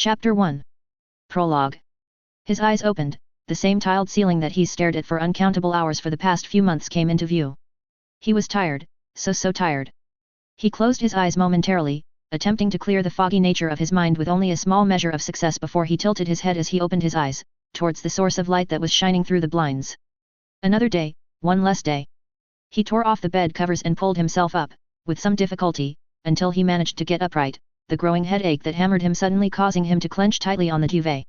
Chapter 1. Prologue. His eyes opened, the same tiled ceiling that he's stared at for uncountable hours for the past few months came into view. He was tired, so tired. He closed his eyes momentarily, attempting to clear the foggy nature of his mind with only a small measure of success before he tilted his head as he opened his eyes, towards the source of light that was shining through the blinds. Another day, one less day. He tore off the bed covers and pulled himself up, with some difficulty, until he managed to get upright, the growing headache that hammered him suddenly causing him to clench tightly on the duvet.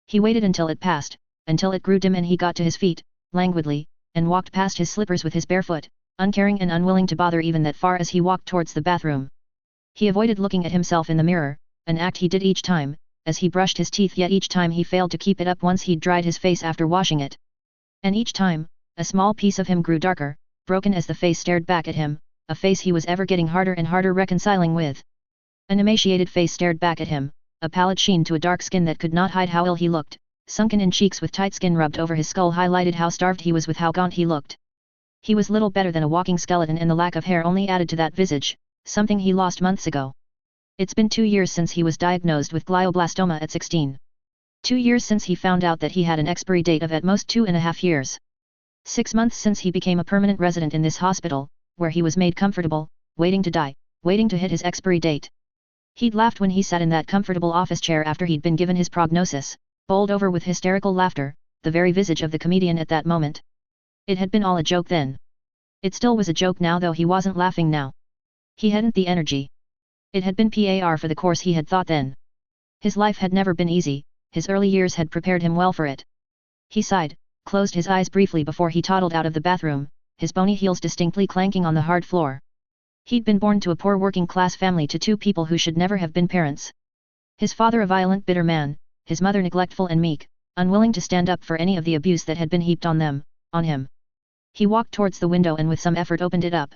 He waited until it passed, until it grew dim and he got to his feet, languidly, and walked past his slippers with his bare foot, uncaring and unwilling to bother even that far as he walked towards the bathroom. He avoided looking at himself in the mirror, an act he did each time, as he brushed his teeth, yet each time he failed to keep it up once he'd dried his face after washing it. And each time, a small piece of him grew darker, broken as the face stared back at him, a face he was ever getting harder and harder reconciling with. An emaciated face stared back at him, a pallid sheen to a dark skin that could not hide how ill he looked, sunken in cheeks with tight skin rubbed over his skull highlighted how starved he was with how gaunt he looked. He was little better than a walking skeleton and the lack of hair only added to that visage, something he lost months ago. It's been 2 years since he was diagnosed with glioblastoma at 16. 2 years since he found out that he had an expiry date of at most 2.5 years. 6 months since he became a permanent resident in this hospital, where he was made comfortable, waiting to die, waiting to hit his expiry date. He'd laughed when he sat in that comfortable office chair after he'd been given his prognosis, bowled over with hysterical laughter, the very visage of the comedian at that moment. It had been all a joke then. It still was a joke now, though he wasn't laughing now. He hadn't the energy. It had been par for the course he had thought then. His life had never been easy, his early years had prepared him well for it. He sighed, closed his eyes briefly before he toddled out of the bathroom, his bony heels distinctly clanking on the hard floor. He'd been born to a poor working-class family to two people who should never have been parents. His father a violent, bitter man, his mother neglectful and meek, unwilling to stand up for any of the abuse that had been heaped on them, on him. He walked towards the window and with some effort opened it up.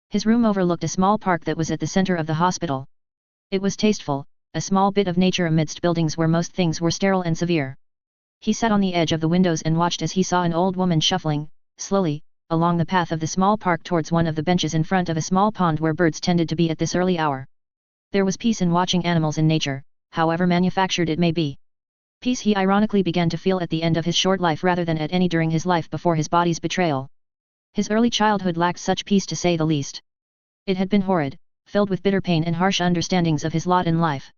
His room overlooked a small park that was at the center of the hospital. It was tasteful, a small bit of nature amidst buildings where most things were sterile and severe. He sat on the edge of the windows and watched as he saw an old woman shuffling, slowly, along the path of the small park towards one of the benches in front of a small pond where birds tended to be at this early hour. There was peace in watching animals in nature, however manufactured it may be. Peace he ironically began to feel at the end of his short life rather than at any during his life before his body's betrayal. His early childhood lacked such peace to say the least. It had been horrid, filled with bitter pain and harsh understandings of his lot in life.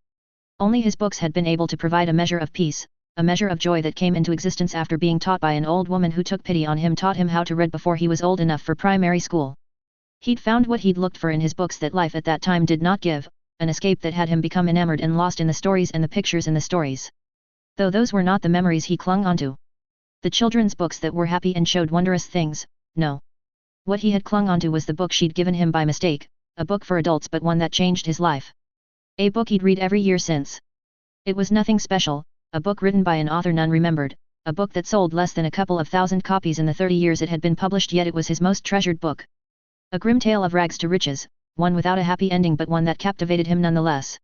Only his books had been able to provide a measure of peace, a measure of joy that came into existence after being taught by an old woman who took pity on him, taught him how to read before he was old enough for primary school. He'd found what he'd looked for in his books that life at that time did not give, an escape that had him become enamored and lost in the stories and the pictures in the stories. Though those were not the memories he clung onto. The children's books that were happy and showed wondrous things, no. What he had clung onto was the book she'd given him by mistake, a book for adults but one that changed his life. A book he'd read every year since. It was nothing special, a book written by an author none remembered, a book that sold less than a couple of thousand copies in the 30 years it had been published, yet it was his most treasured book. A grim tale of rags to riches, one without a happy ending but one that captivated him nonetheless.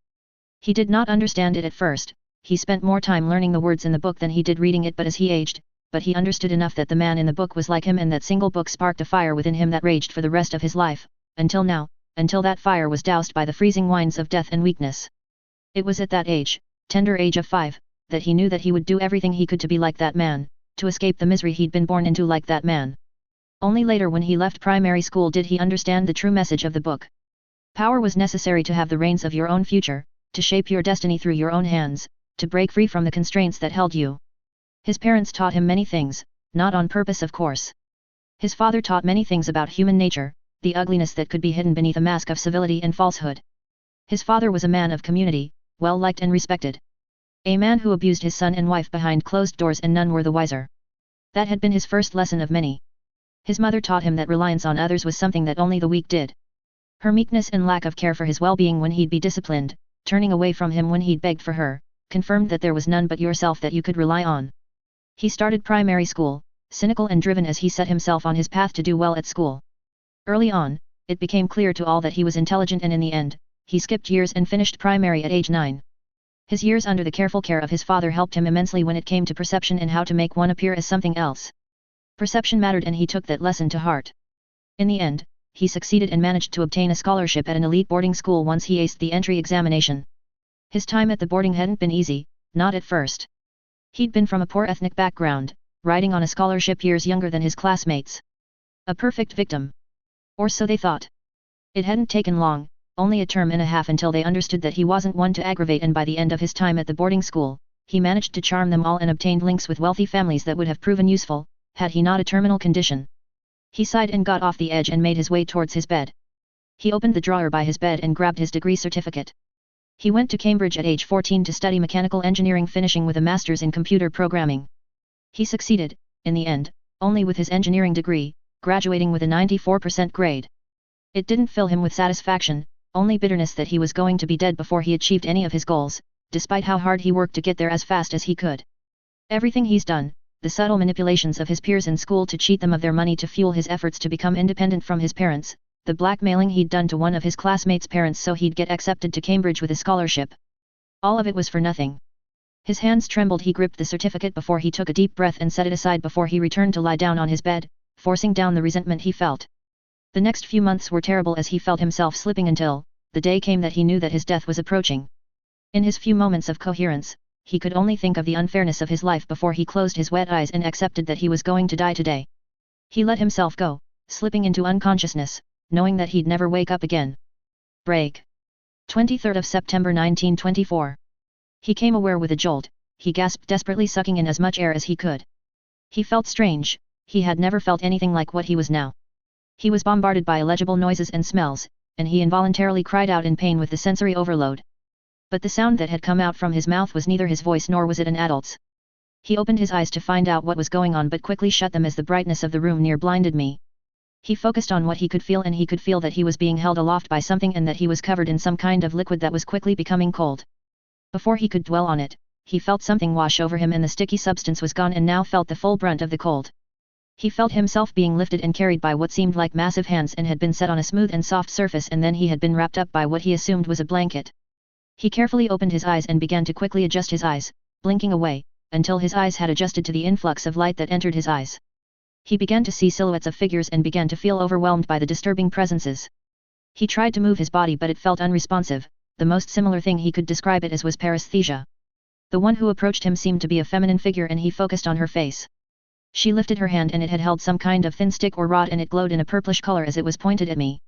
He did not understand it at first, he spent more time learning the words in the book than he did reading it, but as he aged, but he understood enough that the man in the book was like him, and that single book sparked a fire within him that raged for the rest of his life, until now, until that fire was doused by the freezing winds of death and weakness. It was at that age, tender age of 5, that he knew that he would do everything he could to be like that man, to escape the misery he'd been born into like that man. Only later when he left primary school did he understand the true message of the book. Power was necessary to have the reins of your own future, to shape your destiny through your own hands, to break free from the constraints that held you. His parents taught him many things, not on purpose of course. His father taught many things about human nature, the ugliness that could be hidden beneath a mask of civility and falsehood. His father was a man of community, well liked and respected. A man who abused his son and wife behind closed doors and none were the wiser. That had been his first lesson of many. His mother taught him that reliance on others was something that only the weak did. Her meekness and lack of care for his well-being when he'd be disciplined, turning away from him when he'd begged for her, confirmed that there was none but yourself that you could rely on. He started primary school, cynical and driven as he set himself on his path to do well at school. Early on, it became clear to all that he was intelligent, and in the end, he skipped years and finished primary at age 9. His years under the careful care of his father helped him immensely when it came to perception and how to make one appear as something else. Perception mattered, and he took that lesson to heart. In the end, he succeeded and managed to obtain a scholarship at an elite boarding school once he aced the entry examination. His time at the boarding hadn't been easy, not at first. He'd been from a poor ethnic background, riding on a scholarship years younger than his classmates. A perfect victim. Or so they thought. It hadn't taken long, only a term and a half until they understood that he wasn't one to aggravate, and by the end of his time at the boarding school, he managed to charm them all and obtained links with wealthy families that would have proven useful, had he not a terminal condition. He sighed and got off the edge and made his way towards his bed. He opened the drawer by his bed and grabbed his degree certificate. He went to Cambridge at age 14 to study mechanical engineering, finishing with a master's in computer programming. He succeeded, in the end, only with his engineering degree, graduating with a 94% grade. It didn't fill him with satisfaction, only bitterness that he was going to be dead before he achieved any of his goals, despite how hard he worked to get there as fast as he could. Everything he's done, the subtle manipulations of his peers in school to cheat them of their money to fuel his efforts to become independent from his parents, the blackmailing he'd done to one of his classmates' parents so he'd get accepted to Cambridge with a scholarship. All of it was for nothing. His hands trembled. He gripped the certificate before he took a deep breath and set it aside before he returned to lie down on his bed, forcing down the resentment he felt. The next few months were terrible as he felt himself slipping until, the day came that he knew that his death was approaching. In his few moments of coherence, he could only think of the unfairness of his life before he closed his wet eyes and accepted that he was going to die today. He let himself go, slipping into unconsciousness, knowing that he'd never wake up again. Break. 23rd of September 1924. He came aware with a jolt. He gasped, desperately sucking in as much air as he could. He felt strange. He had never felt anything like what he was now. He was bombarded by illegible noises and smells, and he involuntarily cried out in pain with the sensory overload. But the sound that had come out from his mouth was neither his voice nor was it an adult's. He opened his eyes to find out what was going on but quickly shut them as the brightness of the room near blinded me. He focused on what he could feel, and he could feel that he was being held aloft by something and that he was covered in some kind of liquid that was quickly becoming cold. Before he could dwell on it, he felt something wash over him and the sticky substance was gone and now felt the full brunt of the cold. He felt himself being lifted and carried by what seemed like massive hands and had been set on a smooth and soft surface, and then he had been wrapped up by what he assumed was a blanket. He carefully opened his eyes and began to quickly adjust his eyes, blinking away, until his eyes had adjusted to the influx of light that entered his eyes. He began to see silhouettes of figures and began to feel overwhelmed by the disturbing presences. He tried to move his body but it felt unresponsive. The most similar thing he could describe it as was paresthesia. The one who approached him seemed to be a feminine figure and he focused on her face. She lifted her hand and it had held some kind of thin stick or rod and it glowed in a purplish color as it was pointed at me.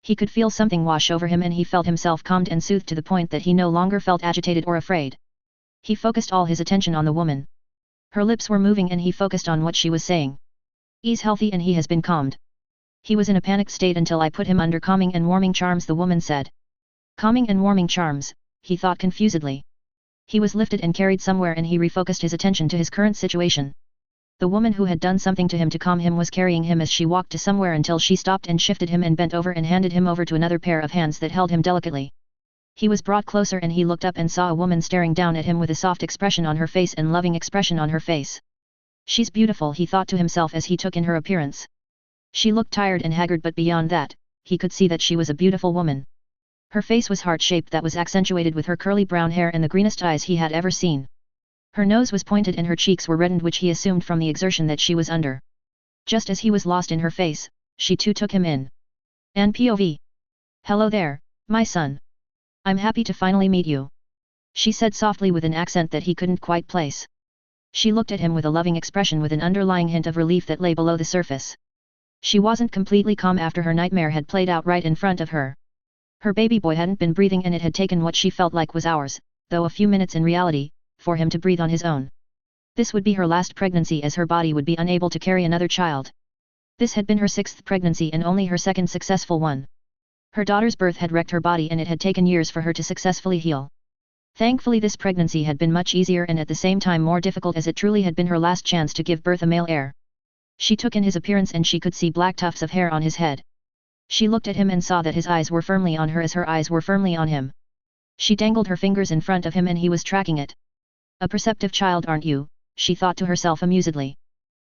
He could feel something wash over him and he felt himself calmed and soothed to the point that he no longer felt agitated or afraid. He focused all his attention on the woman. Her lips were moving and he focused on what she was saying. He's healthy and he has been calmed. He was in a panicked state until I put him under calming and warming charms, the woman said. Calming and warming charms, he thought confusedly. He was lifted and carried somewhere and he refocused his attention to his current situation. The woman who had done something to him to calm him was carrying him as she walked to somewhere until she stopped and shifted him and bent over and handed him over to another pair of hands that held him delicately. He was brought closer and he looked up and saw a woman staring down at him with a soft expression on her face and loving expression on her face. She's beautiful, he thought to himself as he took in her appearance. She looked tired and haggard, but beyond that, he could see that she was a beautiful woman. Her face was heart-shaped, that was accentuated with her curly brown hair and the greenest eyes he had ever seen. Her nose was pointed and her cheeks were reddened, which he assumed from the exertion that she was under. Just as he was lost in her face, she too took him in. And POV. Hello there, my son. I'm happy to finally meet you. She said softly with an accent that he couldn't quite place. She looked at him with a loving expression with an underlying hint of relief that lay below the surface. She wasn't completely calm after her nightmare had played out right in front of her. Her baby boy hadn't been breathing and it had taken what she felt like was hours, though a few minutes in reality, for him to breathe on his own. This would be her last pregnancy as her body would be unable to carry another child. This had been her 6th pregnancy and only her 2nd successful one. Her daughter's birth had wrecked her body and it had taken years for her to successfully heal. Thankfully this pregnancy had been much easier and at the same time more difficult, as it truly had been her last chance to give birth a male heir. She took in his appearance and she could see black tufts of hair on his head. She looked at him and saw that his eyes were firmly on her as her eyes were firmly on him. She dangled her fingers in front of him and he was tracking it. A perceptive child, aren't you? She thought to herself amusedly.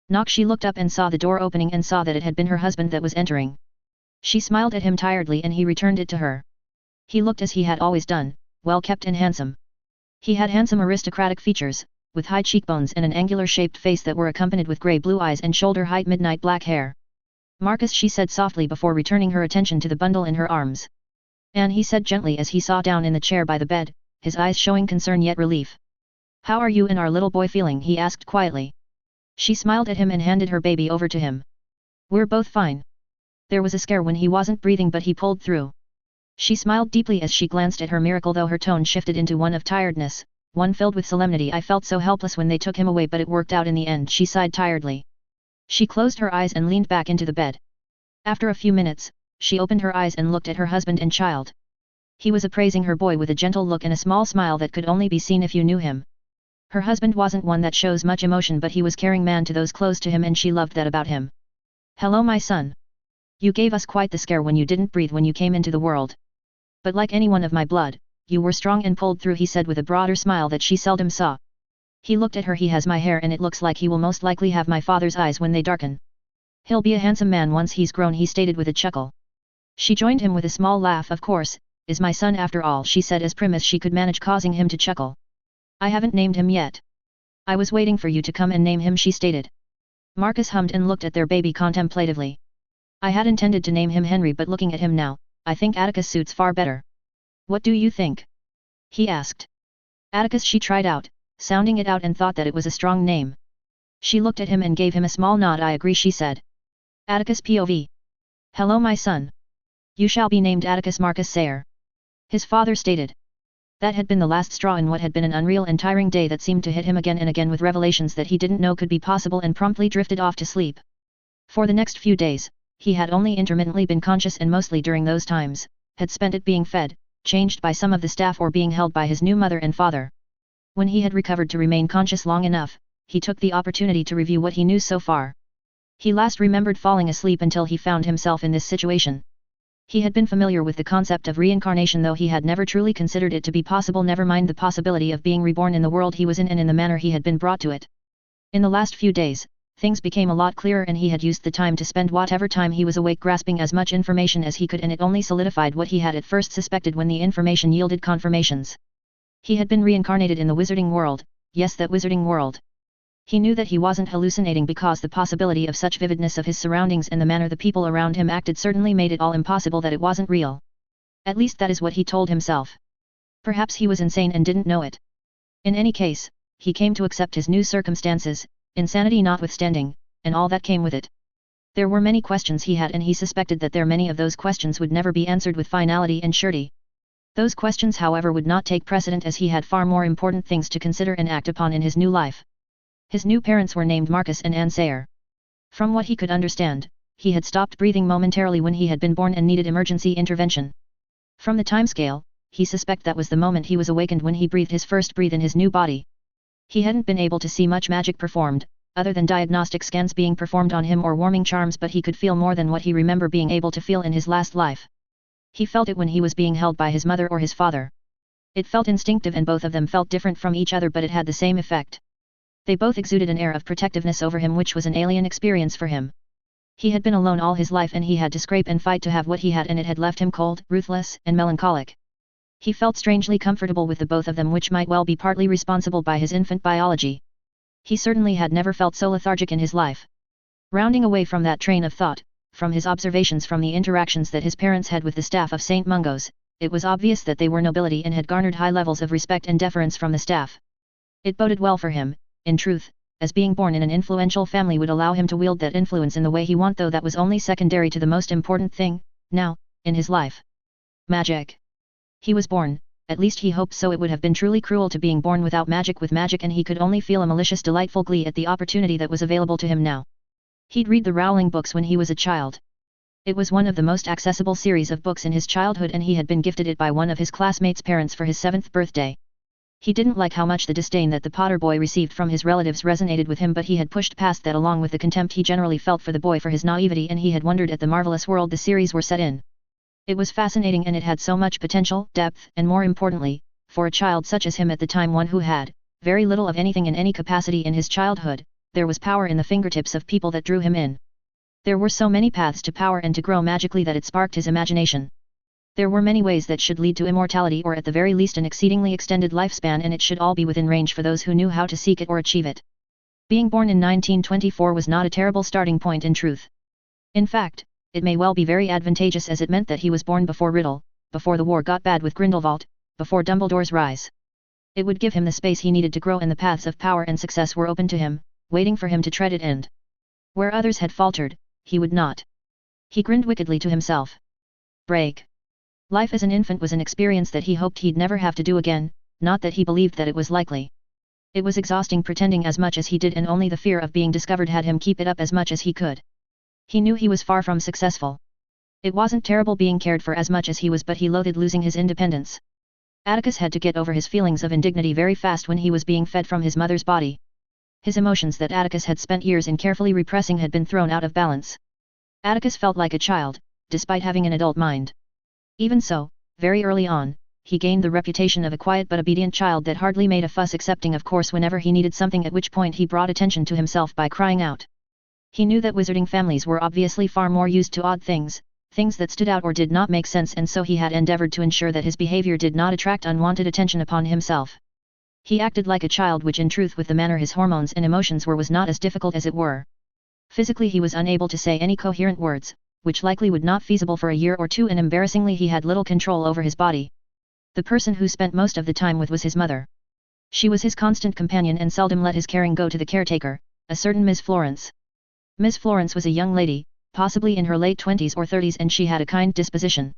Knock. She looked up and saw the door opening and saw that it had been her husband that was entering. She smiled at him tiredly and he returned it to her. He looked as he had always done, well kept and handsome. He had handsome aristocratic features, with high cheekbones and an angular-shaped face that were accompanied with grey-blue eyes and shoulder-height midnight black hair. Marcus, she said softly before returning her attention to the bundle in her arms. And he said gently as he sat down in the chair by the bed, his eyes showing concern yet relief. "How are you and our little boy feeling?" he asked quietly. She smiled at him and handed her baby over to him. "We're both fine." There was a scare when he wasn't breathing, but he pulled through. She smiled deeply as she glanced at her miracle, though her tone shifted into one of tiredness, one filled with solemnity. "I felt so helpless when they took him away, but it worked out in the end," she sighed tiredly. She closed her eyes and leaned back into the bed. After a few minutes, she opened her eyes and looked at her husband and child. He was appraising her boy with a gentle look and a small smile that could only be seen if you knew him. Her husband wasn't one that shows much emotion, but he was caring man to those close to him, and she loved that about him. "Hello, my son. You gave us quite the scare when you didn't breathe when you came into the world. But like anyone of my blood, you were strong and pulled through," he said with a broader smile that she seldom saw. He looked at her. "He has my hair, and it looks like he will most likely have my father's eyes when they darken. He'll be a handsome man once he's grown," he stated with a chuckle. She joined him with a small laugh. "Of course, is my son after all," she said as prim as she could manage, causing him to chuckle. "I haven't named him yet. I was waiting for you to come and name him," she stated. Marcus hummed and looked at their baby contemplatively. "I had intended to name him Henry, but looking at him now, I think Atticus suits far better. What do you think?" he asked. "Atticus," she tried out, sounding it out, and thought that it was a strong name. She looked at him and gave him a small nod. "I agree," she said. "Atticus POV. Hello, my son. You shall be named Atticus Marcus Sayre," his father stated. That had been the last straw in what had been an unreal and tiring day that seemed to hit him again and again with revelations that he didn't know could be possible, and promptly drifted off to sleep. For the next few days, he had only intermittently been conscious, and mostly during those times, had spent it being fed, changed by some of the staff, or being held by his new mother and father. When he had recovered to remain conscious long enough, he took the opportunity to review what he knew so far. He last remembered falling asleep until he found himself in this situation. He had been familiar with the concept of reincarnation, though he had never truly considered it to be possible, never mind the possibility of being reborn in the world he was in and in the manner he had been brought to it. In the last few days, things became a lot clearer, and he had used the time to spend whatever time he was awake grasping as much information as he could, and it only solidified what he had at first suspected when the information yielded confirmations. He had been reincarnated in the wizarding world, yes, that wizarding world. He knew that he wasn't hallucinating, because the possibility of such vividness of his surroundings and the manner the people around him acted certainly made it all impossible that it wasn't real. At least that is what he told himself. Perhaps he was insane and didn't know it. In any case, he came to accept his new circumstances, insanity notwithstanding, and all that came with it. There were many questions he had, and he suspected that many of those questions would never be answered with finality and surety. Those questions, however, would not take precedent, as he had far more important things to consider and act upon in his new life. His new parents were named Marcus and Anne Sayre. From what he could understand, he had stopped breathing momentarily when he had been born and needed emergency intervention. From the timescale, he suspected that was the moment he was awakened, when he breathed his first breath in his new body. He hadn't been able to see much magic performed, other than diagnostic scans being performed on him or warming charms, but he could feel more than what he remembered being able to feel in his last life. He felt it when he was being held by his mother or his father. It felt instinctive, and both of them felt different from each other, but it had the same effect. They both exuded an air of protectiveness over him, which was an alien experience for him. He had been alone all his life, and he had to scrape and fight to have what he had, and it had left him cold, ruthless, and melancholic. He felt strangely comfortable with the both of them, which might well be partly responsible by his infant biology. He certainly had never felt so lethargic in his life. Rounding away from that train of thought, from his observations from the interactions that his parents had with the staff of St. Mungo's, it was obvious that they were nobility and had garnered high levels of respect and deference from the staff. It boded well for him, in truth, as being born in an influential family would allow him to wield that influence in the way he wanted, though that was only secondary to the most important thing, now, in his life. Magic. He was born, at least he hoped so. It would have been truly cruel to being born without magic, and he could only feel a malicious delightful glee at the opportunity that was available to him now. He'd read the Rowling books when he was a child. It was one of the most accessible series of books in his childhood, and he had been gifted it by one of his classmates' parents for his 7th birthday. He didn't like how much the disdain that the Potter boy received from his relatives resonated with him, but he had pushed past that, along with the contempt he generally felt for the boy for his naivety, and he had wondered at the marvelous world the series were set in. It was fascinating, and it had so much potential, depth, and more importantly, for a child such as him at the time, one who had very little of anything in any capacity in his childhood, there was power in the fingertips of people that drew him in. There were so many paths to power and to grow magically that it sparked his imagination. There were many ways that should lead to immortality, or at the very least an exceedingly extended lifespan, and it should all be within range for those who knew how to seek it or achieve it. Being born in 1924 was not a terrible starting point in truth. In fact, it may well be very advantageous, as it meant that he was born before Riddle, before the war got bad with Grindelwald, before Dumbledore's rise. It would give him the space he needed to grow, and the paths of power and success were open to him, waiting for him to tread it, and where others had faltered, he would not. He grinned wickedly to himself. Break. Life as an infant was an experience that he hoped he'd never have to do again, not that he believed that it was likely. It was exhausting pretending as much as he did, and only the fear of being discovered had him keep it up as much as he could. He knew he was far from successful. It wasn't terrible being cared for as much as he was, but he loathed losing his independence. Atticus had to get over his feelings of indignity very fast when he was being fed from his mother's body. His emotions that Atticus had spent years in carefully repressing had been thrown out of balance. Atticus felt like a child, despite having an adult mind. Even so, very early on, he gained the reputation of a quiet but obedient child that hardly made a fuss, excepting of course whenever he needed something, at which point he brought attention to himself by crying out. He knew that wizarding families were obviously far more used to odd things, things that stood out or did not make sense, and so he had endeavored to ensure that his behavior did not attract unwanted attention upon himself. He acted like a child, which in truth with the manner his hormones and emotions were was not as difficult as it were. Physically he was unable to say any coherent words, which likely would not feasible for a year or two, and embarrassingly he had little control over his body. The person who spent most of the time with was his mother. She was his constant companion and seldom let his caring go to the caretaker, a certain Miss Florence. Miss Florence was a young lady, possibly in her late 20s or 30s, and she had a kind disposition.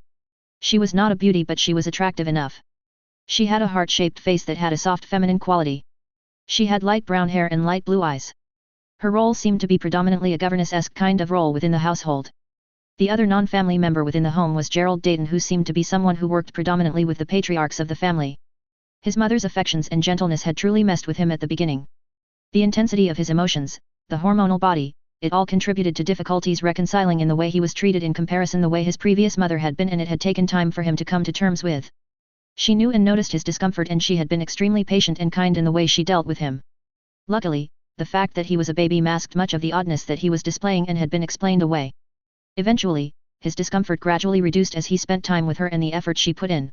She was not a beauty, but she was attractive enough. She had a heart-shaped face that had a soft feminine quality. She had light brown hair and light blue eyes. Her role seemed to be predominantly a governess-esque kind of role within the household. The other non-family member within the home was Gerald Dayton, who seemed to be someone who worked predominantly with the patriarchs of the family. His mother's affections and gentleness had truly messed with him at the beginning. The intensity of his emotions, the hormonal body, it all contributed to difficulties reconciling in the way he was treated in comparison the way his previous mother had been, and it had taken time for him to come to terms with. She knew and noticed his discomfort, and she had been extremely patient and kind in the way she dealt with him. Luckily, the fact that he was a baby masked much of the oddness that he was displaying and had been explained away. Eventually, his discomfort gradually reduced as he spent time with her and the effort she put in.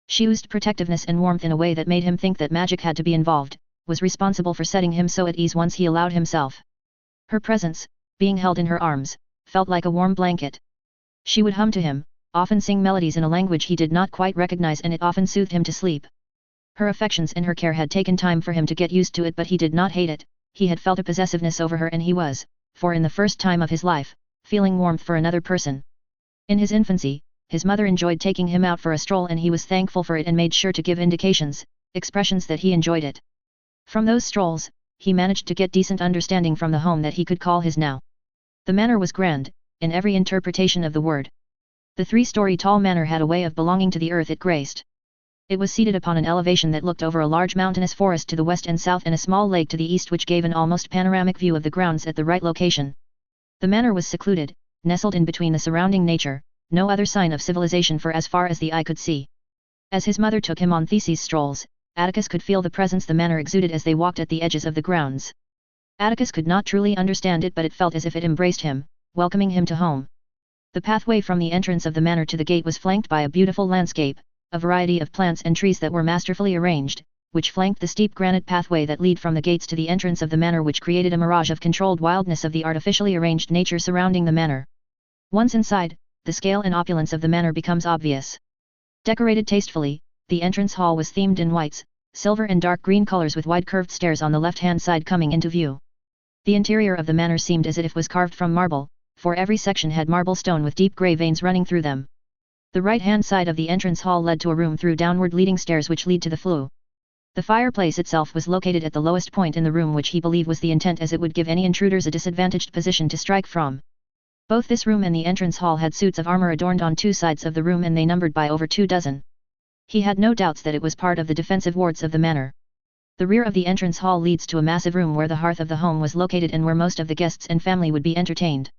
She used protectiveness and warmth in a way that made him think that magic had to be involved, was responsible for setting him so at ease once he allowed himself. Her presence, being held in her arms, felt like a warm blanket. She would hum to him, often sing melodies in a language he did not quite recognize, and it often soothed him to sleep. Her affections and her care had taken time for him to get used to it, but he did not hate it. He had felt a possessiveness over her, and he was, for in the first time of his life, feeling warmth for another person. In his infancy, his mother enjoyed taking him out for a stroll, and he was thankful for it and made sure to give indications, expressions that he enjoyed it. From those strolls, he managed to get decent understanding from the home that he could call his now. The manor was grand, in every interpretation of the word. The 3-story tall manor had a way of belonging to the earth it graced. It was seated upon an elevation that looked over a large mountainous forest to the west and south and a small lake to the east, which gave an almost panoramic view of the grounds at the right location. The manor was secluded, nestled in between the surrounding nature, no other sign of civilization for as far as the eye could see. As his mother took him on these strolls, Atticus could feel the presence the manor exuded as they walked at the edges of the grounds. Atticus could not truly understand it, but it felt as if it embraced him, welcoming him to home. The pathway from the entrance of the manor to the gate was flanked by a beautiful landscape, a variety of plants and trees that were masterfully arranged, which flanked the steep granite pathway that lead from the gates to the entrance of the manor, which created a mirage of controlled wildness of the artificially arranged nature surrounding the manor. Once inside, the scale and opulence of the manor becomes obvious. Decorated tastefully, the entrance hall was themed in whites, silver and dark green colors, with wide curved stairs on the left-hand side coming into view. The interior of the manor seemed as if it was carved from marble, for every section had marble stone with deep grey veins running through them. The right-hand side of the entrance hall led to a room through downward leading stairs which lead to the flue. The fireplace itself was located at the lowest point in the room, which he believed was the intent, as it would give any intruders a disadvantaged position to strike from. Both this room and the entrance hall had suits of armor adorned on 2 sides of the room, and they numbered by over 2 dozen. He had no doubts that it was part of the defensive wards of the manor. The rear of the entrance hall leads to a massive room where the hearth of the home was located and where most of the guests and family would be entertained.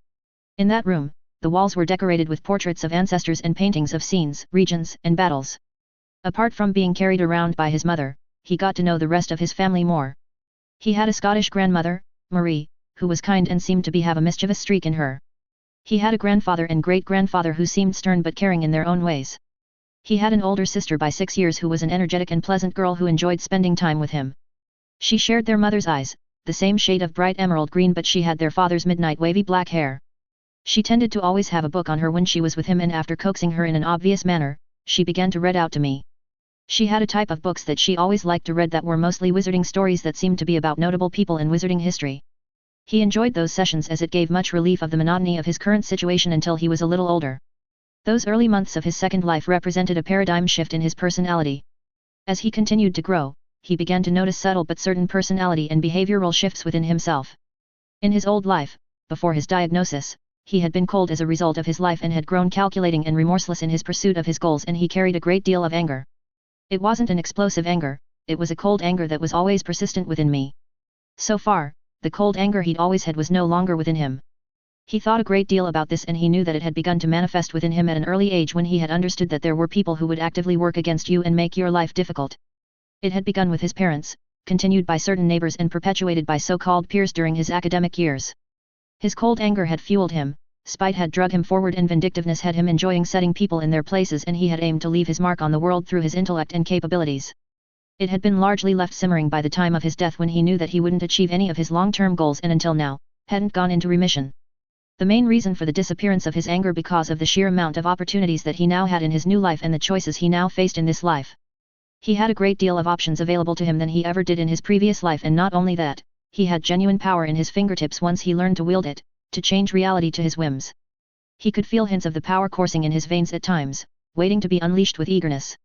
In that room, the walls were decorated with portraits of ancestors and paintings of scenes, regions, and battles. Apart from being carried around by his mother, he got to know the rest of his family more. He had a Scottish grandmother, Marie, who was kind and seemed to have a mischievous streak in her. He had a grandfather and great-grandfather who seemed stern but caring in their own ways. He had an older sister by 6 years who was an energetic and pleasant girl who enjoyed spending time with him. She shared their mother's eyes, the same shade of bright emerald green, but she had their father's midnight wavy black hair. She tended to always have a book on her when she was with him, and after coaxing her in an obvious manner, she began to read out to me. She had a type of books that she always liked to read that were mostly wizarding stories that seemed to be about notable people in wizarding history. He enjoyed those sessions as it gave much relief of the monotony of his current situation until he was a little older. Those early months of his second life represented a paradigm shift in his personality. As he continued to grow, he began to notice subtle but certain personality and behavioral shifts within himself. In his old life, before his diagnosis, he had been cold as a result of his life and had grown calculating and remorseless in his pursuit of his goals, and he carried a great deal of anger. It wasn't an explosive anger, it was a cold anger that was always persistent within me. So far, the cold anger he'd always had was no longer within him. He thought a great deal about this, and he knew that it had begun to manifest within him at an early age when he had understood that there were people who would actively work against you and make your life difficult. It had begun with his parents, continued by certain neighbors and perpetuated by so-called peers during his academic years. His cold anger had fueled him, spite had drug him forward, and vindictiveness had him enjoying setting people in their places, and he had aimed to leave his mark on the world through his intellect and capabilities. It had been largely left simmering by the time of his death, when he knew that he wouldn't achieve any of his long-term goals, and until now, hadn't gone into remission. The main reason for the disappearance of his anger because of the sheer amount of opportunities that he now had in his new life and the choices he now faced in this life. He had a great deal of options available to him than he ever did in his previous life, and not only that, he had genuine power in his fingertips once he learned to wield it, to change reality to his whims. He could feel hints of the power coursing in his veins at times, waiting to be unleashed with eagerness.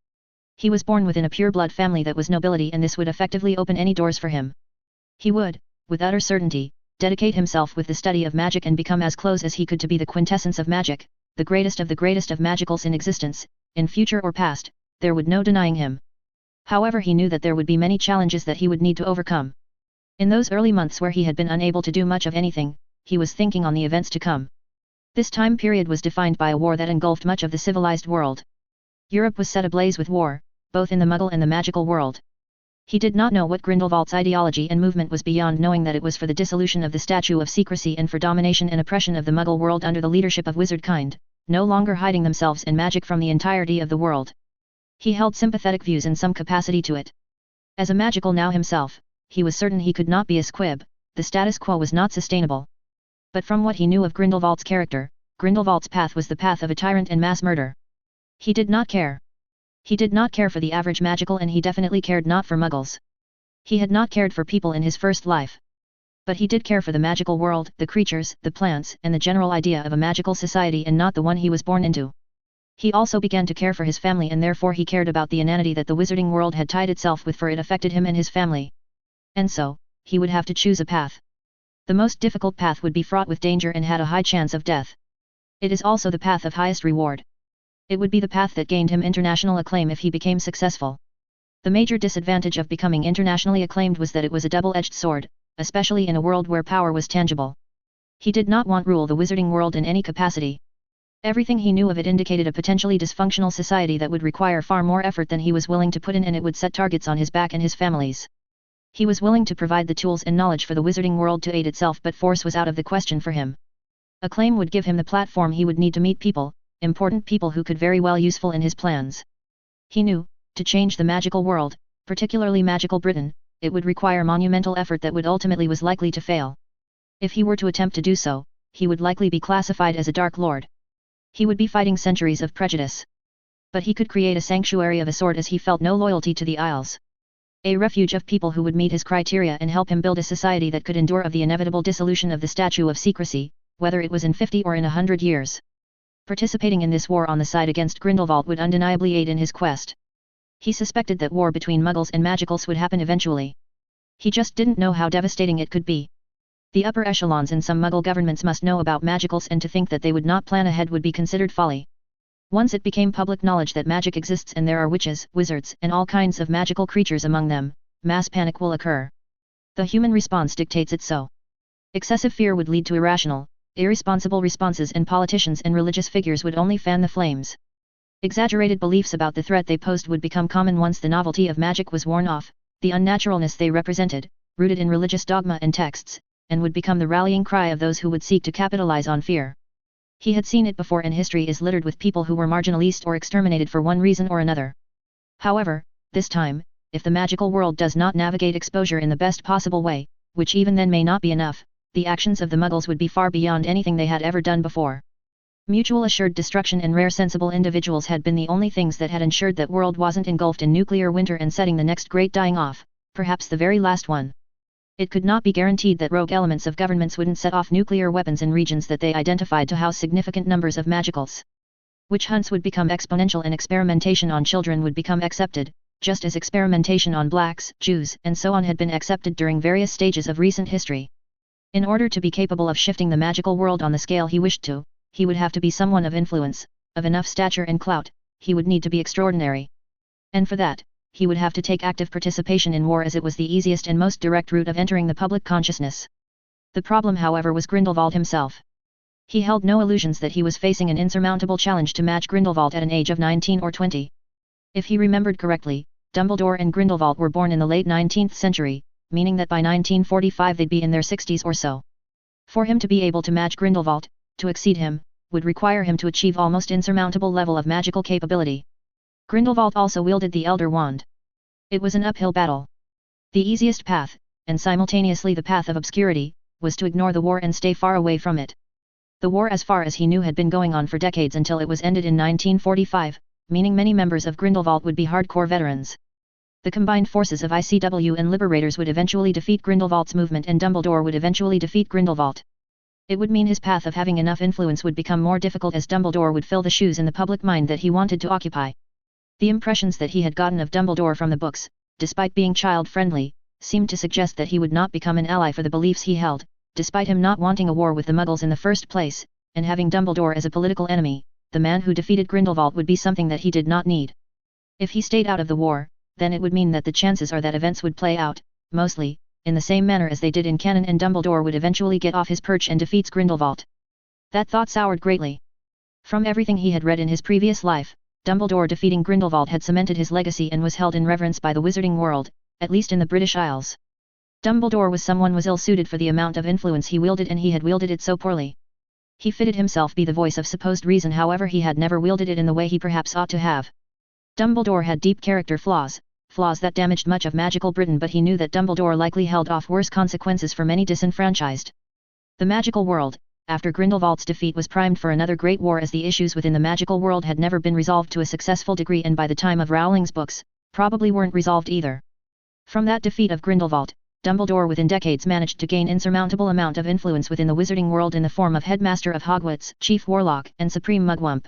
He was born within a pure-blood family that was nobility, and this would effectively open any doors for him. He would, with utter certainty, dedicate himself with the study of magic and become as close as he could to be the quintessence of magic, the greatest of magicals in existence, in future or past, there would no denying him. However, he knew that there would be many challenges that he would need to overcome. In those early months where he had been unable to do much of anything, he was thinking on the events to come. This time period was defined by a war that engulfed much of the civilized world. Europe was set ablaze with war, both in the Muggle and the magical world. He did not know what Grindelwald's ideology and movement was beyond knowing that it was for the dissolution of the Statue of Secrecy and for domination and oppression of the Muggle world under the leadership of wizardkind, no longer hiding themselves in magic from the entirety of the world. He held sympathetic views in some capacity to it. As a magical now himself, he was certain he could not be a squib, the status quo was not sustainable. But from what he knew of Grindelwald's character, Grindelwald's path was the path of a tyrant and mass murder. He did not care. He did not care for the average magical, and he definitely cared not for muggles. He had not cared for people in his first life. But he did care for the magical world, the creatures, the plants, and the general idea of a magical society, and not the one he was born into. He also began to care for his family, and therefore he cared about the inanity that the wizarding world had tied itself with, for it affected him and his family. And so, he would have to choose a path. The most difficult path would be fraught with danger and had a high chance of death. It is also the path of highest reward. It would be the path that gained him international acclaim if he became successful. The major disadvantage of becoming internationally acclaimed was that it was a double-edged sword, especially in a world where power was tangible. He did not want to rule the wizarding world in any capacity. Everything he knew of it indicated a potentially dysfunctional society that would require far more effort than he was willing to put in, and it would set targets on his back and his family's. He was willing to provide the tools and knowledge for the wizarding world to aid itself, but force was out of the question for him. Acclaim would give him the platform he would need to meet people, important people who could very well useful in his plans. He knew, to change the magical world, particularly magical Britain, it would require monumental effort that would ultimately was likely to fail. If he were to attempt to do so, he would likely be classified as a Dark Lord. He would be fighting centuries of prejudice. But he could create a sanctuary of a sort, as he felt no loyalty to the Isles. A refuge of people who would meet his criteria and help him build a society that could endure of the inevitable dissolution of the Statue of Secrecy, whether it was in 50 or in 100 years. Participating in this war on the side against Grindelwald would undeniably aid in his quest. He suspected that war between Muggles and Magicals would happen eventually. He just didn't know how devastating it could be. The upper echelons in some Muggle governments must know about Magicals, and to think that they would not plan ahead would be considered folly. Once it became public knowledge that magic exists and there are witches, wizards, and all kinds of magical creatures among them, mass panic will occur. The human response dictates it so. Excessive fear would lead to irrational, irresponsible responses, and politicians and religious figures would only fan the flames. Exaggerated beliefs about the threat they posed would become common once the novelty of magic was worn off, the unnaturalness they represented, rooted in religious dogma and texts, and would become the rallying cry of those who would seek to capitalize on fear. He had seen it before, and history is littered with people who were marginalized or exterminated for one reason or another. However, this time, if the magical world does not navigate exposure in the best possible way, which even then may not be enough, the actions of the Muggles would be far beyond anything they had ever done before. Mutual assured destruction and rare sensible individuals had been the only things that had ensured that world wasn't engulfed in nuclear winter and setting the next great dying off, perhaps the very last one. It could not be guaranteed that rogue elements of governments wouldn't set off nuclear weapons in regions that they identified to house significant numbers of magicals. Witch hunts would become exponential and experimentation on children would become accepted, just as experimentation on blacks, Jews, and so on had been accepted during various stages of recent history. In order to be capable of shifting the magical world on the scale he wished to, he would have to be someone of influence, of enough stature and clout, he would need to be extraordinary. And for that, he would have to take active participation in war as it was the easiest and most direct route of entering the public consciousness. The problem however was Grindelwald himself. He held no illusions that he was facing an insurmountable challenge to match Grindelwald at an age of 19 or 20. If he remembered correctly, Dumbledore and Grindelwald were born in the late 19th century, meaning that by 1945 they'd be in their 60s or so. For him to be able to match Grindelwald, to exceed him, would require him to achieve almost insurmountable level of magical capability. Grindelwald also wielded the Elder Wand. It was an uphill battle. The easiest path, and simultaneously the path of obscurity, was to ignore the war and stay far away from it. The war as far as he knew had been going on for decades until it was ended in 1945, meaning many members of Grindelwald would be hardcore veterans. The combined forces of ICW and Liberators would eventually defeat Grindelwald's movement and Dumbledore would eventually defeat Grindelwald. It would mean his path of having enough influence would become more difficult as Dumbledore would fill the shoes in the public mind that he wanted to occupy. The impressions that he had gotten of Dumbledore from the books, despite being child-friendly, seemed to suggest that he would not become an ally for the beliefs he held, despite him not wanting a war with the Muggles in the first place, and having Dumbledore as a political enemy. The man who defeated Grindelwald would be something that he did not need. If he stayed out of the war, then it would mean that the chances are that events would play out, mostly, in the same manner as they did in canon and Dumbledore would eventually get off his perch and defeats Grindelwald. That thought soured greatly. From everything he had read in his previous life, Dumbledore defeating Grindelwald had cemented his legacy and was held in reverence by the wizarding world, at least in the British Isles. Dumbledore was someone was ill-suited for the amount of influence he wielded and he had wielded it so poorly. He fitted himself be the voice of supposed reason however he had never wielded it in the way he perhaps ought to have. Dumbledore had deep character flaws that damaged much of magical Britain but he knew that Dumbledore likely held off worse consequences for many disenfranchised. The magical world, after Grindelwald's defeat was primed for another great war as the issues within the magical world had never been resolved to a successful degree and by the time of Rowling's books, probably weren't resolved either. From that defeat of Grindelwald, Dumbledore within decades managed to gain insurmountable amount of influence within the wizarding world in the form of headmaster of Hogwarts, chief warlock, and supreme mugwump.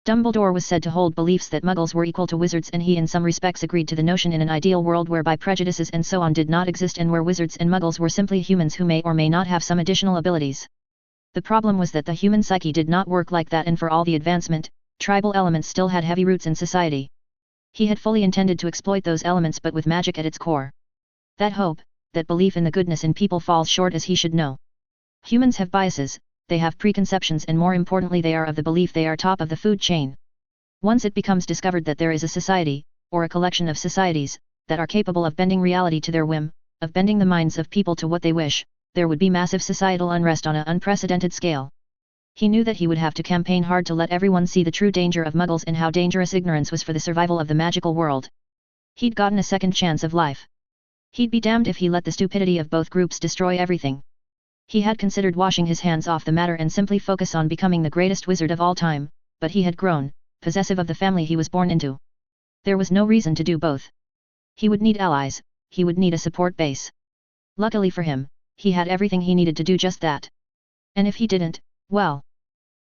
Dumbledore was said to hold beliefs that muggles were equal to wizards and he in some respects agreed to the notion in an ideal world whereby prejudices and so on did not exist and where wizards and muggles were simply humans who may or may not have some additional abilities. The problem was that the human psyche did not work like that and for all the advancement, tribal elements still had heavy roots in society. He had fully intended to exploit those elements but with magic at its core. That hope, that belief in the goodness in people falls short as he should know. Humans have biases, they have preconceptions and more importantly they are of the belief they are top of the food chain. Once it becomes discovered that there is a society, or a collection of societies, that are capable of bending reality to their whim, of bending the minds of people to what they wish, there would be massive societal unrest on an unprecedented scale. He knew that he would have to campaign hard to let everyone see the true danger of muggles and how dangerous ignorance was for the survival of the magical world. He'd gotten a second chance of life. He'd be damned if he let the stupidity of both groups destroy everything. He had considered washing his hands off the matter and simply focus on becoming the greatest wizard of all time, but he had grown, possessive of the family he was born into. There was no reason to do both. He would need allies, he would need a support base. Luckily for him, he had everything he needed to do just that. And if he didn't, well,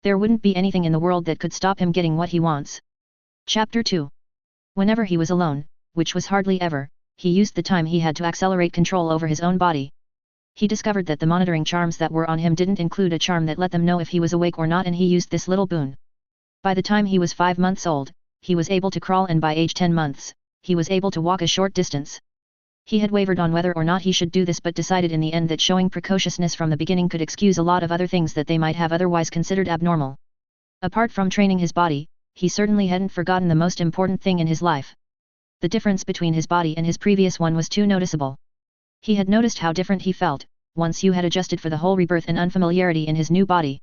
there wouldn't be anything in the world that could stop him getting what he wants. Chapter 2. Whenever he was alone, which was hardly ever, he used the time he had to accelerate control over his own body. He discovered that the monitoring charms that were on him didn't include a charm that let them know if he was awake or not and he used this little boon. By the time he was 5 months old, he was able to crawl and by age 10 months, he was able to walk a short distance. He had wavered on whether or not he should do this but decided in the end that showing precociousness from the beginning could excuse a lot of other things that they might have otherwise considered abnormal. Apart from training his body, he certainly hadn't forgotten the most important thing in his life. The difference between his body and his previous one was too noticeable. He had noticed how different he felt, once you had adjusted for the whole rebirth and unfamiliarity in his new body.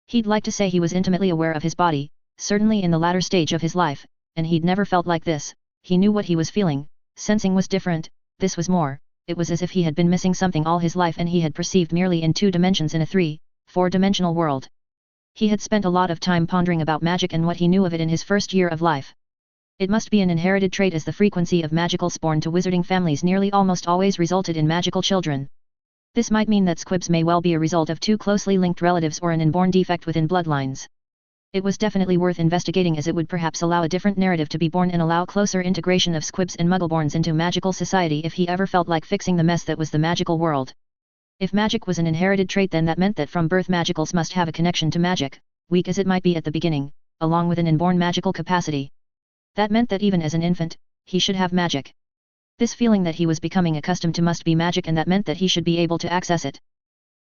He'd like to say he was intimately aware of his body, certainly in the latter stage of his life, and he'd never felt like this. He knew what he was feeling, sensing was different. This was more, it was as if he had been missing something all his life and he had perceived merely in 2 dimensions in a 3, 4-dimensional world. He had spent a lot of time pondering about magic and what he knew of it in his first year of life. It must be an inherited trait, as the frequency of magical spawn to wizarding families nearly almost always resulted in magical children. This might mean that squibs may well be a result of two closely linked relatives or an inborn defect within bloodlines. It was definitely worth investigating, as it would perhaps allow a different narrative to be born and allow closer integration of squibs and muggleborns into magical society if he ever felt like fixing the mess that was the magical world. If magic was an inherited trait, then that meant that from birth magicals must have a connection to magic, weak as it might be at the beginning, along with an inborn magical capacity. That meant that even as an infant, he should have magic. This feeling that he was becoming accustomed to must be magic, and that meant that he should be able to access it.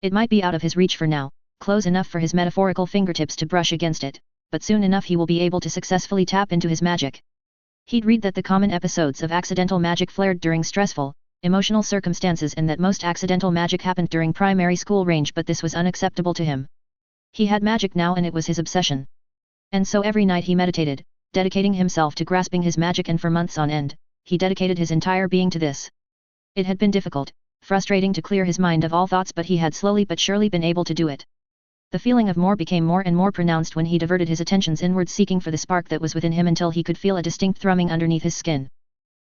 It might be out of his reach for now, close enough for his metaphorical fingertips to brush against it, but soon enough he will be able to successfully tap into his magic. He'd read that the common episodes of accidental magic flared during stressful, emotional circumstances, and that most accidental magic happened during primary school range, but this was unacceptable to him. He had magic now, and it was his obsession. And so every night he meditated, dedicating himself to grasping his magic, and for months on end, he dedicated his entire being to this. It had been difficult, frustrating to clear his mind of all thoughts, but he had slowly but surely been able to do it. The feeling of more became more and more pronounced when he diverted his attentions inward, seeking for the spark that was within him until he could feel a distinct thrumming underneath his skin.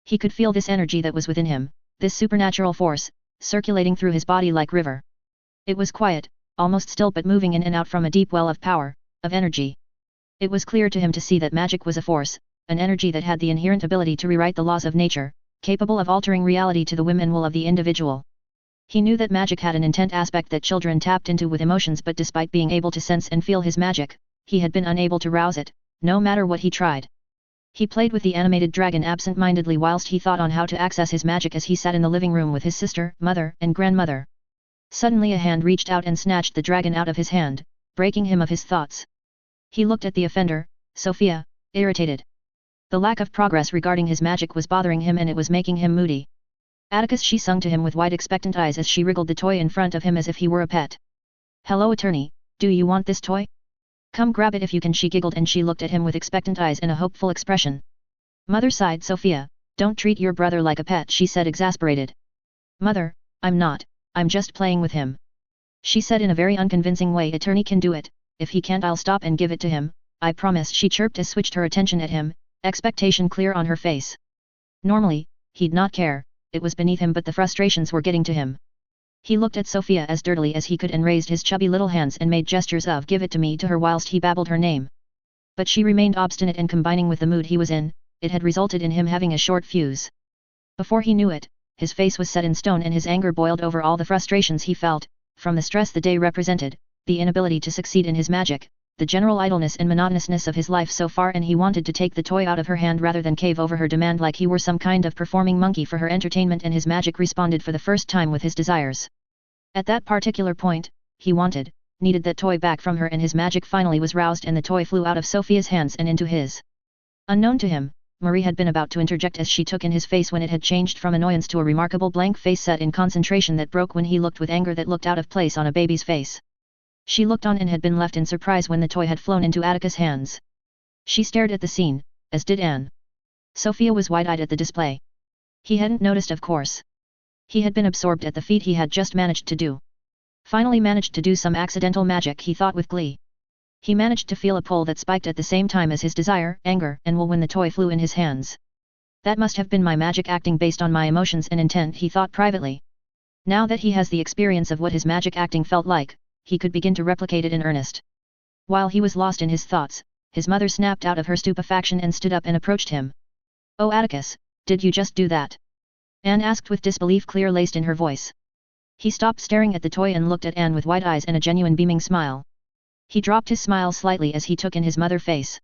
He could feel this energy that was within him, this supernatural force, circulating through his body like river. It was quiet, almost still, but moving in and out from a deep well of power, of energy. It was clear to him to see that magic was a force, an energy that had the inherent ability to rewrite the laws of nature, capable of altering reality to the whim and will of the individual. He knew that magic had an intent aspect that children tapped into with emotions, but despite being able to sense and feel his magic, he had been unable to rouse it, no matter what he tried. He played with the animated dragon absent-mindedly whilst he thought on how to access his magic as he sat in the living room with his sister, mother, and grandmother. Suddenly a hand reached out and snatched the dragon out of his hand, breaking him of his thoughts. He looked at the offender, Sophia, irritated. The lack of progress regarding his magic was bothering him, and it was making him moody. Atticus, she sung to him with wide expectant eyes as she wriggled the toy in front of him as if he were a pet. Hello attorney, do you want this toy? Come grab it if you can, she giggled, and she looked at him with expectant eyes and a hopeful expression. Mother, sighed Sophia, don't treat your brother like a pet, she said, exasperated. Mother, I'm not, I'm just playing with him. She said in a very unconvincing way. Attorney can do it, if he can't I'll stop and give it to him, I promise, she chirped as switched her attention at him, expectation clear on her face. Normally, he'd not care, it was beneath him, but the frustrations were getting to him. He looked at Sophia as dirtily as he could and raised his chubby little hands and made gestures of give it to me to her whilst he babbled her name. But she remained obstinate, and combining with the mood he was in, it had resulted in him having a short fuse. Before he knew it, his face was set in stone and his anger boiled over all the frustrations he felt, from the stress the day represented, the inability to succeed in his magic, the general idleness and monotonousness of his life so far, and he wanted to take the toy out of her hand rather than cave over her demand like he were some kind of performing monkey for her entertainment, and his magic responded for the first time with his desires. At that particular point, he needed that toy back from her, and his magic finally was roused and the toy flew out of Sophia's hands and into his. Unknown to him, Marie had been about to interject as she took in his face when it had changed from annoyance to a remarkable blank face set in concentration that broke when he looked with anger that looked out of place on a baby's face. She looked on and had been left in surprise when the toy had flown into Atticus' hands. She stared at the scene, as did Anne. Sophia was wide-eyed at the display. He hadn't noticed, of course. He had been absorbed at the feat he had just managed to do. Finally managed to do some accidental magic, he thought with glee. He managed to feel a pull that spiked at the same time as his desire, anger, and will when the toy flew in his hands. That must have been my magic acting based on my emotions and intent, he thought privately. Now that he has the experience of what his magic acting felt like, he could begin to replicate it in earnest. While he was lost in his thoughts, his mother snapped out of her stupefaction and stood up and approached him. Oh Atticus, did you just do that? Anne asked with disbelief clear-laced in her voice. He stopped staring at the toy and looked at Anne with wide eyes and a genuine beaming smile. He dropped his smile slightly as he took in his mother face.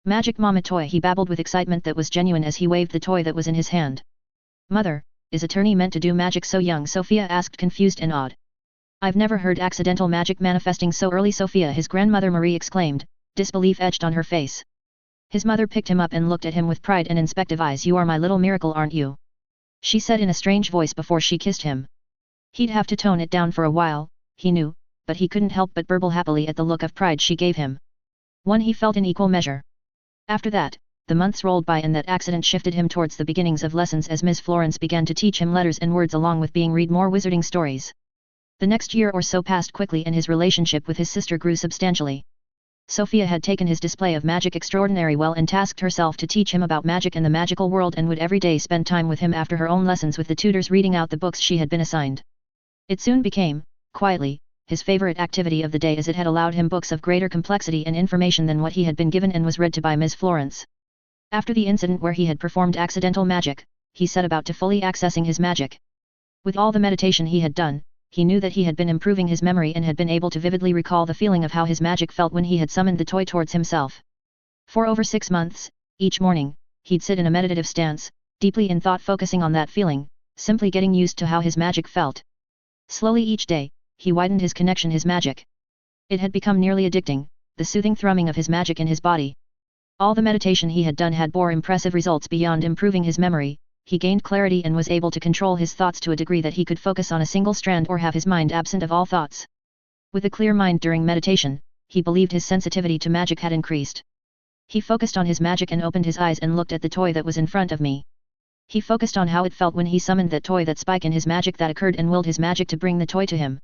Magic mama toy, he babbled with excitement that was genuine as he waved the toy that was in his hand. Mother, is attorney meant to do magic so young? Sophia asked, confused and awed. I've never heard accidental magic manifesting so early, Sophia, his grandmother Marie exclaimed, disbelief etched on her face. His mother picked him up and looked at him with pride and inspective eyes. You are my little miracle, aren't you? She said in a strange voice before she kissed him. He'd have to tone it down for a while, he knew, but he couldn't help but burble happily at the look of pride she gave him. One he felt in equal measure. After that, the months rolled by and that accident shifted him towards the beginnings of lessons as Miss Florence began to teach him letters and words along with being read more wizarding stories. The next year or so passed quickly and his relationship with his sister grew substantially. Sophia had taken his display of magic extraordinary well and tasked herself to teach him about magic and the magical world, and would every day spend time with him after her own lessons, with the tutors reading out the books she had been assigned. It soon became, quietly, his favorite activity of the day, as it had allowed him books of greater complexity and information than what he had been given and was read to by Ms. Florence. After the incident where he had performed accidental magic, he set about to fully accessing his magic. With all the meditation he had done, he knew that he had been improving his memory and had been able to vividly recall the feeling of how his magic felt when he had summoned the toy towards himself. For over 6 months, each morning, he'd sit in a meditative stance, deeply in thought, focusing on that feeling, simply getting used to how his magic felt. Slowly each day, he widened his connection, his magic. It had become nearly addicting, the soothing thrumming of his magic in his body. All the meditation he had done had bore impressive results. Beyond improving his memory, he gained clarity and was able to control his thoughts to a degree that he could focus on a single strand or have his mind absent of all thoughts. With a clear mind during meditation, he believed his sensitivity to magic had increased. He focused on his magic and opened his eyes and looked at the toy that was in front of me. He focused on how it felt when he summoned that toy, that spike in his magic that occurred, and willed his magic to bring the toy to him.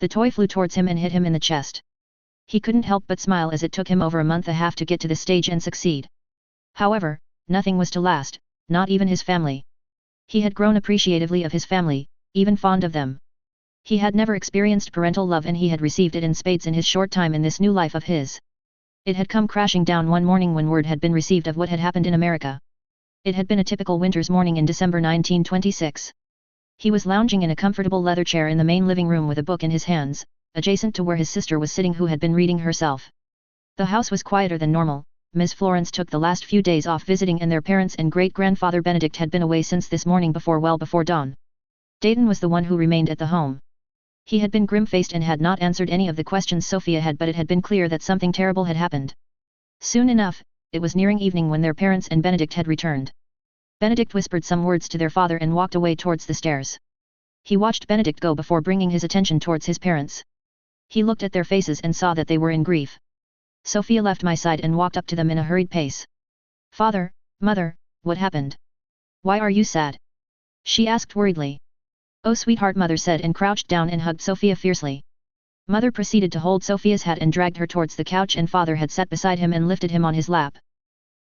The toy flew towards him and hit him in the chest. He couldn't help but smile, as it took him over a month and a half to get to this stage and succeed. However, nothing was to last, not even his family. He had grown appreciatively of his family, even fond of them. He had never experienced parental love, and he had received it in spades in his short time in this new life of his. It had come crashing down one morning when word had been received of what had happened in America. It had been a typical winter's morning in December 1926. He was lounging in a comfortable leather chair in the main living room with a book in his hands, adjacent to where his sister was sitting, who had been reading herself. The house was quieter than normal. Ms. Florence took the last few days off visiting, and their parents and great-grandfather Benedict had been away since this morning well before dawn. Dayton was the one who remained at the home. He had been grim-faced and had not answered any of the questions Sophia had, but it had been clear that something terrible had happened. Soon enough, it was nearing evening when their parents and Benedict had returned. Benedict whispered some words to their father and walked away towards the stairs. He watched Benedict go before bringing his attention towards his parents. He looked at their faces and saw that they were in grief. Sophia left my side and walked up to them in a hurried pace. "Father, Mother, what happened? Why are you sad?" she asked worriedly. "Oh sweetheart," Mother said, and crouched down and hugged Sophia fiercely. Mother proceeded to hold Sophia's hat and dragged her towards the couch, and Father had sat beside him and lifted him on his lap.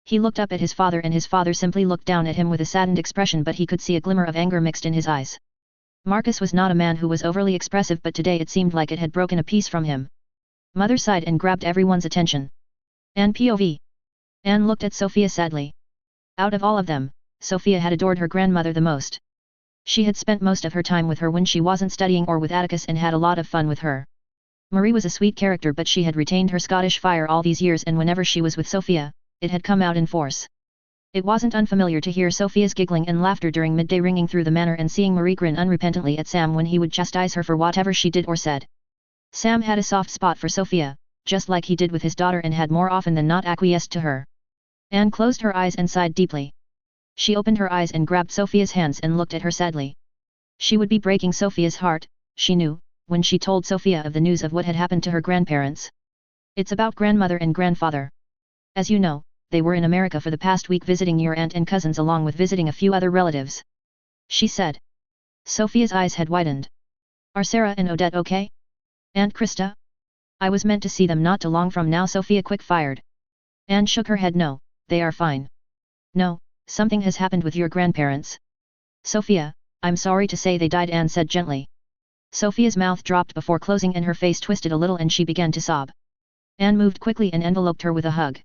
He looked up at his father, and his father simply looked down at him with a saddened expression, but he could see a glimmer of anger mixed in his eyes. Marcus was not a man who was overly expressive, but today it seemed like it had broken a piece from him. Mother sighed and grabbed everyone's attention. "Anne POV." Anne looked at Sophia sadly. Out of all of them, Sophia had adored her grandmother the most. She had spent most of her time with her when she wasn't studying or with Atticus, and had a lot of fun with her. Marie was a sweet character, but she had retained her Scottish fire all these years, and whenever she was with Sophia, it had come out in force. It wasn't unfamiliar to hear Sophia's giggling and laughter during midday ringing through the manor, and seeing Marie grin unrepentantly at Sam when he would chastise her for whatever she did or said. Sam had a soft spot for Sophia, just like he did with his daughter, and had more often than not acquiesced to her. Anne closed her eyes and sighed deeply. She opened her eyes and grabbed Sophia's hands and looked at her sadly. She would be breaking Sophia's heart, she knew, when she told Sophia of the news of what had happened to her grandparents. "It's about grandmother and grandfather. As you know, they were in America for the past week visiting your aunt and cousins, along with visiting a few other relatives," she said. Sophia's eyes had widened. "Are Sarah and Odette okay? Aunt Krista? I was meant to see them not too long from now," Sophia quick-fired. Anne shook her head. "No, they are fine." "No, something has happened with your grandparents." "Sophia, I'm sorry to say they died," Anne said gently. Sophia's mouth dropped before closing and her face twisted a little, and she began to sob. Anne moved quickly and enveloped her with a hug.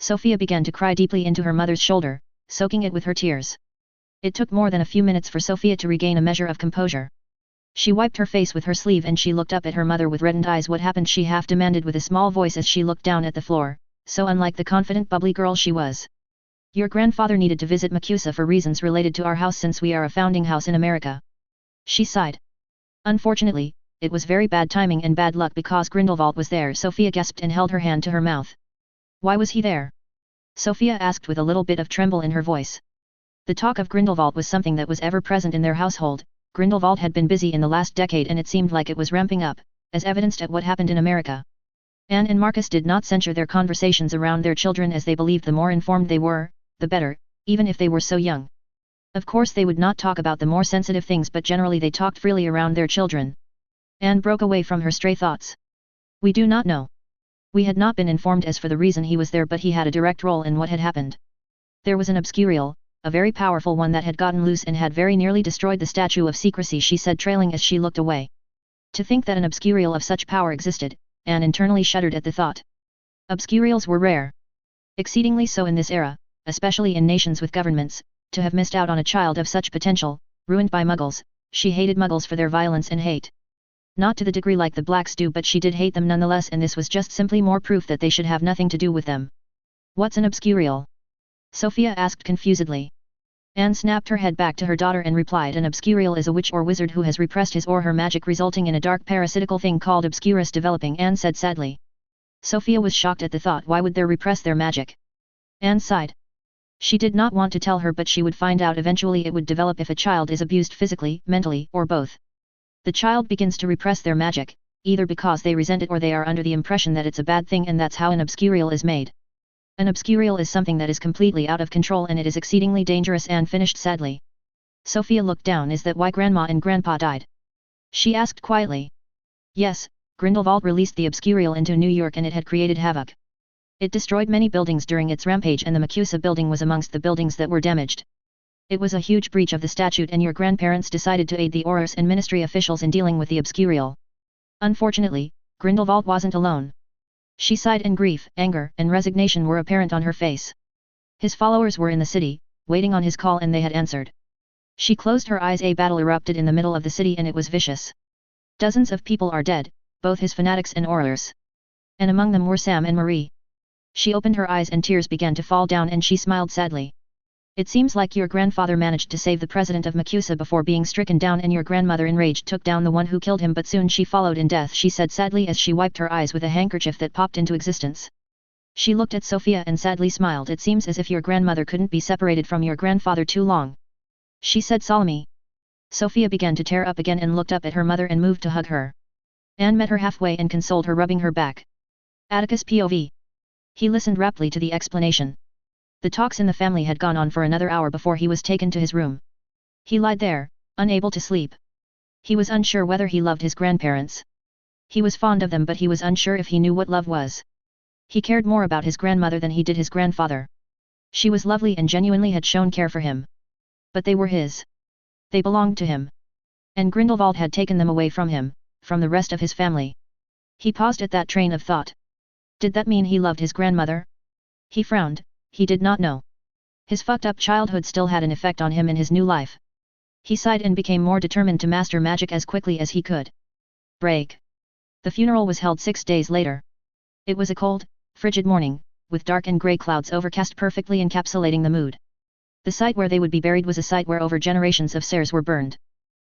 Sophia began to cry deeply into her mother's shoulder, soaking it with her tears. It took more than a few minutes for Sophia to regain a measure of composure. She wiped her face with her sleeve and she looked up at her mother with reddened eyes. "What happened?" she half demanded with a small voice as she looked down at the floor, so unlike the confident bubbly girl she was. "Your grandfather needed to visit Macusa for reasons related to our house, since we are a founding house in America." She sighed. "Unfortunately, it was very bad timing and bad luck because Grindelwald was there." Sophia gasped and held her hand to her mouth. "Why was he there?" Sophia asked with a little bit of tremble in her voice. The talk of Grindelwald was something that was ever present in their household. Grindelwald had been busy in the last decade, and it seemed like it was ramping up, as evidenced at what happened in America. Anne and Marcus did not censure their conversations around their children, as they believed the more informed they were, the better, even if they were so young. Of course they would not talk about the more sensitive things, but generally they talked freely around their children. Anne broke away from her stray thoughts. "We do not know. We had not been informed as for the reason he was there, but he had a direct role in what had happened. There was an obscurial, a very powerful one that had gotten loose and had very nearly destroyed the Statue of Secrecy, she said, trailing as she looked away. To think that an obscurial of such power existed, Anne internally shuddered at the thought. Obscurials were rare. Exceedingly so in this era, especially in nations with governments. To have missed out on a child of such potential, ruined by Muggles. She hated Muggles for their violence and hate. Not to the degree like the Blacks do, but she did hate them nonetheless, and this was just simply more proof that they should have nothing to do with them. What's an obscurial? Sophia asked confusedly. Anne snapped her head back to her daughter and replied, an obscurial is a witch or wizard who has repressed his or her magic, resulting in a dark parasitical thing called obscurus developing, Anne said sadly. Sophia was shocked at the thought. Why would they repress their magic? Anne sighed. She did not want to tell her, but she would find out eventually. It would develop if a child is abused physically, mentally, or both. The child begins to repress their magic, either because they resent it or they are under the impression that it's a bad thing, and that's how an obscurial is made. An obscurial is something that is completely out of control, and it is exceedingly dangerous, Anne finished sadly. Sophia looked down. Is that why Grandma and Grandpa died? She asked quietly. Yes, Grindelwald released the obscurial into New York and it had created havoc. It destroyed many buildings during its rampage, and the MACUSA building was amongst the buildings that were damaged. It was a huge breach of the statute, and your grandparents decided to aid the Aurors and Ministry officials in dealing with the obscurial. Unfortunately, Grindelwald wasn't alone. She sighed, and grief, anger, and resignation were apparent on her face. His followers were in the city, waiting on his call, and they had answered. She closed her eyes. A battle erupted in the middle of the city, and it was vicious. Dozens of people are dead, both his fanatics and Aurors. And among them were Sam and Marie. She opened her eyes and tears began to fall down, and she smiled sadly. It seems like your grandfather managed to save the president of MACUSA before being stricken down, and your grandmother enraged took down the one who killed him, but soon she followed in death, she said sadly as she wiped her eyes with a handkerchief that popped into existence. She looked at Sophia and sadly smiled. It seems as if your grandmother couldn't be separated from your grandfather too long, she said solemnly. Sophia began to tear up again and looked up at her mother and moved to hug her. Anne met her halfway and consoled her, rubbing her back. Atticus POV. He listened raptly to the explanation. The talks in the family had gone on for another hour before he was taken to his room. He lied there, unable to sleep. He was unsure whether he loved his grandparents. He was fond of them, but he was unsure if he knew what love was. He cared more about his grandmother than he did his grandfather. She was lovely and genuinely had shown care for him. But they were his. They belonged to him. And Grindelwald had taken them away from him, from the rest of his family. He paused at that train of thought. Did that mean he loved his grandmother? He frowned. He did not know. His fucked up childhood still had an effect on him in his new life. He sighed and became more determined to master magic as quickly as he could. Break. The funeral was held 6 days later. It was a cold, frigid morning, with dark and grey clouds overcast perfectly encapsulating the mood. The site where they would be buried was a site where over generations of Sayres were burned.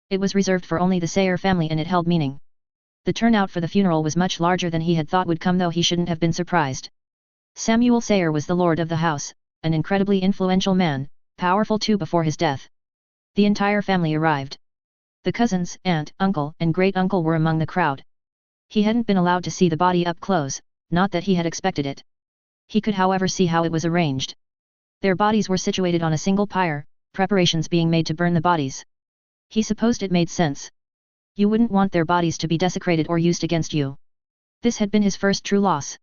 It was reserved for only the Sayre family, and it held meaning. The turnout for the funeral was much larger than he had thought would come, though he shouldn't have been surprised. Samuel Sayre was the lord of the house, an incredibly influential man, powerful too before his death. The entire family arrived. The cousins, aunt, uncle, and great-uncle were among the crowd. He hadn't been allowed to see the body up close, not that he had expected it. He could however see how it was arranged. Their bodies were situated on a single pyre, preparations being made to burn the bodies. He supposed it made sense. You wouldn't want their bodies to be desecrated or used against you. This had been his first true loss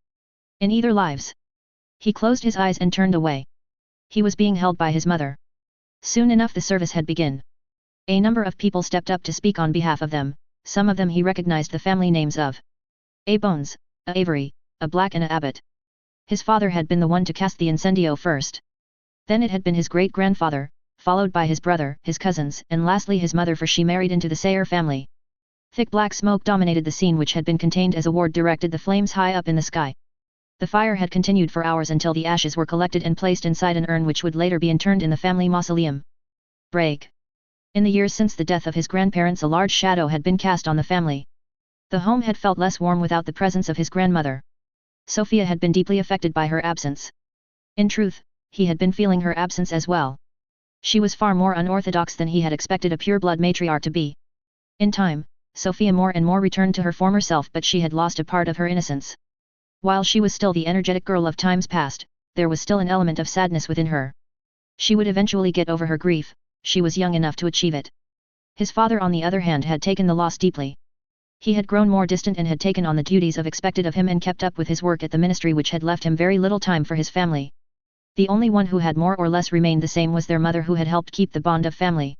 in either lives. He closed his eyes and turned away. He was being held by his mother. Soon enough the service had begun. A number of people stepped up to speak on behalf of them. Some of them he recognized the family names of. A Bones, a Avery, a Black, and a Abbott. His father had been the one to cast the incendio first. Then it had been his great-grandfather, followed by his brother, his cousins, and lastly his mother, for she married into the Sayre family. Thick black smoke dominated the scene, which had been contained as a ward directed the flames high up in the sky. The fire had continued for hours until the ashes were collected and placed inside an urn which would later be interned in the family mausoleum. Break. In the years since the death of his grandparents, a large shadow had been cast on the family. The home had felt less warm without the presence of his grandmother. Sophia had been deeply affected by her absence. In truth, he had been feeling her absence as well. She was far more unorthodox than he had expected a pure-blood matriarch to be. In time, Sophia more and more returned to her former self, but she had lost a part of her innocence. While she was still the energetic girl of times past, there was still an element of sadness within her. She would eventually get over her grief, she was young enough to achieve it. His father on the other hand had taken the loss deeply. He had grown more distant and had taken on the duties of expected of him and kept up with his work at the ministry, which had left him very little time for his family. The only one who had more or less remained the same was their mother, who had helped keep the bond of family.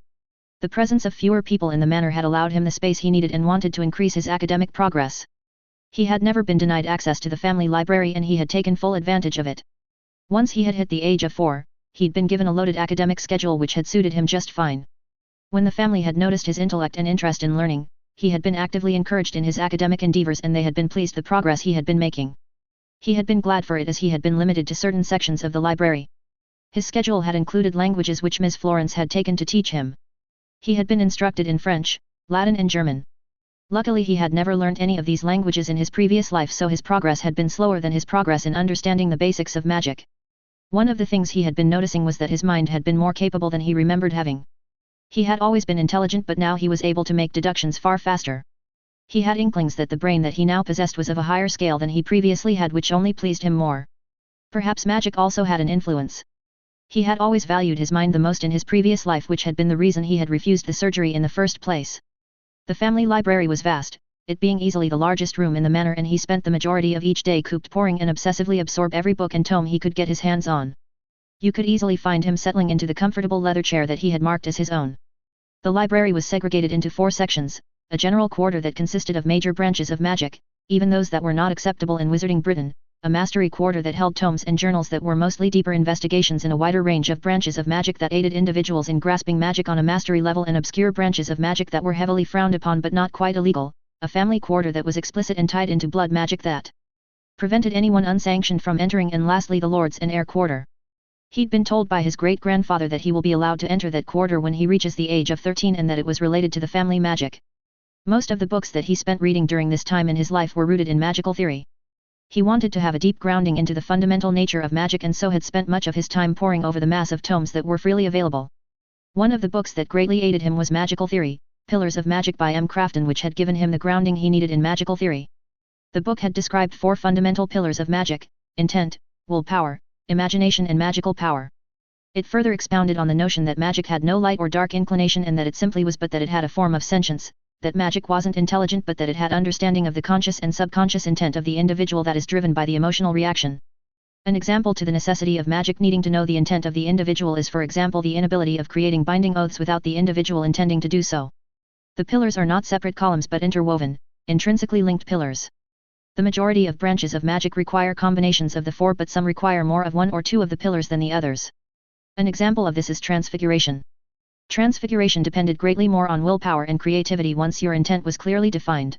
The presence of fewer people in the manor had allowed him the space he needed and wanted to increase his academic progress. He had never been denied access to the family library and he had taken full advantage of it. Once he had hit the age of 4, he'd been given a loaded academic schedule which had suited him just fine. When the family had noticed his intellect and interest in learning, he had been actively encouraged in his academic endeavors and they had been pleased the progress he had been making. He had been glad for it, as he had been limited to certain sections of the library. His schedule had included languages which Miss Florence had taken to teach him. He had been instructed in French, Latin and German. Luckily he had never learnt any of these languages in his previous life, so his progress had been slower than his progress in understanding the basics of magic. One of the things he had been noticing was that his mind had been more capable than he remembered having. He had always been intelligent, but now he was able to make deductions far faster. He had inklings that the brain that he now possessed was of a higher scale than he previously had, which only pleased him more. Perhaps magic also had an influence. He had always valued his mind the most in his previous life, which had been the reason he had refused the surgery in the first place. The family library was vast, it being easily the largest room in the manor, and he spent the majority of each day cooped pouring and obsessively absorb every book and tome he could get his hands on. You could easily find him settling into the comfortable leather chair that he had marked as his own. The library was segregated into 4 sections, a general quarter that consisted of major branches of magic, even those that were not acceptable in Wizarding Britain, a mastery quarter that held tomes and journals that were mostly deeper investigations in a wider range of branches of magic that aided individuals in grasping magic on a mastery level, and obscure branches of magic that were heavily frowned upon but not quite illegal, a family quarter that was explicit and tied into blood magic that prevented anyone unsanctioned from entering, and lastly the Lords and Heir quarter. He'd been told by his great-grandfather that he will be allowed to enter that quarter when he reaches the age of 13 and that it was related to the family magic. Most of the books that he spent reading during this time in his life were rooted in magical theory. He wanted to have a deep grounding into the fundamental nature of magic, and so had spent much of his time poring over the mass of tomes that were freely available. One of the books that greatly aided him was Magical Theory, Pillars of Magic by M. Crafton, which had given him the grounding he needed in magical theory. The book had described 4 fundamental pillars of magic: intent, will power, imagination and magical power. It further expounded on the notion that magic had no light or dark inclination, and that it simply was, but that it had a form of sentience, that magic wasn't intelligent but that it had understanding of the conscious and subconscious intent of the individual that is driven by the emotional reaction. An example to the necessity of magic needing to know the intent of the individual is, for example, the inability of creating binding oaths without the individual intending to do so. The pillars are not separate columns but interwoven, intrinsically linked pillars. The majority of branches of magic require combinations of the 4, but some require more of 1 or 2 of the pillars than the others. An example of this is transfiguration. Transfiguration depended greatly more on willpower and creativity once your intent was clearly defined.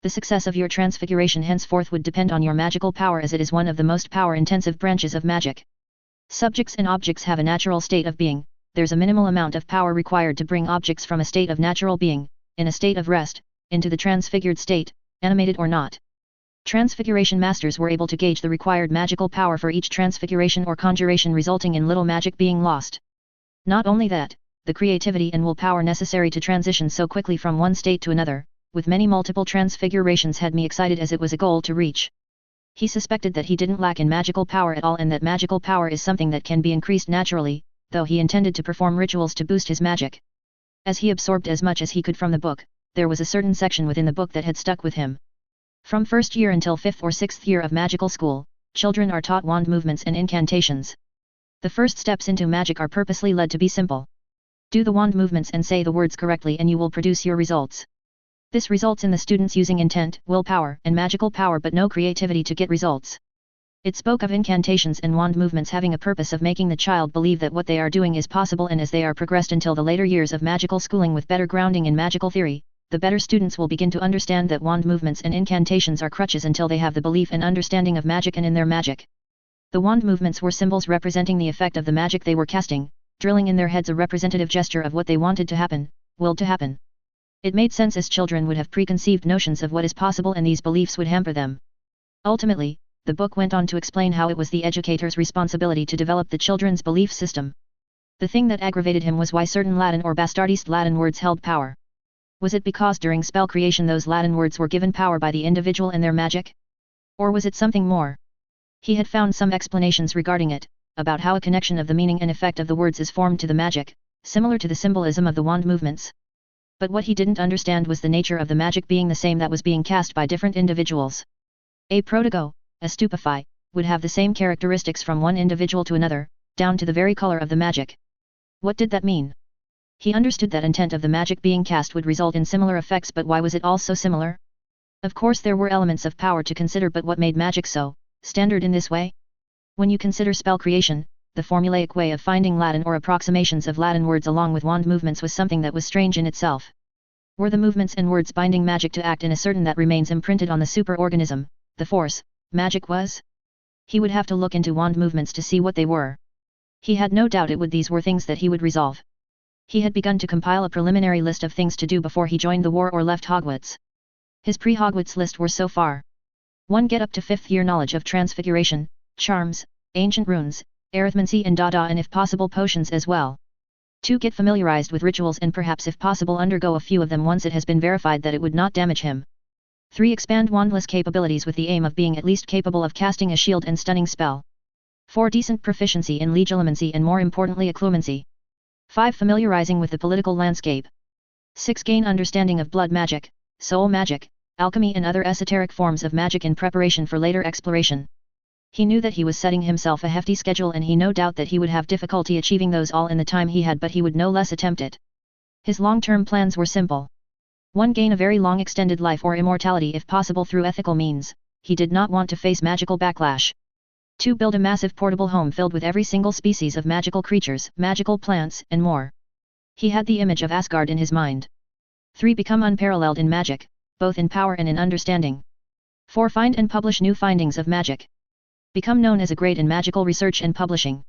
The success of your transfiguration henceforth would depend on your magical power, as it is one of the most power-intensive branches of magic. Subjects and objects have a natural state of being. There's a minimal amount of power required to bring objects from a state of natural being, in a state of rest, into the transfigured state, animated or not. Transfiguration masters were able to gauge the required magical power for each transfiguration or conjuration, resulting in little magic being lost. Not only that, the creativity and willpower necessary to transition so quickly from one state to another, with many multiple transfigurations, had me excited, as it was a goal to reach. He suspected that he didn't lack in magical power at all, and that magical power is something that can be increased naturally, though he intended to perform rituals to boost his magic. As he absorbed as much as he could from the book, there was a certain section within the book that had stuck with him. From first year until 5th or 6th year of magical school, children are taught wand movements and incantations. The first steps into magic are purposely led to be simple. Do the wand movements and say the words correctly and you will produce your results. This results in the students using intent, willpower, and magical power but no creativity to get results. It spoke of incantations and wand movements having a purpose of making the child believe that what they are doing is possible, and as they are progressed until the later years of magical schooling with better grounding in magical theory, the better students will begin to understand that wand movements and incantations are crutches until they have the belief and understanding of magic and in their magic. The wand movements were symbols representing the effect of the magic they were casting, drilling in their heads a representative gesture of what they wanted to happen, willed to happen. It made sense, as children would have preconceived notions of what is possible and these beliefs would hamper them. Ultimately, the book went on to explain how it was the educator's responsibility to develop the children's belief system. The thing that aggravated him was why certain Latin or bastardized Latin words held power. Was it because during spell creation those Latin words were given power by the individual and their magic? Or was it something more? He had found some explanations regarding it, about how a connection of the meaning and effect of the words is formed to the magic, similar to the symbolism of the wand movements. But what he didn't understand was the nature of the magic being the same that was being cast by different individuals. A protogo, a stupefy, would have the same characteristics from one individual to another, down to the very color of the magic. What did that mean? He understood that intent of the magic being cast would result in similar effects, but why was it all so similar? Of course there were elements of power to consider, but what made magic so standard in this way? When you consider spell creation, the formulaic way of finding Latin or approximations of Latin words along with wand movements was something that was strange in itself. Were the movements and words binding magic to act in a certain that remains imprinted on the superorganism, the force, magic was? He would have to look into wand movements to see what they were. He had no doubt these were things that he would resolve. He had begun to compile a preliminary list of things to do before he joined the war or left Hogwarts. His pre-Hogwarts list were so far. 1. Get up to 5th year knowledge of transfiguration, charms, ancient runes, arithmancy and dada, and if possible potions as well. 2. Get familiarized with rituals and perhaps if possible undergo a few of them once it has been verified that it would not damage him. 3. Expand wandless capabilities with the aim of being at least capable of casting a shield and stunning spell. 4. Decent proficiency in legilimency and more importantly occlumency. 5. Familiarizing with the political landscape. 6. Gain understanding of blood magic, soul magic, alchemy and other esoteric forms of magic in preparation for later exploration. He knew that he was setting himself a hefty schedule and he no doubt that he would have difficulty achieving those all in the time he had, but he would no less attempt it. His long-term plans were simple. 1. Gain a very long extended life or immortality if possible through ethical means. He did not want to face magical backlash. 2. Build a massive portable home filled with every single species of magical creatures, magical plants, and more. He had the image of Asgard in his mind. 3. Become unparalleled in magic, both in power and in understanding. 4. Find and publish new findings of magic. Become known as a great in magical research and publishing.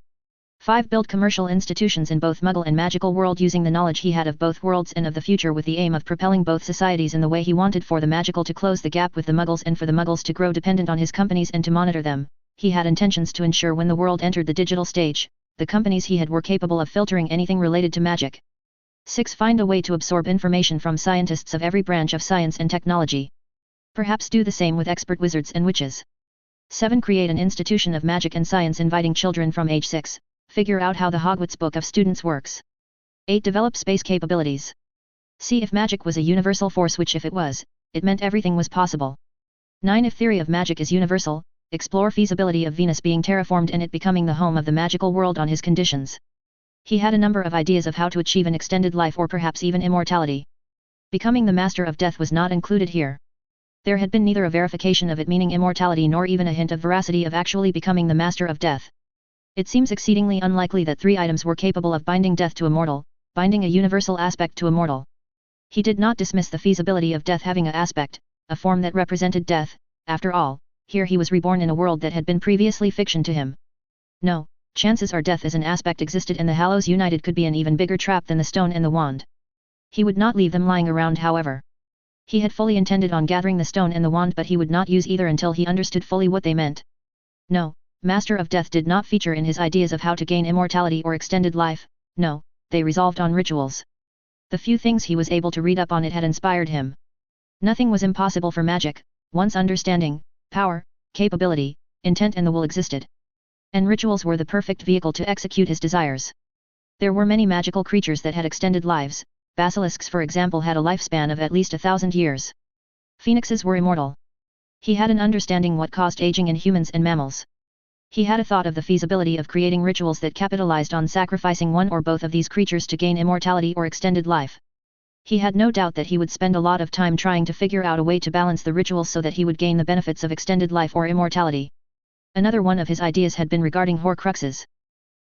5. Build commercial institutions in both Muggle and magical world using the knowledge he had of both worlds and of the future with the aim of propelling both societies in the way he wanted, for the magical to close the gap with the Muggles and for the Muggles to grow dependent on his companies and to monitor them. He had intentions to ensure when the world entered the digital stage, the companies he had were capable of filtering anything related to magic. 6. Find a way to absorb information from scientists of every branch of science and technology. Perhaps do the same with expert wizards and witches. 7. Create an institution of magic and science inviting children from age 6. Figure out how the Hogwarts Book of Students works. 8. Develop space capabilities. See if magic was a universal force, which if it was, it meant everything was possible. 9. If theory of magic is universal, explore feasibility of Venus being terraformed and it becoming the home of the magical world on his conditions. He had a number of ideas of how to achieve an extended life or perhaps even immortality. Becoming the master of death was not included here. There had been neither a verification of it meaning immortality nor even a hint of veracity of actually becoming the master of death. It seems exceedingly unlikely that 3 items were capable of binding death to a mortal, binding a universal aspect to a mortal. He did not dismiss the feasibility of death having a aspect, a form that represented death. After all, here he was reborn in a world that had been previously fiction to him. No, chances are death as an aspect existed and the Hallows United could be an even bigger trap than the stone and the wand. He would not leave them lying around, however. He had fully intended on gathering the stone and the wand, but he would not use either until he understood fully what they meant. No, Master of Death did not feature in his ideas of how to gain immortality or extended life. No, they resolved on rituals. The few things he was able to read up on it had inspired him. Nothing was impossible for magic, once understanding, power, capability, intent and the will existed. And rituals were the perfect vehicle to execute his desires. There were many magical creatures that had extended lives. Basilisks for example had a lifespan of at least 1,000 years. Phoenixes were immortal. He had an understanding what caused aging in humans and mammals. He had a thought of the feasibility of creating rituals that capitalized on sacrificing one or both of these creatures to gain immortality or extended life. He had no doubt that he would spend a lot of time trying to figure out a way to balance the rituals so that he would gain the benefits of extended life or immortality. Another one of his ideas had been regarding Horcruxes.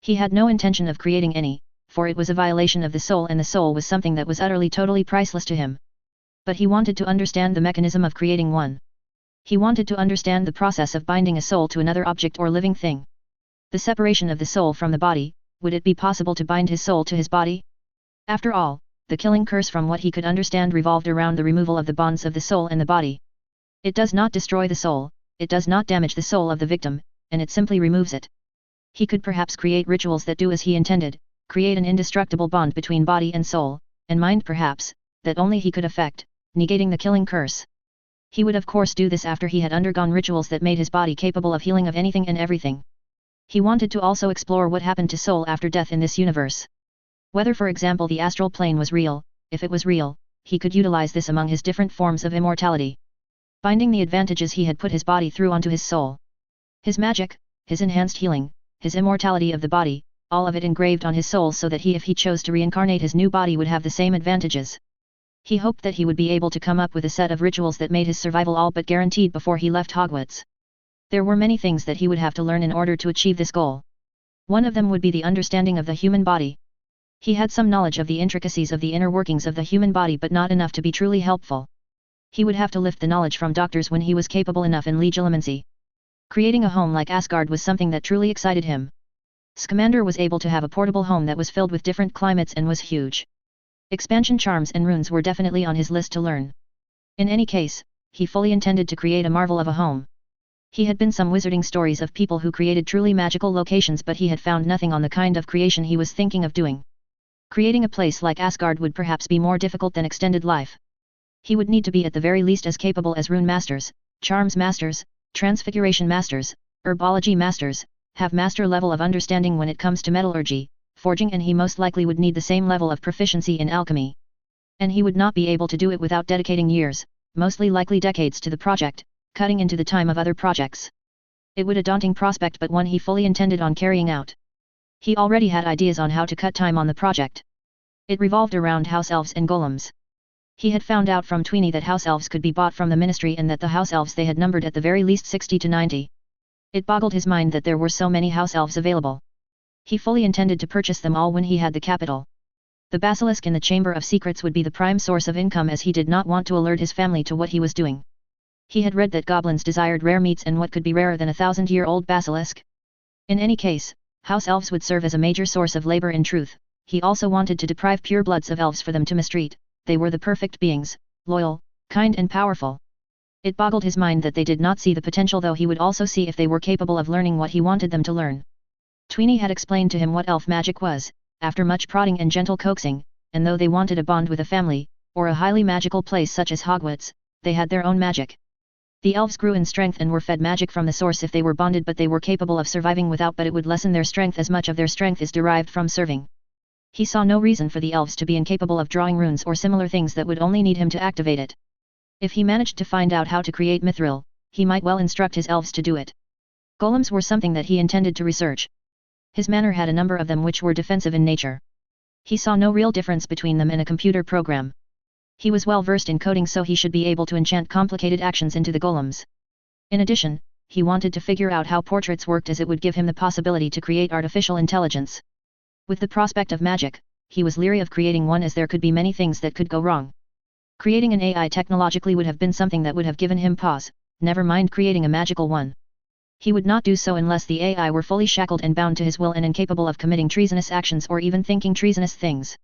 He had no intention of creating any, for it was a violation of the soul and the soul was something that was utterly totally priceless to him. But he wanted to understand the mechanism of creating one. He wanted to understand the process of binding a soul to another object or living thing. The separation of the soul from the body, would it be possible to bind his soul to his body? After all, the killing curse from what he could understand revolved around the removal of the bonds of the soul and the body. It does not destroy the soul, it does not damage the soul of the victim, and it simply removes it. He could perhaps create rituals that do as he intended, create an indestructible bond between body and soul, and mind perhaps, that only he could effect, negating the killing curse. He would of course do this after he had undergone rituals that made his body capable of healing of anything and everything. He wanted to also explore what happened to soul after death in this universe. Whether for example the astral plane was real, if it was real, he could utilize this among his different forms of immortality. Binding the advantages he had put his body through onto his soul. His magic, his enhanced healing, his immortality of the body, all of it engraved on his soul so that if he chose to reincarnate his new body would have the same advantages. He hoped that he would be able to come up with a set of rituals that made his survival all but guaranteed before he left Hogwarts. There were many things that he would have to learn in order to achieve this goal. One of them would be the understanding of the human body. He had some knowledge of the intricacies of the inner workings of the human body but not enough to be truly helpful. He would have to lift the knowledge from doctors when he was capable enough in legilimency. Creating a home like Asgard was something that truly excited him. Scamander was able to have a portable home that was filled with different climates and was huge. Expansion charms and runes were definitely on his list to learn. In any case, he fully intended to create a marvel of a home. He had been some wizarding stories of people who created truly magical locations but he had found nothing on the kind of creation he was thinking of doing. Creating a place like Asgard would perhaps be more difficult than extended life. He would need to be at the very least as capable as rune masters, charms masters, transfiguration masters, herbology masters, have master level of understanding when it comes to metallurgy, forging, and he most likely would need the same level of proficiency in alchemy. And he would not be able to do it without dedicating years, mostly likely decades to the project, cutting into the time of other projects. It would a daunting prospect but one he fully intended on carrying out. He already had ideas on how to cut time on the project. It revolved around house elves and golems. He had found out from Tweenie that house elves could be bought from the ministry and that the house elves they had numbered at the very least 60 to 90. It boggled his mind that there were so many house elves available. He fully intended to purchase them all when he had the capital. The basilisk in the Chamber of Secrets would be the prime source of income as he did not want to alert his family to what he was doing. He had read that goblins desired rare meats and what could be rarer than a 1,000-year-old basilisk? In any case, house elves would serve as a major source of labor in truth. He also wanted to deprive purebloods of elves for them to mistreat. They were the perfect beings, loyal, kind and powerful. It boggled his mind that they did not see the potential though he would also see if they were capable of learning what he wanted them to learn. Tweenie had explained to him what elf magic was, after much prodding and gentle coaxing, and though they wanted a bond with a family, or a highly magical place such as Hogwarts, they had their own magic. The elves grew in strength and were fed magic from the source if they were bonded but they were capable of surviving without but it would lessen their strength as much of their strength is derived from serving. He saw no reason for the elves to be incapable of drawing runes or similar things that would only need him to activate it. If he managed to find out how to create mithril, he might well instruct his elves to do it. Golems were something that he intended to research. His manor had a number of them which were defensive in nature. He saw no real difference between them and a computer program. He was well versed in coding so he should be able to enchant complicated actions into the golems. In addition, he wanted to figure out how portraits worked as it would give him the possibility to create artificial intelligence. With the prospect of magic, he was leery of creating one as there could be many things that could go wrong. Creating an AI technologically would have been something that would have given him pause, never mind creating a magical one. He would not do so unless the AI were fully shackled and bound to his will and incapable of committing treasonous actions or even thinking treasonous things.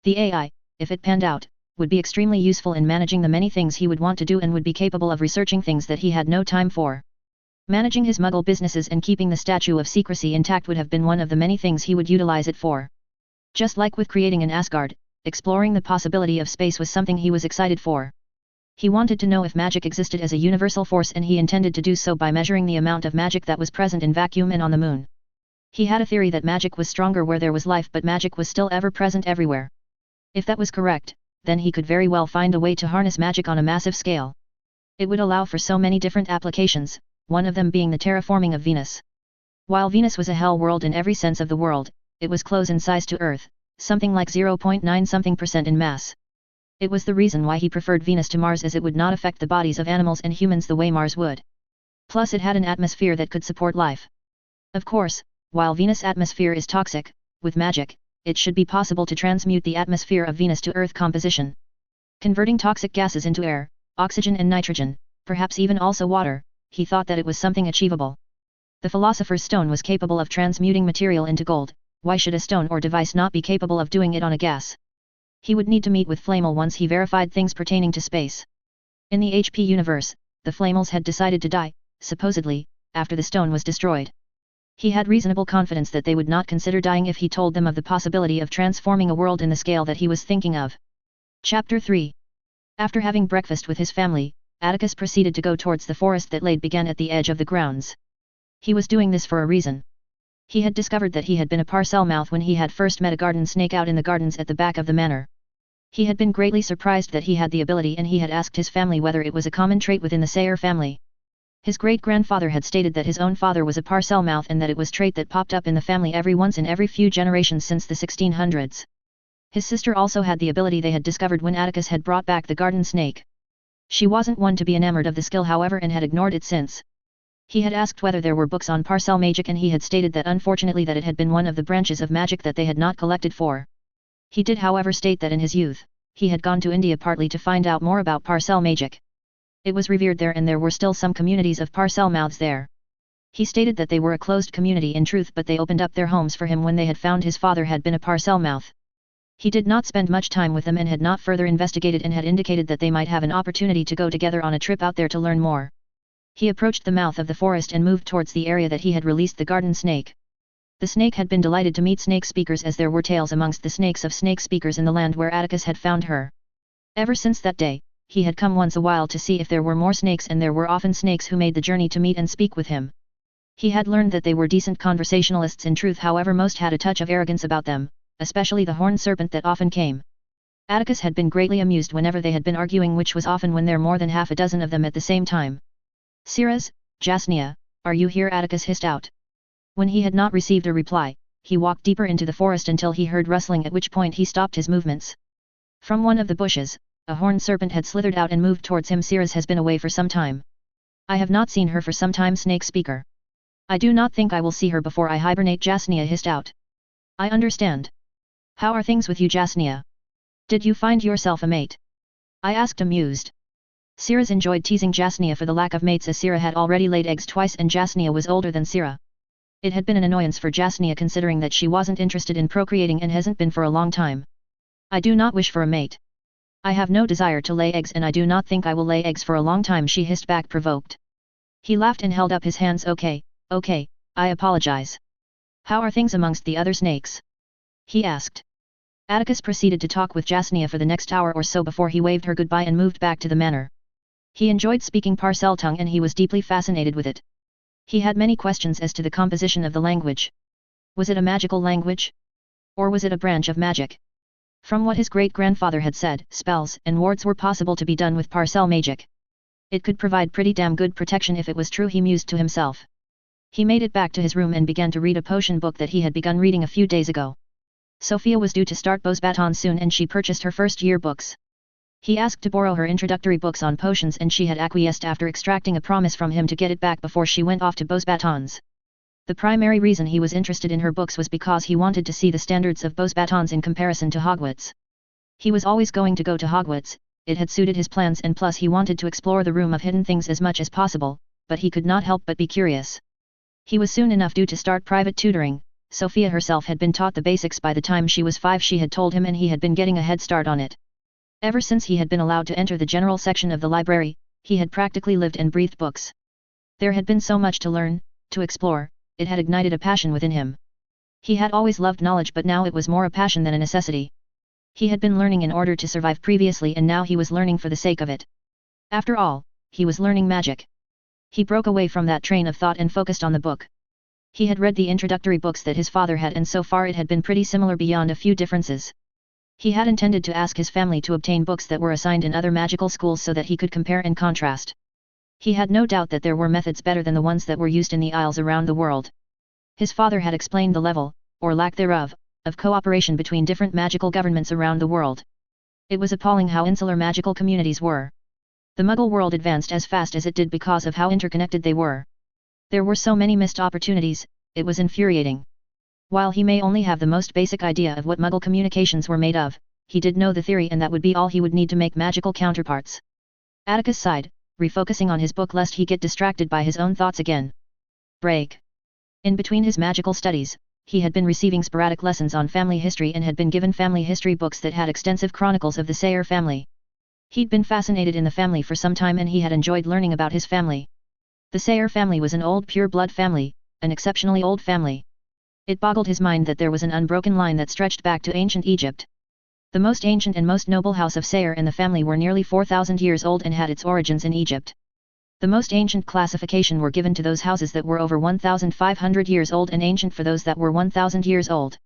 The AI, if it panned out, would be extremely useful in managing the many things he would want to do and would be capable of researching things that he had no time for. Managing his muggle businesses and keeping the statue of secrecy intact would have been one of the many things he would utilize it for. Just like with creating an Asgard, exploring the possibility of space was something he was excited for. He wanted to know if magic existed as a universal force and he intended to do so by measuring the amount of magic that was present in vacuum and on the moon. He had a theory that magic was stronger where there was life but magic was still ever present everywhere. If that was correct, then he could very well find a way to harness magic on a massive scale. It would allow for so many different applications, one of them being the terraforming of Venus. While Venus was a hell world in every sense of the word, it was close in size to Earth, something like 0.9% in mass. It was the reason why he preferred Venus to Mars as it would not affect the bodies of animals and humans the way Mars would. Plus it had an atmosphere that could support life. Of course, while Venus' atmosphere is toxic, with magic, it should be possible to transmute the atmosphere of Venus to Earth composition. Converting toxic gases into air, oxygen and nitrogen, perhaps even also water, he thought that it was something achievable. The Philosopher's Stone was capable of transmuting material into gold. Why should a stone or device not be capable of doing it on a gas? He would need to meet with Flamel once he verified things pertaining to space. In the HP universe, the Flamels had decided to die, supposedly, after the stone was destroyed. He had reasonable confidence that they would not consider dying if he told them of the possibility of transforming a world in the scale that he was thinking of. Chapter 3. After having breakfast with his family, Atticus proceeded to go towards the forest that began at the edge of the grounds. He was doing this for a reason. He had discovered that he had been a parcel mouth when he had first met a garden snake out in the gardens at the back of the manor. He had been greatly surprised that he had the ability, and he had asked his family whether it was a common trait within the Sayre family. His great-grandfather had stated that his own father was a parcel-mouth and that it was trait that popped up in the family once in every few generations since the 1600s. His sister also had the ability they had discovered when Atticus had brought back the garden snake. She wasn't one to be enamored of the skill however and had ignored it since. He had asked whether there were books on parcel magic and he had stated that unfortunately that it had been one of the branches of magic that they had not collected for. He did however state that in his youth, he had gone to India partly to find out more about parcel magic. It was revered there and there were still some communities of parcel mouths there. He stated that they were a closed community in truth but they opened up their homes for him when they had found his father had been a parcel mouth. He did not spend much time with them and had not further investigated and had indicated that they might have an opportunity to go together on a trip out there to learn more. He approached the mouth of the forest and moved towards the area that he had released the garden snake. The snake had been delighted to meet snake speakers as there were tales amongst the snakes of snake speakers in the land where Atticus had found her. Ever since that day, he had come once a while to see if there were more snakes and there were often snakes who made the journey to meet and speak with him. He had learned that they were decent conversationalists in truth however most had a touch of arrogance about them, especially the horned serpent that often came. Atticus had been greatly amused whenever they had been arguing which was often when there more than half a dozen of them at the same time. "Siras, Jasnia, are you here?" Atticus hissed out. When he had not received a reply, he walked deeper into the forest until he heard rustling at which point he stopped his movements. From one of the bushes, a horned serpent had slithered out and moved towards him. "Siras has been away for some time. I have not seen her for some time." Snake speaker. "I do not think I will see her before I hibernate." Jasnia hissed out. "I understand. How are things with you, Jasnia? Did you find yourself a mate?" I asked amused. Siras enjoyed teasing Jasnia for the lack of mates as Sayre had already laid eggs twice and Jasnia was older than Sayre. It had been an annoyance for Jasnia considering that she wasn't interested in procreating and hasn't been for a long time. "I do not wish for a mate. I have no desire to lay eggs and I do not think I will lay eggs for a long time," she hissed back provoked. He laughed and held up his hands. Okay, I apologize. How are things amongst the other snakes?" he asked. Atticus proceeded to talk with Jasnia for the next hour or so before he waved her goodbye and moved back to the manor. He enjoyed speaking parcel tongue and he was deeply fascinated with it. He had many questions as to the composition of the language. Was it a magical language? Or was it a branch of magic? From what his great-grandfather had said, spells and wards were possible to be done with parcel magic. It could provide pretty damn good protection if it was true, he mused to himself. He made it back to his room and began to read a potion book that he had begun reading a few days ago. Sophia was due to start Bosbaton soon and she purchased her first year books. He asked to borrow her introductory books on potions and she had acquiesced after extracting a promise from him to get it back before she went off to Bosbatons. The primary reason he was interested in her books was because he wanted to see the standards of Bosbatons in comparison to Hogwarts. He was always going to go to Hogwarts, it had suited his plans and plus he wanted to explore the room of hidden things as much as possible, but he could not help but be curious. He was soon enough due to start private tutoring. Sophia herself had been taught the basics by the time she was 5, she had told him, and he had been getting a head start on it. Ever since he had been allowed to enter the general section of the library, he had practically lived and breathed books. There had been so much to learn, to explore, it had ignited a passion within him. He had always loved knowledge but now it was more a passion than a necessity. He had been learning in order to survive previously and now he was learning for the sake of it. After all, he was learning magic. He broke away from that train of thought and focused on the book. He had read the introductory books that his father had and so far it had been pretty similar beyond a few differences. He had intended to ask his family to obtain books that were assigned in other magical schools so that he could compare and contrast. He had no doubt that there were methods better than the ones that were used in the Isles around the world. His father had explained the level, or lack thereof, of cooperation between different magical governments around the world. It was appalling how insular magical communities were. The Muggle world advanced as fast as it did because of how interconnected they were. There were so many missed opportunities, it was infuriating. While he may only have the most basic idea of what Muggle communications were made of, he did know the theory and that would be all he would need to make magical counterparts. Atticus sighed, refocusing on his book lest he get distracted by his own thoughts again. Break. In between his magical studies, he had been receiving sporadic lessons on family history and had been given family history books that had extensive chronicles of the Sayre family. He'd been fascinated in the family for some time and he had enjoyed learning about his family. The Sayre family was an old pure-blood family, an exceptionally old family. It boggled his mind that there was an unbroken line that stretched back to ancient Egypt. The most ancient and most noble house of Sayre and the family were nearly 4,000 years old and had its origins in Egypt. The most ancient classification were given to those houses that were over 1,500 years old and ancient for those that were 1,000 years old.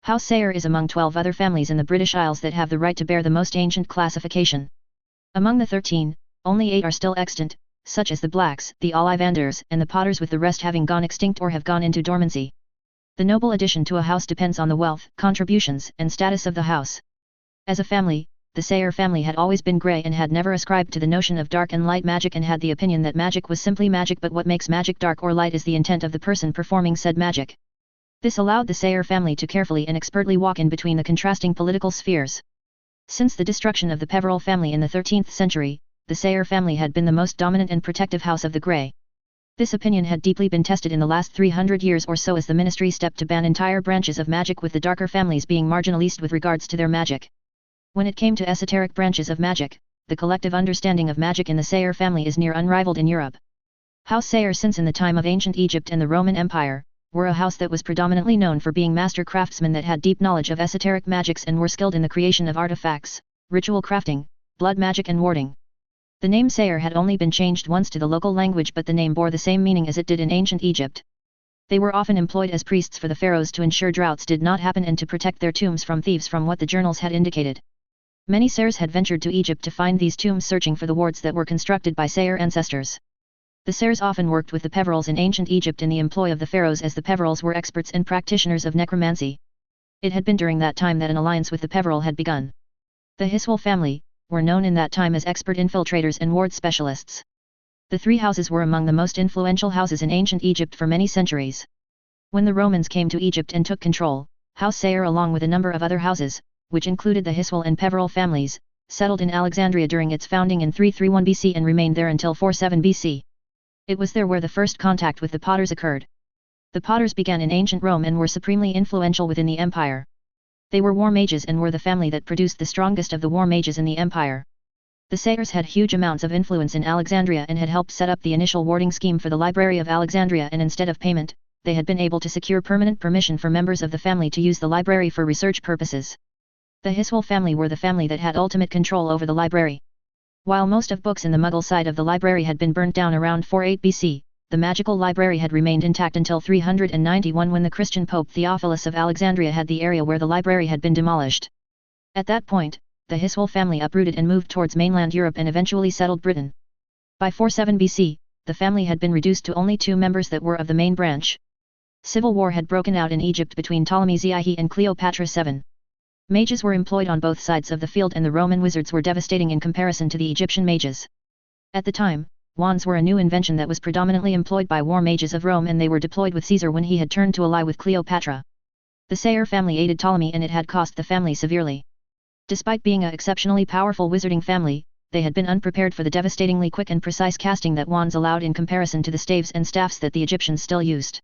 House Sayre is among 12 other families in the British Isles that have the right to bear the most ancient classification. Among the 13, only 8 are still extant, such as the Blacks, the Ollivanders, and the Potters, with the rest having gone extinct or have gone into dormancy. The noble addition to a house depends on the wealth, contributions, and status of the house. As a family, the Sayre family had always been grey and had never ascribed to the notion of dark and light magic, and had the opinion that magic was simply magic, but what makes magic dark or light is the intent of the person performing said magic. This allowed the Sayre family to carefully and expertly walk in between the contrasting political spheres. Since the destruction of the Peveril family in the 13th century, the Sayre family had been the most dominant and protective house of the Grey. This opinion had deeply been tested in the last 300 years or so as the ministry stepped to ban entire branches of magic, with the darker families being marginalized with regards to their magic. When it came to esoteric branches of magic, the collective understanding of magic in the Sayre family is near unrivaled in Europe. House Sayre, since in the time of ancient Egypt and the Roman Empire, were a house that was predominantly known for being master craftsmen that had deep knowledge of esoteric magics and were skilled in the creation of artifacts, ritual crafting, blood magic and warding. The name Sayre had only been changed once to the local language, but the name bore the same meaning as it did in ancient Egypt. They were often employed as priests for the pharaohs to ensure droughts did not happen and to protect their tombs from thieves, from what the journals had indicated. Many Sayres had ventured to Egypt to find these tombs, searching for the wards that were constructed by Sayre ancestors. The Sayres often worked with the Peverils in ancient Egypt in the employ of the pharaohs, as the Peverils were experts and practitioners of necromancy. It had been during that time that an alliance with the Peveril had begun. The Hiswell family were known in that time as expert infiltrators and ward specialists. The three houses were among the most influential houses in ancient Egypt for many centuries. When the Romans came to Egypt and took control, House Sayre, along with a number of other houses, which included the Hiswell and Peveril families, settled in Alexandria during its founding in 331 BC and remained there until 47 BC. It was there where the first contact with the Potters occurred. The Potters began in ancient Rome and were supremely influential within the empire. They were war mages and were the family that produced the strongest of the war mages in the empire. The Sayres had huge amounts of influence in Alexandria and had helped set up the initial warding scheme for the Library of Alexandria, and instead of payment, they had been able to secure permanent permission for members of the family to use the library for research purposes. The Hiswell family were the family that had ultimate control over the library. While most of books in the Muggle side of the library had been burnt down around 48 BC, the magical library had remained intact until 391, when the Christian Pope Theophilus of Alexandria had the area where the library had been demolished. At that point, the Hiswell family uprooted and moved towards mainland Europe and eventually settled Britain. By 47 BC, the family had been reduced to only 2 members that were of the main branch. Civil war had broken out in Egypt between Ptolemy Ziahi and Cleopatra VII. Mages were employed on both sides of the field, and the Roman wizards were devastating in comparison to the Egyptian mages. At the time, wands were a new invention that was predominantly employed by war mages of Rome, and they were deployed with Caesar when he had turned to ally with Cleopatra. The Sayre family aided Ptolemy, and it had cost the family severely. Despite being an exceptionally powerful wizarding family, they had been unprepared for the devastatingly quick and precise casting that wands allowed in comparison to the staves and staffs that the Egyptians still used.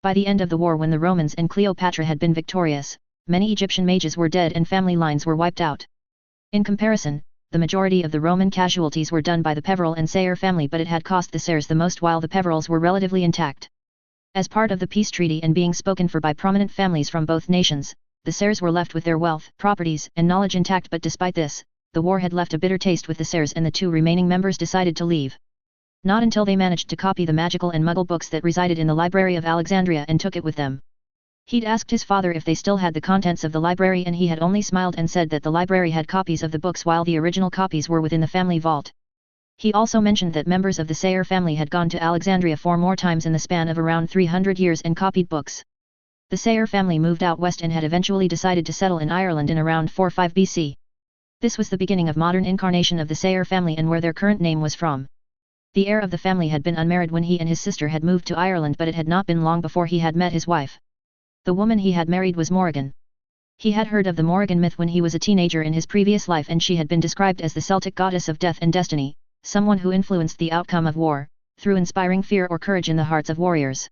By the end of the war, when the Romans and Cleopatra had been victorious, many Egyptian mages were dead and family lines were wiped out. In comparison, the majority of the Roman casualties were done by the Peveril and Sayre family, but it had cost the Sayres the most, while the Peverils were relatively intact. As part of the peace treaty and being spoken for by prominent families from both nations, the Sayres were left with their wealth, properties, and knowledge intact, but despite this, the war had left a bitter taste with the Sayres, and the 2 remaining members decided to leave. Not until they managed to copy the magical and Muggle books that resided in the Library of Alexandria and took it with them. He'd asked his father if they still had the contents of the library, and he had only smiled and said that the library had copies of the books while the original copies were within the family vault. He also mentioned that members of the Sayre family had gone to Alexandria 4 more times in the span of around 300 years and copied books. The Sayre family moved out west and had eventually decided to settle in Ireland in around 45 BC. This was the beginning of modern incarnation of the Sayre family and where their current name was from. The heir of the family had been unmarried when he and his sister had moved to Ireland, but it had not been long before he had met his wife. The woman he had married was Morrigan. He had heard of the Morrigan myth when he was a teenager in his previous life, and she had been described as the Celtic goddess of death and destiny, someone who influenced the outcome of war, through inspiring fear or courage in the hearts of warriors.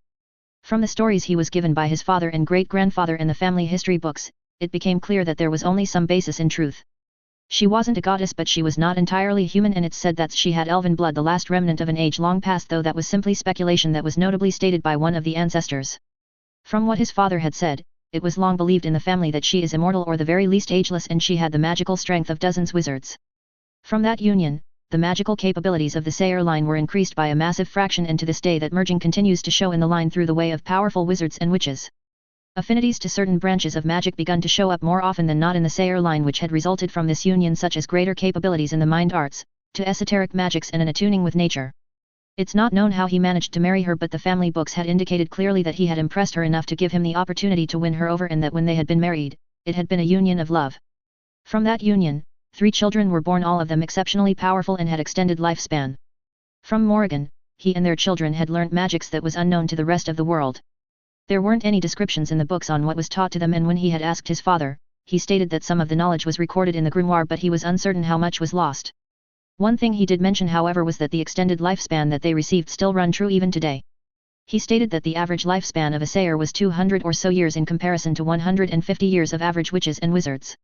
From the stories he was given by his father and great-grandfather in the family history books, it became clear that there was only some basis in truth. She wasn't a goddess, but she was not entirely human, and it's said that she had elven blood, the last remnant of an age long past, though that was simply speculation that was notably stated by one of the ancestors. From what his father had said, it was long believed in the family that she is immortal or the very least ageless, and she had the magical strength of dozens wizards. From that union, the magical capabilities of the Sayre line were increased by a massive fraction, and to this day that merging continues to show in the line through the way of powerful wizards and witches. Affinities to certain branches of magic begun to show up more often than not in the Sayre line, which had resulted from this union, such as greater capabilities in the mind arts, to esoteric magics and an attuning with nature. It's not known how he managed to marry her, but the family books had indicated clearly that he had impressed her enough to give him the opportunity to win her over, and that when they had been married, it had been a union of love. From that union, 3 children were born, all of them exceptionally powerful and had extended lifespan. From Morrigan, he and their children had learnt magics that was unknown to the rest of the world. There weren't any descriptions in the books on what was taught to them, and when he had asked his father, he stated that some of the knowledge was recorded in the grimoire, but he was uncertain how much was lost. One thing he did mention, however, was that the extended lifespan that they received still run true even today. He stated that the average lifespan of a Sayre was 200 or so years in comparison to 150 years of average witches and wizards.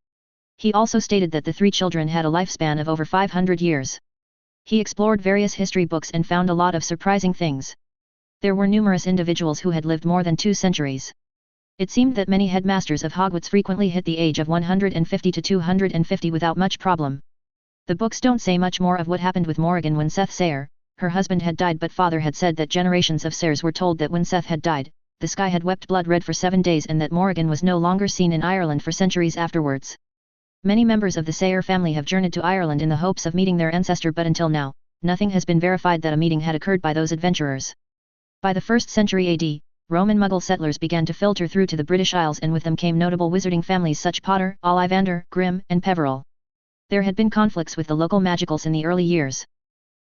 He also stated that the 3 children had a lifespan of over 500 years. He explored various history books and found a lot of surprising things. There were numerous individuals who had lived more than 2 centuries. It seemed that many headmasters of Hogwarts frequently hit the age of 150 to 250 without much problem. The books don't say much more of what happened with Morrigan when Seth Sayre, her husband, had died, but father had said that generations of Sayres were told that when Seth had died, the sky had wept blood red for 7 days, and that Morrigan was no longer seen in Ireland for centuries afterwards. Many members of the Sayre family have journeyed to Ireland in the hopes of meeting their ancestor, but until now, nothing has been verified that a meeting had occurred by those adventurers. By the 1st century AD, Roman Muggle settlers began to filter through to the British Isles, and with them came notable wizarding families such Potter, Ollivander, Grimm, and Peveril. There had been conflicts with the local magicals in the early years.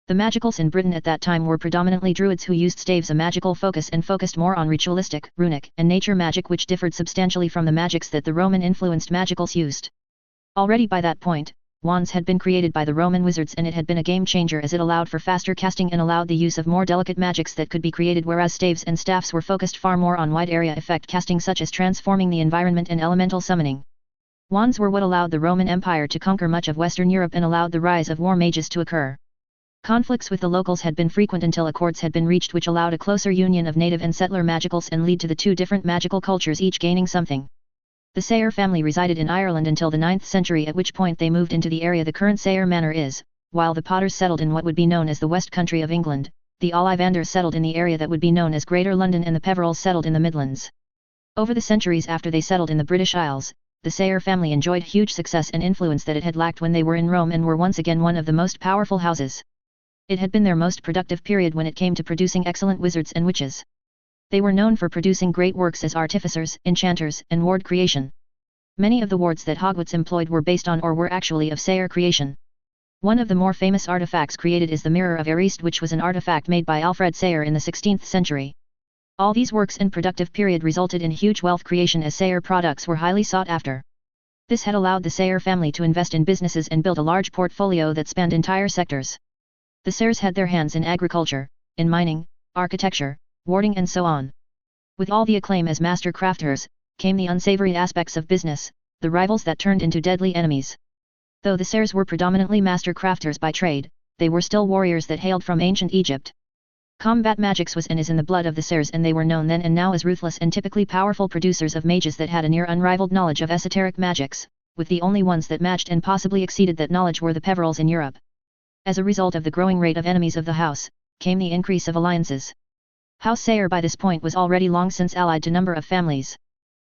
The magicals in Britain at that time were predominantly druids who used staves, a magical focus, and focused more on ritualistic, runic, and nature magic, which differed substantially from the magics that the Roman-influenced magicals used. Already by that point, wands had been created by the Roman wizards, and it had been a game changer as it allowed for faster casting and allowed the use of more delicate magics that could be created, whereas staves and staffs were focused far more on wide area effect casting, such as transforming the environment and elemental summoning. Wands were what allowed the Roman Empire to conquer much of Western Europe and allowed the rise of war mages to occur. Conflicts with the locals had been frequent until accords had been reached which allowed a closer union of native and settler magicals and lead to the 2 different magical cultures, each gaining something. The Sayre family resided in Ireland until the 9th century, at which point they moved into the area the current Sayre Manor is, while the Potters settled in what would be known as the West Country of England, the Ollivanders settled in the area that would be known as Greater London, and the Peverils settled in the Midlands. Over the centuries after they settled in the British Isles, the Sayre family enjoyed huge success and influence that it had lacked when they were in Rome, and were once again one of the most powerful houses. It had been their most productive period when it came to producing excellent wizards and witches. They were known for producing great works as artificers, enchanters, and ward creation. Many of the wards that Hogwarts employed were based on or were actually of Sayre creation. One of the more famous artifacts created is the Mirror of Ariste, which was an artifact made by Alfred Sayre in the 16th century. All these works and productive period resulted in huge wealth creation as Sayre products were highly sought after. This had allowed the Sayre family to invest in businesses and build a large portfolio that spanned entire sectors. The Sayres had their hands in agriculture, in mining, architecture, warding, and so on. With all the acclaim as master crafters, came the unsavory aspects of business, the rivals that turned into deadly enemies. Though the Sayres were predominantly master crafters by trade, they were still warriors that hailed from ancient Egypt. Combat magics was and is in the blood of the Sayres, and they were known then and now as ruthless and typically powerful producers of mages that had a near unrivaled knowledge of esoteric magics, with the only ones that matched and possibly exceeded that knowledge were the Peverils in Europe. As a result of the growing rate of enemies of the house, came the increase of alliances. House Sayre by this point was already long since allied to number of families.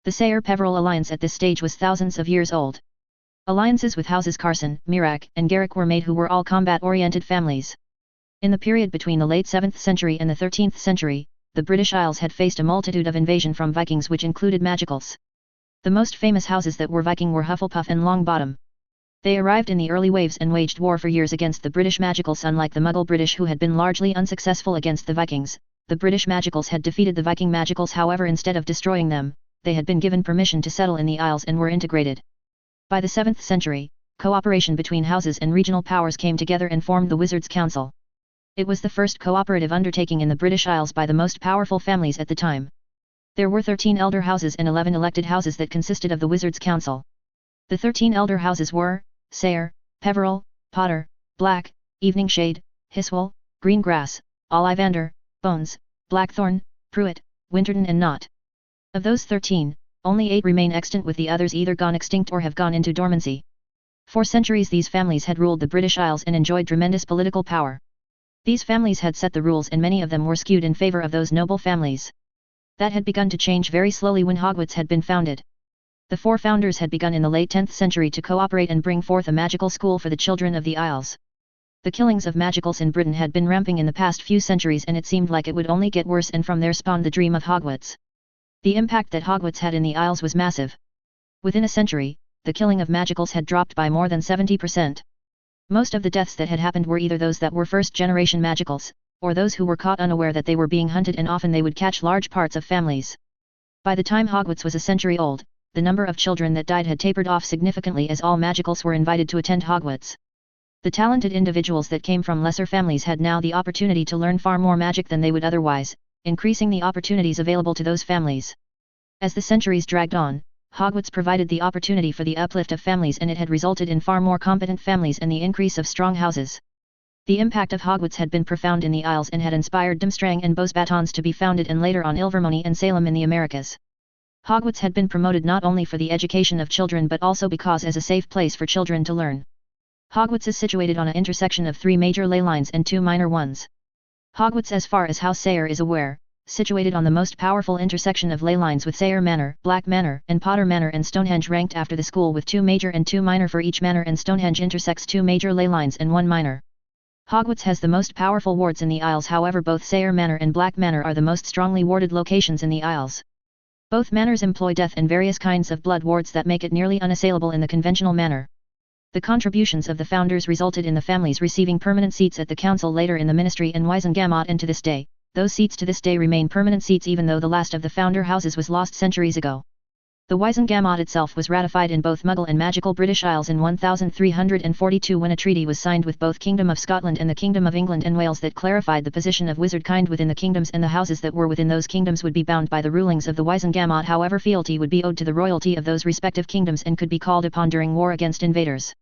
The Sayre-Peveril alliance at this stage was thousands of years old. Alliances with houses Carson, Mirac, and Garrick were made, who were all combat-oriented families. In the period between the late 7th century and the 13th century, the British Isles had faced a multitude of invasion from Vikings, which included magicals. The most famous houses that were Viking were Hufflepuff and Longbottom. They arrived in the early waves and waged war for years against the British magicals. Unlike the Muggle British, who had been largely unsuccessful against the Vikings, the British magicals had defeated the Viking magicals. However, instead of destroying them, they had been given permission to settle in the Isles and were integrated. By the 7th century, cooperation between houses and regional powers came together and formed the Wizards' Council. It was the first cooperative undertaking in the British Isles by the most powerful families at the time. There were 13 elder houses and 11 elected houses that consisted of the Wizards' Council. The 13 elder houses were Sayre, Peveril, Potter, Black, Eveningshade, Hiswell, Greengrass, Ollivander, Bones, Blackthorn, Pruitt, Winterton and Knott. Of those 13, only 8 remain extant, with the others either gone extinct or have gone into dormancy. For centuries these families had ruled the British Isles and enjoyed tremendous political power. These families had set the rules, and many of them were skewed in favor of those noble families. That had begun to change very slowly when Hogwarts had been founded. The four founders had begun in the late 10th century to cooperate and bring forth a magical school for the children of the Isles. The killings of magicals in Britain had been ramping in the past few centuries, and it seemed like it would only get worse, and from there spawned the dream of Hogwarts. The impact that Hogwarts had in the Isles was massive. Within a century, the killing of magicals had dropped by more than 70%. Most of the deaths that had happened were either those that were first-generation magicals, or those who were caught unaware that they were being hunted, and often they would catch large parts of families. By the time Hogwarts was a century old, the number of children that died had tapered off significantly, as all magicals were invited to attend Hogwarts. The talented individuals that came from lesser families had now the opportunity to learn far more magic than they would otherwise, increasing the opportunities available to those families. As the centuries dragged on, Hogwarts provided the opportunity for the uplift of families, and it had resulted in far more competent families and the increase of strong houses. The impact of Hogwarts had been profound in the Isles and had inspired Durmstrang and Beauxbatons to be founded, and later on Ilvermorny and Salem in the Americas. Hogwarts had been promoted not only for the education of children but also because as a safe place for children to learn. Hogwarts is situated on an intersection of 3 major ley lines and 2 minor ones. Hogwarts, as far as House Sayre is aware, situated on the most powerful intersection of ley lines, with Sayre Manor, Black Manor, and Potter Manor, and Stonehenge ranked after the school with 2 major and 2 minor for each manor, and Stonehenge intersects 2 major ley lines and 1 minor. Hogwarts has the most powerful wards in the Isles, however both Sayre Manor and Black Manor are the most strongly warded locations in the Isles. Both manors employ death and various kinds of blood wards that make it nearly unassailable in the conventional manner. The contributions of the founders resulted in the families receiving permanent seats at the council, later in the ministry and Wisengamot, and to this day, those seats to this day remain permanent seats even though the last of the founder houses was lost centuries ago. The Wisengamot itself was ratified in both Muggle and magical British Isles in 1342 when a treaty was signed with both Kingdom of Scotland and the Kingdom of England and Wales that clarified the position of wizard kind within the kingdoms, and the houses that were within those kingdoms would be bound by the rulings of the Wisengamot, however fealty would be owed to the royalty of those respective kingdoms and could be called upon during war against invaders.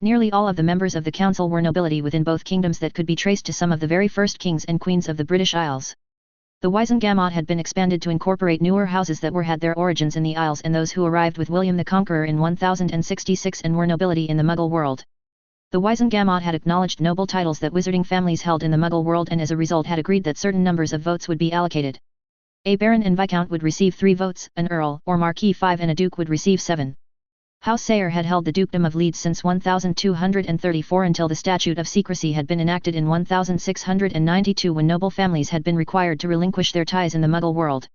Nearly all of the members of the council were nobility within both kingdoms that could be traced to some of the very first kings and queens of the British Isles. The Wisengamot had been expanded to incorporate newer houses that had their origins in the Isles and those who arrived with William the Conqueror in 1066 and were nobility in the Muggle world. The Wisengamot had acknowledged noble titles that wizarding families held in the Muggle world, and as a result had agreed that certain numbers of votes would be allocated. A baron and viscount would receive 3 votes, an earl or marquis 5, and a duke would receive 7. House Sayre had held the dukedom of Leeds since 1234 until the Statute of Secrecy had been enacted in 1692, when noble families had been required to relinquish their ties in the Muggle world.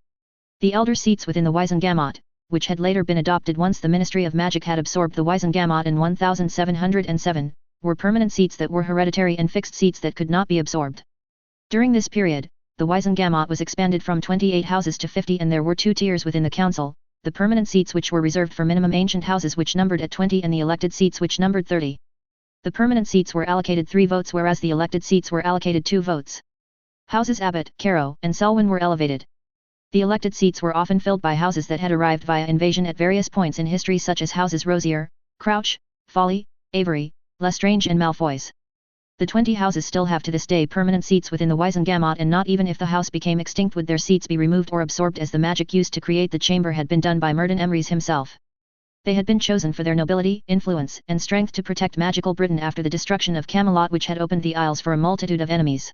The elder seats within the Wisengamot, which had later been adopted once the Ministry of Magic had absorbed the Wisengamot in 1707, were permanent seats that were hereditary and fixed seats that could not be absorbed. During this period, the Wisengamot was expanded from 28 houses to 50, and there were 2 tiers within the council: the permanent seats which were reserved for minimum ancient houses which numbered at 20, and the elected seats which numbered 30. The permanent seats were allocated 3 votes, whereas the elected seats were allocated 2 votes. Houses Abbott, Carrow, and Selwyn were elevated. The elected seats were often filled by houses that had arrived via invasion at various points in history, such as houses Rosier, Crouch, Folly, Avery, Lestrange and Malfoys. The 20 houses still have to this day permanent seats within the Wisengamot, and not even if the house became extinct would their seats be removed or absorbed, as the magic used to create the chamber had been done by Merlin Emrys himself. They had been chosen for their nobility, influence, and strength to protect magical Britain after the destruction of Camelot, which had opened the Isles for a multitude of enemies.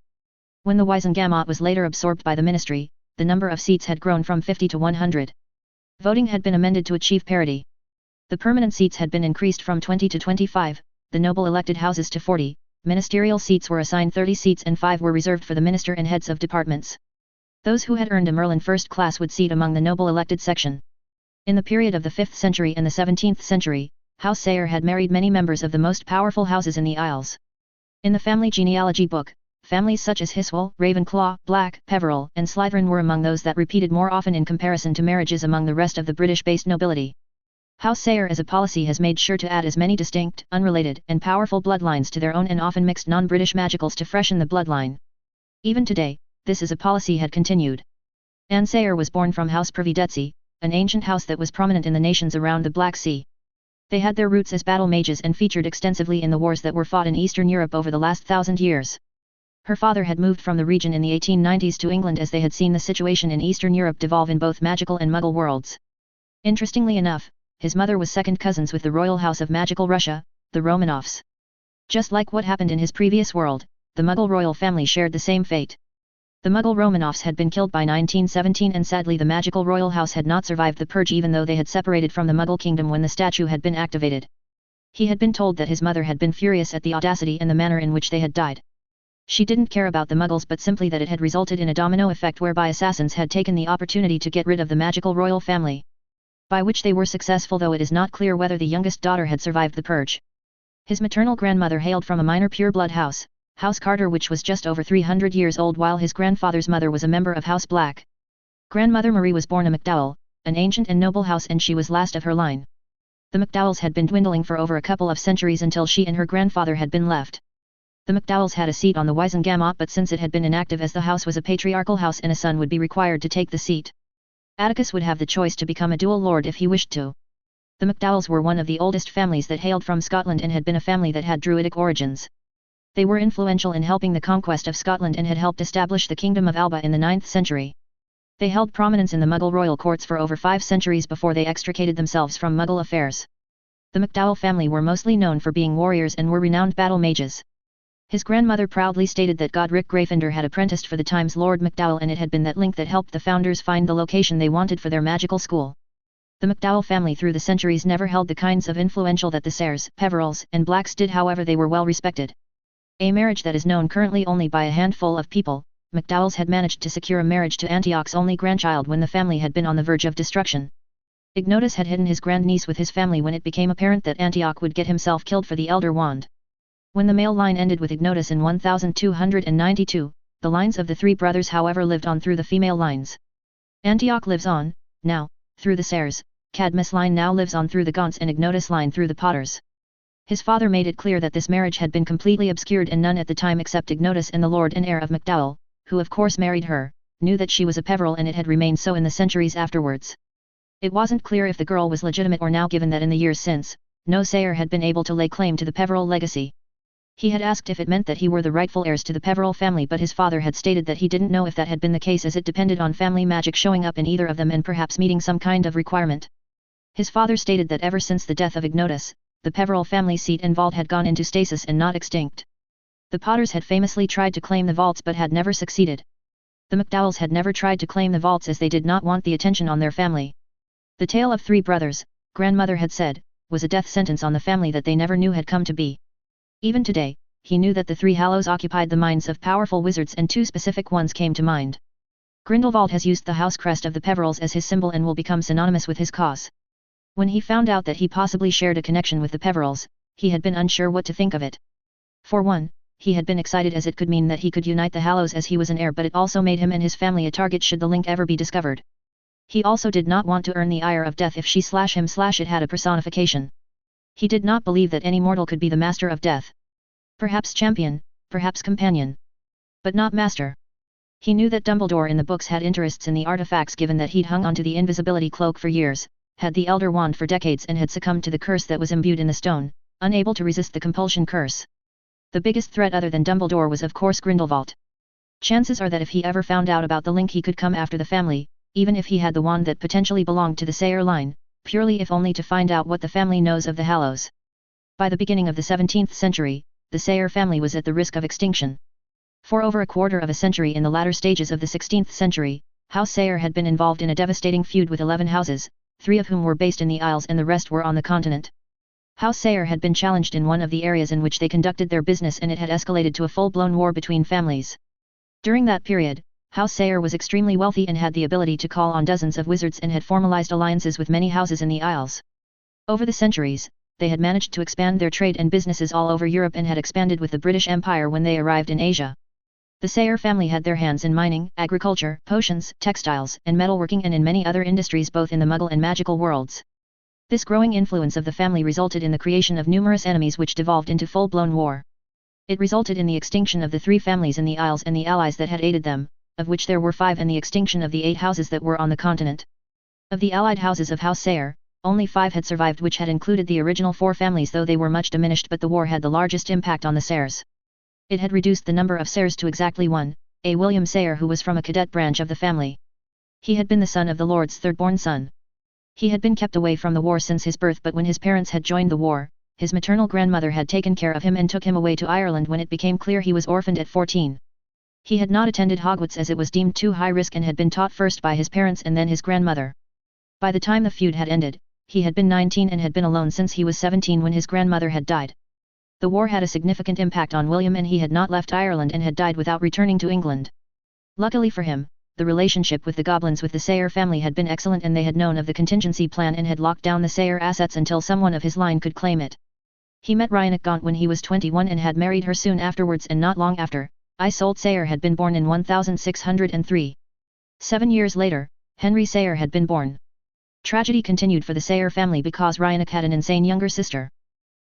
When the Wisengamot was later absorbed by the ministry, the number of seats had grown from 50 to 100. Voting had been amended to achieve parity. The permanent seats had been increased from 20 to 25, the noble elected houses to 40, ministerial seats were assigned 30 seats and 5 were reserved for the minister and heads of departments. Those who had earned a Merlin first class would seat among the noble elected section. In the period of the 5th century and the 17th century, House Sayre had married many members of the most powerful houses in the Isles. In the family genealogy book, families such as Hiswell, Ravenclaw, Black, Peveril, and Slytherin were among those that repeated more often in comparison to marriages among the rest of the British-based nobility. House Sayre as a policy has made sure to add as many distinct, unrelated, and powerful bloodlines to their own and often mixed non-British magicals to freshen the bloodline. Even today, this as a policy had continued. Anne Sayre was born from House Prividetsi, an ancient house that was prominent in the nations around the Black Sea. They had their roots as battle mages and featured extensively in the wars that were fought in Eastern Europe over the last 1,000 years. Her father had moved from the region in the 1890s to England as they had seen the situation in Eastern Europe devolve in both magical and Muggle worlds. Interestingly enough, his mother was second cousins with the royal house of magical Russia, the Romanovs. Just like what happened in his previous world, the Muggle royal family shared the same fate. The Muggle Romanovs had been killed by 1917 and sadly the magical royal house had not survived the purge even though they had separated from the Muggle kingdom when the statue had been activated. He had been told that his mother had been furious at the audacity and the manner in which they had died. She didn't care about the Muggles but simply that it had resulted in a domino effect whereby assassins had taken the opportunity to get rid of the magical royal family. By which they were successful though it is not clear whether the youngest daughter had survived the purge. His maternal grandmother hailed from a minor pure-blood house, House Carter which was just over 300 years old while his grandfather's mother was a member of House Black. Grandmother Marie was born a McDowell, an ancient and noble house and she was last of her line. The McDowells had been dwindling for over a couple of centuries until she and her grandfather had been left. The McDowells had a seat on the Wisengamot but since it had been inactive as the house was a patriarchal house and a son would be required to take the seat. Atticus would have the choice to become a dual lord if he wished to. The McDowells were one of the oldest families that hailed from Scotland and had been a family that had Druidic origins. They were influential in helping the conquest of Scotland and had helped establish the Kingdom of Alba in the 9th century. They held prominence in the Muggle royal courts for over 5 centuries before they extricated themselves from Muggle affairs. The McDowell family were mostly known for being warriors and were renowned battle mages. His grandmother proudly stated that Godric Gryffindor had apprenticed for the times Lord McDowell and it had been that link that helped the founders find the location they wanted for their magical school. The McDowell family through the centuries never held the kinds of influential that the Sayres, Peverills, and Blacks did however they were well respected. A marriage that is known currently only by a handful of people, McDowells had managed to secure a marriage to Antioch's only grandchild when the family had been on the verge of destruction. Ignotus had hidden his grandniece with his family when it became apparent that Antioch would get himself killed for the Elder Wand. When the male line ended with Ignotus in 1292, the lines of the 3 brothers however lived on through the female lines. Antioch lives on, now, through the Sayres, Cadmus line now lives on through the Gaunts and Ignotus line through the Potters. His father made it clear that this marriage had been completely obscured and none at the time except Ignotus and the lord and heir of McDowell, who of course married her, knew that she was a Peveril and it had remained so in the centuries afterwards. It wasn't clear if the girl was legitimate or now given that in the years since, no Sayre had been able to lay claim to the Peveril legacy. He had asked if it meant that he were the rightful heirs to the Peveril family but his father had stated that he didn't know if that had been the case as it depended on family magic showing up in either of them and perhaps meeting some kind of requirement. His father stated that ever since the death of Ignotus, the Peveril family seat and vault had gone into stasis and not extinct. The Potters had famously tried to claim the vaults but had never succeeded. The McDowells had never tried to claim the vaults as they did not want the attention on their family. The tale of 3 brothers, grandmother had said, was a death sentence on the family that they never knew had come to be. Even today, he knew that the 3 Hallows occupied the minds of powerful wizards and 2 specific ones came to mind. Grindelwald has used the house crest of the Peverils as his symbol and will become synonymous with his cause. When he found out that he possibly shared a connection with the Peverils, he had been unsure what to think of it. For one, he had been excited as it could mean that he could unite the Hallows as he was an heir but it also made him and his family a target should the link ever be discovered. He also did not want to earn the ire of death if she/him/it had a personification. He did not believe that any mortal could be the master of death. Perhaps champion, perhaps companion. But not master. He knew that Dumbledore in the books had interests in the artifacts given that he'd hung onto the invisibility cloak for years, had the Elder Wand for decades and had succumbed to the curse that was imbued in the stone, unable to resist the compulsion curse. The biggest threat other than Dumbledore was of course Grindelwald. Chances are that if he ever found out about the link he could come after the family, even if he had the wand that potentially belonged to the Sayre line, purely if only to find out what the family knows of the Hallows. By the beginning of the 17th century, the Sayre family was at the risk of extinction. For over a quarter of a century in the latter stages of the 16th century, House Sayre had been involved in a devastating feud with 11 houses, 3 of whom were based in the Isles and the rest were on the continent. House Sayre had been challenged in one of the areas in which they conducted their business and it had escalated to a full-blown war between families. During that period, House Sayre was extremely wealthy and had the ability to call on dozens of wizards and had formalized alliances with many houses in the Isles. Over the centuries, they had managed to expand their trade and businesses all over Europe and had expanded with the British Empire when they arrived in Asia. The Sayre family had their hands in mining, agriculture, potions, textiles, and metalworking and in many other industries both in the Muggle and magical worlds. This growing influence of the family resulted in the creation of numerous enemies which devolved into full-blown war. It resulted in the extinction of the 3 families in the Isles and the allies that had aided them, of which there were 5 and the extinction of the 8 houses that were on the continent. Of the allied houses of House Sayre, only 5 had survived which had included the original 4 families though they were much diminished but the war had the largest impact on the Sayres. It had reduced the number of Sayres to exactly 1, a William Sayre who was from a cadet branch of the family. He had been the son of the Lord's third-born son. He had been kept away from the war since his birth but when his parents had joined the war, his maternal grandmother had taken care of him and took him away to Ireland when it became clear he was orphaned at 14. He had not attended Hogwarts as it was deemed too high risk and had been taught first by his parents and then his grandmother. By the time the feud had ended, he had been 19 and had been alone since he was 17 when his grandmother had died. The war had a significant impact on William and he had not left Ireland and had died without returning to England. Luckily for him, the relationship with the goblins with the Sayre family had been excellent and they had known of the contingency plan and had locked down the Sayre assets until someone of his line could claim it. He met Reincarnation when he was 21 and had married her soon afterwards, and not long after, Isolde Sayre had been born in 1603. 7 years later, Henry Sayre had been born. Tragedy continued for the Sayre family because Reincarnation had an insane younger sister.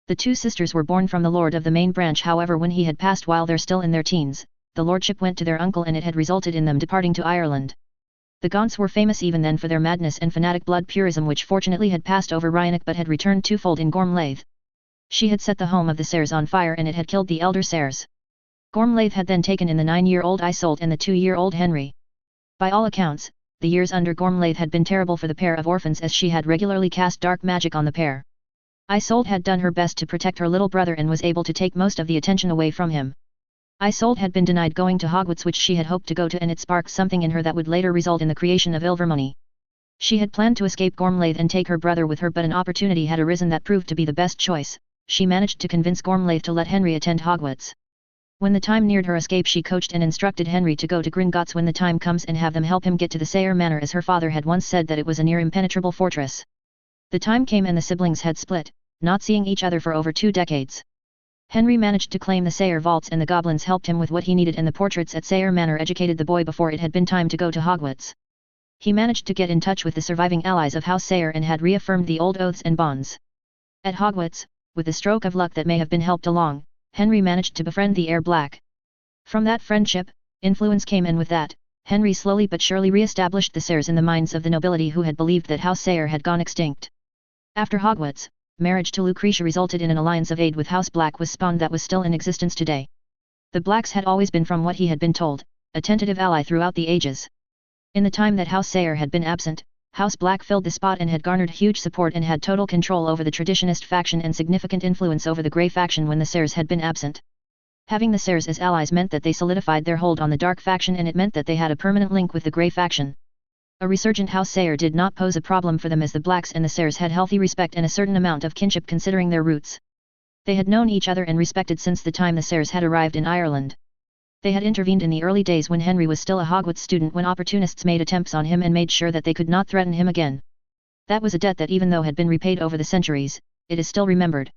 The two sisters were born from the lord of the main branch, however when he had passed while they're still in their teens, the lordship went to their uncle and it had resulted in them departing to Ireland. The Gaunts were famous even then for their madness and fanatic blood purism, which fortunately had passed over Reincarnation but had returned twofold in Gormlaith. She had set the home of the Sayres on fire and it had killed the elder Sayres. Gormlaith had then taken in the 9-year-old Isolde and the 2-year-old Henry. By all accounts, the years under Gormlaith had been terrible for the pair of orphans as she had regularly cast dark magic on the pair. Isolde had done her best to protect her little brother and was able to take most of the attention away from him. Isolde had been denied going to Hogwarts, which she had hoped to go to, and it sparked something in her that would later result in the creation of Ilvermorny. She had planned to escape Gormlaith and take her brother with her, but an opportunity had arisen that proved to be the best choice. She managed to convince Gormlaith to let Henry attend Hogwarts. When the time neared her escape, she coached and instructed Henry to go to Gringotts when the time comes and have them help him get to the Sayre Manor, as her father had once said that it was a near impenetrable fortress. The time came and the siblings had split, not seeing each other for over 2 decades. Henry managed to claim the Sayre vaults and the goblins helped him with what he needed, and the portraits at Sayre Manor educated the boy before it had been time to go to Hogwarts. He managed to get in touch with the surviving allies of House Sayre and had reaffirmed the old oaths and bonds. At Hogwarts, with a stroke of luck that may have been helped along, Henry managed to befriend the heir Black. From that friendship, influence came, and with that, Henry slowly but surely re-established the Sayres in the minds of the nobility who had believed that House Sayre had gone extinct. After Hogwarts, marriage to Lucretia resulted in an alliance of aid with House Black was spawned that was still in existence today. The Blacks had always been, from what he had been told, a tentative ally throughout the ages. In the time that House Sayre had been absent, House Black filled the spot and had garnered huge support and had total control over the Traditionist faction and significant influence over the Grey faction when the Sayres had been absent. Having the Sayres as allies meant that they solidified their hold on the Dark faction, and it meant that they had a permanent link with the Grey faction. A resurgent House Sayre did not pose a problem for them, as the Blacks and the Sayres had healthy respect and a certain amount of kinship considering their roots. They had known each other and respected since the time the Sayres had arrived in Ireland. They had intervened in the early days when Henry was still a Hogwarts student, when opportunists made attempts on him and made sure that they could not threaten him again. That was a debt that, even though had been repaid over the centuries, it is still remembered.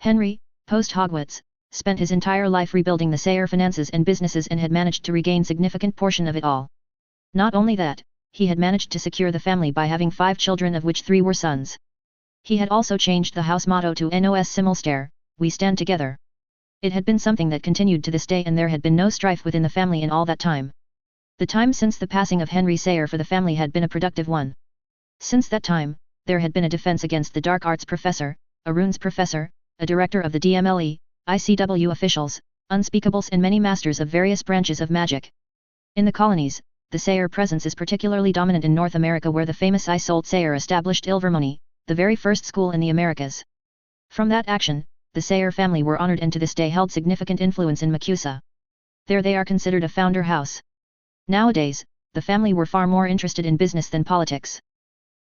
Henry, post-Hogwarts, spent his entire life rebuilding the Sayre finances and businesses and had managed to regain significant portion of it all. Not only that, he had managed to secure the family by having 5 children, of which 3 were sons. He had also changed the house motto to Nos Simulstare, we stand together. It had been something that continued to this day, and there had been no strife within the family in all that time. The time since the passing of Henry Sayre for the family had been a productive one. Since that time, there had been a defense against the dark arts professor, a runes professor, a director of the DMLE, ICW officials, unspeakables, and many masters of various branches of magic. In the colonies, the Sayre presence is particularly dominant in North America, where the famous Isolde Sayre established Ilvermorny, the very first school in the Americas. From that action, the Sayre family were honored and to this day held significant influence in Macusa. There they are considered a founder house. Nowadays, the family were far more interested in business than politics.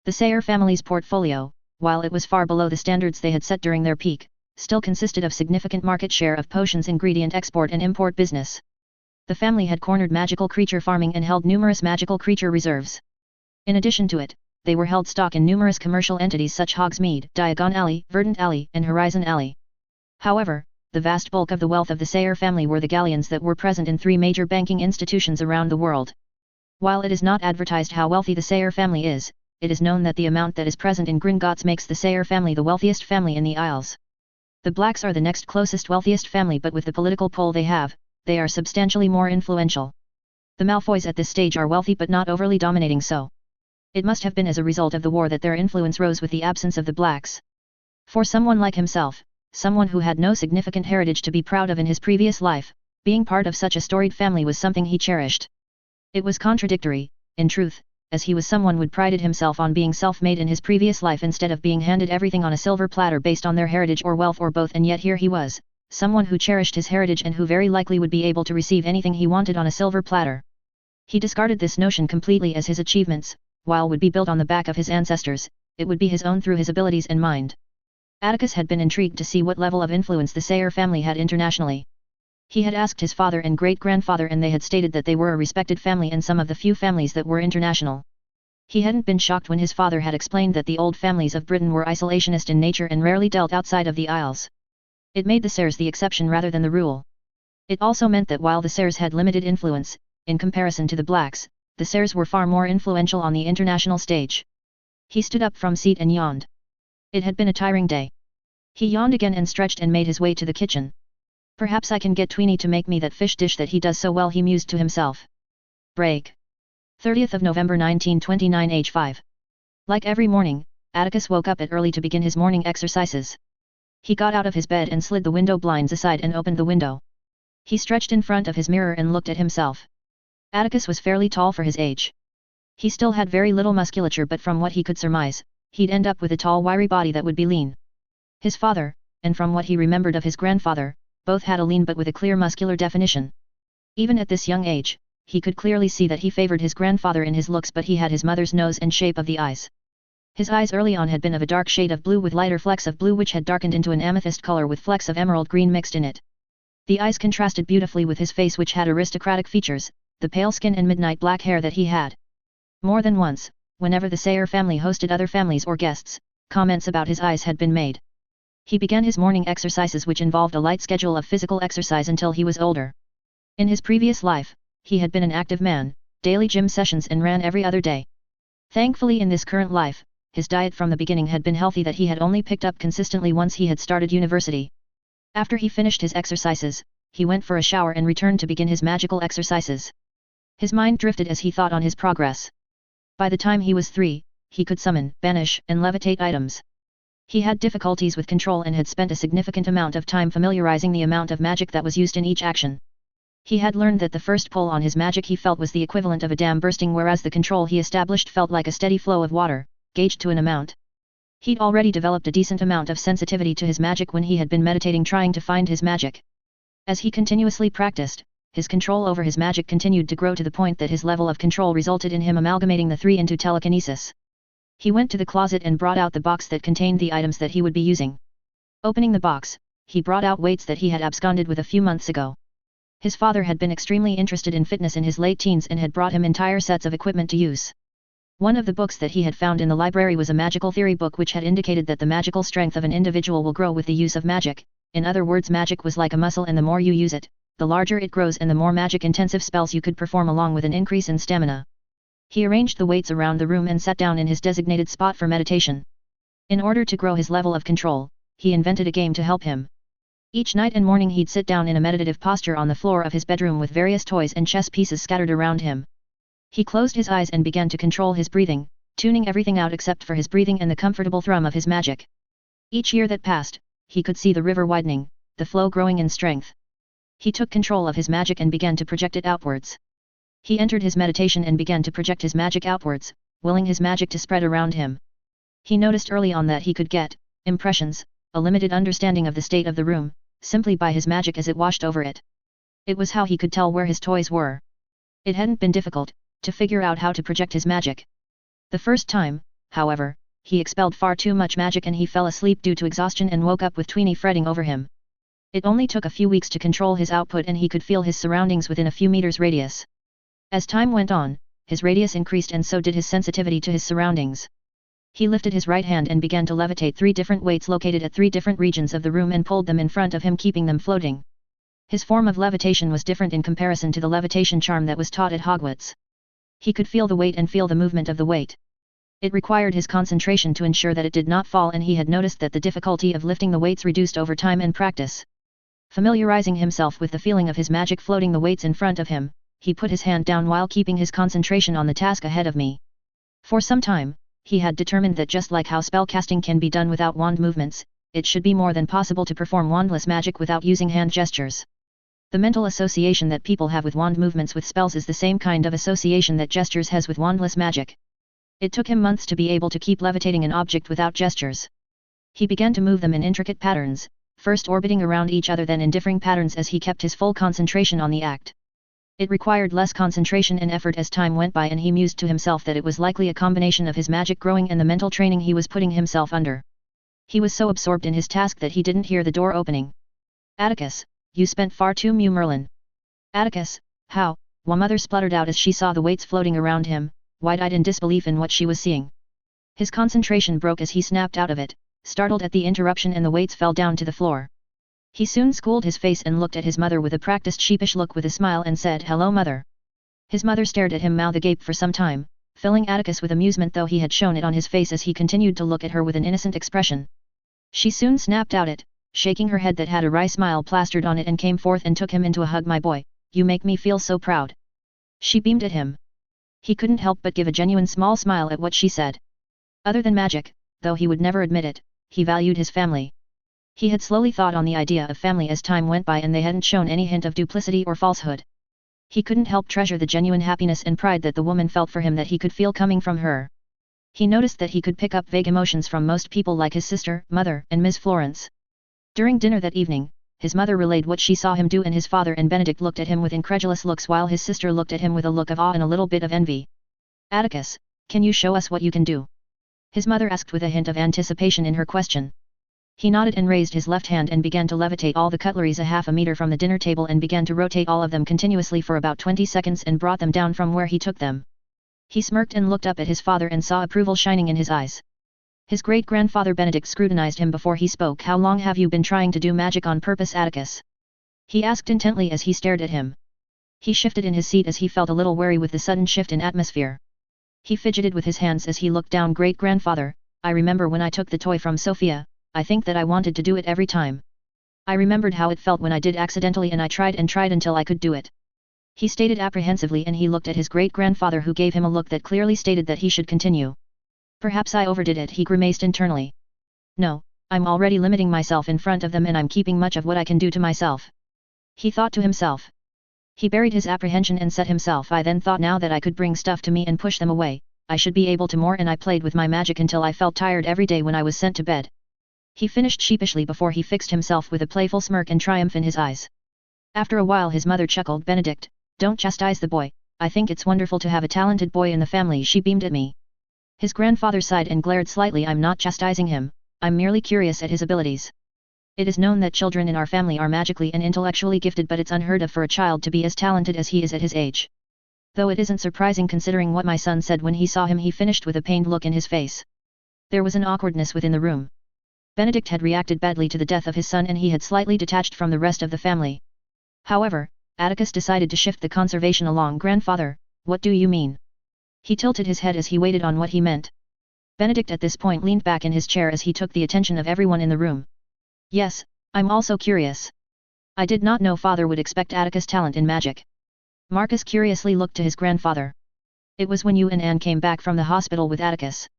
The Sayre family's portfolio, while it was far below the standards they had set during their peak, still consisted of significant market share of potions ingredient export and import business. The family had cornered magical creature farming and held numerous magical creature reserves. In addition to it, they were held stock in numerous commercial entities such Hogsmeade, Diagon Alley, Verdant Alley, and Horizon Alley. However, the vast bulk of the wealth of the Sayre family were the galleons that were present in 3 major banking institutions around the world. While it is not advertised how wealthy the Sayre family is, it is known that the amount that is present in Gringotts makes the Sayre family the wealthiest family in the Isles. The Blacks are the next closest wealthiest family, but with the political pull they have, they are substantially more influential. The Malfoys at this stage are wealthy but not overly dominating, so it must have been as a result of the war that their influence rose with the absence of the Blacks. For someone like himself, someone who had no significant heritage to be proud of in his previous life, being part of such a storied family was something he cherished. It was contradictory, in truth, as he was someone who prided himself on being self-made in his previous life instead of being handed everything on a silver platter based on their heritage or wealth or both, and yet here he was, someone who cherished his heritage and who very likely would be able to receive anything he wanted on a silver platter. He discarded this notion completely as his achievements, while would be built on the back of his ancestors, it would be his own through his abilities and mind. Atticus had been intrigued to see what level of influence the Sayre family had internationally. He had asked his father and great-grandfather and they had stated that they were a respected family and some of the few families that were international. He hadn't been shocked when his father had explained that the old families of Britain were isolationist in nature and rarely dealt outside of the Isles. It made the Sayres the exception rather than the rule. It also meant that while the Sayres had limited influence, in comparison to the Blacks, the Sayres were far more influential on the international stage. He stood up from seat and yawned. It had been a tiring day. He yawned again and stretched and made his way to the kitchen. Perhaps I can get Tweenie to make me that fish dish that he does so well, he mused to himself. Break. 30th of November 1929 age 5. Like every morning, Atticus woke up at early to begin his morning exercises. He got out of his bed and slid the window blinds aside and opened the window. He stretched in front of his mirror and looked at himself. Atticus was fairly tall for his age. He still had very little musculature, but from what he could surmise, he'd end up with a tall wiry body that would be lean. His father, and from what he remembered of his grandfather, both had a lean but with a clear muscular definition. Even at this young age, he could clearly see that he favored his grandfather in his looks, but he had his mother's nose and shape of the eyes. His eyes early on had been of a dark shade of blue with lighter flecks of blue which had darkened into an amethyst color with flecks of emerald green mixed in it. The eyes contrasted beautifully with his face which had aristocratic features, the pale skin and midnight black hair that he had. More than once, whenever the Sayre family hosted other families or guests, comments about his eyes had been made. He began his morning exercises which involved a light schedule of physical exercise until he was older. In his previous life, he had been an active man, daily gym sessions and ran every other day. Thankfully in this current life, his diet from the beginning had been healthy that he had only picked up consistently once he had started university. After he finished his exercises, he went for a shower and returned to begin his magical exercises. His mind drifted as he thought on his progress. By the time he was 3, he could summon, banish, and levitate items. He had difficulties with control and had spent a significant amount of time familiarizing the amount of magic that was used in each action. He had learned that the first pull on his magic he felt was the equivalent of a dam bursting, whereas the control he established felt like a steady flow of water, gauged to an amount. He'd already developed a decent amount of sensitivity to his magic when he had been meditating trying to find his magic. As he continuously practiced, his control over his magic continued to grow to the point that his level of control resulted in him amalgamating the 3 into telekinesis. He went to the closet and brought out the box that contained the items that he would be using. Opening the box, he brought out weights that he had absconded with a few months ago. His father had been extremely interested in fitness in his late teens and had brought him entire sets of equipment to use. One of the books that he had found in the library was a magical theory book which had indicated that the magical strength of an individual will grow with the use of magic. In other words, magic was like a muscle, and the more you use it, the larger it grows and the more magic-intensive spells you could perform along with an increase in stamina. He arranged the weights around the room and sat down in his designated spot for meditation. In order to grow his level of control, he invented a game to help him. Each night and morning he'd sit down in a meditative posture on the floor of his bedroom with various toys and chess pieces scattered around him. He closed his eyes and began to control his breathing, tuning everything out except for his breathing and the comfortable thrum of his magic. Each year that passed, he could see the river widening, the flow growing in strength. He took control of his magic and began to project it outwards. He entered his meditation and began to project his magic outwards, willing his magic to spread around him. He noticed early on that he could get impressions, a limited understanding of the state of the room, simply by his magic as it washed over it. It was how he could tell where his toys were. It hadn't been difficult to figure out how to project his magic. The first time, however, he expelled far too much magic and he fell asleep due to exhaustion and woke up with Tweenie fretting over him. It only took a few weeks to control his output and he could feel his surroundings within a few meters radius. As time went on, his radius increased and so did his sensitivity to his surroundings. He lifted his right hand and began to levitate 3 different weights located at 3 different regions of the room and pulled them in front of him, keeping them floating. His form of levitation was different in comparison to the levitation charm that was taught at Hogwarts. He could feel the weight and feel the movement of the weight. It required his concentration to ensure that it did not fall, and he had noticed that the difficulty of lifting the weights reduced over time and practice. Familiarizing himself with the feeling of his magic floating the weights in front of him, he put his hand down while keeping his concentration on the task ahead of me. For some time, he had determined that just like how spell casting can be done without wand movements, it should be more than possible to perform wandless magic without using hand gestures. The mental association that people have with wand movements with spells is the same kind of association that gestures has with wandless magic. It took him months to be able to keep levitating an object without gestures. He began to move them in intricate patterns, first orbiting around each other then in differing patterns as he kept his full concentration on the act. It required less concentration and effort as time went by, and he mused to himself that it was likely a combination of his magic growing and the mental training he was putting himself under. He was so absorbed in his task that he didn't hear the door opening. "Atticus, you spent far too much, Merlin." "Atticus, how?" Mother spluttered out as she saw the weights floating around him, wide-eyed in disbelief in what she was seeing. His concentration broke as he snapped out of it, startled at the interruption, and the weights fell down to the floor. He soon schooled his face and looked at his mother with a practiced sheepish look with a smile and said, "Hello, mother." His mother stared at him mouth agape for some time, filling Atticus with amusement though he had shown it on his face as he continued to look at her with an innocent expression. She soon snapped out it, shaking her head that had a wry smile plastered on it, and came forth and took him into a hug. "My boy, you make me feel so proud." She beamed at him. He couldn't help but give a genuine small smile at what she said. Other than magic, though he would never admit it, he valued his family. He had slowly thought on the idea of family as time went by, and they hadn't shown any hint of duplicity or falsehood. He couldn't help treasure the genuine happiness and pride that the woman felt for him that he could feel coming from her. He noticed that he could pick up vague emotions from most people like his sister, mother, and Miss Florence. During dinner that evening, his mother relayed what she saw him do, and his father and Benedict looked at him with incredulous looks while his sister looked at him with a look of awe and a little bit of envy. "Atticus, can you show us what you can do?" his mother asked with a hint of anticipation in her question. He nodded and raised his left hand and began to levitate all the cutleries a half a meter from the dinner table and began to rotate all of them continuously for about 20 seconds and brought them down from where he took them. He smirked and looked up at his father and saw approval shining in his eyes. His great-grandfather Benedict scrutinized him before he spoke. "How long have you been trying to do magic on purpose, Atticus?" he asked intently as he stared at him. He shifted in his seat as he felt a little wary with the sudden shift in atmosphere. He fidgeted with his hands as he looked down. "Great-grandfather, I remember when I took the toy from Sophia, I think that I wanted to do it every time. I remembered how it felt when I did accidentally, and I tried and tried until I could do it," he stated apprehensively, and he looked at his great-grandfather who gave him a look that clearly stated that he should continue. "Perhaps I overdid it," he grimaced internally. "No, I'm already limiting myself in front of them, and I'm keeping much of what I can do to myself," he thought to himself. He buried his apprehension and said himself, "I then thought now that I could bring stuff to me and push them away, I should be able to more, and I played with my magic until I felt tired every day when I was sent to bed." He finished sheepishly before he fixed himself with a playful smirk and triumph in his eyes. After a while his mother chuckled. "Benedict, don't chastise the boy, I think it's wonderful to have a talented boy in the family," she beamed at me. His grandfather sighed and glared slightly. "I'm not chastising him, I'm merely curious at his abilities. It is known that children in our family are magically and intellectually gifted, but it's unheard of for a child to be as talented as he is at his age. Though it isn't surprising considering what my son said when he saw him," he finished with a pained look in his face. There was an awkwardness within the room. Benedict had reacted badly to the death of his son, and he had slightly detached from the rest of the family. However, Atticus decided to shift the conversation along. "Grandfather, what do you mean?" He tilted his head as he waited on what he meant. Benedict at this point leaned back in his chair as he took the attention of everyone in the room. "Yes, I'm also curious. I did not know father would expect Atticus' talent in magic." Marcus curiously looked to his grandfather. "It was when you and Anne came back from the hospital with Atticus.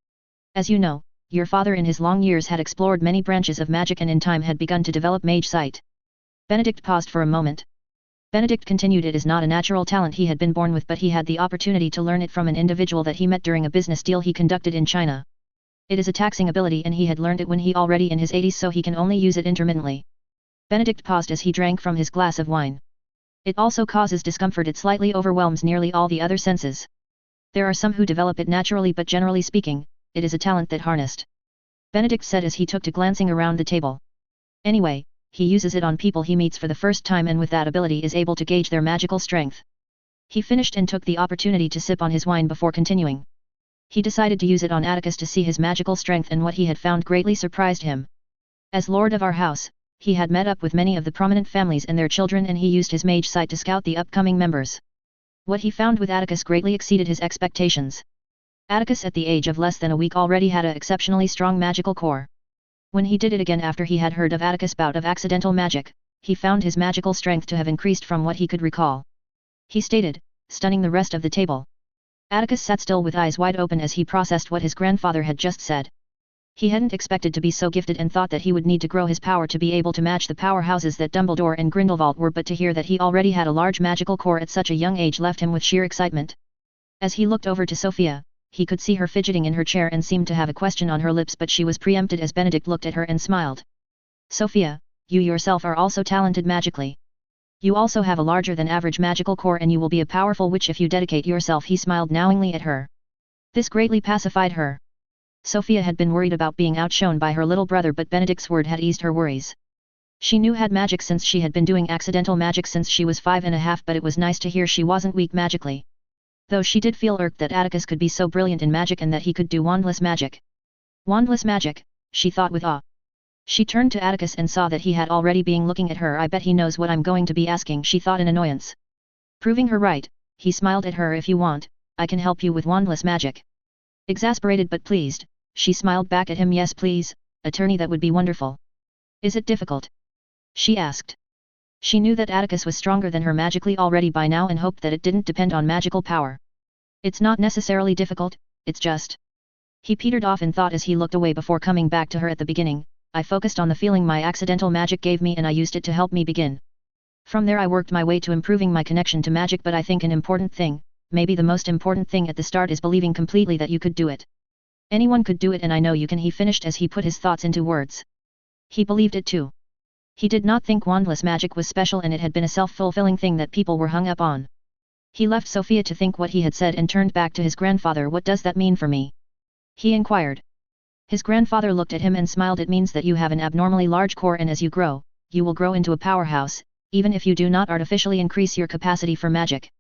As you know, your father in his long years had explored many branches of magic and in time had begun to develop mage sight." Benedict paused for a moment. Benedict continued, "It is not a natural talent he had been born with, but he had the opportunity to learn it from an individual that he met during a business deal he conducted in China. It is a taxing ability, and he had learned it when he already in his 80s, so he can only use it intermittently." Benedict paused as he drank from his glass of wine. "It also causes discomfort. It slightly overwhelms nearly all the other senses. There are some who develop it naturally, but generally speaking, it is a talent that harnessed," Benedict said as he took to glancing around the table. "Anyway, he uses it on people he meets for the first time, and with that ability is able to gauge their magical strength." He finished and took the opportunity to sip on his wine before continuing. He decided to use it on Atticus to see his magical strength, and what he had found greatly surprised him. As lord of our house, he had met up with many of the prominent families and their children, and he used his mage sight to scout the upcoming members. What he found with Atticus greatly exceeded his expectations. Atticus at the age of less than a week already had an exceptionally strong magical core. When he did it again after he had heard of Atticus' bout of accidental magic, he found his magical strength to have increased from what he could recall. He stated, stunning the rest of the table. Atticus sat still with eyes wide open as he processed what his grandfather had just said. He hadn't expected to be so gifted and thought that he would need to grow his power to be able to match the powerhouses that Dumbledore and Grindelwald were, but to hear that he already had a large magical core at such a young age left him with sheer excitement. As he looked over to Sophia, he could see her fidgeting in her chair and seemed to have a question on her lips, but she was preempted as Benedict looked at her and smiled. "Sophia, you yourself are also talented magically. You also have a larger than average magical core and you will be a powerful witch if you dedicate yourself. He smiled knowingly at her. This greatly pacified her. Sophia had been worried about being outshone by her little brother, but Benedict's word had eased her worries. She knew had magic since she had been doing accidental magic since she was 5.5, but it was nice to hear she wasn't weak magically. Though she did feel irked that Atticus could be so brilliant in magic and that he could do wandless magic. Wandless magic, she thought with awe. She turned to Atticus and saw that he had already been looking at her. I bet he knows what I'm going to be asking, she thought in annoyance. Proving her right, he smiled at her. If you want, I can help you with wandless magic. Exasperated but pleased, she smiled back at him. Yes please, attorney, that would be wonderful. Is it difficult? She asked. She knew that Atticus was stronger than her magically already by now and hoped that it didn't depend on magical power. It's not necessarily difficult, it's just. He petered off in thought as he looked away before coming back to her. At the beginning, I focused on the feeling my accidental magic gave me and I used it to help me begin. From there I worked my way to improving my connection to magic, but I think an important thing, maybe the most important thing at the start, is believing completely that you could do it. Anyone could do it and I know you can, he finished as he put his thoughts into words. He believed it too. He did not think wandless magic was special and it had been a self-fulfilling thing that people were hung up on. He left Sophia to think what he had said and turned back to his grandfather. What does that mean for me? He inquired. His grandfather looked at him and smiled. It means that you have an abnormally large core and as you grow, you will grow into a powerhouse, even if you do not artificially increase your capacity for magic.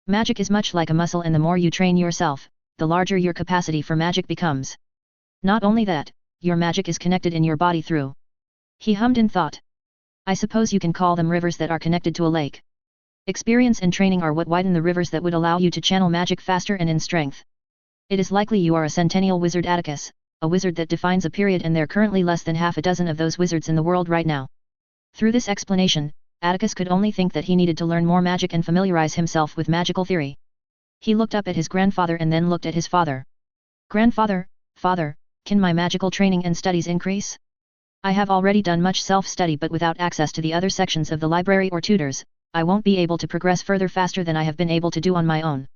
Magic is much like a muscle and the more you train yourself, the larger your capacity for magic becomes. Not only that, your magic is connected in your body through. He hummed in thought. I suppose you can call them rivers that are connected to a lake. Experience and training are what widen the rivers that would allow you to channel magic faster and in strength. It is likely you are a centennial wizard, Atticus, a wizard that defines a period, and there are currently less than half a dozen of those wizards in the world right now. Through this explanation, Atticus could only think that he needed to learn more magic and familiarize himself with magical theory. He looked up at his grandfather and then looked at his father. Grandfather, father, can my magical training and studies increase? I have already done much self-study, but without access to the other sections of the library or tutors, I won't be able to progress further faster than I have been able to do on my own.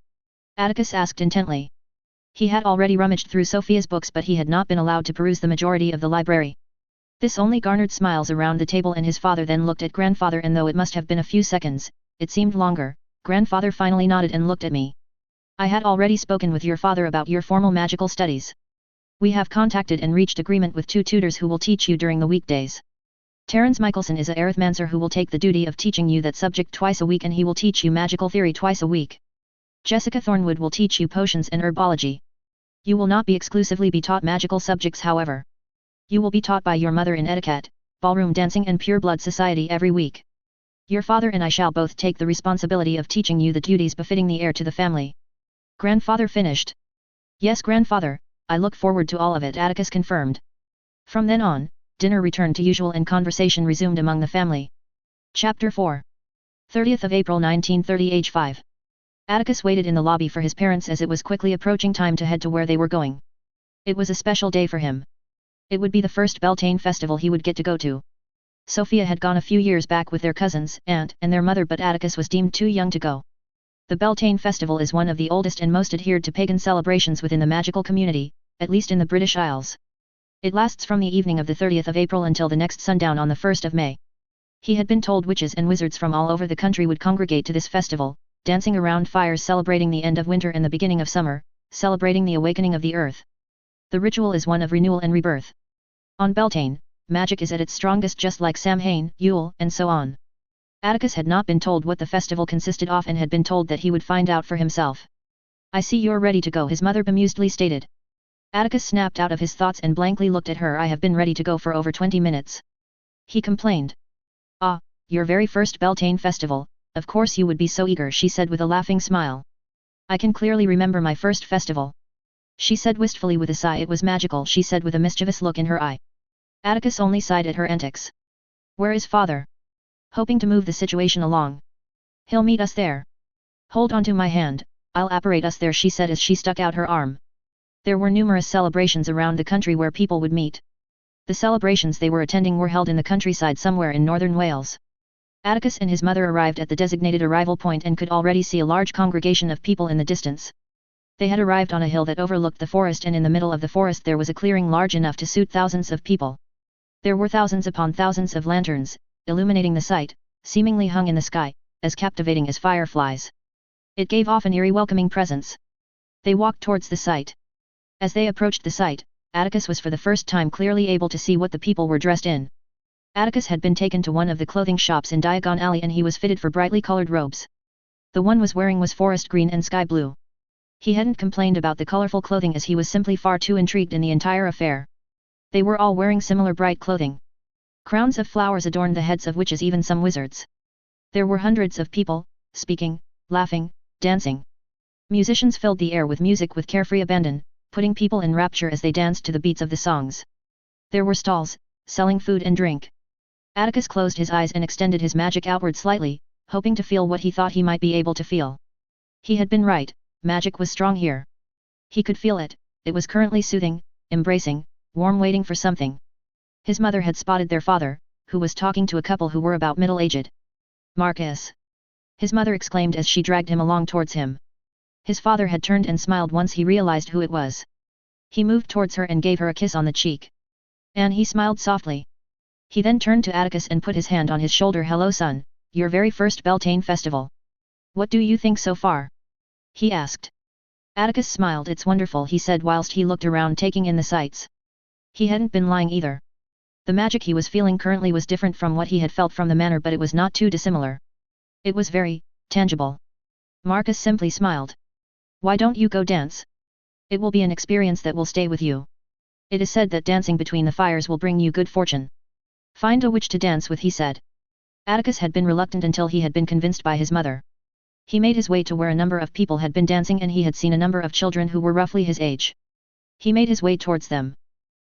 Atticus asked intently. He had already rummaged through Sophia's books, but he had not been allowed to peruse the majority of the library. This only garnered smiles around the table, and his father then looked at grandfather, and though it must have been a few seconds, it seemed longer. Grandfather finally nodded and looked at me. I had already spoken with your father about your formal magical studies. We have contacted and reached agreement with 2 tutors who will teach you during the weekdays. Terence Michelson is a arithmancer who will take the duty of teaching you that subject twice a week, and he will teach you magical theory twice a week. Jessica Thornwood will teach you potions and herbology. You will not be exclusively be taught magical subjects, however. You will be taught by your mother in etiquette, ballroom dancing and pure blood society every week. Your father and I shall both take the responsibility of teaching you the duties befitting the heir to the family. Grandfather finished. Yes, grandfather, I look forward to all of it, Atticus confirmed. From then on, dinner returned to usual and conversation resumed among the family. Chapter 4. 30th of April 1930, age 5. Atticus waited in the lobby for his parents as it was quickly approaching time to head to where they were going. It was a special day for him. It would be the first Beltane festival he would get to go to. Sophia had gone a few years back with their cousins, aunt, and their mother, but Atticus was deemed too young to go. The Beltane festival is one of the oldest and most adhered to pagan celebrations within the magical community, at least in the British Isles. It lasts from the evening of the 30th of April until the next sundown on the 1st of May. He had been told witches and wizards from all over the country would congregate to this festival, dancing around fires celebrating the end of winter and the beginning of summer, celebrating the awakening of the earth. The ritual is one of renewal and rebirth. On Beltane, magic is at its strongest, just like Samhain, Yule, and so on. Atticus had not been told what the festival consisted of and had been told that he would find out for himself. I see you're ready to go, his mother bemusedly stated. Atticus snapped out of his thoughts and blankly looked at her. I have been ready to go for over 20 minutes. He complained. Ah, your very first Beltane festival, of course you would be so eager, she said with a laughing smile. I can clearly remember my first festival. She said wistfully with a sigh. It was magical, she said with a mischievous look in her eye. Atticus only sighed at her antics. Where is father? Hoping to move the situation along. He'll meet us there. Hold on to my hand, I'll apparate us there, she said as she stuck out her arm. There were numerous celebrations around the country where people would meet. The celebrations they were attending were held in the countryside somewhere in northern Wales. Atticus and his mother arrived at the designated arrival point and could already see a large congregation of people in the distance. They had arrived on a hill that overlooked the forest, and in the middle of the forest there was a clearing large enough to suit thousands of people. There were thousands upon thousands of lanterns, illuminating the sight, seemingly hung in the sky, as captivating as fireflies. It gave off an eerie welcoming presence. They walked towards the site. As they approached the site, Atticus was for the first time clearly able to see what the people were dressed in. Atticus had been taken to one of the clothing shops in Diagon Alley and he was fitted for brightly colored robes. The one was wearing was forest green and sky blue. He hadn't complained about the colorful clothing as he was simply far too intrigued in the entire affair. They were all wearing similar bright clothing. Crowns of flowers adorned the heads of witches, even some wizards. There were hundreds of people, speaking, laughing, dancing. Musicians filled the air with music with carefree abandon, putting people in rapture as they danced to the beats of the songs. There were stalls, selling food and drink. Atticus closed his eyes and extended his magic outward slightly, hoping to feel what he thought he might be able to feel. He had been right, magic was strong here. He could feel it, it was currently soothing, embracing, warm, waiting for something. His mother had spotted their father, who was talking to a couple who were about middle-aged. "Marcus!" his mother exclaimed as she dragged him along towards him. His father had turned and smiled once he realized who it was. He moved towards her and gave her a kiss on the cheek. And he smiled softly. He then turned to Atticus and put his hand on his shoulder. "Hello son, your very first Beltane festival. What do you think so far?" he asked. Atticus smiled. "It's wonderful," he said whilst he looked around taking in the sights. He hadn't been lying either. The magic he was feeling currently was different from what he had felt from the manor, but it was not too dissimilar. It was very tangible. Marcus simply smiled. "Why don't you go dance? It will be an experience that will stay with you. It is said that dancing between the fires will bring you good fortune. Find a witch to dance with," he said. Atticus had been reluctant until he had been convinced by his mother. He made his way to where a number of people had been dancing and he had seen a number of children who were roughly his age. He made his way towards them.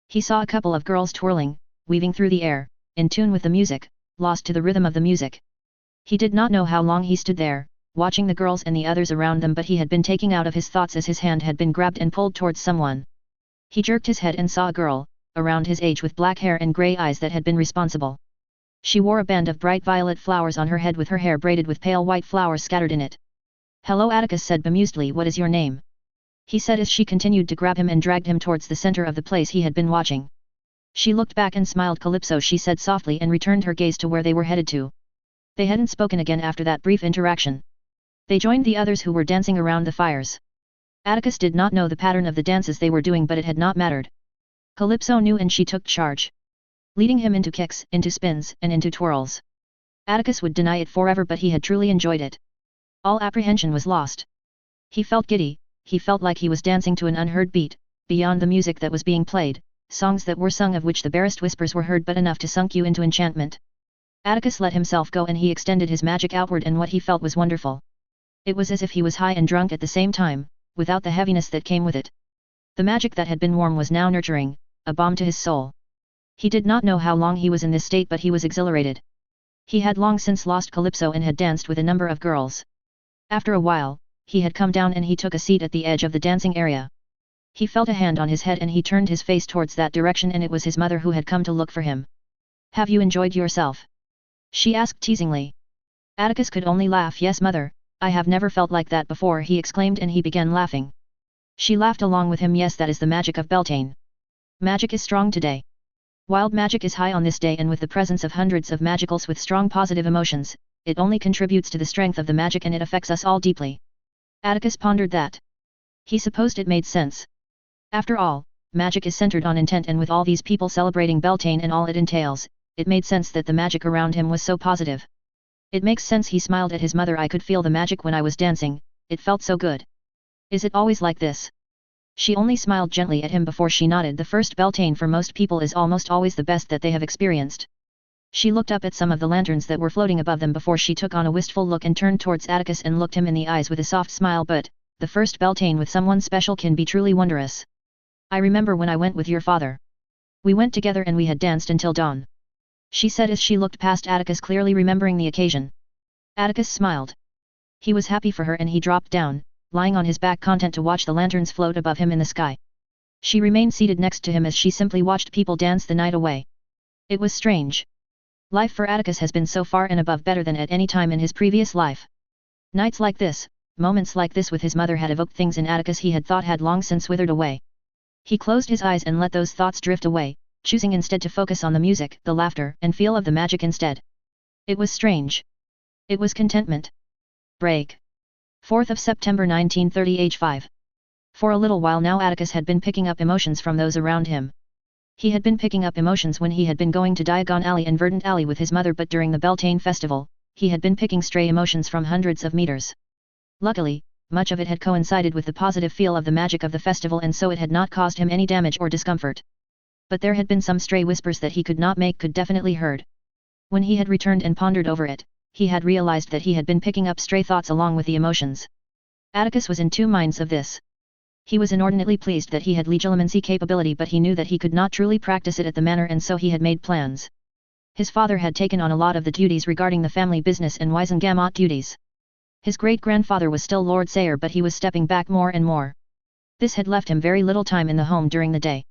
He saw a couple of girls twirling, weaving through the air, in tune with the music, lost to the rhythm of the music. He did not know how long he stood there, watching the girls and the others around them, but he had been taken out of his thoughts as his hand had been grabbed and pulled towards someone. He jerked his head and saw a girl, around his age with black hair and grey eyes that had been responsible. She wore a band of bright violet flowers on her head with her hair braided with pale white flowers scattered in it. "Hello," Atticus said bemusedly. "What is your name?" he said as she continued to grab him and dragged him towards the center of the place he had been watching. She looked back and smiled. "Calypso," she said softly and returned her gaze to where they were headed to. They hadn't spoken again after that brief interaction. They joined the others who were dancing around the fires. Atticus did not know the pattern of the dances they were doing, but it had not mattered. Calypso knew and she took charge, leading him into kicks, into spins, and into twirls. Atticus would deny it forever, but he had truly enjoyed it. All apprehension was lost. He felt giddy, he felt like he was dancing to an unheard beat, beyond the music that was being played, songs that were sung of which the barest whispers were heard but enough to sunk you into enchantment. Atticus let himself go and he extended his magic outward, and what he felt was wonderful. It was as if he was high and drunk at the same time, without the heaviness that came with it. The magic that had been warm was now nurturing, a balm to his soul. He did not know how long he was in this state, but he was exhilarated. He had long since lost Calypso and had danced with a number of girls. After a while, he had come down and he took a seat at the edge of the dancing area. He felt a hand on his head and he turned his face towards that direction, and it was his mother who had come to look for him. "Have you enjoyed yourself?" she asked teasingly. Atticus could only laugh. "Yes mother, I have never felt like that before," he exclaimed, and he began laughing. She laughed along with him. "Yes, that is the magic of Beltane. Magic is strong today. Wild magic is high on this day, and with the presence of hundreds of magicals with strong positive emotions, it only contributes to the strength of the magic and it affects us all deeply." Atticus pondered that. He supposed it made sense. After all, magic is centered on intent, and with all these people celebrating Beltane and all it entails, it made sense that the magic around him was so positive. "It makes sense," he smiled at his mother. "I could feel the magic when I was dancing, it felt so good. Is it always like this?" She only smiled gently at him before she nodded. "The first Beltane for most people is almost always the best that they have experienced." She looked up at some of the lanterns that were floating above them before she took on a wistful look and turned towards Atticus and looked him in the eyes with a soft smile. "But, the first Beltane with someone special can be truly wondrous. I remember when I went with your father. We went together and we had danced until dawn," she said as she looked past Atticus, clearly remembering the occasion. Atticus smiled. He was happy for her and he dropped down, lying on his back, content to watch the lanterns float above him in the sky. She remained seated next to him as she simply watched people dance the night away. It was strange. Life for Atticus has been so far and above better than at any time in his previous life. Nights like this, moments like this with his mother had evoked things in Atticus he had thought had long since withered away. He closed his eyes and let those thoughts drift away, choosing instead to focus on the music, the laughter, and feel of the magic instead. It was strange. It was contentment. Break. 4th of September 1930 age 5. For a little while now Atticus had been picking up emotions from those around him. He had been picking up emotions when he had been going to Diagon Alley and Verdant Alley with his mother, but during the Beltane festival, he had been picking stray emotions from hundreds of meters. Luckily, much of it had coincided with the positive feel of the magic of the festival, and so it had not caused him any damage or discomfort. But there had been some stray whispers that he could not make could definitely heard. When he had returned and pondered over it, he had realized that he had been picking up stray thoughts along with the emotions. Atticus was in two minds of this. He was inordinately pleased that he had legilimency capability, but he knew that he could not truly practice it at the manor, and so he had made plans. His father had taken on a lot of the duties regarding the family business and Wiesengamot duties. His great-grandfather was still Lord Sayre, but he was stepping back more and more. This had left him very little time in the home during the day.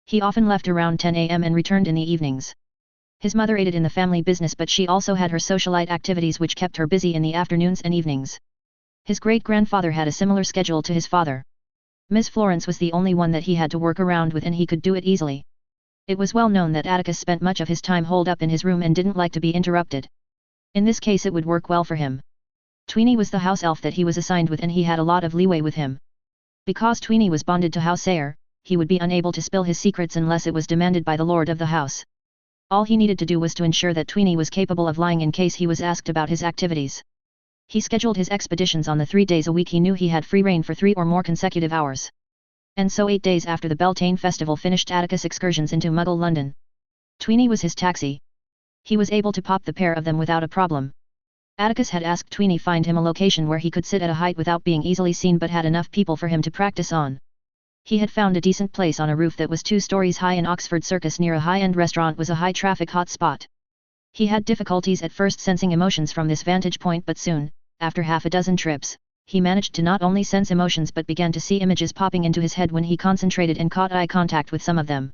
He often left around 10 a.m. and returned in the evenings. His mother aided in the family business, but she also had her socialite activities which kept her busy in the afternoons and evenings. His great-grandfather had a similar schedule to his father. Miss Florence was the only one that he had to work around with, and he could do it easily. It was well known that Atticus spent much of his time holed up in his room and didn't like to be interrupted. In this case it would work well for him. Tweenie was the house elf that he was assigned with, and he had a lot of leeway with him. Because Tweenie was bonded to House Sayre, he would be unable to spill his secrets unless it was demanded by the lord of the house. All he needed to do was to ensure that Tweenie was capable of lying in case he was asked about his activities. He scheduled his expeditions on the 3 days a week he knew he had free reign for 3 or more consecutive hours. And so 8 days after the Beltane festival finished Atticus' excursions into Muggle London. Tweenie was his taxi. He was able to pop the pair of them without a problem. Atticus had asked Tweenie find him a location where he could sit at a height without being easily seen, but had enough people for him to practice on. He had found a decent place on a roof that was 2 stories high in Oxford Circus near a high-end restaurant, was a high-traffic hot spot. He had difficulties at first sensing emotions from this vantage point, but soon, after half a dozen trips, he managed to not only sense emotions but began to see images popping into his head when he concentrated and caught eye contact with some of them.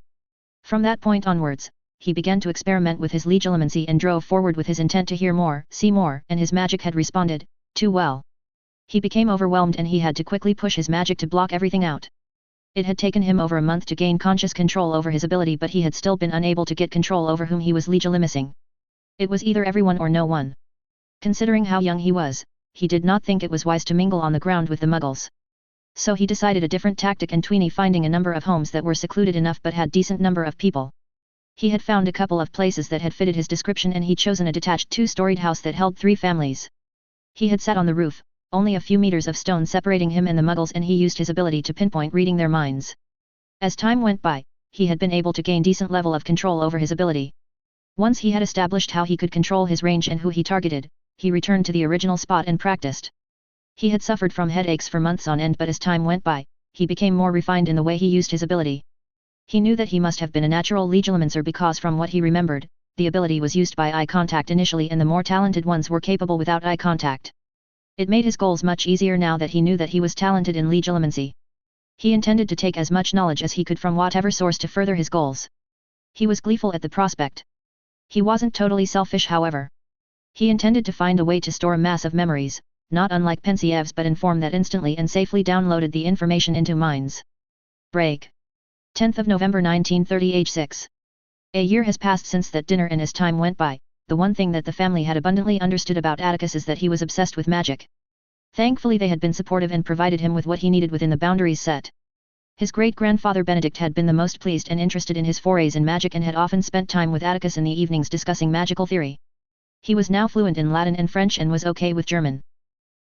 From that point onwards, he began to experiment with his legilimency and drove forward with his intent to hear more, see more, and his magic had responded, too well. He became overwhelmed and he had to quickly push his magic to block everything out. It had taken him over a month to gain conscious control over his ability, but he had still been unable to get control over whom he was legilimicing. It was either everyone or no one. Considering how young he was, he did not think it was wise to mingle on the ground with the Muggles. So he decided a different tactic, and Tweenie finding a number of homes that were secluded enough but had decent number of people. He had found a couple of places that had fitted his description, and he'd chosen a detached 2-storied house that held 3 families. He had sat on the roof, only a few meters of stone separating him and the Muggles, and he used his ability to pinpoint reading their minds. As time went by, he had been able to gain decent level of control over his ability. Once he had established how he could control his range and who he targeted, he returned to the original spot and practiced. He had suffered from headaches for months on end, but as time went by, he became more refined in the way he used his ability. He knew that he must have been a natural legilimencer because from what he remembered, the ability was used by eye contact initially, and the more talented ones were capable without eye contact. It made his goals much easier now that he knew that he was talented in legilimency. He intended to take as much knowledge as he could from whatever source to further his goals. He was gleeful at the prospect. He wasn't totally selfish, however. He intended to find a way to store a mass of memories, not unlike Pensiev's, but in form that instantly and safely downloaded the information into minds. Break. 10th of November 1930 age 6. A year has passed since that dinner, and as time went by, the one thing that the family had abundantly understood about Atticus is that he was obsessed with magic. Thankfully they had been supportive and provided him with what he needed within the boundaries set. His great-grandfather Benedict had been the most pleased and interested in his forays in magic, and had often spent time with Atticus in the evenings discussing magical theory. He was now fluent in Latin and French and was okay with German.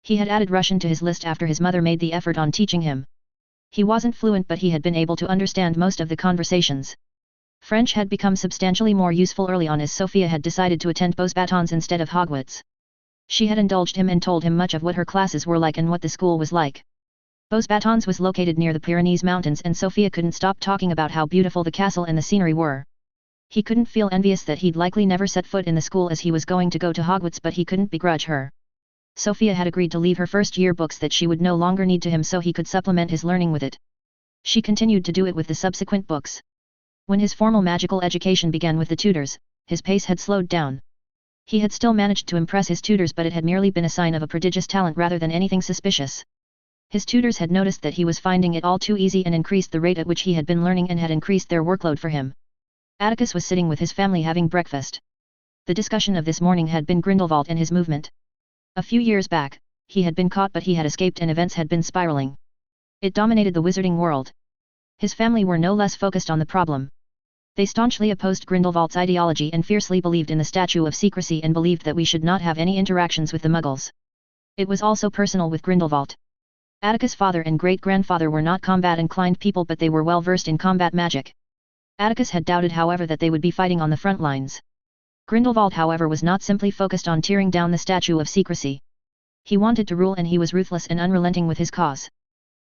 He had added Russian to his list after his mother made the effort on teaching him. He wasn't fluent, but he had been able to understand most of the conversations. French had become substantially more useful early on as Sophia had decided to attend Beauxbatons instead of Hogwarts. She had indulged him and told him much of what her classes were like and what the school was like. Beauxbatons was located near the Pyrenees Mountains, and Sophia couldn't stop talking about how beautiful the castle and the scenery were. He couldn't feel envious that he'd likely never set foot in the school as he was going to go to Hogwarts, but he couldn't begrudge her. Sophia had agreed to leave her first year books that she would no longer need to him so he could supplement his learning with it. She continued to do it with the subsequent books. When his formal magical education began with the tutors, his pace had slowed down. He had still managed to impress his tutors, but it had merely been a sign of a prodigious talent rather than anything suspicious. His tutors had noticed that he was finding it all too easy and increased the rate at which he had been learning, and had increased their workload for him. Atticus was sitting with his family having breakfast. The discussion of this morning had been Grindelwald and his movement. A few years back, he had been caught but he had escaped and events had been spiraling. It dominated the wizarding world. His family were no less focused on the problem. They staunchly opposed Grindelwald's ideology and fiercely believed in the statue of secrecy and believed that we should not have any interactions with the Muggles. It was also personal with Grindelwald. Atticus' father and great-grandfather were not combat-inclined people but they were well versed in combat magic. Atticus had doubted however that they would be fighting on the front lines. Grindelwald however was not simply focused on tearing down the statue of secrecy. He wanted to rule and he was ruthless and unrelenting with his cause.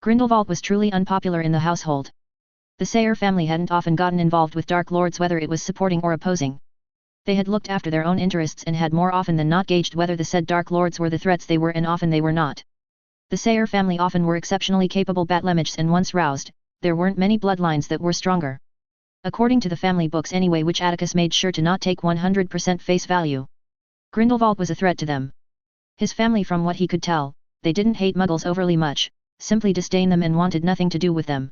Grindelwald was truly unpopular in the household. The Sayre family hadn't often gotten involved with Dark Lords whether it was supporting or opposing. They had looked after their own interests and had more often than not gauged whether the said Dark Lords were the threats they were and often they were not. The Sayre family often were exceptionally capable Bat-Lemages and once roused, there weren't many bloodlines that were stronger. According to the family books anyway which Atticus made sure to not take 100% face value. Grindelwald was a threat to them. His family from what he could tell, they didn't hate Muggles overly much, simply disdained them and wanted nothing to do with them.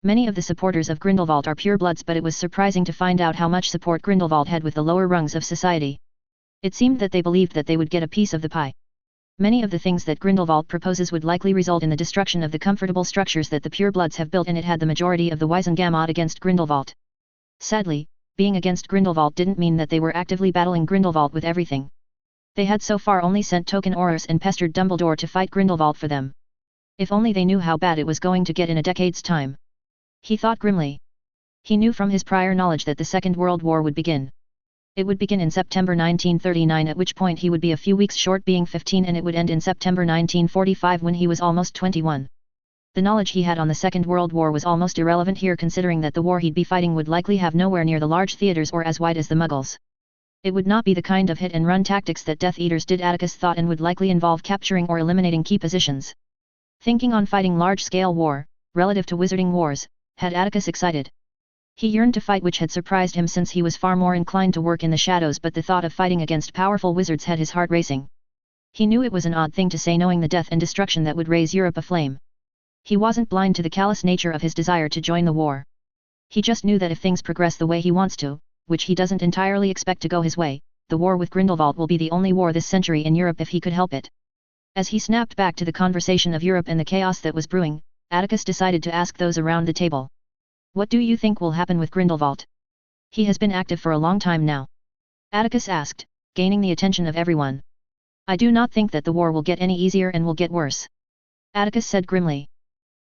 Many of the supporters of Grindelwald are purebloods but it was surprising to find out how much support Grindelwald had with the lower rungs of society. It seemed that they believed that they would get a piece of the pie. Many of the things that Grindelwald proposes would likely result in the destruction of the comfortable structures that the purebloods have built and it had the majority of the Wisengamot against Grindelwald. Sadly, being against Grindelwald didn't mean that they were actively battling Grindelwald with everything. They had so far only sent token Aurors and pestered Dumbledore to fight Grindelwald for them. If only they knew how bad it was going to get in a decade's time. He thought grimly. He knew from his prior knowledge that the Second World War would begin. It would begin in September 1939 at which point he would be a few weeks short being 15 and it would end in September 1945 when he was almost 21. The knowledge he had on the Second World War was almost irrelevant here considering that the war he'd be fighting would likely have nowhere near the large theaters or as wide as the Muggles. It would not be the kind of hit-and-run tactics that Death Eaters did Atticus thought and would likely involve capturing or eliminating key positions. Thinking on fighting large-scale war, relative to wizarding wars, had Atticus excited. He yearned to fight which had surprised him since he was far more inclined to work in the shadows but the thought of fighting against powerful wizards had his heart racing. He knew it was an odd thing to say knowing the death and destruction that would raise Europe aflame. He wasn't blind to the callous nature of his desire to join the war. He just knew that if things progress the way he wants to, which he doesn't entirely expect to go his way, the war with Grindelwald will be the only war this century in Europe if he could help it. As he snapped back to the conversation of Europe and the chaos that was brewing, Atticus decided to ask those around the table. What do you think will happen with Grindelwald? He has been active for a long time now. Atticus asked, gaining the attention of everyone. I do not think that the war will get any easier and will get worse. Atticus said grimly.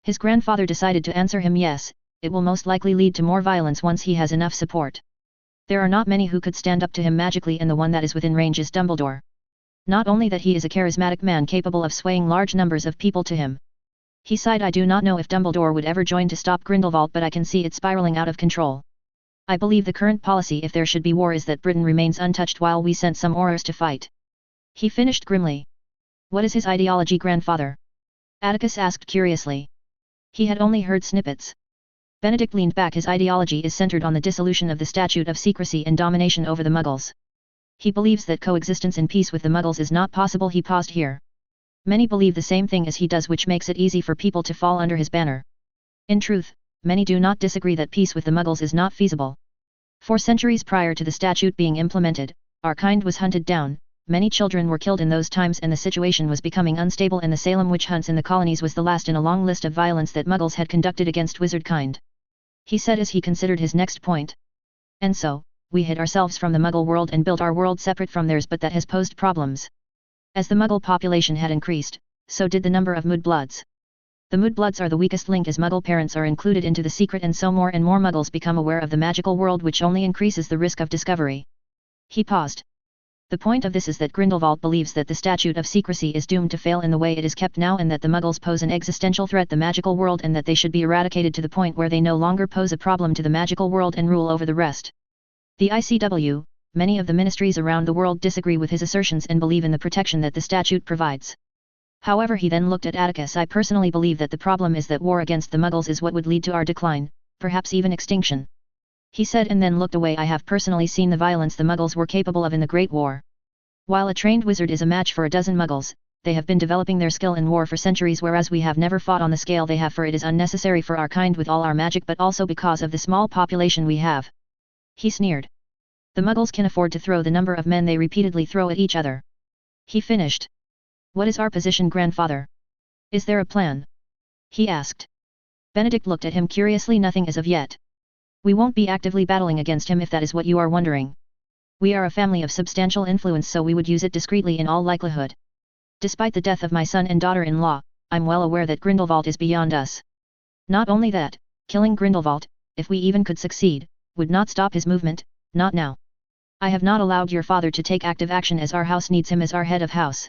His grandfather decided to answer him yes, it will most likely lead to more violence once he has enough support. There are not many who could stand up to him magically and the one that is within range is Dumbledore. Not only that he is a charismatic man capable of swaying large numbers of people to him. He sighed I do not know if Dumbledore would ever join to stop Grindelwald but I can see it spiraling out of control. I believe the current policy if there should be war is that Britain remains untouched while we sent some Aurors to fight. He finished grimly. What is his ideology grandfather? Atticus asked curiously. He had only heard snippets. Benedict leaned back his ideology is centered on the dissolution of the Statute of Secrecy and domination over the Muggles. He believes that coexistence in peace with the Muggles is not possible he paused here. Many believe the same thing as he does which makes it easy for people to fall under his banner. In truth, many do not disagree that peace with the Muggles is not feasible. For centuries prior to the statute being implemented, our kind was hunted down, many children were killed in those times and the situation was becoming unstable and the Salem witch hunts in the colonies was the last in a long list of violence that Muggles had conducted against wizard kind. He said as he considered his next point. And so, we hid ourselves from the Muggle world and built our world separate from theirs but that has posed problems. As the Muggle population had increased, so did the number of Mudbloods. The Mudbloods are the weakest link as Muggle parents are included into the secret and so more and more Muggles become aware of the magical world which only increases the risk of discovery. He paused. The point of this is that Grindelwald believes that the Statute of Secrecy is doomed to fail in the way it is kept now and that the Muggles pose an existential threat to the magical world and that they should be eradicated to the point where they no longer pose a problem to the magical world and rule over the rest. The ICW, many of the ministries around the world disagree with his assertions and believe in the protection that the statute provides. However he then looked at Atticus I personally believe that the problem is that war against the Muggles is what would lead to our decline, perhaps even extinction. He said and then looked away I have personally seen the violence the Muggles were capable of in the Great War. While a trained wizard is a match for a dozen Muggles, they have been developing their skill in war for centuries whereas we have never fought on the scale they have for it is unnecessary for our kind with all our magic but also because of the small population we have. He sneered. The Muggles can afford to throw the number of men they repeatedly throw at each other. He finished. What is our position, grandfather? Is there a plan? He asked. Benedict looked at him curiously. Nothing as of yet. We won't be actively battling against him if that is what you are wondering. We are a family of substantial influence, so we would use it discreetly in all likelihood. Despite the death of my son and daughter-in-law, I'm well aware that Grindelwald is beyond us. Not only that, killing Grindelwald, if we even could succeed, would not stop his movement, not now. I have not allowed your father to take active action as our house needs him as our head of house.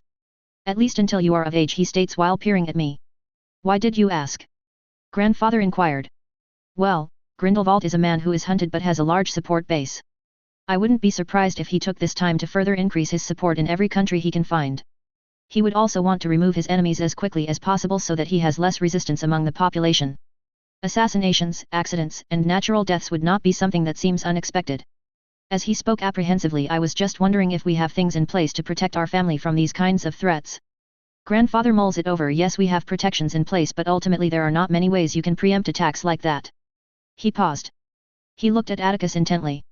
At least until you are of age, he states while peering at me. Why did you ask? Grandfather inquired. Well, Grindelwald is a man who is hunted but has a large support base. I wouldn't be surprised if he took this time to further increase his support in every country he can find. He would also want to remove his enemies as quickly as possible so that he has less resistance among the population. Assassinations, accidents, and natural deaths would not be something that seems unexpected. As he spoke apprehensively, I was just wondering if we have things in place to protect our family from these kinds of threats. Grandfather mulls it over. Yes, we have protections in place, but ultimately there are not many ways you can preempt attacks like that. He paused. He looked at Atticus intently.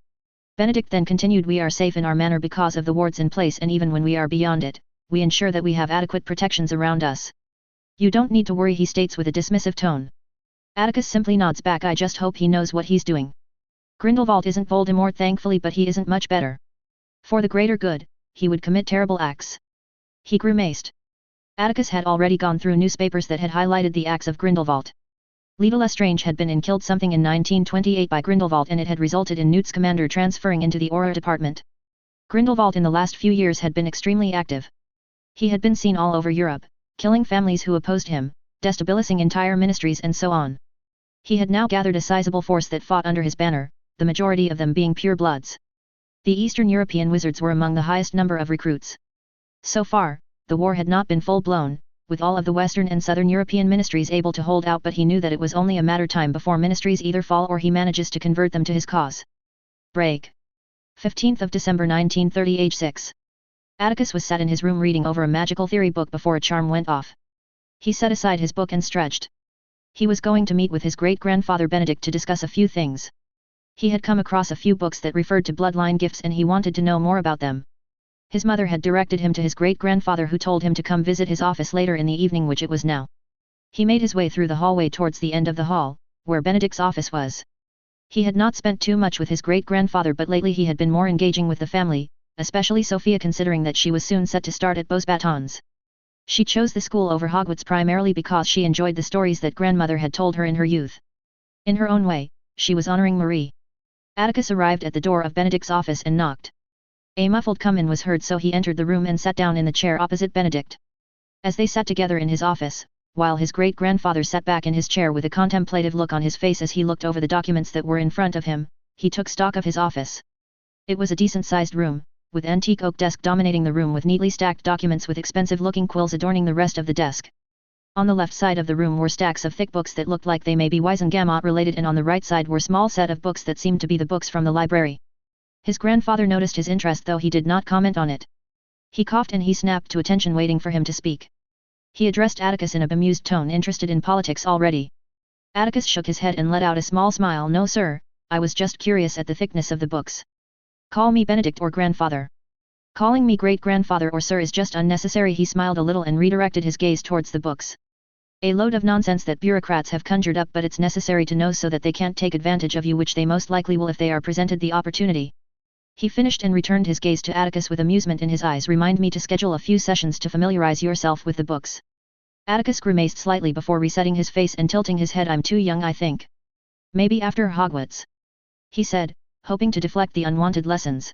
Benedict then continued. We are safe in our manor because of the wards in place, and even when we are beyond it, we ensure that we have adequate protections around us. You don't need to worry, he states with a dismissive tone. Atticus simply nods back. I just hope he knows what he's doing. Grindelwald isn't Voldemort, thankfully, but he isn't much better. For the greater good, he would commit terrible acts. He grimaced. Atticus had already gone through newspapers that had highlighted the acts of Grindelwald. Leta Lestrange had been killed something in 1928 by Grindelwald, and it had resulted in Newt's commander transferring into the Auror department. Grindelwald in the last few years had been extremely active. He had been seen all over Europe, killing families who opposed him, destabilizing entire ministries and so on. He had now gathered a sizable force that fought under his banner, the majority of them being purebloods. The Eastern European wizards were among the highest number of recruits. So far, the war had not been full-blown, with all of the Western and Southern European ministries able to hold out, but he knew that it was only a matter of time before ministries either fall or he manages to convert them to his cause. Break. 15th of December 1930, age 6. Atticus was sat in his room reading over a magical theory book before a charm went off. He set aside his book and stretched. He was going to meet with his great-grandfather Benedict to discuss a few things. He had come across a few books that referred to bloodline gifts and he wanted to know more about them. His mother had directed him to his great-grandfather, who told him to come visit his office later in the evening, which it was now. He made his way through the hallway towards the end of the hall, where Benedict's office was. He had not spent too much with his great-grandfather, but lately he had been more engaging with the family, especially Sophia, considering that she was soon set to start at Beaux Batons. She chose the school over Hogwarts primarily because she enjoyed the stories that grandmother had told her in her youth. In her own way, she was honoring Marie. Atticus arrived at the door of Benedict's office and knocked. A muffled come in was heard, so he entered the room and sat down in the chair opposite Benedict. As they sat together in his office, while his great-grandfather sat back in his chair with a contemplative look on his face as he looked over the documents that were in front of him, he took stock of his office. It was a decent-sized room, with antique oak desk dominating the room with neatly stacked documents with expensive-looking quills adorning the rest of the desk. On the left side of the room were stacks of thick books that looked like they may be Weisengamot related, and on the right side were small set of books that seemed to be the books from the library. His grandfather noticed his interest, though he did not comment on it. He coughed and he snapped to attention, waiting for him to speak. He addressed Atticus in a bemused tone. Interested in politics already? Atticus shook his head and let out a small smile. No sir, I was just curious at the thickness of the books. Call me Benedict or grandfather. Calling me great-grandfather or sir is just unnecessary. He smiled a little and redirected his gaze towards the books. A load of nonsense that bureaucrats have conjured up, but it's necessary to know so that they can't take advantage of you, which they most likely will if they are presented the opportunity. He finished and returned his gaze to Atticus with amusement in his eyes. Remind me to schedule a few sessions to familiarize yourself with the books. Atticus grimaced slightly before resetting his face and tilting his head. I'm too young, I think. Maybe after Hogwarts, he said, hoping to deflect the unwanted lessons.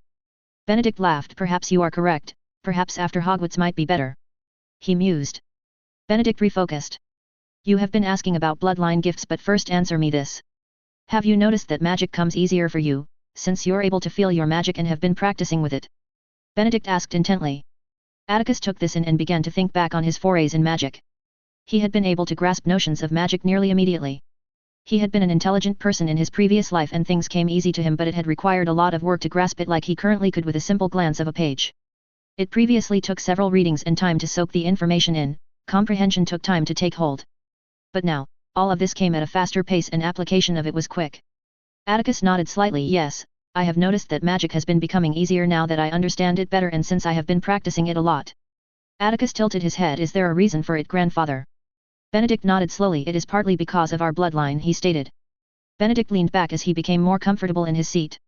Benedict laughed. Perhaps you are correct, perhaps after Hogwarts might be better. He mused. Benedict refocused. You have been asking about bloodline gifts, but first answer me this. Have you noticed that magic comes easier for you, since you're able to feel your magic and have been practicing with it? Benedict asked intently. Atticus took this in and began to think back on his forays in magic. He had been able to grasp notions of magic nearly immediately. He had been an intelligent person in his previous life and things came easy to him, but it had required a lot of work to grasp it like he currently could with a simple glance of a page. It previously took several readings and time to soak the information in, comprehension took time to take hold. But now, all of this came at a faster pace and application of it was quick. Atticus nodded slightly. Yes, I have noticed that magic has been becoming easier now that I understand it better and since I have been practicing it a lot. Atticus tilted his head. Is there a reason for it, grandfather? Benedict nodded slowly. It is partly because of our bloodline, he stated. Benedict leaned back as he became more comfortable in his seat.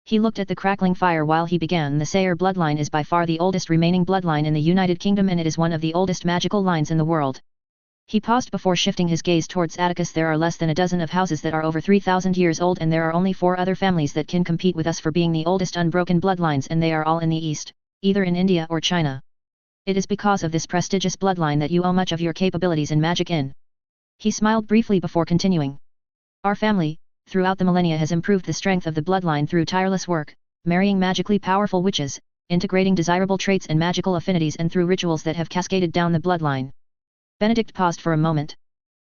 He looked at the crackling fire while he began. The Sayre bloodline is by far the oldest remaining bloodline in the United Kingdom and it is one of the oldest magical lines in the world. He paused before shifting his gaze towards Atticus. There are less than a dozen of houses that are over 3,000 years old and there are only 4 other families that can compete with us for being the oldest unbroken bloodlines and they are all in the East, either in India or China. It is because of this prestigious bloodline that you owe much of your capabilities in magic in. He smiled briefly before continuing. Our family, throughout the millennia has improved the strength of the bloodline through tireless work, marrying magically powerful witches, integrating desirable traits and magical affinities and through rituals that have cascaded down the bloodline. Benedict paused for a moment.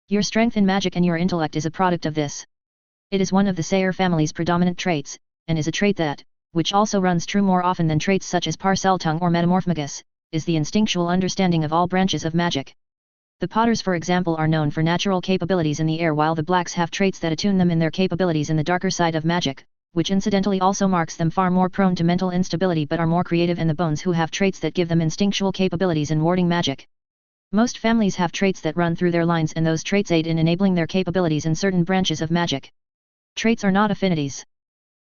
Your strength in magic and your intellect is a product of this. It is one of the Sayre family's predominant traits, and is a trait that, which also runs true more often than traits such as Parseltongue or Metamorphmagus, is the instinctual understanding of all branches of magic. The Potters for example are known for natural capabilities in the air while the Blacks have traits that attune them in their capabilities in the darker side of magic, which incidentally also marks them far more prone to mental instability but are more creative and the Bones who have traits that give them instinctual capabilities in warding magic. Most families have traits that run through their lines and those traits aid in enabling their capabilities in certain branches of magic. Traits are not affinities.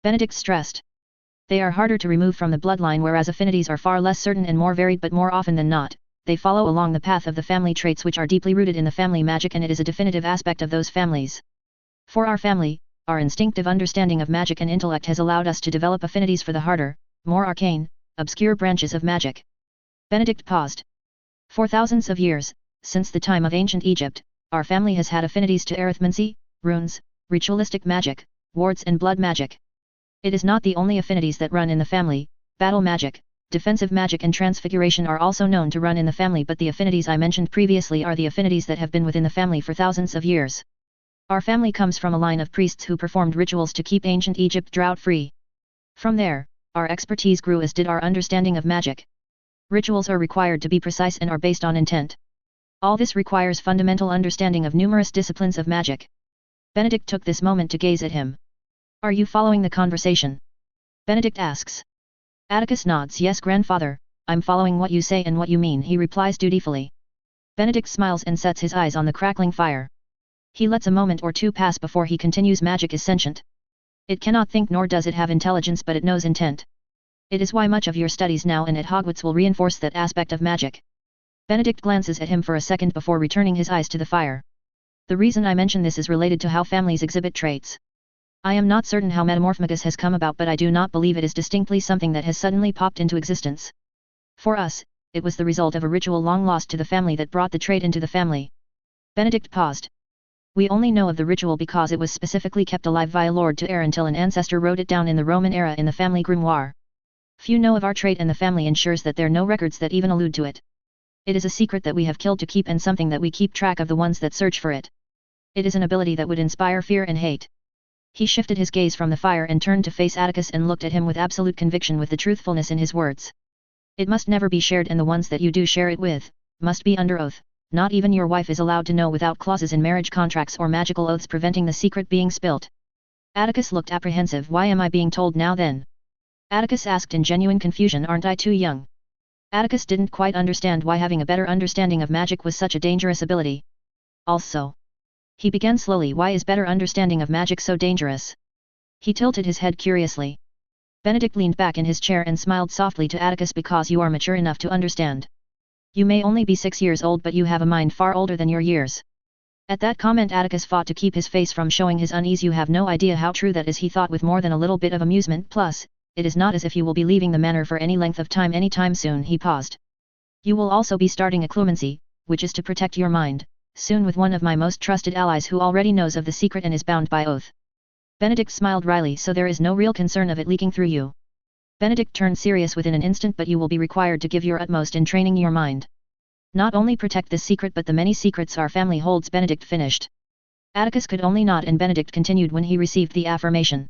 Benedict stressed. They are harder to remove from the bloodline whereas affinities are far less certain and more varied but more often than not, they follow along the path of the family traits which are deeply rooted in the family magic and it is a definitive aspect of those families. For our family, our instinctive understanding of magic and intellect has allowed us to develop affinities for the harder, more arcane, obscure branches of magic. Benedict paused. For thousands of years, since the time of ancient Egypt, our family has had affinities to arithmancy, runes, ritualistic magic, wards and blood magic. It is not the only affinities that run in the family. Battle magic, defensive magic and transfiguration are also known to run in the family but the affinities I mentioned previously are the affinities that have been within the family for thousands of years. Our family comes from a line of priests who performed rituals to keep ancient Egypt drought-free. From there, our expertise grew as did our understanding of magic. Rituals are required to be precise and are based on intent. All this requires fundamental understanding of numerous disciplines of magic. Benedict took this moment to gaze at him. Are you following the conversation? Benedict asks. Atticus nods. Yes, grandfather, I'm following what you say and what you mean, he replies dutifully. Benedict smiles and sets his eyes on the crackling fire. He lets a moment or two pass before he continues. Magic is sentient. It cannot think nor does it have intelligence but it knows intent. It is why much of your studies now and at Hogwarts will reinforce that aspect of magic. Benedict glances at him for a second before returning his eyes to the fire. The reason I mention this is related to how families exhibit traits. I am not certain how Metamorphmagus has come about but I do not believe it is distinctly something that has suddenly popped into existence. For us, it was the result of a ritual long lost to the family that brought the trait into the family. Benedict paused. We only know of the ritual because it was specifically kept alive via Lord to Ayr until an ancestor wrote it down in the Roman era in the family grimoire. Few know of our trait and the family ensures that there are no records that even allude to it. It is a secret that we have killed to keep and something that we keep track of the ones that search for it. It is an ability that would inspire fear and hate. He shifted his gaze from the fire and turned to face Atticus and looked at him with absolute conviction with the truthfulness in his words. It must never be shared and the ones that you do share it with, must be under oath. Not even your wife is allowed to know without clauses in marriage contracts or magical oaths preventing the secret being spilt. Atticus looked apprehensive. Why am I being told now then? Atticus asked in genuine confusion. Aren't I too young? Atticus didn't quite understand why having a better understanding of magic was such a dangerous ability. Also, he began slowly. Why is better understanding of magic so dangerous? He tilted his head curiously. Benedict leaned back in his chair and smiled softly to Atticus. Because you are mature enough to understand. You may only be 6 years old but you have a mind far older than your years. At that comment Atticus fought to keep his face from showing his unease. You have no idea how true that is, he thought with more than a little bit of amusement. Plus, it is not as if you will be leaving the manor for any length of time anytime soon. He paused. You will also be starting a clumency, which is to protect your mind, soon with one of my most trusted allies who already knows of the secret and is bound by oath. Benedict smiled wryly. So there is no real concern of it leaking through you. Benedict turned serious within an instant. But you will be required to give your utmost in training your mind. Not only protect this secret but the many secrets our family holds. Benedict finished. Atticus could only nod and Benedict continued when he received the affirmation.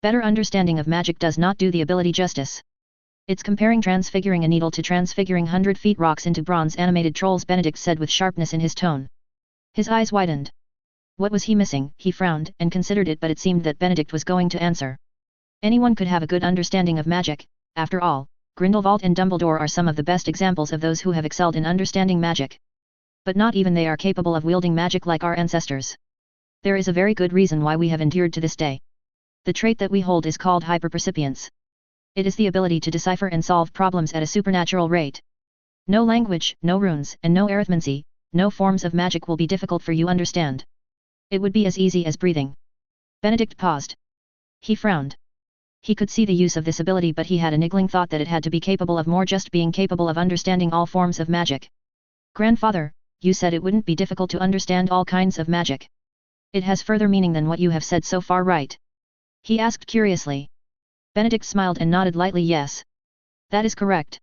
Better understanding of magic does not do the ability justice. It's comparing transfiguring a needle to transfiguring 100 feet rocks into bronze animated trolls, Benedict said with sharpness in his tone. His eyes widened. What was he missing? He frowned and considered it but it seemed that Benedict was going to answer. Anyone could have a good understanding of magic. After all, Grindelwald and Dumbledore are some of the best examples of those who have excelled in understanding magic. But not even they are capable of wielding magic like our ancestors. There is a very good reason why we have endured to this day. The trait that we hold is called hyperpercipience. It is the ability to decipher and solve problems at a supernatural rate. No language, no runes, and no arithmancy, no forms of magic will be difficult for you to understand. It would be as easy as breathing. Benedict paused. He frowned. He could see the use of this ability, but he had a niggling thought that it had to be capable of more, just being capable of understanding all forms of magic. Grandfather, you said it wouldn't be difficult to understand all kinds of magic. It has further meaning than what you have said so far, right? He asked curiously. Benedict smiled and nodded lightly. Yes. That is correct.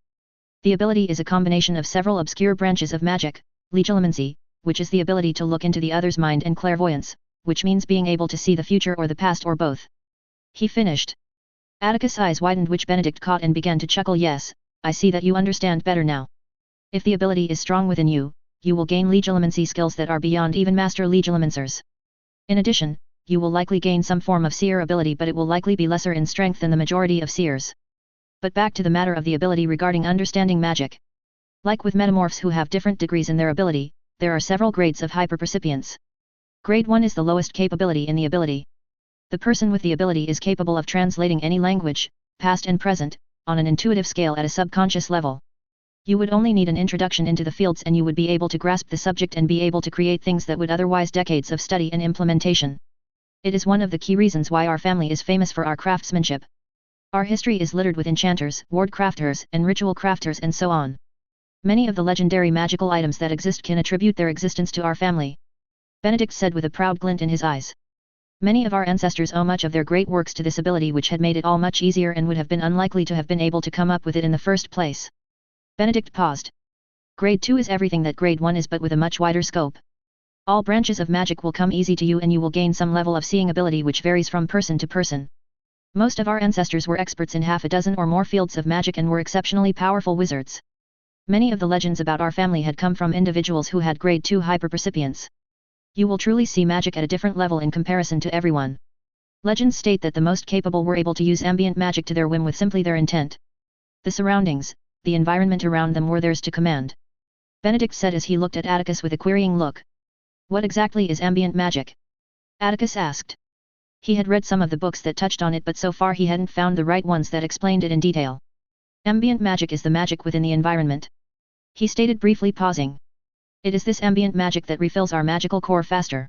The ability is a combination of several obscure branches of magic: legilimency, which is the ability to look into the other's mind, and clairvoyance, which means being able to see the future or the past or both. He finished. Atticus' eyes widened, which Benedict caught, and began to chuckle. Yes, I see that you understand better now. If the ability is strong within you, you will gain legilimency skills that are beyond even master legilimencers. In addition, you will likely gain some form of seer ability, but it will likely be lesser in strength than the majority of seers. But back to the matter of the ability regarding understanding magic. Like with metamorphs who have different degrees in their ability, there are several grades of hyperpercipience. Grade 1 is the lowest capability in the ability. The person with the ability is capable of translating any language, past and present, on an intuitive scale at a subconscious level. You would only need an introduction into the fields and you would be able to grasp the subject and be able to create things that would otherwise decades of study and implementation. It is one of the key reasons why our family is famous for our craftsmanship. Our history is littered with enchanters, ward crafters, and ritual crafters, and so on. Many of the legendary magical items that exist can attribute their existence to our family. Benedict said with a proud glint in his eyes. Many of our ancestors owe much of their great works to this ability, which had made it all much easier and would have been unlikely to have been able to come up with it in the first place. Benedict paused. Grade 2 is everything that Grade 1 is, but with a much wider scope. All branches of magic will come easy to you and you will gain some level of seeing ability which varies from person to person. Most of our ancestors were experts in half a dozen or more fields of magic and were exceptionally powerful wizards. Many of the legends about our family had come from individuals who had Grade 2 hyperpercipience. You will truly see magic at a different level in comparison to everyone. Legends state that the most capable were able to use ambient magic to their whim with simply their intent. The surroundings, the environment around them, were theirs to command. Benedict said as he looked at Atticus with a querying look. What exactly is ambient magic? Atticus asked. He had read some of the books that touched on it, but so far he hadn't found the right ones that explained it in detail. Ambient magic is the magic within the environment. He stated briefly, pausing. It is this ambient magic that refills our magical core faster.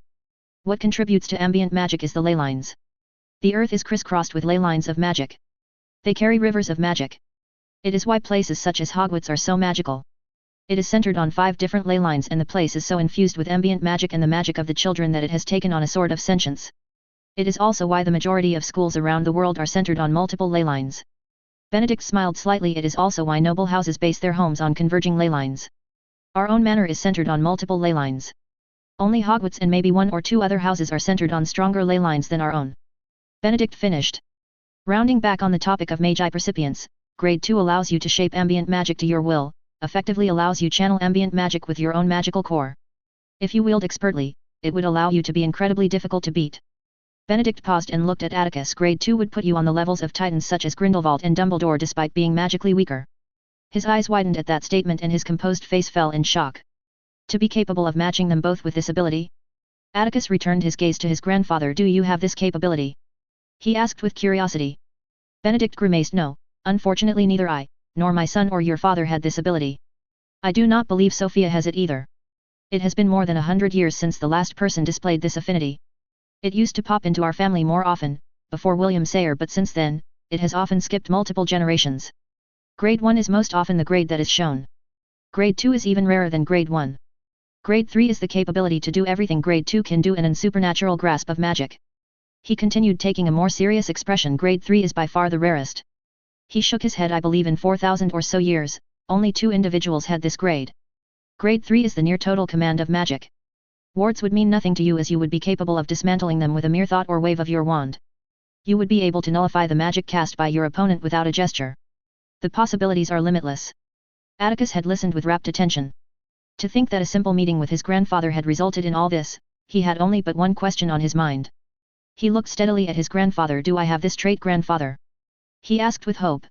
What contributes to ambient magic is the ley lines. The earth is crisscrossed with ley lines of magic. They carry rivers of magic. It is why places such as Hogwarts are so magical. It is centered on 5 different ley lines, and the place is so infused with ambient magic and the magic of the children that it has taken on a sort of sentience. It is also why the majority of schools around the world are centered on multiple ley lines. Benedict smiled slightly. It is also why noble houses base their homes on converging ley lines. Our own manor is centered on multiple ley lines. Only Hogwarts and maybe 1 or 2 other houses are centered on stronger ley lines than our own. Benedict finished. Rounding back on the topic of mage percipience, Grade 2 allows you to shape ambient magic to your will, effectively allows you channel ambient magic with your own magical core. If you wield expertly, it would allow you to be incredibly difficult to beat. Benedict paused and looked at Atticus. Grade 2 would put you on the levels of titans such as Grindelwald and Dumbledore despite being magically weaker. His eyes widened at that statement and his composed face fell in shock. To be capable of matching them both with this ability? Atticus returned his gaze to his grandfather. Do you have this capability? He asked with curiosity. Benedict grimaced. No, unfortunately neither I, nor my son or your father had this ability. I do not believe Sophia has it either. It has been more than 100 years since the last person displayed this affinity. It used to pop into our family more often, before William Sayre, but since then, it has often skipped multiple generations. Grade 1 is most often the grade that is shown. Grade 2 is even rarer than Grade 1. Grade 3 is the capability to do everything Grade 2 can do and an supernatural grasp of magic. He continued, taking a more serious expression. Grade 3 is by far the rarest. He shook his head. I believe in 4,000 or so years, only 2 individuals had this grade. Grade 3 is the near total command of magic. Wards would mean nothing to you, as you would be capable of dismantling them with a mere thought or wave of your wand. You would be able to nullify the magic cast by your opponent without a gesture. The possibilities are limitless. Atticus had listened with rapt attention. To think that a simple meeting with his grandfather had resulted in all this, he had only but one question on his mind. He looked steadily at his grandfather. Do I have this trait, grandfather? He asked with hope.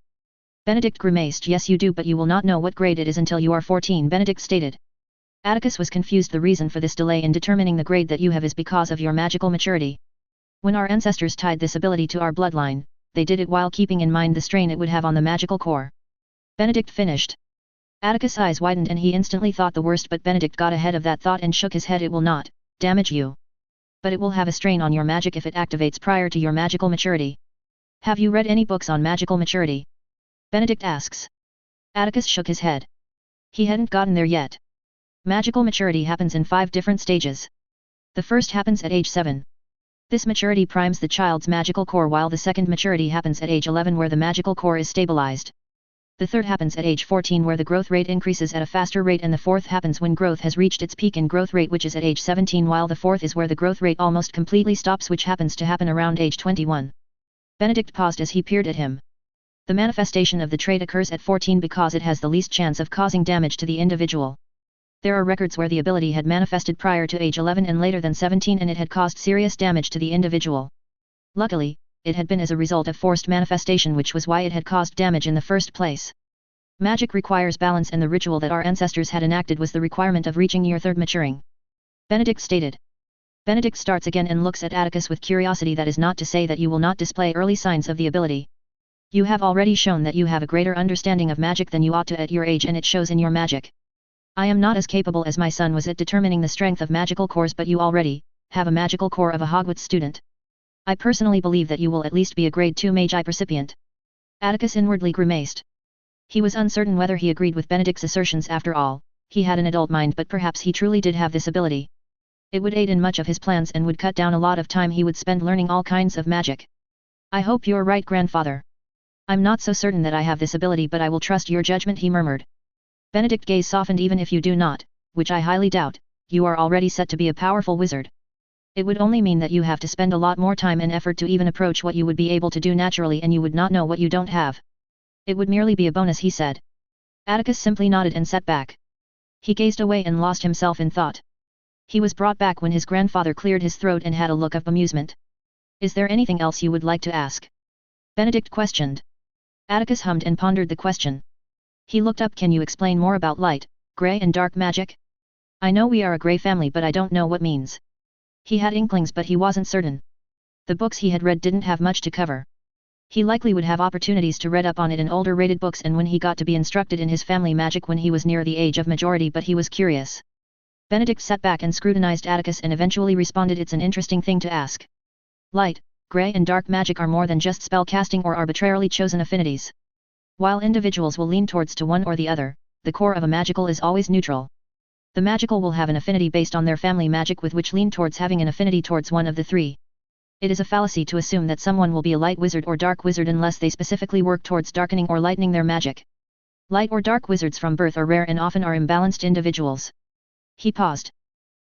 Benedict grimaced. Yes you do, but you will not know what grade it is until you are 14, Benedict stated. Atticus was confused. The reason for this delay in determining the grade that you have is because of your magical maturity. When our ancestors tied this ability to our bloodline, they did it while keeping in mind the strain it would have on the magical core. Benedict finished. Atticus' eyes widened and he instantly thought the worst, but Benedict got ahead of that thought and shook his head. It will not damage you. But it will have a strain on your magic if it activates prior to your magical maturity. Have you read any books on magical maturity? Benedict asks. Atticus shook his head. He hadn't gotten there yet. Magical maturity happens in 5 different stages. The first happens at age 7. This maturity primes the child's magical core, while the second maturity happens at age 11 where the magical core is stabilized. The third happens at age 14 where the growth rate increases at a faster rate, and the fourth happens when growth has reached its peak in growth rate, which is at age 17, while the fourth is where the growth rate almost completely stops, which happens to happen around age 21. Benedict paused as he peered at him. The manifestation of the trait occurs at 14 because it has the least chance of causing damage to the individual. There are records where the ability had manifested prior to age 11 and later than 17 and it had caused serious damage to the individual. Luckily, it had been as a result of forced manifestation, which was why it had caused damage in the first place. Magic requires balance, and the ritual that our ancestors had enacted was the requirement of reaching year 3rd maturing. Benedict stated. Benedict starts again and looks at Atticus with curiosity. That is not to say that you will not display early signs of the ability. You have already shown that you have a greater understanding of magic than you ought to at your age, and it shows in your magic. I am not as capable as my son was at determining the strength of magical cores, but you already have a magical core of a Hogwarts student. I personally believe that you will at least be a grade 2 Mage I recipient. Atticus inwardly grimaced. He was uncertain whether he agreed with Benedict's assertions. After all, he had an adult mind, but perhaps he truly did have this ability. It would aid in much of his plans and would cut down a lot of time he would spend learning all kinds of magic. I hope you're right, grandfather. I'm not so certain that I have this ability, but I will trust your judgment, he murmured. Benedict's gaze softened. Even if you do not, which I highly doubt, you are already set to be a powerful wizard. It would only mean that you have to spend a lot more time and effort to even approach what you would be able to do naturally, and you would not know what you don't have. It would merely be a bonus, he said. Atticus simply nodded and sat back. He gazed away and lost himself in thought. He was brought back when his grandfather cleared his throat and had a look of amusement. Is there anything else you would like to ask? Benedict questioned. Atticus hummed and pondered the question. He looked up. Can you explain more about light, grey and dark magic? I know we are a grey family, but I don't know what means. He had inklings, but he wasn't certain. The books he had read didn't have much to cover. He likely would have opportunities to read up on it in older rated books and when he got to be instructed in his family magic when he was near the age of majority, but he was curious. Benedict sat back and scrutinized Atticus and eventually responded. It's an interesting thing to ask. Light, grey and dark magic are more than just spell casting or arbitrarily chosen affinities. While individuals will lean towards to one or the other, the core of a magical is always neutral. The magical will have an affinity based on their family magic, with which lean towards having an affinity towards one of the three. It is a fallacy to assume that someone will be a light wizard or dark wizard unless they specifically work towards darkening or lightening their magic. Light or dark wizards from birth are rare and often are imbalanced individuals. He paused.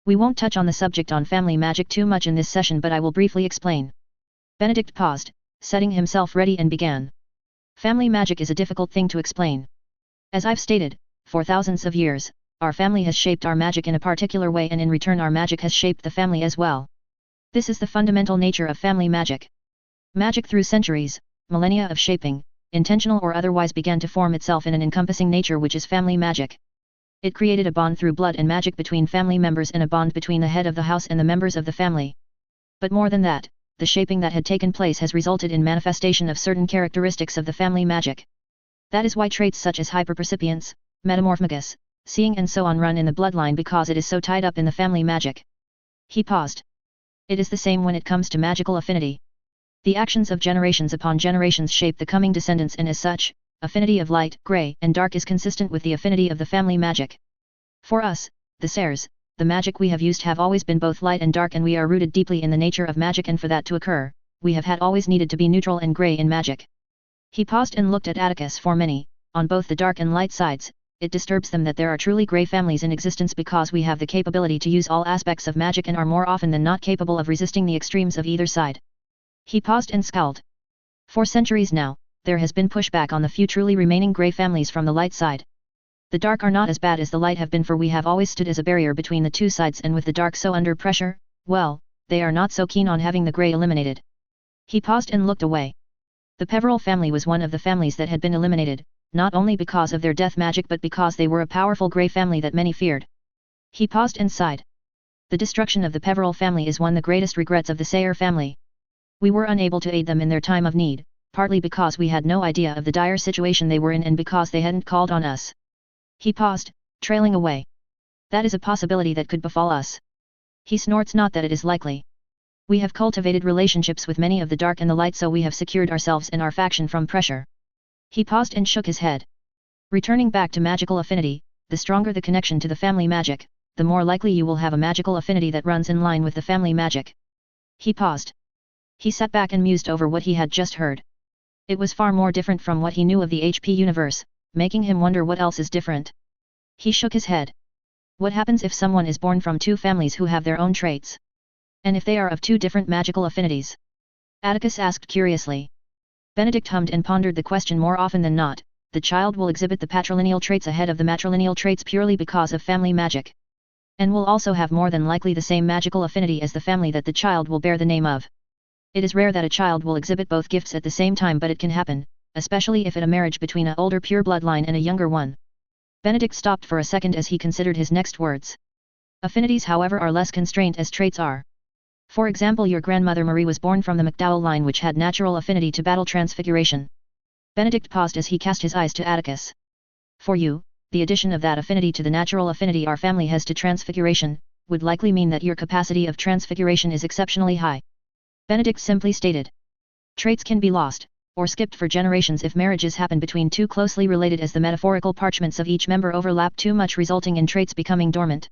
We won't touch on the subject on family magic too much in this session, but I will briefly explain. Benedict paused, setting himself ready, and began. Family magic is a difficult thing to explain. As I've stated, for thousands of years, our family has shaped our magic in a particular way, and in return our magic has shaped the family as well. This is the fundamental nature of family magic. Magic through centuries, millennia of shaping, intentional or otherwise, began to form itself in an encompassing nature which is family magic. It created a bond through blood and magic between family members and a bond between the head of the house and the members of the family. But more than that, the shaping that had taken place has resulted in manifestation of certain characteristics of the family magic. That is why traits such as hyperpercipience, metamorphomagus, seeing and so on run in the bloodline, because it is so tied up in the family magic. He paused. It is the same when it comes to magical affinity. The actions of generations upon generations shape the coming descendants, and as such, affinity of light, grey, and dark is consistent with the affinity of the family magic. For us, the Sayres, the magic we have used have always been both light and dark, and we are rooted deeply in the nature of magic, and for that to occur, we have had always needed to be neutral and grey in magic. He paused and looked at Atticus. For many, on both the dark and light sides, it disturbs them that there are truly grey families in existence, because we have the capability to use all aspects of magic and are more often than not capable of resisting the extremes of either side. He paused and scowled. For centuries now, there has been pushback on the few truly remaining grey families from the light side. The dark are not as bad as the light have been, for we have always stood as a barrier between the two sides, and with the dark so under pressure, well, they are not so keen on having the grey eliminated. He paused and looked away. The Peveril family was one of the families that had been eliminated, not only because of their death magic but because they were a powerful grey family that many feared. He paused and sighed. The destruction of the Peveril family is one of the greatest regrets of the Sayre family. We were unable to aid them in their time of need, partly because we had no idea of the dire situation they were in and because they hadn't called on us. He paused, trailing away. That is a possibility that could befall us. He snorts, not that it is likely. We have cultivated relationships with many of the dark and the light, so we have secured ourselves and our faction from pressure. He paused and shook his head. Returning back to magical affinity, the stronger the connection to the family magic, the more likely you will have a magical affinity that runs in line with the family magic. He paused. He sat back and mused over what he had just heard. It was far more different from what he knew of the HP universe, making him wonder what else is different. He shook his head. What happens if someone is born from two families who have their own traits? And if they are of two different magical affinities? Atticus asked curiously. Benedict hummed and pondered the question. More often than not, the child will exhibit the patrilineal traits ahead of the matrilineal traits purely because of family magic. And will also have more than likely the same magical affinity as the family that the child will bear the name of. It is rare that a child will exhibit both gifts at the same time, but it can happen, especially if it a marriage between an older pure bloodline and a younger one. Benedict stopped for a second as he considered his next words. Affinities, however, are less constrained as traits are. For example, your grandmother Marie was born from the McDowell line, which had natural affinity to battle transfiguration. Benedict paused as he cast his eyes to Atticus. For you, the addition of that affinity to the natural affinity our family has to transfiguration, would likely mean that your capacity of transfiguration is exceptionally high. Benedict simply stated. Traits can be lost, or skipped for generations if marriages happen between two closely related, as the metaphorical parchments of each member overlap too much, resulting in traits becoming dormant.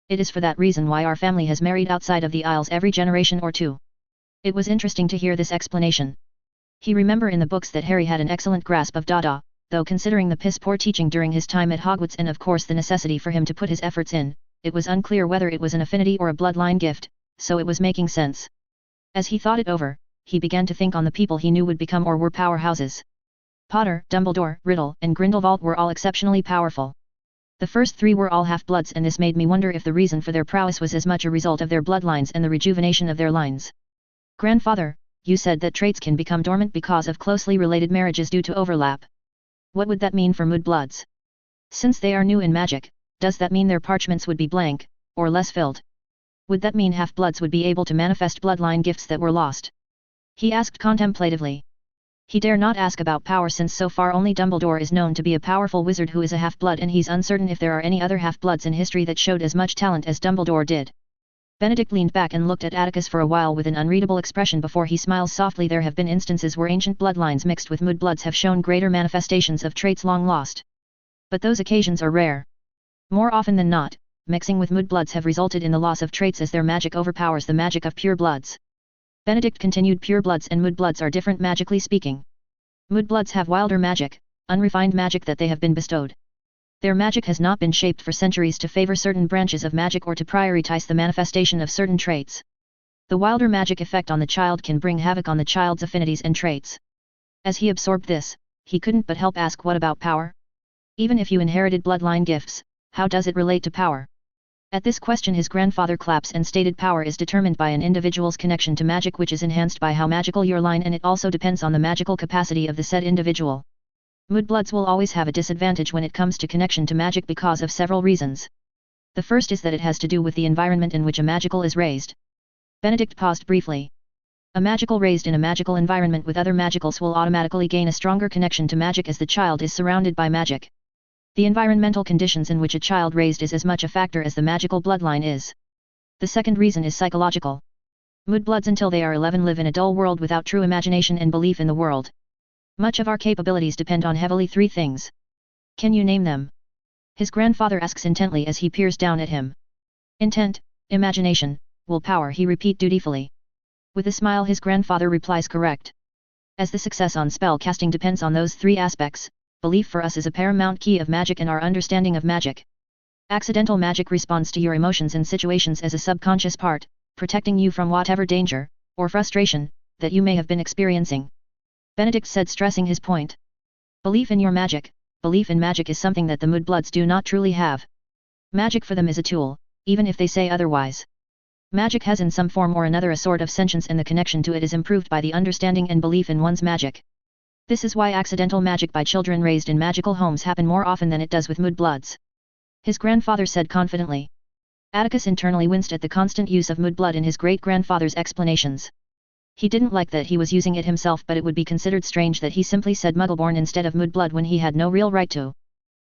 It is for that reason why our family has married outside of the Isles every generation or two. It was interesting to hear this explanation. He remembered in the books that Harry had an excellent grasp of Dada, though considering the piss-poor teaching during his time at Hogwarts and of course the necessity for him to put his efforts in, it was unclear whether it was an affinity or a bloodline gift, so it was making sense. As he thought it over, he began to think on the people he knew would become or were powerhouses. Potter, Dumbledore, Riddle, and Grindelwald were all exceptionally powerful. The first three were all half-bloods, and this made me wonder if the reason for their prowess was as much a result of their bloodlines and the rejuvenation of their lines. Grandfather, you said that traits can become dormant because of closely related marriages due to overlap. What would that mean for moodbloods? Since they are new in magic, does that mean their parchments would be blank, or less filled? Would that mean half-bloods would be able to manifest bloodline gifts that were lost? He asked contemplatively. He dare not ask about power, since so far only Dumbledore is known to be a powerful wizard who is a half-blood, and he's uncertain if there are any other half-bloods in history that showed as much talent as Dumbledore did. Benedict leaned back and looked at Atticus for a while with an unreadable expression before he smiled softly. There have been instances where ancient bloodlines mixed with moodbloods have shown greater manifestations of traits long lost. But those occasions are rare. More often than not, mixing with moodbloods have resulted in the loss of traits as their magic overpowers the magic of pure bloods. Benedict continued. Pure bloods and moodbloods are different magically speaking. Moodbloods have wilder magic, unrefined magic that they have been bestowed. Their magic has not been shaped for centuries to favor certain branches of magic or to prioritize the manifestation of certain traits. The wilder magic effect on the child can bring havoc on the child's affinities and traits. As he absorbed this, he couldn't but help ask, what about power? Even if you inherited bloodline gifts, how does it relate to power? At this question his grandfather claps and stated, power is determined by an individual's connection to magic, which is enhanced by how magical your line, and it also depends on the magical capacity of the said individual. Moodbloods will always have a disadvantage when it comes to connection to magic because of several reasons. The first is that it has to do with the environment in which a magical is raised. Benedict paused briefly. A magical raised in a magical environment with other magicals will automatically gain a stronger connection to magic as the child is surrounded by magic. The environmental conditions in which a child raised is as much a factor as the magical bloodline is. The second reason is psychological. Moodbloods until they are 11 live in a dull world without true imagination and belief in the world. Much of our capabilities depend on heavily three things. Can you name them? His grandfather asks intently as he peers down at him. Intent, imagination, willpower, he repeat dutifully. With a smile his grandfather replies, correct. As the success on spell casting depends on those three aspects, belief for us is a paramount key of magic and our understanding of magic. Accidental magic responds to your emotions and situations as a subconscious part, protecting you from whatever danger, or frustration, that you may have been experiencing. Benedict said, stressing his point. Belief in your magic, belief in magic is something that the moodbloods do not truly have. Magic for them is a tool, even if they say otherwise. Magic has in some form or another a sort of sentience, and the connection to it is improved by the understanding and belief in one's magic. This is why accidental magic by children raised in magical homes happen more often than it does with mudbloods. His grandfather said confidently. Atticus internally winced at the constant use of mudblood in his great-grandfather's explanations. He didn't like that he was using it himself, but it would be considered strange that he simply said muggleborn instead of mudblood when he had no real right to.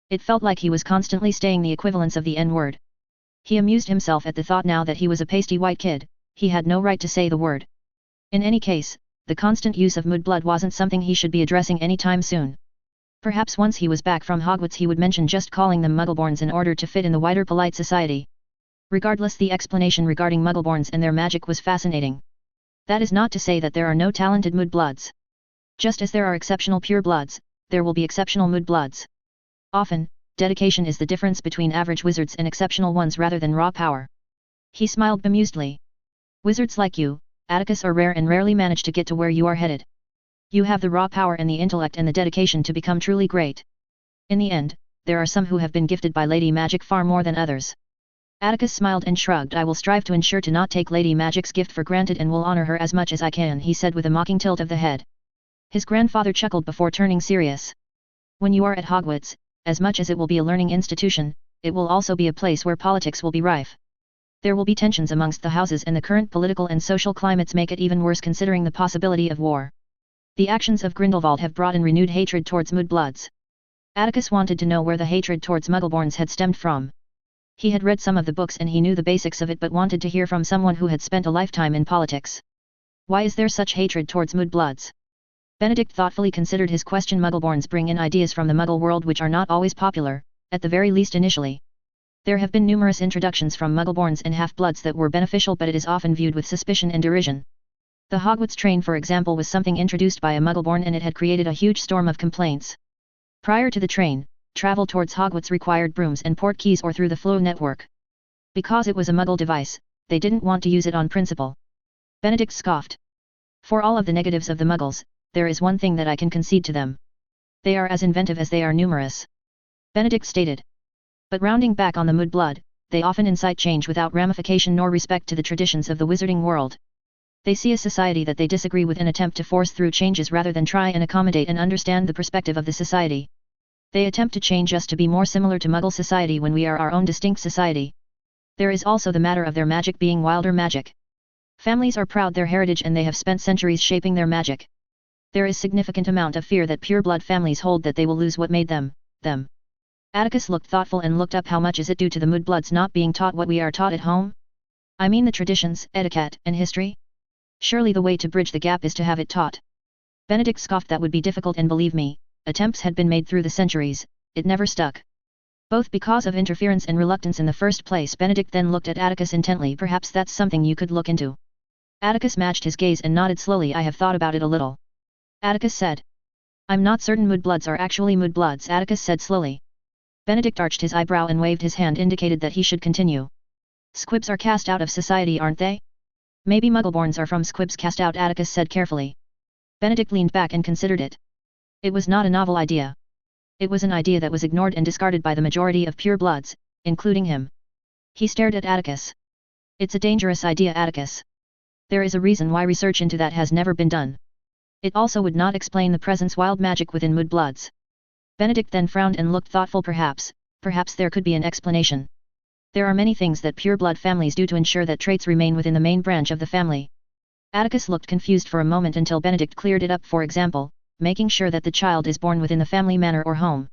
It felt like he was constantly saying the equivalence of the N-word. He amused himself at the thought now that he was a pasty white kid, he had no right to say the word. In any case, the constant use of mudblood wasn't something he should be addressing anytime soon. Perhaps once he was back from Hogwarts he would mention just calling them muggleborns in order to fit in the wider polite society. Regardless, the explanation regarding muggleborns and their magic was fascinating. That is not to say that there are no talented mudbloods. Just as there are exceptional purebloods, there will be exceptional mudbloods. Often, dedication is the difference between average wizards and exceptional ones rather than raw power. He smiled bemusedly. Wizards like you, Atticus, are rare and rarely manage to get to where you are headed. You have the raw power and the intellect and the dedication to become truly great. In the end, there are some who have been gifted by Lady Magic far more than others. Atticus smiled and shrugged. I will strive to ensure to not take Lady Magic's gift for granted and will honor her as much as I can, he said with a mocking tilt of the head. His grandfather chuckled before turning serious. When you are at Hogwarts, as much as it will be a learning institution, it will also be a place where politics will be rife. There will be tensions amongst the houses, and the current political and social climates make it even worse considering the possibility of war. The actions of Grindelwald have brought in renewed hatred towards mudbloods. Atticus wanted to know where the hatred towards muggleborns had stemmed from. He had read some of the books and he knew the basics of it, but wanted to hear from someone who had spent a lifetime in politics. Why is there such hatred towards mudbloods? Benedict thoughtfully considered his question. Muggleborns bring in ideas from the Muggle world which are not always popular, at the very least initially. There have been numerous introductions from muggleborns and half-bloods that were beneficial, but it is often viewed with suspicion and derision. The Hogwarts train, for example, was something introduced by a muggleborn and it had created a huge storm of complaints. Prior to the train, travel towards Hogwarts required brooms and port keys or through the flow network. Because it was a muggle device, they didn't want to use it on principle. Benedict scoffed. For all of the negatives of the muggles, there is one thing that I can concede to them. They are as inventive as they are numerous. Benedict stated. But rounding back on the mudblood, they often incite change without ramification nor respect to the traditions of the wizarding world. They see a society that they disagree with and attempt to force through changes rather than try and accommodate and understand the perspective of the society. They attempt to change us to be more similar to Muggle society when we are our own distinct society. There is also the matter of their magic being wilder magic. Families are proud their heritage and they have spent centuries shaping their magic. There is significant amount of fear that pureblood families hold that they will lose what made them, them. Atticus looked thoughtful and looked up. How much is it due to the mudbloods not being taught what we are taught at home? I mean the traditions, etiquette, and history? Surely the way to bridge the gap is to have it taught. Benedict scoffed. That would be difficult, and believe me, attempts had been made through the centuries, it never stuck. Both because of interference and reluctance in the first place. Benedict then looked at Atticus intently. Perhaps that's something you could look into. Atticus matched his gaze and nodded slowly. I have thought about it a little. Atticus said. I'm not certain mudbloods are actually mudbloods, Atticus said slowly. Benedict arched his eyebrow and waved his hand, indicated that he should continue. Squibs are cast out of society, aren't they? Maybe muggleborns are from squibs cast out, Atticus said carefully. Benedict leaned back and considered it. It was not a novel idea. It was an idea that was ignored and discarded by the majority of purebloods, including him. He stared at Atticus. It's a dangerous idea, Atticus. There is a reason why research into that has never been done. It also would not explain the presence wild magic within mudbloods. Benedict then frowned and looked thoughtful. Perhaps there could be an explanation. There are many things that pureblood families do to ensure that traits remain within the main branch of the family. Atticus looked confused for a moment until Benedict cleared it up. For example, making sure that the child is born within the family manor or home.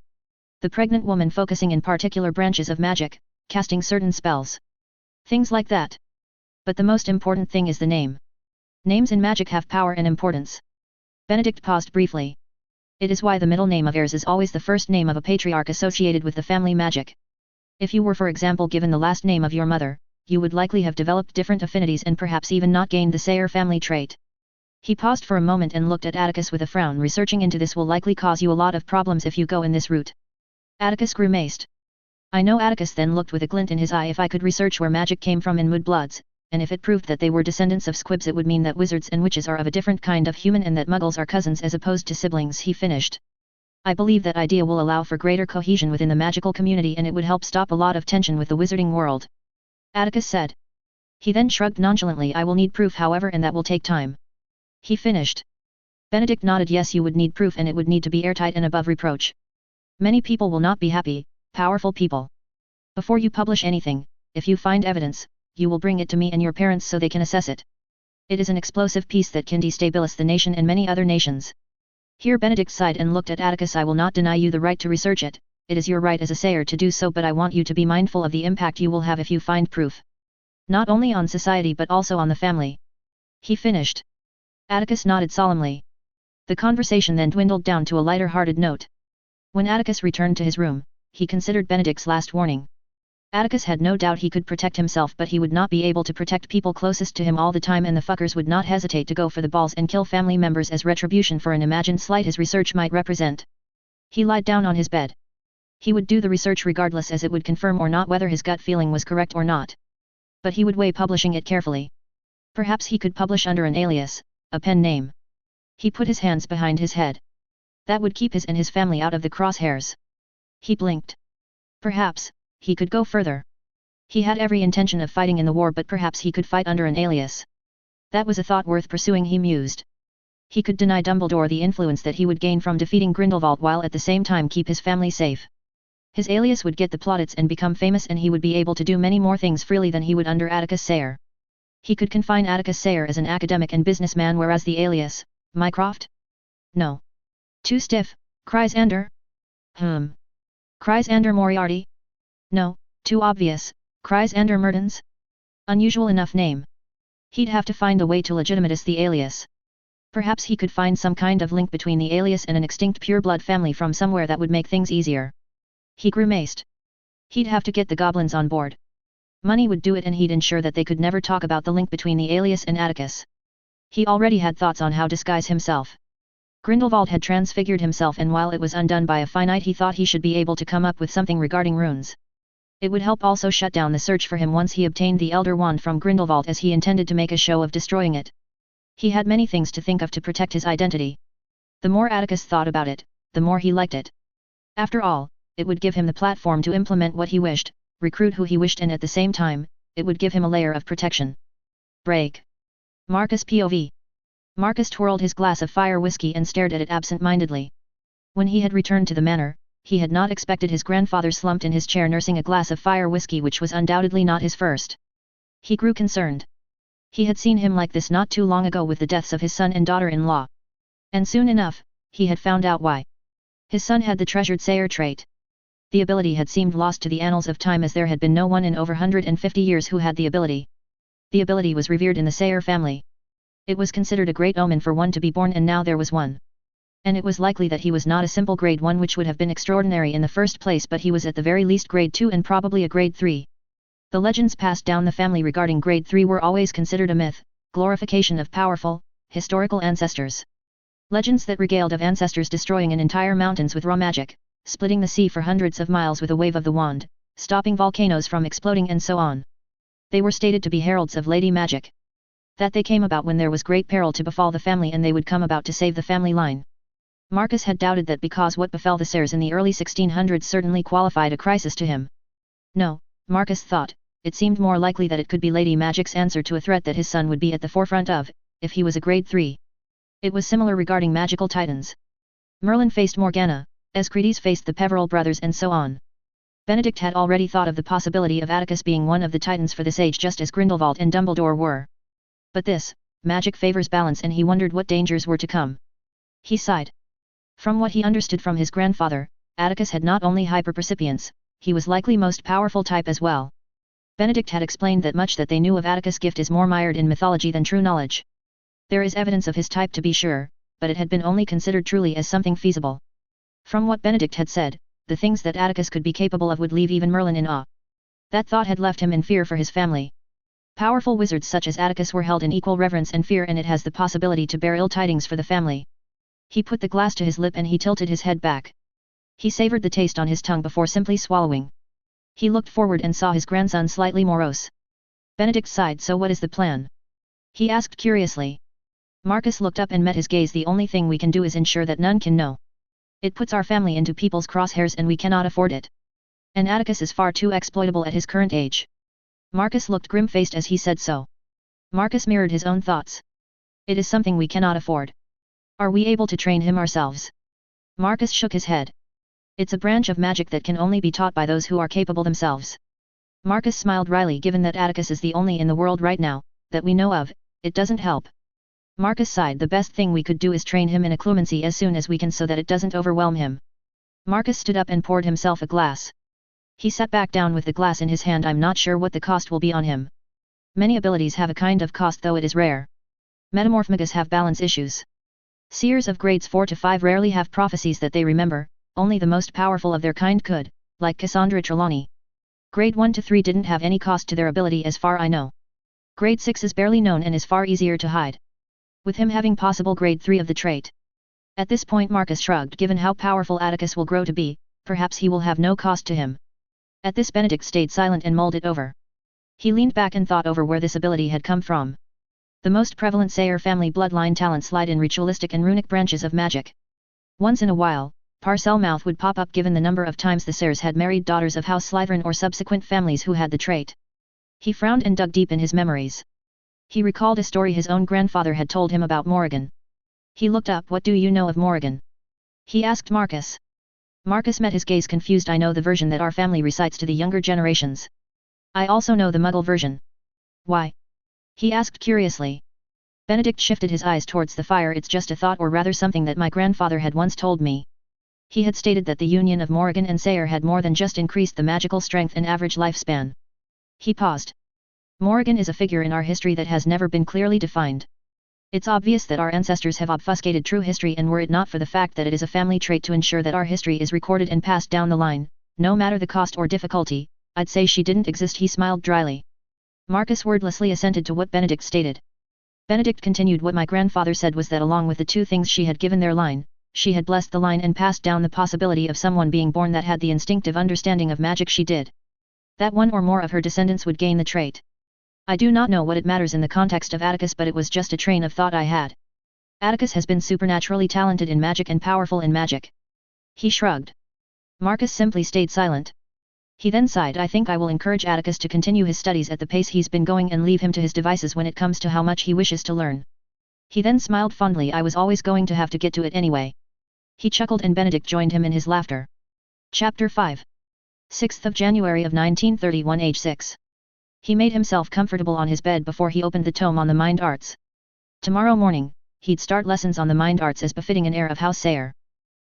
The pregnant woman focusing in particular branches of magic, casting certain spells. Things like that. But the most important thing is the name. Names in magic have power and importance. Benedict paused briefly. It is why the middle name of heirs is always the first name of a patriarch associated with the family magic. If you were, for example, given the last name of your mother, you would likely have developed different affinities and perhaps even not gained the Sayre family trait. He paused for a moment and looked at Atticus with a frown. Researching into this will likely cause you a lot of problems if you go in this route. Atticus grimaced. I know. Atticus then looked with a glint in his eye. If I could research where magic came from in mudbloods, and if it proved that they were descendants of squibs, it would mean that wizards and witches are of a different kind of human and that muggles are cousins as opposed to siblings, he finished. I believe that idea will allow for greater cohesion within the magical community and it would help stop a lot of tension with the wizarding world. Atticus said. He then shrugged nonchalantly. I will need proof however, and that will take time. He finished. Benedict nodded. Yes, you would need proof, and it would need to be airtight and above reproach. Many people will not be happy, powerful people. Before you publish anything, if you find evidence, you will bring it to me and your parents so they can assess it. It is an explosive piece that can destabilize the nation and many other nations. Here Benedict sighed and looked at Atticus. I will not deny you the right to research it, it is your right as a Sayre to do so, but I want you to be mindful of the impact you will have if you find proof. Not only on society but also on the family. He finished. Atticus nodded solemnly. The conversation then dwindled down to a lighter-hearted note. When Atticus returned to his room, he considered Benedict's last warning. Atticus had no doubt he could protect himself, but he would not be able to protect people closest to him all the time, and the fuckers would not hesitate to go for the balls and kill family members as retribution for an imagined slight his research might represent. He lied down on his bed. He would do the research regardless, as it would confirm or not whether his gut feeling was correct or not. But he would weigh publishing it carefully. Perhaps he could publish under an alias, a pen name. He put his hands behind his head. That would keep his and his family out of the crosshairs. He blinked. Perhaps he could go further. He had every intention of fighting in the war, but perhaps he could fight under an alias. That was a thought worth pursuing, he mused. He could deny Dumbledore the influence that he would gain from defeating Grindelwald while at the same time keep his family safe. His alias would get the plaudits and become famous, and he would be able to do many more things freely than he would under Atticus Sayre. He could confine Atticus Sayre as an academic and businessman, whereas the alias, Mycroft? No. Too stiff, cries Ander. Cries Ander Moriarty? No, too obvious, cries Ander Mertens. Unusual enough name. He'd have to find a way to legitimize the alias. Perhaps he could find some kind of link between the alias and an extinct pureblood family from somewhere that would make things easier. He grimaced. He'd have to get the goblins on board. Money would do it, and he'd ensure that they could never talk about the link between the alias and Atticus. He already had thoughts on how to disguise himself. Grindelwald had transfigured himself, and while it was undone by a finite, he thought he should be able to come up with something regarding runes. It would help also shut down the search for him once he obtained the Elder Wand from Grindelwald, as he intended to make a show of destroying it. He had many things to think of to protect his identity. The more Atticus thought about it, the more he liked it. After all, it would give him the platform to implement what he wished, recruit who he wished, and at the same time, it would give him a layer of protection. Break. Marcus POV. Marcus twirled his glass of fire whiskey and stared at it absent-mindedly. When he had returned to the manor, he had not expected his grandfather slumped in his chair nursing a glass of fire whiskey, which was undoubtedly not his first. He grew concerned. He had seen him like this not too long ago with the deaths of his son and daughter-in-law. And soon enough, he had found out why. His son had the treasured Sayre trait. The ability had seemed lost to the annals of time, as there had been no one in over 150 years who had the ability. The ability was revered in the Sayre family. It was considered a great omen for one to be born, and now there was one. And it was likely that he was not a simple grade 1, which would have been extraordinary in the first place, but he was at the very least grade 2 and probably a grade 3. The legends passed down the family regarding grade 3 were always considered a myth, glorification of powerful, historical ancestors. Legends that regaled of ancestors destroying an entire mountains with raw magic, splitting the sea for hundreds of miles with a wave of the wand, stopping volcanoes from exploding, and so on. They were stated to be heralds of Lady Magic. That they came about when there was great peril to befall the family, and they would come about to save the family line. Marcus had doubted that, because what befell the Sayres in the early 1600s certainly qualified a crisis to him. No, Marcus thought, it seemed more likely that it could be Lady Magic's answer to a threat that his son would be at the forefront of, if he was a grade 3. It was similar regarding magical titans. Merlin faced Morgana, Escrides faced the Peverell brothers, and so on. Benedict had already thought of the possibility of Atticus being one of the titans for this age, just as Grindelwald and Dumbledore were. But this, magic favors balance, and he wondered what dangers were to come. He sighed. From what he understood from his grandfather, Atticus had not only hyperpercipience, he was likely most powerful type as well. Benedict had explained that much that they knew of Atticus' gift is more mired in mythology than true knowledge. There is evidence of his type to be sure, but it had been only considered truly as something feasible. From what Benedict had said, the things that Atticus could be capable of would leave even Merlin in awe. That thought had left him in fear for his family. Powerful wizards such as Atticus were held in equal reverence and fear, and it has the possibility to bear ill tidings for the family. He put the glass to his lip and he tilted his head back. He savored the taste on his tongue before simply swallowing. He looked forward and saw his grandson slightly morose. Benedict sighed. So what is the plan? He asked curiously. Marcus looked up and met his gaze. The only thing we can do is ensure that none can know. It puts our family into people's crosshairs and we cannot afford it. And Atticus is far too exploitable at his current age. Marcus looked grim-faced as he said so. Marcus mirrored his own thoughts. It is something we cannot afford. Are we able to train him ourselves? Marcus shook his head. It's a branch of magic that can only be taught by those who are capable themselves. Marcus smiled wryly. Given that Atticus is the only in the world right now, that we know of, it doesn't help. Marcus sighed. The best thing we could do is train him in occlumency as soon as we can so that it doesn't overwhelm him. Marcus stood up and poured himself a glass. He sat back down with the glass in his hand. I'm not sure what the cost will be on him. Many abilities have a kind of cost, though it is rare. Metamorphmages have balance issues. Seers of grades 4 to 5 rarely have prophecies that they remember, only the most powerful of their kind could, like Cassandra Trelawney. Grade 1 to 3 didn't have any cost to their ability as far I know. Grade 6 is barely known and is far easier to hide. With him having possible grade 3 of the trait. At this point Marcus shrugged. Given how powerful Atticus will grow to be, perhaps he will have no cost to him. At this Benedict stayed silent and mulled it over. He leaned back and thought over where this ability had come from. The most prevalent Sayre family bloodline talents lied in ritualistic and runic branches of magic. Once in a while, Parselmouth would pop up given the number of times the Sayres had married daughters of House Slytherin or subsequent families who had the trait. He frowned and dug deep in his memories. He recalled a story his own grandfather had told him about Morrigan. He looked up. What do you know of Morrigan? He asked Marcus. Marcus met his gaze confused. I know the version that our family recites to the younger generations. I also know the Muggle version. Why? He asked curiously. Benedict shifted his eyes towards the fire. It's just a thought, or rather something that my grandfather had once told me. He had stated that the union of Morrigan and Sayre had more than just increased the magical strength and average lifespan. He paused. Morrigan is a figure in our history that has never been clearly defined. It's obvious that our ancestors have obfuscated true history, and were it not for the fact that it is a family trait to ensure that our history is recorded and passed down the line, no matter the cost or difficulty, I'd say she didn't exist. He smiled dryly. Marcus wordlessly assented to what Benedict stated. Benedict continued. What my grandfather said was that along with the two things she had given their line, she had blessed the line and passed down the possibility of someone being born that had the instinctive understanding of magic she did. That one or more of her descendants would gain the trait. I do not know what it matters in the context of Atticus, but it was just a train of thought I had. Atticus has been supernaturally talented in magic and powerful in magic. He shrugged. Marcus simply stayed silent. He then sighed. I think I will encourage Atticus to continue his studies at the pace he's been going and leave him to his devices when it comes to how much he wishes to learn. He then smiled fondly. I was always going to have to get to it anyway. He chuckled and Benedict joined him in his laughter. Chapter 5. 6th of January of 1931. Age 6. He made himself comfortable on his bed before he opened the tome on the mind arts. Tomorrow morning, he'd start lessons on the mind arts as befitting an heir of House Sayre.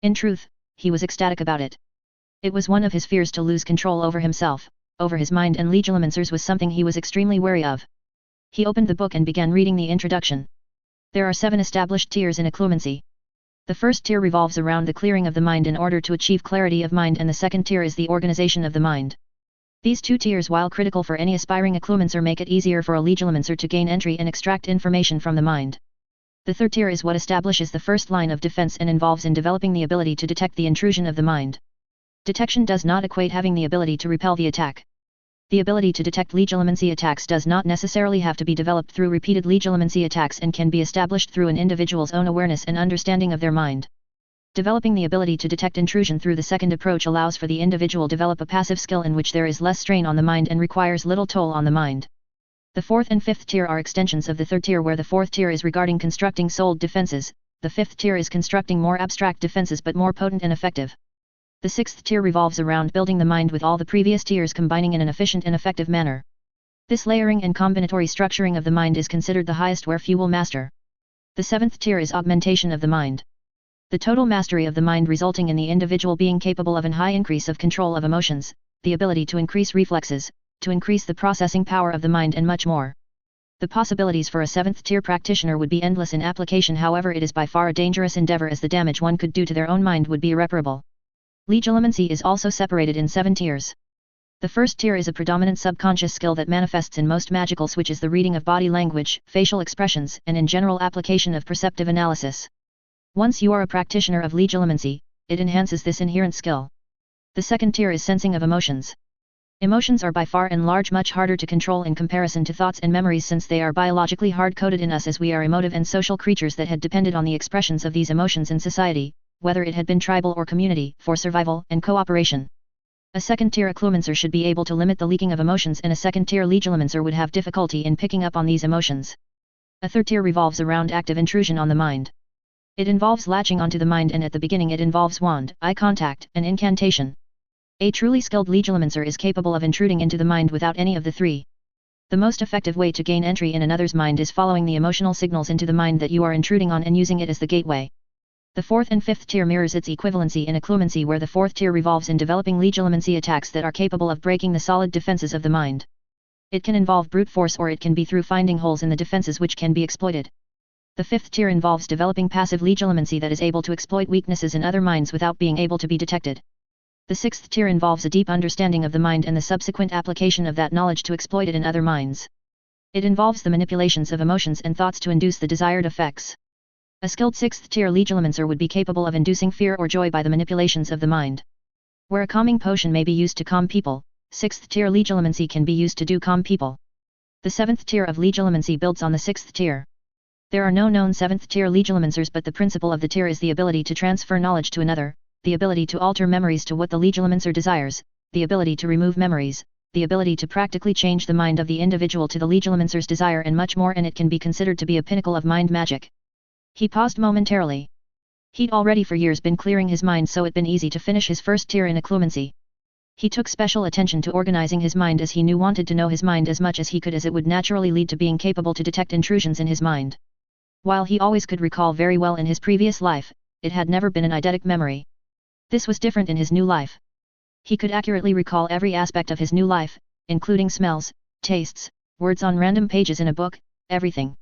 In truth, he was ecstatic about it. It was one of his fears to lose control over himself, over his mind, and legilimancers was something he was extremely wary of. He opened the book and began reading the introduction. There are 7 established tiers in occlumency. The first tier revolves around the clearing of the mind in order to achieve clarity of mind, and the second tier is the organization of the mind. These two tiers, while critical for any aspiring occlumencer, make it easier for a legilimancer to gain entry and extract information from the mind. The third tier is what establishes the first line of defense and involves in developing the ability to detect the intrusion of the mind. Detection does not equate having the ability to repel the attack. The ability to detect legilimancy attacks does not necessarily have to be developed through repeated legilimancy attacks and can be established through an individual's own awareness and understanding of their mind. Developing the ability to detect intrusion through the second approach allows for the individual to develop a passive skill in which there is less strain on the mind and requires little toll on the mind. The fourth and fifth tier are extensions of the third tier, where the fourth tier is regarding constructing souled defenses, the fifth tier is constructing more abstract defenses but more potent and effective. The sixth tier revolves around building the mind with all the previous tiers combining in an efficient and effective manner. This layering and combinatory structuring of the mind is considered the highest, where few will master. The seventh tier is augmentation of the mind. The total mastery of the mind resulting in the individual being capable of an high increase of control of emotions, the ability to increase reflexes, to increase the processing power of the mind, and much more. The possibilities for a seventh tier practitioner would be endless in application. However, it is by far a dangerous endeavor, as the damage one could do to their own mind would be irreparable. Legilimancy is also separated in 7 tiers. The first tier is a predominant subconscious skill that manifests in most magical switches, the reading of body language, facial expressions, and in general application of perceptive analysis. Once you are a practitioner of legilimancy, it enhances this inherent skill. The second tier is sensing of emotions. Emotions are by far and large much harder to control in comparison to thoughts and memories, since they are biologically hard-coded in us, as we are emotive and social creatures that had depended on the expressions of these emotions in society, whether it had been tribal or community, for survival and cooperation. A second-tier occlumencer should be able to limit the leaking of emotions, and a second-tier legilimencer would have difficulty in picking up on these emotions. A third tier revolves around active intrusion on the mind. It involves latching onto the mind, and at the beginning it involves wand, eye contact, and incantation. A truly skilled legilimencer is capable of intruding into the mind without any of the three. The most effective way to gain entry in another's mind is following the emotional signals into the mind that you are intruding on and using it as the gateway. The fourth and fifth tier mirrors its equivalency in occlumency, where the fourth tier revolves in developing legilimency attacks that are capable of breaking the solid defenses of the mind. It can involve brute force, or it can be through finding holes in the defenses which can be exploited. The fifth tier involves developing passive legilimency that is able to exploit weaknesses in other minds without being able to be detected. The sixth tier involves a deep understanding of the mind and the subsequent application of that knowledge to exploit it in other minds. It involves the manipulations of emotions and thoughts to induce the desired effects. A skilled sixth-tier legilimencer would be capable of inducing fear or joy by the manipulations of the mind. Where a calming potion may be used to calm people, sixth-tier legilimency can be used to do calm people. The seventh tier of legilimency builds on the sixth tier. There are no known seventh-tier legilimencers, but the principle of the tier is the ability to transfer knowledge to another, the ability to alter memories to what the legilimencer desires, the ability to remove memories, the ability to practically change the mind of the individual to the legilimencer's desire, and much more, and it can be considered to be a pinnacle of mind magic. He paused momentarily. He'd already for years been clearing his mind, so it'd been easy to finish his first tier in occlumency. He took special attention to organizing his mind, as he wanted to know his mind as much as he could, as it would naturally lead to being capable to detect intrusions in his mind. While he always could recall very well in his previous life, it had never been an eidetic memory. This was different in his new life. He could accurately recall every aspect of his new life, including smells, tastes, words on random pages in a book, everything.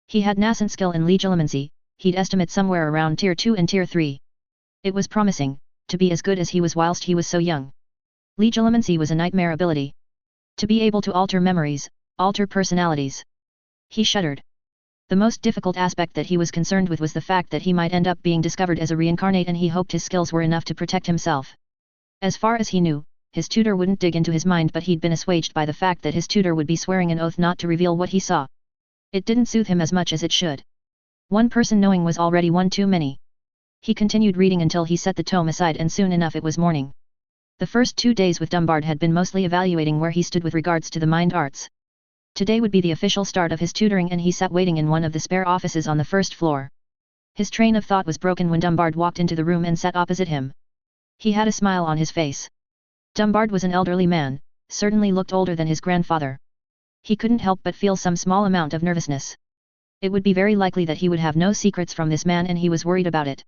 He had nascent skill in legilimency. He'd estimate somewhere around tier 2 and tier 3. It was promising, to be as good as he was whilst he was so young. Legilimency was a nightmare ability. To be able to alter memories, alter personalities. He shuddered. The most difficult aspect that he was concerned with was the fact that he might end up being discovered as a reincarnate, and he hoped his skills were enough to protect himself. As far as he knew, his tutor wouldn't dig into his mind, but he'd been assuaged by the fact that his tutor would be swearing an oath not to reveal what he saw. It didn't soothe him as much as it should. One person knowing was already one too many. He continued reading until he set the tome aside, and soon enough it was morning. The first 2 days with Dumbard had been mostly evaluating where he stood with regards to the mind arts. Today would be the official start of his tutoring, and he sat waiting in one of the spare offices on the first floor. His train of thought was broken when Dumbard walked into the room and sat opposite him. He had a smile on his face. Dumbard was an elderly man, certainly looked older than his grandfather. He couldn't help but feel some small amount of nervousness. It would be very likely that he would have no secrets from this man, and he was worried about it.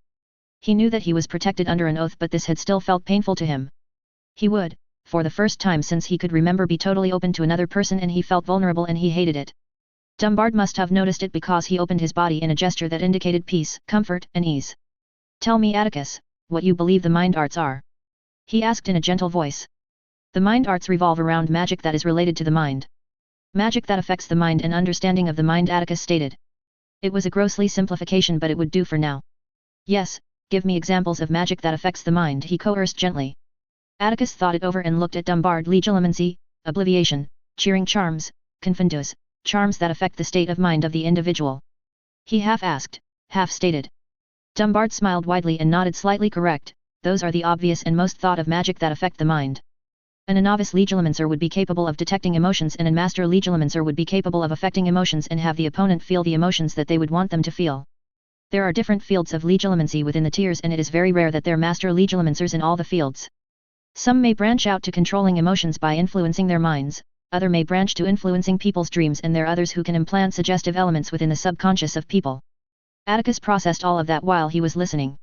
He knew that he was protected under an oath, but this had still felt painful to him. He would, for the first time since he could remember, be totally open to another person, and he felt vulnerable and he hated it. Dumbard must have noticed it, because he opened his body in a gesture that indicated peace, comfort, and ease. "Tell me, Atticus, what you believe the mind arts are?" he asked in a gentle voice. "The mind arts revolve around magic that is related to the mind. Magic that affects the mind and understanding of the mind," Atticus stated. It was a grossly simplification, but it would do for now. "Yes, give me examples of magic that affects the mind," he coerced gently. Atticus thought it over and looked at Dumbard. "Legilimency, obliviation, cheering charms, confundus, charms that affect the state of mind of the individual." He half asked, half stated. Dumbard smiled widely and nodded slightly. "Correct, those are the obvious and most thought of magic that affect the mind. A novice legilimencer would be capable of detecting emotions, and a master legilimencer would be capable of affecting emotions and have the opponent feel the emotions that they would want them to feel. There are different fields of legilimency within the tiers, and it is very rare that there are master legilimencers in all the fields. Some may branch out to controlling emotions by influencing their minds, other may branch to influencing people's dreams, and there are others who can implant suggestive elements within the subconscious of people." Atticus processed all of that while he was listening.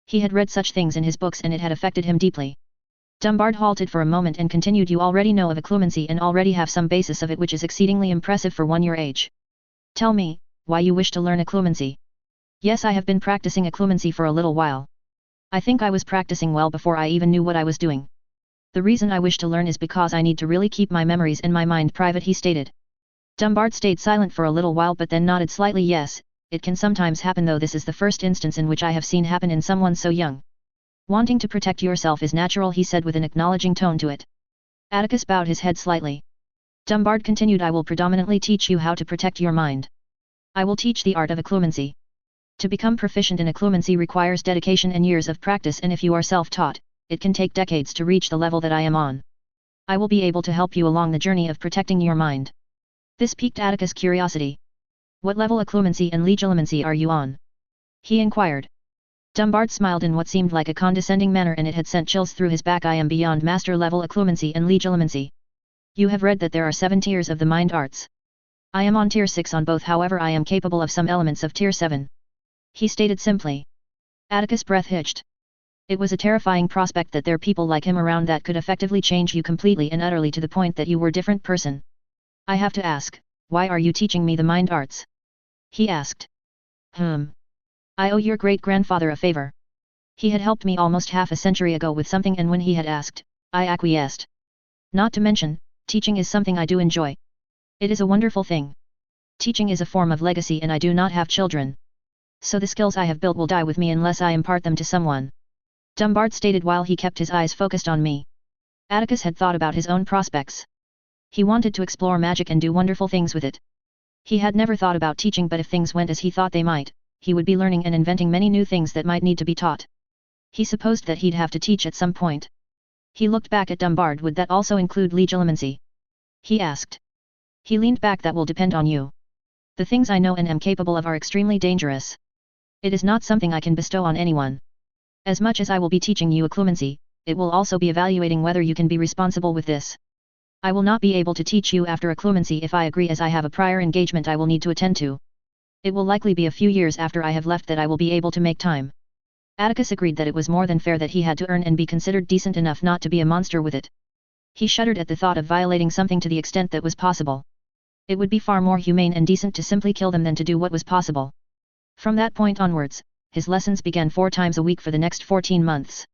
He had read such things in his books, and it had affected him deeply. Dumbard halted for a moment and continued, "You already know of occlumency and already have some basis of it, which is exceedingly impressive for one your age. Tell me, why you wish to learn occlumency?" "Yes, I have been practicing occlumency for a little while. I think I was practicing well before I even knew what I was doing. The reason I wish to learn is because I need to really keep my memories and my mind private," he stated. Dumbard stayed silent for a little while, but then nodded slightly. "Yes, it can sometimes happen, though this is the first instance in which I have seen happen in someone so young. Wanting to protect yourself is natural," he said with an acknowledging tone to it. Atticus bowed his head slightly. Dumbard continued, "I will predominantly teach you how to protect your mind. I will teach the art of occlumency. To become proficient in occlumency requires dedication and years of practice, and if you are self-taught, it can take decades to reach the level that I am on. I will be able to help you along the journey of protecting your mind. This piqued Atticus' curiosity. What level occlumency and legilimency are you on? He inquired. Dumbard smiled in what seemed like a condescending manner, and it had sent chills through his back. I am beyond master level occlumency and legilimency. You have read that there are 7 tiers of the mind arts. I am on tier 6 on both, however I am capable of some elements of tier 7. He stated simply. Atticus' breath hitched. It was a terrifying prospect that there were people like him around that could effectively change you completely and utterly to the point that you were a different person. I have to ask, why are you teaching me the mind arts? He asked. I owe your great-grandfather a favor. He had helped me almost half a century ago with something, and when he had asked, I acquiesced. Not to mention, teaching is something I do enjoy. It is a wonderful thing. Teaching is a form of legacy, and I do not have children. So the skills I have built will die with me unless I impart them to someone. Dumbard stated while he kept his eyes focused on me. Atticus had thought about his own prospects. He wanted to explore magic and do wonderful things with it. He had never thought about teaching, but if things went as he thought they might, he would be learning and inventing many new things that might need to be taught. He supposed that he'd have to teach at some point. He looked back at Dumbard. Would that also include legilimency? He asked. He leaned back. That will depend on you. The things I know and am capable of are extremely dangerous. It is not something I can bestow on anyone. As much as I will be teaching you occlumency, it will also be evaluating whether you can be responsible with this. I will not be able to teach you after occlumency if I agree, as I have a prior engagement I will need to attend to. It will likely be a few years after I have left that I will be able to make time. Atticus agreed that it was more than fair that he had to earn and be considered decent enough not to be a monster with it. He shuddered at the thought of violating something to the extent that was possible. It would be far more humane and decent to simply kill them than to do what was possible. From that point onwards, his lessons began 4 times a week for the next 14 months.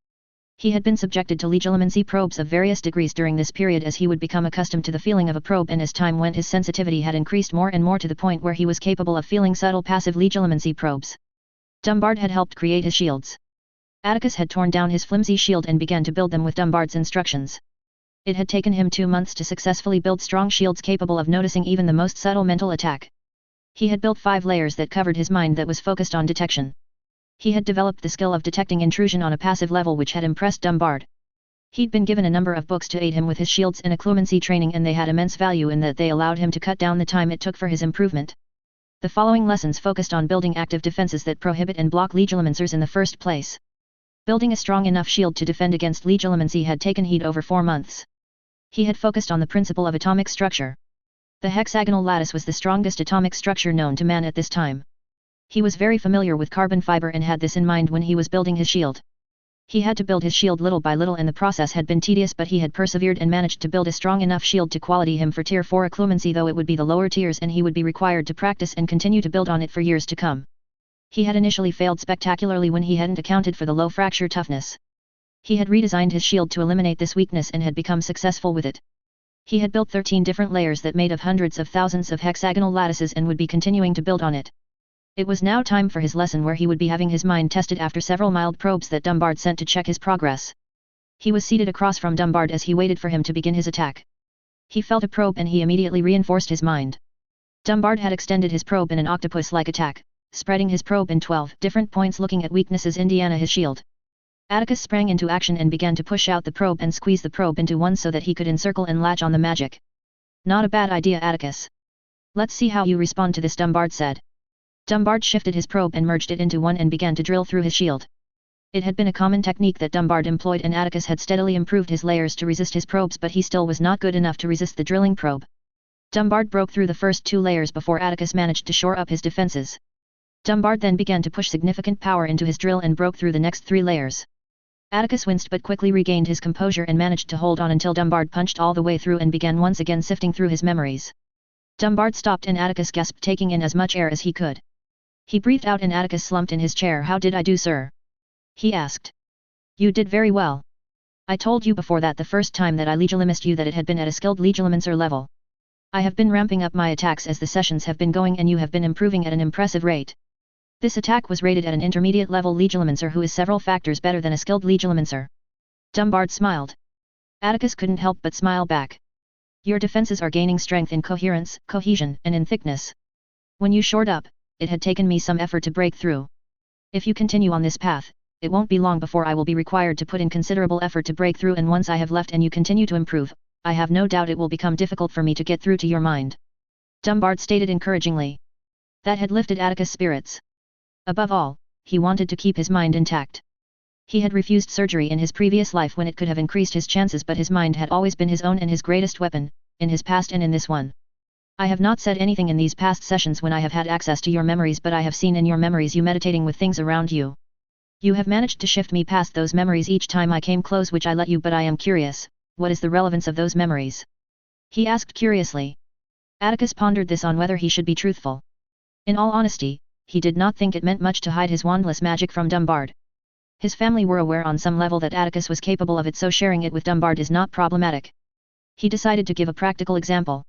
He had been subjected to legilimency probes of various degrees during this period, as he would become accustomed to the feeling of a probe, and as time went his sensitivity had increased more and more to the point where he was capable of feeling subtle passive legilimency probes. Dumbard had helped create his shields. Atticus had torn down his flimsy shield and began to build them with Dumbard's instructions. It had taken him 2 months to successfully build strong shields capable of noticing even the most subtle mental attack. He had built 5 layers that covered his mind that was focused on detection. He had developed the skill of detecting intrusion on a passive level, which had impressed Dumbard. He'd been given a number of books to aid him with his shields and occlumency training, and they had immense value in that they allowed him to cut down the time it took for his improvement. The following lessons focused on building active defenses that prohibit and block legilimencers in the first place. Building a strong enough shield to defend against legilimency had taken He'd over 4 months. He had focused on the principle of atomic structure. The hexagonal lattice was the strongest atomic structure known to man at this time. He was very familiar with carbon fiber and had this in mind when he was building his shield. He had to build his shield little by little, and the process had been tedious, but he had persevered and managed to build a strong enough shield to quality him for tier 4 occlumency, though it would be the lower tiers and he would be required to practice and continue to build on it for years to come. He had initially failed spectacularly when he hadn't accounted for the low fracture toughness. He had redesigned his shield to eliminate this weakness and had become successful with it. He had built 13 different layers that made of hundreds of thousands of hexagonal lattices and would be continuing to build on it. It was now time for his lesson, where he would be having his mind tested after several mild probes that Dumbard sent to check his progress. He was seated across from Dumbard as he waited for him to begin his attack. He felt a probe and he immediately reinforced his mind. Dumbard had extended his probe in an octopus-like attack, spreading his probe in 12 different points, looking at weaknesses in his shield. Atticus sprang into action and began to push out the probe and squeeze the probe into one so that he could encircle and latch on the magic. Not a bad idea, Atticus. Let's see how you respond to this, Dumbard said. Dumbard shifted his probe and merged it into one and began to drill through his shield. It had been a common technique that Dumbard employed, and Atticus had steadily improved his layers to resist his probes, but he still was not good enough to resist the drilling probe. Dumbard broke through the first 2 layers before Atticus managed to shore up his defenses. Dumbard then began to push significant power into his drill and broke through the next 3 layers. Atticus winced but quickly regained his composure and managed to hold on until Dumbard punched all the way through and began once again sifting through his memories. Dumbard stopped and Atticus gasped, taking in as much air as he could. He breathed out and Atticus slumped in his chair. How did I do, sir? He asked. You did very well. I told you before that the first time that I legilimenced you that it had been at a skilled legilimencer level. I have been ramping up my attacks as the sessions have been going, and you have been improving at an impressive rate. This attack was rated at an intermediate level legilimencer, who is several factors better than a skilled legilimencer. Dumbard smiled. Atticus couldn't help but smile back. Your defenses are gaining strength in coherence, cohesion, and in thickness. When you shored up, it had taken me some effort to break through. If you continue on this path, it won't be long before I will be required to put in considerable effort to break through, and once I have left and you continue to improve, I have no doubt it will become difficult for me to get through to your mind. Dumbard stated encouragingly. That had lifted Atticus' spirits. Above all, he wanted to keep his mind intact. He had refused surgery in his previous life when it could have increased his chances, but his mind had always been his own and his greatest weapon, in his past and in this one. I have not said anything in these past sessions when I have had access to your memories, but I have seen in your memories you meditating with things around you. You have managed to shift me past those memories each time I came close, which I let you, but I am curious, what is the relevance of those memories? He asked curiously. Atticus pondered this on whether he should be truthful. In all honesty, he did not think it meant much to hide his wandless magic from Dumbard. His family were aware on some level that Atticus was capable of it, so sharing it with Dumbard is not problematic. He decided to give a practical example.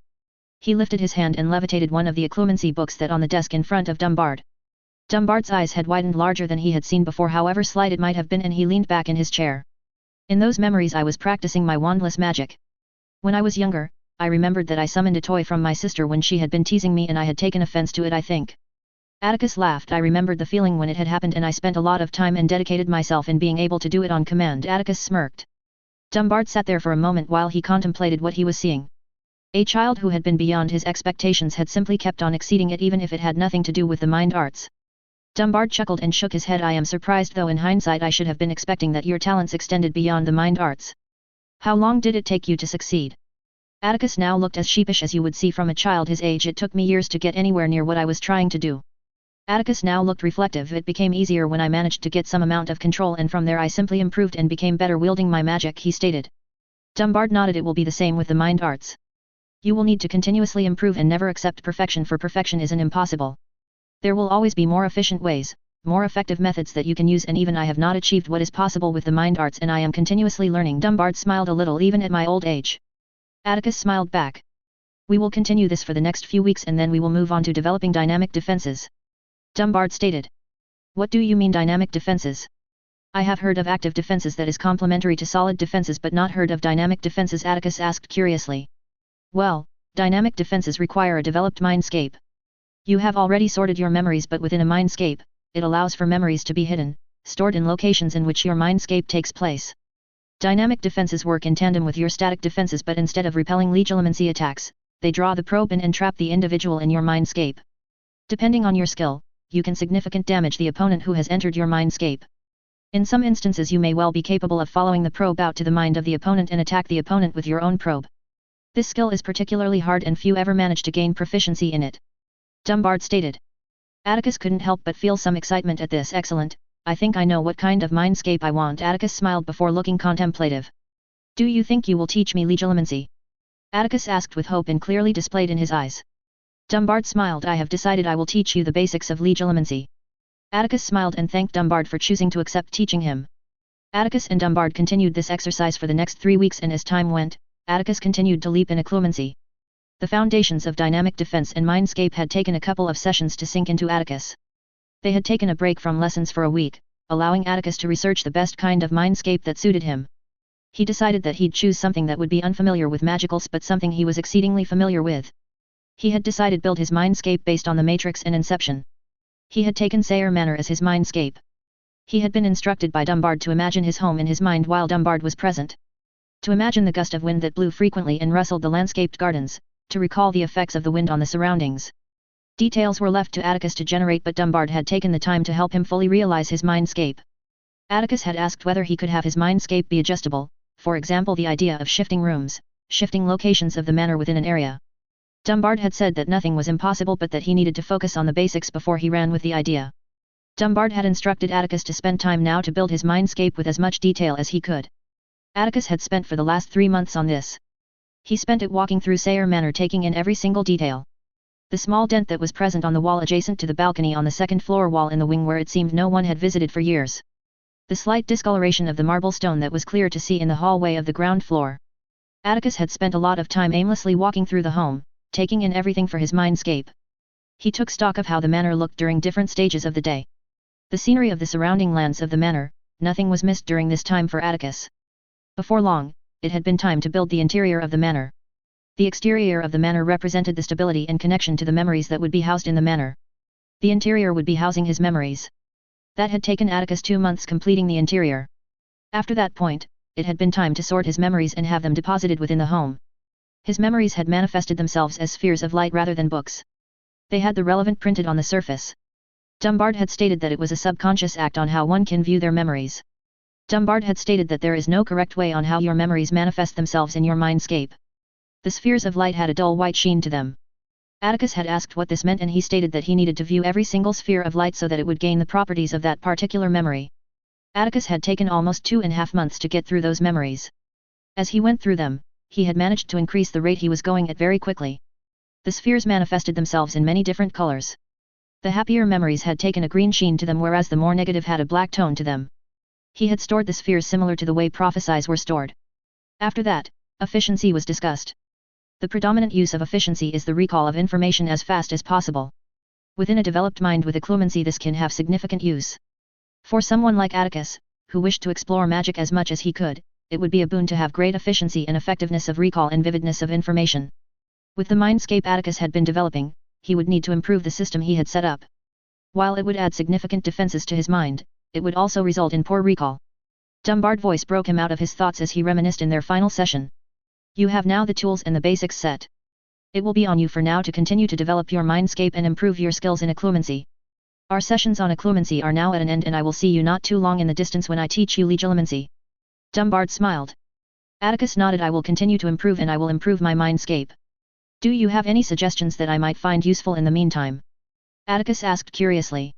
He lifted his hand and levitated one of the occlumency books that on the desk in front of Dumbard. Dumbard's eyes had widened larger than he had seen before, however slight it might have been, and he leaned back in his chair. In those memories I was practicing my wandless magic. When I was younger, I remembered that I summoned a toy from my sister when she had been teasing me and I had taken offense to it, I think. Atticus laughed. I remembered the feeling when it had happened, and I spent a lot of time and dedicated myself in being able to do it on command. Atticus smirked. Dumbard sat there for a moment while he contemplated what he was seeing. A child who had been beyond his expectations had simply kept on exceeding it, even if it had nothing to do with the mind arts. Dumbard chuckled and shook his head. I am surprised, though in hindsight I should have been expecting that your talents extended beyond the mind arts. How long did it take you to succeed? Atticus now looked as sheepish as you would see from a child his age. It took me years to get anywhere near what I was trying to do. Atticus now looked reflective. It became easier when I managed to get some amount of control, and from there I simply improved and became better wielding my magic, he stated. Dumbard nodded. It will be the same with the mind arts. You will need to continuously improve and never accept perfection, for perfection is an impossible. There will always be more efficient ways, more effective methods that you can use, and even I have not achieved what is possible with the mind arts, and I am continuously learning. Dumbard smiled a little. Even at my old age. Atticus smiled back. We will continue this for the next few weeks and then we will move on to developing dynamic defenses. Dumbard stated. What do you mean dynamic defenses? I have heard of active defenses, that is complementary to solid defenses, but not heard of dynamic defenses, Atticus asked curiously. Well, dynamic defenses require a developed mindscape. You have already sorted your memories, but within a mindscape, it allows for memories to be hidden, stored in locations in which your mindscape takes place. Dynamic defenses work in tandem with your static defenses, but instead of repelling legilimency attacks, they draw the probe in and trap the individual in your mindscape. Depending on your skill, you can significant damage the opponent who has entered your mindscape. In some instances you may well be capable of following the probe out to the mind of the opponent and attack the opponent with your own probe. This skill is particularly hard and few ever manage to gain proficiency in it. Dumbard stated. Atticus couldn't help but feel some excitement at this. Excellent, I think I know what kind of mindscape I want. Atticus smiled before looking contemplative. Do you think you will teach me legilimency? Atticus asked with hope and clearly displayed in his eyes. Dumbard smiled. I have decided I will teach you the basics of legilimency. Atticus smiled and thanked Dumbard for choosing to accept teaching him. Atticus and Dumbard continued this exercise for the next 3 weeks, and as time went, Atticus continued to leap in occlumency. The foundations of dynamic defense and mindscape had taken a couple of sessions to sink into Atticus. They had taken a break from lessons for a week, allowing Atticus to research the best kind of mindscape that suited him. He decided that he'd choose something that would be unfamiliar with magicals, but something he was exceedingly familiar with. He had decided build his mindscape based on the Matrix and Inception. He had taken Sayre Manor as his mindscape. He had been instructed by Dumbard to imagine his home in his mind while Dumbard was present. To imagine the gust of wind that blew frequently and rustled the landscaped gardens, to recall the effects of the wind on the surroundings. Details were left to Atticus to generate, but Dumbard had taken the time to help him fully realize his mindscape. Atticus had asked whether he could have his mindscape be adjustable, for example the idea of shifting rooms, shifting locations of the manor within an area. Dumbard had said that nothing was impossible, but that he needed to focus on the basics before he ran with the idea. Dumbard had instructed Atticus to spend time now to build his mindscape with as much detail as he could. Atticus had spent for the last 3 months on this. He spent it walking through Sayre Manor, taking in every single detail. The small dent that was present on the wall adjacent to the balcony on the second floor wall in the wing where it seemed no one had visited for years. The slight discoloration of the marble stone that was clear to see in the hallway of the ground floor. Atticus had spent a lot of time aimlessly walking through the home, taking in everything for his mindscape. He took stock of how the manor looked during different stages of the day. The scenery of the surrounding lands of the manor, nothing was missed during this time for Atticus. Before long, it had been time to build the interior of the manor. The exterior of the manor represented the stability and connection to the memories that would be housed in the manor. The interior would be housing his memories. That had taken Atticus 2 months completing the interior. After that point, it had been time to sort his memories and have them deposited within the home. His memories had manifested themselves as spheres of light rather than books. They had the relevant printed on the surface. Dumbard had stated that it was a subconscious act on how one can view their memories. Dumbard had stated that there is no correct way on how your memories manifest themselves in your mindscape. The spheres of light had a dull white sheen to them. Atticus had asked what this meant and he stated that he needed to view every single sphere of light so that it would gain the properties of that particular memory. Atticus had taken almost 2.5 months to get through those memories. As he went through them, he had managed to increase the rate he was going at very quickly. The spheres manifested themselves in many different colors. The happier memories had taken a green sheen to them whereas the more negative had a black tone to them. He had stored the spheres similar to the way prophecies were stored. After that, efficiency was discussed. The predominant use of efficiency is the recall of information as fast as possible. Within a developed mind with occlumency this can have significant use. For someone like Atticus, who wished to explore magic as much as he could, it would be a boon to have great efficiency and effectiveness of recall and vividness of information. With the mindscape Atticus had been developing, he would need to improve the system he had set up. While it would add significant defenses to his mind, it would also result in poor recall. Dumbard's voice broke him out of his thoughts as he reminisced in their final session. You have now the tools and the basics set. It will be on you for now to continue to develop your mindscape and improve your skills in occlumency. Our sessions on occlumency are now at an end and I will see you not too long in the distance when I teach you legilimency. Dumbard smiled. Atticus nodded. I will continue to improve and I will improve my mindscape. Do you have any suggestions that I might find useful in the meantime? Atticus asked curiously.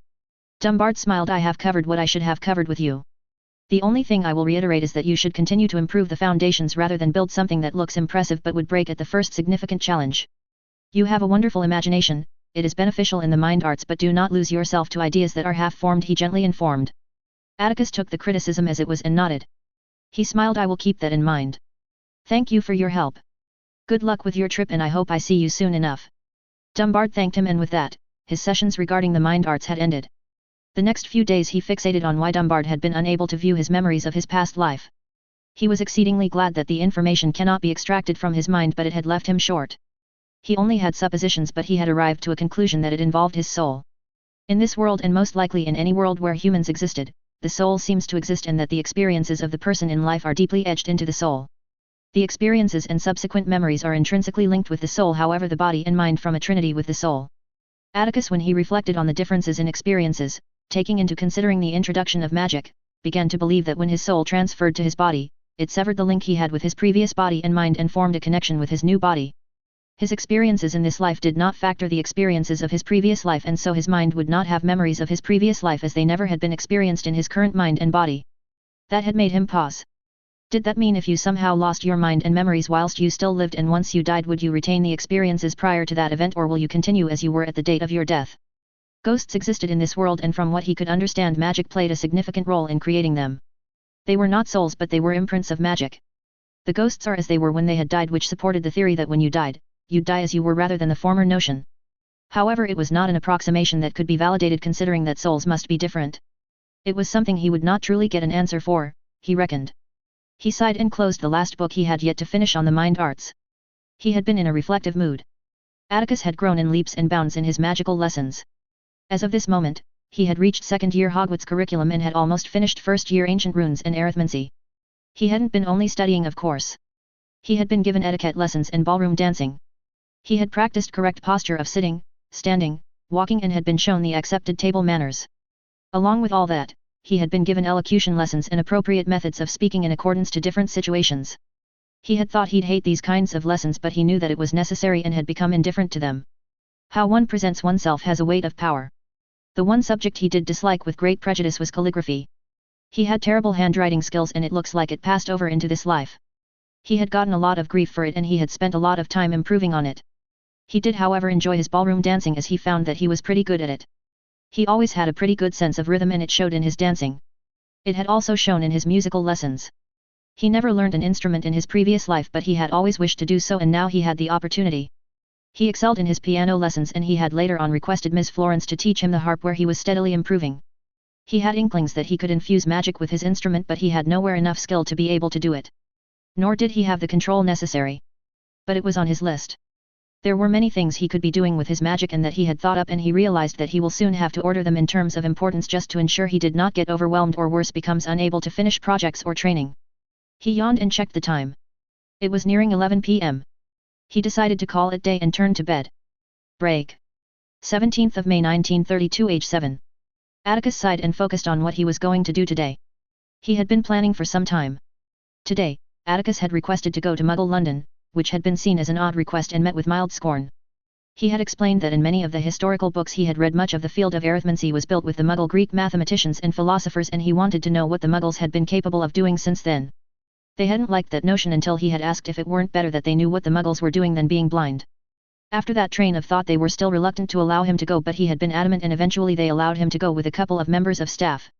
Dumbard smiled. I have covered what I should have covered with you. The only thing I will reiterate is that you should continue to improve the foundations rather than build something that looks impressive but would break at the first significant challenge. You have a wonderful imagination, it is beneficial in the mind arts but do not lose yourself to ideas that are half-formed, he gently informed. Atticus took the criticism as it was and nodded. He smiled. I will keep that in mind. Thank you for your help. Good luck with your trip and I hope I see you soon enough. Dumbard thanked him and with that, his sessions regarding the mind arts had ended. The next few days he fixated on why Dumbard had been unable to view his memories of his past life. He was exceedingly glad that the information cannot be extracted from his mind but it had left him short. He only had suppositions but he had arrived to a conclusion that it involved his soul. In this world and most likely in any world where humans existed, the soul seems to exist and that the experiences of the person in life are deeply etched into the soul. The experiences and subsequent memories are intrinsically linked with the soul, however the body and mind form a trinity with the soul. Atticus, when he reflected on the differences in experiences, taking into considering the introduction of magic, began to believe that when his soul transferred to his body, it severed the link he had with his previous body and mind and formed a connection with his new body. His experiences in this life did not factor the experiences of his previous life and so his mind would not have memories of his previous life as they never had been experienced in his current mind and body. That had made him pause. Did that mean if you somehow lost your mind and memories whilst you still lived and once you died would you retain the experiences prior to that event or will you continue as you were at the date of your death? Ghosts existed in this world and from what he could understand magic played a significant role in creating them. They were not souls but they were imprints of magic. The ghosts are as they were when they had died, which supported the theory that when you died, you'd die as you were rather than the former notion. However, it was not an approximation that could be validated considering that souls must be different. It was something he would not truly get an answer for, he reckoned. He sighed and closed the last book he had yet to finish on the mind arts. He had been in a reflective mood. Atticus had grown in leaps and bounds in his magical lessons. As of this moment, he had reached second-year Hogwarts curriculum and had almost finished first-year ancient runes and arithmancy. He hadn't been only studying, of course. He had been given etiquette lessons and ballroom dancing. He had practiced correct posture of sitting, standing, walking and had been shown the accepted table manners. Along with all that, he had been given elocution lessons and appropriate methods of speaking in accordance to different situations. He had thought he'd hate these kinds of lessons but he knew that it was necessary and had become indifferent to them. How one presents oneself has a weight of power. The one subject he did dislike with great prejudice was calligraphy. He had terrible handwriting skills and it looks like it passed over into this life. He had gotten a lot of grief for it and he had spent a lot of time improving on it. He did however enjoy his ballroom dancing as he found that he was pretty good at it. He always had a pretty good sense of rhythm and it showed in his dancing. It had also shown in his musical lessons. He never learned an instrument in his previous life but he had always wished to do so and now he had the opportunity. He excelled in his piano lessons and he had later on requested Ms. Florence to teach him the harp where he was steadily improving. He had inklings that he could infuse magic with his instrument but he had nowhere enough skill to be able to do it. Nor did he have the control necessary. But it was on his list. There were many things he could be doing with his magic and that he had thought up, and he realized that he will soon have to order them in terms of importance just to ensure he did not get overwhelmed or worse becomes unable to finish projects or training. He yawned and checked the time. It was nearing 11 p.m. He decided to call it day and turn to bed. Break. 17th of May 1932, age 7. Atticus sighed and focused on what he was going to do today. He had been planning for some time. Today, Atticus had requested to go to Muggle London, which had been seen as an odd request and met with mild scorn. He had explained that in many of the historical books he had read much of the field of arithmancy was built with the Muggle Greek mathematicians and philosophers, and he wanted to know what the Muggles had been capable of doing since then. They hadn't liked that notion until he had asked if it weren't better that they knew what the Muggles were doing than being blind. After that train of thought they were still reluctant to allow him to go, but he had been adamant and eventually they allowed him to go with a couple of members of staff.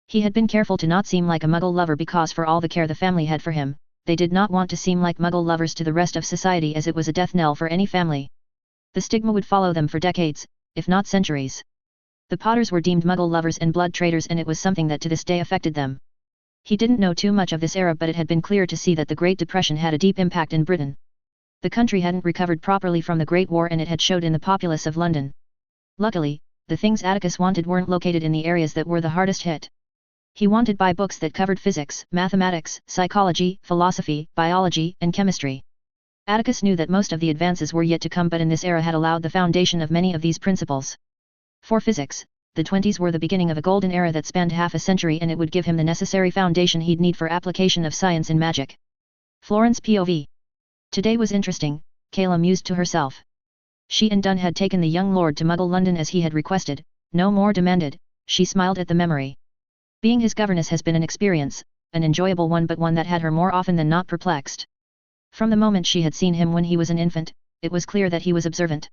He had been careful to not seem like a Muggle lover because for all the care the family had for him, they did not want to seem like Muggle lovers to the rest of society, as it was a death knell for any family. The stigma would follow them for decades, if not centuries. The Potters were deemed Muggle lovers and blood traitors, and it was something that to this day affected them. He didn't know too much of this era, but it had been clear to see that the Great Depression had a deep impact in Britain. The country hadn't recovered properly from the Great War, and it had showed in the populace of London. Luckily, the things Atticus wanted weren't located in the areas that were the hardest hit. He wanted to buy books that covered physics, mathematics, psychology, philosophy, biology, and chemistry. Atticus knew that most of the advances were yet to come, but in this era had allowed the foundation of many of these principles. For physics, the 20s were the beginning of a golden era that spanned half a century, and it would give him the necessary foundation he'd need for application of science and magic. Florence POV. Today was interesting, Kayla mused to herself. She and Dunn had taken the young lord to Muggle London as he had requested, no more demanded. She smiled at the memory. Being his governess has been an experience, an enjoyable one, but one that had her more often than not perplexed. From the moment she had seen him when he was an infant, it was clear that he was observant.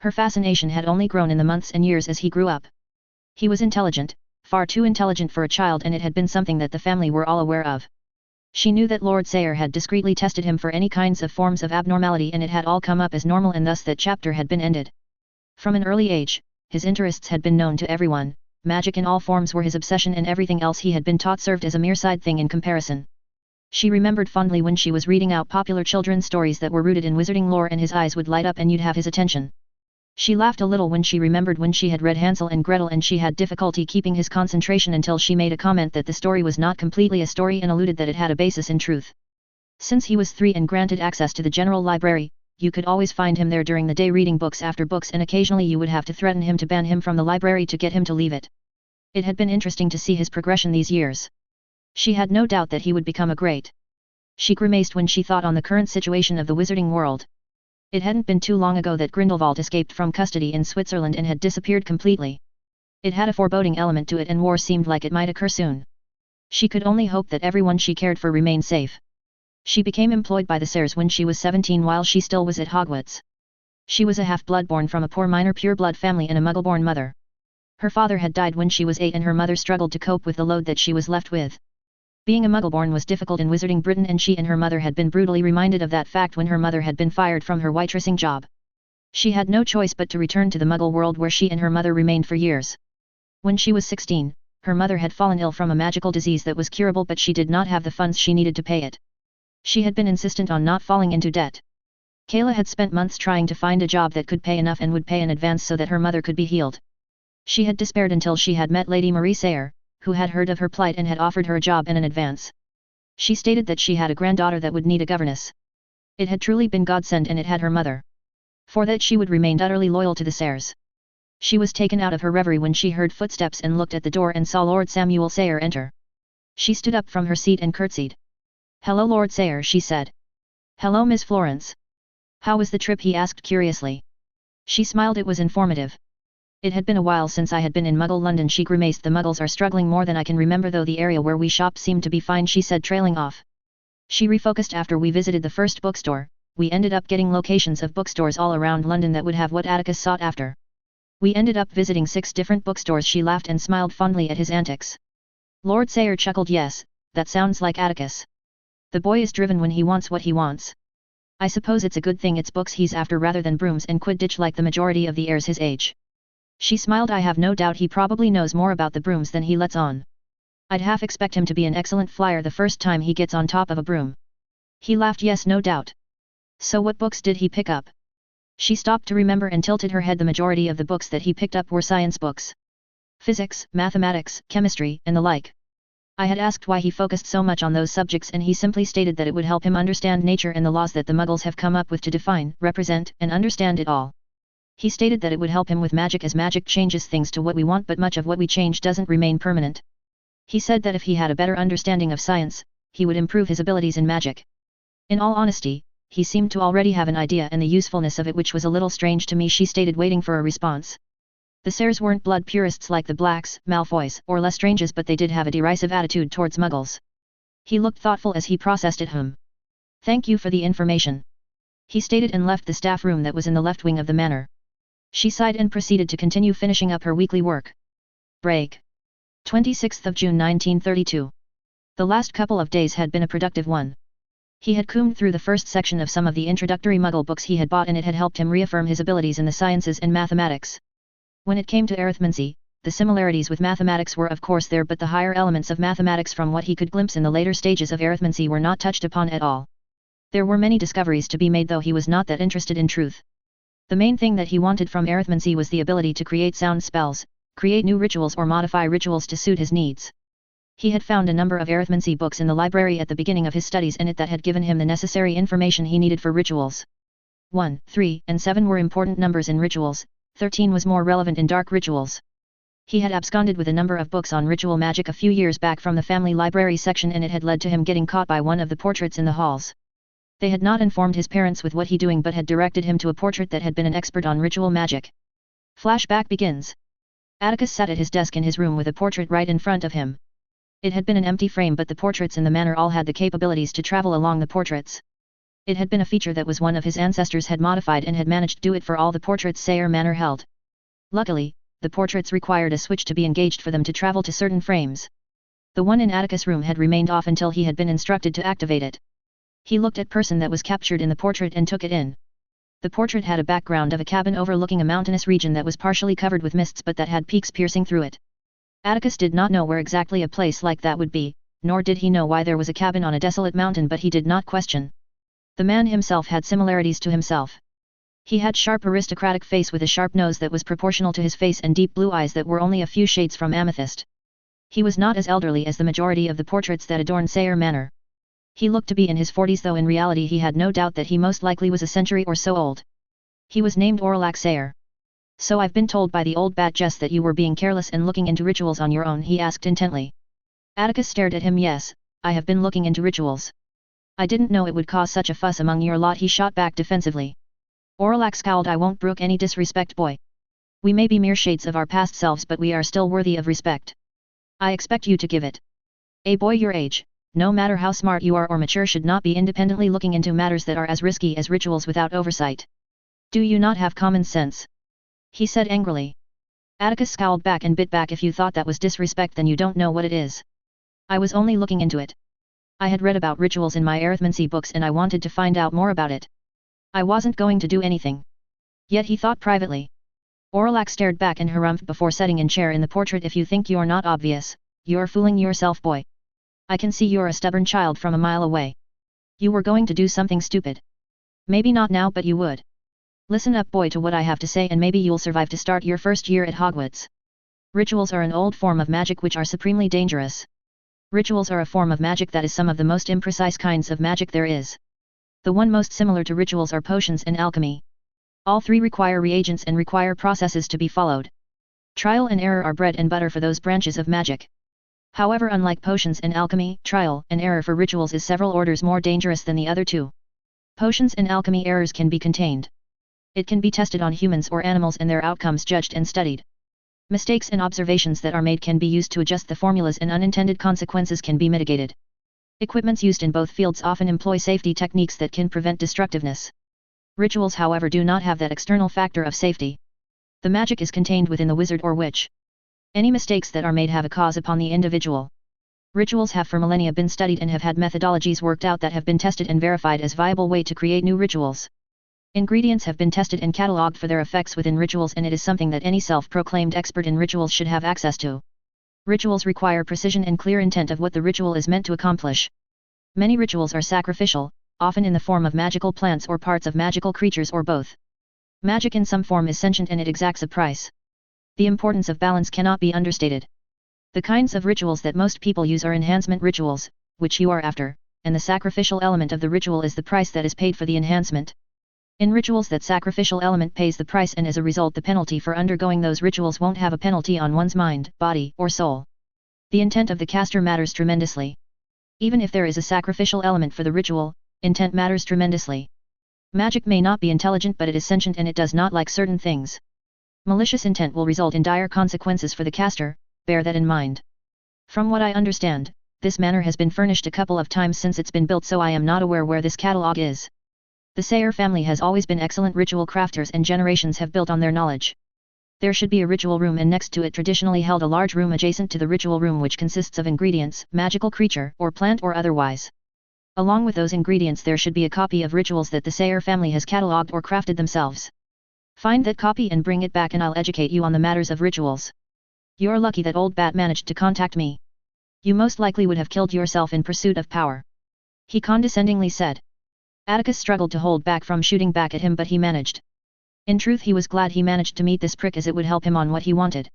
Her fascination had only grown in the months and years as he grew up. He was intelligent, far too intelligent for a child, and it had been something that the family were all aware of. She knew that Lord Sayre had discreetly tested him for any kinds of forms of abnormality, and it had all come up as normal, and thus that chapter had been ended. From an early age, his interests had been known to everyone. Magic in all forms were his obsession, and everything else he had been taught served as a mere side thing in comparison. She remembered fondly when she was reading out popular children's stories that were rooted in wizarding lore, and his eyes would light up and you'd have his attention. She laughed a little when she remembered when she had read Hansel and Gretel and she had difficulty keeping his concentration until she made a comment that the story was not completely a story and alluded that it had a basis in truth. Since he was 3 and granted access to the general library, you could always find him there during the day reading books after books, and occasionally you would have to threaten him to ban him from the library to get him to leave it. It had been interesting to see his progression these years. She had no doubt that he would become a great. She grimaced when she thought on the current situation of the wizarding world. It hadn't been too long ago that Grindelwald escaped from custody in Switzerland and had disappeared completely. It had a foreboding element to it, and war seemed like it might occur soon. She could only hope that everyone she cared for remained safe. She became employed by the Sayres when she was 17 while she still was at Hogwarts. She was a half-blood born from a poor minor pure-blood family and a Muggle-born mother. Her father had died when she was 8 and her mother struggled to cope with the load that she was left with. Being a Muggle-born was difficult in Wizarding Britain, and she and her mother had been brutally reminded of that fact when her mother had been fired from her waitressing job. She had no choice but to return to the Muggle world, where she and her mother remained for years. When she was 16, her mother had fallen ill from a magical disease that was curable, but she did not have the funds she needed to pay it. She had been insistent on not falling into debt. Kayla had spent months trying to find a job that could pay enough and would pay in advance so that her mother could be healed. She had despaired until she had met Lady Marie Sayre, who had heard of her plight and had offered her a job in advance. She stated that she had a granddaughter that would need a governess. It had truly been godsend, and it had her mother. For that she would remain utterly loyal to the Sayres. She was taken out of her reverie when she heard footsteps and looked at the door and saw Lord Samuel Sayre enter. She stood up from her seat and curtsied. "Hello, Lord Sayre," she said. "Hello, Miss Florence. How was the trip?" he asked curiously. She smiled. It was informative. "It had been a while since I had been in Muggle London," she grimaced. "The Muggles are struggling more than I can remember, though the area where we shop seemed to be fine," she said, trailing off. She refocused. "After we visited the first bookstore, we ended up getting locations of bookstores all around London that would have what Atticus sought after. We ended up visiting 6 different bookstores." She laughed and smiled fondly at his antics. Lord Sayre chuckled. "Yes, that sounds like Atticus. The boy is driven when he wants what he wants. I suppose it's a good thing it's books he's after rather than brooms and Quidditch like the majority of the heirs his age." She smiled. "I have no doubt he probably knows more about the brooms than he lets on. I'd half expect him to be an excellent flyer the first time he gets on top of a broom." He laughed. "Yes, no doubt. So what books did he pick up?" She stopped to remember and tilted her head. The majority of the books that he picked up were science books. Physics, mathematics, chemistry, and the like. I had asked why he focused so much on those subjects and he simply stated that it would help him understand nature and the laws that the Muggles have come up with to define, represent, and understand it all. He stated that it would help him with magic as magic changes things to what we want but much of what we change doesn't remain permanent. He said that if he had a better understanding of science, he would improve his abilities in magic. In all honesty, he seemed to already have an idea and the usefulness of it, which was a little strange to me, she stated, waiting for a response. The Sayres weren't blood purists like the Blacks, Malfoys, or Lestranges, but they did have a derisive attitude towards Muggles. He looked thoughtful as he processed it. Thank you for the information. He stated and left the staff room that was in the left wing of the manor. She sighed and proceeded to continue finishing up her weekly work. Break. 26th of June 1932. The last couple of days had been a productive one. He had combed through the first section of some of the introductory Muggle books he had bought and it had helped him reaffirm his abilities in the sciences and mathematics. When it came to arithmancy, the similarities with mathematics were of course there, but the higher elements of mathematics from what he could glimpse in the later stages of arithmancy were not touched upon at all. There were many discoveries to be made, though he was not that interested in truth. The main thing that he wanted from arithmancy was the ability to create sound spells, create new rituals or modify rituals to suit his needs. He had found a number of arithmancy books in the library at the beginning of his studies and that had given him the necessary information he needed for rituals. 1, 3, and 7 were important numbers in rituals, 13 was more relevant in dark rituals. He had absconded with a number of books on ritual magic a few years back from the family library section and it had led to him getting caught by one of the portraits in the halls. They had not informed his parents with what he doing but had directed him to a portrait that had been an expert on ritual magic. Flashback begins. Atticus sat at his desk in his room with a portrait right in front of him. It had been an empty frame, but the portraits in the manor all had the capabilities to travel along the portraits. It had been a feature that was one of his ancestors had modified and had managed to do it for all the portraits Sayre Manor held. Luckily, the portraits required a switch to be engaged for them to travel to certain frames. The one in Atticus' room had remained off until he had been instructed to activate it. He looked at person that was captured in the portrait and took it in. The portrait had a background of a cabin overlooking a mountainous region that was partially covered with mists but that had peaks piercing through it. Atticus did not know where exactly a place like that would be, nor did he know why there was a cabin on a desolate mountain, but he did not question. The man himself had similarities to himself. He had sharp aristocratic face with a sharp nose that was proportional to his face and deep blue eyes that were only a few shades from amethyst. He was not as elderly as the majority of the portraits that adorned Sayre Manor. He looked to be in his 40s, though in reality he had no doubt that he most likely was a century or so old. He was named Atticus Sayre. So I've been told by the old bat Jess that you were being careless and looking into rituals on your own, he asked intently. Atticus stared at him. Yes, I have been looking into rituals. I didn't know it would cause such a fuss among your lot, he shot back defensively. Atticus scowled. I won't brook any disrespect, boy. We may be mere shades of our past selves, but we are still worthy of respect. I expect you to give it. A boy your age, no matter how smart you are or mature, should not be independently looking into matters that are as risky as rituals without oversight. Do you not have common sense? He said angrily. Atticus scowled back and bit back. If you thought that was disrespect, then you don't know what it is. I was only looking into it. I had read about rituals in my arithmancy books and I wanted to find out more about it. I wasn't going to do anything. Yet he thought privately. Atticus stared back and harumphed before setting in chair in the portrait. If you think you're not obvious, you're fooling yourself, boy. I can see you're a stubborn child from a mile away. You were going to do something stupid. Maybe not now, but you would. Listen up, boy, to what I have to say and maybe you'll survive to start your first year at Hogwarts. Rituals are an old form of magic which are supremely dangerous. Rituals are a form of magic that is some of the most imprecise kinds of magic there is. The one most similar to rituals are potions and alchemy. All three require reagents and require processes to be followed. Trial and error are bread and butter for those branches of magic. However, unlike potions and alchemy, trial and error for rituals is several orders more dangerous than the other two. Potions and alchemy errors can be contained. It can be tested on humans or animals and their outcomes judged and studied. Mistakes and observations that are made can be used to adjust the formulas and unintended consequences can be mitigated. Equipments used in both fields often employ safety techniques that can prevent destructiveness. Rituals, however, do not have that external factor of safety. The magic is contained within the wizard or witch. Any mistakes that are made have a cause upon the individual. Rituals have for millennia been studied and have had methodologies worked out that have been tested and verified as viable way to create new rituals. Ingredients have been tested and catalogued for their effects within rituals, and it is something that any self-proclaimed expert in rituals should have access to. Rituals require precision and clear intent of what the ritual is meant to accomplish. Many rituals are sacrificial, often in the form of magical plants or parts of magical creatures or both. Magic in some form is sentient and it exacts a price. The importance of balance cannot be understated. The kinds of rituals that most people use are enhancement rituals, which you are after, and the sacrificial element of the ritual is the price that is paid for the enhancement. In rituals that sacrificial element pays the price and as a result the penalty for undergoing those rituals won't have a penalty on one's mind, body, or soul. The intent of the caster matters tremendously. Even if there is a sacrificial element for the ritual, intent matters tremendously. Magic may not be intelligent but it is sentient and it does not like certain things. Malicious intent will result in dire consequences for the caster, bear that in mind. From what I understand, this manor has been furnished a couple of times since it's been built so I am not aware where this catalogue is. The Sayre family has always been excellent ritual crafters and generations have built on their knowledge. There should be a ritual room and next to it traditionally held a large room adjacent to the ritual room which consists of ingredients, magical creature, or plant or otherwise. Along with those ingredients there should be a copy of rituals that the Sayre family has catalogued or crafted themselves. Find that copy and bring it back and I'll educate you on the matters of rituals. You're lucky that old bat managed to contact me. You most likely would have killed yourself in pursuit of power. He condescendingly said. Atticus struggled to hold back from shooting back at him but he managed. In truth he was glad he managed to meet this prick as it would help him on what he wanted.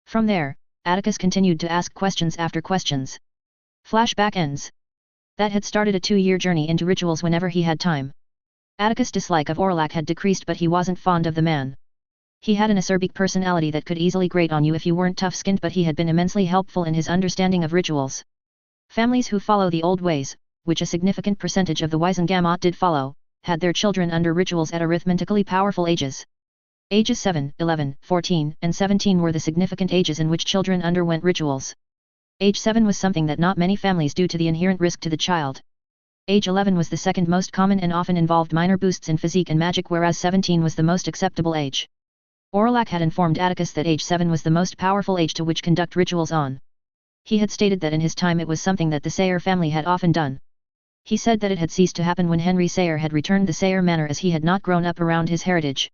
From there, Atticus continued to ask questions after questions. Flashback ends. That had started a 2-year journey into rituals whenever he had time. Atticus' dislike of Orlac had decreased but he wasn't fond of the man. He had an acerbic personality that could easily grate on you if you weren't tough-skinned but he had been immensely helpful in his understanding of rituals. Families who follow the old ways, which a significant percentage of the Wiesengamot did follow, had their children under rituals at arithmetically powerful ages. Ages 7, 11, 14, and 17 were the significant ages in which children underwent rituals. Age 7 was something that not many families due to the inherent risk to the child. Age 11 was the second most common and often involved minor boosts in physique and magic whereas 17 was the most acceptable age. Orlac had informed Atticus that age 7 was the most powerful age to which conduct rituals on. He had stated that in his time it was something that the Sayre family had often done. He said that it had ceased to happen when Henry Sayre had returned the Sayre manor as he had not grown up around his heritage.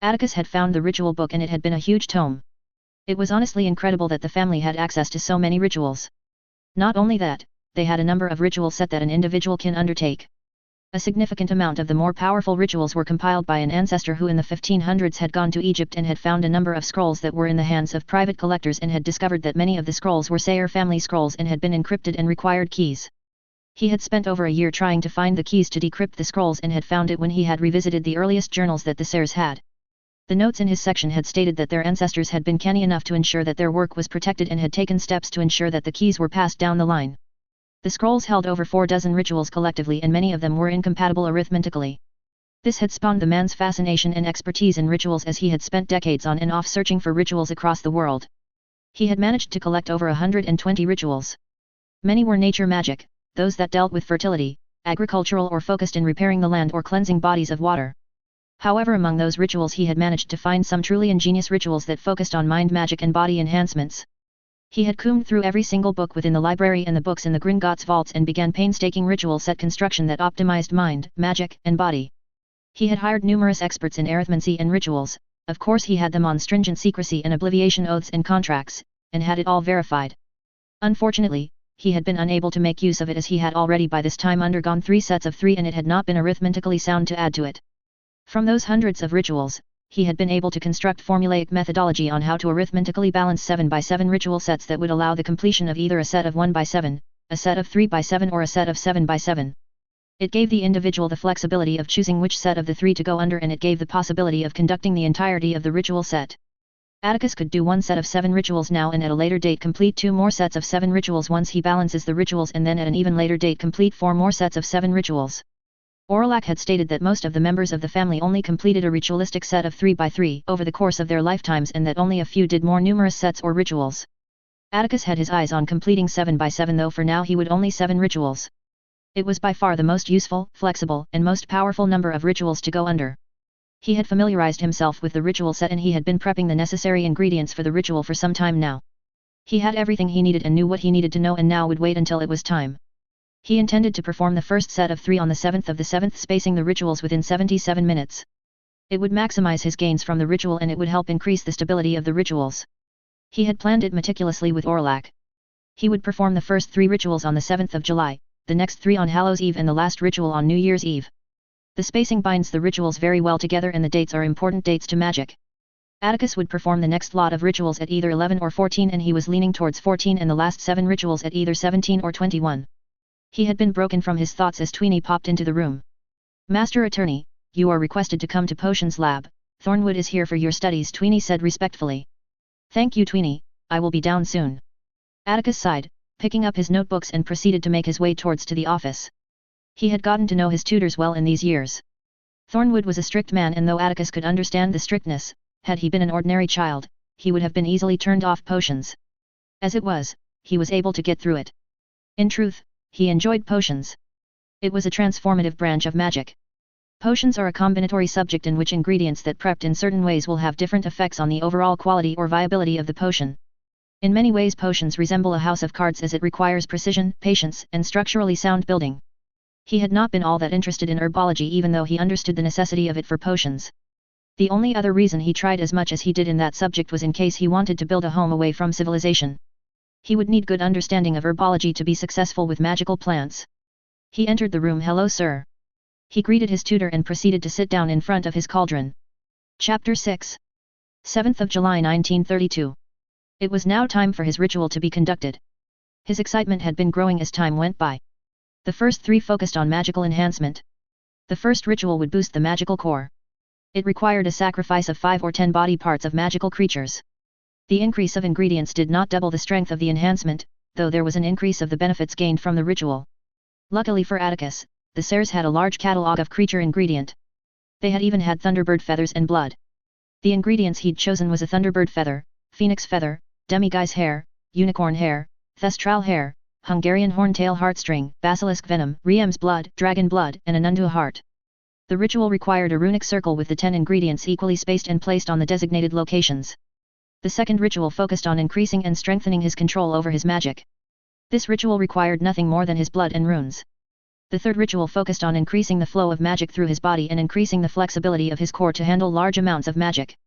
Atticus had found the ritual book and it had been a huge tome. It was honestly incredible that the family had access to so many rituals. Not only that, they had a number of ritual set that an individual can undertake. A significant amount of the more powerful rituals were compiled by an ancestor who in the 1500s had gone to Egypt and had found a number of scrolls that were in the hands of private collectors and had discovered that many of the scrolls were Sayre family scrolls and had been encrypted and required keys. He had spent over a year trying to find the keys to decrypt the scrolls and had found it when he had revisited the earliest journals that the Sayres had. The notes in his section had stated that their ancestors had been canny enough to ensure that their work was protected and had taken steps to ensure that the keys were passed down the line. The scrolls held over 4 dozen rituals collectively and many of them were incompatible arithmetically. This had spawned the man's fascination and expertise in rituals as he had spent decades on and off searching for rituals across the world. He had managed to collect over 120 rituals. Many were nature magic, those that dealt with fertility, agricultural or focused in repairing the land or cleansing bodies of water. However, among those rituals he had managed to find some truly ingenious rituals that focused on mind magic and body enhancements. He had combed through every single book within the library and the books in the Gringotts vaults and began painstaking ritual set construction that optimized mind, magic, and body. He had hired numerous experts in arithmancy and rituals, of course he had them on stringent secrecy and obliviation oaths and contracts, and had it all verified. Unfortunately, he had been unable to make use of it as he had already by this time undergone 3 sets of 3 and it had not been arithmetically sound to add to it. From those hundreds of rituals, he had been able to construct formulaic methodology on how to arithmetically balance 7 by 7 ritual sets that would allow the completion of either a set of 1 by 7, a set of 3 by 7 or a set of 7 by 7. It gave the individual the flexibility of choosing which set of the 3 to go under and it gave the possibility of conducting the entirety of the ritual set. Atticus could do 1 set of 7 rituals now and at a later date complete 2 more sets of 7 rituals once he balances the rituals and then at an even later date complete 4 more sets of 7 rituals. Orlac had stated that most of the members of the family only completed a ritualistic set of 3 by 3 over the course of their lifetimes and that only a few did more numerous sets or rituals. Atticus had his eyes on completing 7 by 7 though for now he would only 7 rituals. It was by far the most useful, flexible, and most powerful number of rituals to go under. He had familiarized himself with the ritual set and he had been prepping the necessary ingredients for the ritual for some time now. He had everything he needed and knew what he needed to know and now would wait until it was time. He intended to perform the first set of 3 on the 7th of the 7th, spacing the rituals within 77 minutes. It would maximize his gains from the ritual and it would help increase the stability of the rituals. He had planned it meticulously with Orlac. He would perform the first 3 rituals on the 7th of July, the next 3 on Hallows Eve and the last ritual on New Year's Eve. The spacing binds the rituals very well together and the dates are important dates to magic. Atticus would perform the next lot of rituals at either 11 or 14 and he was leaning towards 14 and the last 7 rituals at either 17 or 21. He had been broken from his thoughts as Tweenie popped into the room. Master Attorney, you are requested to come to Potions Lab, Thornwood is here for your studies, Tweenie said respectfully. Thank you Tweenie, I will be down soon. Atticus sighed, picking up his notebooks and proceeded to make his way towards to the office. He had gotten to know his tutors well in these years. Thornwood was a strict man and though Atticus could understand the strictness, had he been an ordinary child, he would have been easily turned off potions. As it was, he was able to get through it. In truth, he enjoyed potions. It was a transformative branch of magic. Potions are a combinatory subject in which ingredients that prepped in certain ways will have different effects on the overall quality or viability of the potion. In many ways potions resemble a house of cards as it requires precision, patience, and structurally sound building. He had not been all that interested in herbology even though he understood the necessity of it for potions. The only other reason he tried as much as he did in that subject was in case he wanted to build a home away from civilization. He would need good understanding of herbology to be successful with magical plants. He entered the room. Hello sir. He greeted his tutor and proceeded to sit down in front of his cauldron. Chapter 6. 7th of July 1932. It was now time for his ritual to be conducted. His excitement had been growing as time went by. The first 3 focused on magical enhancement. The first ritual would boost the magical core. It required a sacrifice of 5 or 10 body parts of magical creatures. The increase of ingredients did not double the strength of the enhancement, though there was an increase of the benefits gained from the ritual. Luckily for Atticus, the Sayres had a large catalogue of creature ingredient. They had even had thunderbird feathers and blood. The ingredients he'd chosen was a thunderbird feather, phoenix feather, demiguise hair, unicorn hair, thestral hair, Hungarian horntail heartstring, basilisk venom, Riem's blood, dragon blood, and a Nundu heart. The ritual required a runic circle with the 10 ingredients equally spaced and placed on the designated locations. The second ritual focused on increasing and strengthening his control over his magic. This ritual required nothing more than his blood and runes. The third ritual focused on increasing the flow of magic through his body and increasing the flexibility of his core to handle large amounts of magic.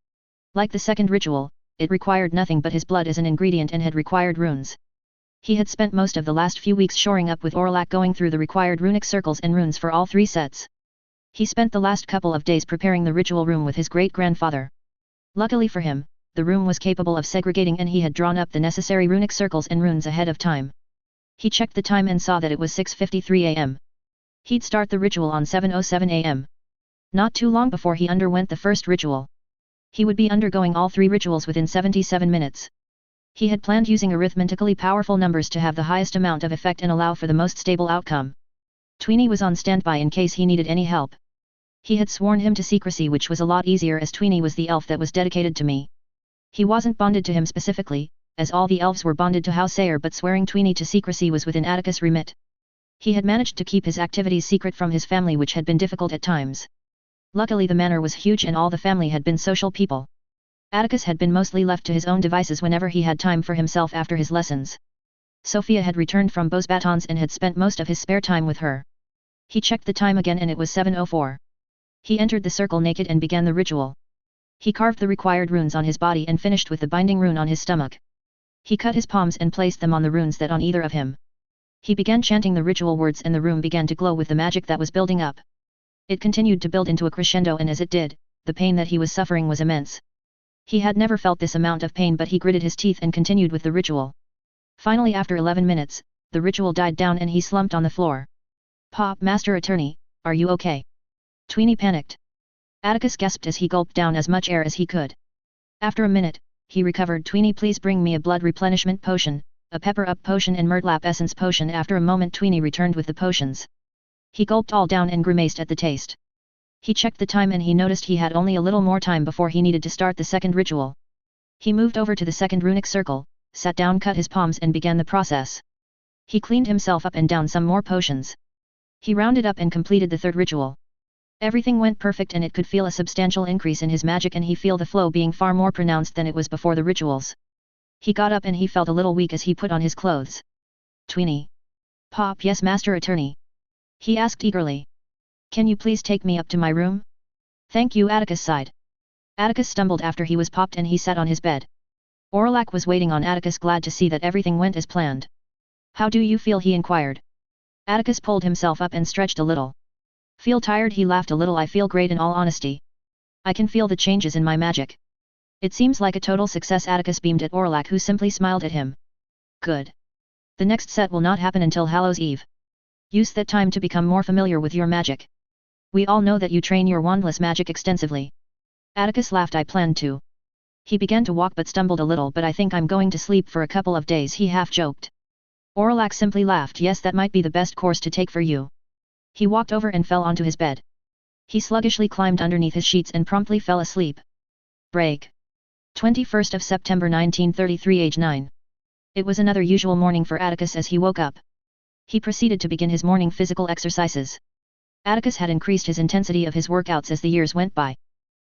Like the second ritual, it required nothing but his blood as an ingredient and had required runes. He had spent most of the last few weeks shoring up with Orlac going through the required runic circles and runes for all 3 sets. He spent the last couple of days preparing the ritual room with his great-grandfather. Luckily for him, the room was capable of segregating and he had drawn up the necessary runic circles and runes ahead of time. He checked the time and saw that it was 6:53 am. He'd start the ritual on 7:07 am. Not too long before he underwent the first ritual. He would be undergoing all 3 rituals within 77 minutes. He had planned using arithmetically powerful numbers to have the highest amount of effect and allow for the most stable outcome. Tweenie was on standby in case he needed any help. He had sworn him to secrecy, which was a lot easier as Tweenie was the elf that was dedicated to me. He wasn't bonded to him specifically, as all the elves were bonded to House Sayre, but swearing Tweenie to secrecy was within Atticus' remit. He had managed to keep his activities secret from his family, which had been difficult at times. Luckily the manor was huge and all the family had been social people. Atticus had been mostly left to his own devices whenever he had time for himself after his lessons. Sophia had returned from Beau's Batons and had spent most of his spare time with her. He checked the time again and it was 7:04. He entered the circle naked and began the ritual. He carved the required runes on his body and finished with the binding rune on his stomach. He cut his palms and placed them on the runes that on either of him. He began chanting the ritual words and the room began to glow with the magic that was building up. It continued to build into a crescendo, and as it did, the pain that he was suffering was immense. He had never felt this amount of pain, but he gritted his teeth and continued with the ritual. Finally, after 11 minutes, the ritual died down and he slumped on the floor. "Pop, Master Attorney, are you okay?" Tweenie panicked. Atticus gasped as he gulped down as much air as he could. After a minute, he recovered. "Tweenie, please bring me a blood replenishment potion, a pepper up potion and myrtlap essence potion." After a moment Tweenie returned with the potions. He gulped all down and grimaced at the taste. He checked the time and he noticed he had only a little more time before he needed to start the second ritual. He moved over to the second runic circle, sat down, cut his palms and began the process. He cleaned himself up and downed some more potions. He rounded up and completed the third ritual. Everything went perfect and it could feel a substantial increase in his magic, and he feel the flow being far more pronounced than it was before the rituals. He got up and he felt a little weak as he put on his clothes. "Tweenie." "Pop." "Yes, Master Attorney?" he asked eagerly. "Can you please take me up to my room?" "Thank you." Atticus sighed. Atticus stumbled after he was popped and he sat on his bed. Orlac was waiting on Atticus, glad to see that everything went as planned. "How do you feel?" he inquired. Atticus pulled himself up and stretched a little. Feel tired? He laughed a little. I feel great in all honesty. I can feel the changes in my magic. It seems like a total success. Atticus beamed at Orlac, who simply smiled at him. Good. The next set will not happen until Hallows Eve. Use that time to become more familiar with your magic. We all know that you train your wandless magic extensively. Atticus laughed. I planned to. He began to walk but stumbled a little. But I think I'm going to sleep for a couple of days, he half joked. Orlac simply laughed. Yes, that might be the best course to take for you. He walked over and fell onto his bed. He sluggishly climbed underneath his sheets and promptly fell asleep. Break. 21st of September 1933, age 9. It was another usual morning for Atticus as he woke up. He proceeded to begin his morning physical exercises. Atticus had increased his intensity of his workouts as the years went by.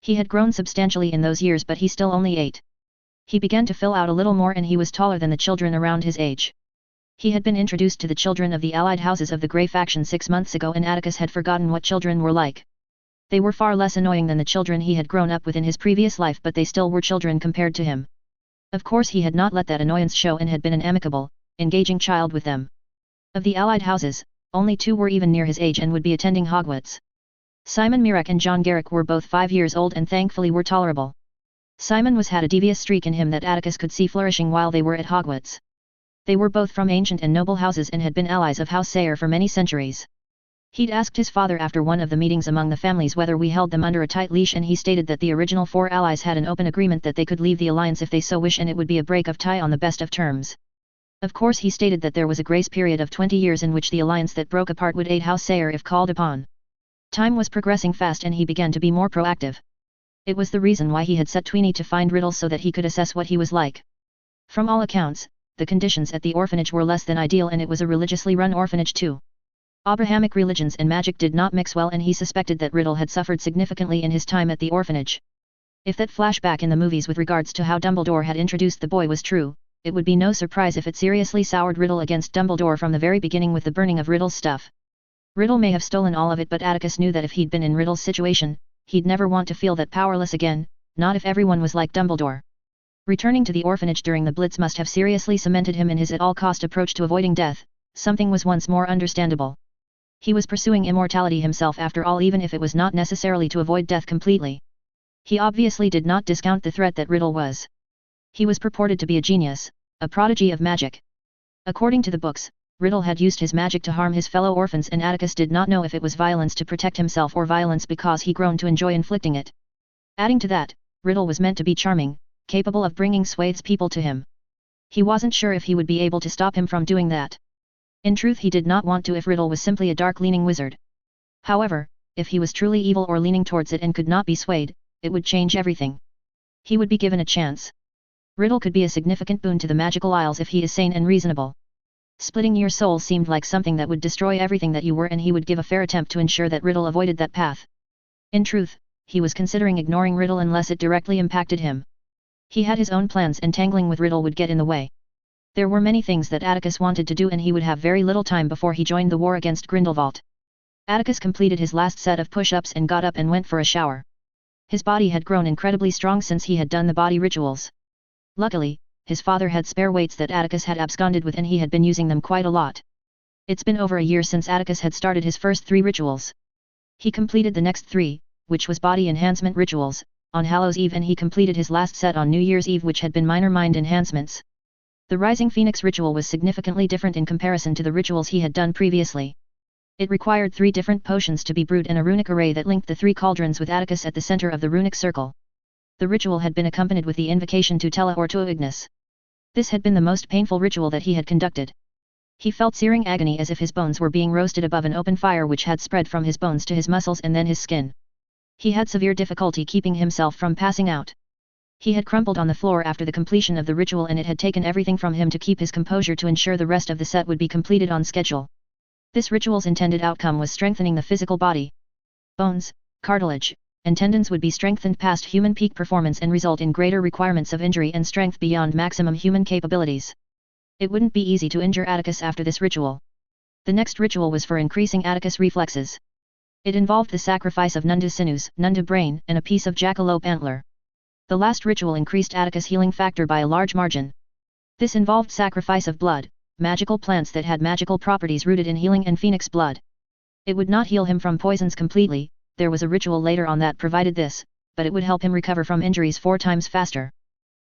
He had grown substantially in those years, but he still only ate. He began to fill out a little more and he was taller than the children around his age. He had been introduced to the children of the allied houses of the Grey faction 6 months ago, and Atticus had forgotten what children were like. They were far less annoying than the children he had grown up with in his previous life, but they still were children compared to him. Of course he had not let that annoyance show and had been an amicable, engaging child with them. Of the allied houses, only 2 were even near his age and would be attending Hogwarts. Simon Mirek and John Garrick were both 5 years old and thankfully were tolerable. Simon had a devious streak in him that Atticus could see flourishing while they were at Hogwarts. They were both from ancient and noble houses and had been allies of House Sayre for many centuries. He'd asked his father after one of the meetings among the families whether we held them under a tight leash, and he stated that the original 4 allies had an open agreement that they could leave the alliance if they so wish, and it would be a break of tie on the best of terms. Of course he stated that there was a grace period of 20 years in which the alliance that broke apart would aid House Sayre if called upon. Time was progressing fast and he began to be more proactive. It was the reason why he had set Tweenie to find Riddle so that he could assess what he was like. From all accounts, the conditions at the orphanage were less than ideal, and it was a religiously run orphanage too. Abrahamic religions and magic did not mix well, and he suspected that Riddle had suffered significantly in his time at the orphanage. If that flashback in the movies with regards to how Dumbledore had introduced the boy was true, it would be no surprise if it seriously soured Riddle against Dumbledore from the very beginning with the burning of Riddle's stuff. Riddle may have stolen all of it, but Atticus knew that if he'd been in Riddle's situation, he'd never want to feel that powerless again, not if everyone was like Dumbledore. Returning to the orphanage during the Blitz must have seriously cemented him in his at-all-cost approach to avoiding death. Something was once more understandable. He was pursuing immortality himself after all, even if it was not necessarily to avoid death completely. He obviously did not discount the threat that Riddle was. He was purported to be a genius, a prodigy of magic. According to the books, Riddle had used his magic to harm his fellow orphans, and Atticus did not know if it was violence to protect himself or violence because he grown to enjoy inflicting it. Adding to that, Riddle was meant to be charming, capable of bringing swathes people to him. He wasn't sure if he would be able to stop him from doing that. In truth, he did not want to if Riddle was simply a dark-leaning wizard. However, if he was truly evil or leaning towards it and could not be swayed, it would change everything. He would be given a chance. Riddle could be a significant boon to the magical isles if he is sane and reasonable. Splitting your soul seemed like something that would destroy everything that you were, and he would give a fair attempt to ensure that Riddle avoided that path. In truth, he was considering ignoring Riddle unless it directly impacted him. He had his own plans, and tangling with Riddle would get in the way. There were many things that Atticus wanted to do, and he would have very little time before he joined the war against Grindelwald. Atticus completed his last set of push-ups and got up and went for a shower. His body had grown incredibly strong since he had done the body rituals. Luckily, his father had spare weights that Atticus had absconded with, and he had been using them quite a lot. It's been over a year since Atticus had started his first 3 rituals. He completed the next 3, which was body enhancement rituals, on Hallows Eve, and he completed his last set on New Year's Eve, which had been minor mind enhancements. The Rising Phoenix ritual was significantly different in comparison to the rituals he had done previously. It required 3 different potions to be brewed and a runic array that linked the 3 cauldrons with Atticus at the center of the runic circle. The ritual had been accompanied with the invocation to Tella or to Ignis. This had been the most painful ritual that he had conducted. He felt searing agony as if his bones were being roasted above an open fire which had spread from his bones to his muscles and then his skin. He had severe difficulty keeping himself from passing out. He had crumpled on the floor after the completion of the ritual, and it had taken everything from him to keep his composure to ensure the rest of the set would be completed on schedule. This ritual's intended outcome was strengthening the physical body. Bones, cartilage, and tendons would be strengthened past human peak performance and result in greater requirements of injury and strength beyond maximum human capabilities. It wouldn't be easy to injure Atticus after this ritual. The next ritual was for increasing Atticus' reflexes. It involved the sacrifice of Nunda sinews, Nunda brain, and a piece of jackalope antler. The last ritual increased Atticus' healing factor by a large margin. This involved sacrifice of blood, magical plants that had magical properties rooted in healing and phoenix blood. It would not heal him from poisons completely, there was a ritual later on that provided this, but it would help him recover from injuries 4 times faster.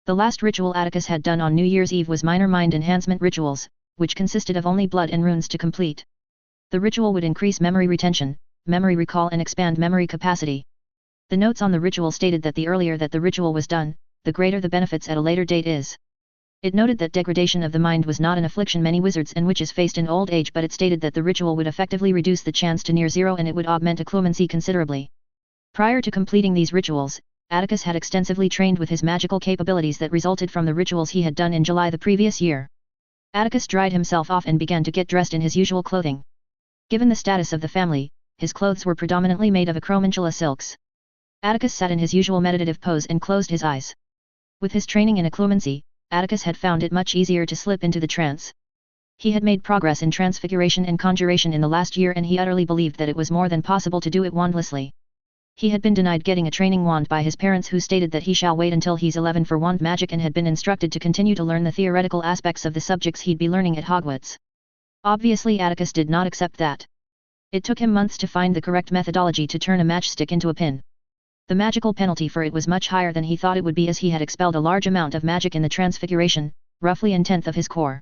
The last ritual Atticus had done on New Year's Eve was minor mind enhancement rituals, which consisted of only blood and runes to complete. The ritual would increase memory retention, memory recall and expand memory capacity. The notes on the ritual stated that the earlier that the ritual was done, the greater the benefits at a later date is. It noted that degradation of the mind was not an affliction many wizards and witches faced in old age, but it stated that the ritual would effectively reduce the chance to near zero and it would augment occlumency considerably. Prior to completing these rituals, Atticus had extensively trained with his magical capabilities that resulted from the rituals he had done in July the previous year. Atticus dried himself off and began to get dressed in his usual clothing. Given the status of the family, his clothes were predominantly made of acromantula silks. Atticus sat in his usual meditative pose and closed his eyes. With his training in occlumency, Atticus had found it much easier to slip into the trance. He had made progress in transfiguration and conjuration in the last year and he utterly believed that it was more than possible to do it wandlessly. He had been denied getting a training wand by his parents who stated that he shall wait until he's 11 for wand magic and had been instructed to continue to learn the theoretical aspects of the subjects he'd be learning at Hogwarts. Obviously Atticus did not accept that. It took him months to find the correct methodology to turn a matchstick into a pin. The magical penalty for it was much higher than he thought it would be as he had expelled a large amount of magic in the transfiguration, roughly 1/10 of his core.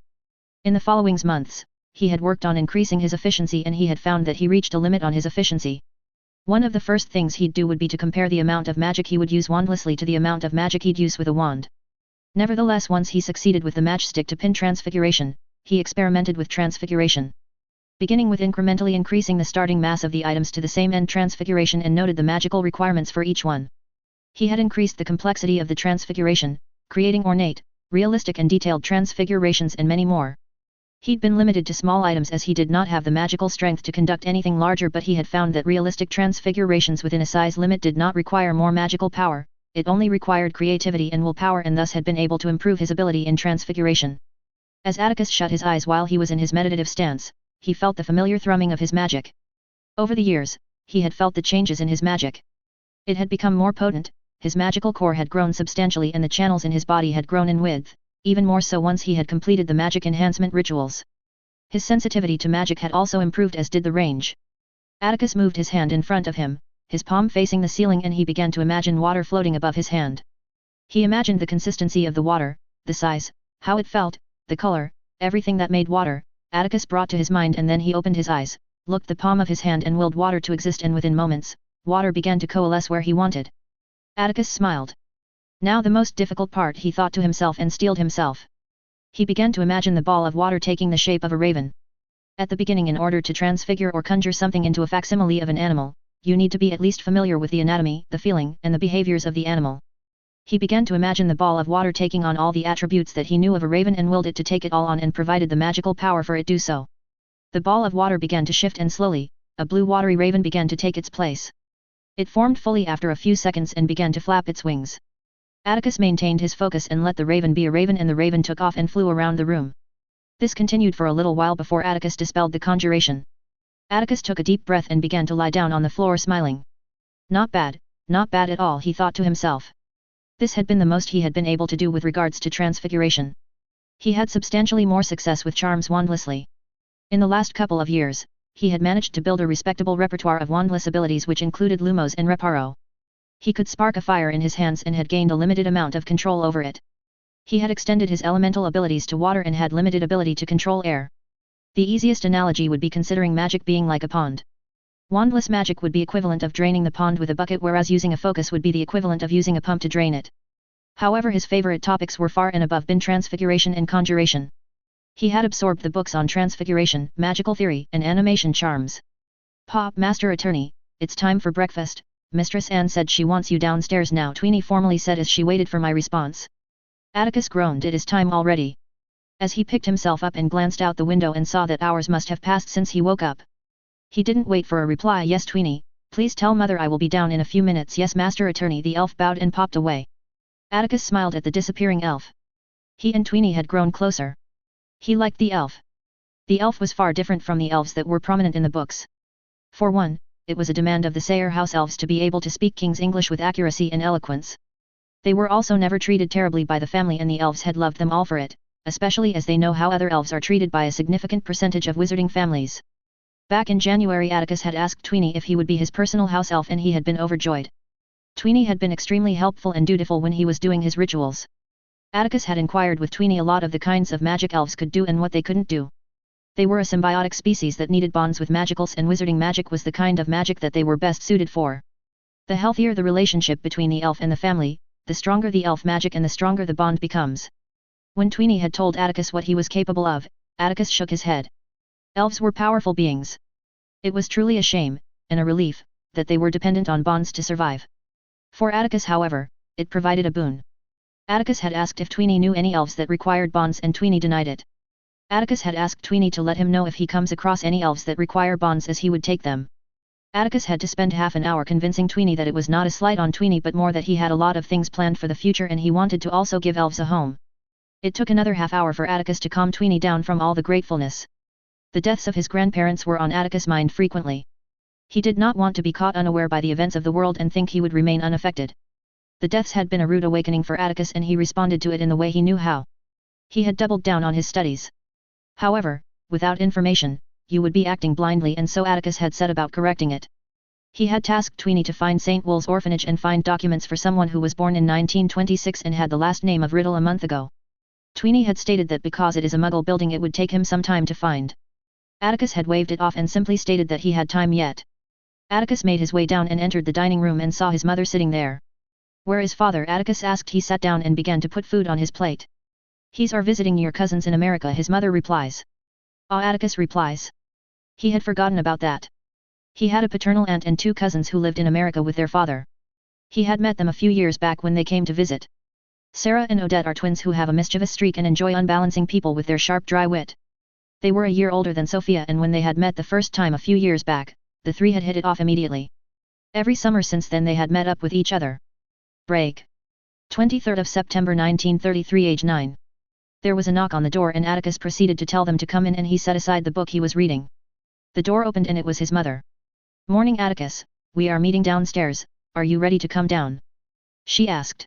In the following months, he had worked on increasing his efficiency and he had found that he reached a limit on his efficiency. One of the first things he'd do would be to compare the amount of magic he would use wandlessly to the amount of magic he'd use with a wand. Nevertheless, once he succeeded with the matchstick to pin transfiguration, he experimented with transfiguration. Beginning with incrementally increasing the starting mass of the items to the same end transfiguration and noted the magical requirements for each one. He had increased the complexity of the transfiguration, creating ornate, realistic and detailed transfigurations and many more. He'd been limited to small items as he did not have the magical strength to conduct anything larger, but he had found that realistic transfigurations within a size limit did not require more magical power, it only required creativity and willpower, and thus had been able to improve his ability in transfiguration. As Atticus shut his eyes while he was in his meditative stance, he felt the familiar thrumming of his magic. Over the years, he had felt the changes in his magic. It had become more potent, his magical core had grown substantially and the channels in his body had grown in width, even more so once he had completed the magic enhancement rituals. His sensitivity to magic had also improved, as did the range. Atticus moved his hand in front of him, his palm facing the ceiling, and he began to imagine water floating above his hand. He imagined the consistency of the water, the size, how it felt, the color, everything that made water, Atticus brought to his mind, and then he opened his eyes, looked the palm of his hand and willed water to exist, and within moments, water began to coalesce where he wanted. Atticus smiled. Now the most difficult part, he thought to himself, and steeled himself. He began to imagine the ball of water taking the shape of a raven. At the beginning, in order to transfigure or conjure something into a facsimile of an animal, you need to be at least familiar with the anatomy, the feeling, and the behaviors of the animal. He began to imagine the ball of water taking on all the attributes that he knew of a raven and willed it to take it all on and provided the magical power for it do so. The ball of water began to shift and slowly, a blue watery raven began to take its place. It formed fully after a few seconds and began to flap its wings. Atticus maintained his focus and let the raven be a raven, and the raven took off and flew around the room. This continued for a little while before Atticus dispelled the conjuration. Atticus took a deep breath and began to lie down on the floor smiling. Not bad at all, he thought to himself. This had been the most he had been able to do with regards to transfiguration. He had substantially more success with charms wandlessly. In the last couple of years, he had managed to build a respectable repertoire of wandless abilities which included Lumos and Reparo. He could spark a fire in his hands and had gained a limited amount of control over it. He had extended his elemental abilities to water and had limited ability to control air. The easiest analogy would be considering magic being like a pond. Wandless magic would be equivalent of draining the pond with a bucket, whereas using a focus would be the equivalent of using a pump to drain it. However, his favorite topics were far and above been transfiguration and conjuration. He had absorbed the books on transfiguration, magical theory, and animation charms. "Pa, Master Attorney, it's time for breakfast. Mistress Anne said she wants you downstairs now," Tweenie formally said as she waited for my response. Atticus groaned. "It is time already." As he picked himself up and glanced out the window and saw that hours must have passed since he woke up. He didn't wait for a reply. "Yes, Tweenie, please tell mother I will be down in a few minutes." "Yes, Master Attorney." The elf bowed and popped away. Atticus smiled at the disappearing elf. He and Tweenie had grown closer. He liked the elf. The elf was far different from the elves that were prominent in the books. For one, it was a demand of the Sayre house elves to be able to speak King's English with accuracy and eloquence. They were also never treated terribly by the family, and the elves had loved them all for it, especially as they know how other elves are treated by a significant percentage of wizarding families. Back in January, Atticus had asked Tweenie if he would be his personal house elf, and he had been overjoyed. Tweenie had been extremely helpful and dutiful when he was doing his rituals. Atticus had inquired with Tweenie a lot of the kinds of magic elves could do and what they couldn't do. They were a symbiotic species that needed bonds with magicals, and wizarding magic was the kind of magic that they were best suited for. The healthier the relationship between the elf and the family, the stronger the elf magic and the stronger the bond becomes. When Tweenie had told Atticus what he was capable of, Atticus shook his head. Elves were powerful beings. It was truly a shame, and a relief, that they were dependent on bonds to survive. For Atticus, however, it provided a boon. Atticus had asked if Tweenie knew any elves that required bonds, and Tweenie denied it. Atticus had asked Tweenie to let him know if he comes across any elves that require bonds, as he would take them. Atticus had to spend half an hour convincing Tweenie that it was not a slight on Tweenie, but more that he had a lot of things planned for the future and he wanted to also give elves a home. It took another half hour for Atticus to calm Tweenie down from all the gratefulness. The deaths of his grandparents were on Atticus' mind frequently. He did not want to be caught unaware by the events of the world and think he would remain unaffected. The deaths had been a rude awakening for Atticus, and he responded to it in the way he knew how. He had doubled down on his studies. However, without information, you would be acting blindly, and so Atticus had set about correcting it. He had tasked Tweenie to find St. Wool's orphanage and find documents for someone who was born in 1926 and had the last name of Riddle a month ago. Tweenie had stated that because it is a Muggle building it would take him some time to find. Atticus had waved it off and simply stated that he had time yet. Atticus made his way down and entered the dining room and saw his mother sitting there. "Where is father?" Atticus asked. He sat down and began to put food on his plate. "He's are visiting your cousins in America," his mother replies. "Ah," Atticus replies. He had forgotten about that. He had a paternal aunt and 2 cousins who lived in America with their father. He had met them a few years back when they came to visit. Sarah and Odette are twins who have a mischievous streak and enjoy unbalancing people with their sharp, dry wit. They were a year older than Sophia, and when they had met the first time a few years back, the 3 had hit it off immediately. Every summer since then they had met up with each other. Break. 23rd of September 1933, age 9. There was a knock on the door and Atticus proceeded to tell them to come in, and he set aside the book he was reading. The door opened and it was his mother. "Morning, Atticus, we are meeting downstairs, are you ready to come down?" she asked.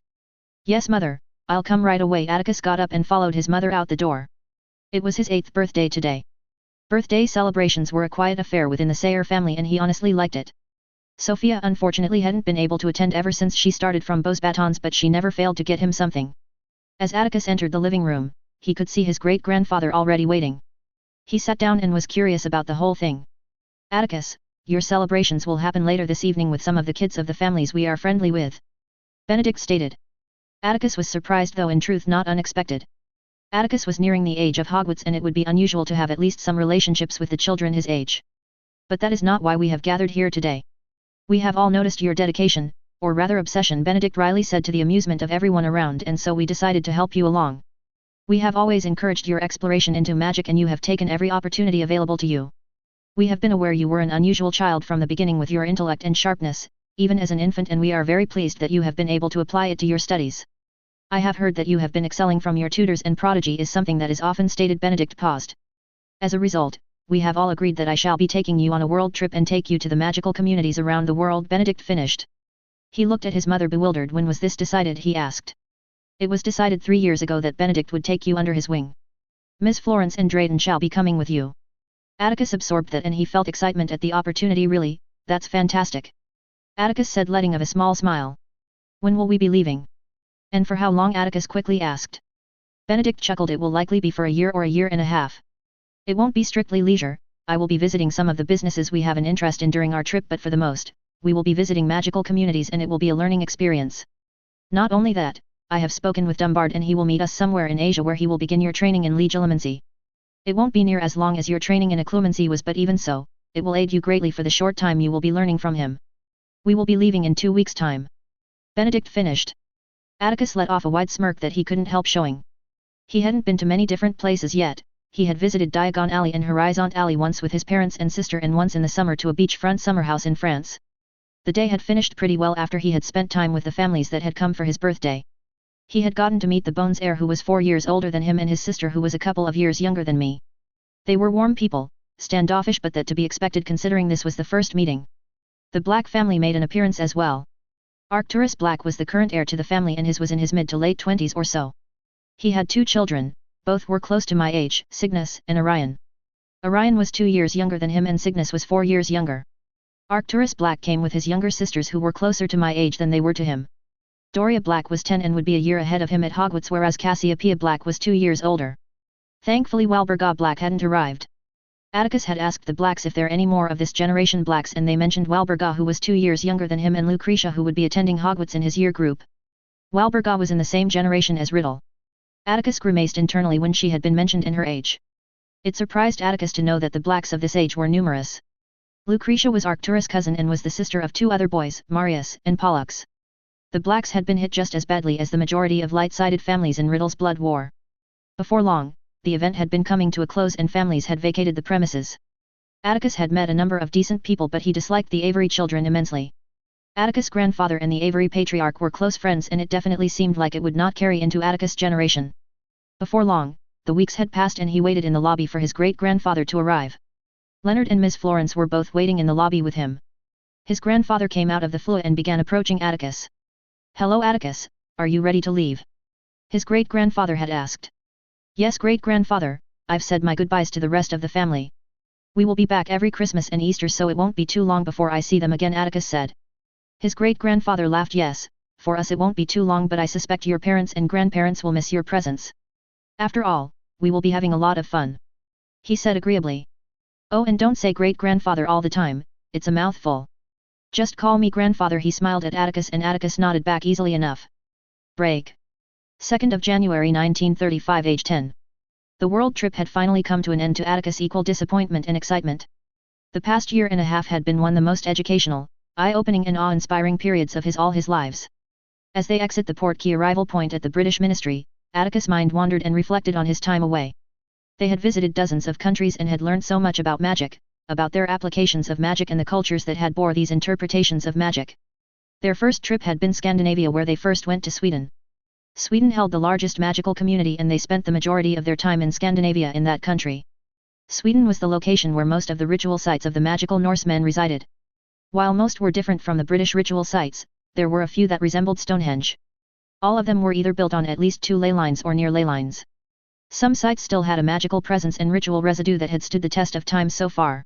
"Yes, mother, I'll come right away." Atticus got up and followed his mother out the door. It was his 8th birthday today. Birthday celebrations were a quiet affair within the Sayre family and he honestly liked it. Sophia unfortunately hadn't been able to attend ever since she started from Beau's Batons, but she never failed to get him something. As Atticus entered the living room, he could see his great-grandfather already waiting. He sat down and was curious about the whole thing. "Atticus, your celebrations will happen later this evening with some of the kids of the families we are friendly with," Benedict stated. Atticus was surprised, though in truth not unexpected. Atticus was nearing the age of Hogwarts and it would be unusual to have at least some relationships with the children his age. "But that is not why we have gathered here today. We have all noticed your dedication, or rather obsession," Benedict Riley said to the amusement of everyone around, "and so we decided to help you along. We have always encouraged your exploration into magic and you have taken every opportunity available to you. We have been aware you were an unusual child from the beginning with your intellect and sharpness, even as an infant, and we are very pleased that you have been able to apply it to your studies. I have heard that you have been excelling from your tutors, and prodigy is something that is often stated." Benedict paused. "As a result, we have all agreed that I shall be taking you on a world trip and take you to the magical communities around the world," Benedict finished. He looked at his mother bewildered. "When was this decided?" he asked. "It was decided 3 years ago that Benedict would take you under his wing. Miss Florence and Drayton shall be coming with you." Atticus absorbed that and he felt excitement at the opportunity. "Really, that's fantastic," Atticus said, letting of a small smile. "When will we be leaving? And for how long?" Atticus quickly asked. Benedict chuckled. "It will likely be for a year or a year and a half. It won't be strictly leisure, I will be visiting some of the businesses we have an interest in during our trip, but for the most, we will be visiting magical communities and it will be a learning experience. Not only that, I have spoken with Dumbard and he will meet us somewhere in Asia where he will begin your training in legilimency. It won't be near as long as your training in occlumency was, but even so, it will aid you greatly for the short time you will be learning from him. We will be leaving in 2 weeks' time." Benedict finished. Atticus let off a wide smirk that he couldn't help showing. He hadn't been to many different places yet. He had visited Diagon Alley and Horizont Alley once with his parents and sister, and once in the summer to a beachfront summer house in France. The day had finished pretty well after he had spent time with the families that had come for his birthday. He had gotten to meet the Bones heir, who was 4 years older than him, and his sister, who was a couple of years younger than me. They were warm people, standoffish, but that to be expected considering this was the first meeting. The Black family made an appearance as well. Arcturus Black was the current heir to the family and his was in his mid to late 20s or so. He had 2 children, both were close to my age, Cygnus and Orion. Orion was 2 years younger than him and Cygnus was 4 years younger. Arcturus Black came with his younger sisters who were closer to my age than they were to him. Doria Black was 10 and would be a year ahead of him at Hogwarts, whereas Cassiopeia Black was 2 years older. Thankfully Walburga Black hadn't arrived. Atticus had asked the Blacks if there any more of this generation Blacks, and they mentioned Walburga, who was 2 years younger than him, and Lucretia, who would be attending Hogwarts in his year group. Walburga was in the same generation as Riddle. Atticus grimaced internally when she had been mentioned in her age. It surprised Atticus to know that the Blacks of this age were numerous. Lucretia was Arcturus' cousin and was the sister of 2 other boys, Marius and Pollux. The Blacks had been hit just as badly as the majority of light-sided families in Riddle's blood war. Before long, the event had been coming to a close and families had vacated the premises. Atticus had met a number of decent people, but he disliked the Avery children immensely. Atticus' grandfather and the Avery patriarch were close friends, and it definitely seemed like it would not carry into Atticus' generation. Before long, the weeks had passed and he waited in the lobby for his great-grandfather to arrive. Leonard and Miss Florence were both waiting in the lobby with him. His grandfather came out of the flue and began approaching Atticus. "Hello Atticus, are you ready to leave?" his great-grandfather had asked. "Yes great-grandfather, I've said my goodbyes to the rest of the family. We will be back every Christmas and Easter, so it won't be too long before I see them again," Atticus said. His great-grandfather laughed. "Yes, for us it won't be too long, but I suspect your parents and grandparents will miss your presence. After all, we will be having a lot of fun," he said agreeably. "Oh, and don't say great-grandfather all the time, it's a mouthful. Just call me grandfather," he smiled at Atticus, and Atticus nodded back easily enough. Break. 2nd of January 1935, age 10. The world trip had finally come to an end, to Atticus' equal disappointment and excitement. The past year and a half had been one of the most educational, eye-opening and awe-inspiring periods of all his lives. As they exit the port key arrival point at the British Ministry, Atticus' mind wandered and reflected on his time away. They had visited dozens of countries and had learned so much about magic, about their applications of magic and the cultures that had bore these interpretations of magic. Their first trip had been Scandinavia, where they first went to Sweden. Sweden held the largest magical community, and they spent the majority of their time in Scandinavia in that country. Sweden was the location where most of the ritual sites of the magical Norsemen resided. While most were different from the British ritual sites, there were a few that resembled Stonehenge. All of them were either built on at least 2 ley lines or near ley lines. Some sites still had a magical presence and ritual residue that had stood the test of time so far.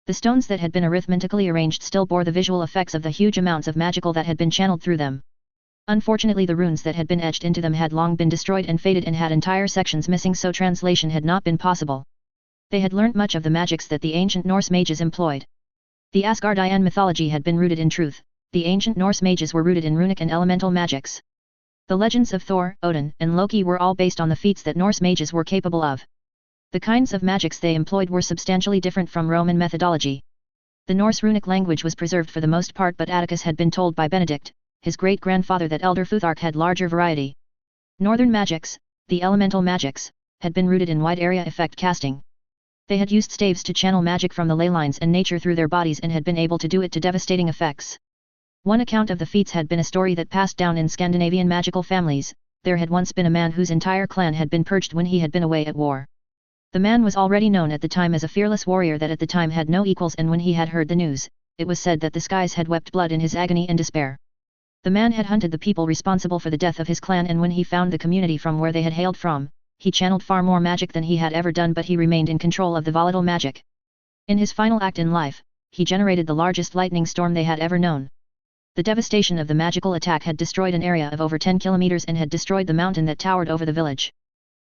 The stones that had been arithmetically arranged still bore the visual effects of the huge amounts of magical that had been channeled through them. Unfortunately, the runes that had been etched into them had long been destroyed and faded and had entire sections missing, so translation had not been possible. They had learnt much of the magics that the ancient Norse mages employed. The Asgardian mythology had been rooted in truth, the ancient Norse mages were rooted in runic and elemental magics. The legends of Thor, Odin, and Loki were all based on the feats that Norse mages were capable of. The kinds of magics they employed were substantially different from Roman methodology. The Norse runic language was preserved for the most part, but Atticus had been told by Benedict, his great-grandfather, that Elder Futhark had larger variety. Northern magics, the elemental magics, had been rooted in wide area effect casting. They had used staves to channel magic from the ley lines and nature through their bodies and had been able to do it to devastating effects. One account of the feats had been a story that passed down in Scandinavian magical families. There had once been a man whose entire clan had been purged when he had been away at war. The man was already known at the time as a fearless warrior that at the time had no equals, and when he had heard the news, it was said that the skies had wept blood in his agony and despair. The man had hunted the people responsible for the death of his clan, and when he found the community from where they had hailed from, he channeled far more magic than he had ever done, but he remained in control of the volatile magic. In his final act in life, he generated the largest lightning storm they had ever known. The devastation of the magical attack had destroyed an area of over 10 kilometers and had destroyed the mountain that towered over the village.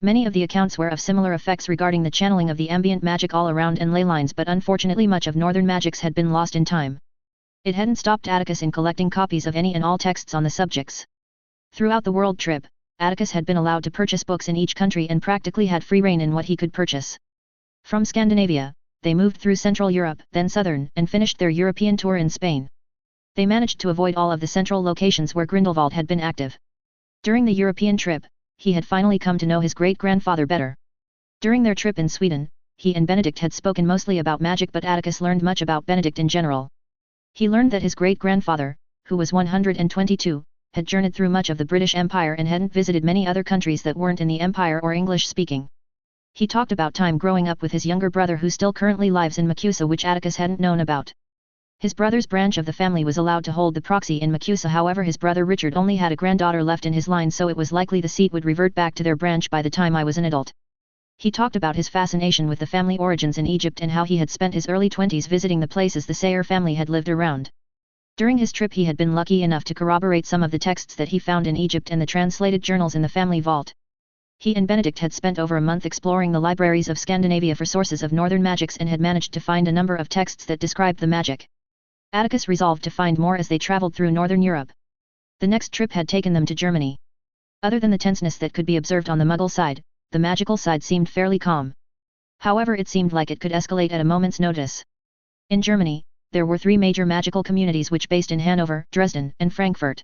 Many of the accounts were of similar effects regarding the channeling of the ambient magic all around and ley lines, but unfortunately much of northern magics had been lost in time. It hadn't stopped Atticus in collecting copies of any and all texts on the subjects. Throughout the world trip, Atticus had been allowed to purchase books in each country and practically had free rein in what he could purchase. From Scandinavia, they moved through Central Europe, then Southern, and finished their European tour in Spain. They managed to avoid all of the central locations where Grindelwald had been active. During the European trip, he had finally come to know his great-grandfather better. During their trip in Sweden, he and Benedict had spoken mostly about magic, but Atticus learned much about Benedict in general. He learned that his great-grandfather, who was 122, had journeyed through much of the British Empire and hadn't visited many other countries that weren't in the Empire or English-speaking. He talked about time growing up with his younger brother who still currently lives in Macusa, which Atticus hadn't known about. His brother's branch of the family was allowed to hold the proxy in Macusa, however his brother Richard only had a granddaughter left in his line, so it was likely the seat would revert back to their branch by the time I was an adult. He talked about his fascination with the family origins in Egypt and how he had spent his early 20s visiting the places the Sayre family had lived around. During his trip he had been lucky enough to corroborate some of the texts that he found in Egypt and the translated journals in the family vault. He and Benedict had spent over a month exploring the libraries of Scandinavia for sources of northern magics and had managed to find a number of texts that described the magic. Atticus resolved to find more as they traveled through northern Europe. The next trip had taken them to Germany. Other than the tenseness that could be observed on the Muggle side, the magical side seemed fairly calm. However, it seemed like it could escalate at a moment's notice. In Germany, there were 3 major magical communities which based in Hanover, Dresden, and Frankfurt.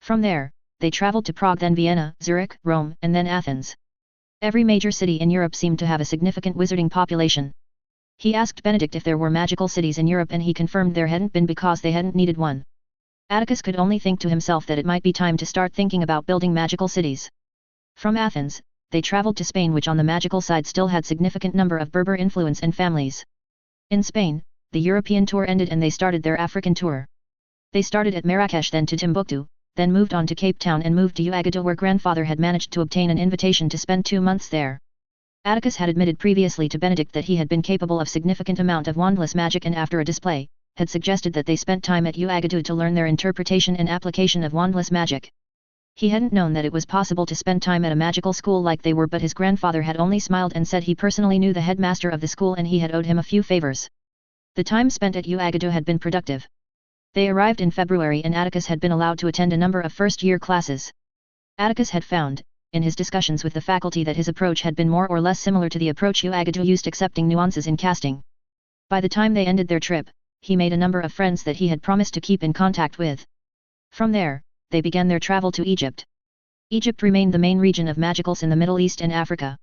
From there, they traveled to Prague, then Vienna, Zurich, Rome, and then Athens. Every major city in Europe seemed to have a significant wizarding population. He asked Benedict if there were magical cities in Europe and he confirmed there hadn't been because they hadn't needed one. Atticus could only think to himself that it might be time to start thinking about building magical cities. From Athens, they traveled to Spain, which on the magical side still had significant number of Berber influence and families. In Spain, the European tour ended and they started their African tour. They started at Marrakesh, then to Timbuktu, then moved on to Cape Town and moved to Ouagadougou, where grandfather had managed to obtain an invitation to spend 2 months there. Atticus had admitted previously to Benedict that he had been capable of significant amount of wandless magic and after a display, had suggested that they spent time at Ouagadougou to learn their interpretation and application of wandless magic. He hadn't known that it was possible to spend time at a magical school like they were, but his grandfather had only smiled and said he personally knew the headmaster of the school and he had owed him a few favors. The time spent at Ouagadougou had been productive. They arrived in February and Atticus had been allowed to attend a number of first-year classes. Atticus had found, in his discussions with the faculty, that his approach had been more or less similar to the approach Ouagadougou used, excepting nuances in casting. By the time they ended their trip, he made a number of friends that he had promised to keep in contact with. From there, they began their travel to Egypt. Egypt remained the main region of magicals in the Middle East and Africa.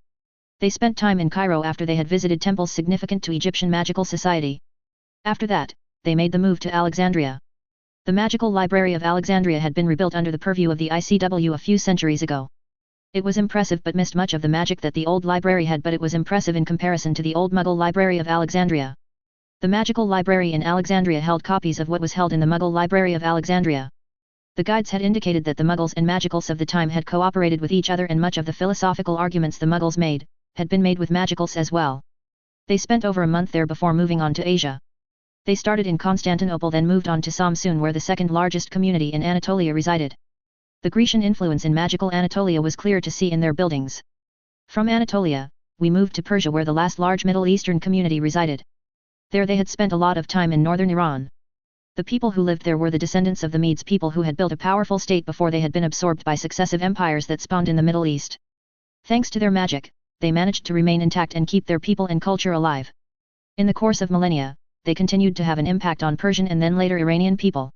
They spent time in Cairo after they had visited temples significant to Egyptian magical society. After that, they made the move to Alexandria. The Magical Library of Alexandria had been rebuilt under the purview of the ICW a few centuries ago. It was impressive but missed much of the magic that the old library had, but it was impressive in comparison to the old Muggle Library of Alexandria. The Magical Library in Alexandria held copies of what was held in the Muggle Library of Alexandria. The guides had indicated that the Muggles and Magicals of the time had cooperated with each other, and much of the philosophical arguments the Muggles made, had been made with Magicals as well. They spent over a month there before moving on to Asia. They started in Constantinople, then moved on to Samsun, where the second largest community in Anatolia resided. The Grecian influence in magical Anatolia was clear to see in their buildings. From Anatolia, we moved to Persia, where the last large Middle Eastern community resided. There they had spent a lot of time in northern Iran. The people who lived there were the descendants of the Medes, people who had built a powerful state before they had been absorbed by successive empires that spawned in the Middle East. Thanks to their magic, they managed to remain intact and keep their people and culture alive. In the course of millennia, they continued to have an impact on Persian and then later Iranian people.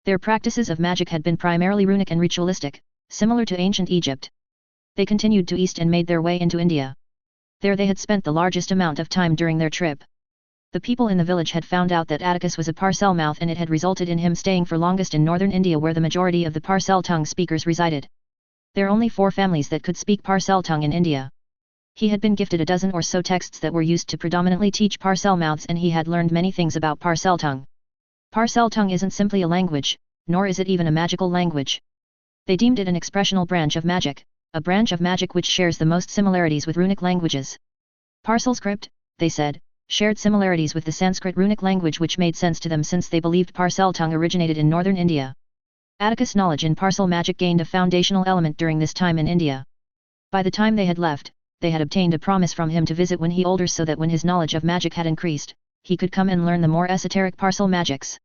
Their practices of magic had been primarily runic and ritualistic, similar to ancient Egypt. They continued to east and made their way into India. There they had spent the largest amount of time during their trip. The people in the village had found out that Atticus was a Parcel mouth, and it had resulted in him staying for longest in northern India, where the majority of the Parcel tongue speakers resided. There are only 4 families that could speak Parcel tongue in India. He had been gifted a dozen or so texts that were used to predominantly teach Parcel mouths, and he had learned many things about Parcel tongue. Parcel tongue isn't simply a language, nor is it even a magical language. They deemed it an expressional branch of magic, a branch of magic which shares the most similarities with runic languages. Parcel script, they said, shared similarities with the Sanskrit runic language, which made sense to them since they believed Parcel tongue originated in northern India. Atticus' knowledge in Parcel magic gained a foundational element during this time in India. By the time they had left, they had obtained a promise from him to visit when he older, so that when his knowledge of magic had increased, he could come and learn the more esoteric Parcel magics.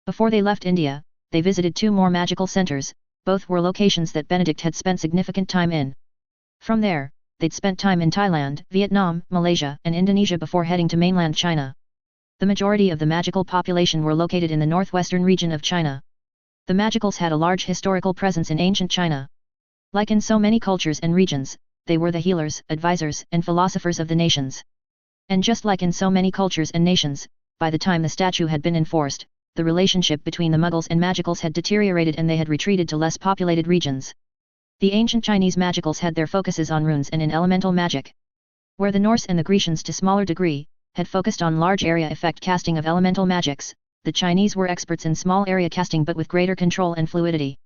Before they left India, they visited 2 more magical centers, both were locations that Benedict had spent significant time in. From there, they'd spent time in Thailand, Vietnam, Malaysia, and Indonesia before heading to mainland China. The majority of the magical population were located in the northwestern region of China. The Magicals had a large historical presence in ancient China. Like in so many cultures and regions, they were the healers, advisors, and philosophers of the nations. And just like in so many cultures and nations, by the time the statute had been enforced, the relationship between the Muggles and Magicals had deteriorated and they had retreated to less populated regions. The ancient Chinese Magicals had their focuses on runes and in elemental magic. Where the Norse and the Grecians, to smaller degree, had focused on large area effect casting of elemental magics, the Chinese were experts in small area casting but with greater control and fluidity.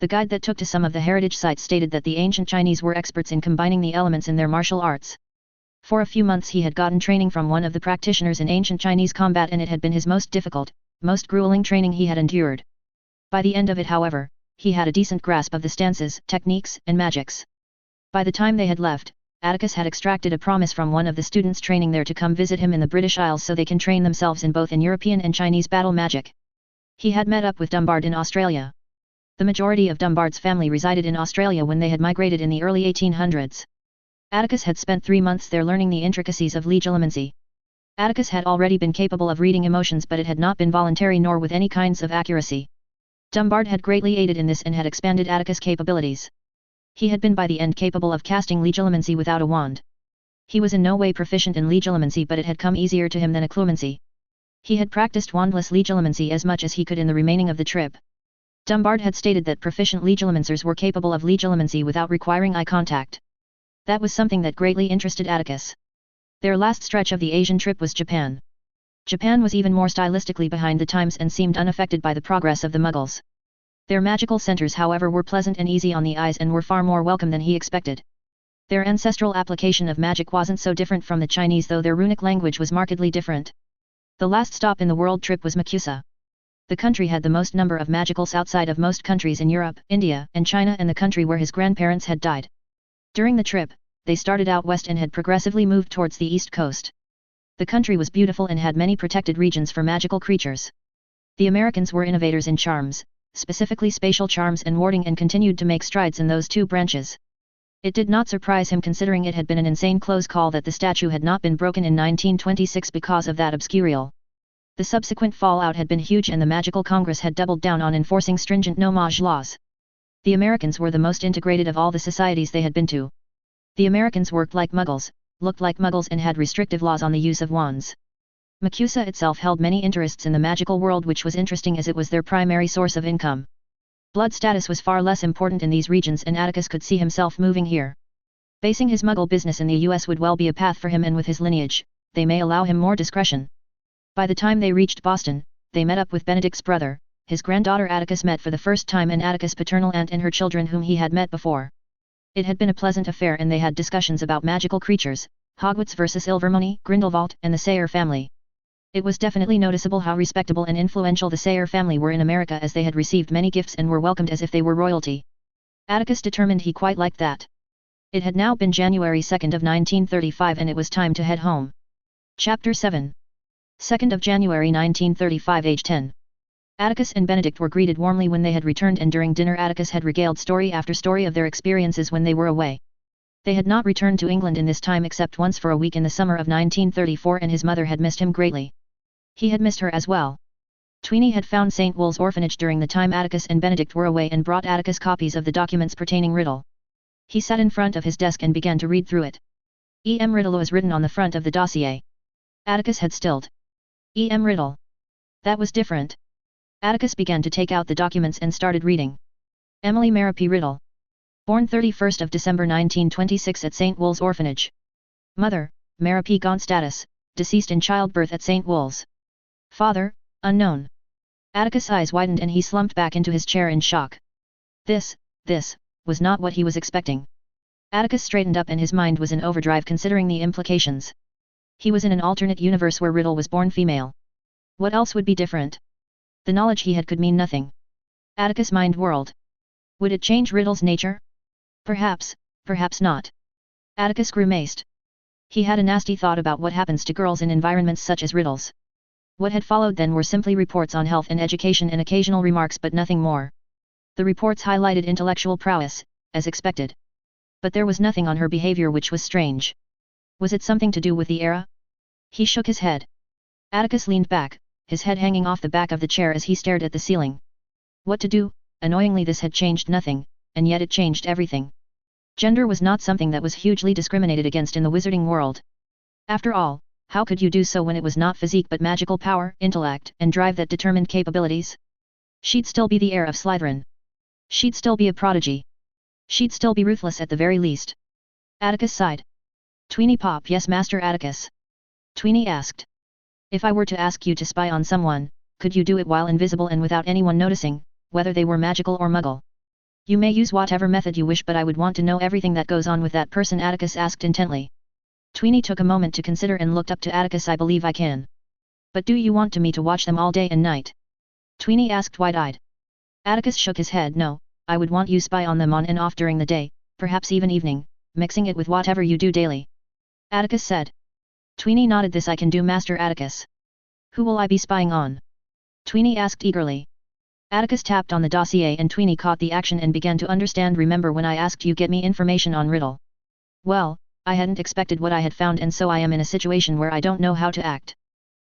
The guide that took to some of the heritage sites stated that the ancient Chinese were experts in combining the elements in their martial arts. For a few months he had gotten training from one of the practitioners in ancient Chinese combat, and it had been his most difficult, most grueling training he had endured. By the end of it, however, he had a decent grasp of the stances, techniques, and magics. By the time they had left, Atticus had extracted a promise from one of the students training there to come visit him in the British Isles so they can train themselves in both European and Chinese battle magic. He had met up with Dumbard in Australia. The majority of Dumbard's family resided in Australia when they had migrated in the early 1800s. Atticus had spent 3 months there learning the intricacies of legilimency. Atticus had already been capable of reading emotions, but it had not been voluntary nor with any kinds of accuracy. Dumbard had greatly aided in this and had expanded Atticus' capabilities. He had been by the end capable of casting legilimency without a wand. He was in no way proficient in legilimency, but it had come easier to him than occlumency. He had practiced wandless legilimency as much as he could in the remaining of the trip. Dumbard had stated that proficient legilimencers were capable of legilimency without requiring eye contact. That was something that greatly interested Atticus. Their last stretch of the Asian trip was Japan. Japan was even more stylistically behind the times and seemed unaffected by the progress of the Muggles. Their magical centers, however, were pleasant and easy on the eyes and were far more welcome than he expected. Their ancestral application of magic wasn't so different from the Chinese, though their runic language was markedly different. The last stop in the world trip was Makusa. The country had the most number of magicals outside of most countries in Europe, India, and China, and the country where his grandparents had died. During the trip, they started out west and had progressively moved towards the east coast. The country was beautiful and had many protected regions for magical creatures. The Americans were innovators in charms, specifically spatial charms and warding, and continued to make strides in those two branches. It did not surprise him, considering it had been an insane close call that the statue had not been broken in 1926 because of that obscurial. The subsequent fallout had been huge, and the Magical Congress had doubled down on enforcing stringent no-mage laws. The Americans were the most integrated of all the societies they had been to. The Americans worked like Muggles, looked like Muggles, and had restrictive laws on the use of wands. Makusa itself held many interests in the magical world, which was interesting as it was their primary source of income. Blood status was far less important in these regions, and Atticus could see himself moving here. Basing his Muggle business in the US would well be a path for him, and with his lineage, they may allow him more discretion. By the time they reached Boston, they met up with Benedict's brother, his granddaughter Atticus met for the first time, and Atticus' paternal aunt and her children whom he had met before. It had been a pleasant affair, and they had discussions about magical creatures, Hogwarts versus Ilvermorny, Grindelwald, and the Sayre family. It was definitely noticeable how respectable and influential the Sayre family were in America, as they had received many gifts and were welcomed as if they were royalty. Atticus determined he quite liked that. It had now been January 2 of 1935, and it was time to head home. Chapter 7. 2nd of January 1935, age 10. Atticus and Benedict were greeted warmly when they had returned, and during dinner Atticus had regaled story after story of their experiences when they were away. They had not returned to England in this time except once for a week in the summer of 1934, and his mother had missed him greatly. He had missed her as well. Tweenie had found St. Wool's orphanage during the time Atticus and Benedict were away and brought Atticus copies of the documents pertaining Riddle. He sat in front of his desk and began to read through it. Fem Riddle was written on the front of the dossier. Atticus had stilled. Fem Riddle. That was different. Atticus began to take out the documents and started reading. Emily Mary Riddle. Born 31st of December 1926 at St. Wool's Orphanage. Mother, Mary P. Gaunt. Status, deceased in childbirth at St. Wool's. Father, unknown. Atticus' eyes widened and he slumped back into his chair in shock. This was not what he was expecting. Atticus straightened up and his mind was in overdrive, considering the implications. He was in an alternate universe where Riddle was born female. What else would be different? The knowledge he had could mean nothing. Atticus' mind whirled. Would it change Riddle's nature? Perhaps, perhaps not. Atticus grimaced. He had a nasty thought about what happens to girls in environments such as Riddle's. What had followed then were simply reports on health and education and occasional remarks, but nothing more. The reports highlighted intellectual prowess, as expected. But there was nothing on her behavior which was strange. Was it something to do with the era? He shook his head. Atticus leaned back, his head hanging off the back of the chair as he stared at the ceiling. What to do? Annoyingly, this had changed nothing, and yet it changed everything. Gender was not something that was hugely discriminated against in the wizarding world. After all, how could you do so when it was not physique but magical power, intellect, and drive that determined capabilities? She'd still be the heir of Slytherin. She'd still be a prodigy. She'd still be ruthless at the very least. Atticus sighed. Tweenie Pop. Yes, Master Atticus. Tweenie asked. If I were to ask you to spy on someone, could you do it while invisible and without anyone noticing, whether they were magical or muggle? You may use whatever method you wish, but I would want to know everything that goes on with that person, Atticus asked intently. Tweenie took a moment to consider and looked up to Atticus. I believe I can. But do you want me to watch them all day and night? Tweenie asked wide-eyed. Atticus shook his head. No, I would want you spy on them on and off during the day, perhaps even evening, mixing it with whatever you do daily. Atticus said. Tweenie nodded. This I can do, Master Atticus. Who will I be spying on? Tweenie asked eagerly. Atticus tapped on the dossier and Tweenie caught the action and began to understand. Remember when I asked you get me information on Riddle? Well, I hadn't expected what I had found and so I am in a situation where I don't know how to act.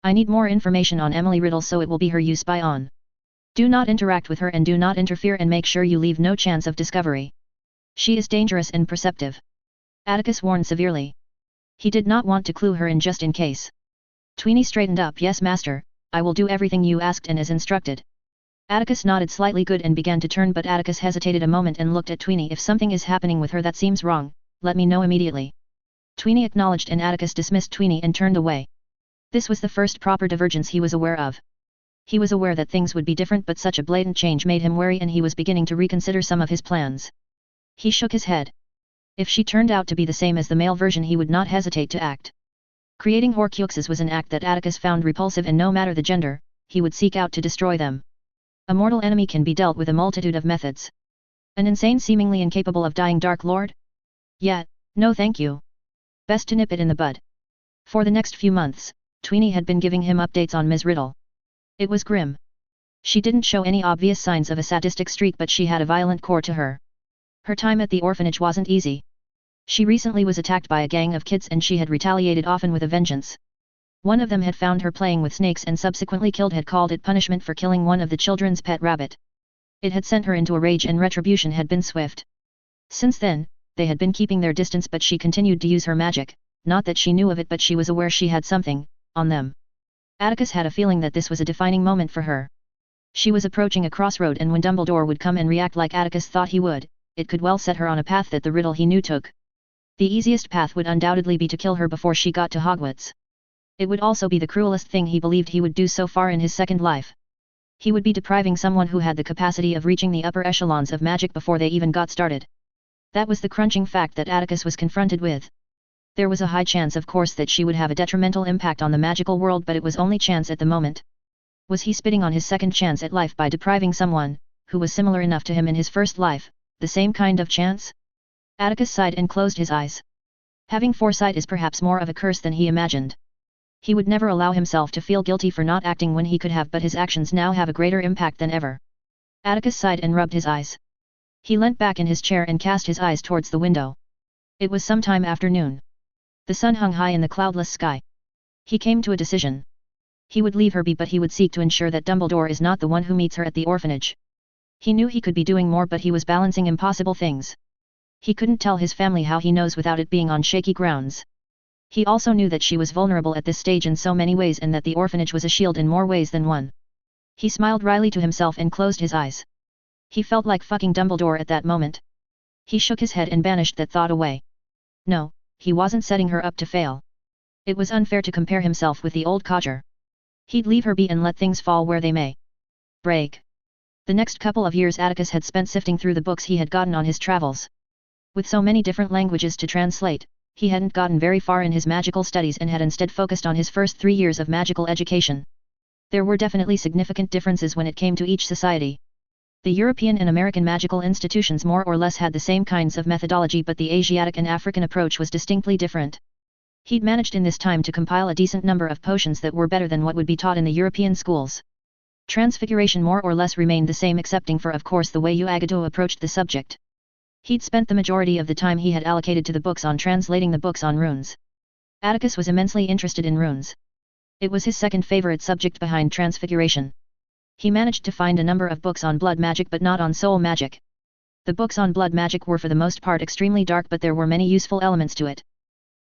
I need more information on Emily Riddle so it will be her you spy on. Do not interact with her and do not interfere and make sure you leave no chance of discovery. She is dangerous and perceptive. Atticus warned severely. He did not want to clue her in just in case. Tweenie straightened up. Yes, Master, I will do everything you asked and as instructed. Atticus nodded slightly good and began to turn, but Atticus hesitated a moment and looked at Tweenie. If something is happening with her that seems wrong, let me know immediately. Tweenie acknowledged and Atticus dismissed Tweenie and turned away. This was the first proper divergence he was aware of. He was aware that things would be different, but such a blatant change made him wary and he was beginning to reconsider some of his plans. He shook his head. If she turned out to be the same as the male version he would not hesitate to act. Creating Horcruxes was an act that Atticus found repulsive and no matter the gender, he would seek out to destroy them. A mortal enemy can be dealt with a multitude of methods. An insane seemingly incapable of dying Dark Lord? Yet, no thank you. Best to nip it in the bud. For the next few months, Tweenie had been giving him updates on Ms. Riddle. It was grim. She didn't show any obvious signs of a sadistic streak but she had a violent core to her. Her time at the orphanage wasn't easy. She recently was attacked by a gang of kids and she had retaliated often with a vengeance. One of them had found her playing with snakes and subsequently had called it punishment for killing one of the children's pet rabbit. It had sent her into a rage and retribution had been swift. Since then, they had been keeping their distance but she continued to use her magic, not that she knew of it but she was aware she had something, on them. Atticus had a feeling that this was a defining moment for her. She was approaching a crossroad and when Dumbledore would come and react like Atticus thought he would, it could well set her on a path that the Riddle he knew took. The easiest path would undoubtedly be to kill her before she got to Hogwarts. It would also be the cruelest thing he believed he would do so far in his second life. He would be depriving someone who had the capacity of reaching the upper echelons of magic before they even got started. That was the crunching fact that Atticus was confronted with. There was a high chance of course that she would have a detrimental impact on the magical world but it was only chance at the moment. Was he spitting on his second chance at life by depriving someone, who was similar enough to him in his first life, the same kind of chance? Atticus sighed and closed his eyes. Having foresight is perhaps more of a curse than he imagined. He would never allow himself to feel guilty for not acting when he could have but his actions now have a greater impact than ever. Atticus sighed and rubbed his eyes. He leant back in his chair and cast his eyes towards the window. It was sometime afternoon. The sun hung high in the cloudless sky. He came to a decision. He would leave her be but he would seek to ensure that Dumbledore is not the one who meets her at the orphanage. He knew he could be doing more but he was balancing impossible things. He couldn't tell his family how he knows without it being on shaky grounds. He also knew that she was vulnerable at this stage in so many ways and that the orphanage was a shield in more ways than one. He smiled wryly to himself and closed his eyes. He felt like fucking Dumbledore at that moment. He shook his head and banished that thought away. No, he wasn't setting her up to fail. It was unfair to compare himself with the old codger. He'd leave her be and let things fall where they may. Break. The next couple of years Atticus had spent sifting through the books he had gotten on his travels. With so many different languages to translate, he hadn't gotten very far in his magical studies and had instead focused on his first 3 years of magical education. There were definitely significant differences when it came to each society. The European and American magical institutions more or less had the same kinds of methodology but the Asiatic and African approach was distinctly different. He'd managed in this time to compile a decent number of potions that were better than what would be taught in the European schools. Transfiguration more or less remained the same excepting for of course the way Uagadou approached the subject. He'd spent the majority of the time he had allocated to the books on translating the books on runes. Atticus was immensely interested in runes. It was his second favorite subject behind transfiguration. He managed to find a number of books on blood magic but not on soul magic. The books on blood magic were for the most part extremely dark but there were many useful elements to it.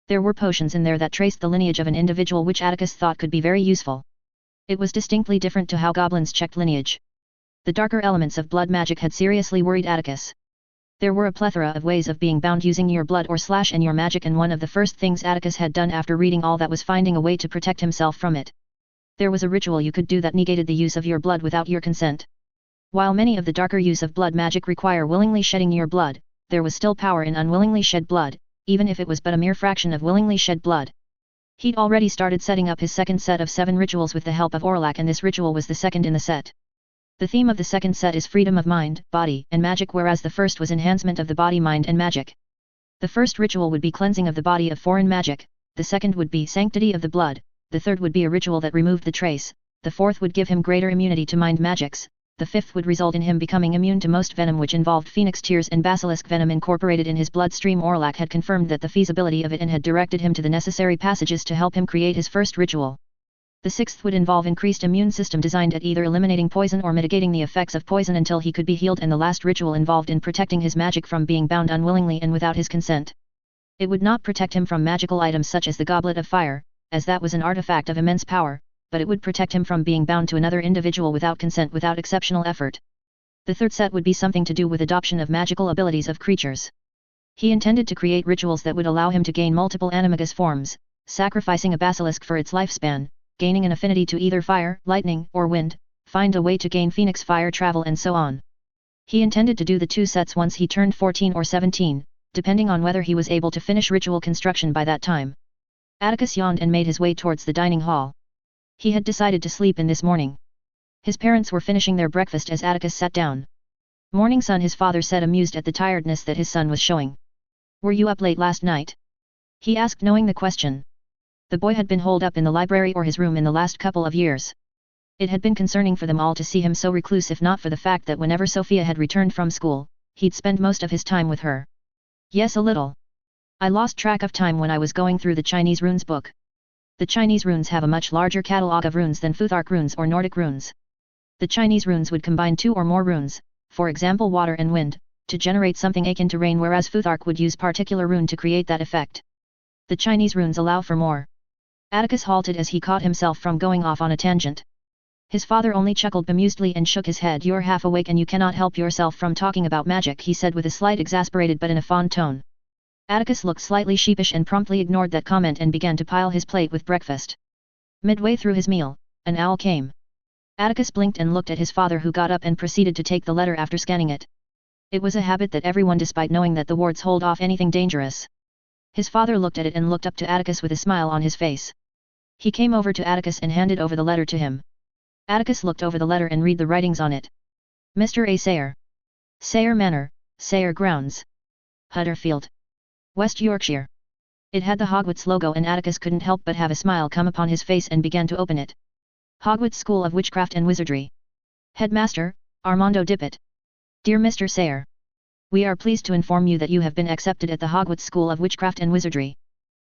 There were potions in there that traced the lineage of an individual which Atticus thought could be very useful. It was distinctly different to how goblins checked lineage. The darker elements of blood magic had seriously worried Atticus. There were a plethora of ways of being bound using your blood or / and your magic and one of the first things Atticus had done after reading all that was finding a way to protect himself from it. There was a ritual you could do that negated the use of your blood without your consent. While many of the darker use of blood magic require willingly shedding your blood, there was still power in unwillingly shed blood, even if it was but a mere fraction of willingly shed blood. He'd already started setting up his second set of 7 rituals with the help of Orlac, and this ritual was the second in the set. The theme of the second set is freedom of mind, body, and magic, whereas the first was enhancement of the body, mind, and magic. The first ritual would be cleansing of the body of foreign magic, the second would be sanctity of the blood, the third would be a ritual that removed the trace, the fourth would give him greater immunity to mind magics, the fifth would result in him becoming immune to most venom, which involved phoenix tears and basilisk venom incorporated in his bloodstream. Orlac had confirmed that the feasibility of it and had directed him to the necessary passages to help him create his first ritual. The sixth would involve increased immune system designed at either eliminating poison or mitigating the effects of poison until he could be healed, and the last ritual involved in protecting his magic from being bound unwillingly and without his consent. It would not protect him from magical items such as the Goblet of Fire, as that was an artifact of immense power, but it would protect him from being bound to another individual without consent, without exceptional effort. The third set would be something to do with adoption of magical abilities of creatures. He intended to create rituals that would allow him to gain multiple animagus forms, sacrificing a basilisk for its lifespan, gaining an affinity to either fire, lightning, or wind, find a way to gain phoenix fire travel, and so on. He intended to do the 2 sets once he turned 14 or 17, depending on whether he was able to finish ritual construction by that time. Atticus yawned and made his way towards the dining hall. He had decided to sleep in this morning. His parents were finishing their breakfast as Atticus sat down. "Morning, son," his father said, amused at the tiredness that his son was showing. "Were you up late last night?" he asked, knowing the question. The boy had been holed up in the library or his room in the last couple of years. It had been concerning for them all to see him so recluse, if not for the fact that whenever Sophia had returned from school, he'd spend most of his time with her. "Yes, a little. I lost track of time when I was going through the Chinese runes book. The Chinese runes have a much larger catalogue of runes than Futhark runes or Nordic runes. The Chinese runes would combine 2 or more runes, for example water and wind, to generate something akin to rain, whereas Futhark would use particular rune to create that effect. The Chinese runes allow for more." Atticus halted as he caught himself from going off on a tangent. His father only chuckled bemusedly and shook his head. "You're half awake and you cannot help yourself from talking about magic," he said with a slight exasperated but in a fond tone. Atticus looked slightly sheepish and promptly ignored that comment and began to pile his plate with breakfast. Midway through his meal, an owl came. Atticus blinked and looked at his father, who got up and proceeded to take the letter after scanning it. It was a habit that everyone, despite knowing that the wards hold off anything dangerous. His father looked at it and looked up to Atticus with a smile on his face. He came over to Atticus and handed over the letter to him. Atticus looked over the letter and read the writings on it. Mr. A. Sayre. Sayre Manor, Sayre Grounds. Huddersfield, West Yorkshire. It had the Hogwarts logo, and Atticus couldn't help but have a smile come upon his face and began to open it. Hogwarts School of Witchcraft and Wizardry. Headmaster, Armando Dippet. Dear Mr. Sayre, we are pleased to inform you that you have been accepted at the Hogwarts School of Witchcraft and Wizardry.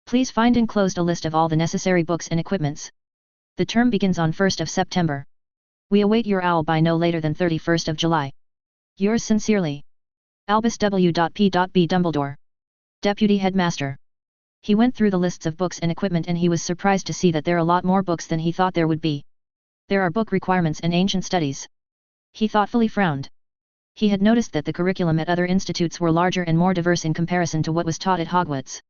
Please find enclosed a list of all the necessary books and equipments. The term begins on 1st of September. We await your owl by no later than 31st of July. Yours sincerely, Albus W.P. B. Dumbledore, Deputy Headmaster. He went through the lists of books and equipment, and he was surprised to see that there are a lot more books than he thought there would be. There are book requirements and ancient studies. He thoughtfully frowned. He had noticed that the curriculum at other institutes were larger and more diverse in comparison to what was taught at Hogwarts.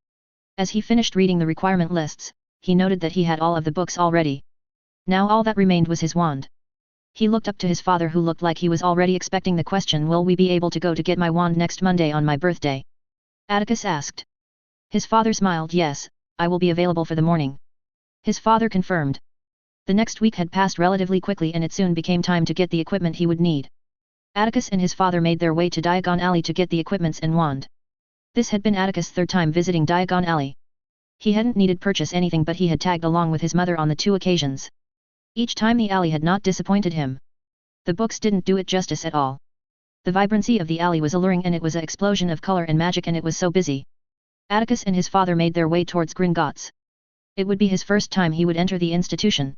As he finished reading the requirement lists, he noted that he had all of the books already. Now all that remained was his wand. He looked up to his father, who looked like he was already expecting the question, "Will we be able to go to get my wand next Monday on my birthday?" Atticus asked. His father smiled. "Yes, I will be available for the morning." His father confirmed. The next week had passed relatively quickly, and it soon became time to get the equipment he would need. Atticus and his father made their way to Diagon Alley to get the equipments and wand. This had been Atticus' 3rd time visiting Diagon Alley. He hadn't needed purchase anything, but he had tagged along with his mother on the 2 occasions. Each time the alley had not disappointed him. The books didn't do it justice at all. The vibrancy of the alley was alluring, and it was an explosion of color and magic, and it was so busy. Atticus and his father made their way towards Gringotts. It would be his first time he would enter the institution.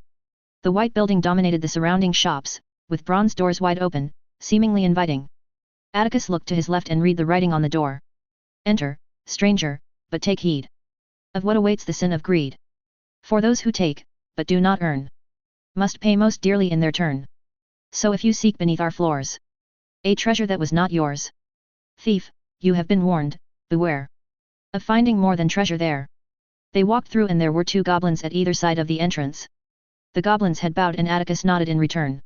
The white building dominated the surrounding shops, with bronze doors wide open, seemingly inviting. Atticus looked to his left and read the writing on the door. Enter, stranger, but take heed of what awaits the sin of greed. For those who take, but do not earn, must pay most dearly in their turn. So if you seek beneath our floors a treasure that was not yours, thief, you have been warned, beware of finding more than treasure there. They walked through, and there were 2 goblins at either side of the entrance. The goblins had bowed, and Atticus nodded in return.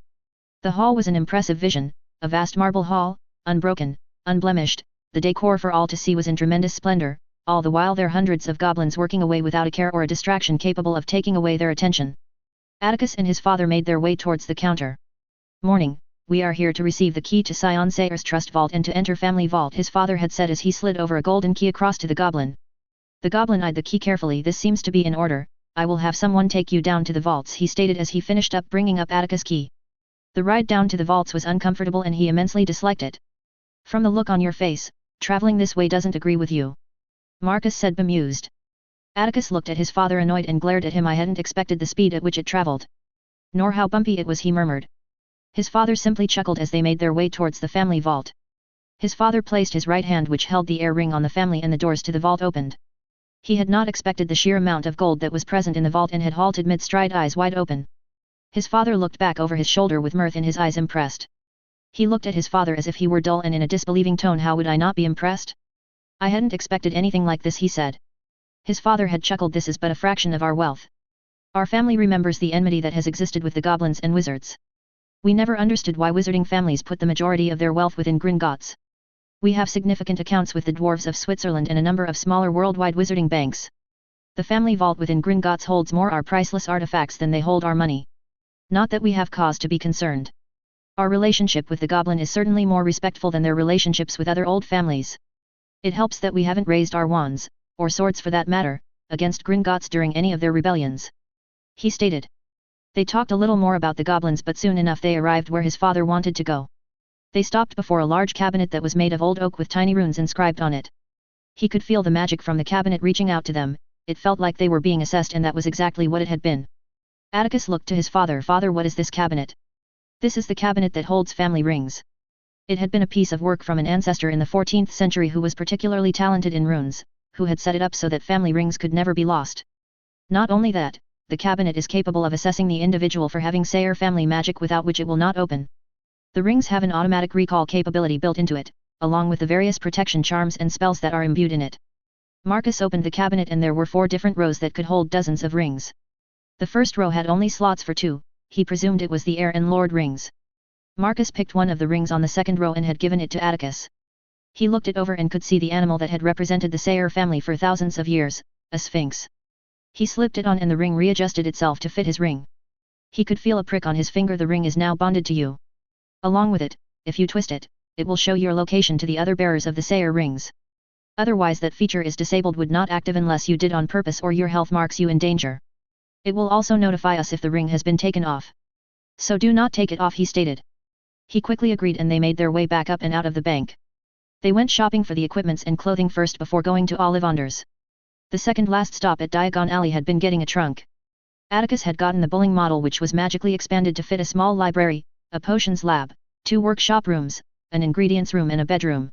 The hall was an impressive vision, a vast marble hall, unbroken, unblemished. The decor for all to see was in tremendous splendor, all the while there are hundreds of goblins working away without a care or a distraction capable of taking away their attention. Atticus and his father made their way towards the counter. Morning, we are here to receive the key to Scion Sayre's trust vault and to enter family vault, his father had said as he slid over a golden key across to the goblin. The goblin eyed the key carefully. This seems to be in order, I will have someone take you down to the vaults, he stated as he finished up bringing up Atticus' key. The ride down to the vaults was uncomfortable and he immensely disliked it. From the look on your face, traveling this way doesn't agree with you. Marcus said bemused. Atticus looked at his father annoyed and glared at him. I hadn't expected the speed at which it traveled. Nor how bumpy it was, he murmured. His father simply chuckled as they made their way towards the family vault. His father placed his right hand which held the air ring on the family and the doors to the vault opened. He had not expected the sheer amount of gold that was present in the vault and had halted mid-stride, eyes wide open. His father looked back over his shoulder with mirth in his eyes, impressed. He looked at his father as if he were dull and in a disbelieving tone. How would I not be impressed? I hadn't expected anything like this, he said. His father had chuckled. This is but a fraction of our wealth. Our family remembers the enmity that has existed with the goblins and wizards. We never understood why wizarding families put the majority of their wealth within Gringotts. We have significant accounts with the dwarves of Switzerland and a number of smaller worldwide wizarding banks. The family vault within Gringotts holds more our priceless artifacts than they hold our money. Not that we have cause to be concerned. Our relationship with the goblin is certainly more respectful than their relationships with other old families. It helps that we haven't raised our wands, or swords for that matter, against Gringotts during any of their rebellions. He stated. They talked a little more about the goblins, but soon enough they arrived where his father wanted to go. They stopped before a large cabinet that was made of old oak with tiny runes inscribed on it. He could feel the magic from the cabinet reaching out to them. It felt like they were being assessed, and that was exactly what it had been. Atticus looked to his father. Father, what is this cabinet? This is the cabinet that holds family rings. It had been a piece of work from an ancestor in the 14th century who was particularly talented in runes, who had set it up so that family rings could never be lost. Not only that, the cabinet is capable of assessing the individual for having Sayre family magic without which it will not open. The rings have an automatic recall capability built into it, along with the various protection charms and spells that are imbued in it. Marcus opened the cabinet and there were 4 different rows that could hold dozens of rings. The first row had only slots for 2, he presumed it was the heir and lord rings. Marcus picked one of the rings on the second row and had given it to Atticus. He looked it over and could see the animal that had represented the Sayre family for thousands of years, a sphinx. He slipped it on and the ring readjusted itself to fit his ring. He could feel a prick on his finger. The ring is now bonded to you. Along with it, if you twist it, it will show your location to the other bearers of the Sayre rings. Otherwise that feature is disabled, would not active unless you did on purpose or your health marks you in danger. It will also notify us if the ring has been taken off. So do not take it off, he stated. He quickly agreed and they made their way back up and out of the bank. They went shopping for the equipments and clothing first before going to Ollivanders. The second last stop at Diagon Alley had been getting a trunk. Atticus had gotten the Bulling model, which was magically expanded to fit a small library, a potions lab, 2 workshop rooms, an ingredients room and a bedroom.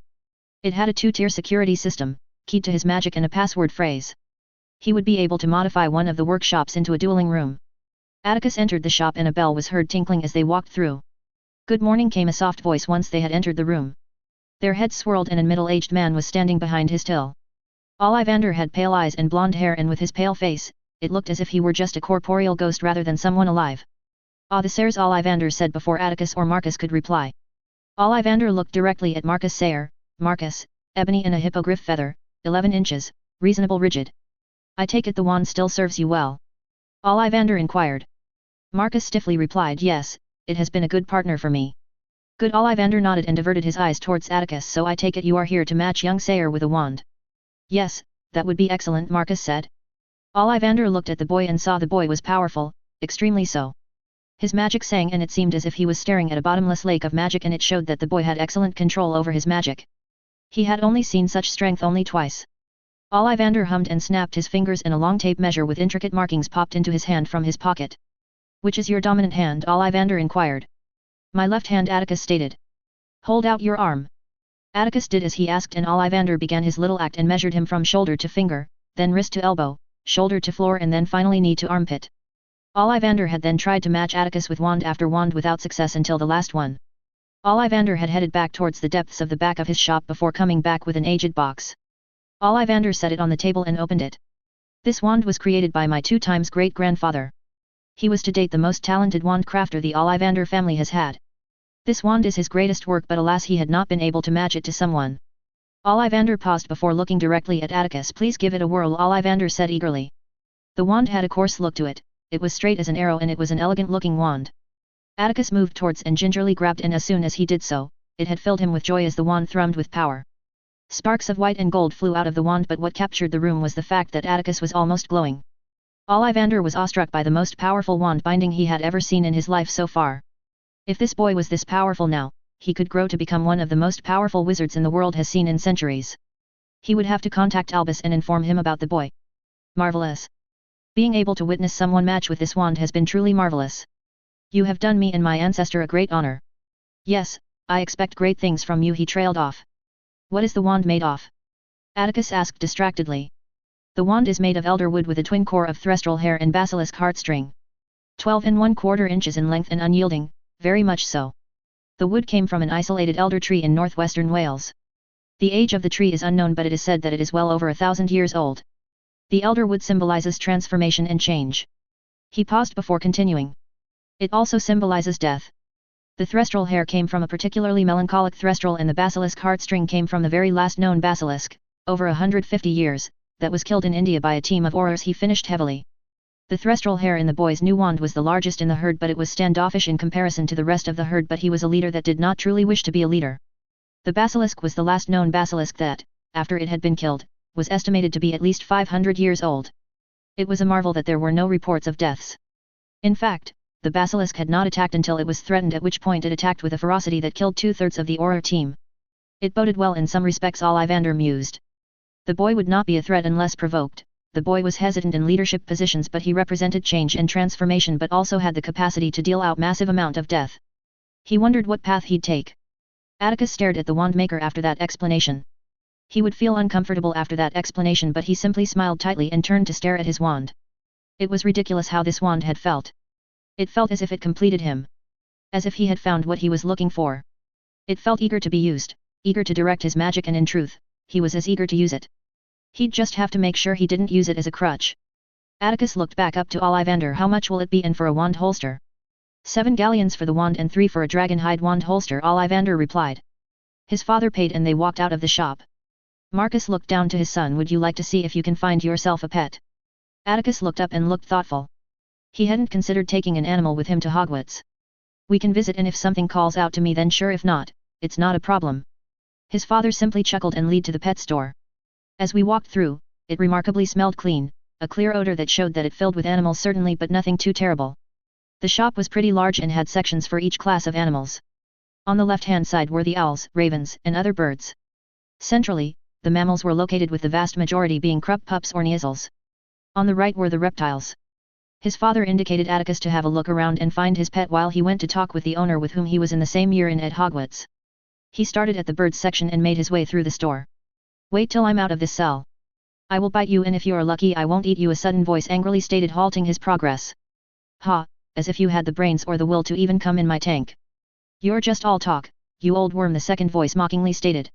It had a 2-tier security system, keyed to his magic and a password phrase. He would be able to modify one of the workshops into a dueling room. Atticus entered the shop and a bell was heard tinkling as they walked through. Good morning, came a soft voice once they had entered the room. Their heads swirled and a middle-aged man was standing behind his till. Ollivander had pale eyes and blonde hair, and with his pale face, it looked as if he were just a corporeal ghost rather than someone alive. Ah, the Sayres, Ollivander said before Atticus or Marcus could reply. Ollivander looked directly at Marcus. Sayre, Marcus, ebony and a hippogriff feather, 11 inches, reasonable rigid. I take it the wand still serves you well? Ollivander inquired. Marcus stiffly replied, yes, it has been a good partner for me. Good. Ollivander nodded and diverted his eyes towards Atticus. So I take it you are here to match young Sayre with a wand? Yes, that would be excellent, Marcus said. Ollivander looked at the boy and saw the boy was powerful, extremely so. His magic sang and it seemed as if he was staring at a bottomless lake of magic, and it showed that the boy had excellent control over his magic. He had only seen such strength only twice. Ollivander hummed and snapped his fingers and a long tape measure with intricate markings popped into his hand from his pocket. Which is your dominant hand? Ollivander inquired. My left hand, Atticus stated. Hold out your arm. Atticus did as he asked and Ollivander began his little act and measured him from shoulder to finger, then wrist to elbow, shoulder to floor and then finally knee to armpit. Ollivander had then tried to match Atticus with wand after wand without success until the last one. Ollivander had headed back towards the depths of the back of his shop before coming back with an aged box. Ollivander set it on the table and opened it. This wand was created by my 2 times great-grandfather. He was to date the most talented wand crafter the Ollivander family has had. This wand is his greatest work, but alas he had not been able to match it to someone. Ollivander paused before looking directly at Atticus. Please give it a whirl, Ollivander said eagerly. The wand had a coarse look to it, it was straight as an arrow and it was an elegant-looking wand. Atticus moved towards and gingerly grabbed, and as soon as he did so, it had filled him with joy as the wand thrummed with power. Sparks of white and gold flew out of the wand, but what captured the room was the fact that Atticus was almost glowing. Ollivander was awestruck by the most powerful wand binding he had ever seen in his life so far. If this boy was this powerful now, he could grow to become one of the most powerful wizards in the world has seen in centuries. He would have to contact Albus and inform him about the boy. Marvelous. Being able to witness someone match with this wand has been truly marvelous. You have done me and my ancestor a great honor. Yes, I expect great things from you. He trailed off. What is the wand made of? Atticus asked distractedly. The wand is made of elder wood with a twin core of thestral hair and basilisk heartstring. 12 1/4 inches in length and unyielding, very much so. The wood came from an isolated elder tree in northwestern Wales. The age of the tree is unknown, but it is said that it is well over 1,000 years old. The elder wood symbolizes transformation and change. He paused before continuing. It also symbolizes death. The thestral hair came from a particularly melancholic thestral, and the basilisk heartstring came from the very last known basilisk, over 150 years, that was killed in India by a team of aurors. He finished heavily. The thestral hair in the boy's new wand was the largest in the herd, but it was standoffish in comparison to the rest of the herd, but he was a leader that did not truly wish to be a leader. The basilisk was the last known basilisk that, after it had been killed, was estimated to be at least 500 years old. It was a marvel that there were no reports of deaths. In fact, the basilisk had not attacked until it was threatened, at which point it attacked with a ferocity that killed 2/3 of the auror team. It boded well in some respects, Ollivander mused. The boy would not be a threat unless provoked. The boy was hesitant in leadership positions, but he represented change and transformation, but also had the capacity to deal out massive amount of death. He wondered what path he'd take. Atticus stared at the wand maker after that explanation. He would feel uncomfortable after that explanation, but he simply smiled tightly and turned to stare at his wand. It was ridiculous how this wand had felt. It felt as if it completed him. As if he had found what he was looking for. It felt eager to be used, eager to direct his magic, and in truth, he was as eager to use it. He'd just have to make sure he didn't use it as a crutch. Atticus looked back up to Ollivander. How much will it be, and for a wand holster? 7 galleons for the wand and 3 for a dragonhide wand holster, Ollivander replied. His father paid and they walked out of the shop. Marcus looked down to his son. Would you like to see if you can find yourself a pet? Atticus looked up and looked thoughtful. He hadn't considered taking an animal with him to Hogwarts. We can visit, and if something calls out to me then sure, if not, it's not a problem. His father simply chuckled and led to the pet store. As we walked through, it remarkably smelled clean, a clear odor that showed that it filled with animals certainly, but nothing too terrible. The shop was pretty large and had sections for each class of animals. On the left-hand side were the owls, ravens, and other birds. Centrally, the mammals were located, with the vast majority being krupp pups or kneazles. On the right were the reptiles. His father indicated Atticus to have a look around and find his pet while he went to talk with the owner, with whom he was in the same year in at Hogwarts. He started at the birds section and made his way through the store. Wait till I'm out of this cell. I will bite you, and if you are lucky I won't eat you, a sudden voice angrily stated, halting his progress. Ha, as if you had the brains or the will to even come in my tank. You're just all talk, you old worm, the second voice mockingly stated.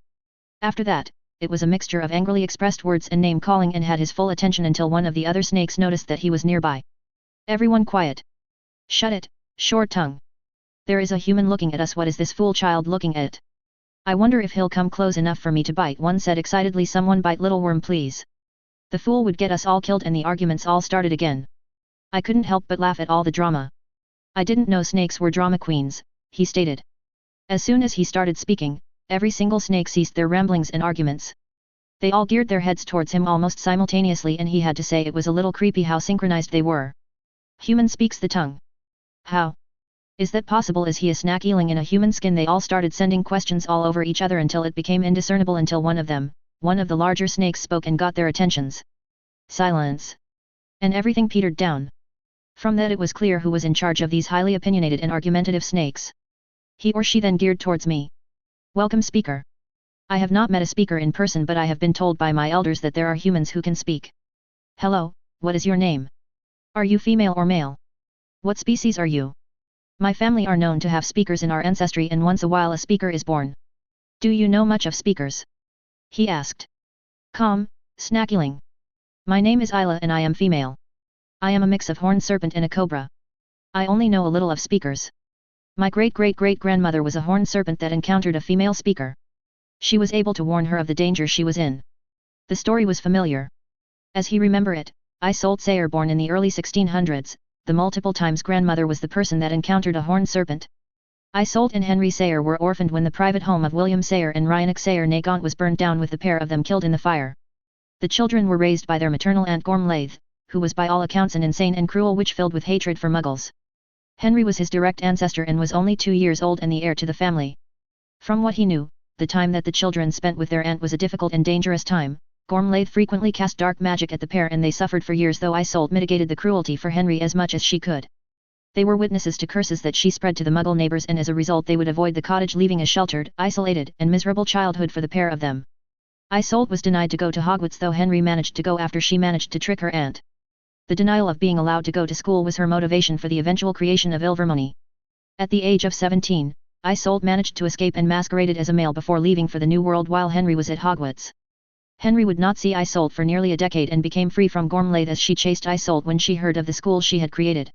After that, it was a mixture of angrily expressed words and name-calling, and had his full attention until one of the other snakes noticed that he was nearby. Everyone quiet. Shut it, short tongue. There is a human looking at us. What is this fool child looking at? I wonder if he'll come close enough for me to bite, one said excitedly. Someone bite little worm please. The fool would get us all killed, and the arguments all started again. I couldn't help but laugh at all the drama. I didn't know snakes were drama queens, he stated. As soon as he started speaking, every single snake ceased their ramblings and arguments. They all geared their heads towards him almost simultaneously, and he had to say it was a little creepy how synchronized they were. Human speaks the tongue. How? Is that possible? Is he a snack ealing in a human skin? They all started sending questions all over each other until it became indiscernible, until one of them, one of the larger snakes, spoke and got their attentions. Silence. And everything petered down. From that it was clear who was in charge of these highly opinionated and argumentative snakes. He or she then geared towards me. Welcome, speaker. I have not met a speaker in person, but I have been told by my elders that there are humans who can speak. Hello, what is your name? Are you female or male? What species are you? My family are known to have speakers in our ancestry, and once a while a speaker is born. Do you know much of speakers? He asked. Calm, snackling. My name is Isla and I am female. I am a mix of horned serpent and a cobra. I only know a little of speakers. My great-great-great-grandmother was a horned serpent that encountered a female speaker. She was able to warn her of the danger she was in. The story was familiar. As he remembered it, Isolde Sayre, born in the early 1600s, the multiple times grandmother, was the person that encountered a horned serpent. Isolde and Henry Sayre were orphaned when the private home of William Sayre and Reinach Sayre Nagant was burned down, with the pair of them killed in the fire. The children were raised by their maternal aunt Gormlaith, who was by all accounts an insane and cruel witch filled with hatred for muggles. Henry was his direct ancestor and was only 2 years old and the heir to the family. From what he knew, the time that the children spent with their aunt was a difficult and dangerous time. Gormlaith frequently cast dark magic at the pair and they suffered for years, though Isolde mitigated the cruelty for Henry as much as she could. They were witnesses to curses that she spread to the muggle neighbors, and as a result they would avoid the cottage, leaving a sheltered, isolated, and miserable childhood for the pair of them. Isolde was denied to go to Hogwarts, though Henry managed to go after she managed to trick her aunt. The denial of being allowed to go to school was her motivation for the eventual creation of Ilvermorny. At the age of 17, Isolde managed to escape and masqueraded as a male before leaving for the New World while Henry was at Hogwarts. Henry would not see Isolde for nearly a decade and became free from Gormlaith as she chased Isolde when she heard of the school she had created.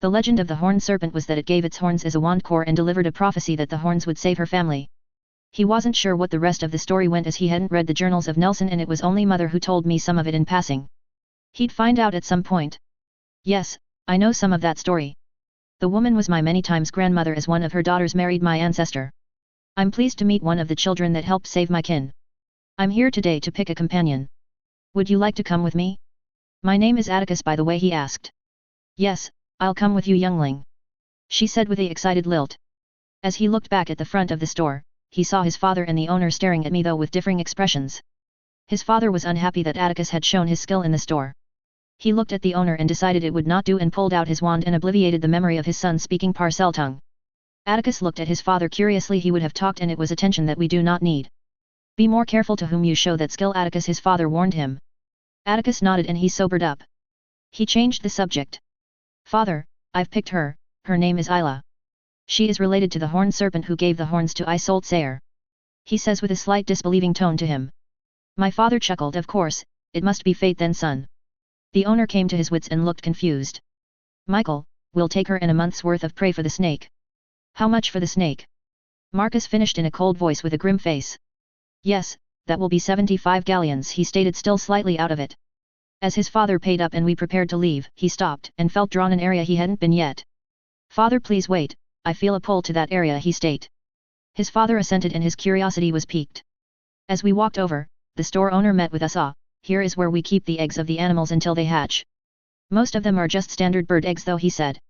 The legend of the horned serpent was that it gave its horns as a wand core and delivered a prophecy that the horns would save her family. He wasn't sure what the rest of the story went, as he hadn't read the journals of Nelson, and it was only Mother who told me some of it in passing. He'd find out at some point. Yes, I know some of that story. The woman was my many times grandmother, as one of her daughters married my ancestor. I'm pleased to meet one of the children that helped save my kin. I'm here today to pick a companion. Would you like to come with me? My name is Atticus, by the way, he asked. Yes, I'll come with you, youngling, she said with a excited lilt. As he looked back at the front of the store, he saw his father and the owner staring at me, though with differing expressions. His father was unhappy that Atticus had shown his skill in the store. He looked at the owner and decided it would not do and pulled out his wand and obliterated the memory of his son speaking parcel tongue. Atticus looked at his father curiously. He would have talked, and it was attention that we do not need. Be more careful to whom you show that skill, Atticus, his father warned him. Atticus nodded and he sobered up. He changed the subject. Father, I've picked her, her name is Isla. She is related to the horned serpent who gave the horns to Isolde Sayre. He says with a slight disbelieving tone to him. My father chuckled. Of course, it must be fate then, son. The owner came to his wits and looked confused. Michael, we'll take her and a month's worth of prey for the snake. How much for the snake? Marcus finished in a cold voice with a grim face. Yes, that will be 75 galleons, he stated, still slightly out of it. As his father paid up and we prepared to leave, he stopped and felt drawn an area he hadn't been yet. Father, please wait, I feel a pull to that area, he stated. His father assented and his curiosity was piqued. As we walked over, the store owner met with us. Here is where we keep the eggs of the animals until they hatch. Most of them are just standard bird eggs though, he said.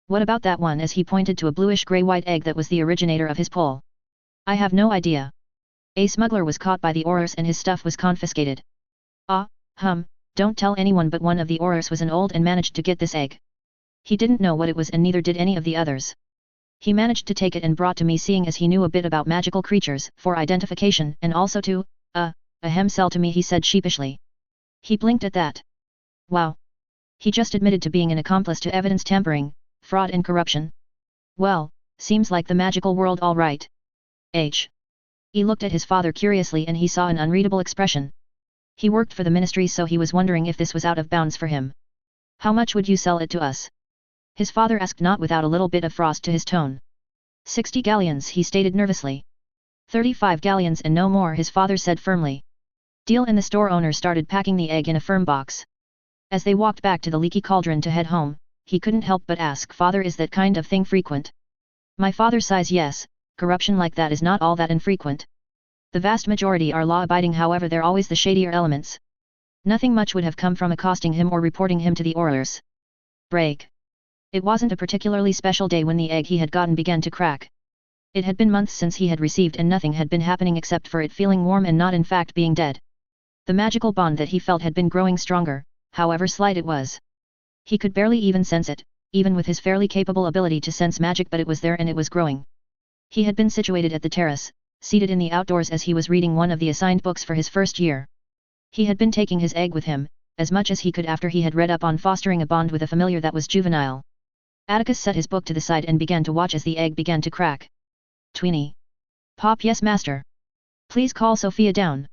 What about that one, as he pointed to a bluish grey-white egg that was the originator of his pull. I have no idea. A smuggler was caught by the Aurors and his stuff was confiscated. Don't tell anyone, but one of the Aurors was an old and managed to get this egg. He didn't know what it was and neither did any of the others. He managed to take it and brought to me, seeing as he knew a bit about magical creatures, for identification and also to, sell to me, he said sheepishly. He blinked at that. Wow. He just admitted to being an accomplice to evidence tampering, fraud and corruption. Well, seems like the magical world all right. He looked at his father curiously and he saw an unreadable expression. He worked for the ministry, so he was wondering if this was out of bounds for him. How much would you sell it to us? His father asked, not without a little bit of frost to his tone. 60 galleons, he stated nervously. 35 galleons and no more, his father said firmly. Deal. And the store owner started packing the egg in a firm box. As they walked back to the leaky cauldron to head home, he couldn't help but ask, Father, is that kind of thing frequent? My father sighs. Yes, corruption like that is not all that infrequent. The vast majority are law-abiding, however there are always the shadier elements. Nothing much would have come from accosting him or reporting him to the Aurors. Break. It wasn't a particularly special day when the egg he had gotten began to crack. It had been months since he had received and nothing had been happening except for it feeling warm and not in fact being dead. The magical bond that he felt had been growing stronger, however slight it was. He could barely even sense it, even with his fairly capable ability to sense magic, but it was there and it was growing. He had been situated at the terrace, seated in the outdoors as he was reading one of the assigned books for his first year. He had been taking his egg with him, as much as he could after he had read up on fostering a bond with a familiar that was juvenile. Atticus set his book to the side and began to watch as the egg began to crack. Tweenie. Pop. Yes, master. Please call Sophia down.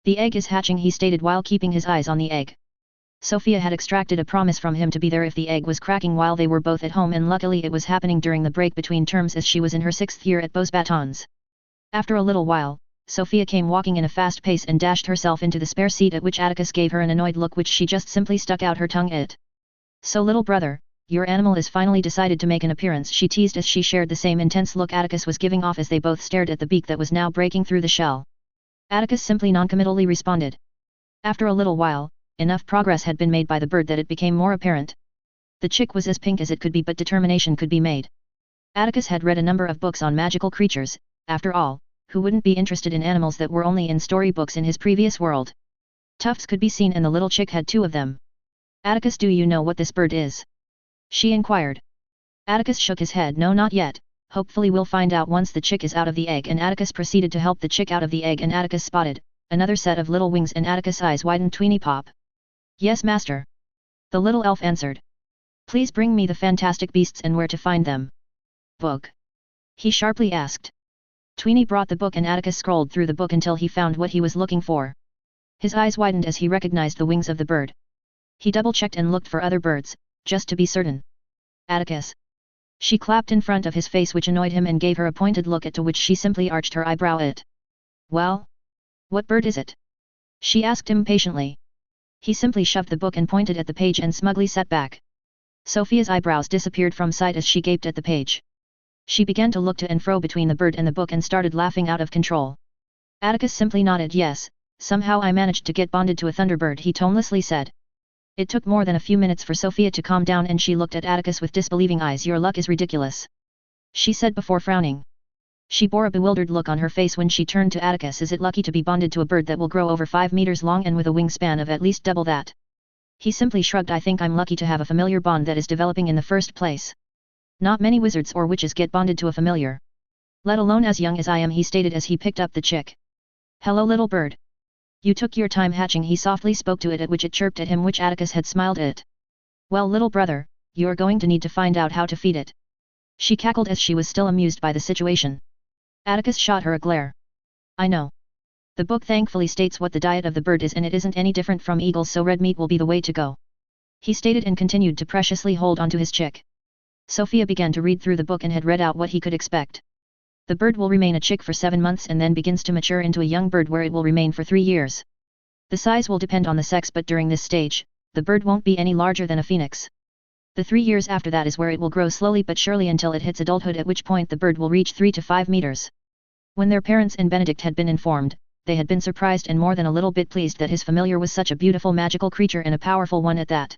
The egg is hatching, he stated while keeping his eyes on the egg. Sophia had extracted a promise from him to be there if the egg was cracking while they were both at home, and luckily it was happening during the break between terms as she was in her 6th year at Beauxbatons. After a little while, Sophia came walking in a fast pace and dashed herself into the spare seat, at which Atticus gave her an annoyed look which she just simply stuck out her tongue. So little brother, your animal is finally decided to make an appearance, she teased as she shared the same intense look Atticus was giving off as they both stared at the beak that was now breaking through the shell. Atticus simply noncommittally responded. After a little while, enough progress had been made by the bird that it became more apparent. The chick was as pink as it could be, but determination could be made. Atticus had read a number of books on magical creatures, after all, who wouldn't be interested in animals that were only in storybooks in his previous world? Tufts could be seen and the little chick had 2 of them. Atticus, do you know what this bird is? She inquired. Atticus shook his head. No, not yet, hopefully we'll find out once the chick is out of the egg, and Atticus proceeded to help the chick out of the egg, and Atticus spotted another set of little wings, and Atticus' eyes widened. Tweeny pop. Yes, master. The little elf answered. Please bring me the fantastic beasts and where to find them. Book? He sharply asked. Tweeny brought the book and Atticus scrolled through the book until he found what he was looking for. His eyes widened as he recognized the wings of the bird. He double-checked and looked for other birds, just to be certain. Atticus. She clapped in front of his face, which annoyed him, and gave her a pointed look, to which she simply arched her eyebrow. Well? What bird is it? She asked impatiently. He simply shoved the book and pointed at the page and smugly sat back. Sophia's eyebrows disappeared from sight as she gaped at the page. She began to look to and fro between the bird and the book and started laughing out of control. Atticus simply nodded. Yes, somehow I managed to get bonded to a thunderbird, he tonelessly said. It took more than a few minutes for Sophia to calm down, and she looked at Atticus with disbelieving eyes. Your luck is ridiculous, she said before frowning. She bore a bewildered look on her face when she turned to Atticus. Is it lucky to be bonded to a bird that will grow over 5 meters long and with a wingspan of at least double that? He simply shrugged. I think I'm lucky to have a familiar bond that is developing in the first place. Not many wizards or witches get bonded to a familiar. Let alone as young as I am, he stated as he picked up the chick. Hello little bird. You took your time hatching, he softly spoke to it, at which it chirped at him, which Atticus had smiled at. Well little brother, you're going to need to find out how to feed it. She cackled as she was still amused by the situation. Atticus shot her a glare. I know. The book thankfully states what the diet of the bird is, and it isn't any different from eagles, so red meat will be the way to go. He stated and continued to preciously hold onto his chick. Sophia began to read through the book and had read out what he could expect. The bird will remain a chick for 7 months and then begins to mature into a young bird, where it will remain for 3 years. The size will depend on the sex, but during this stage, the bird won't be any larger than a phoenix. The 3 years after that is where it will grow slowly but surely until it hits adulthood, at which point the bird will reach 3 to 5 meters. When their parents and Benedict had been informed, they had been surprised and more than a little bit pleased that his familiar was such a beautiful magical creature, and a powerful one at that.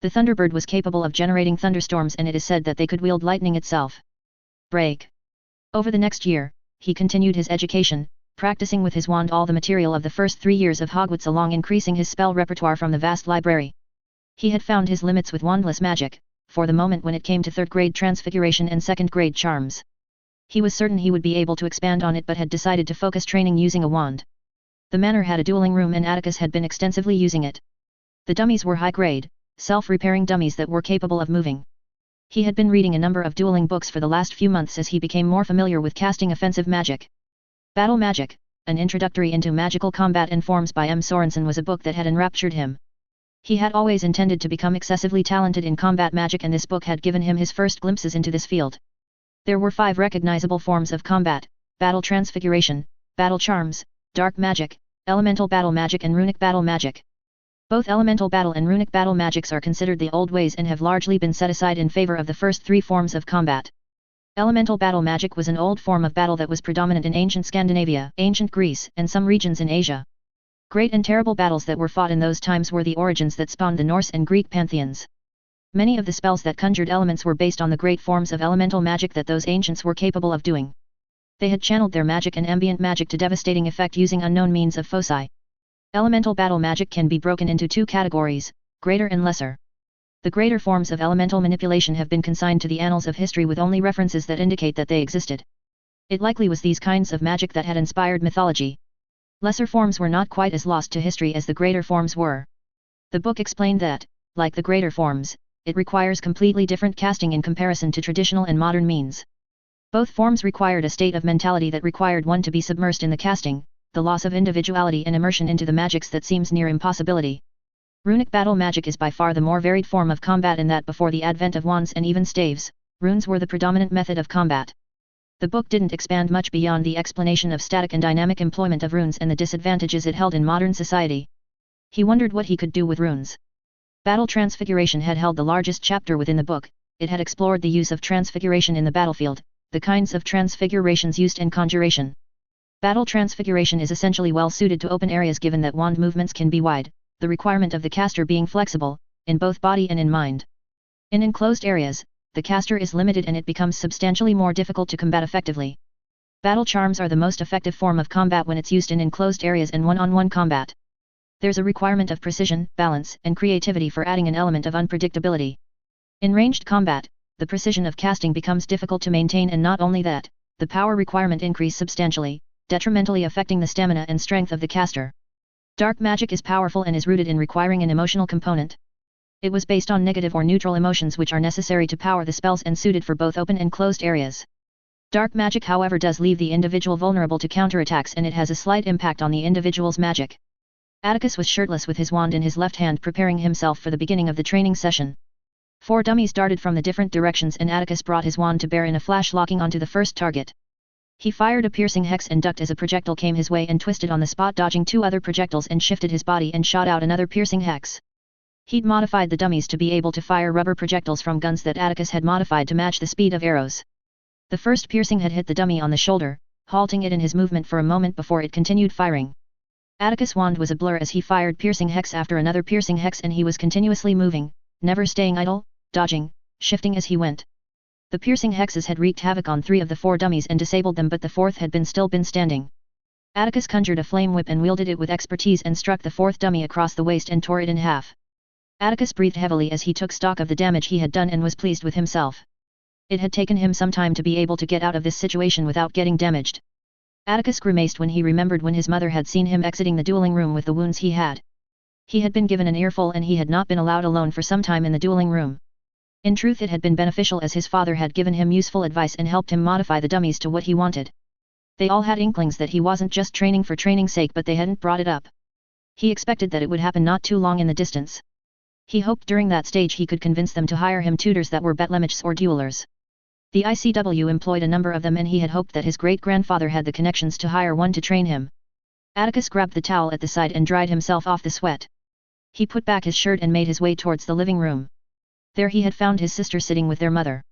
The Thunderbird was capable of generating thunderstorms, and it is said that they could wield lightning itself. Break. Over the next year, he continued his education, practicing with his wand all the material of the first 3 years of Hogwarts, along increasing his spell repertoire from the vast library. He had found his limits with wandless magic, for the moment, when it came to 3rd grade transfiguration and 2nd grade charms. He was certain he would be able to expand on it, but had decided to focus training using a wand. The manor had a dueling room, and Atticus had been extensively using it. The dummies were high-grade, self-repairing dummies that were capable of moving. He had been reading a number of dueling books for the last few months as he became more familiar with casting offensive magic. Battle Magic, An Introductory into Magical Combat and Forms by M. Sorensen was a book that had enraptured him. He had always intended to become excessively talented in combat magic, and this book had given him his first glimpses into this field. There were 5 recognizable forms of combat: Battle Transfiguration, Battle Charms, Dark Magic, Elemental Battle Magic and Runic Battle Magic. Both Elemental Battle and Runic Battle Magics are considered the old ways and have largely been set aside in favor of the first 3 forms of combat. Elemental Battle Magic was an old form of battle that was predominant in ancient Scandinavia, ancient Greece, and some regions in Asia. Great and terrible battles that were fought in those times were the origins that spawned the Norse and Greek pantheons. Many of the spells that conjured elements were based on the great forms of elemental magic that those ancients were capable of doing. They had channeled their magic and ambient magic to devastating effect using unknown means of foci. Elemental battle magic can be broken into 2 categories, greater and lesser. The greater forms of elemental manipulation have been consigned to the annals of history with only references that indicate that they existed. It likely was these kinds of magic that had inspired mythology. Lesser forms were not quite as lost to history as the greater forms were. The book explained that, like the greater forms, it requires completely different casting in comparison to traditional and modern means. Both forms required a state of mentality that required one to be submersed in the casting, the loss of individuality and immersion into the magics that seems near impossibility. Runic battle magic is by far the more varied form of combat in that before the advent of wands and even staves, runes were the predominant method of combat. The book didn't expand much beyond the explanation of static and dynamic employment of runes and the disadvantages it held in modern society. He wondered what he could do with runes. Battle Transfiguration had held the largest chapter within the book. It had explored the use of transfiguration in the battlefield, the kinds of transfigurations used in conjuration. Battle Transfiguration is essentially well suited to open areas given that wand movements can be wide, the requirement of the caster being flexible, in both body and in mind. In enclosed areas, the caster is limited and it becomes substantially more difficult to combat effectively. Battle charms are the most effective form of combat when it's used in enclosed areas and one-on-one combat. There's a requirement of precision, balance, and creativity for adding an element of unpredictability. In ranged combat, the precision of casting becomes difficult to maintain, and not only that, the power requirement increases substantially, detrimentally affecting the stamina and strength of the caster. Dark magic is powerful and is rooted in requiring an emotional component. It was based on negative or neutral emotions which are necessary to power the spells and suited for both open and closed areas. Dark magic however does leave the individual vulnerable to counterattacks, and it has a slight impact on the individual's magic. Atticus was shirtless with his wand in his left hand, preparing himself for the beginning of the training session. 4 dummies darted from the different directions and Atticus brought his wand to bear in a flash, locking onto the first target. He fired a piercing hex and ducked as a projectile came his way and twisted on the spot, dodging 2 other projectiles, and shifted his body and shot out another piercing hex. He'd modified the dummies to be able to fire rubber projectiles from guns that Atticus had modified to match the speed of arrows. The first piercing had hit the dummy on the shoulder, halting it in his movement for a moment before it continued firing. Atticus' wand was a blur as he fired piercing hex after another piercing hex, and he was continuously moving, never staying idle, dodging, shifting as he went. The piercing hexes had wreaked havoc on 3 of the 4 dummies and disabled them, but the 4th had still been standing. Atticus conjured a flame whip and wielded it with expertise and struck the 4th dummy across the waist and tore it in half. Atticus breathed heavily as he took stock of the damage he had done and was pleased with himself. It had taken him some time to be able to get out of this situation without getting damaged. Atticus grimaced when he remembered when his mother had seen him exiting the dueling room with the wounds he had. He had been given an earful and he had not been allowed alone for some time in the dueling room. In truth, it had been beneficial as his father had given him useful advice and helped him modify the dummies to what he wanted. They all had inklings that he wasn't just training for training's sake, but they hadn't brought it up. He expected that it would happen not too long in the distance. He hoped during that stage he could convince them to hire him tutors that were betlemachs or duelers. The ICW employed a number of them, and he had hoped that his great-grandfather had the connections to hire one to train him. Atticus grabbed the towel at the side and dried himself off the sweat. He put back his shirt and made his way towards the living room. There he had found his sister sitting with their mother.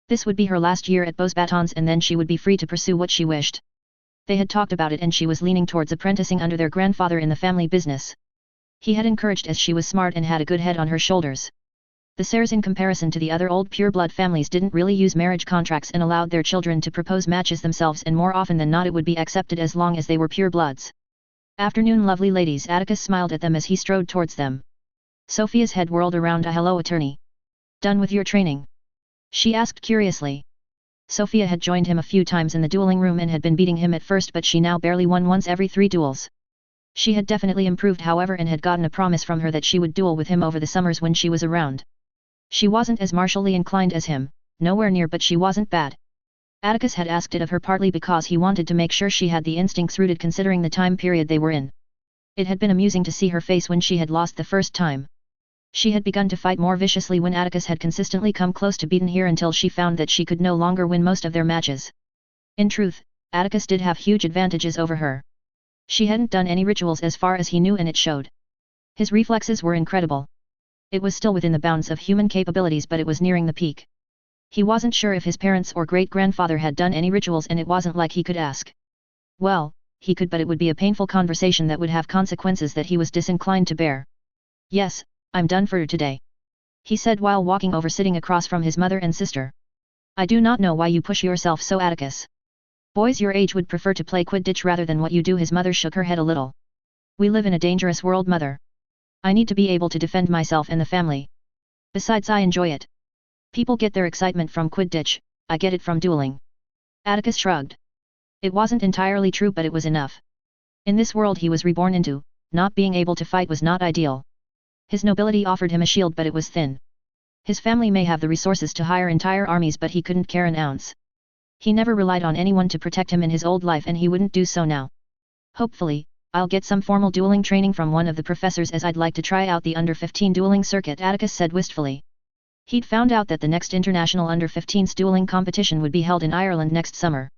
This would be her last year at Beauxbatons, and then she would be free to pursue what she wished. They had talked about it, and she was leaning towards apprenticing under their grandfather in the family business. He had encouraged as she was smart and had a good head on her shoulders. The Sayres, in comparison to the other old pure-blood families, didn't really use marriage contracts and allowed their children to propose matches themselves, and more often than not it would be accepted as long as they were pure-bloods. "Afternoon, lovely ladies," Atticus smiled at them as he strode towards them. Sophia's head whirled around. "Hello, attorney. Done with your training?" she asked curiously. Sophia had joined him a few times in the dueling room and had been beating him at first, but she now barely won once every 3 duels. She had definitely improved however, and had gotten a promise from her that she would duel with him over the summers when she was around. She wasn't as martially inclined as him, nowhere near, but she wasn't bad. Atticus had asked it of her partly because he wanted to make sure she had the instincts rooted considering the time period they were in. It had been amusing to see her face when she had lost the first time. She had begun to fight more viciously when Atticus had consistently come close to beaten her until she found that she could no longer win most of their matches. In truth, Atticus did have huge advantages over her. She hadn't done any rituals as far as he knew, and it showed. His reflexes were incredible. It was still within the bounds of human capabilities, but it was nearing the peak. He wasn't sure if his parents or great-grandfather had done any rituals, and it wasn't like he could ask. Well, he could, but it would be a painful conversation that would have consequences that he was disinclined to bear. "Yes, I'm done for today," he said while walking over, sitting across from his mother and sister. "I do not know why you push yourself so, Atticus. Boys your age would prefer to play Quidditch rather than what you do." His mother shook her head a little. "We live in a dangerous world, mother. I need to be able to defend myself and the family. Besides, I enjoy it. People get their excitement from Quidditch, I get it from dueling." Atticus shrugged. It wasn't entirely true, but it was enough. In this world he was reborn into, not being able to fight was not ideal. His nobility offered him a shield, but it was thin. His family may have the resources to hire entire armies, but he couldn't care an ounce. He never relied on anyone to protect him in his old life, and he wouldn't do so now. "Hopefully, I'll get some formal dueling training from one of the professors, as I'd like to try out the under-15 dueling circuit," Atticus said wistfully. He'd found out that the next international under-15s dueling competition would be held in Ireland next summer.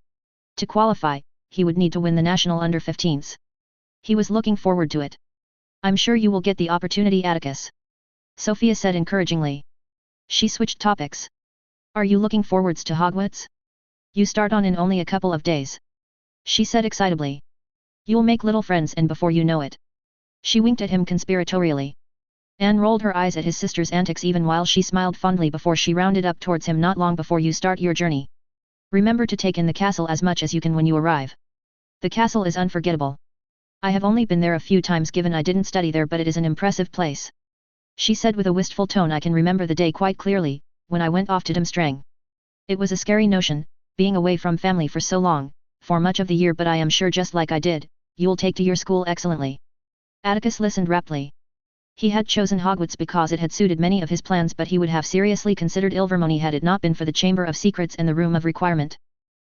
To qualify, he would need to win the national under-15s. He was looking forward to it. I'm sure you will get the opportunity, Atticus, Sophia said encouragingly. She switched topics. Are you looking forwards to Hogwarts? You start on in only a couple of days, she said excitably. You'll make little friends and before you know it. She winked at him conspiratorially. Anne rolled her eyes at his sister's antics even while she smiled fondly before she rounded up towards him. Not long before you start your journey. Remember to take in the castle as much as you can when you arrive. The castle is unforgettable. I have only been there a few times given I didn't study there, but it is an impressive place, she said with a wistful tone. I can remember the day quite clearly, when I went off to Dumstrang. It was a scary notion, being away from family for so long, for much of the year, but I am sure just like I did, you'll take to your school excellently. Atticus listened raptly. He had chosen Hogwarts because it had suited many of his plans, but he would have seriously considered Ilvermorny had it not been for the Chamber of Secrets and the Room of Requirement.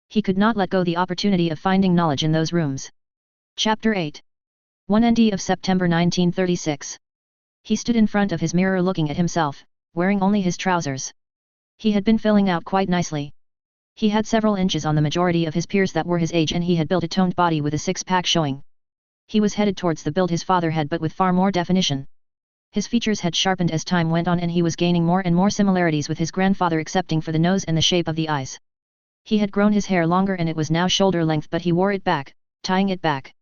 He could not let go the opportunity of finding knowledge in those rooms. Chapter 8. 1 ND of September 1936. He stood in front of his mirror looking at himself, wearing only his trousers. He had been filling out quite nicely. He had several inches on the majority of his peers that were his age, and he had built a toned body with a six-pack showing. He was headed towards the build his father had, but with far more definition. His features had sharpened as time went on, and he was gaining more and more similarities with his grandfather, excepting for the nose and the shape of the eyes. He had grown his hair longer and it was now shoulder length, but he wore it back, tying it back.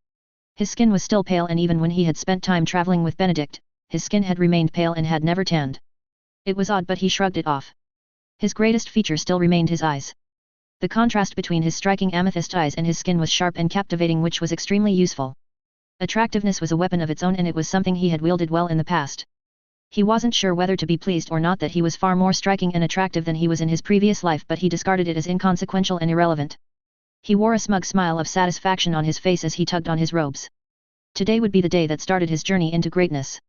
His skin was still pale, and even when he had spent time traveling with Benedict, his skin had remained pale and had never tanned. It was odd, but he shrugged it off. His greatest feature still remained his eyes. The contrast between his striking amethyst eyes and his skin was sharp and captivating, which was extremely useful. Attractiveness was a weapon of its own, and it was something he had wielded well in the past. He wasn't sure whether to be pleased or not that he was far more striking and attractive than he was in his previous life, but he discarded it as inconsequential and irrelevant. He wore a smug smile of satisfaction on his face as he tugged on his robes. Today would be the day that started his journey into greatness.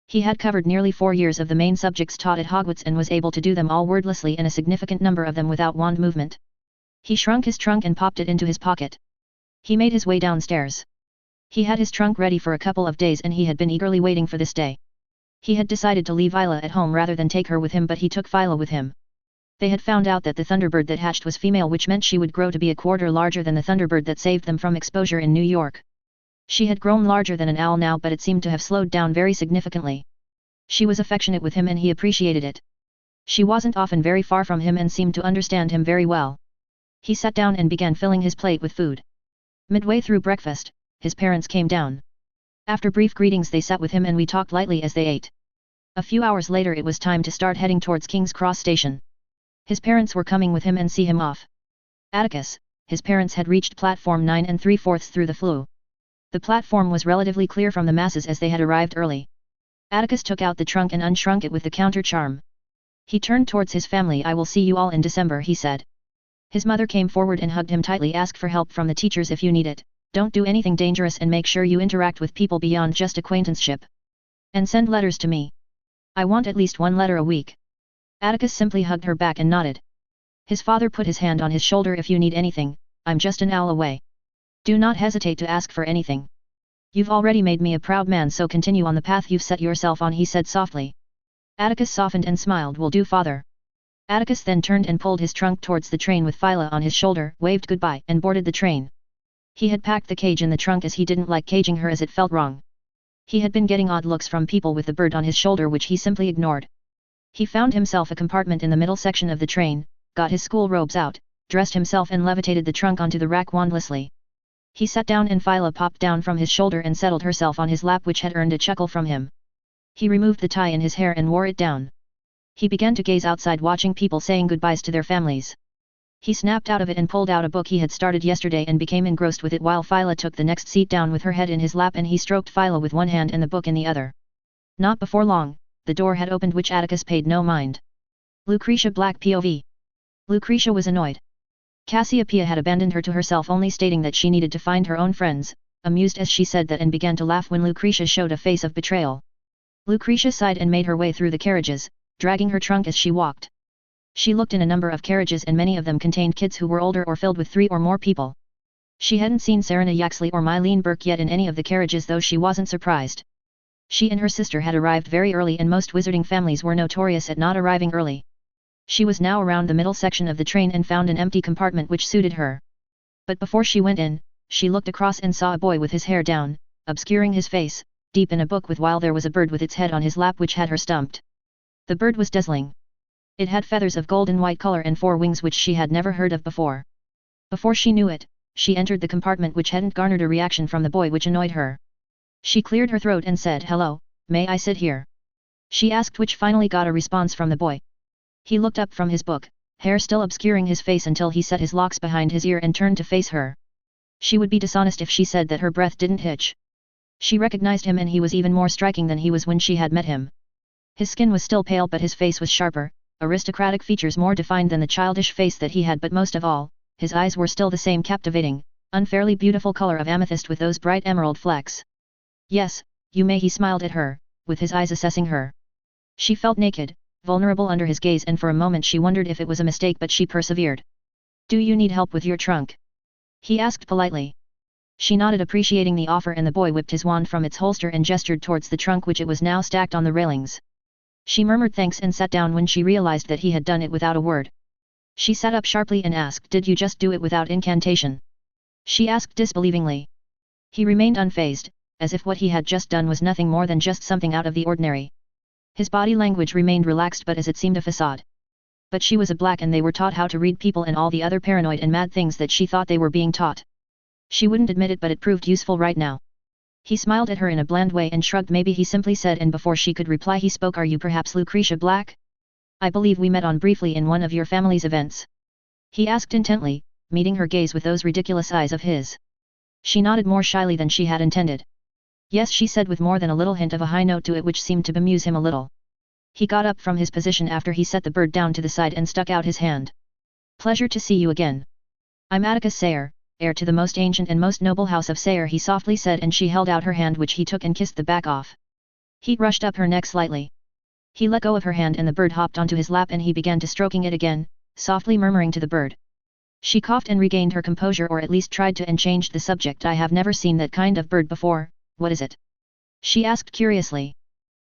He had covered nearly 4 years of the main subjects taught at Hogwarts and was able to do them all wordlessly, and a significant number of them without wand movement. He shrunk his trunk and popped it into his pocket. He made his way downstairs. He had his trunk ready for a couple of days, and he had been eagerly waiting for this day. He had decided to leave Isla at home rather than take her with him, but he took Phyla with him. They had found out that the Thunderbird that hatched was female, which meant she would grow to be a quarter larger than the Thunderbird that saved them from exposure in New York. She had grown larger than an owl now, but it seemed to have slowed down very significantly. She was affectionate with him and he appreciated it. She wasn't often very far from him and seemed to understand him very well. He sat down and began filling his plate with food. Midway through breakfast, his parents came down. After brief greetings they sat with him and we talked lightly as they ate. A few hours later it was time to start heading towards King's Cross Station. His parents were coming with him and see him off. Atticus, his parents had reached platform 9 3/4 through the flue. The platform was relatively clear from the masses as they had arrived early. Atticus took out the trunk and unshrunk it with the counter charm. He turned towards his family. I will see you all in December, he said. His mother came forward and hugged him tightly. Ask for help from the teachers if you need it. Don't do anything dangerous and make sure you interact with people beyond just acquaintanceship. And send letters to me. I want at least 1 letter a week. Atticus simply hugged her back and nodded. His father put his hand on his shoulder. If you need anything, I'm just an owl away. Do not hesitate to ask for anything. You've already made me a proud man, so continue on the path you've set yourself on, he said softly. Atticus softened and smiled. Will do, father. Atticus then turned and pulled his trunk towards the train with Phyla on his shoulder, waved goodbye, and boarded the train. He had packed the cage in the trunk as he didn't like caging her, as it felt wrong. He had been getting odd looks from people with the bird on his shoulder, which he simply ignored. He found himself a compartment in the middle section of the train, got his school robes out, dressed himself and levitated the trunk onto the rack wandlessly. He sat down and Phyla popped down from his shoulder and settled herself on his lap, which had earned a chuckle from him. He removed the tie in his hair and wore it down. He began to gaze outside, watching people saying goodbyes to their families. He snapped out of it and pulled out a book he had started yesterday and became engrossed with it while Phyla took the next seat down with her head in his lap, and he stroked Phyla with one hand and the book in the other. Not before long, the door had opened, which Atticus paid no mind. Lucretia Black POV. Lucretia was annoyed. Cassiopeia had abandoned her to herself, only stating that she needed to find her own friends, amused as she said that, and began to laugh when Lucretia showed a face of betrayal. Lucretia sighed and made her way through the carriages, dragging her trunk as she walked. She looked in a number of carriages and many of them contained kids who were older or filled with 3 or more people. She hadn't seen Serena Yaxley or Mylene Burke yet in any of the carriages, though she wasn't surprised. She and her sister had arrived very early, and most wizarding families were notorious at not arriving early. She was now around the middle section of the train and found an empty compartment which suited her. But before she went in, she looked across and saw a boy with his hair down, obscuring his face, deep in a book while there was a bird with its head on his lap which had her stumped. The bird was dazzling. It had feathers of golden white color and 4 wings which she had never heard of before. Before she knew it, she entered the compartment which hadn't garnered a reaction from the boy which annoyed her. She cleared her throat and said, "Hello, may I sit here?" She asked, which finally got a response from the boy. He looked up from his book, hair still obscuring his face until he set his locks behind his ear and turned to face her. She would be dishonest if she said that her breath didn't hitch. She recognized him, and he was even more striking than he was when she had met him. His skin was still pale but his face was sharper, aristocratic features more defined than the childish face that he had, but most of all, his eyes were still the same captivating, unfairly beautiful color of amethyst with those bright emerald flecks. "Yes, you may," he smiled at her, with his eyes assessing her. She felt naked, vulnerable under his gaze, and for a moment she wondered if it was a mistake, but she persevered. "Do you need help with your trunk?" he asked politely. She nodded, appreciating the offer, and the boy whipped his wand from its holster and gestured towards the trunk which it was now stacked on the railings. She murmured thanks and sat down when she realized that he had done it without a word. She sat up sharply and asked, "Did you just do it without incantation?" she asked disbelievingly. He remained unfazed, as if what he had just done was nothing more than just something out of the ordinary. His body language remained relaxed, but as it seemed a facade. But she was a black, and they were taught how to read people and all the other paranoid and mad things that she thought they were being taught. She wouldn't admit it, but it proved useful right now. He smiled at her in a bland way and shrugged. "Maybe," he simply said, and before she could reply he spoke. "Are you perhaps Lucretia Black? I believe we met on briefly in one of your family's events." He asked intently, meeting her gaze with those ridiculous eyes of his. She nodded more shyly than she had intended. "Yes," she said with more than a little hint of a high note to it which seemed to bemuse him a little. He got up from his position after he set the bird down to the side and stuck out his hand. "Pleasure to see you again. I'm Atticus Sayre, heir to the most ancient and most noble house of Sayre," he softly said, and she held out her hand, which he took and kissed the back off. Heat rushed up her neck slightly. He let go of her hand and the bird hopped onto his lap, and he began to stroking it again, softly murmuring to the bird. She coughed and regained her composure, or at least tried to, and changed the subject. "I have never seen that kind of bird before. What is it?" she asked curiously.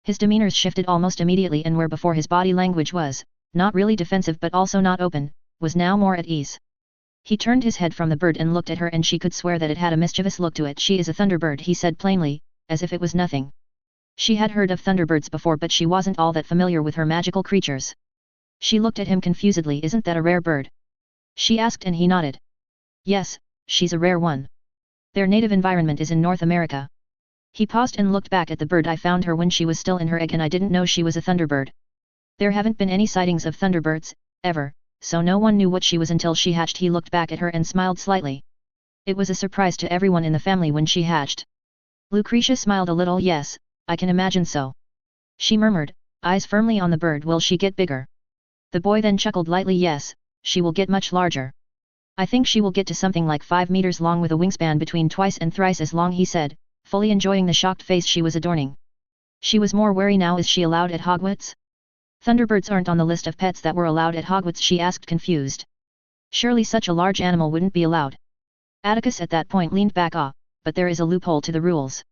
His demeanor shifted almost immediately, and where before his body language was, not really defensive but also not open, was now more at ease. He turned his head from the bird and looked at her, and she could swear that it had a mischievous look to it. "She is a thunderbird," he said plainly, as if it was nothing. She had heard of thunderbirds before, but she wasn't all that familiar with her magical creatures. She looked at him confusedly. "Isn't that a rare bird?" she asked, and he nodded. "Yes, she's a rare one. Their native environment is in North America." He paused and looked back at the bird. "I found her when she was still in her egg, and I didn't know she was a thunderbird. There haven't been any sightings of thunderbirds, ever, so no one knew what she was until she hatched." He looked back at her and smiled slightly. It was a surprise to everyone in the family when she hatched. Lucretia smiled a little. "Yes, I can imagine so," she murmured, eyes firmly on the bird. "Will she get bigger?" The boy then chuckled lightly. "Yes, she will get much larger. I think she will get to something like 5 meters long with a wingspan between twice and thrice as long," he said, fully enjoying the shocked face she was adorning. She was more wary now. "Is she allowed at Hogwarts?" "Thunderbirds aren't on the list of pets that were allowed at Hogwarts," she asked, confused. "Surely such a large animal wouldn't be allowed." Atticus at that point leaned back. But there is a loophole to the rules.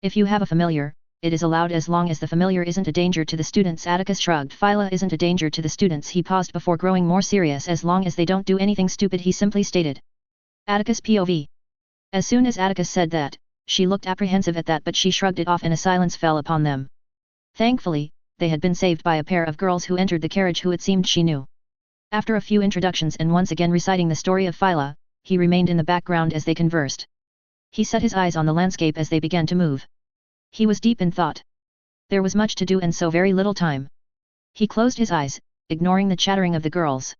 If you have a familiar, it is allowed as long as the familiar isn't a danger to the students." Atticus shrugged. "Phyla isn't a danger to the students." He paused before growing more serious. "As long as they don't do anything stupid," he simply stated. Atticus POV. As soon as Atticus said that, she looked apprehensive at that, but she shrugged it off and a silence fell upon them. Thankfully, they had been saved by a pair of girls who entered the carriage who it seemed she knew. After a few introductions and once again reciting the story of Phyla, he remained in the background as they conversed. He set his eyes on the landscape as they began to move. He was deep in thought. There was much to do and so very little time. He closed his eyes, ignoring the chattering of the girls.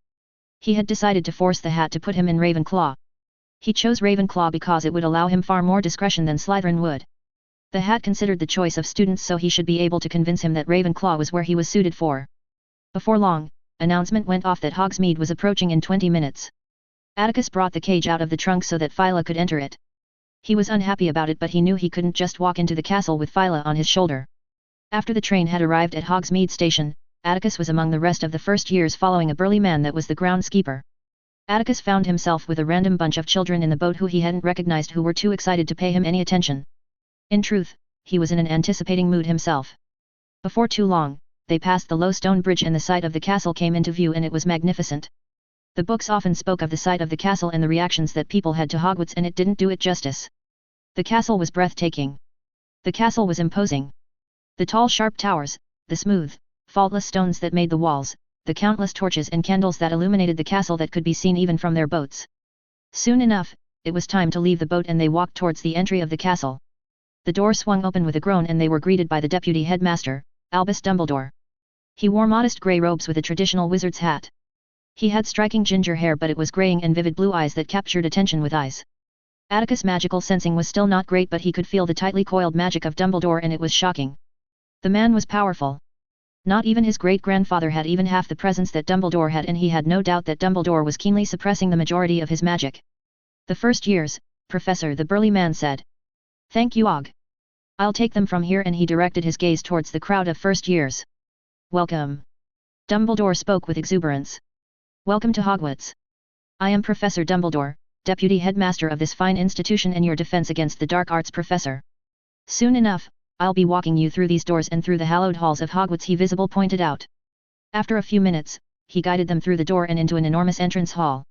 He had decided to force the hat to put him in Ravenclaw. He chose Ravenclaw because it would allow him far more discretion than Slytherin would. The hat considered the choice of students, so he should be able to convince him that Ravenclaw was where he was suited for. Before long, announcement went off that Hogsmeade was approaching in 20 minutes. Atticus brought the cage out of the trunk so that Phyla could enter it. He was unhappy about it, but he knew he couldn't just walk into the castle with Phyla on his shoulder. After the train had arrived at Hogsmeade station, Atticus was among the rest of the first years following a burly man that was the groundskeeper. Atticus found himself with a random bunch of children in the boat who he hadn't recognized, who were too excited to pay him any attention. In truth, he was in an anticipating mood himself. Before too long, they passed the low stone bridge and the site of the castle came into view and it was magnificent. The books often spoke of the site of the castle and the reactions that people had to Hogwarts and it didn't do it justice. The castle was breathtaking. The castle was imposing. The tall sharp towers, the smooth, faultless stones that made the walls, the countless torches and candles that illuminated the castle that could be seen even from their boats. Soon enough, it was time to leave the boat and they walked towards the entry of the castle. The door swung open with a groan and they were greeted by the deputy headmaster, Albus Dumbledore. He wore modest grey robes with a traditional wizard's hat. He had striking ginger hair but it was greying and vivid blue eyes that captured attention with eyes. Atticus' magical sensing was still not great but he could feel the tightly coiled magic of Dumbledore and it was shocking. The man was powerful. Not even his great-grandfather had even half the presence that Dumbledore had and he had no doubt that Dumbledore was keenly suppressing the majority of his magic. The first years, Professor, the burly man said. Thank you, Og. I'll take them from here and he directed his gaze towards the crowd of first years. Welcome. Dumbledore spoke with exuberance. Welcome to Hogwarts. I am Professor Dumbledore, Deputy Headmaster of this fine institution and your defense against the dark arts professor. Soon enough, I'll be walking you through these doors and through the hallowed halls of Hogwarts, he visible pointed out. After a few minutes, he guided them through the door and into an enormous entrance hall.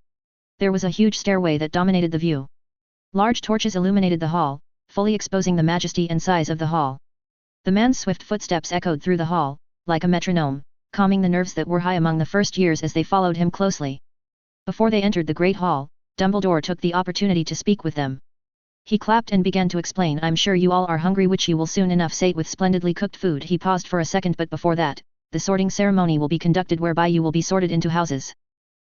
There was a huge stairway that dominated the view. Large torches illuminated the hall, fully exposing the majesty and size of the hall. The man's swift footsteps echoed through the hall, like a metronome, calming the nerves that were high among the first years as they followed him closely. Before they entered the great hall, Dumbledore took the opportunity to speak with them. He clapped and began to explain, I'm sure you all are hungry which you will soon enough sate with splendidly cooked food. He paused for a second but before that, the sorting ceremony will be conducted whereby you will be sorted into houses.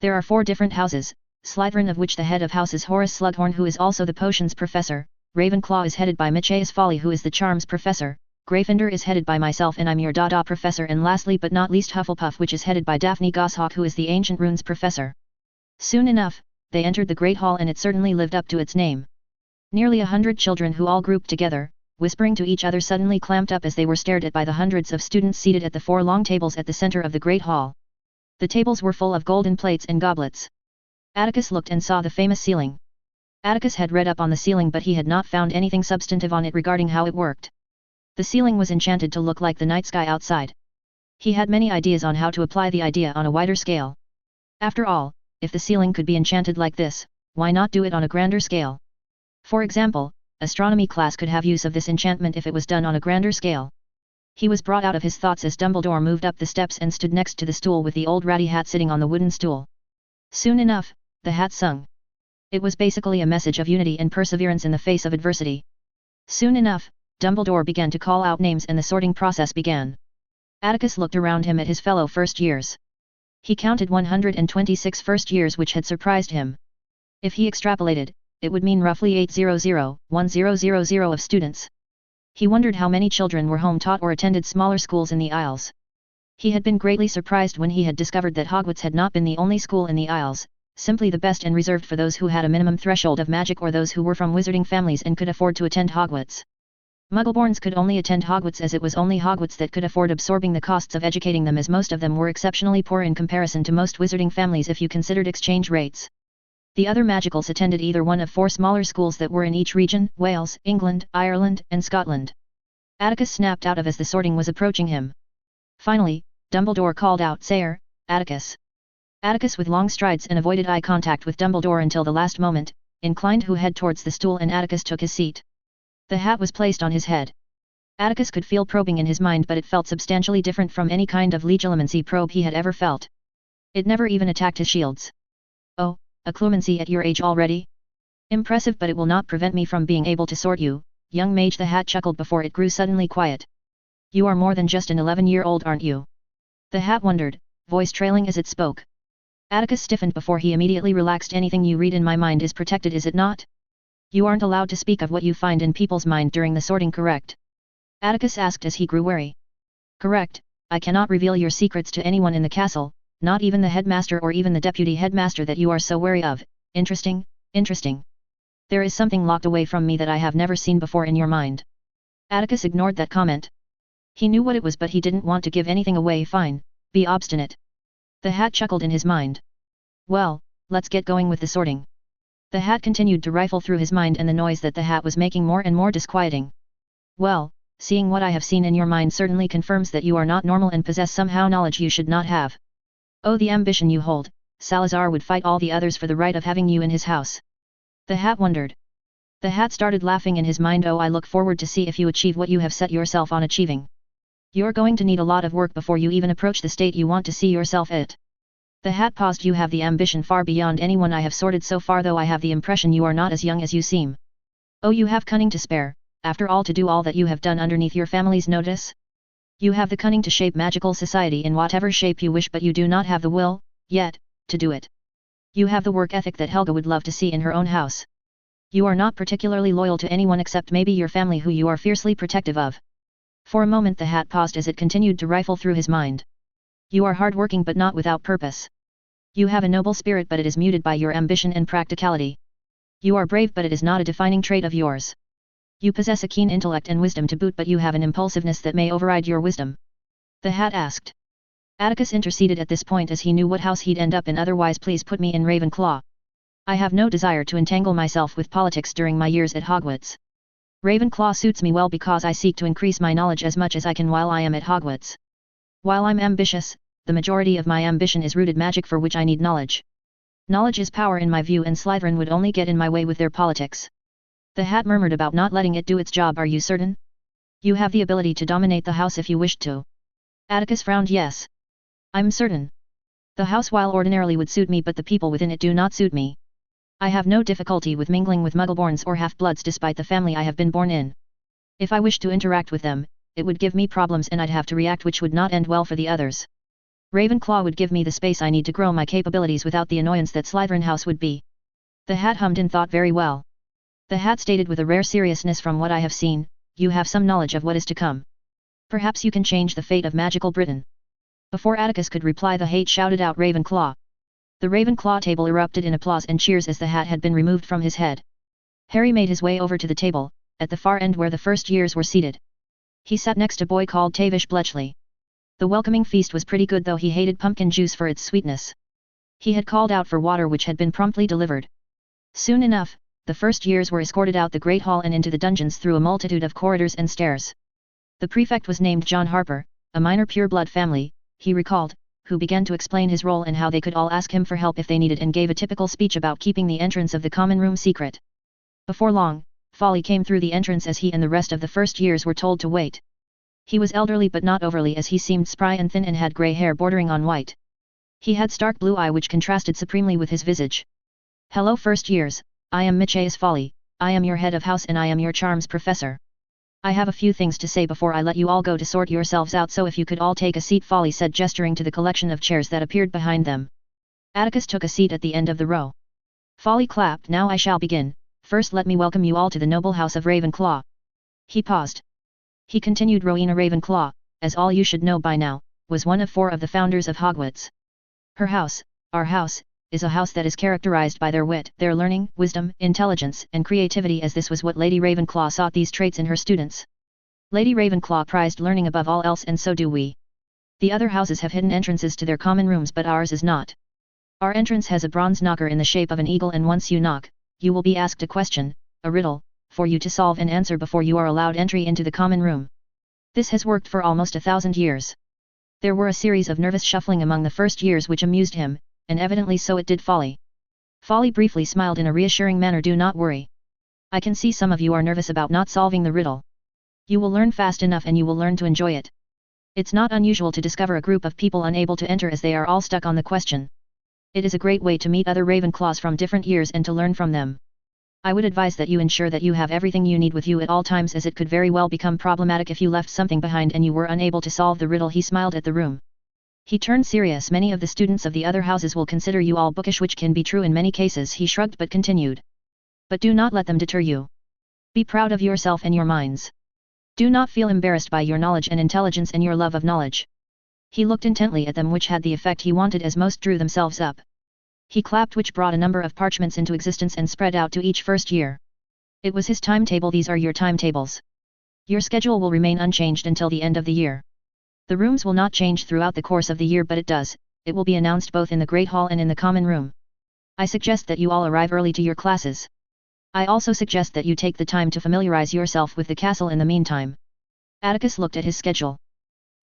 There are 4 different houses, Slytherin of which the head of house is Horace Slughorn who is also the potions professor, Ravenclaw is headed by Matthias Folly who is the charms professor, Gryffindor is headed by myself and I'm your Dada professor and lastly but not least Hufflepuff which is headed by Daphne Goshawk who is the ancient runes professor. Soon enough, they entered the great hall and it certainly lived up to its name. Nearly 100 children who all grouped together, whispering to each other suddenly clamped up as they were stared at by the hundreds of students seated at the 4 long tables at the center of the great hall. The tables were full of golden plates and goblets. Atticus looked and saw the famous ceiling. Atticus had read up on the ceiling but he had not found anything substantive on it regarding how it worked. The ceiling was enchanted to look like the night sky outside. He had many ideas on how to apply the idea on a wider scale. After all, if the ceiling could be enchanted like this, why not do it on a grander scale? For example, astronomy class could have use of this enchantment if it was done on a grander scale. He was brought out of his thoughts as Dumbledore moved up the steps and stood next to the stool with the old ratty hat sitting on the wooden stool. Soon enough, the hat sung. It was basically a message of unity and perseverance in the face of adversity. Soon enough, Dumbledore began to call out names and the sorting process began. Atticus looked around him at his fellow first years. He counted 126 first years which had surprised him. If he extrapolated, it would mean roughly 800,1000 of students. He wondered how many children were home-taught or attended smaller schools in the Isles. He had been greatly surprised when he had discovered that Hogwarts had not been the only school in the Isles, simply the best and reserved for those who had a minimum threshold of magic or those who were from wizarding families and could afford to attend Hogwarts. Muggleborns could only attend Hogwarts as it was only Hogwarts that could afford absorbing the costs of educating them as most of them were exceptionally poor in comparison to most wizarding families if you considered exchange rates. The other magicals attended either one of 4 smaller schools that were in each region, Wales, England, Ireland, and Scotland. Atticus snapped out of as the sorting was approaching him. Finally, Dumbledore called out, Sayre, Atticus. Atticus with long strides and avoided eye contact with Dumbledore until the last moment, inclined his head towards the stool and Atticus took his seat. The hat was placed on his head. Atticus could feel probing in his mind but it felt substantially different from any kind of legilimency probe he had ever felt. It never even attacked his shields. Oh, a clumency at your age already? Impressive but it will not prevent me from being able to sort you, young mage, the hat chuckled before it grew suddenly quiet. You are more than just an 11-year-old, aren't you? The hat wondered, voice trailing as it spoke. Atticus stiffened before he immediately relaxed. Anything you read in my mind is protected, is it not? You aren't allowed to speak of what you find in people's mind during the sorting, correct? Atticus asked as he grew wary. Correct, I cannot reveal your secrets to anyone in the castle, not even the headmaster or even the deputy headmaster that you are so wary of. Interesting, interesting. There is something locked away from me that I have never seen before in your mind. Atticus ignored that comment. He knew what it was but he didn't want to give anything away. Fine, be obstinate. The hat chuckled in his mind. Well, let's get going with the sorting. The hat continued to rifle through his mind and the noise that the hat was making more and more disquieting. Well, seeing what I have seen in your mind certainly confirms that you are not normal and possess somehow knowledge you should not have. Oh, the ambition you hold, Salazar would fight all the others for the right of having you in his house. The Hat wondered. The Hat started laughing in his mind. Oh, I look forward to see if you achieve what you have set yourself on achieving. You're going to need a lot of work before you even approach the state you want to see yourself at. The Hat paused. You have the ambition far beyond anyone I have sorted so far, though I have the impression you are not as young as you seem. Oh, you have cunning to spare, after all, to do all that you have done underneath your family's notice. You have the cunning to shape magical society in whatever shape you wish, but you do not have the will, yet, to do it. You have the work ethic that Helga would love to see in her own house. You are not particularly loyal to anyone except maybe your family, who you are fiercely protective of. For a moment the Hat paused as it continued to rifle through his mind. You are hard-working but not without purpose. You have a noble spirit, but it is muted by your ambition and practicality. You are brave, but it is not a defining trait of yours. You possess a keen intellect and wisdom to boot, but you have an impulsiveness that may override your wisdom. The Hat asked. Atticus interceded at this point as he knew what house he'd end up in otherwise. Please put me in Ravenclaw. I have no desire to entangle myself with politics during my years at Hogwarts. Ravenclaw suits me well because I seek to increase my knowledge as much as I can while I am at Hogwarts. While I'm ambitious, the majority of my ambition is rooted magic, for which I need knowledge. Knowledge is power in my view, and Slytherin would only get in my way with their politics. The Hat murmured about not letting it do its job. Are you certain? You have the ability to dominate the house if you wished to. Atticus frowned. Yes. I'm certain. The house while ordinarily would suit me, but the people within it do not suit me. I have no difficulty with mingling with Muggleborns or half-bloods despite the family I have been born in. If I wished to interact with them, it would give me problems and I'd have to react, which would not end well for the others. Ravenclaw would give me the space I need to grow my capabilities without the annoyance that Slytherin house would be. The Hat hummed and thought. Very well. The Hat stated with a rare seriousness. From what I have seen, you have some knowledge of what is to come. Perhaps you can change the fate of magical Britain. Before Atticus could reply, the Hat shouted out, Ravenclaw. The Ravenclaw table erupted in applause and cheers as the hat had been removed from his head. Harry made his way over to the table, at the far end where the first years were seated. He sat next to a boy called Tavish Bletchley. The welcoming feast was pretty good, though he hated pumpkin juice for its sweetness. He had called out for water, which had been promptly delivered. Soon enough, the first years were escorted out the Great Hall and into the dungeons through a multitude of corridors and stairs. The prefect was named John Harper, a minor pure-blood family, he recalled, who began to explain his role and how they could all ask him for help if they needed, and gave a typical speech about keeping the entrance of the common room secret. Before long, Folly came through the entrance as he and the rest of the first years were told to wait. He was elderly but not overly, as he seemed spry and thin and had grey hair bordering on white. He had stark blue eye which contrasted supremely with his visage. Hello first years, I am Michaeus Folly, I am your head of house and I am your charms professor. I have a few things to say before I let you all go to sort yourselves out, so if you could all take a seat, Folly said, gesturing to the collection of chairs that appeared behind them. Atticus took a seat at the end of the row. Folly clapped. Now I shall begin. First let me welcome you all to the noble house of Ravenclaw. He paused. He continued. Rowena Ravenclaw, as all you should know by now, was one of 4 of the founders of Hogwarts. Her house, our house, is a house that is characterized by their wit, their learning, wisdom, intelligence, and creativity, as this was what Lady Ravenclaw sought these traits in her students. Lady Ravenclaw prized learning above all else, and so do we. The other houses have hidden entrances to their common rooms, but ours is not. Our entrance has a bronze knocker in the shape of an eagle, and once you knock, you will be asked a question, a riddle, for you to solve and answer before you are allowed entry into the common room. This has worked for almost 1,000 years. There were a series of nervous shuffling among the first years which amused him, and evidently so it did Folly. Folly briefly smiled in a reassuring manner. Do not worry. I can see some of you are nervous about not solving the riddle. You will learn fast enough and you will learn to enjoy it. It's not unusual to discover a group of people unable to enter as they are all stuck on the question. It is a great way to meet other Ravenclaws from different years and to learn from them. I would advise that you ensure that you have everything you need with you at all times, as it could very well become problematic if you left something behind and you were unable to solve the riddle. He smiled at the room. He turned serious. Many of the students of the other houses will consider you all bookish, which can be true in many cases. He shrugged but continued. But do not let them deter you. Be proud of yourself and your minds. Do not feel embarrassed by your knowledge and intelligence and your love of knowledge. He looked intently at them, which had the effect he wanted, as most drew themselves up. He clapped, which brought a number of parchments into existence and spread out to each first year. It was his timetable. These are your timetables. Your schedule will remain unchanged until the end of the year. The rooms will not change throughout the course of the year, but it will be announced both in the Great Hall and in the common room. I suggest that you all arrive early to your classes. I also suggest that you take the time to familiarize yourself with the castle in the meantime. Atticus looked at his schedule.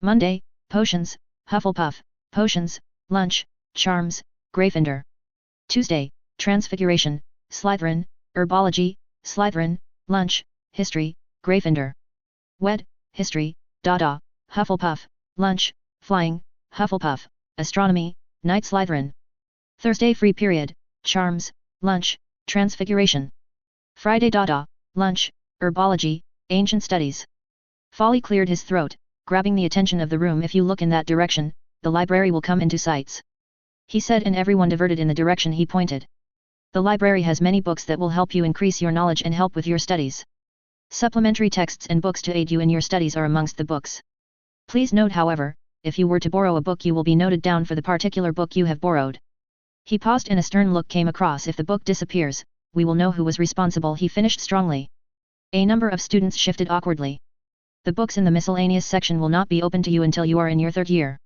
Monday, potions, Hufflepuff, potions, lunch, charms, Gryffindor. Tuesday, transfiguration, Slytherin, herbology, Slytherin, lunch, history, Gryffindor. History, Hufflepuff, lunch, flying, Hufflepuff, astronomy, night Slytherin. Thursday free period, charms, lunch, transfiguration. Friday lunch, herbology, ancient studies. Folly cleared his throat, grabbing the attention of the room. If you look in that direction, the library will come into sights. He said, and everyone diverted in the direction he pointed. The library has many books that will help you increase your knowledge and help with your studies. Supplementary texts and books to aid you in your studies are amongst the books. Please note, however, if you were to borrow a book, you will be noted down for the particular book you have borrowed. He paused and a stern look came across. If the book disappears, we will know who was responsible, he finished strongly. A number of students shifted awkwardly. The books in the miscellaneous section will not be open to you until you are in your third year.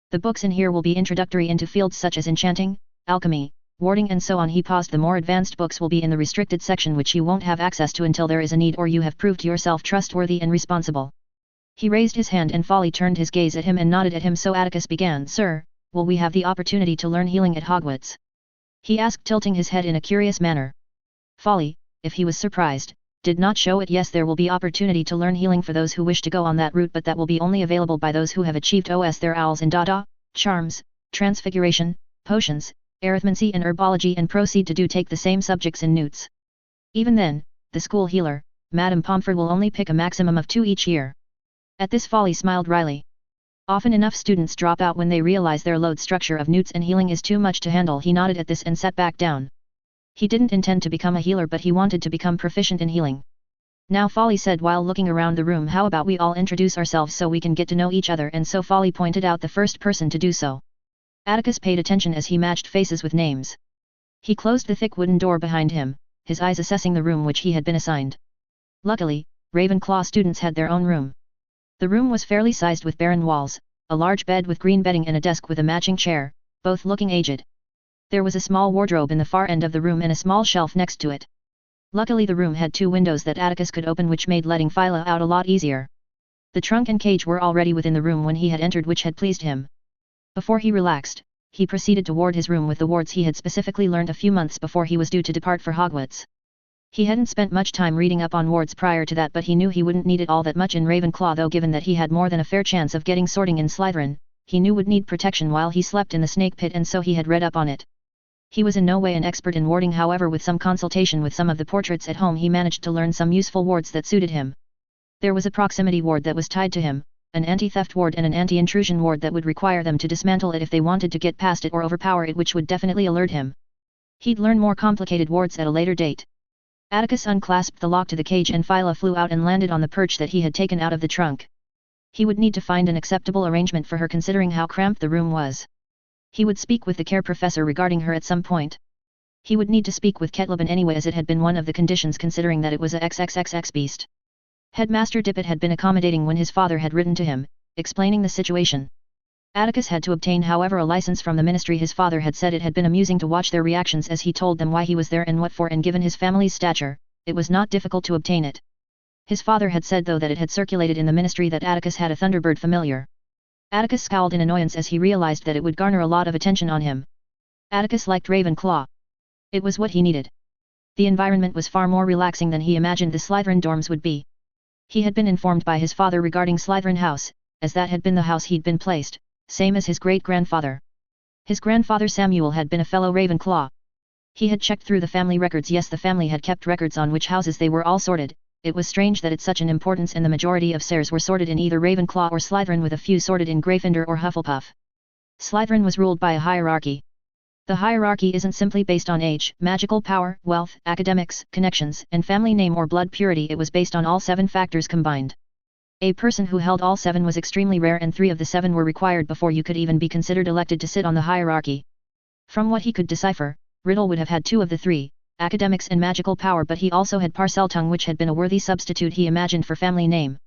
The books in here will be introductory into fields such as enchanting, alchemy, warding and so on. He paused. The more advanced books will be in the restricted section, which you won't have access to until there is a need or you have proved yourself trustworthy and responsible. He raised his hand and Folly turned his gaze at him and nodded at him, so Atticus began. Sir, will we have the opportunity to learn healing at Hogwarts? He asked, tilting his head in a curious manner. Folly, if he was surprised, did not show it. Yes, there will be opportunity to learn healing for those who wish to go on that route, but that will be only available by those who have achieved their owls in charms, transfiguration, potions, arithmancy and herbology and proceed to take the same subjects in newts. Even then, the school healer, Madame Pomfrey, will only pick a maximum of 2 each year. At this, Folly smiled wryly. Often enough students drop out when they realize their load structure of newts and healing is too much to handle. He nodded at this and sat back down. He didn't intend to become a healer, but he wanted to become proficient in healing. Now, Folly said while looking around the room, how about we all introduce ourselves so we can get to know each other? And so Folly pointed out the first person to do so. Atticus paid attention as he matched faces with names. He closed the thick wooden door behind him, his eyes assessing the room which he had been assigned. Luckily, Ravenclaw students had their own room. The room was fairly sized with barren walls, a large bed with green bedding and a desk with a matching chair, both looking aged. There was a small wardrobe in the far end of the room and a small shelf next to it. Luckily the room had 2 windows that Atticus could open, which made letting Phyla out a lot easier. The trunk and cage were already within the room when he had entered, which had pleased him. Before he relaxed, he proceeded to ward his room with the wards he had specifically learned a few months before he was due to depart for Hogwarts. He hadn't spent much time reading up on wards prior to that, but he knew he wouldn't need it all that much in Ravenclaw, though given that he had more than a fair chance of getting sorting in Slytherin, he knew would need protection while he slept in the snake pit, and so he had read up on it. He was in no way an expert in warding, however with some consultation with some of the portraits at home he managed to learn some useful wards that suited him. There was a proximity ward that was tied to him, an anti-theft ward and an anti-intrusion ward that would require them to dismantle it if they wanted to get past it or overpower it, which would definitely alert him. He'd learn more complicated wards at a later date. Atticus unclasped the lock to the cage and Phyla flew out and landed on the perch that he had taken out of the trunk. He would need to find an acceptable arrangement for her considering how cramped the room was. He would speak with the care professor regarding her at some point. He would need to speak with Ketleben anyway, as it had been one of the conditions considering that it was a XXXX beast. Headmaster Dippet had been accommodating when his father had written to him, explaining the situation. Atticus had to obtain, however, a license from the ministry. His father had said it had been amusing to watch their reactions as he told them why he was there and what for, and given his family's stature, it was not difficult to obtain it. His father had said though that it had circulated in the ministry that Atticus had a Thunderbird familiar. Atticus scowled in annoyance as he realized that it would garner a lot of attention on him. Atticus liked Ravenclaw. It was what he needed. The environment was far more relaxing than he imagined the Slytherin dorms would be. He had been informed by his father regarding Slytherin House, as that had been the house he'd been placed, same as his great-grandfather. His grandfather Samuel had been a fellow Ravenclaw. He had checked through the family records. Yes, the family had kept records on which houses they were all sorted. It was strange that it's such an importance, and the majority of Sayres were sorted in either Ravenclaw or Slytherin, with a few sorted in Gryffindor or Hufflepuff. Slytherin was ruled by a hierarchy. The hierarchy isn't simply based on age, magical power, wealth, academics, connections, and family name or blood purity. It was based on all 7 factors combined. A person who held all 7 was extremely rare, and 3 of the 7 were required before you could even be considered elected to sit on the hierarchy. From what he could decipher, Riddle would have had 2 of the 3. Academics and magical power, but he also had Parseltongue, which had been a worthy substitute he imagined for family name.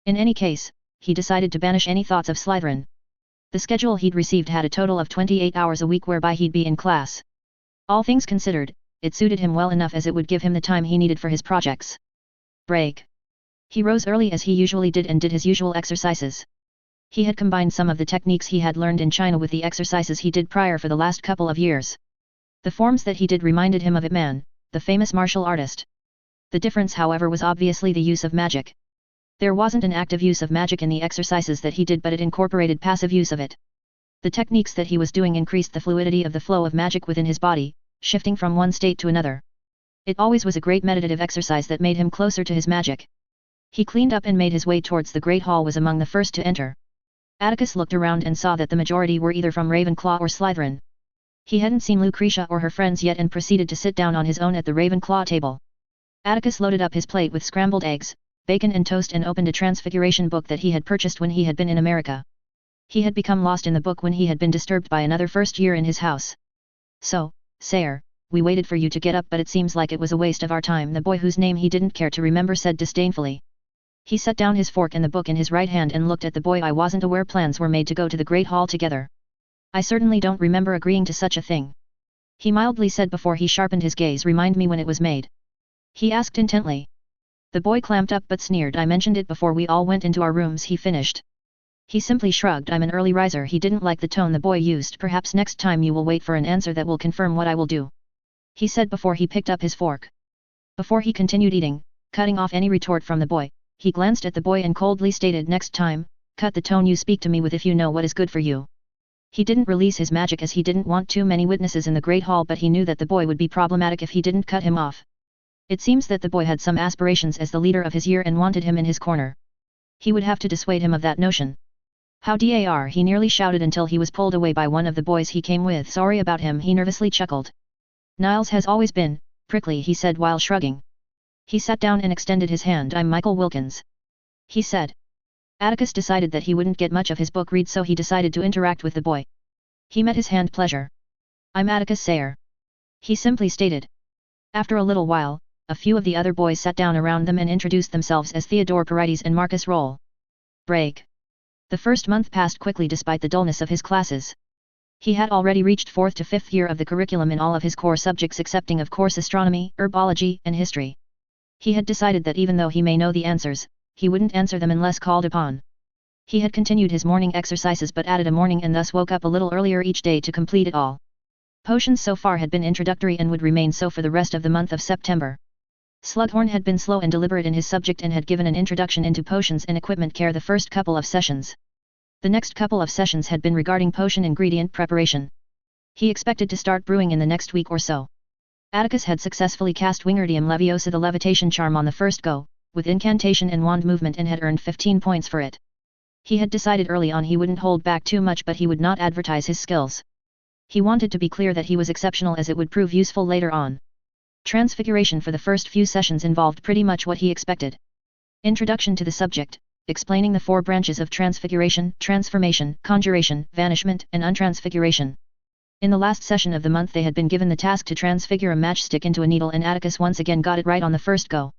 In any case, he decided to banish any thoughts of Slytherin. The schedule he'd received had a total of 28 hours a week whereby he'd be in class. All things considered, it suited him well enough, as it would give him the time he needed for his projects. Break. He rose early as he usually did and did his usual exercises. He had combined some of the techniques he had learned in China with the exercises he did prior for the last couple of years. The forms that he did reminded him of Ip Man, the famous martial artist. The difference however was obviously the use of magic. There wasn't an active use of magic in the exercises that he did, but it incorporated passive use of it. The techniques that he was doing increased the fluidity of the flow of magic within his body, shifting from one state to another. It always was a great meditative exercise that made him closer to his magic. He cleaned up and made his way towards the Great Hall, was among the first to enter. Atticus looked around and saw that the majority were either from Ravenclaw or Slytherin. He hadn't seen Lucretia or her friends yet and proceeded to sit down on his own at the Ravenclaw table. Atticus loaded up his plate with scrambled eggs, bacon and toast and opened a Transfiguration book that he had purchased when he had been in America. He had become lost in the book when he had been disturbed by another first year in his house. "So, Sayre, we waited for you to get up, but it seems like it was a waste of our time," the boy whose name he didn't care to remember said disdainfully. He set down his fork and the book in his right hand and looked at the boy. "I wasn't aware plans were made to go to the Great Hall together. I certainly don't remember agreeing to such a thing," he mildly said before he sharpened his gaze. "Remind me when it was made?" he asked intently. The boy clamped up but sneered. "I mentioned it before we all went into our rooms," he finished. He simply shrugged. "I'm an early riser." He didn't like the tone the boy used. "Perhaps next time you will wait for an answer that will confirm what I will do," he said before he picked up his fork. Before he continued eating, cutting off any retort from the boy, he glanced at the boy and coldly stated, "Next time, cut the tone you speak to me with if you know what is good for you." He didn't release his magic as he didn't want too many witnesses in the Great Hall, but he knew that the boy would be problematic if he didn't cut him off. It seems that the boy had some aspirations as the leader of his year and wanted him in his corner. He would have to dissuade him of that notion. "How dar," he nearly shouted until he was pulled away by one of the boys he came with. "Sorry about him," he nervously chuckled. "Niles has always been prickly," he said while shrugging. He sat down and extended his hand. "I'm Michael Wilkins," he said. Atticus decided that he wouldn't get much of his book read, so he decided to interact with the boy. He met his hand. "Pleasure. I'm Atticus Sayre," he simply stated. After a little while, a few of the other boys sat down around them and introduced themselves as Theodore Paredes and Marcus Roll. Break. The first month passed quickly despite the dullness of his classes. He had already reached 4th to 5th year of the curriculum in all of his core subjects excepting of course astronomy, herbology, and history. He had decided that even though he may know the answers, he wouldn't answer them unless called upon. He had continued his morning exercises but added a morning and thus woke up a little earlier each day to complete it all. Potions so far had been introductory and would remain so for the rest of the month of September. Slughorn had been slow and deliberate in his subject and had given an introduction into potions and equipment care the first couple of sessions. The next couple of sessions had been regarding potion ingredient preparation. He expected to start brewing in the next week or so. Atticus had successfully cast Wingardium Leviosa, the levitation charm, on the first go, with incantation and wand movement, and had earned 15 points for it. He had decided early on he wouldn't hold back too much, but he would not advertise his skills. He wanted to be clear that he was exceptional, as it would prove useful later on. Transfiguration for the first few sessions involved pretty much what he expected. Introduction to the subject, explaining the 4 branches of transfiguration: transformation, conjuration, vanishment, and untransfiguration. In the last session of the month they had been given the task to transfigure a matchstick into a needle, and Atticus once again got it right on the first go.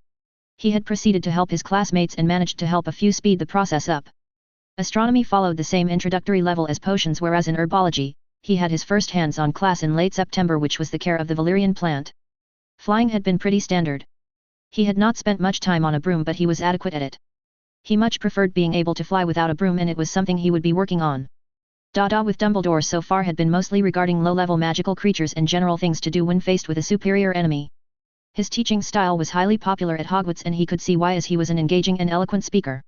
He had proceeded to help his classmates and managed to help a few speed the process up. Astronomy followed the same introductory level as potions, whereas in herbology, he had his first hands-on class in late September, which was the care of the valerian plant. Flying had been pretty standard. He had not spent much time on a broom, but he was adequate at it. He much preferred being able to fly without a broom, and it was something he would be working on. Dada with Dumbledore so far had been mostly regarding low-level magical creatures and general things to do when faced with a superior enemy. His teaching style was highly popular at Hogwarts, and he could see why, as he was an engaging and eloquent speaker.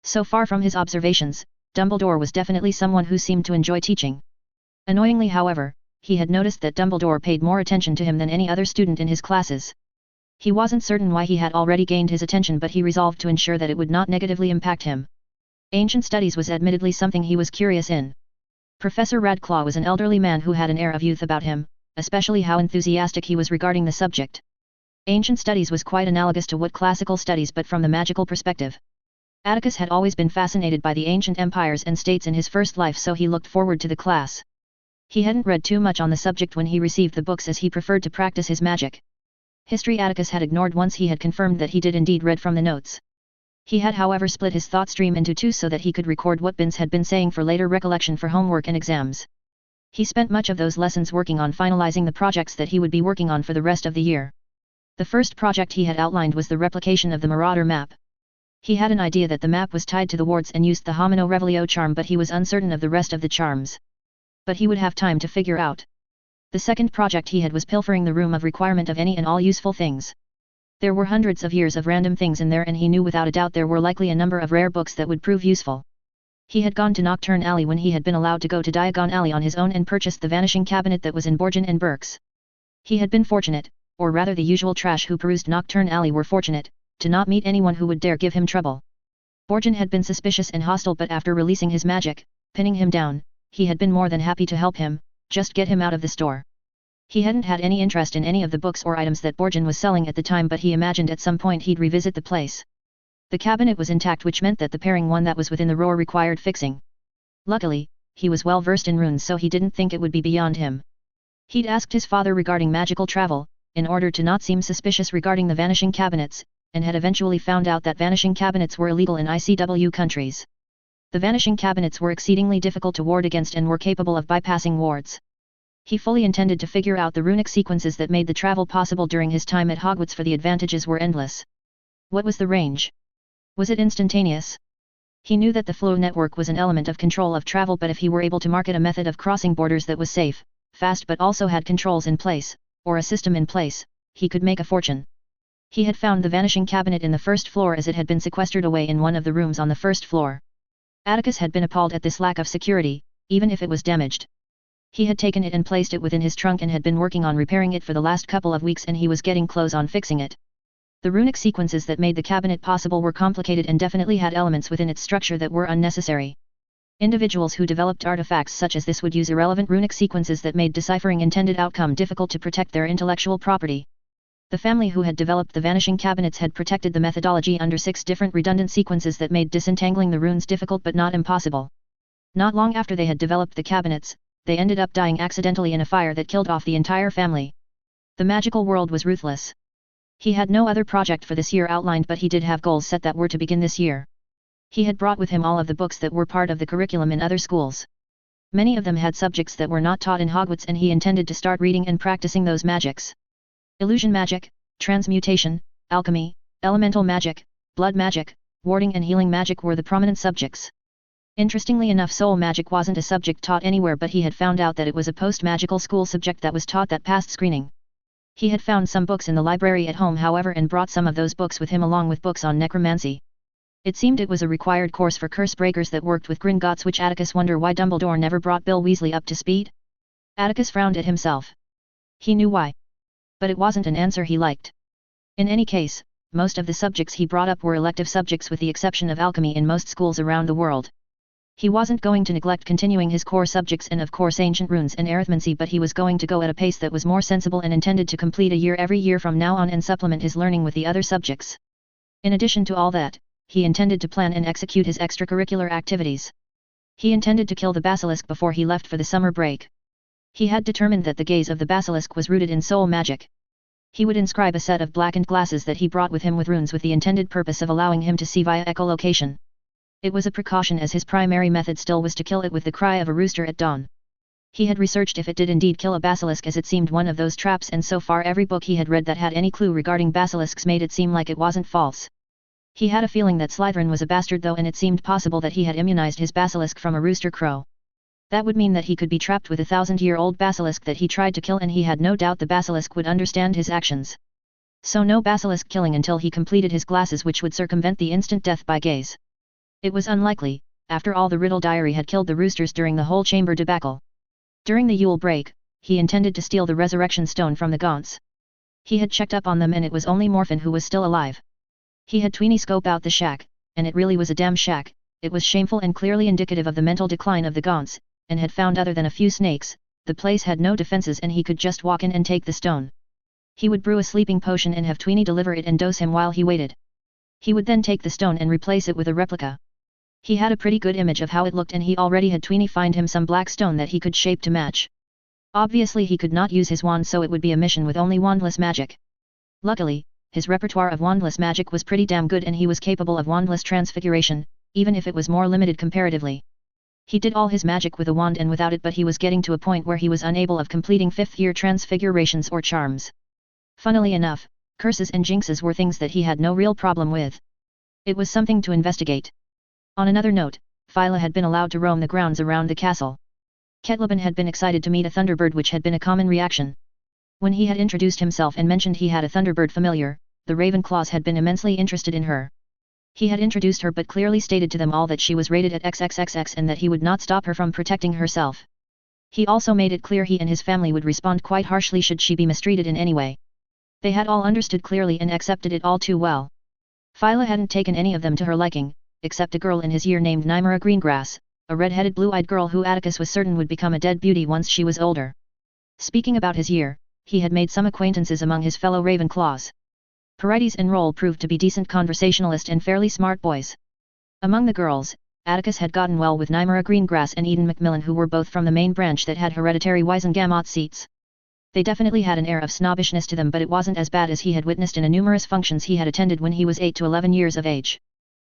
So far from his observations, Dumbledore was definitely someone who seemed to enjoy teaching. Annoyingly, however, he had noticed that Dumbledore paid more attention to him than any other student in his classes. He wasn't certain why he had already gained his attention, but he resolved to ensure that it would not negatively impact him. Ancient studies was admittedly something he was curious in. Professor Radclaw was an elderly man who had an air of youth about him, especially how enthusiastic he was regarding the subject. Ancient studies was quite analogous to what classical studies, but from the magical perspective. Atticus had always been fascinated by the ancient empires and states in his first life, so he looked forward to the class. He hadn't read too much on the subject when he received the books, as he preferred to practice his magic. History Atticus had ignored once he had confirmed that he did indeed read from the notes. He had however split his thought stream into 2 so that he could record what Binns had been saying for later recollection for homework and exams. He spent much of those lessons working on finalizing the projects that he would be working on for the rest of the year. The first project he had outlined was the replication of the Marauder map. He had an idea that the map was tied to the wards and used the Homino Revelio charm, but he was uncertain of the rest of the charms. But he would have time to figure out. The second project he had was pilfering the room of requirement of any and all useful things. There were hundreds of years of random things in there, and he knew without a doubt there were likely a number of rare books that would prove useful. He had gone to Nocturne Alley when he had been allowed to go to Diagon Alley on his own and purchased the vanishing cabinet that was in Borgin and Burke's. He had been fortunate, or rather the usual trash who perused Nocturne Alley were fortunate, to not meet anyone who would dare give him trouble. Borgin had been suspicious and hostile, but after releasing his magic, pinning him down, he had been more than happy to help him, just get him out of the store. He hadn't had any interest in any of the books or items that Borgin was selling at the time, but he imagined at some point he'd revisit the place. The cabinet was intact, which meant that the pairing one that was within the roar required fixing. Luckily, he was well versed in runes, so he didn't think it would be beyond him. He'd asked his father regarding magical travel, in order to not seem suspicious regarding the vanishing cabinets, and had eventually found out that vanishing cabinets were illegal in ICW countries. The vanishing cabinets were exceedingly difficult to ward against and were capable of bypassing wards. He fully intended to figure out the runic sequences that made the travel possible during his time at Hogwarts, for the advantages were endless. What was the range? Was it instantaneous? He knew that the flow network was an element of control of travel, but if he were able to market a method of crossing borders that was safe, fast, but also had controls in place, or a system in place, he could make a fortune. He had found the vanishing cabinet in the first floor, as it had been sequestered away in one of the rooms on the first floor. Atticus had been appalled at this lack of security, even if it was damaged. He had taken it and placed it within his trunk and had been working on repairing it for the last couple of weeks, and he was getting close on fixing it. The runic sequences that made the cabinet possible were complicated and definitely had elements within its structure that were unnecessary. Individuals who developed artifacts such as this would use irrelevant runic sequences that made deciphering intended outcome difficult to protect their intellectual property. The family who had developed the vanishing cabinets had protected the methodology under 6 different redundant sequences that made disentangling the runes difficult but not impossible. Not long after they had developed the cabinets, they ended up dying accidentally in a fire that killed off the entire family. The magical world was ruthless. He had no other project for this year outlined, but he did have goals set that were to begin this year. He had brought with him all of the books that were part of the curriculum in other schools. Many of them had subjects that were not taught in Hogwarts, and he intended to start reading and practicing those magics. Illusion magic, transmutation, alchemy, elemental magic, blood magic, warding and healing magic were the prominent subjects. Interestingly enough, soul magic wasn't a subject taught anywhere, but he had found out that it was a post-magical school subject that was taught that passed screening. He had found some books in the library at home, however, and brought some of those books with him along with books on necromancy. It seemed it was a required course for curse breakers that worked with Gringotts, which Atticus wondered why Dumbledore never brought Bill Weasley up to speed. Atticus frowned at himself. He knew why. But it wasn't an answer he liked. In any case, most of the subjects he brought up were elective subjects with the exception of alchemy in most schools around the world. He wasn't going to neglect continuing his core subjects and of course ancient runes and arithmancy, but he was going to go at a pace that was more sensible and intended to complete a year every year from now on and supplement his learning with the other subjects. In addition to all that, he intended to plan and execute his extracurricular activities. He intended to kill the basilisk before he left for the summer break. He had determined that the gaze of the basilisk was rooted in soul magic. He would inscribe a set of blackened glasses that he brought with him with runes with the intended purpose of allowing him to see via echolocation. It was a precaution, as his primary method still was to kill it with the cry of a rooster at dawn. He had researched if it did indeed kill a basilisk, as it seemed one of those traps, and so far every book he had read that had any clue regarding basilisks made it seem like it wasn't false. He had a feeling that Slytherin was a bastard though, and it seemed possible that he had immunized his basilisk from a rooster crow. That would mean that he could be trapped with a 1,000-year-old basilisk that he tried to kill, and he had no doubt the basilisk would understand his actions. So no basilisk killing until he completed his glasses, which would circumvent the instant death by gaze. It was unlikely, after all the Riddle diary had killed the roosters during the whole chamber debacle. During the Yule break, he intended to steal the resurrection stone from the Gaunts. He had checked up on them and it was only Morphin who was still alive. He had Tweeny scope out the shack, and it really was a damn shack. It was shameful and clearly indicative of the mental decline of the Gaunts, and had found other than a few snakes, the place had no defenses and he could just walk in and take the stone. He would brew a sleeping potion and have Tweeny deliver it and dose him while he waited. He would then take the stone and replace it with a replica. He had a pretty good image of how it looked, and he already had Tweeny find him some black stone that he could shape to match. Obviously he could not use his wand, so it would be a mission with only wandless magic. Luckily, his repertoire of wandless magic was pretty damn good and he was capable of wandless transfiguration, even if it was more limited comparatively. He did all his magic with a wand and without it, but he was getting to a point where he was unable of completing 5th-year transfigurations or charms. Funnily enough, curses and jinxes were things that he had no real problem with. It was something to investigate. On another note, Phyla had been allowed to roam the grounds around the castle. Ketlaban had been excited to meet a Thunderbird, which had been a common reaction. When he had introduced himself and mentioned he had a Thunderbird familiar, the Ravenclaws had been immensely interested in her. He had introduced her but clearly stated to them all that she was rated at XXXX and that he would not stop her from protecting herself. He also made it clear he and his family would respond quite harshly should she be mistreated in any way. They had all understood clearly and accepted it all too well. Phyla hadn't taken any of them to her liking, except a girl in his year named Nymera Greengrass, a red-headed blue-eyed girl who Atticus was certain would become a dead beauty once she was older. Speaking about his year, he had made some acquaintances among his fellow Ravenclaws. Parides and Roll proved to be decent conversationalist and fairly smart boys. Among the girls, Atticus had gotten well with Nymera Greengrass and Eden Macmillan, who were both from the main branch that had hereditary Wisengamot seats. They definitely had an air of snobbishness to them, but it wasn't as bad as he had witnessed in a numerous functions he had attended when he was 8 to 11 years of age.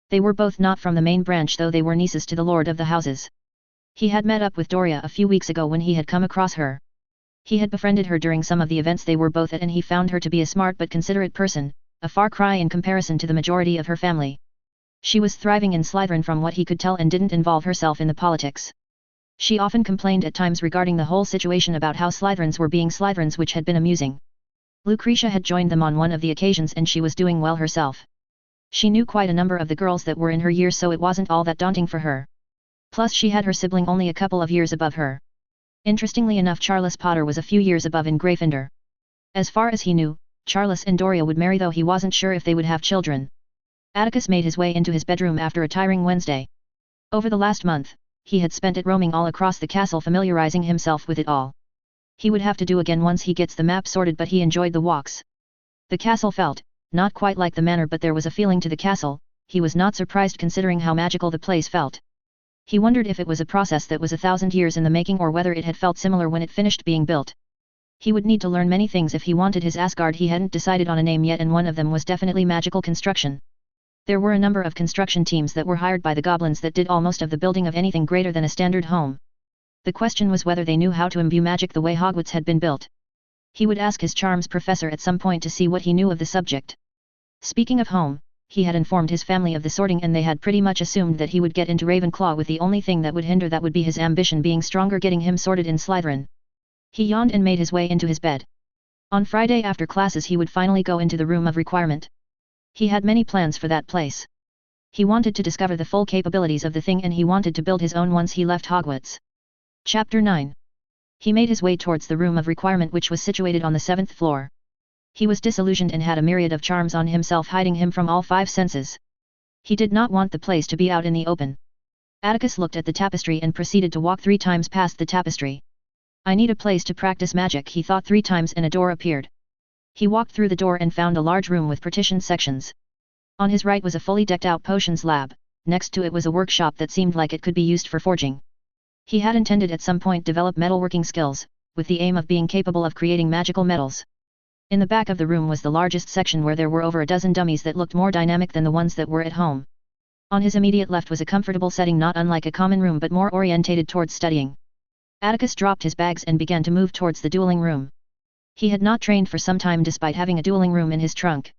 They were both not from the main branch, though they were nieces to the Lord of the Houses. He had met up with Doria a few weeks ago when he had come across her. He had befriended her during some of the events they were both at, and he found her to be a smart but considerate person, a far cry in comparison to the majority of her family. She was thriving in Slytherin from what he could tell and didn't involve herself in the politics. She often complained at times regarding the whole situation about how Slytherins were being Slytherins, which had been amusing. Lucretia had joined them on one of the occasions and she was doing well herself. She knew quite a number of the girls that were in her year, so it wasn't all that daunting for her. Plus she had her sibling only a couple of years above her. Interestingly enough, Charles Potter was a few years above in Gryffindor. As far as he knew, Charles and Doria would marry, though he wasn't sure if they would have children. Atticus made his way into his bedroom after a tiring Wednesday. Over the last month, he had spent it roaming all across the castle, familiarizing himself with it all. He would have to do again once he gets the map sorted, but he enjoyed the walks. The castle felt, not quite like the manor, but there was a feeling to the castle. He was not surprised considering how magical the place felt. He wondered if it was a process that was 1,000 years in the making or whether it had felt similar when it finished being built. He would need to learn many things if he wanted his Asgard. He hadn't decided on a name yet, and one of them was definitely magical construction. There were a number of construction teams that were hired by the goblins that did almost of the building of anything greater than a standard home. The question was whether they knew how to imbue magic the way Hogwarts had been built. He would ask his charms professor at some point to see what he knew of the subject. Speaking of home, he had informed his family of the sorting, and they had pretty much assumed that he would get into Ravenclaw, with the only thing that would hinder that would be his ambition being stronger, getting him sorted in Slytherin. He yawned and made his way into his bed. On Friday after classes he would finally go into the room of requirement. He had many plans for that place. He wanted to discover the full capabilities of the thing, and he wanted to build his own once he left Hogwarts. Chapter 9. He made his way towards the room of requirement, which was situated on the 7th floor. He was disillusioned and had a myriad of charms on himself, hiding him from all 5 senses. He did not want the place to be out in the open. Atticus looked at the tapestry and proceeded to walk 3 times past the tapestry. I need a place to practice magic, he thought 3 times, and a door appeared. He walked through the door and found a large room with partitioned sections. On his right was a fully decked out potions lab, next to it was a workshop that seemed like it could be used for forging. He had intended at some point develop metalworking skills, with the aim of being capable of creating magical metals. In the back of the room was the largest section, where there were over a dozen dummies that looked more dynamic than the ones that were at home. On his immediate left was a comfortable setting, not unlike a common room but more orientated towards studying. Atticus dropped his bags and began to move towards the dueling room. He had not trained for some time despite having a dueling room in his trunk.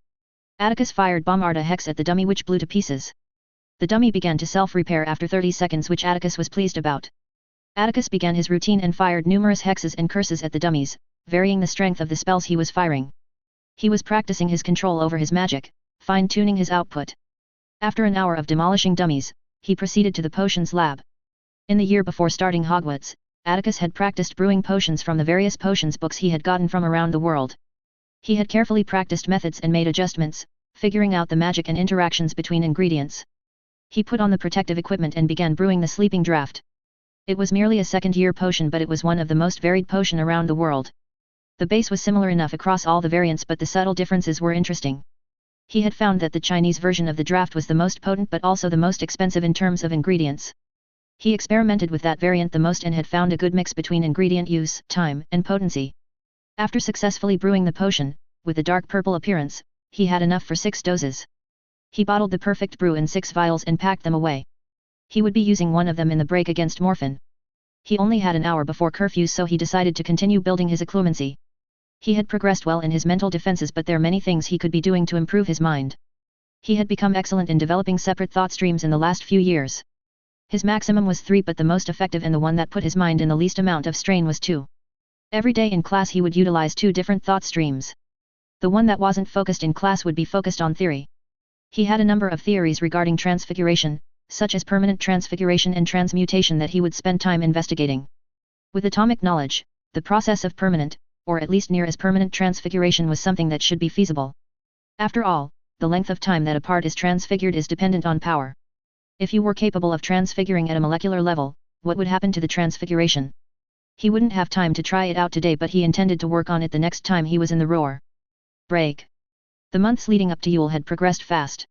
Atticus fired Bomb Arta Hex at the dummy, which blew to pieces. The dummy began to self-repair after 30 seconds, which Atticus was pleased about. Atticus began his routine and fired numerous hexes and curses at the dummies, varying the strength of the spells he was firing. He was practicing his control over his magic, fine-tuning his output. After an hour of demolishing dummies, he proceeded to the potions lab. In the year before starting Hogwarts, Atticus had practiced brewing potions from the various potions books he had gotten from around the world. He had carefully practiced methods and made adjustments, figuring out the magic and interactions between ingredients. He put on the protective equipment and began brewing the sleeping draught. It was merely a second-year potion, but it was one of the most varied potion around the world. The base was similar enough across all the variants, but the subtle differences were interesting. He had found that the Chinese version of the draft was the most potent but also the most expensive in terms of ingredients. He experimented with that variant the most and had found a good mix between ingredient use, time, and potency. After successfully brewing the potion, with the dark purple appearance, he had enough for 6 doses. He bottled the perfect brew in 6 vials and packed them away. He would be using one of them in the break against Morphin. He only had an hour before curfew, so he decided to continue building his occlumency. He had progressed well in his mental defenses, but there are many things he could be doing to improve his mind. He had become excellent in developing separate thought streams in the last few years. His maximum was 3, but the most effective and the one that put his mind in the least amount of strain was 2. Every day in class he would utilize 2 different thought streams. The one that wasn't focused in class would be focused on theory. He had a number of theories regarding transfiguration, such as permanent transfiguration and transmutation, that he would spend time investigating. With atomic knowledge, the process of permanent, or at least near as permanent transfiguration was something that should be feasible. After all, the length of time that a part is transfigured is dependent on power. If you were capable of transfiguring at a molecular level, what would happen to the transfiguration? He wouldn't have time to try it out today, but he intended to work on it the next time he was in the roar. Break. The months leading up to Yule had progressed fast.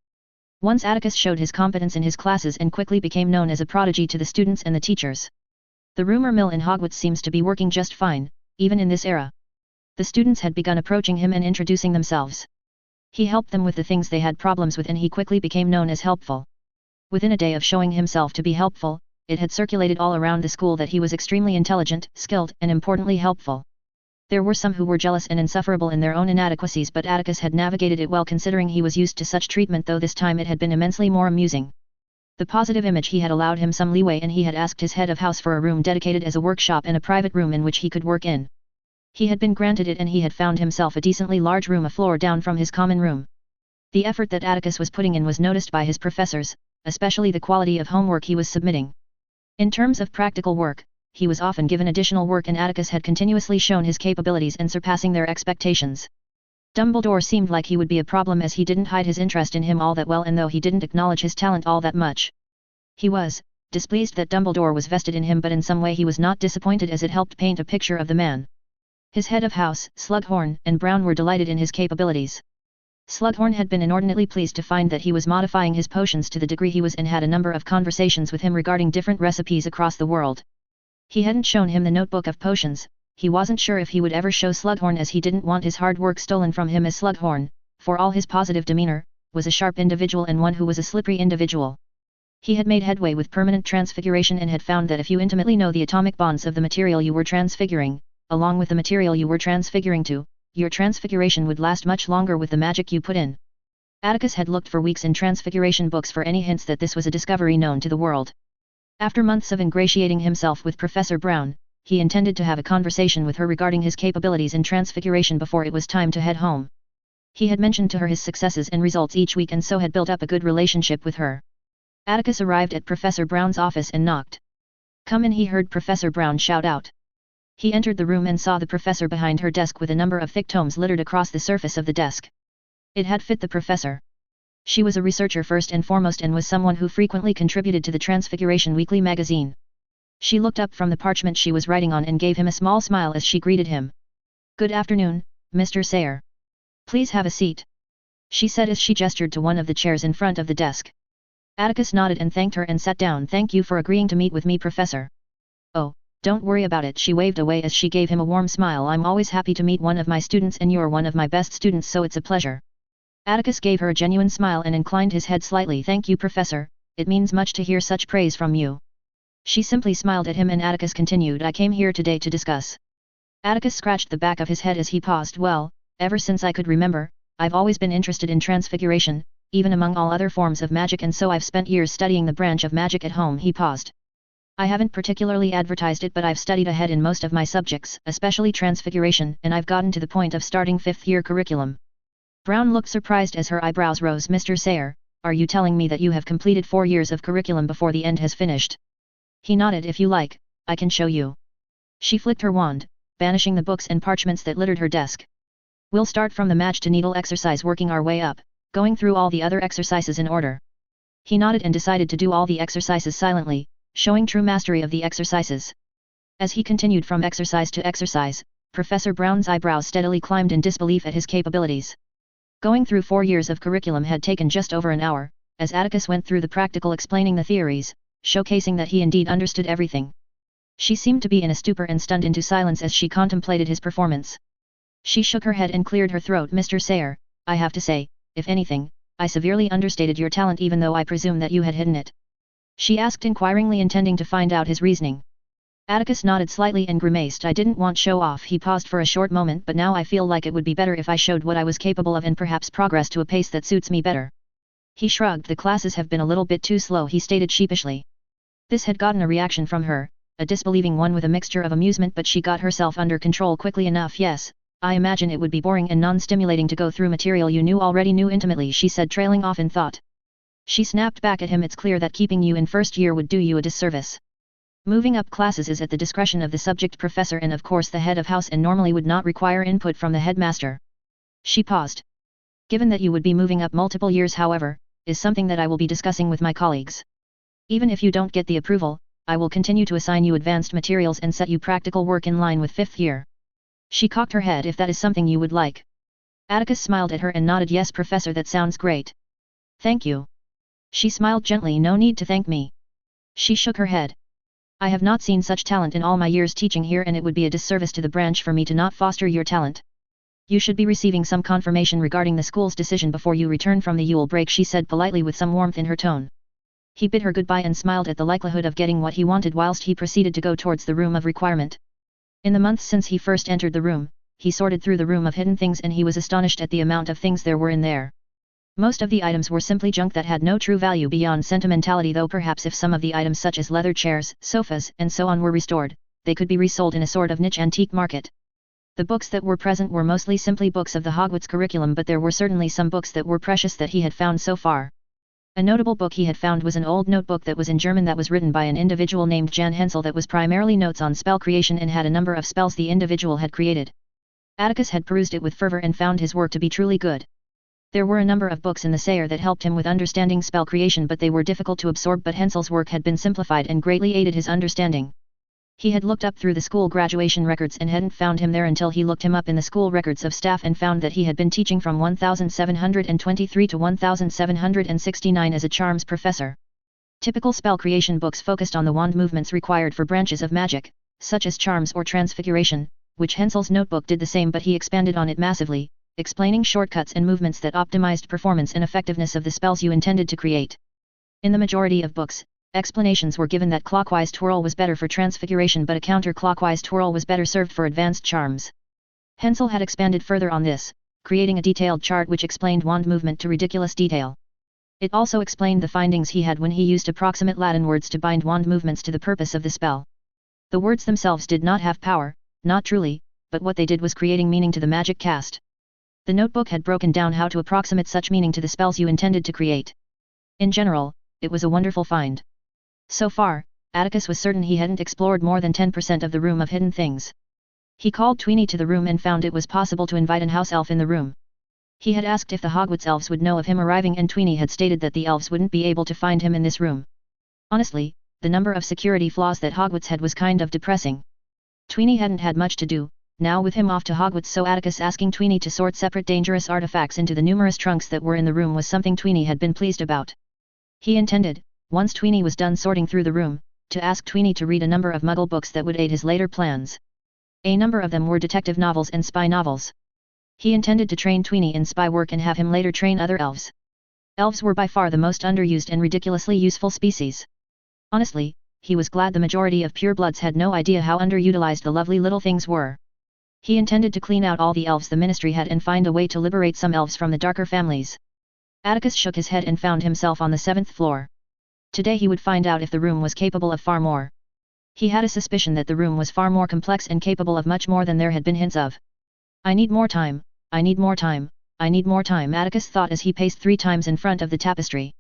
Once Atticus showed his competence in his classes and quickly became known as a prodigy to the students and the teachers. The rumor mill in Hogwarts seems to be working just fine, even in this era. The students had begun approaching him and introducing themselves. He helped them with the things they had problems with, and he quickly became known as helpful. Within a day of showing himself to be helpful, it had circulated all around the school that he was extremely intelligent, skilled, and importantly helpful. There were some who were jealous and insufferable in their own inadequacies, but Atticus had navigated it well, considering he was used to such treatment, though this time it had been immensely more amusing. The positive image he had allowed him some leeway, and he had asked his head of house for a room dedicated as a workshop and a private room in which he could work in. He had been granted it, and he had found himself a decently large room a floor down from his common room. The effort that Atticus was putting in was noticed by his professors, especially the quality of homework he was submitting. In terms of practical work, he was often given additional work, and Atticus had continuously shown his capabilities and surpassing their expectations. Dumbledore seemed like he would be a problem, as he didn't hide his interest in him all that well, and though he didn't acknowledge his talent all that much. He was displeased that Dumbledore was vested in him, but in some way he was not disappointed, as it helped paint a picture of the man. His head of house, Slughorn, and Brown were delighted in his capabilities. Slughorn had been inordinately pleased to find that he was modifying his potions to the degree he was, and had a number of conversations with him regarding different recipes across the world. He hadn't shown him the notebook of potions. He wasn't sure if he would ever show Slughorn, as he didn't want his hard work stolen from him, as Slughorn, for all his positive demeanor, was a sharp individual and one who was a slippery individual. He had made headway with permanent transfiguration and had found that if you intimately know the atomic bonds of the material you were transfiguring, along with the material you were transfiguring to, your transfiguration would last much longer with the magic you put in. Atticus had looked for weeks in transfiguration books for any hints that this was a discovery known to the world. After months of ingratiating himself with Professor Brown, he intended to have a conversation with her regarding his capabilities in transfiguration before it was time to head home. He had mentioned to her his successes and results each week, and so had built up a good relationship with her. Atticus arrived at Professor Brown's office and knocked. "Come in," he heard Professor Brown shout out. He entered the room and saw the professor behind her desk with a number of thick tomes littered across the surface of the desk. It had fit the professor. She was a researcher first and foremost, and was someone who frequently contributed to the Transfiguration Weekly magazine. She looked up from the parchment she was writing on and gave him a small smile as she greeted him. "Good afternoon, Mr. Sayre. Please have a seat," she said as she gestured to one of the chairs in front of the desk. Atticus nodded and thanked her and sat down. "Thank you for agreeing to meet with me, Professor." "Oh, don't worry about it," she waved away as she gave him a warm smile. "I'm always happy to meet one of my students, and you're one of my best students, so it's a pleasure." Atticus gave her a genuine smile and inclined his head slightly. "Thank you, Professor, it means much to hear such praise from you." She simply smiled at him, and Atticus continued, "I came here today to discuss." Atticus scratched the back of his head as he paused. "Well, ever since I could remember, I've always been interested in transfiguration, even among all other forms of magic, and so I've spent years studying the branch of magic at home." He paused. "I haven't particularly advertised it, but I've studied ahead in most of my subjects, especially transfiguration, and I've gotten to the point of starting 5th-year curriculum." Brown looked surprised as her eyebrows rose. "Mr. Sayre, are you telling me that you have completed 4 years of curriculum before the end has finished?" He nodded. "If you like, I can show you." She flicked her wand, banishing the books and parchments that littered her desk. "We'll start from the match to needle exercise, working our way up, going through all the other exercises in order." He nodded and decided to do all the exercises silently, showing true mastery of the exercises. As he continued from exercise to exercise, Professor Brown's eyebrows steadily climbed in disbelief at his capabilities. Going through 4 years of curriculum had taken just over an hour, as Atticus went through the practical, explaining the theories, showcasing that he indeed understood everything. She seemed to be in a stupor and stunned into silence as she contemplated his performance. She shook her head and cleared her throat. "Mr. Sayre, I have to say, if anything, I severely understated your talent, even though I presume that you had hidden it." She asked inquiringly, intending to find out his reasoning. Atticus nodded slightly and grimaced. "I didn't want show off." He paused for a short moment. "But now I feel like it would be better if I showed what I was capable of and perhaps progressed to a pace that suits me better." He shrugged. The classes have been a little bit too slow, he stated sheepishly. This had gotten a reaction from her, a disbelieving one with a mixture of amusement, but she got herself under control quickly enough. Yes, I imagine it would be boring and non-stimulating to go through material you already knew intimately, she said, trailing off in thought. She snapped back at him. It's clear that keeping you in first year would do you a disservice. Moving up classes is at the discretion of the subject professor and of course the head of house, and normally would not require input from the headmaster. She paused. Given that you would be moving up multiple years, however, is something that I will be discussing with my colleagues. Even if you don't get the approval, I will continue to assign you advanced materials and set you practical work in line with 5th year. She cocked her head. If that is something you would like. Atticus smiled at her and nodded. Yes, professor, that sounds great. Thank you. She smiled gently. No need to thank me. She shook her head. I have not seen such talent in all my years teaching here, and it would be a disservice to the branch for me to not foster your talent. You should be receiving some confirmation regarding the school's decision before you return from the Yule break, she said politely with some warmth in her tone. He bid her goodbye and smiled at the likelihood of getting what he wanted whilst he proceeded to go towards the room of requirement. In the months since he first entered the room, he sorted through the room of hidden things and he was astonished at the amount of things there were in there. Most of the items were simply junk that had no true value beyond sentimentality, though perhaps if some of the items such as leather chairs, sofas, and so on were restored, they could be resold in a sort of niche antique market. The books that were present were mostly simply books of the Hogwarts curriculum, but there were certainly some books that were precious that he had found so far. A notable book he had found was an old notebook that was in German that was written by an individual named Jan Hensel that was primarily notes on spell creation and had a number of spells the individual had created. Atticus had perused it with fervor and found his work to be truly good. There were a number of books in the Sayre that helped him with understanding spell creation, but they were difficult to absorb, but Hensel's work had been simplified and greatly aided his understanding. He had looked up through the school graduation records and hadn't found him there until he looked him up in the school records of staff and found that he had been teaching from 1723 to 1769 as a charms professor. Typical spell creation books focused on the wand movements required for branches of magic, such as charms or transfiguration, which Hensel's notebook did the same, but he expanded on it massively, explaining shortcuts and movements that optimized performance and effectiveness of the spells you intended to create. In the majority of books, explanations were given that clockwise twirl was better for transfiguration, but a counterclockwise twirl was better served for advanced charms. Hensel had expanded further on this, creating a detailed chart which explained wand movement to ridiculous detail. It also explained the findings he had when he used approximate Latin words to bind wand movements to the purpose of the spell. The words themselves did not have power, not truly, but what they did was creating meaning to the magic cast. The notebook had broken down how to approximate such meaning to the spells you intended to create. In general, it was a wonderful find. So far, Atticus was certain he hadn't explored more than 10% of the room of hidden things. He called Tweenie to the room and found it was possible to invite an house elf in the room. He had asked if the Hogwarts elves would know of him arriving, and Tweenie had stated that the elves wouldn't be able to find him in this room. Honestly, the number of security flaws that Hogwarts had was kind of depressing. Tweenie hadn't had much to do, now with him off to Hogwarts, so Atticus asking Tweenie to sort separate dangerous artifacts into the numerous trunks that were in the room was something Tweenie had been pleased about. He intended, once Tweenie was done sorting through the room, to ask Tweenie to read a number of Muggle books that would aid his later plans. A number of them were detective novels and spy novels. He intended to train Tweenie in spy work and have him later train other elves. Elves were by far the most underused and ridiculously useful species. Honestly, he was glad the majority of purebloods had no idea how underutilized the lovely little things were. He intended to clean out all the elves the ministry had and find a way to liberate some elves from the darker families. Atticus shook his head and found himself on the 7th floor. Today he would find out if the room was capable of far more. He had a suspicion that the room was far more complex and capable of much more than there had been hints of. I need more time, I need more time, I need more time, Atticus thought as he paced 3 times in front of the tapestry.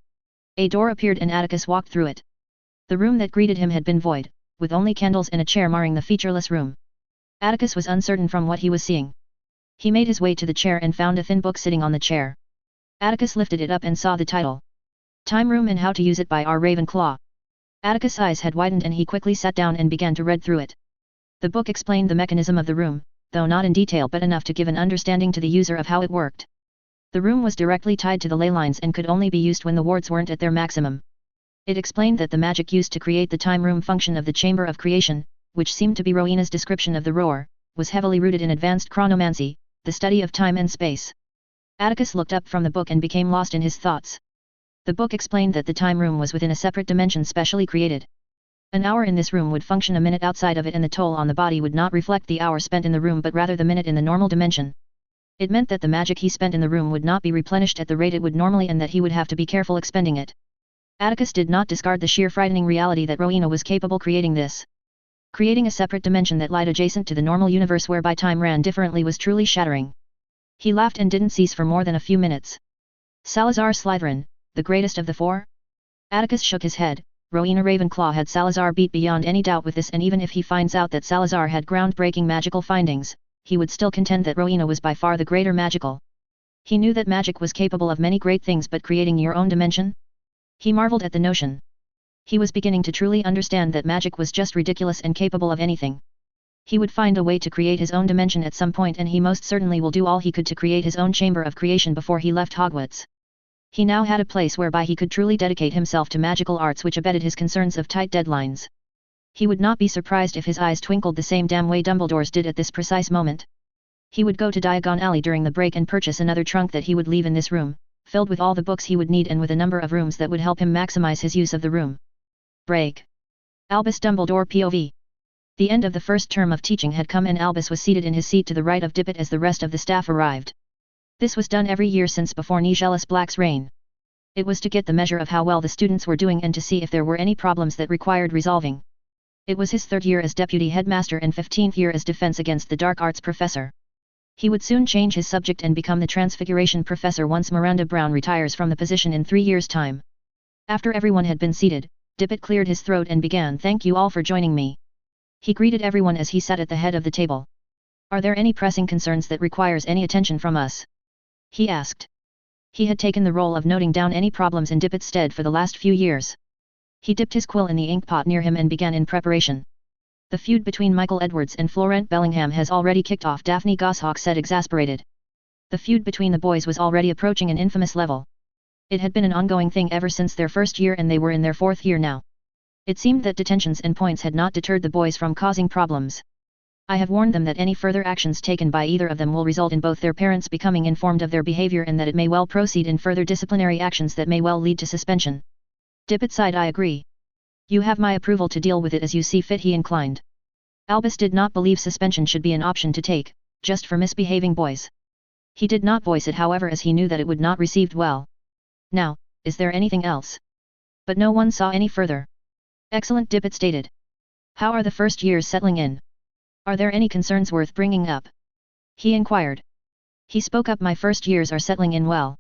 A door appeared and Atticus walked through it. The room that greeted him had been void, with only candles and a chair marring the featureless room. Atticus was uncertain from what he was seeing. He made his way to the chair and found a thin book sitting on the chair. Atticus lifted it up and saw the title. Time Room and How to Use It by R. Ravenclaw. Atticus' eyes had widened and he quickly sat down and began to read through it. The book explained the mechanism of the room, though not in detail but enough to give an understanding to the user of how it worked. The room was directly tied to the ley lines and could only be used when the wards weren't at their maximum. It explained that the magic used to create the time room function of the Chamber of Creation, which seemed to be Rowena's description of the roar, was heavily rooted in advanced chronomancy, the study of time and space. Atticus looked up from the book and became lost in his thoughts. The book explained that the time room was within a separate dimension specially created. An hour in this room would function a minute outside of it, and the toll on the body would not reflect the hour spent in the room but rather the minute in the normal dimension. It meant that the magic he spent in the room would not be replenished at the rate it would normally and that he would have to be careful expending it. Atticus did not discard the sheer frightening reality that Rowena was capable creating this. Creating a separate dimension that lied adjacent to the normal universe whereby time ran differently was truly shattering. He laughed and didn't cease for more than a few minutes. Salazar Slytherin, the greatest of the four? Atticus shook his head. Rowena Ravenclaw had Salazar beat beyond any doubt with this, and even if he finds out that Salazar had groundbreaking magical findings, he would still contend that Rowena was by far the greater magical. He knew that magic was capable of many great things, but creating your own dimension? He marveled at the notion. He was beginning to truly understand that magic was just ridiculous and capable of anything. He would find a way to create his own dimension at some point, and he most certainly will do all he could to create his own chamber of creation before he left Hogwarts. He now had a place whereby he could truly dedicate himself to magical arts which abated his concerns of tight deadlines. He would not be surprised if his eyes twinkled the same damn way Dumbledore's did at this precise moment. He would go to Diagon Alley during the break and purchase another trunk that he would leave in this room, filled with all the books he would need and with a number of rooms that would help him maximize his use of the room. Break. Albus Dumbledore POV. The end of the first term of teaching had come and Albus was seated in his seat to the right of Dippet as the rest of the staff arrived. This was done every year since before Nigellus Black's reign. It was to get the measure of how well the students were doing and to see if there were any problems that required resolving. It was his 3rd year as deputy headmaster and 15th year as defense against the dark arts professor. He would soon change his subject and become the transfiguration professor once Miranda Brown retires from the position in 3 years' time. After everyone had been seated, Dippet cleared his throat and began, "Thank you all for joining me." He greeted everyone as he sat at the head of the table. "Are there any pressing concerns that requires any attention from us?" he asked. He had taken the role of noting down any problems in Dippet's stead for the last few years. He dipped his quill in the ink pot near him and began in preparation. "The feud between Michael Edwards and Florent Bellingham has already kicked off," Daphne Goshawk said, exasperated. The feud between the boys was already approaching an infamous level. It had been an ongoing thing ever since their 1st year and they were in their 4th year now. It seemed that detentions and points had not deterred the boys from causing problems. "I have warned them that any further actions taken by either of them will result in both their parents becoming informed of their behavior and that it may well proceed in further disciplinary actions that may well lead to suspension." Dippet sighed. "I agree. You have my approval to deal with it as you see fit," he inclined. Albus did not believe suspension should be an option to take, just for misbehaving boys. He did not voice it however as he knew that it would not received well. "Now, is there anything else?" But no one saw any further. "Excellent," Dippet stated. "How are the 1st years settling in? Are there any concerns worth bringing up?" he inquired. He spoke up. "My 1st years are settling in well.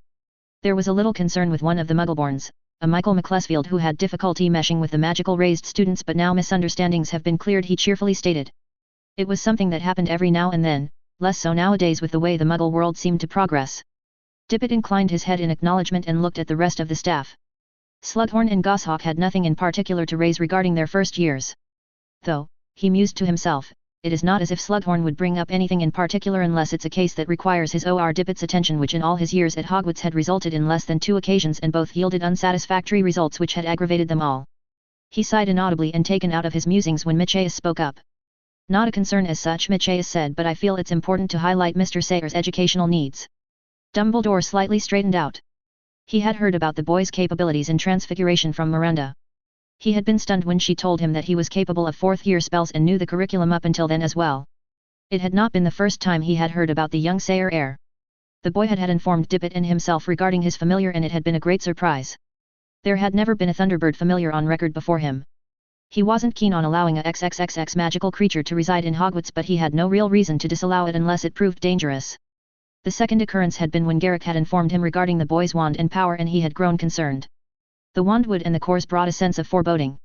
There was a little concern with one of the Muggleborns, a Michael McClesfield, who had difficulty meshing with the magical raised students, but now misunderstandings have been cleared," he cheerfully stated. It was something that happened every now and then, less so nowadays with the way the Muggle world seemed to progress. Dippet inclined his head in acknowledgement and looked at the rest of the staff. Slughorn and Goshawk had nothing in particular to raise regarding their 1st years. Though, he mused to himself, it is not as if Slughorn would bring up anything in particular unless it's a case that requires his or Dippet's attention, which in all his years at Hogwarts had resulted in less than 2 occasions and both yielded unsatisfactory results which had aggravated them all. He sighed inaudibly and taken out of his musings when Matthias spoke up. "Not a concern as such," Matthias said, "but I feel it's important to highlight Mr. Sayre's educational needs." Dumbledore slightly straightened out. He had heard about the boy's capabilities in transfiguration from Miranda. He had been stunned when she told him that he was capable of 4th-year spells and knew the curriculum up until then as well. It had not been the first time he had heard about the young Sayre heir. The boy had informed Dippet and himself regarding his familiar and it had been a great surprise. There had never been a Thunderbird familiar on record before him. He wasn't keen on allowing a XXXX magical creature to reside in Hogwarts, but he had no real reason to disallow it unless it proved dangerous. The second occurrence had been when Garrick had informed him regarding the boy's wand and power and he had grown concerned. The wand would and the course brought a sense of foreboding.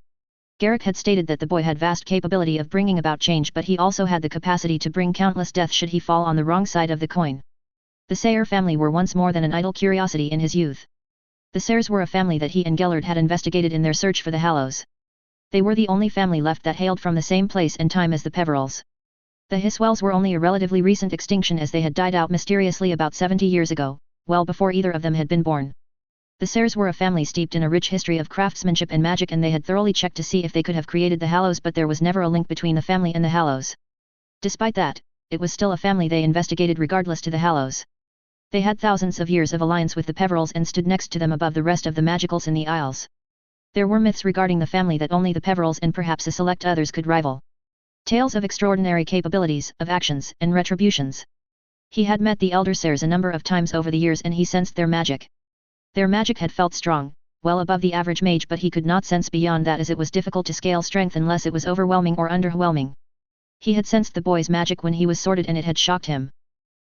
Garrick had stated that the boy had vast capability of bringing about change, but he also had the capacity to bring countless deaths should he fall on the wrong side of the coin. The Sayre family were once more than an idle curiosity in his youth. The Sayres were a family that he and Gellert had investigated in their search for the Hallows. They were the only family left that hailed from the same place and time as the Peverills. The Hiswells were only a relatively recent extinction, as they had died out mysteriously about 70 years ago, well before either of them had been born. The Sayres were a family steeped in a rich history of craftsmanship and magic, and they had thoroughly checked to see if they could have created the Hallows, but there was never a link between the family and the Hallows. Despite that, it was still a family they investigated regardless to the Hallows. They had thousands of years of alliance with the Peverills and stood next to them above the rest of the Magicals in the Isles. There were myths regarding the family that only the Peverills and perhaps a select others could rival. Tales of extraordinary capabilities, of actions and retributions. He had met the Elder Sayres a number of times over the years and he sensed their magic. Their magic had felt strong, well above the average mage, but he could not sense beyond that, as it was difficult to scale strength unless it was overwhelming or underwhelming. He had sensed the boy's magic when he was sorted and it had shocked him.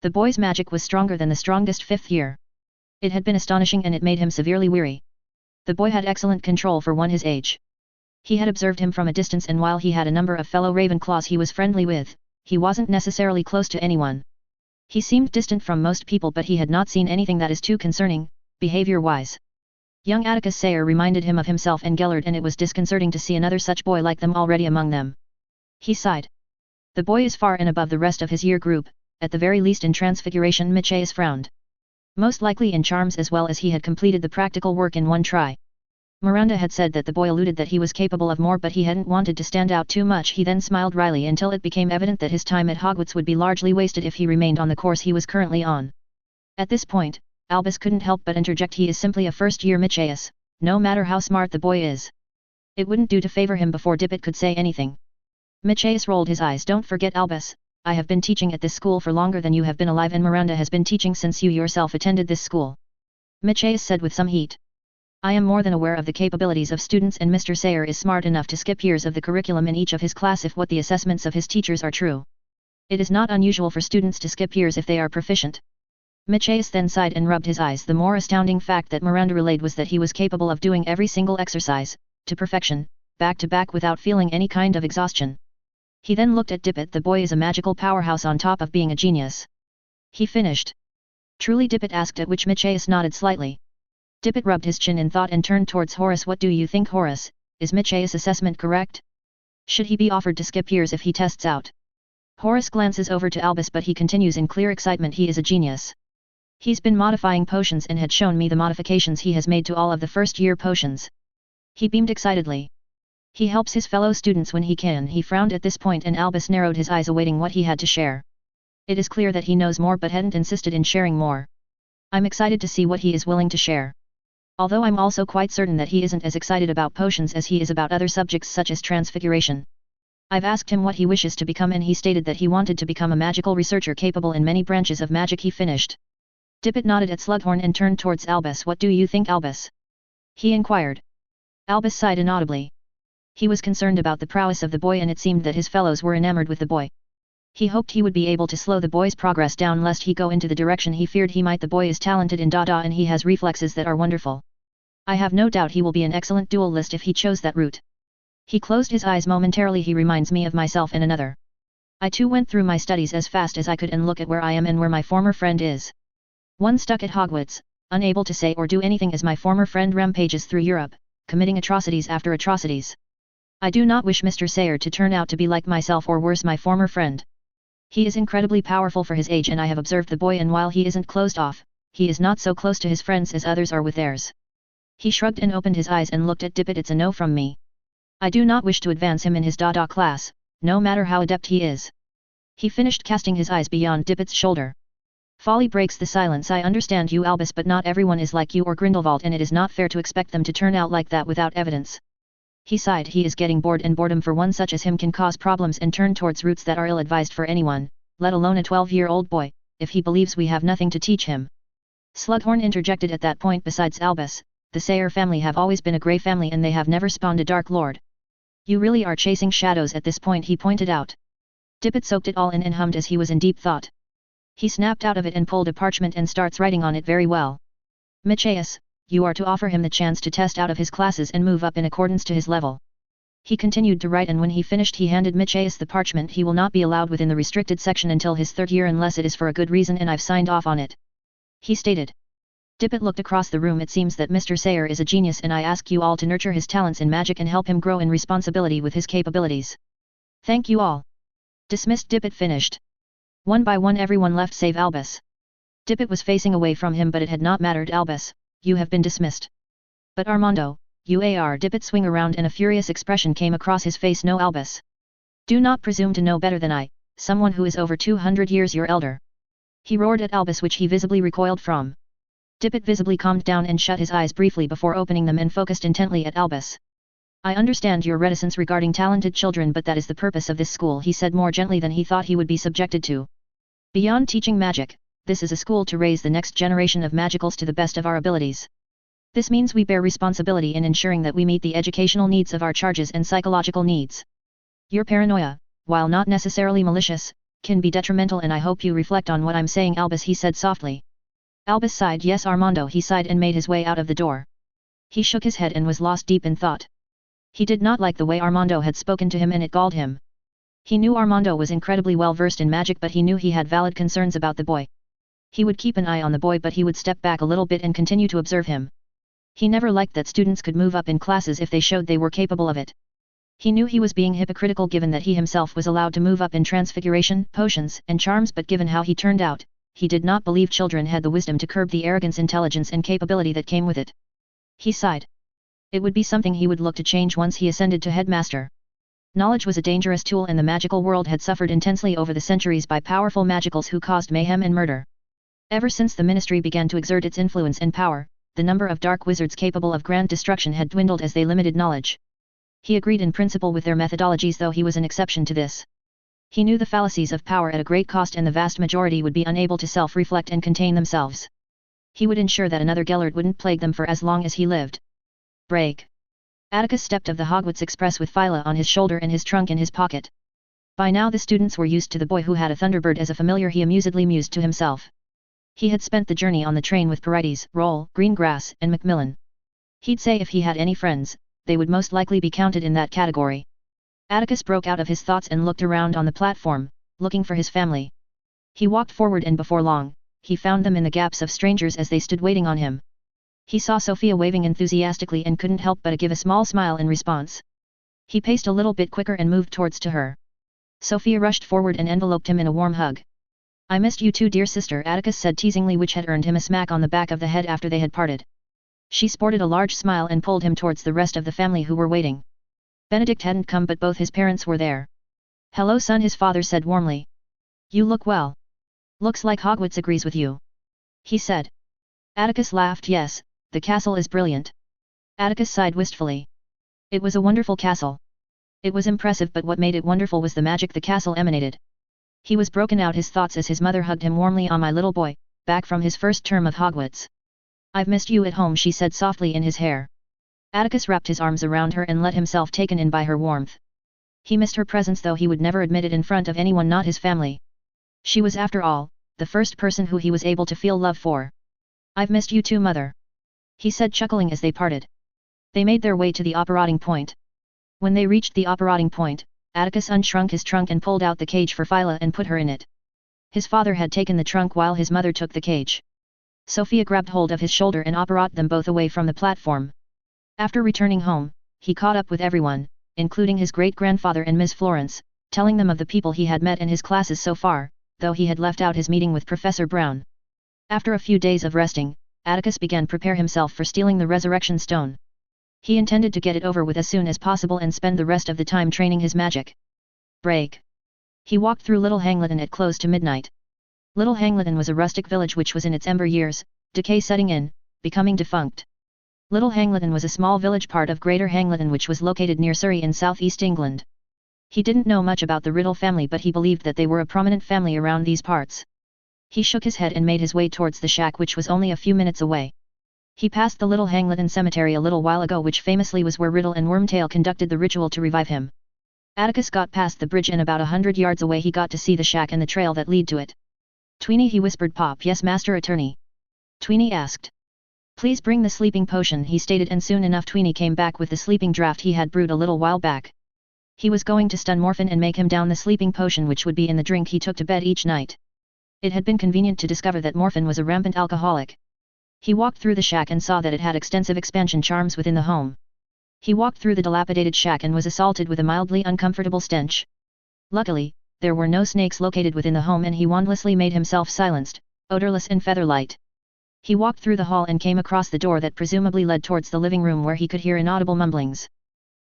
The boy's magic was stronger than the strongest 5th year. It had been astonishing and it made him severely weary. The boy had excellent control for one his age. He had observed him from a distance, and while he had a number of fellow Ravenclaws he was friendly with, he wasn't necessarily close to anyone. He seemed distant from most people, but he had not seen anything that is too concerning, behavior-wise. Young Atticus Sayre reminded him of himself and Gellert, and it was disconcerting to see another such boy like them already among them. He sighed. The boy is far and above the rest of his year group, at the very least in transfiguration. Matthias frowned. Most likely in charms as well, as he had completed the practical work in one try. Miranda had said that the boy alluded that he was capable of more, but he hadn't wanted to stand out too much. He then smiled wryly until it became evident that his time at Hogwarts would be largely wasted if he remained on the course he was currently on. At this point, Albus couldn't help but interject, "He is simply a first-year Matthias, no matter how smart the boy is." It wouldn't do to favor him before Dippet could say anything. Matthias rolled his eyes. "Don't forget, Albus, I have been teaching at this school for longer than you have been alive, and Miranda has been teaching since you yourself attended this school," Matthias said with some heat. "I am more than aware of the capabilities of students, and Mr. Sayre is smart enough to skip years of the curriculum in each of his class if what the assessments of his teachers are true. It is not unusual for students to skip years if they are proficient." Matthias then sighed and rubbed his eyes. The more astounding fact that Miranda relayed was that he was capable of doing every single exercise, to perfection, back to back, without feeling any kind of exhaustion. He then looked at Dippet. "The boy is a magical powerhouse on top of being a genius." He finished. "Truly?" Dippet asked, at which Matthias nodded slightly. Dippet rubbed his chin in thought and turned towards Horace. "What do you think, Horace? Is Matthias' assessment correct? Should he be offered to skip years if he tests out?" Horace glances over to Albus, but he continues in clear excitement. "He is a genius. He's been modifying potions and had shown me the modifications he has made to all of the first-year potions." He beamed excitedly. "He helps his fellow students when he can." He frowned at this point, and Albus narrowed his eyes, awaiting what he had to share. It is clear that he knows more but hadn't insisted in sharing more. "I'm excited to see what he is willing to share. Although I'm also quite certain that he isn't as excited about potions as he is about other subjects such as transfiguration. I've asked him what he wishes to become, and he stated that he wanted to become a magical researcher capable in many branches of magic." He finished. Dippet nodded at Slughorn and turned towards Albus. "What do you think, Albus?" he inquired. Albus sighed inaudibly. He was concerned about the prowess of the boy, and it seemed that his fellows were enamored with the boy. He hoped he would be able to slow the boy's progress down lest he go into the direction he feared he might. "The boy is talented in Dada and he has reflexes that are wonderful. I have no doubt he will be an excellent duelist if he chose that route. He closed his eyes momentarily. He reminds me of myself and another. I too went through my studies as fast as I could, and look at where I am and where my former friend is. One stuck at Hogwarts, unable to say or do anything as my former friend rampages through Europe, committing atrocities after atrocities. I do not wish Mr. Sayre to turn out to be like myself, or worse, my former friend. He is incredibly powerful for his age, and I have observed the boy, and while he isn't closed off, he is not so close to his friends as others are with theirs." He shrugged and opened his eyes and looked at Dippet. "It's a no from me. I do not wish to advance him in his Dada class, no matter how adept he is." He finished, casting his eyes beyond Dippet's shoulder. "Folly breaks the silence. I understand you, Albus, but not everyone is like you or Grindelwald, and it is not fair to expect them to turn out like that without evidence." He sighed. He is getting bored, and boredom for one such as him can cause problems and turn towards routes that are ill-advised for anyone, let alone a 12-year-old boy, if he believes we have nothing to teach him. Slughorn interjected at that point. "Besides Albus, the Sayre family have always been a grey family, and they have never spawned a Dark Lord. You really are chasing shadows at this point," he pointed out. Dippet soaked it all in and hummed as he was in deep thought. He snapped out of it and pulled a parchment and starts writing on it. "Very well. Matthias, you are to offer him the chance to test out of his classes and move up in accordance to his level." He continued to write, and when he finished he handed Matthias the parchment. "He will not be allowed within the restricted section until his 3rd year unless it is for a good reason, and I've signed off on it," he stated. Dippet looked across the room. "It seems that Mr. Sayre is a genius, and I ask you all to nurture his talents in magic and help him grow in responsibility with his capabilities. Thank you all." Dismissed. Dippet finished. One by one everyone left save Albus. Dippet was facing away from him, but it had not mattered. "Albus, you have been dismissed." "But Armando, you are." Dippet swung around and a furious expression came across his face. "No, Albus. Do not presume to know better than I, someone who is over 200 years your elder." He roared at Albus, which he visibly recoiled from. Dippet visibly calmed down and shut his eyes briefly before opening them and focused intently at Albus. "I understand your reticence regarding talented children, but that is the purpose of this school," he said more gently than he thought he would be subjected to. Beyond teaching magic, this is a school to raise the next generation of magicals to the best of our abilities. This means we bear responsibility in ensuring that we meet the educational needs of our charges and psychological needs. Your paranoia, while not necessarily malicious, can be detrimental, and I hope you reflect on what I'm saying, Albus, he said softly. Albus sighed. Yes, Armando, he sighed and made his way out of the door. He shook his head and was lost deep in thought. He did not like the way Armando had spoken to him, and it galled him. He knew Armando was incredibly well versed in magic, but he knew he had valid concerns about the boy. He would keep an eye on the boy, but he would step back a little bit and continue to observe him. He never liked that students could move up in classes if they showed they were capable of it. He knew he was being hypocritical given that he himself was allowed to move up in transfiguration, potions, and charms, but given how he turned out, he did not believe children had the wisdom to curb the arrogance, intelligence and capability that came with it. He sighed. It would be something he would look to change once he ascended to headmaster. Knowledge was a dangerous tool, and the magical world had suffered intensely over the centuries by powerful magicals who caused mayhem and murder. Ever since the ministry began to exert its influence and power, the number of dark wizards capable of grand destruction had dwindled as they limited knowledge. He agreed in principle with their methodologies, though he was an exception to this. He knew the fallacies of power at a great cost, and the vast majority would be unable to self-reflect and contain themselves. He would ensure that another Gellert wouldn't plague them for as long as he lived. Break. Atticus stepped off the Hogwarts Express with Phyla on his shoulder and his trunk in his pocket. By now the students were used to the boy who had a Thunderbird as a familiar, he amusedly mused to himself. He had spent the journey on the train with Paredes, Roll, Greengrass, and Macmillan. He'd say if he had any friends, they would most likely be counted in that category. Atticus broke out of his thoughts and looked around on the platform, looking for his family. He walked forward, and before long, he found them in the gaps of strangers as they stood waiting on him. He saw Sophia waving enthusiastically and couldn't help but give a small smile in response. He paced a little bit quicker and moved towards to her. Sophia rushed forward and enveloped him in a warm hug. I missed you too, dear sister, Atticus said teasingly, which had earned him a smack on the back of the head after they had parted. She sported a large smile and pulled him towards the rest of the family who were waiting. Benedict hadn't come, but both his parents were there. Hello son, his father said warmly. You look well. Looks like Hogwarts agrees with you. He said. Atticus laughed. Yes, the castle is brilliant. Atticus sighed wistfully. It was a wonderful castle. It was impressive, but what made it wonderful was the magic the castle emanated. He was broken out his thoughts as his mother hugged him warmly. On my little boy, back from his first term of Hogwarts. I've missed you at home, she said softly in his hair. Atticus wrapped his arms around her and let himself taken in by her warmth. He missed her presence, though he would never admit it in front of anyone, not his family. She was, after all, the first person who he was able to feel love for. I've missed you too, mother. He said, chuckling as they parted. They made their way to the operating point. When they reached the operating point, Atticus unshrunk his trunk and pulled out the cage for Phyla and put her in it. His father had taken the trunk while his mother took the cage. Sophia grabbed hold of his shoulder and operated them both away from the platform. After returning home, he caught up with everyone, including his great-grandfather and Miss Florence, telling them of the people he had met in his classes so far, though he had left out his meeting with Professor Brown. After a few days of resting, Atticus began to prepare himself for stealing the Resurrection Stone. He intended to get it over with as soon as possible and spend the rest of the time training his magic. Break. He walked through Little Hangleton at close to midnight. Little Hangleton was a rustic village which was in its ember years, decay setting in, becoming defunct. Little Hangleton was a small village part of Greater Hangleton which was located near Surrey in southeast England. He didn't know much about the Riddle family, but he believed that they were a prominent family around these parts. He shook his head and made his way towards the shack, which was only a few minutes away. He passed the Little Hangleton cemetery a little while ago, which famously was where Riddle and Wormtail conducted the ritual to revive him. Atticus got past the bridge, and about 100 yards away he got to see the shack and the trail that lead to it. Tweenie, he whispered. Pop. Yes, Master Attorney. Tweenie asked. Please bring the sleeping potion, he stated, and soon enough Tweenie came back with the sleeping draught he had brewed a little while back. He was going to stun Morphin and make him down the sleeping potion, which would be in the drink he took to bed each night. It had been convenient to discover that Morphin was a rampant alcoholic. He walked through the shack and saw that it had extensive expansion charms within the home. He walked through the dilapidated shack and was assaulted with a mildly uncomfortable stench. Luckily, there were no snakes located within the home, and he wandlessly made himself silenced, odorless and featherlight. He walked through the hall and came across the door that presumably led towards the living room, where he could hear inaudible mumblings.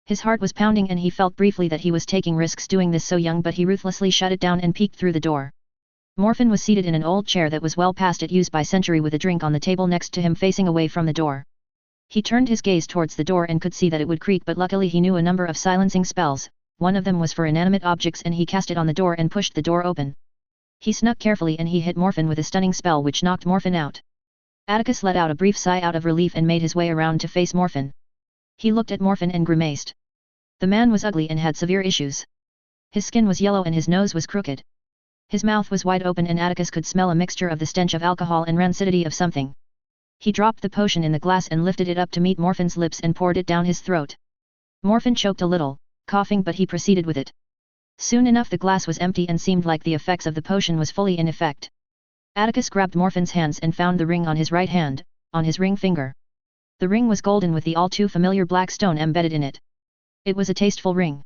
His heart was pounding and he felt briefly that he was taking risks doing this so young, but he ruthlessly shut it down and peeked through the door. Morphin was seated in an old chair that was well past its use by century, with a drink on the table next to him facing away from the door. He turned his gaze towards the door and could see that it would creak, but luckily he knew a number of silencing spells. One of them was for inanimate objects, and he cast it on the door and pushed the door open. He snuck carefully and he hit Morphin with a stunning spell which knocked Morphin out. Atticus let out a brief sigh out of relief and made his way around to face Morphin. He looked at Morphin and grimaced. The man was ugly and had severe issues. His skin was yellow and his nose was crooked. His mouth was wide open and Atticus could smell a mixture of the stench of alcohol and rancidity of something. He dropped the potion in the glass and lifted it up to meet Morphin's lips and poured it down his throat. Morphin choked a little, coughing, but he proceeded with it. Soon enough the glass was empty and seemed like the effects of the potion was fully in effect. Atticus grabbed Morphin's hands and found the ring on his right hand, on his ring finger. The ring was golden with the all too familiar black stone embedded in it. It was a tasteful ring.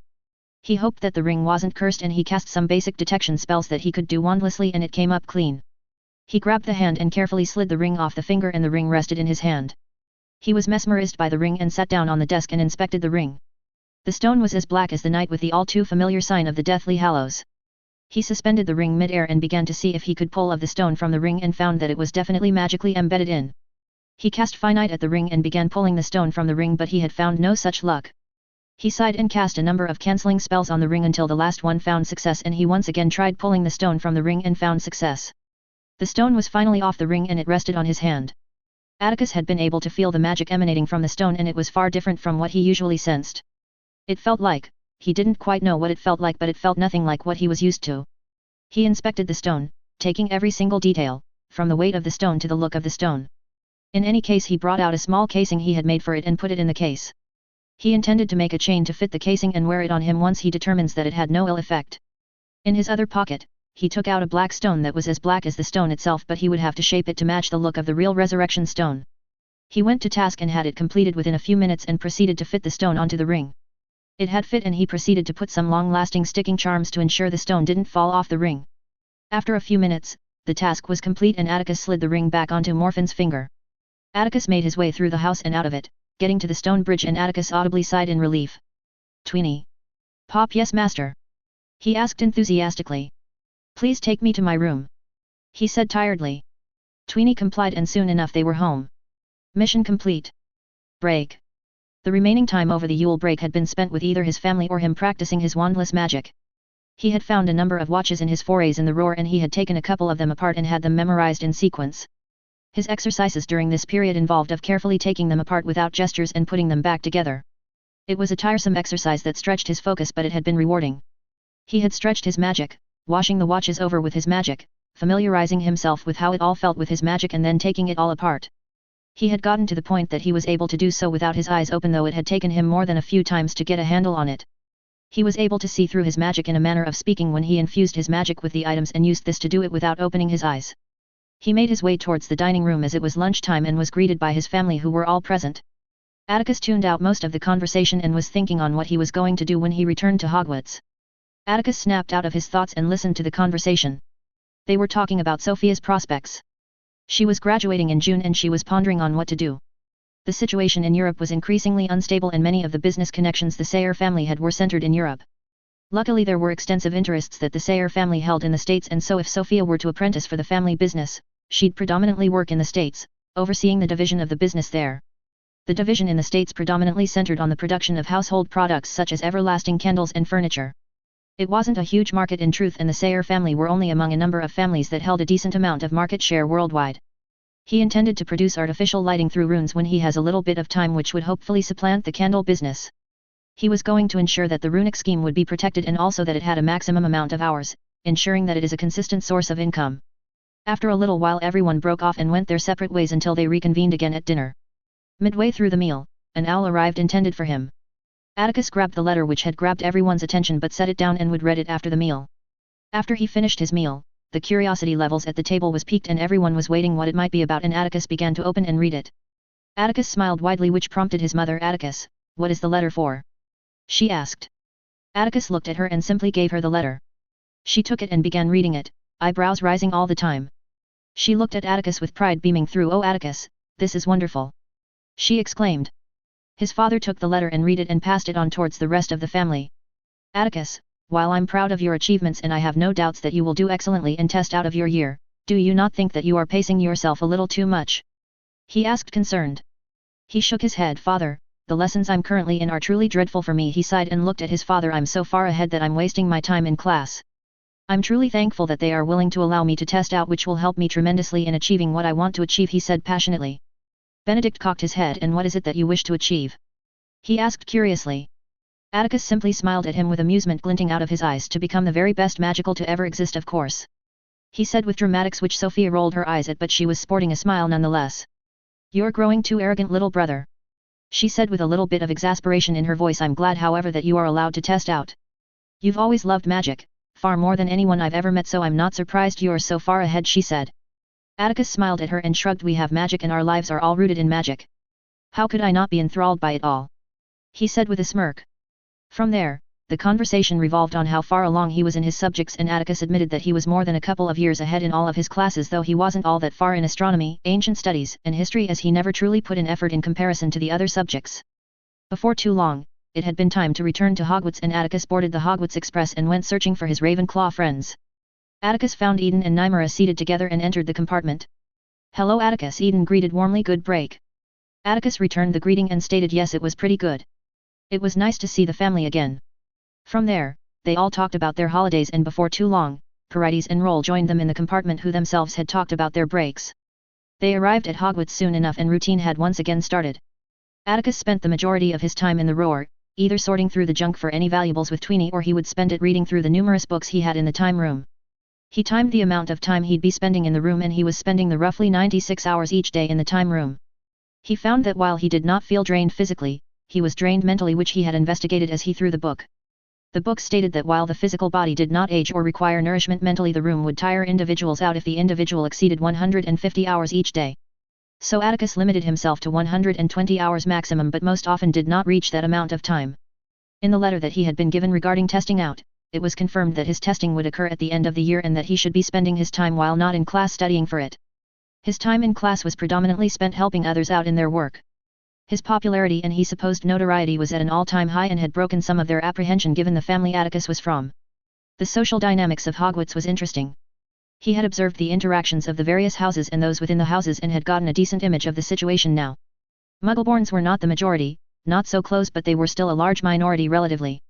He hoped that the ring wasn't cursed and he cast some basic detection spells that he could do wandlessly and it came up clean. He grabbed the hand and carefully slid the ring off the finger and the ring rested in his hand. He was mesmerized by the ring and sat down on the desk and inspected the ring. The stone was as black as the night with the all too familiar sign of the Deathly Hallows. He suspended the ring mid-air and began to see if he could pull of the stone from the ring and found that it was definitely magically embedded in. He cast Finite at the ring and began pulling the stone from the ring, but he had found no such luck. He sighed and cast a number of cancelling spells on the ring until the last one found success, and he once again tried pulling the stone from the ring and found success. The stone was finally off the ring and it rested on his hand. Atticus had been able to feel the magic emanating from the stone and it was far different from what he usually sensed. It felt like, he didn't quite know what it felt like, but it felt nothing like what he was used to. He inspected the stone, taking every single detail, from the weight of the stone to the look of the stone. In any case, he brought out a small casing he had made for it and put it in the case. He intended to make a chain to fit the casing and wear it on him once he determines that it had no ill effect. In his other pocket, he took out a black stone that was as black as the stone itself, but he would have to shape it to match the look of the real resurrection stone. He went to task and had it completed within a few minutes and proceeded to fit the stone onto the ring. It had fit and he proceeded to put some long-lasting sticking charms to ensure the stone didn't fall off the ring. After a few minutes, the task was complete and Atticus slid the ring back onto Morphin's finger. Atticus made his way through the house and out of it, getting to the stone bridge, and Atticus audibly sighed in relief. "Tweenie." "Pop, yes master," he asked enthusiastically. "Please take me to my room," he said tiredly. Tweenie complied and soon enough they were home. Mission complete. Break. The remaining time over the Yule break had been spent with either his family or him practicing his wandless magic. He had found a number of watches in his forays in the roar and he had taken a couple of them apart and had them memorized in sequence. His exercises during this period involved of carefully taking them apart without gestures and putting them back together. It was a tiresome exercise that stretched his focus, but it had been rewarding. He had stretched his magic, washing the watches over with his magic, familiarizing himself with how it all felt with his magic and then taking it all apart. He had gotten to the point that he was able to do so without his eyes open, though it had taken him more than a few times to get a handle on it. He was able to see through his magic in a manner of speaking when he infused his magic with the items and used this to do it without opening his eyes. He made his way towards the dining room as it was lunchtime and was greeted by his family who were all present. Atticus tuned out most of the conversation and was thinking on what he was going to do when he returned to Hogwarts. Atticus snapped out of his thoughts and listened to the conversation. They were talking about Sophia's prospects. She was graduating in June and she was pondering on what to do. The situation in Europe was increasingly unstable and many of the business connections the Sayre family had were centered in Europe. Luckily there were extensive interests that the Sayre family held in the States, and so if Sophia were to apprentice for the family business, she'd predominantly work in the States, overseeing the division of the business there. The division in the States predominantly centered on the production of household products such as everlasting candles and furniture. It wasn't a huge market in truth, and the Sayre family were only among a number of families that held a decent amount of market share worldwide. He intended to produce artificial lighting through runes when he has a little bit of time, which would hopefully supplant the candle business. He was going to ensure that the runic scheme would be protected and also that it had a maximum amount of hours, ensuring that it is a consistent source of income. After a little while everyone broke off and went their separate ways until they reconvened again at dinner. Midway through the meal, an owl arrived intended for him. Atticus grabbed the letter which had grabbed everyone's attention but set it down and would read it after the meal. After he finished his meal, the curiosity levels at the table was piqued and everyone was waiting what it might be about, and Atticus began to open and read it. Atticus smiled widely, which prompted his mother. "Atticus, what is the letter for?" she asked. Atticus looked at her and simply gave her the letter. She took it and began reading it, eyebrows rising all the time. She looked at Atticus with pride beaming through. "Oh Atticus, this is wonderful!" she exclaimed. His father took the letter and read it and passed it on towards the rest of the family. "Atticus, while I'm proud of your achievements and I have no doubts that you will do excellently in test out of your year, do you not think that you are pacing yourself a little too much?" he asked concerned. He shook his head. "Father, the lessons I'm currently in are truly dreadful for me," he sighed and looked at his father. "I'm so far ahead that I'm wasting my time in class. I'm truly thankful that they are willing to allow me to test out, which will help me tremendously in achieving what I want to achieve, he said passionately. Benedict cocked his head. And what is it that you wish to achieve? He asked curiously. Atticus simply smiled at him with amusement glinting out of his eyes. To become the very best magical to ever exist, of course. He said with dramatics which Sophia rolled her eyes at, but she was sporting a smile nonetheless. You're growing too arrogant, little brother. She said with a little bit of exasperation in her voice. I'm glad, however, that you are allowed to test out. You've always loved magic, far more than anyone I've ever met, so I'm not surprised you're so far ahead, she said. Atticus smiled at her and shrugged. We have magic and our lives are all rooted in magic. How could I not be enthralled by it all? He said with a smirk. From there, the conversation revolved on how far along he was in his subjects, and Atticus admitted that he was more than a couple of years ahead in all of his classes, though he wasn't all that far in astronomy, ancient studies, and history, as he never truly put in effort in comparison to the other subjects. Before too long, it had been time to return to Hogwarts, and Atticus boarded the Hogwarts Express and went searching for his Ravenclaw friends. Atticus found Eden and Nymera seated together and entered the compartment. Hello Atticus, Eden greeted warmly. Good break. Atticus returned the greeting and stated yes, it was pretty good. It was nice to see the family again. From there, they all talked about their holidays, and before too long, Parides and Roll joined them in the compartment, who themselves had talked about their breaks. They arrived at Hogwarts soon enough and routine had once again started. Atticus spent the majority of his time in the roar, either sorting through the junk for any valuables with Tweenie, or he would spend it reading through the numerous books he had in the time room. He timed the amount of time he'd be spending in the room, and he was spending the roughly 96 hours each day in the time room. He found that while he did not feel drained physically, he was drained mentally, which he had investigated as he threw the book. The book stated that while the physical body did not age or require nourishment, mentally the room would tire individuals out if the individual exceeded 150 hours each day. So Atticus limited himself to 120 hours maximum, but most often did not reach that amount of time. In the letter that he had been given regarding testing out, it was confirmed that his testing would occur at the end of the year and that he should be spending his time while not in class studying for it. His time in class was predominantly spent helping others out in their work. His popularity and he supposed notoriety was at an all-time high and had broken some of their apprehension given the family Atticus was from. The social dynamics of Hogwarts was interesting. He had observed the interactions of the various houses and those within the houses and had gotten a decent image of the situation now. Muggleborns were not the majority, not so close, but they were still a large minority relatively.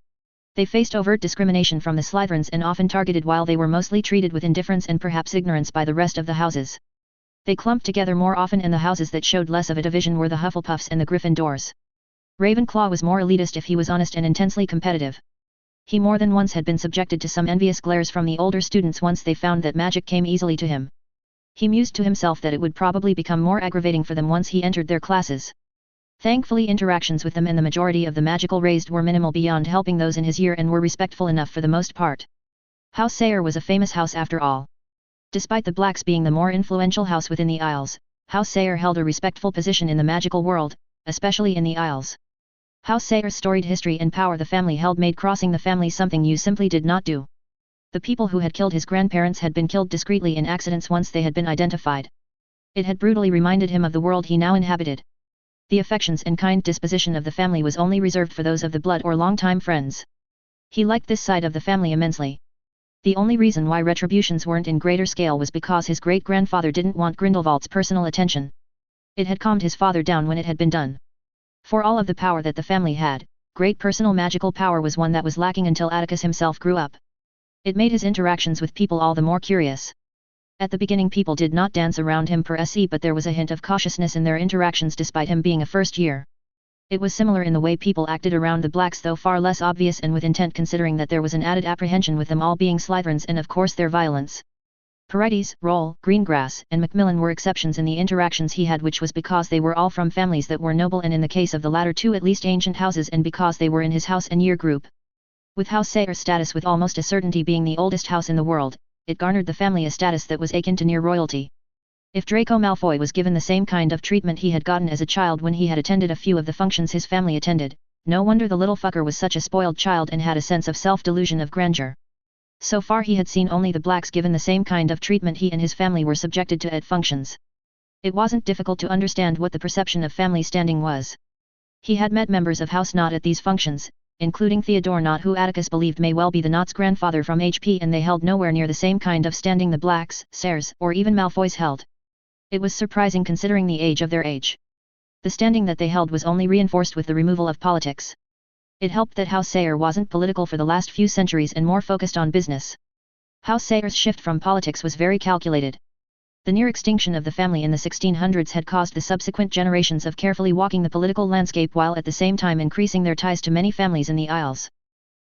They faced overt discrimination from the Slytherins and often targeted, while they were mostly treated with indifference and perhaps ignorance by the rest of the houses. They clumped together more often, and the houses that showed less of a division were the Hufflepuffs and the Gryffindors. Ravenclaw was more elitist if he was honest and intensely competitive. He more than once had been subjected to some envious glares from the older students once they found that magic came easily to him. He mused to himself that it would probably become more aggravating for them once he entered their classes. Thankfully, interactions with them and the majority of the magical raised were minimal beyond helping those in his year, and were respectful enough for the most part. House Sayre was a famous house after all. Despite the Blacks being the more influential house within the Isles, House Sayre held a respectful position in the magical world, especially in the Isles. House Sayre's storied history and power the family held made crossing the family something you simply did not do. The people who had killed his grandparents had been killed discreetly in accidents once they had been identified. It had brutally reminded him of the world he now inhabited. The affections and kind disposition of the family was only reserved for those of the blood or long-time friends. He liked this side of the family immensely. The only reason why retributions weren't in greater scale was because his great-grandfather didn't want Grindelwald's personal attention. It had calmed his father down when it had been done. For all of the power that the family had, great personal magical power was one that was lacking until Atticus himself grew up. It made his interactions with people all the more curious. At the beginning, people did not dance around him per se, but there was a hint of cautiousness in their interactions despite him being a first year. It was similar in the way people acted around the Blacks, though far less obvious and with intent, considering that there was an added apprehension with them all being Slytherins and of course their violence. Parides, Roll, Greengrass, and Macmillan were exceptions in the interactions he had, which was because they were all from families that were noble, and in the case of the latter two at least ancient houses, and because they were in his house and year group. With House Sayre's status with almost a certainty being the oldest house in the world, it garnered the family a status that was akin to near royalty. If Draco Malfoy was given the same kind of treatment he had gotten as a child when he had attended a few of the functions his family attended, no wonder the little fucker was such a spoiled child and had a sense of self-delusion of grandeur. So far he had seen only the Blacks given the same kind of treatment he and his family were subjected to at functions. It wasn't difficult to understand what the perception of family standing was. He had met members of House Knott at these functions, including Theodore Knott, who Atticus believed may well be the Knott's grandfather from HP, and they held nowhere near the same kind of standing the Blacks, Sayres, or even Malfoys held. It was surprising considering the age of their age. The standing that they held was only reinforced with the removal of politics. It helped that House Sayre wasn't political for the last few centuries and more focused on business. House Sayre's shift from politics was very calculated. The near extinction of the family in the 1600s had caused the subsequent generations of carefully walking the political landscape while at the same time increasing their ties to many families in the Isles.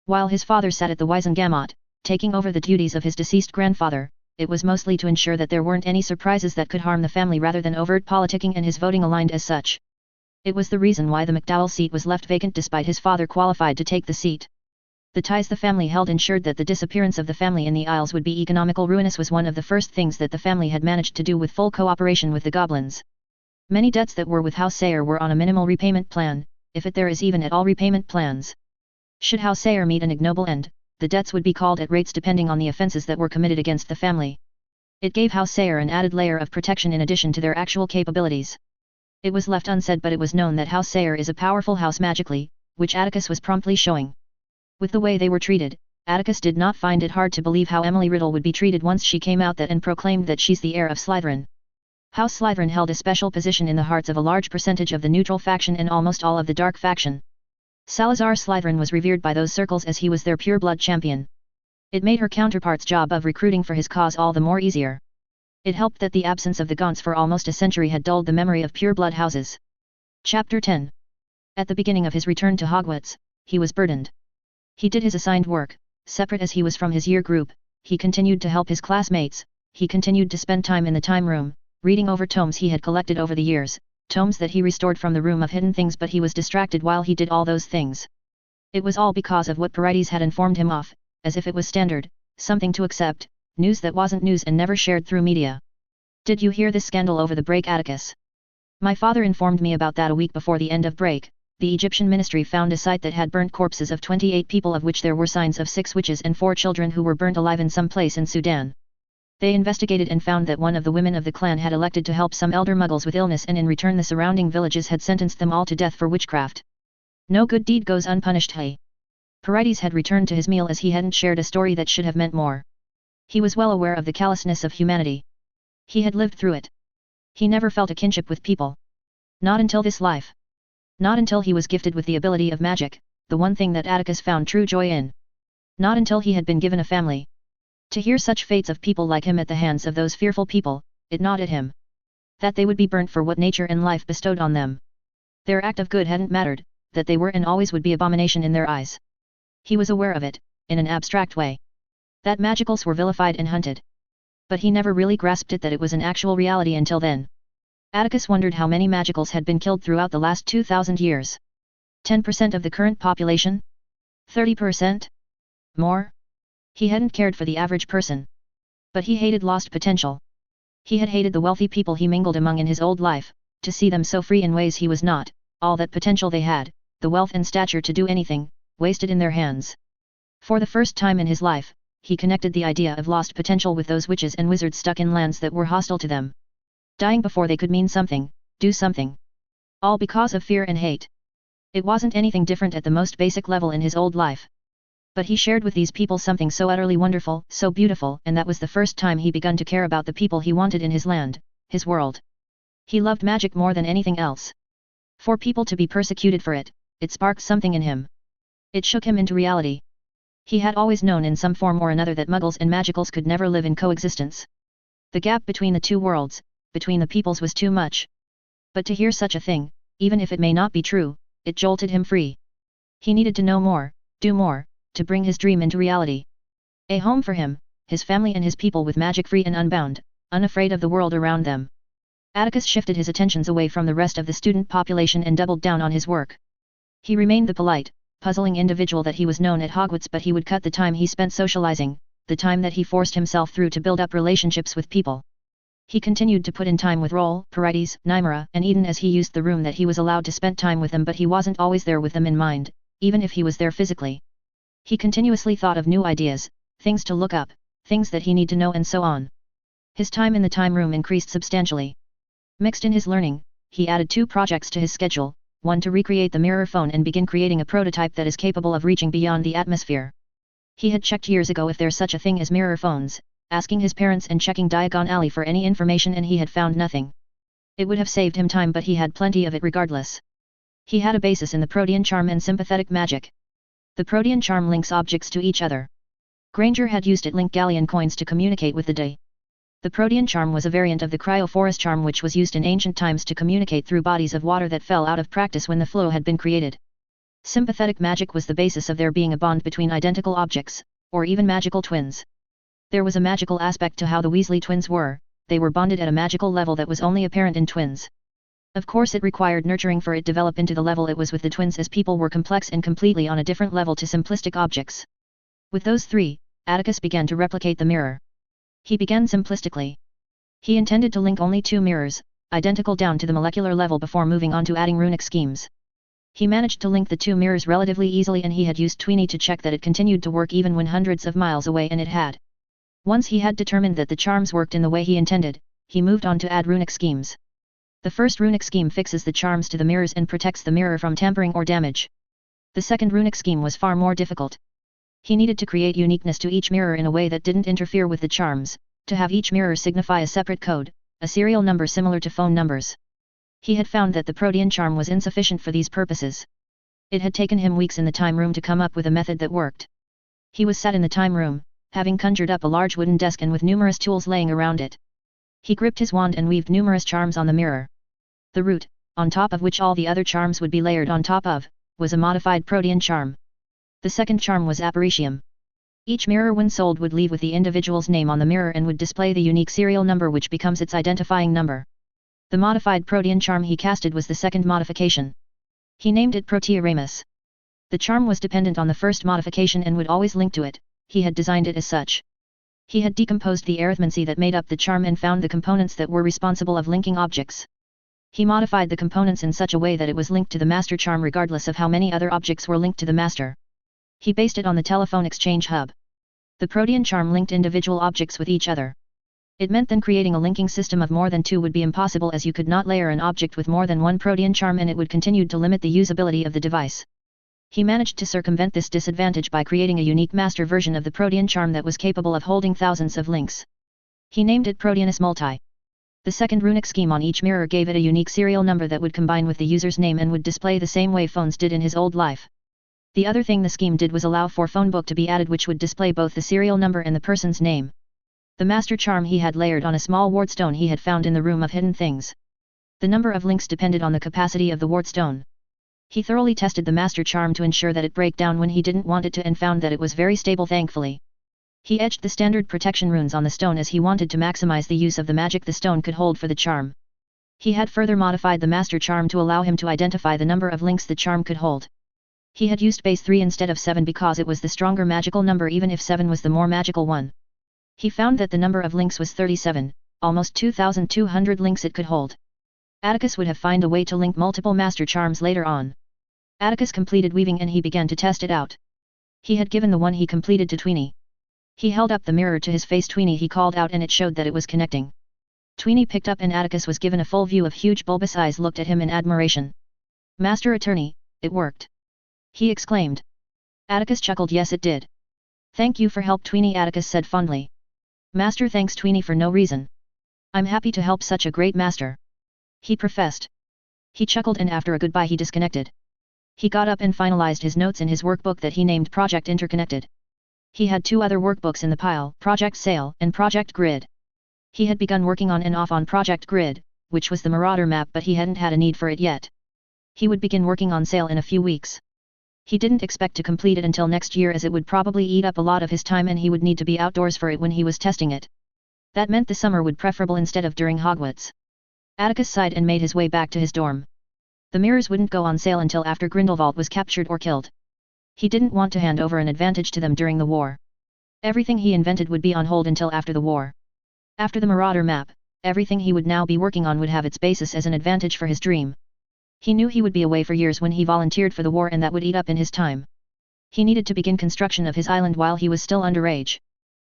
While his father sat at the Wisengamot, taking over the duties of his deceased grandfather, it was mostly to ensure that there weren't any surprises that could harm the family rather than overt politicking, and his voting aligned as such. It was the reason why the McDowell seat was left vacant despite his father qualified to take the seat. The ties the family held ensured that the disappearance of the family in the Isles would be economical ruinous was one of the first things that the family had managed to do with full cooperation with the goblins. Many debts that were with House Sayre were on a minimal repayment plan, if there is even at all repayment plans. Should House Sayre meet an ignoble end, the debts would be called at rates depending on the offences that were committed against the family. It gave House Sayre an added layer of protection in addition to their actual capabilities. It was left unsaid, but it was known that House Sayre is a powerful house magically, which Atticus was promptly showing. With the way they were treated, Atticus did not find it hard to believe how Emily Riddle would be treated once she came out and proclaimed that she's the heir of Slytherin. House Slytherin held a special position in the hearts of a large percentage of the neutral faction and almost all of the dark faction. Salazar Slytherin was revered by those circles as he was their pure-blood champion. It made her counterpart's job of recruiting for his cause all the more easier. It helped that the absence of the Gaunts for almost a century had dulled the memory of pure-blood houses. Chapter 10. At the beginning of his return to Hogwarts, he was burdened. He did his assigned work, separate as he was from his year group, he continued to help his classmates, he continued to spend time in the time room, reading over tomes he had collected over the years, tomes that he restored from the Room of Hidden Things, but he was distracted while he did all those things. It was all because of what Parides had informed him of, as if it was standard, something to accept, news that wasn't news and never shared through media. Did you hear this scandal over the break, Atticus? My father informed me about that a week before the end of break. The Egyptian ministry found a site that had burnt corpses of 28 people, of which there were signs of 6 witches and 4 children who were burnt alive in some place in Sudan. They investigated and found that one of the women of the clan had elected to help some elder muggles with illness, and in return the surrounding villages had sentenced them all to death for witchcraft. No good deed goes unpunished. Hey. Parides had returned to his meal as he hadn't shared a story that should have meant more. He was well aware of the callousness of humanity. He had lived through it. He never felt a kinship with people. Not until this life. Not until he was gifted with the ability of magic, the one thing that Atticus found true joy in. Not until he had been given a family. To hear such fates of people like him at the hands of those fearful people, it gnawed at him. That they would be burnt for what nature and life bestowed on them. Their act of good hadn't mattered, that they were and always would be abomination in their eyes. He was aware of it, in an abstract way. That magicals were vilified and hunted. But he never really grasped it that it was an actual reality until then. Atticus wondered how many magicals had been killed throughout the last 2,000 years. 10% of the current population? 30%? More? He hadn't cared for the average person. But he hated lost potential. He had hated the wealthy people he mingled among in his old life, to see them so free in ways he was not, all that potential they had, the wealth and stature to do anything, wasted in their hands. For the first time in his life, he connected the idea of lost potential with those witches and wizards stuck in lands that were hostile to them. Dying before they could mean something, do something. All because of fear and hate. It wasn't anything different at the most basic level in his old life. But he shared with these people something so utterly wonderful, so beautiful, and that was the first time he begun to care about the people he wanted in his land, his world. He loved magic more than anything else. For people to be persecuted for it, it sparked something in him. It shook him into reality. He had always known in some form or another that muggles and magicals could never live in coexistence. The gap between the two worlds, between the peoples, was too much. But to hear such a thing, even if it may not be true, it jolted him free. He needed to know more, do more, to bring his dream into reality. A home for him, his family and his people with magic free and unbound, unafraid of the world around them. Atticus shifted his attentions away from the rest of the student population and doubled down on his work. He remained the polite, puzzling individual that he was known at Hogwarts, but he would cut the time he spent socializing, the time that he forced himself through to build up relationships with people. He continued to put in time with Roll, Parides, Nymera, and Eden as he used the room that he was allowed to spend time with them, but he wasn't always there with them in mind, even if he was there physically. He continuously thought of new ideas, things to look up, things that he need to know, and so on. His time in the time room increased substantially. Mixed in his learning, he added 2 projects to his schedule, one to recreate the mirror phone and begin creating a prototype that is capable of reaching beyond the atmosphere. He had checked years ago if there's such a thing as mirror phones, asking his parents and checking Diagon Alley for any information, and he had found nothing. It would have saved him time, but he had plenty of it regardless. He had a basis in the Protean charm and sympathetic magic. The Protean charm links objects to each other. Granger had used it link galleon coins to communicate with the day. The Protean charm was a variant of the Cryophorus charm which was used in ancient times to communicate through bodies of water that fell out of practice when the flow had been created. Sympathetic magic was the basis of there being a bond between identical objects, or even magical twins. There was a magical aspect to how the Weasley twins were, they were bonded at a magical level that was only apparent in twins. Of course it required nurturing for it to develop into the level it was with the twins, as people were complex and completely on a different level to simplistic objects. With those three, Atticus began to replicate the mirror. He began simplistically. He intended to link only 2 mirrors, identical down to the molecular level before moving on to adding runic schemes. He managed to link the 2 mirrors relatively easily, and he had used Tweenie to check that it continued to work even when hundreds of miles away, and it had. Once he had determined that the charms worked in the way he intended, he moved on to add runic schemes. The first runic scheme fixes the charms to the mirrors and protects the mirror from tampering or damage. The second runic scheme was far more difficult. He needed to create uniqueness to each mirror in a way that didn't interfere with the charms, to have each mirror signify a separate code, a serial number similar to phone numbers. He had found that the Protean charm was insufficient for these purposes. It had taken him weeks in the time room to come up with a method that worked. He was sat in the time room, having conjured up a large wooden desk and with numerous tools laying around it. He gripped his wand and weaved numerous charms on the mirror. The root, on top of which all the other charms would be layered on top of, was a modified Protean charm. The second charm was Apparitium. Each mirror when sold would leave with the individual's name on the mirror and would display the unique serial number which becomes its identifying number. The modified Protean charm he casted was the second modification. He named it Proteoramus. The charm was dependent on the first modification and would always link to it, he had designed it as such. He had decomposed the arithmancy that made up the charm and found the components that were responsible of linking objects. He modified the components in such a way that it was linked to the master charm regardless of how many other objects were linked to the master. He based it on the telephone exchange hub. The Protean charm linked individual objects with each other. It meant then creating a linking system of more than 2 would be impossible, as you could not layer an object with more than 1 Protean charm and it would continue to limit the usability of the device. He managed to circumvent this disadvantage by creating a unique master version of the Protean charm that was capable of holding thousands of links. He named it Proteanus Multi. The second runic scheme on each mirror gave it a unique serial number that would combine with the user's name and would display the same way phones did in his old life. The other thing the scheme did was allow for phone book to be added, which would display both the serial number and the person's name. The master charm he had layered on a small wardstone he had found in the room of hidden things. The number of links depended on the capacity of the wardstone. He thoroughly tested the master charm to ensure that it break down when he didn't want it to and found that it was very stable, thankfully. He etched the standard protection runes on the stone as he wanted to maximize the use of the magic the stone could hold for the charm. He had further modified the master charm to allow him to identify the number of links the charm could hold. He had used base 3 instead of 7 because it was the stronger magical number, even if 7 was the more magical one. He found that the number of links was 37, almost 2,200 links it could hold. Atticus would have found a way to link multiple master charms later on. Atticus completed weaving and he began to test it out. He had given the one he completed to Tweenie. He held up the mirror to his face. Tweenie, he called out, and it showed that it was connecting. Tweenie picked up and Atticus was given a full view of huge bulbous eyes looked at him in admiration. Master Attorney, it worked! He exclaimed. Atticus chuckled. Yes, it did. Thank you for help, Tweenie, Atticus said fondly. Master thanks Tweenie for no reason. I'm happy to help such a great master. He professed. He chuckled and after a goodbye he disconnected. He got up and finalized his notes in his workbook that he named Project Interconnected. He had 2 other workbooks in the pile, Project Sail and Project Grid. He had begun working on and off on Project Grid, which was the Marauder map, but he hadn't had a need for it yet. He would begin working on Sail in a few weeks. He didn't expect to complete it until next year, as it would probably eat up a lot of his time and he would need to be outdoors for it when he was testing it. That meant the summer would preferable instead of during Hogwarts. Atticus sighed and made his way back to his dorm. The mirrors wouldn't go on sale until after Grindelwald was captured or killed. He didn't want to hand over an advantage to them during the war. Everything he invented would be on hold until after the war. After the Marauder map, everything he would now be working on would have its basis as an advantage for his dream. He knew he would be away for years when he volunteered for the war, and that would eat up in his time. He needed to begin construction of his island while he was still underage.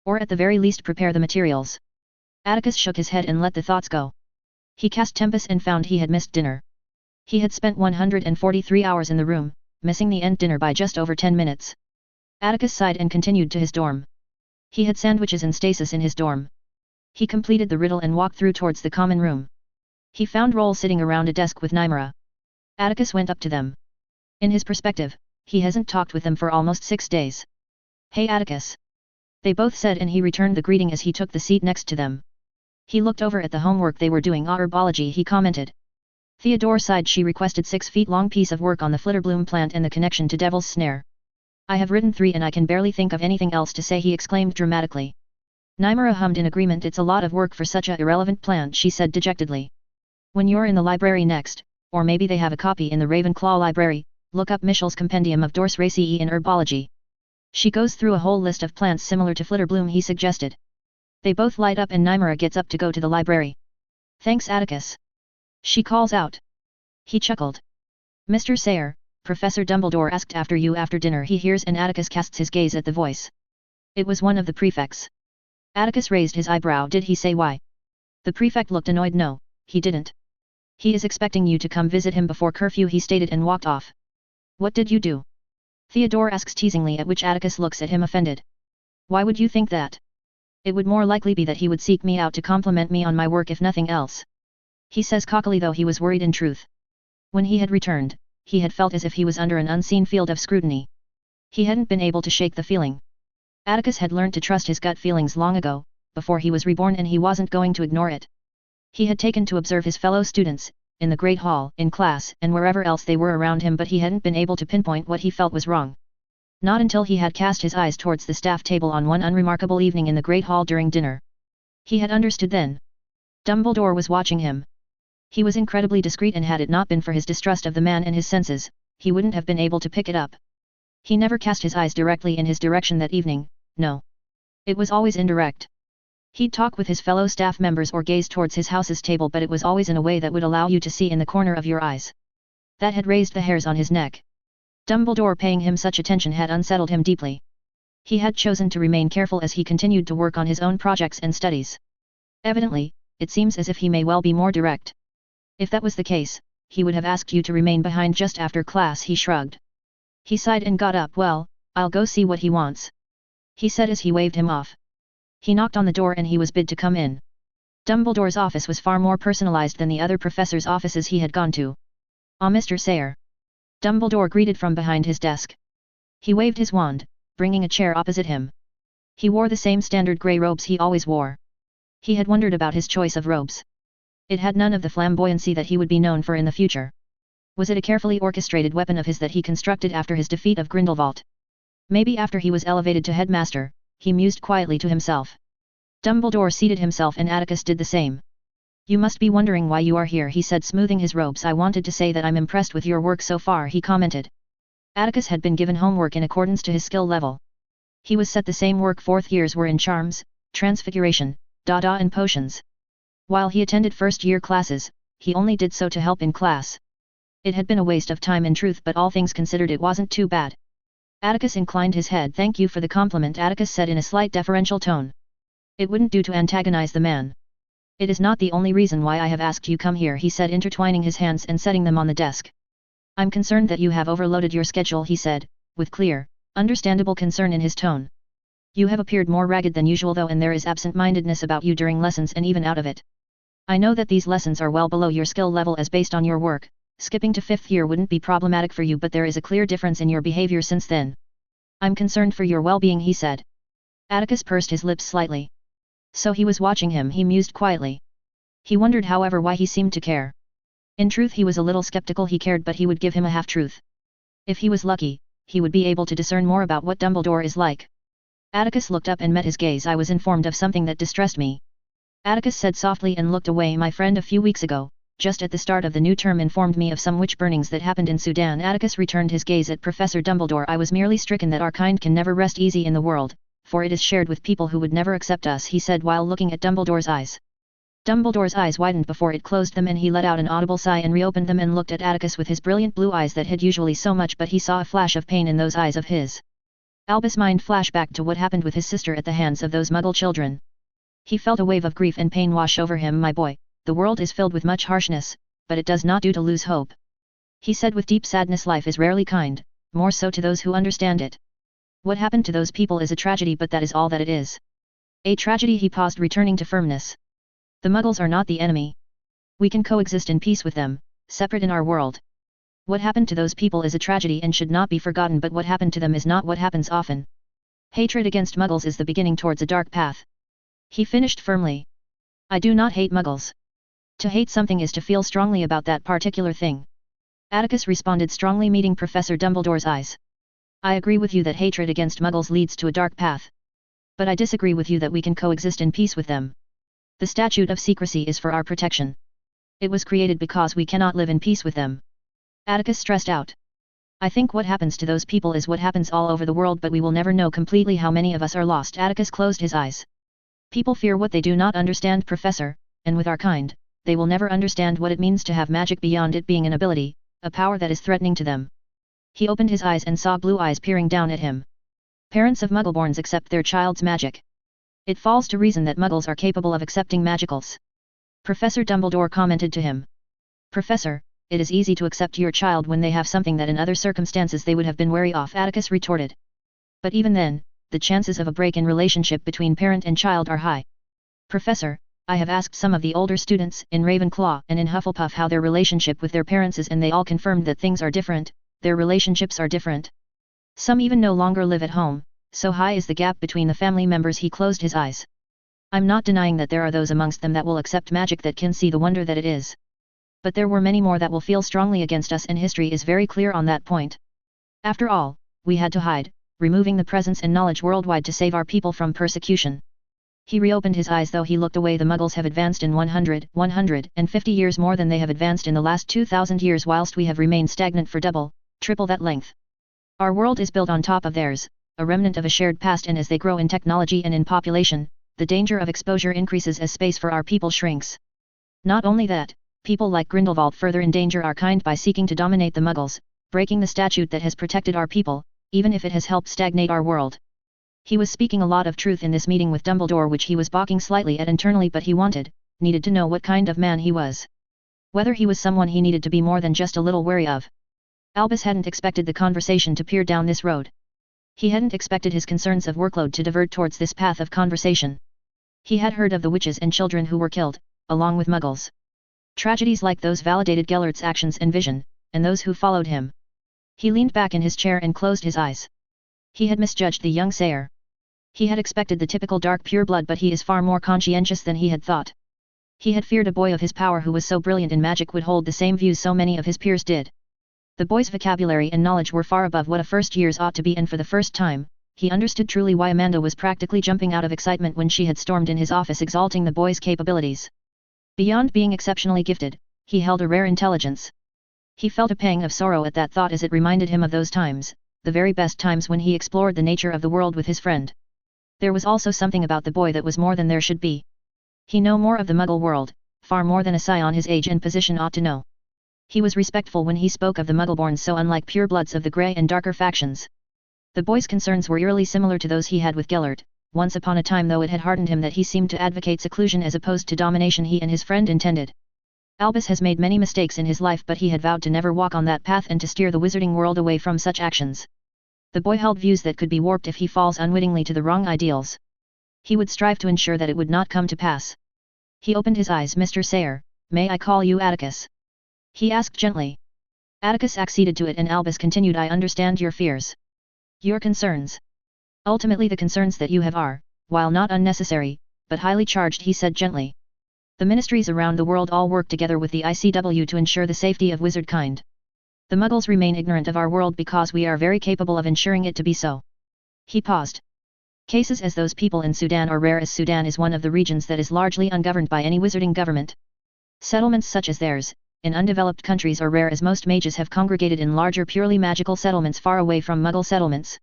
Or at the very least prepare the materials. Atticus shook his head and let the thoughts go. He cast Tempest and found he had missed dinner. He had spent 143 hours in the room, missing the end dinner by just over 10 minutes. Atticus sighed and continued to his dorm. He had sandwiches and stasis in his dorm. He completed the riddle and walked through towards the common room. He found Roll sitting around a desk with Nymera. Atticus went up to them. In his perspective, he hasn't talked with them for almost 6 days. Hey Atticus! They both said, and he returned the greeting as he took the seat next to them. He looked over at the homework they were doing. Herbology, he commented. Theodore sighed. She requested 6 feet long piece of work on the flitterbloom plant and the connection to Devil's Snare. I have written 3 and I can barely think of anything else to say, he exclaimed dramatically. Nymera hummed in agreement. It's a lot of work for such a irrelevant plant, she said dejectedly. When you're in the library next, or maybe they have a copy in the Ravenclaw library, look up Michel's Compendium of Dorsaceae in Herbology. She goes through a whole list of plants similar to flitterbloom, he suggested. They both light up and Nymera gets up to go to the library. Thanks, Atticus. She calls out. He chuckled. Mr. Sayre, Professor Dumbledore asked after you after dinner, he hears, and Atticus casts his gaze at the voice. It was one of the prefects. Atticus raised his eyebrow. Did he say why? The prefect looked annoyed. No, he didn't. He is expecting you to come visit him before curfew, he stated and walked off. What did you do? Theodore asks teasingly, at which Atticus looks at him offended. Why would you think that? It would more likely be that he would seek me out to compliment me on my work if nothing else. He says cockily, though he was worried in truth. When he had returned, he had felt as if he was under an unseen field of scrutiny. He hadn't been able to shake the feeling. Atticus had learned to trust his gut feelings long ago, before he was reborn, and he wasn't going to ignore it. He had taken to observe his fellow students, in the Great Hall, in class, and wherever else they were around him, but he hadn't been able to pinpoint what he felt was wrong. Not until he had cast his eyes towards the staff table on one unremarkable evening in the Great Hall during dinner. He had understood then. Dumbledore was watching him. He was incredibly discreet, and had it not been for his distrust of the man and his senses, he wouldn't have been able to pick it up. He never cast his eyes directly in his direction that evening, no. It was always indirect. He'd talk with his fellow staff members or gaze towards his house's table, but it was always in a way that would allow you to see in the corner of your eyes. That had raised the hairs on his neck. Dumbledore paying him such attention had unsettled him deeply. He had chosen to remain careful as he continued to work on his own projects and studies. Evidently, it seems as if he may well be more direct. If that was the case, he would have asked you to remain behind just after class, he shrugged. He sighed and got up. Well, I'll go see what he wants, he said as he waved him off. He knocked on the door and he was bid to come in. Dumbledore's office was far more personalized than the other professors' offices he had gone to. Ah, Mr. Sayre. Dumbledore greeted from behind his desk. He waved his wand, bringing a chair opposite him. He wore the same standard grey robes he always wore. He had wondered about his choice of robes. It had none of the flamboyancy that he would be known for in the future. Was it a carefully orchestrated weapon of his that he constructed after his defeat of Grindelwald? Maybe after he was elevated to headmaster, he mused quietly to himself. Dumbledore seated himself and Atticus did the same. You must be wondering why you are here, he said, smoothing his robes. I wanted to say that I'm impressed with your work so far, he commented. Atticus had been given homework in accordance to his skill level. He was set the same work fourth years were in charms, transfiguration, dada and potions. While he attended first-year classes, he only did so to help in class. It had been a waste of time in truth, but all things considered it wasn't too bad. Atticus inclined his head. Thank you for the compliment, Atticus said in a slight deferential tone. It wouldn't do to antagonize the man. It is not the only reason why I have asked you come here, he said, intertwining his hands and setting them on the desk. I'm concerned that you have overloaded your schedule, he said, with clear, understandable concern in his tone. You have appeared more ragged than usual though, and there is absent-mindedness about you during lessons and even out of it. I know that these lessons are well below your skill level as based on your work. Skipping to 5th year wouldn't be problematic for you, but there is a clear difference in your behavior since then. I'm concerned for your well-being, he said. Atticus pursed his lips slightly. So he was watching him, he mused quietly. He wondered, however, why he seemed to care. In truth, he was a little skeptical he cared, but he would give him a half-truth. If he was lucky, he would be able to discern more about what Dumbledore is like. Atticus looked up and met his gaze. I was informed of something that distressed me. Atticus said softly and looked away. My friend a few weeks ago, just at the start of the new term, informed me of some witch burnings that happened in Sudan. Atticus returned his gaze at Professor Dumbledore. I was merely stricken that our kind can never rest easy in the world, for it is shared with people who would never accept us, he said while looking at Dumbledore's eyes. Dumbledore's eyes widened before it closed them, and he let out an audible sigh and reopened them and looked at Atticus with his brilliant blue eyes that hid usually so much, but he saw a flash of pain in those eyes of his. Albus' mind flashed back to what happened with his sister at the hands of those Muggle children. He felt a wave of grief and pain wash over him. My boy, the world is filled with much harshness, but it does not do to lose hope. He said with deep sadness, life is rarely kind, more so to those who understand it. What happened to those people is a tragedy, but that is all that it is. A tragedy. He paused, returning to firmness. The Muggles are not the enemy. We can coexist in peace with them, separate in our world. What happened to those people is a tragedy and should not be forgotten, but what happened to them is not what happens often. Hatred against Muggles is the beginning towards a dark path. He finished firmly. I do not hate Muggles. To hate something is to feel strongly about that particular thing. Atticus responded strongly, meeting Professor Dumbledore's eyes. I agree with you that hatred against Muggles leads to a dark path. But I disagree with you that we can coexist in peace with them. The statute of secrecy is for our protection. It was created because we cannot live in peace with them. Atticus stressed out. I think what happens to those people is what happens all over the world, but we will never know completely how many of us are lost. Atticus closed his eyes. People fear what they do not understand, Professor, and with our kind, they will never understand what it means to have magic beyond it being an ability, a power that is threatening to them. He opened his eyes and saw blue eyes peering down at him. Parents of Muggleborns accept their child's magic. It falls to reason that Muggles are capable of accepting magicals. Professor Dumbledore commented to him. Professor, it is easy to accept your child when they have something that in other circumstances they would have been wary of, Atticus retorted. But even then, the chances of a break in relationship between parent and child are high. Professor, I have asked some of the older students in Ravenclaw and in Hufflepuff how their relationship with their parents is, and they all confirmed that things are different, their relationships are different. Some even no longer live at home, so high is the gap between the family members. He closed his eyes. I'm not denying that there are those amongst them that will accept magic, that can see the wonder that it is. But there were many more that will feel strongly against us, and history is very clear on that point. After all, we had to hide, removing the presence and knowledge worldwide to save our people from persecution. He reopened his eyes, though he looked away. The Muggles have advanced in 150 years more than they have advanced in the last 2,000 years, whilst we have remained stagnant for double, triple that length. Our world is built on top of theirs, a remnant of a shared past, and as they grow in technology and in population, the danger of exposure increases as space for our people shrinks. Not only that, people like Grindelwald further endanger our kind by seeking to dominate the Muggles, breaking the statute that has protected our people, even if it has helped stagnate our world. He was speaking a lot of truth in this meeting with Dumbledore, which he was balking slightly at internally, but he needed to know what kind of man he was. Whether he was someone he needed to be more than just a little wary of. Albus hadn't expected the conversation to peer down this road. He hadn't expected his concerns of workload to divert towards this path of conversation. He had heard of the witches and children who were killed, along with Muggles. Tragedies like those validated Gellert's actions and vision, and those who followed him. He leaned back in his chair and closed his eyes. He had misjudged the young Sayre. He had expected the typical dark pureblood, but he is far more conscientious than he had thought. He had feared a boy of his power who was so brilliant in magic would hold the same views so many of his peers did. The boy's vocabulary and knowledge were far above what a first year's ought to be, and for the first time, he understood truly why Amanda was practically jumping out of excitement when she had stormed in his office exalting the boy's capabilities. Beyond being exceptionally gifted, he held a rare intelligence. He felt a pang of sorrow at that thought, as it reminded him of those times, the very best times, when he explored the nature of the world with his friend. There was also something about the boy that was more than there should be. He knew more of the Muggle world, far more than a scion his age and position ought to know. He was respectful when he spoke of the Muggleborns, so unlike purebloods of the grey and darker factions. The boy's concerns were eerily similar to those he had with Gellert. Once upon a time, though, it had heartened him that he seemed to advocate seclusion as opposed to domination he and his friend intended. Albus has made many mistakes in his life, but he had vowed to never walk on that path and to steer the wizarding world away from such actions. The boy held views that could be warped if he falls unwittingly to the wrong ideals. He would strive to ensure that it would not come to pass. He opened his eyes. Mr. Sayre, may I call you Atticus? He asked gently. Atticus acceded to it, and Albus continued, I understand your fears. Your concerns. Ultimately the concerns that you have are, while not unnecessary, but highly charged, he said gently. The ministries around the world all work together with the ICW to ensure the safety of wizard kind. The Muggles remain ignorant of our world because we are very capable of ensuring it to be so. He paused. Cases as those people in Sudan are rare, as Sudan is one of the regions that is largely ungoverned by any wizarding government. Settlements such as theirs, in undeveloped countries, are rare, as most mages have congregated in larger purely magical settlements far away from Muggle settlements.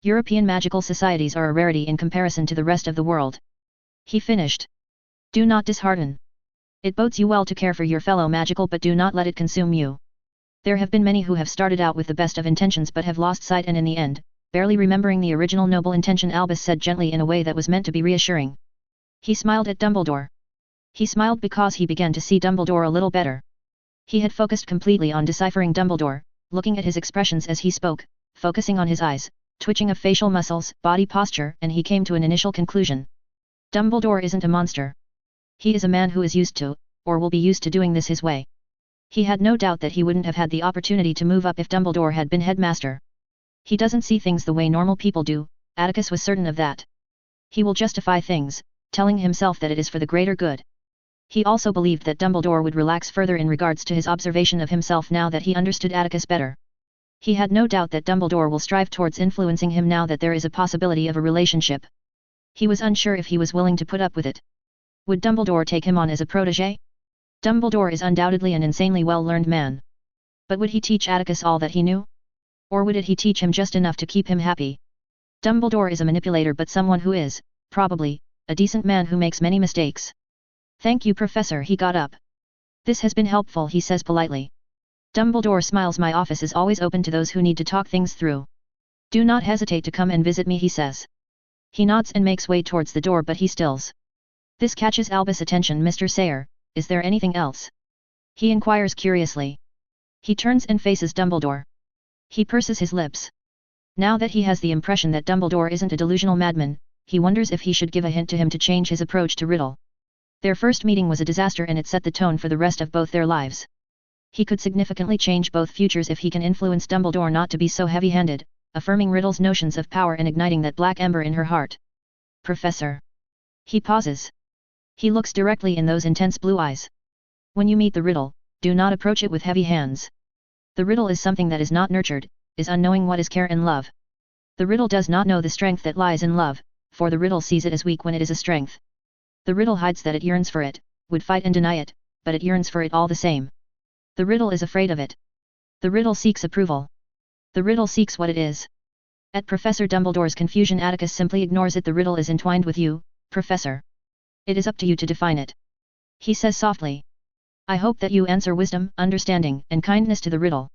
European magical societies are a rarity in comparison to the rest of the world. He finished. Do not dishearten. It bodes you well to care for your fellow magical, but do not let it consume you. There have been many who have started out with the best of intentions but have lost sight, and in the end, barely remembering the original noble intention, Albus said gently in a way that was meant to be reassuring. He smiled at Dumbledore. He smiled because he began to see Dumbledore a little better. He had focused completely on deciphering Dumbledore, looking at his expressions as he spoke, focusing on his eyes, twitching of facial muscles, body posture, and he came to an initial conclusion. Dumbledore isn't a monster. He is a man who is used to, or will be used to, doing this his way. He had no doubt that he wouldn't have had the opportunity to move up if Dumbledore had been headmaster. He doesn't see things the way normal people do, Atticus was certain of that. He will justify things, telling himself that it is for the greater good. He also believed that Dumbledore would relax further in regards to his observation of himself now that he understood Atticus better. He had no doubt that Dumbledore will strive towards influencing him now that there is a possibility of a relationship. He was unsure if he was willing to put up with it. Would Dumbledore take him on as a protégé? Dumbledore is undoubtedly an insanely well-learned man. But would he teach Atticus all that he knew? Or would he teach him just enough to keep him happy? Dumbledore is a manipulator but someone who is, probably, a decent man who makes many mistakes. Thank you, Professor. He got up. This has been helpful, he says politely. Dumbledore smiles. My office is always open to those who need to talk things through. Do not hesitate to come and visit me, he says. He nods and makes way towards the door but he stills. This catches Albus' attention. Mr. Sayre, is there anything else? He inquires curiously. He turns and faces Dumbledore. He purses his lips. Now that he has the impression that Dumbledore isn't a delusional madman, he wonders if he should give a hint to him to change his approach to Riddle. Their first meeting was a disaster and it set the tone for the rest of both their lives. He could significantly change both futures if he can influence Dumbledore not to be so heavy-handed, affirming Riddle's notions of power and igniting that black ember in her heart. Professor. He pauses. He looks directly in those intense blue eyes. When you meet the Riddle, do not approach it with heavy hands. The Riddle is something that is not nurtured, is unknowing what is care and love. The Riddle does not know the strength that lies in love, for the Riddle sees it as weak when it is a strength. The Riddle hides that it yearns for it, would fight and deny it, but it yearns for it all the same. The Riddle is afraid of it. The Riddle seeks approval. The Riddle seeks what it is. At Professor Dumbledore's confusion, Atticus simply ignores it. The Riddle is entwined with you, Professor. It is up to you to define it. He says softly. I hope that you answer wisdom, understanding, and kindness to the Riddle.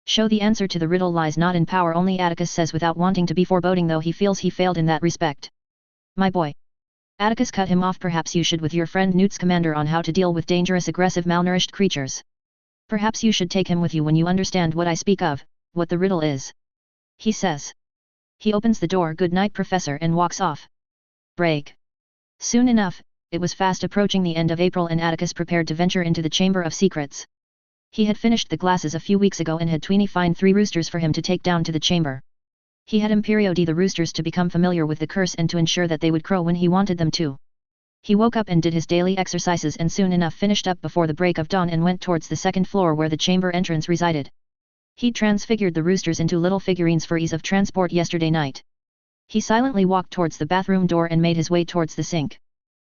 Show the answer to the Riddle lies not in power only, Atticus says without wanting to be foreboding, though he feels he failed in that respect. My boy. Atticus cut him off. Perhaps you should with your friend Newt's commander on how to deal with dangerous, aggressive, malnourished creatures. Perhaps you should take him with you when you understand what I speak of, what the Riddle is. He says. He opens the door. Good night, Professor, and walks off. Break. Soon enough, it was fast approaching the end of April and Atticus prepared to venture into the Chamber of Secrets. He had finished the glasses a few weeks ago and had Tweeny find 3 roosters for him to take down to the chamber. He had Imperio'd the roosters to become familiar with the curse and to ensure that they would crow when he wanted them to. He woke up and did his daily exercises and soon enough finished up before the break of dawn and went towards the second floor where the chamber entrance resided. He'd transfigured the roosters into little figurines for ease of transport yesterday night. He silently walked towards the bathroom door and made his way towards the sink.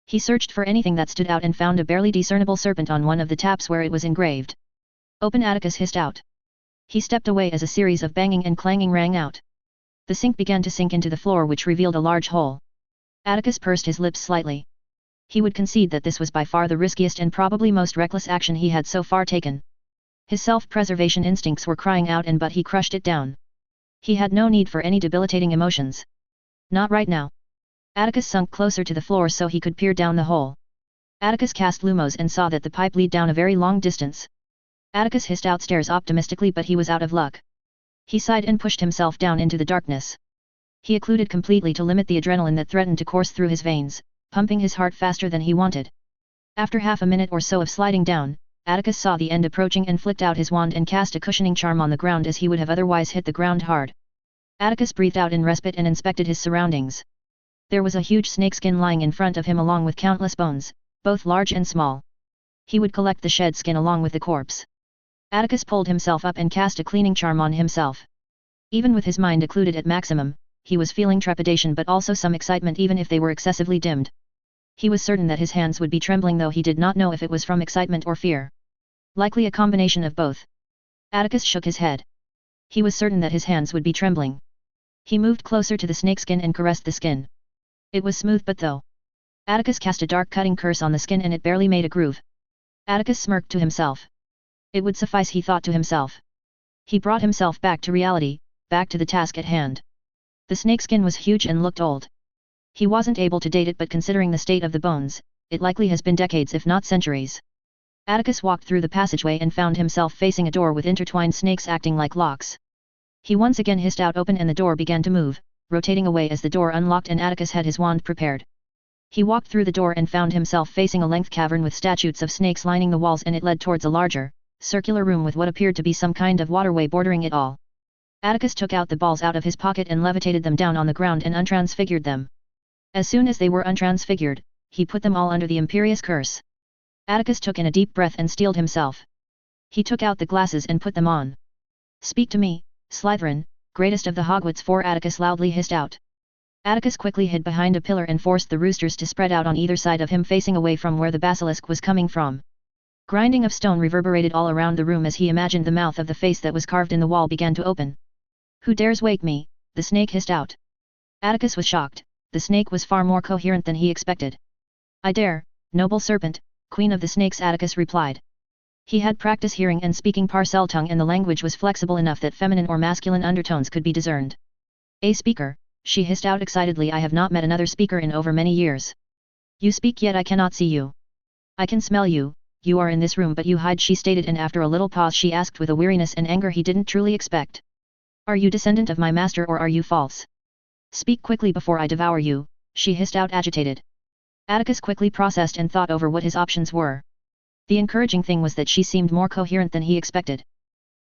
He searched for anything that stood out and found a barely discernible serpent on one of the taps where it was engraved. Open, Atticus hissed out. He stepped away as a series of banging and clanging rang out. The sink began to sink into the floor, which revealed a large hole. Atticus pursed his lips slightly. He would concede that this was by far the riskiest and probably most reckless action he had so far taken. His self-preservation instincts were crying out but he crushed it down. He had no need for any debilitating emotions. Not right now. Atticus sunk closer to the floor so he could peer down the hole. Atticus cast lumos and saw that the pipe lead down a very long distance. Atticus hissed out stairs optimistically, but he was out of luck. He sighed and pushed himself down into the darkness. He occluded completely to limit the adrenaline that threatened to course through his veins, pumping his heart faster than he wanted. After half a minute or so of sliding down, Atticus saw the end approaching and flicked out his wand and cast a cushioning charm on the ground as he would have otherwise hit the ground hard. Atticus breathed out in respite and inspected his surroundings. There was a huge snakeskin lying in front of him along with countless bones, both large and small. He would collect the shed skin along with the corpse. Atticus pulled himself up and cast a cleaning charm on himself. Even with his mind occluded at maximum, he was feeling trepidation but also some excitement even if they were excessively dimmed. He was certain that his hands would be trembling, though he did not know if it was from excitement or fear. Likely a combination of both. Atticus shook his head. He was certain that his hands would be trembling. He moved closer to the snakeskin and caressed the skin. It was smooth but though. Atticus cast a dark cutting curse on the skin and it barely made a groove. Atticus smirked to himself. It would suffice, he thought to himself. He brought himself back to reality, back to the task at hand. The snakeskin was huge and looked old. He wasn't able to date it, but considering the state of the bones, it likely has been decades if not centuries. Atticus walked through the passageway and found himself facing a door with intertwined snakes acting like locks. He once again hissed out open and the door began to move, rotating away as the door unlocked and Atticus had his wand prepared. He walked through the door and found himself facing a length cavern with statues of snakes lining the walls, and it led towards a larger, circular room with what appeared to be some kind of waterway bordering it all. Atticus took out the balls out of his pocket and levitated them down on the ground and untransfigured them. As soon as they were untransfigured, he put them all under the imperious curse. Atticus took in a deep breath and steeled himself. He took out the glasses and put them on. "Speak to me, Slytherin, greatest of the Hogwarts Four," Atticus loudly hissed out. Atticus quickly hid behind a pillar and forced the roosters to spread out on either side of him, facing away from where the basilisk was coming from. Grinding of stone reverberated all around the room as he imagined the mouth of the face that was carved in the wall began to open. "Who dares wake me?" the snake hissed out. Atticus was shocked. The snake was far more coherent than he expected. "I dare, noble serpent, queen of the snakes," Atticus replied. He had practice hearing and speaking parcel tongue, and the language was flexible enough that feminine or masculine undertones could be discerned. "A speaker," she hissed out excitedly. "I have not met another speaker in over many years. You speak yet I cannot see you. I can smell you, you are in this room but you hide," she stated, and after a little pause she asked with a weariness and anger he didn't truly expect. "Are you descendant of my master or are you false? Speak quickly before I devour you," she hissed out agitated. Atticus quickly processed and thought over what his options were. The encouraging thing was that she seemed more coherent than he expected.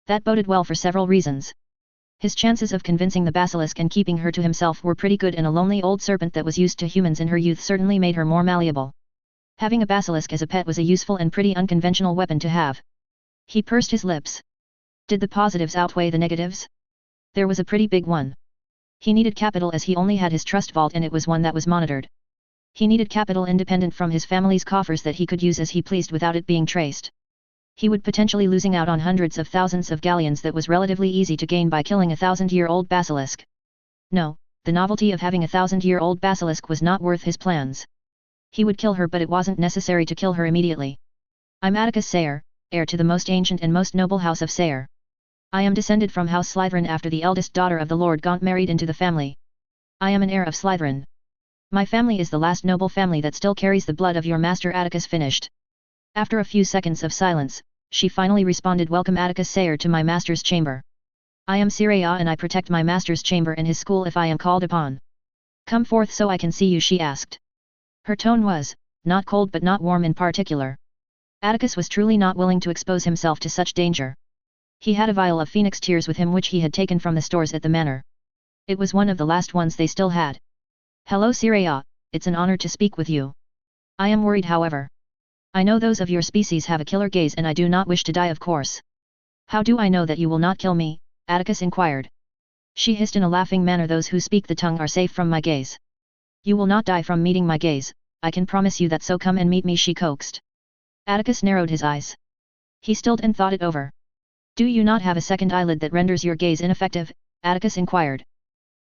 That boded well for several reasons. His chances of convincing the basilisk and keeping her to himself were pretty good, and a lonely old serpent that was used to humans in her youth certainly made her more malleable. Having a basilisk as a pet was a useful and pretty unconventional weapon to have. He pursed his lips. Did the positives outweigh the negatives? There was a pretty big one. He needed capital, as he only had his trust vault and it was one that was monitored. He needed capital independent from his family's coffers that he could use as he pleased without it being traced. He would potentially losing out on hundreds of thousands of galleons that was relatively easy to gain by killing a 1,000-year-old basilisk. No, the novelty of having a 1,000-year-old basilisk was not worth his plans. He would kill her, but it wasn't necessary to kill her immediately. "I'm Atticus Sayre, heir to the most ancient and most noble house of Sayre. I am descended from House Slytherin after the eldest daughter of the Lord Gaunt married into the family. I am an heir of Slytherin. My family is the last noble family that still carries the blood of your master," Atticus finished. After a few seconds of silence, she finally responded, "Welcome Atticus Sayre to my master's chamber. I am Sayre and I protect my master's chamber and his school if I am called upon. Come forth so I can see you," she asked. Her tone was, not cold but not warm in particular. Atticus was truly not willing to expose himself to such danger. He had a vial of phoenix tears with him which he had taken from the stores at the manor. It was one of the last ones they still had. "Hello Sayre, it's an honor to speak with you. I am worried, however. I know those of your species have a killer gaze and I do not wish to die, of course." "How do I know that you will not kill me?" Atticus inquired. She hissed in a laughing manner, "Those who speak the tongue are safe from my gaze. You will not die from meeting my gaze, I can promise you that, so come and meet me," she coaxed. Atticus narrowed his eyes. He stilled and thought it over. "Do you not have a second eyelid that renders your gaze ineffective?" Atticus inquired.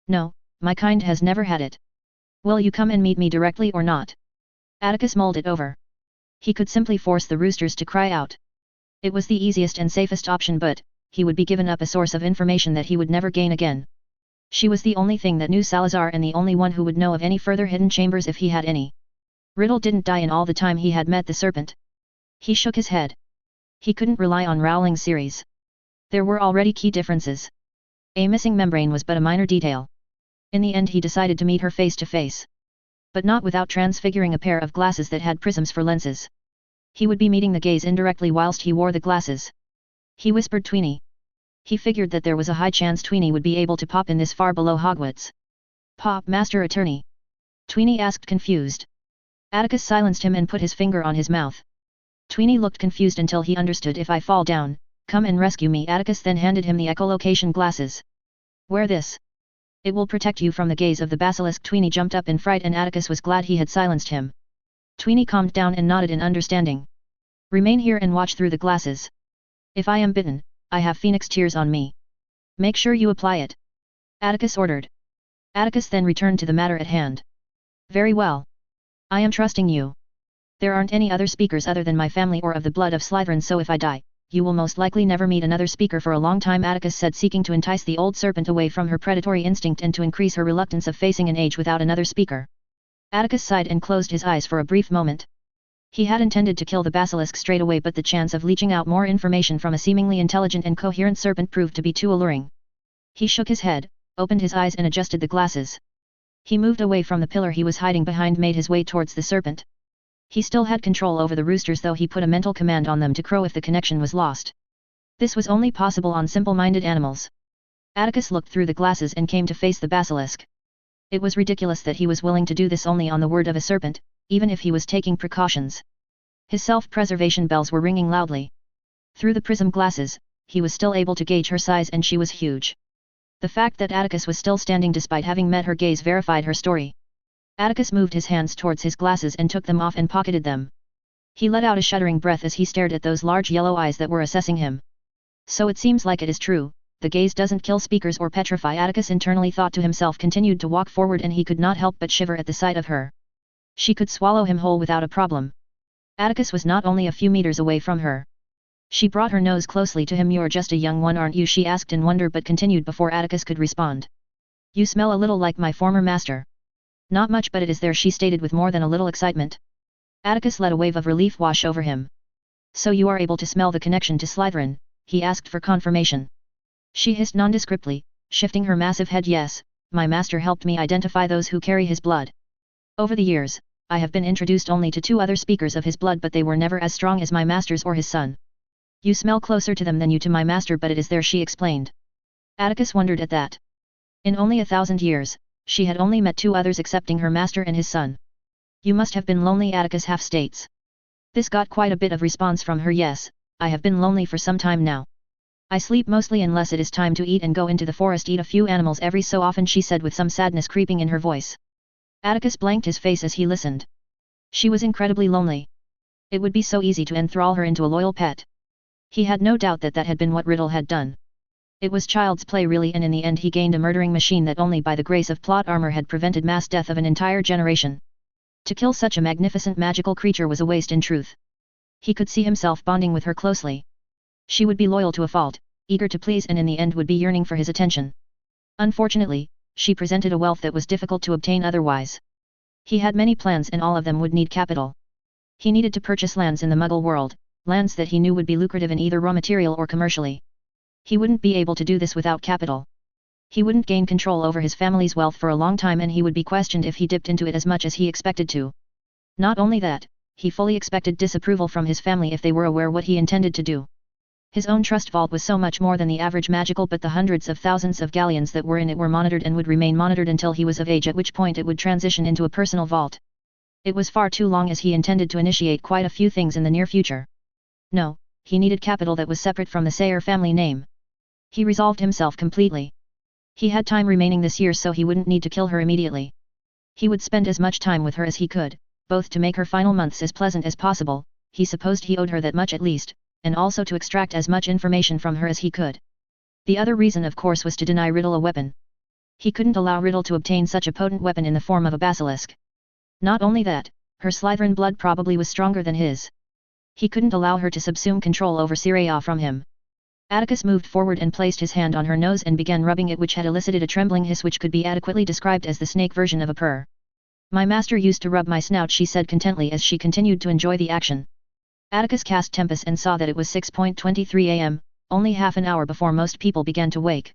"No, my kind has never had it." "Will you come and meet me directly or not?" Atticus mulled it over. He could simply force the roosters to cry out. It was the easiest and safest option, but he would be given up a source of information that he would never gain again. She was the only thing that knew Salazar and the only one who would know of any further hidden chambers if he had any. Riddle didn't die in all the time he had met the serpent. He shook his head. He couldn't rely on Rowling series. There were already key differences. A missing membrane was but a minor detail. In the end he decided to meet her face to face. But not without transfiguring a pair of glasses that had prisms for lenses. He would be meeting the gaze indirectly whilst he wore the glasses. He whispered Tweenie. He figured that there was a high chance Tweenie would be able to pop in this far below Hogwarts. "Pop, Master Attorney?" Tweenie asked, confused. Atticus silenced him and put his finger on his mouth. Tweenie looked confused until he understood. "If I fall down, come and rescue me." Atticus then handed him the echolocation glasses. "Wear this. It will protect you from the gaze of the basilisk." Tweenie jumped up in fright and Atticus was glad he had silenced him. Tweenie calmed down and nodded in understanding. "Remain here and watch through the glasses. If I am bitten, I have phoenix tears on me. Make sure you apply it," Atticus ordered. Atticus then returned to the matter at hand. "Very well. I am trusting you. There aren't any other speakers other than my family or of the blood of Slytherin, so if I die, you will most likely never meet another speaker for a long time," Atticus said, seeking to entice the old serpent away from her predatory instinct and to increase her reluctance of facing an age without another speaker. Atticus sighed and closed his eyes for a brief moment. He had intended to kill the basilisk straight away, but the chance of leeching out more information from a seemingly intelligent and coherent serpent proved to be too alluring. He shook his head, opened his eyes and adjusted the glasses. He moved away from the pillar he was hiding behind, made his way towards the serpent. He still had control over the roosters, though he put a mental command on them to crow if the connection was lost. This was only possible on simple-minded animals. Atticus looked through the glasses and came to face the basilisk. It was ridiculous that he was willing to do this only on the word of a serpent, even if he was taking precautions. His self-preservation bells were ringing loudly. Through the prism glasses, he was still able to gauge her size, and she was huge. The fact that Atticus was still standing despite having met her gaze verified her story. Atticus moved his hands towards his glasses and took them off and pocketed them. He let out a shuddering breath as he stared at those large yellow eyes that were assessing him. So it seems like it is true, the gaze doesn't kill speakers or petrify, Atticus internally thought to himself, continued to walk forward, and he could not help but shiver at the sight of her. She could swallow him whole without a problem. Atticus was not only a few meters away from her. She brought her nose closely to him. "You're just a young one, aren't you?" she asked in wonder, but continued before Atticus could respond. "You smell a little like my former master." "Not much, but it is there," she stated with more than a little excitement. Atticus let a wave of relief wash over him. "So you are able to smell the connection to Slytherin?" he asked for confirmation. She hissed nondescriptly, shifting her massive head. "Yes, my master helped me identify those who carry his blood. Over the years, I have been introduced only to 2 other speakers of his blood, but they were never as strong as my master's or his son. You smell closer to them than you to my master, but it is there," she explained. Atticus wondered at that. In only 1,000 years, she had only met 2 others excepting her master and his son. "You must have been lonely," Atticus half states. This got quite a bit of response from her. "Yes, I have been lonely for some time now. I sleep mostly unless it is time to eat, and go into the forest, eat a few animals every so often," she said with some sadness creeping in her voice. Atticus blanked his face as he listened. She was incredibly lonely. It would be so easy to enthrall her into a loyal pet. He had no doubt that that had been what Riddle had done. It was child's play really, and in the end he gained a murdering machine that only by the grace of plot armor had prevented mass death of an entire generation. To kill such a magnificent magical creature was a waste in truth. He could see himself bonding with her closely. She would be loyal to a fault, eager to please, and in the end would be yearning for his attention. Unfortunately, she presented a wealth that was difficult to obtain otherwise. He had many plans, and all of them would need capital. He needed to purchase lands in the Muggle world, lands that he knew would be lucrative in either raw material or commercially. He wouldn't be able to do this without capital. He wouldn't gain control over his family's wealth for a long time, and he would be questioned if he dipped into it as much as he expected to. Not only that, he fully expected disapproval from his family if they were aware what he intended to do. His own trust vault was so much more than the average magical, but the hundreds of thousands of galleons that were in it were monitored and would remain monitored until he was of age, at which point it would transition into a personal vault. It was far too long, as he intended to initiate quite a few things in the near future. No, he needed capital that was separate from the Sayre family name. He resolved himself completely. He had time remaining this year, so he wouldn't need to kill her immediately. He would spend as much time with her as he could, both to make her final months as pleasant as possible. He supposed he owed her that much at least, and also to extract as much information from her as he could. The other reason, of course, was to deny Riddle a weapon. He couldn't allow Riddle to obtain such a potent weapon in the form of a basilisk. Not only that, her Slytherin blood probably was stronger than his. He couldn't allow her to subsume control over Sayre from him. Atticus moved forward and placed his hand on her nose and began rubbing it, which had elicited a trembling hiss which could be adequately described as the snake version of a purr. "My master used to rub my snout," she said contentedly as she continued to enjoy the action. Atticus cast Tempest and saw that it was 6:23 a.m., only half an hour before most people began to wake.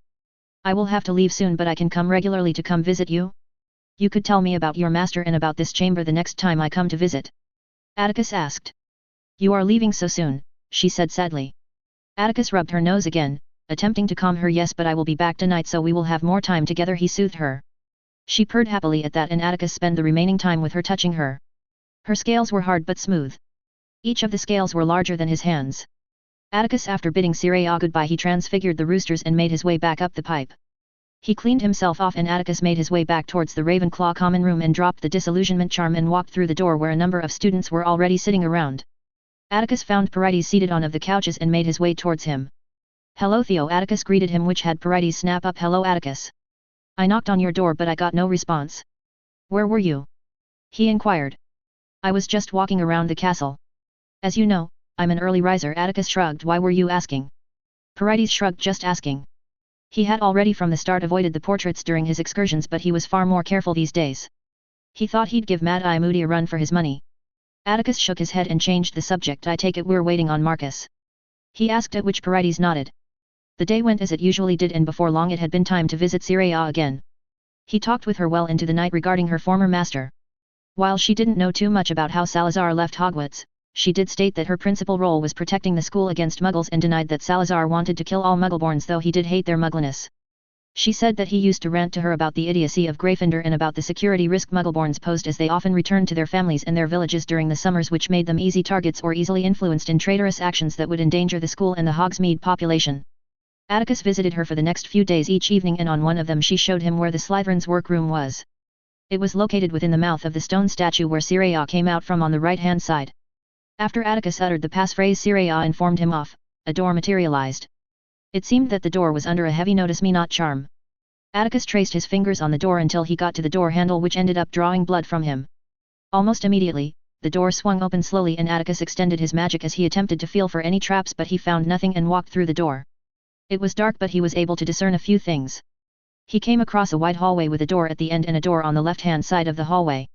"I will have to leave soon, but I can come regularly to come visit you? You could tell me about your master and about this chamber the next time I come to visit?" Atticus asked. "You are leaving so soon," she said sadly. Atticus rubbed her nose again, attempting to calm her. "Yes, but I will be back tonight, so we will have more time together," he soothed her. She purred happily at that, and Atticus spent the remaining time with her, touching her. Her scales were hard but smooth. Each of the scales were larger than his hands. Atticus, after bidding Sayre goodbye, he transfigured the roosters and made his way back up the pipe. He cleaned himself off, and Atticus made his way back towards the Ravenclaw common room and dropped the disillusionment charm and walked through the door where a number of students were already sitting around. Atticus found Parides seated on of the couches and made his way towards him. "Hello, Theo," Atticus greeted him, which had Parides snap up. "Hello, Atticus. I knocked on your door but I got no response." "Where were you?" he inquired. "I was just walking around the castle. As you know, I'm an early riser." Atticus shrugged. "Why were you asking?" Parides shrugged. "Just asking." He had already from the start avoided the portraits during his excursions, but he was far more careful these days. He thought he'd give Mad Eye Moody a run for his money. Atticus shook his head and changed the subject. "I take it we're waiting on Marcus?" he asked, at which Parides nodded. The day went as it usually did, and before long it had been time to visit Sayre again. He talked with her well into the night regarding her former master. While she didn't know too much about how Salazar left Hogwarts, she did state that her principal role was protecting the school against Muggles, and denied that Salazar wanted to kill all Muggleborns, though he did hate their Muggleness. She said that he used to rant to her about the idiocy of Gryffindor and about the security risk Muggleborns posed as they often returned to their families and their villages during the summers, which made them easy targets or easily influenced in traitorous actions that would endanger the school and the Hogsmeade population. Atticus visited her for the next few days each evening, and on one of them she showed him where the Slytherin's workroom was. It was located within the mouth of the stone statue where Sayre came out from on the right-hand side. After Atticus uttered the passphrase Sayre informed him of, a door materialized. It seemed that the door was under a heavy notice me not charm. Atticus traced his fingers on the door until he got to the door handle, which ended up drawing blood from him. Almost immediately, the door swung open slowly and Atticus extended his magic as he attempted to feel for any traps, but he found nothing and walked through the door. It was dark, but he was able to discern a few things. He came across a wide hallway with a door at the end and a door on the left-hand side of the hallway.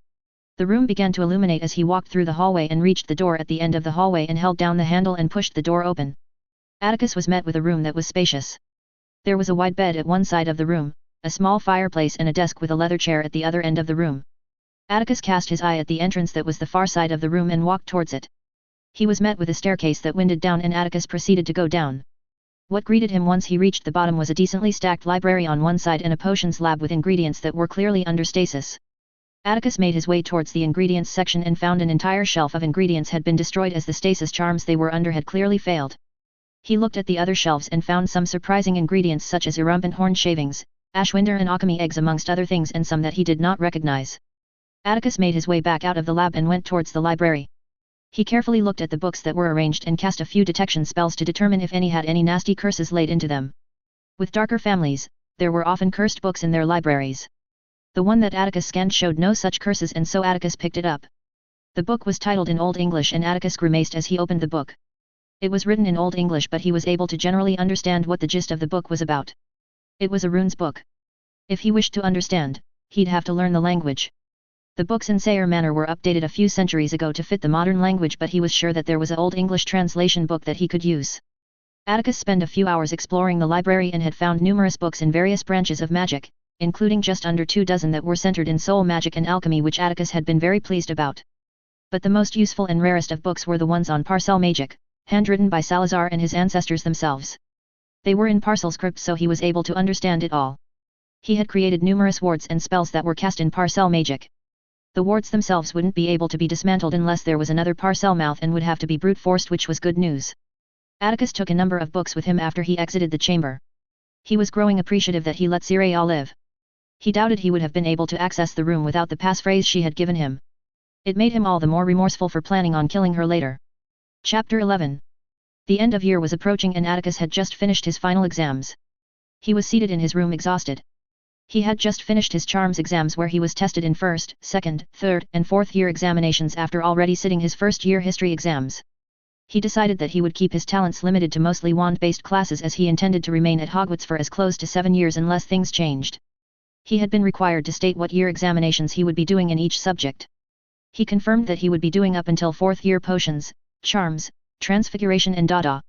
The room began to illuminate as he walked through the hallway and reached the door at the end of the hallway and held down the handle and pushed the door open. Atticus was met with a room that was spacious. There was a wide bed at one side of the room, a small fireplace and a desk with a leather chair at the other end of the room. Atticus cast his eye at the entrance that was the far side of the room and walked towards it. He was met with a staircase that winded down and Atticus proceeded to go down. What greeted him once he reached the bottom was a decently stacked library on one side and a potions lab with ingredients that were clearly under stasis. Atticus made his way towards the ingredients section and found an entire shelf of ingredients had been destroyed as the stasis charms they were under had clearly failed. He looked at the other shelves and found some surprising ingredients such as erumpent horn shavings, ashwinder and alchemy eggs amongst other things, and some that he did not recognize. Atticus made his way back out of the lab and went towards the library. He carefully looked at the books that were arranged and cast a few detection spells to determine if any had any nasty curses laid into them. With darker families, there were often cursed books in their libraries. The one that Atticus scanned showed no such curses, and so Atticus picked it up. The book was titled in Old English and Atticus grimaced as he opened the book. It was written in Old English, but he was able to generally understand what the gist of the book was about. It was a runes book. If he wished to understand, he'd have to learn the language. The books in Sayre Manor were updated a few centuries ago to fit the modern language, but he was sure that there was an Old English translation book that he could use. Atticus spent a few hours exploring the library and had found numerous books in various branches of magic, including just under 24 that were centered in soul magic and alchemy, which Atticus had been very pleased about. But the most useful and rarest of books were the ones on parcel magic, handwritten by Salazar and his ancestors themselves. They were in parcel script, so he was able to understand it all. He had created numerous wards and spells that were cast in parcel magic. The wards themselves wouldn't be able to be dismantled unless there was another parcel mouth and would have to be brute forced, which was good news. Atticus took a number of books with him after he exited the chamber. He was growing appreciative that he let Sayre live. He doubted he would have been able to access the room without the passphrase she had given him. It made him all the more remorseful for planning on killing her later. Chapter 11. The end of year was approaching and Atticus had just finished his final exams. He was seated in his room exhausted. He had just finished his charms exams, where he was tested in first, second, third, and fourth year examinations after already sitting his first year history exams. He decided that he would keep his talents limited to mostly wand-based classes, as he intended to remain at Hogwarts for as close to 7 years unless things changed. He had been required to state what year examinations he would be doing in each subject. He confirmed that he would be doing up until 4th year potions, charms, transfiguration and dada.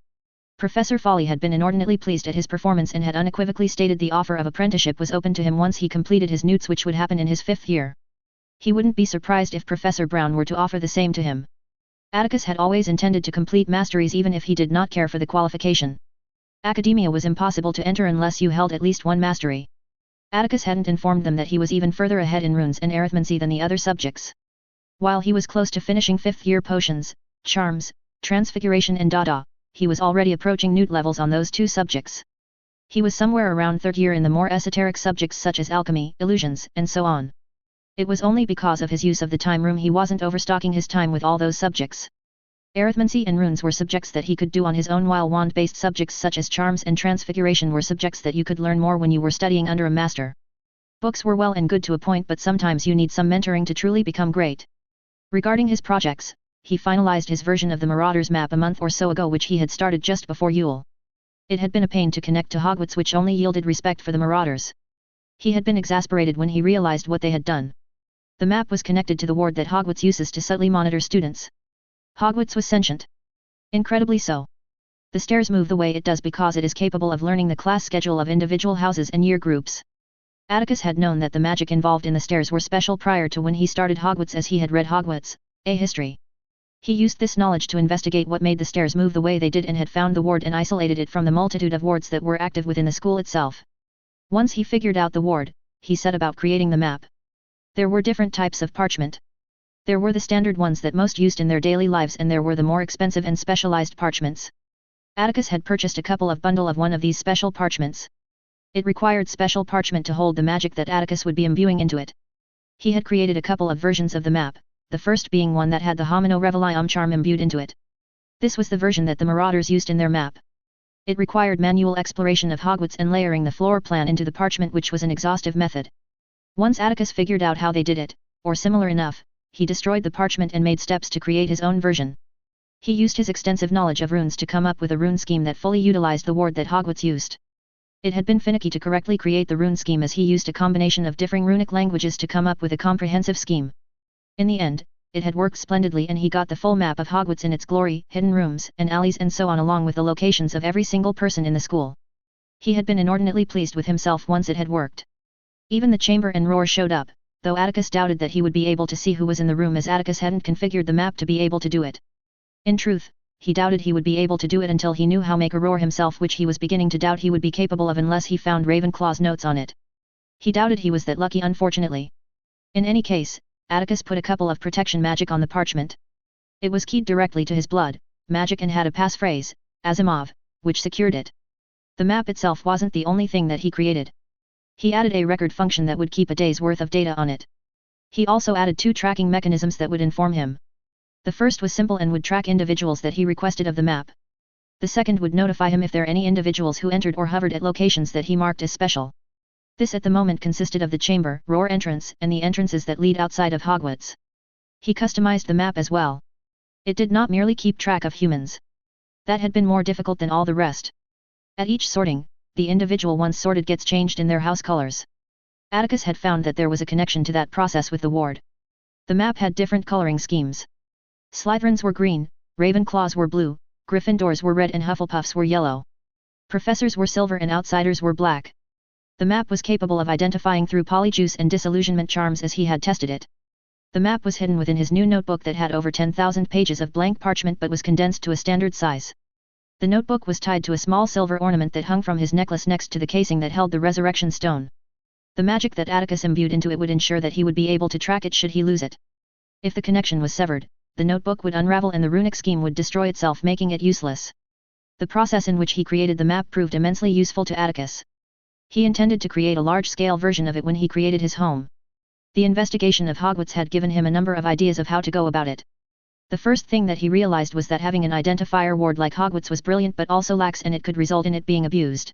Professor Folly had been inordinately pleased at his performance and had unequivocally stated the offer of apprenticeship was open to him once he completed his newts, which would happen in his 5th year. He wouldn't be surprised if Professor Brown were to offer the same to him. Atticus had always intended to complete masteries even if he did not care for the qualification. Academia was impossible to enter unless you held at least one mastery. Atticus hadn't informed them that he was even further ahead in runes and arithmancy than the other subjects. While he was close to finishing 5th year potions, charms, transfiguration and dada, he was already approaching newt levels on those two subjects. He was somewhere around 3rd year in the more esoteric subjects such as alchemy, illusions, and so on. It was only because of his use of the time room he wasn't overstocking his time with all those subjects. Arithmancy and runes were subjects that he could do on his own, while wand-based subjects such as charms and transfiguration were subjects that you could learn more when you were studying under a master. Books were well and good to a point, but sometimes you need some mentoring to truly become great. Regarding his projects, he finalized his version of the Marauders map a month or so ago, which he had started just before Yule. It had been a pain to connect to Hogwarts, which only yielded respect for the Marauders. He had been exasperated when he realized what they had done. The map was connected to the ward that Hogwarts uses to subtly monitor students. Hogwarts was sentient. Incredibly so. The stairs move the way it does because it is capable of learning the class schedule of individual houses and year groups. Atticus had known that the magic involved in the stairs were special prior to when he started Hogwarts, as he had read Hogwarts, a history. He used this knowledge to investigate what made the stairs move the way they did and had found the ward and isolated it from the multitude of wards that were active within the school itself. Once he figured out the ward, he set about creating the map. There were different types of parchment. There were the standard ones that most used in their daily lives, and there were the more expensive and specialized parchments. Atticus had purchased a couple of bundle of one of these special parchments. It required special parchment to hold the magic that Atticus would be imbuing into it. He had created a couple of versions of the map, the first being one that had the Homino Reveillum charm imbued into it. This was the version that the Marauders used in their map. It required manual exploration of Hogwarts and layering the floor plan into the parchment, which was an exhaustive method. Once Atticus figured out how they did it, or similar enough, he destroyed the parchment and made steps to create his own version. He used his extensive knowledge of runes to come up with a rune scheme that fully utilized the ward that Hogwarts used. It had been finicky to correctly create the rune scheme, as he used a combination of differing runic languages to come up with a comprehensive scheme. In the end, it had worked splendidly, and he got the full map of Hogwarts in its glory, hidden rooms and alleys and so on, along with the locations of every single person in the school. He had been inordinately pleased with himself once it had worked. Even the chamber and roar showed up, though Atticus doubted that he would be able to see who was in the room, as Atticus hadn't configured the map to be able to do it. In truth, he doubted he would be able to do it until he knew how to make a roar himself, which he was beginning to doubt he would be capable of unless he found Ravenclaw's notes on it. He doubted he was that lucky, unfortunately. In any case, Atticus put a couple of protection magic on the parchment. It was keyed directly to his blood magic and had a passphrase, Asimov, which secured it. The map itself wasn't the only thing that he created. He added a record function that would keep a day's worth of data on it. He also added 2 tracking mechanisms that would inform him. The first was simple and would track individuals that he requested of the map. The second would notify him if there are any individuals who entered or hovered at locations that he marked as special. This at the moment consisted of the chamber, roar entrance, and the entrances that lead outside of Hogwarts. He customized the map as well. It did not merely keep track of humans. That had been more difficult than all the rest. At each sorting, the individual once sorted gets changed in their house colors. Atticus had found that there was a connection to that process with the ward. The map had different coloring schemes. Slytherins were green, Ravenclaws were blue, Gryffindors were red and Hufflepuffs were yellow. Professors were silver and outsiders were black. The map was capable of identifying through polyjuice and disillusionment charms, as he had tested it. The map was hidden within his new notebook that had over 10,000 pages of blank parchment but was condensed to a standard size. The notebook was tied to a small silver ornament that hung from his necklace next to the casing that held the resurrection stone. The magic that Atticus imbued into it would ensure that he would be able to track it should he lose it. If the connection was severed, the notebook would unravel and the runic scheme would destroy itself, making it useless. The process in which he created the map proved immensely useful to Atticus. He intended to create a large-scale version of it when he created his home. The investigation of Hogwarts had given him a number of ideas of how to go about it. The first thing that he realized was that having an identifier ward like Hogwarts was brilliant but also lax, and it could result in it being abused.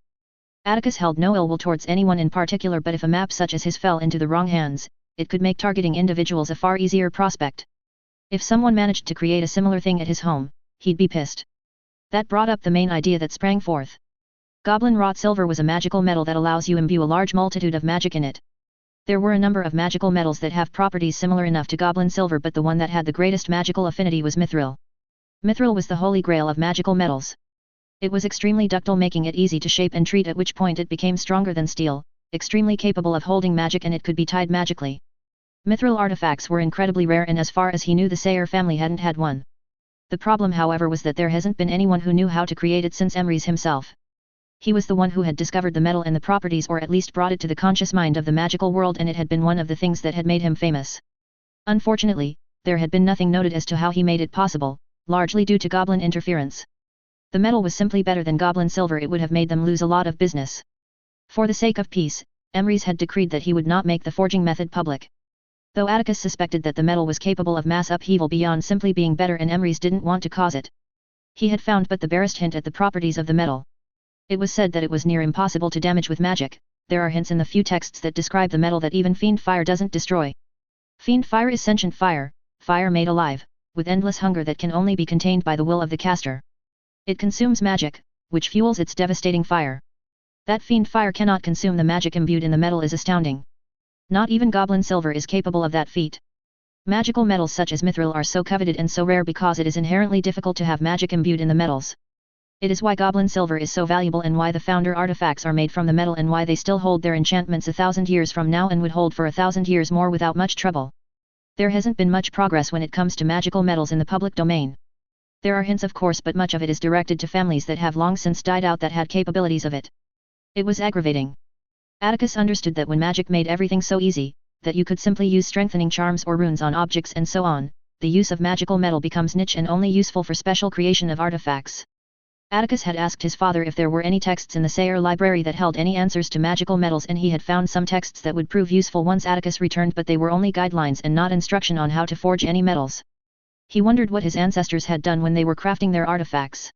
Atticus held no ill will towards anyone in particular, but if a map such as his fell into the wrong hands, it could make targeting individuals a far easier prospect. If someone managed to create a similar thing at his home, he'd be pissed. That brought up the main idea that sprang forth. Goblin wrought silver was a magical metal that allows you imbue a large multitude of magic in it. There were a number of magical metals that have properties similar enough to goblin silver, but the one that had the greatest magical affinity was mithril. Mithril was the holy grail of magical metals. It was extremely ductile, making it easy to shape and treat, at which point it became stronger than steel, extremely capable of holding magic, and it could be tied magically. Mithril artifacts were incredibly rare, and as far as he knew the Sayre family hadn't had one. The problem, however, was that there hasn't been anyone who knew how to create it since Emrys himself. He was the one who had discovered the metal and the properties, or at least brought it to the conscious mind of the magical world, and it had been one of the things that had made him famous. Unfortunately, there had been nothing noted as to how he made it possible, largely due to goblin interference. The metal was simply better than goblin silver. It would have made them lose a lot of business. For the sake of peace, Emrys had decreed that he would not make the forging method public. Though Atticus suspected that the metal was capable of mass upheaval beyond simply being better, and Emrys didn't want to cause it. He had found but the barest hint at the properties of the metal. It was said that it was near impossible to damage with magic. There are hints in the few texts that describe the metal that even fiend fire doesn't destroy. Fiend fire is sentient fire, fire made alive, with endless hunger that can only be contained by the will of the caster. It consumes magic, which fuels its devastating fire. That fiend fire cannot consume the magic imbued in the metal is astounding. Not even goblin silver is capable of that feat. Magical metals such as mithril are so coveted and so rare because it is inherently difficult to have magic imbued in the metals. It is why goblin silver is so valuable, and why the founder artifacts are made from the metal, and why they still hold their enchantments 1,000 years from now and would hold for 1,000 years more without much trouble. There hasn't been much progress when it comes to magical metals in the public domain. There are hints, of course, but much of it is directed to families that have long since died out that had capabilities of it. It was aggravating. Atticus understood that when magic made everything so easy, that you could simply use strengthening charms or runes on objects and so on, the use of magical metal becomes niche and only useful for special creation of artifacts. Atticus had asked his father if there were any texts in the Sayre library that held any answers to magical metals, and he had found some texts that would prove useful once Atticus returned, but they were only guidelines and not instruction on how to forge any metals. He wondered what his ancestors had done when they were crafting their artifacts.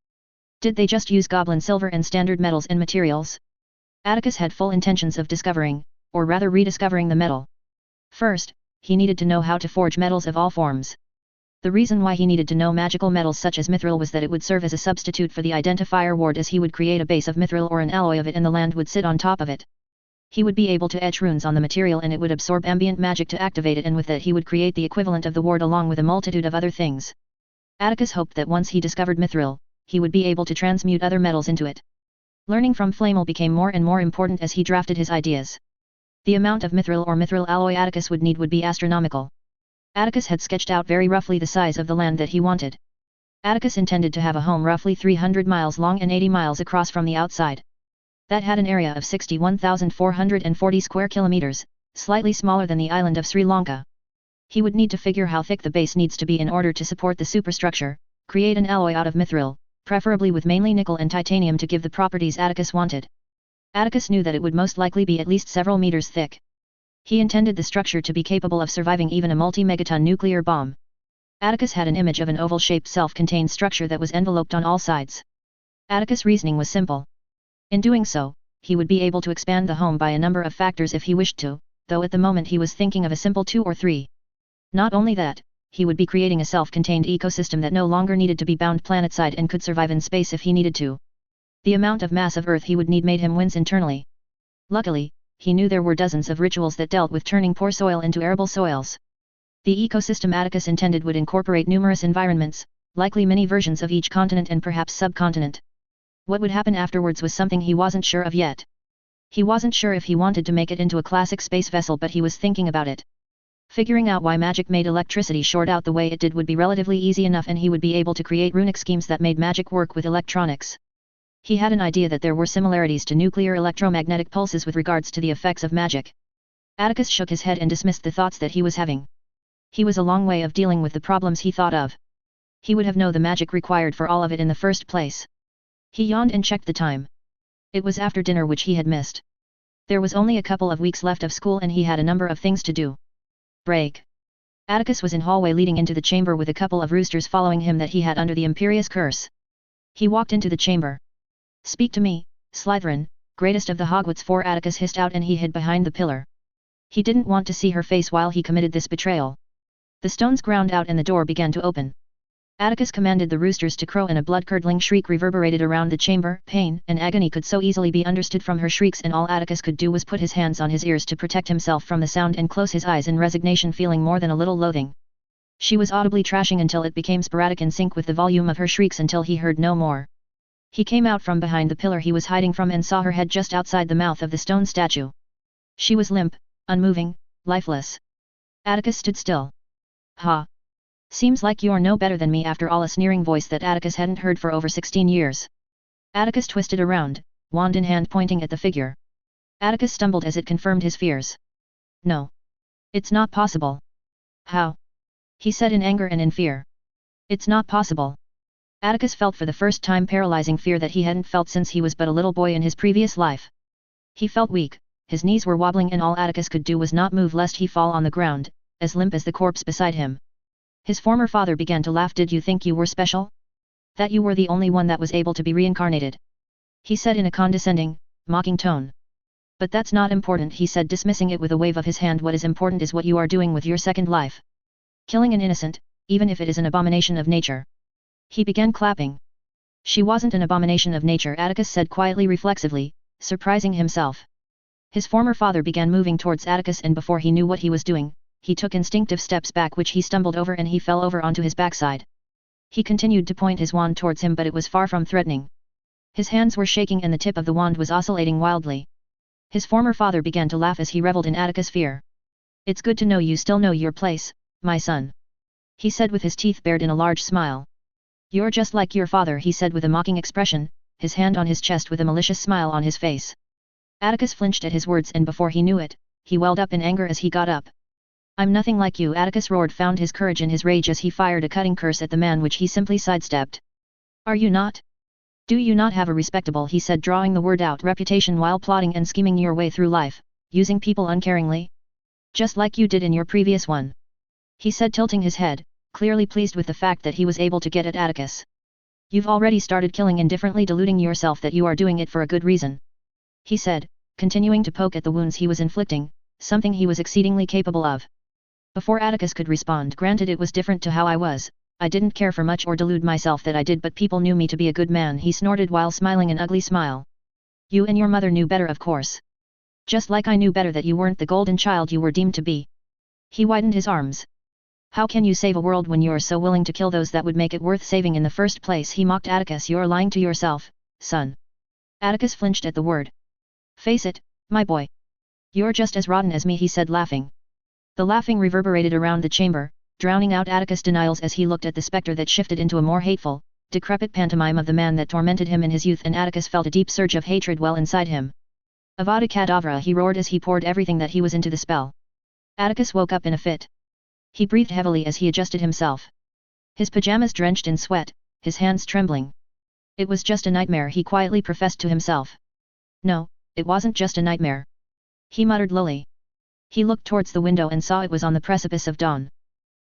Did they just use goblin silver and standard metals and materials? Atticus had full intentions of discovering, or rather rediscovering the metal. First, he needed to know how to forge metals of all forms. The reason why he needed to know magical metals such as mithril was that it would serve as a substitute for the identifier ward, as he would create a base of mithril or an alloy of it and the land would sit on top of it. He would be able to etch runes on the material and it would absorb ambient magic to activate it, and with that he would create the equivalent of the ward along with a multitude of other things. Atticus hoped that once he discovered mithril, he would be able to transmute other metals into it. Learning from Flamel became more and more important as he drafted his ideas. The amount of mithril or mithril alloy Atticus would need would be astronomical. Atticus had sketched out very roughly the size of the land that he wanted. Atticus intended to have a home roughly 300 miles long and 80 miles across from the outside. That had an area of 61,440 square kilometers, slightly smaller than the island of Sri Lanka. He would need to figure how thick the base needs to be in order to support the superstructure, create an alloy out of mithril, preferably with mainly nickel and titanium to give the properties Atticus wanted. Atticus knew that it would most likely be at least several meters thick. He intended the structure to be capable of surviving even a multi-megaton nuclear bomb. Atticus had an image of an oval-shaped self-contained structure that was enveloped on all sides. Atticus' reasoning was simple. In doing so, he would be able to expand the home by a number of factors if he wished to, though at the moment he was thinking of a simple 2 or 3. Not only that, he would be creating a self-contained ecosystem that no longer needed to be bound planetside and could survive in space if he needed to. The amount of mass of Earth he would need made him wince internally. Luckily, he knew there were dozens of rituals that dealt with turning poor soil into arable soils. The ecosystem Atticus intended would incorporate numerous environments, likely mini versions of each continent and perhaps subcontinent. What would happen afterwards was something he wasn't sure of yet. He wasn't sure if he wanted to make it into a classic space vessel, but he was thinking about it. Figuring out why magic made electricity short out the way it did would be relatively easy enough, and he would be able to create runic schemes that made magic work with electronics. He had an idea that there were similarities to nuclear electromagnetic pulses with regards to the effects of magic. Atticus shook his head and dismissed the thoughts that he was having. He was a long way of dealing with the problems he thought of. He would have known the magic required for all of it in the first place. He yawned and checked the time. It was after dinner, which he had missed. There was only a couple of weeks left of school and he had a number of things to do. Break. Atticus was in hallway leading into the chamber with a couple of roosters following him that he had under the Imperious curse. He walked into the chamber. "Speak to me, Slytherin, greatest of the Hogwarts 4," Atticus hissed out, and he hid behind the pillar. He didn't want to see her face while he committed this betrayal. The stones ground out and the door began to open. Atticus commanded the roosters to crow and a blood-curdling shriek reverberated around the chamber. Pain and agony could so easily be understood from her shrieks, and all Atticus could do was put his hands on his ears to protect himself from the sound and close his eyes in resignation, feeling more than a little loathing. She was audibly trashing until it became sporadic in sync with the volume of her shrieks until he heard no more. He came out from behind the pillar he was hiding from and saw her head just outside the mouth of the stone statue. She was limp, unmoving, lifeless. Atticus stood still. "Ha! Seems like you're no better than me after all," a sneering voice that Atticus hadn't heard for over 16 years. Atticus twisted around, wand in hand pointing at the figure. Atticus stumbled as it confirmed his fears. "No. It's not possible." "How?" he said in anger and in fear. "It's not possible." Atticus felt for the first time paralyzing fear that he hadn't felt since he was but a little boy in his previous life. He felt weak, his knees were wobbling, and all Atticus could do was not move lest he fall on the ground, as limp as the corpse beside him. His former father began to laugh. "Did you think you were special? That you were the only one that was able to be reincarnated?" he said in a condescending, mocking tone. "But that's not important," he said, dismissing it with a wave of his hand. "What is important is what you are doing with your second life. Killing an innocent, even if it is an abomination of nature." He began clapping. "She wasn't an abomination of nature," Atticus said quietly, reflexively, surprising himself. His former father began moving towards Atticus, and before he knew what he was doing, he took instinctive steps back, which he stumbled over and he fell over onto his backside. He continued to point his wand towards him, but it was far from threatening. His hands were shaking and the tip of the wand was oscillating wildly. His former father began to laugh as he reveled in Atticus' fear. "It's good to know you still know your place, my son," he said with his teeth bared in a large smile. "You're just like your father," he said with a mocking expression, his hand on his chest with a malicious smile on his face. Atticus flinched at his words and before he knew it, he welled up in anger as he got up. I'm nothing like you, Atticus roared, found his courage in his rage as he fired a cutting curse at the man which he simply sidestepped. Are you not? Do you not have a respectable, he said, drawing the word out, reputation while plotting and scheming your way through life, using people uncaringly? Just like you did in your previous one. He said, tilting his head, clearly pleased with the fact that he was able to get at Atticus. You've already started killing indifferently, deluding yourself that you are doing it for a good reason. He said, continuing to poke at the wounds he was inflicting, something he was exceedingly capable of. Before Atticus could respond, granted it was different to how I was, I didn't care for much or delude myself that I did, but people knew me to be a good man, he snorted while smiling an ugly smile. You and your mother knew better, of course. Just like I knew better that you weren't the golden child you were deemed to be. He widened his arms. How can you save a world when you're so willing to kill those that would make it worth saving in the first place, he mocked Atticus. You're lying to yourself, son. Atticus flinched at the word. Face it, my boy. You're just as rotten as me, he said, laughing. The laughing reverberated around the chamber, drowning out Atticus' denials as he looked at the spectre that shifted into a more hateful, decrepit pantomime of the man that tormented him in his youth, and Atticus felt a deep surge of hatred well inside him. Avada Kedavra, he roared as he poured everything that he was into the spell. Atticus woke up in a fit. He breathed heavily as he adjusted himself. His pajamas drenched in sweat, his hands trembling. It was just a nightmare, he quietly professed to himself. No, it wasn't just a nightmare. He muttered lowly. He looked towards the window and saw it was on the precipice of dawn.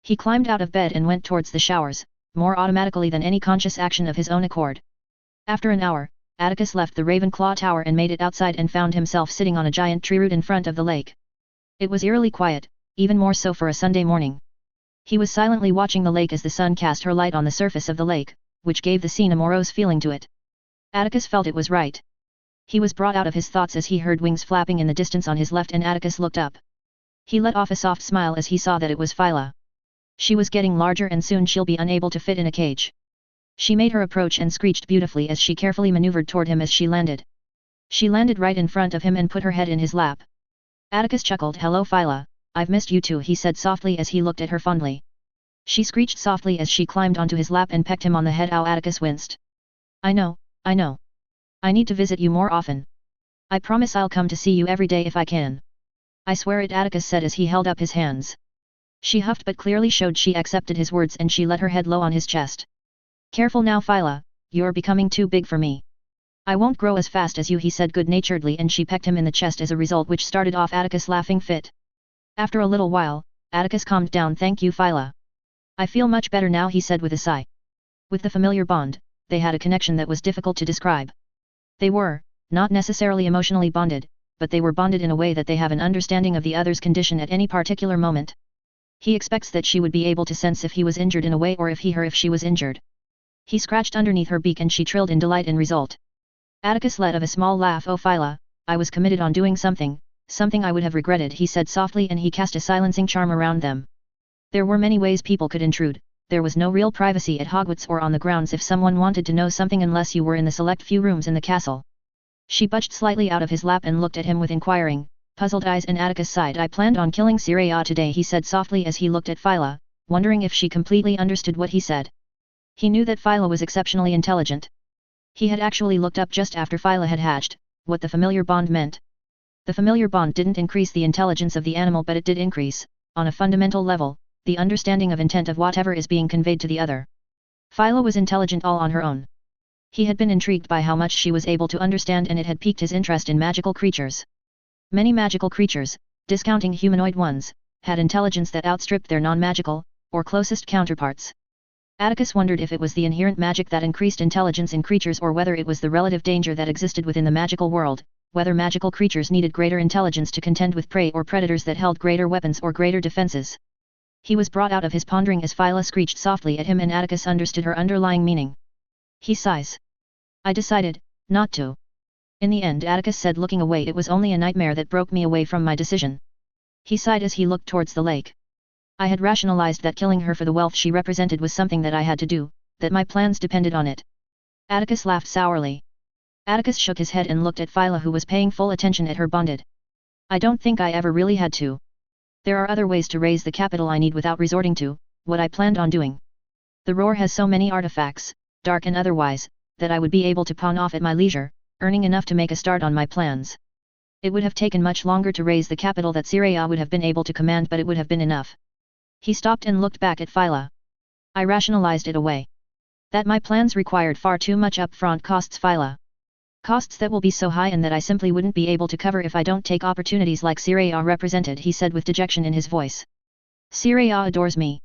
He climbed out of bed and went towards the showers, more automatically than any conscious action of his own accord. After an hour, Atticus left the Ravenclaw Tower and made it outside and found himself sitting on a giant tree root in front of the lake. It was eerily quiet, even more so for a Sunday morning. He was silently watching the lake as the sun cast her light on the surface of the lake, which gave the scene a morose feeling to it. Atticus felt it was right. He was brought out of his thoughts as he heard wings flapping in the distance on his left, and Atticus looked up. He let off a soft smile as he saw that it was Phyla. She was getting larger and soon she'll be unable to fit in a cage. She made her approach and screeched beautifully as she carefully maneuvered toward him as she landed. She landed right in front of him and put her head in his lap. Atticus chuckled. Hello Phyla, I've missed you too, he said softly as he looked at her fondly. She screeched softly as she climbed onto his lap and pecked him on the head. Ow, Atticus winced. I know. I need to visit you more often. I promise I'll come to see you every day if I can. I swear it, Atticus said as he held up his hands. She huffed but clearly showed she accepted his words and she let her head low on his chest. Careful now Phyla, you're becoming too big for me. I won't grow as fast as you, he said good-naturedly, and she pecked him in the chest as a result, which started off Atticus' laughing fit. After a little while, Atticus calmed down. Thank you Phyla. I feel much better now, he said with a sigh. With the familiar bond, they had a connection that was difficult to describe. They were, not necessarily emotionally bonded, but they were bonded in a way that they have an understanding of the other's condition at any particular moment. He expects that she would be able to sense if he was injured in a way or if he her if she was injured. He scratched underneath her beak and she trilled in delight in result. Atticus let out a small laugh. Oh Phyla, I was committed on doing something I would have regretted, he said softly, and he cast a silencing charm around them. There were many ways people could intrude. There was no real privacy at Hogwarts or on the grounds if someone wanted to know something unless you were in the select few rooms in the castle. She budged slightly out of his lap and looked at him with inquiring, puzzled eyes, and Atticus sighed. I planned on killing Sayre today, he said softly as he looked at Phyla, wondering if she completely understood what he said. He knew that Phyla was exceptionally intelligent. He had actually looked up just after Phyla had hatched, what the familiar bond meant. The familiar bond didn't increase the intelligence of the animal, but it did increase, on a fundamental level, the understanding of intent of whatever is being conveyed to the other. Phyla was intelligent all on her own. He had been intrigued by how much she was able to understand, and it had piqued his interest in magical creatures. Many magical creatures, discounting humanoid ones, had intelligence that outstripped their non-magical, or closest counterparts. Atticus wondered if it was the inherent magic that increased intelligence in creatures or whether it was the relative danger that existed within the magical world, whether magical creatures needed greater intelligence to contend with prey or predators that held greater weapons or greater defenses. He was brought out of his pondering as Phyla screeched softly at him, and Atticus understood her underlying meaning. He sighs. I decided, not to. In the end, Atticus said, looking away, it was only a nightmare that broke me away from my decision. He sighed as he looked towards the lake. I had rationalized that killing her for the wealth she represented was something that I had to do, that my plans depended on it. Atticus laughed sourly. Atticus shook his head and looked at Phyla, who was paying full attention at her bonded. I don't think I ever really had to. There are other ways to raise the capital I need without resorting to what I planned on doing. The Roar has so many artifacts, dark and otherwise, that I would be able to pawn off at my leisure, earning enough to make a start on my plans. It would have taken much longer to raise the capital that Sayre would have been able to command, but it would have been enough. He stopped and looked back at Phyla. I rationalized it away. That my plans required far too much upfront costs, Phyla. Costs that will be so high and that I simply wouldn't be able to cover if I don't take opportunities like Sayre represented, he said with dejection in his voice. Sayre adores me.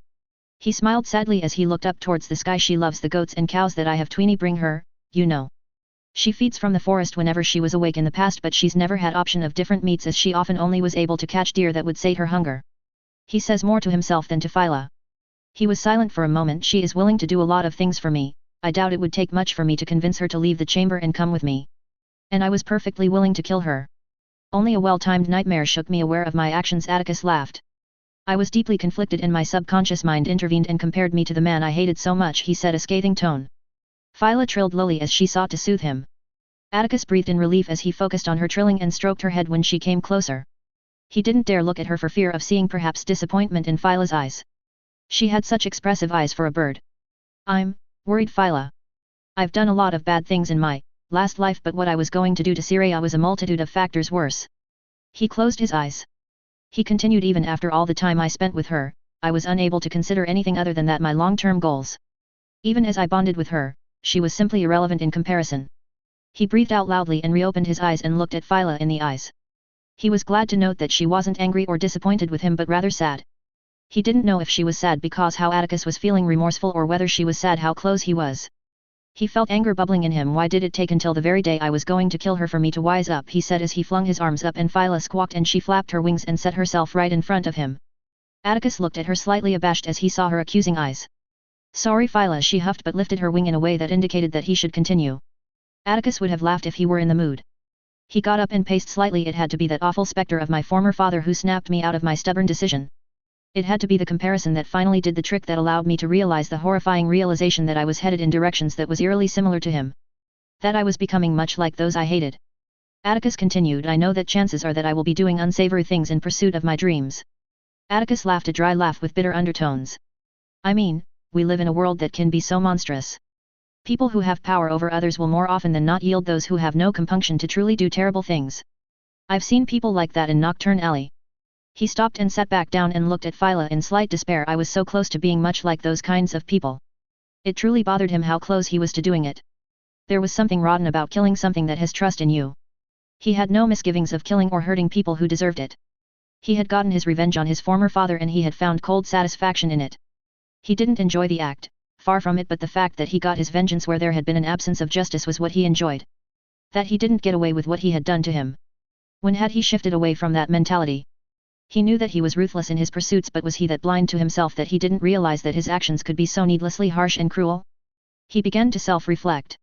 He smiled sadly as he looked up towards the sky. She loves the goats and cows that I have Tweenie bring her, you know. She feeds from the forest whenever she was awake in the past, but she's never had option of different meats as she often only was able to catch deer that would sate her hunger. He says more to himself than to Phyla. He was silent for a moment. She is willing to do a lot of things for me. I doubt it would take much for me to convince her to leave the chamber and come with me. And I was perfectly willing to kill her. Only a well-timed nightmare shook me aware of my actions. Atticus laughed. I was deeply conflicted and my subconscious mind intervened and compared me to the man I hated so much, he said, a scathing tone. Phyla trilled lowly as she sought to soothe him. Atticus breathed in relief as he focused on her trilling and stroked her head when she came closer. He didn't dare look at her for fear of seeing perhaps disappointment in Phyla's eyes. She had such expressive eyes for a bird. I'm worried, Phyla. I've done a lot of bad things in my last life, but what I was going to do to Sayre was a multitude of factors worse. He closed his eyes. He continued, even after all the time I spent with her, I was unable to consider anything other than that my long-term goals. Even as I bonded with her, she was simply irrelevant in comparison. He breathed out loudly and reopened his eyes and looked at Phyla in the eyes. He was glad to note that she wasn't angry or disappointed with him, but rather sad. He didn't know if she was sad because how Atticus was feeling remorseful or whether she was sad how close he was. He felt anger bubbling in him. Why did it take until the very day I was going to kill her for me to wise up, he said as he flung his arms up and Phyla squawked and she flapped her wings and set herself right in front of him. Atticus looked at her slightly abashed as he saw her accusing eyes. Sorry, Phyla, she huffed but lifted her wing in a way that indicated that he should continue. Atticus would have laughed if he were in the mood. He got up and paced slightly. It had to be that awful specter of my former father who snapped me out of my stubborn decision. It had to be the comparison that finally did the trick, that allowed me to realize the horrifying realization that I was headed in directions that was eerily similar to him. That I was becoming much like those I hated. Atticus continued, I know that chances are that I will be doing unsavory things in pursuit of my dreams. Atticus laughed a dry laugh with bitter undertones. I mean, we live in a world that can be so monstrous. People who have power over others will more often than not yield those who have no compunction to truly do terrible things. I've seen people like that in Nocturne Alley. He stopped and sat back down and looked at Phyla in slight despair. I was so close to being much like those kinds of people. It truly bothered him how close he was to doing it. There was something rotten about killing something that has trust in you. He had no misgivings of killing or hurting people who deserved it. He had gotten his revenge on his former father and he had found cold satisfaction in it. He didn't enjoy the act, far from it, but the fact that he got his vengeance where there had been an absence of justice was what he enjoyed. That he didn't get away with what he had done to him. When had he shifted away from that mentality? He knew that he was ruthless in his pursuits, but was he that blind to himself that he didn't realize that his actions could be so needlessly harsh and cruel? He began to self-reflect.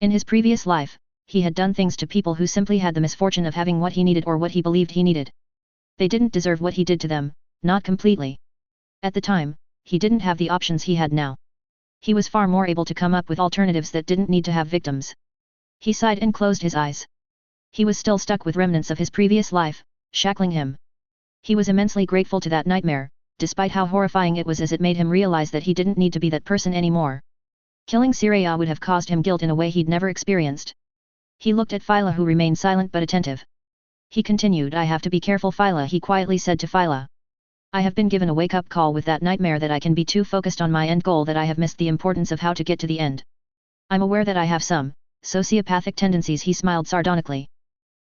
In his previous life, he had done things to people who simply had the misfortune of having what he needed or what he believed he needed. They didn't deserve what he did to them, not completely. At the time, he didn't have the options he had now. He was far more able to come up with alternatives that didn't need to have victims. He sighed and closed his eyes. He was still stuck with remnants of his previous life, shackling him. He was immensely grateful to that nightmare, despite how horrifying it was, as it made him realize that he didn't need to be that person anymore. Killing Sayre would have caused him guilt in a way he'd never experienced. He looked at Phyla, who remained silent but attentive. He continued, I have to be careful, Phyla, he quietly said to Phyla. I have been given a wake-up call with that nightmare that I can be too focused on my end goal that I have missed the importance of how to get to the end. I'm aware that I have some sociopathic tendencies, he smiled sardonically.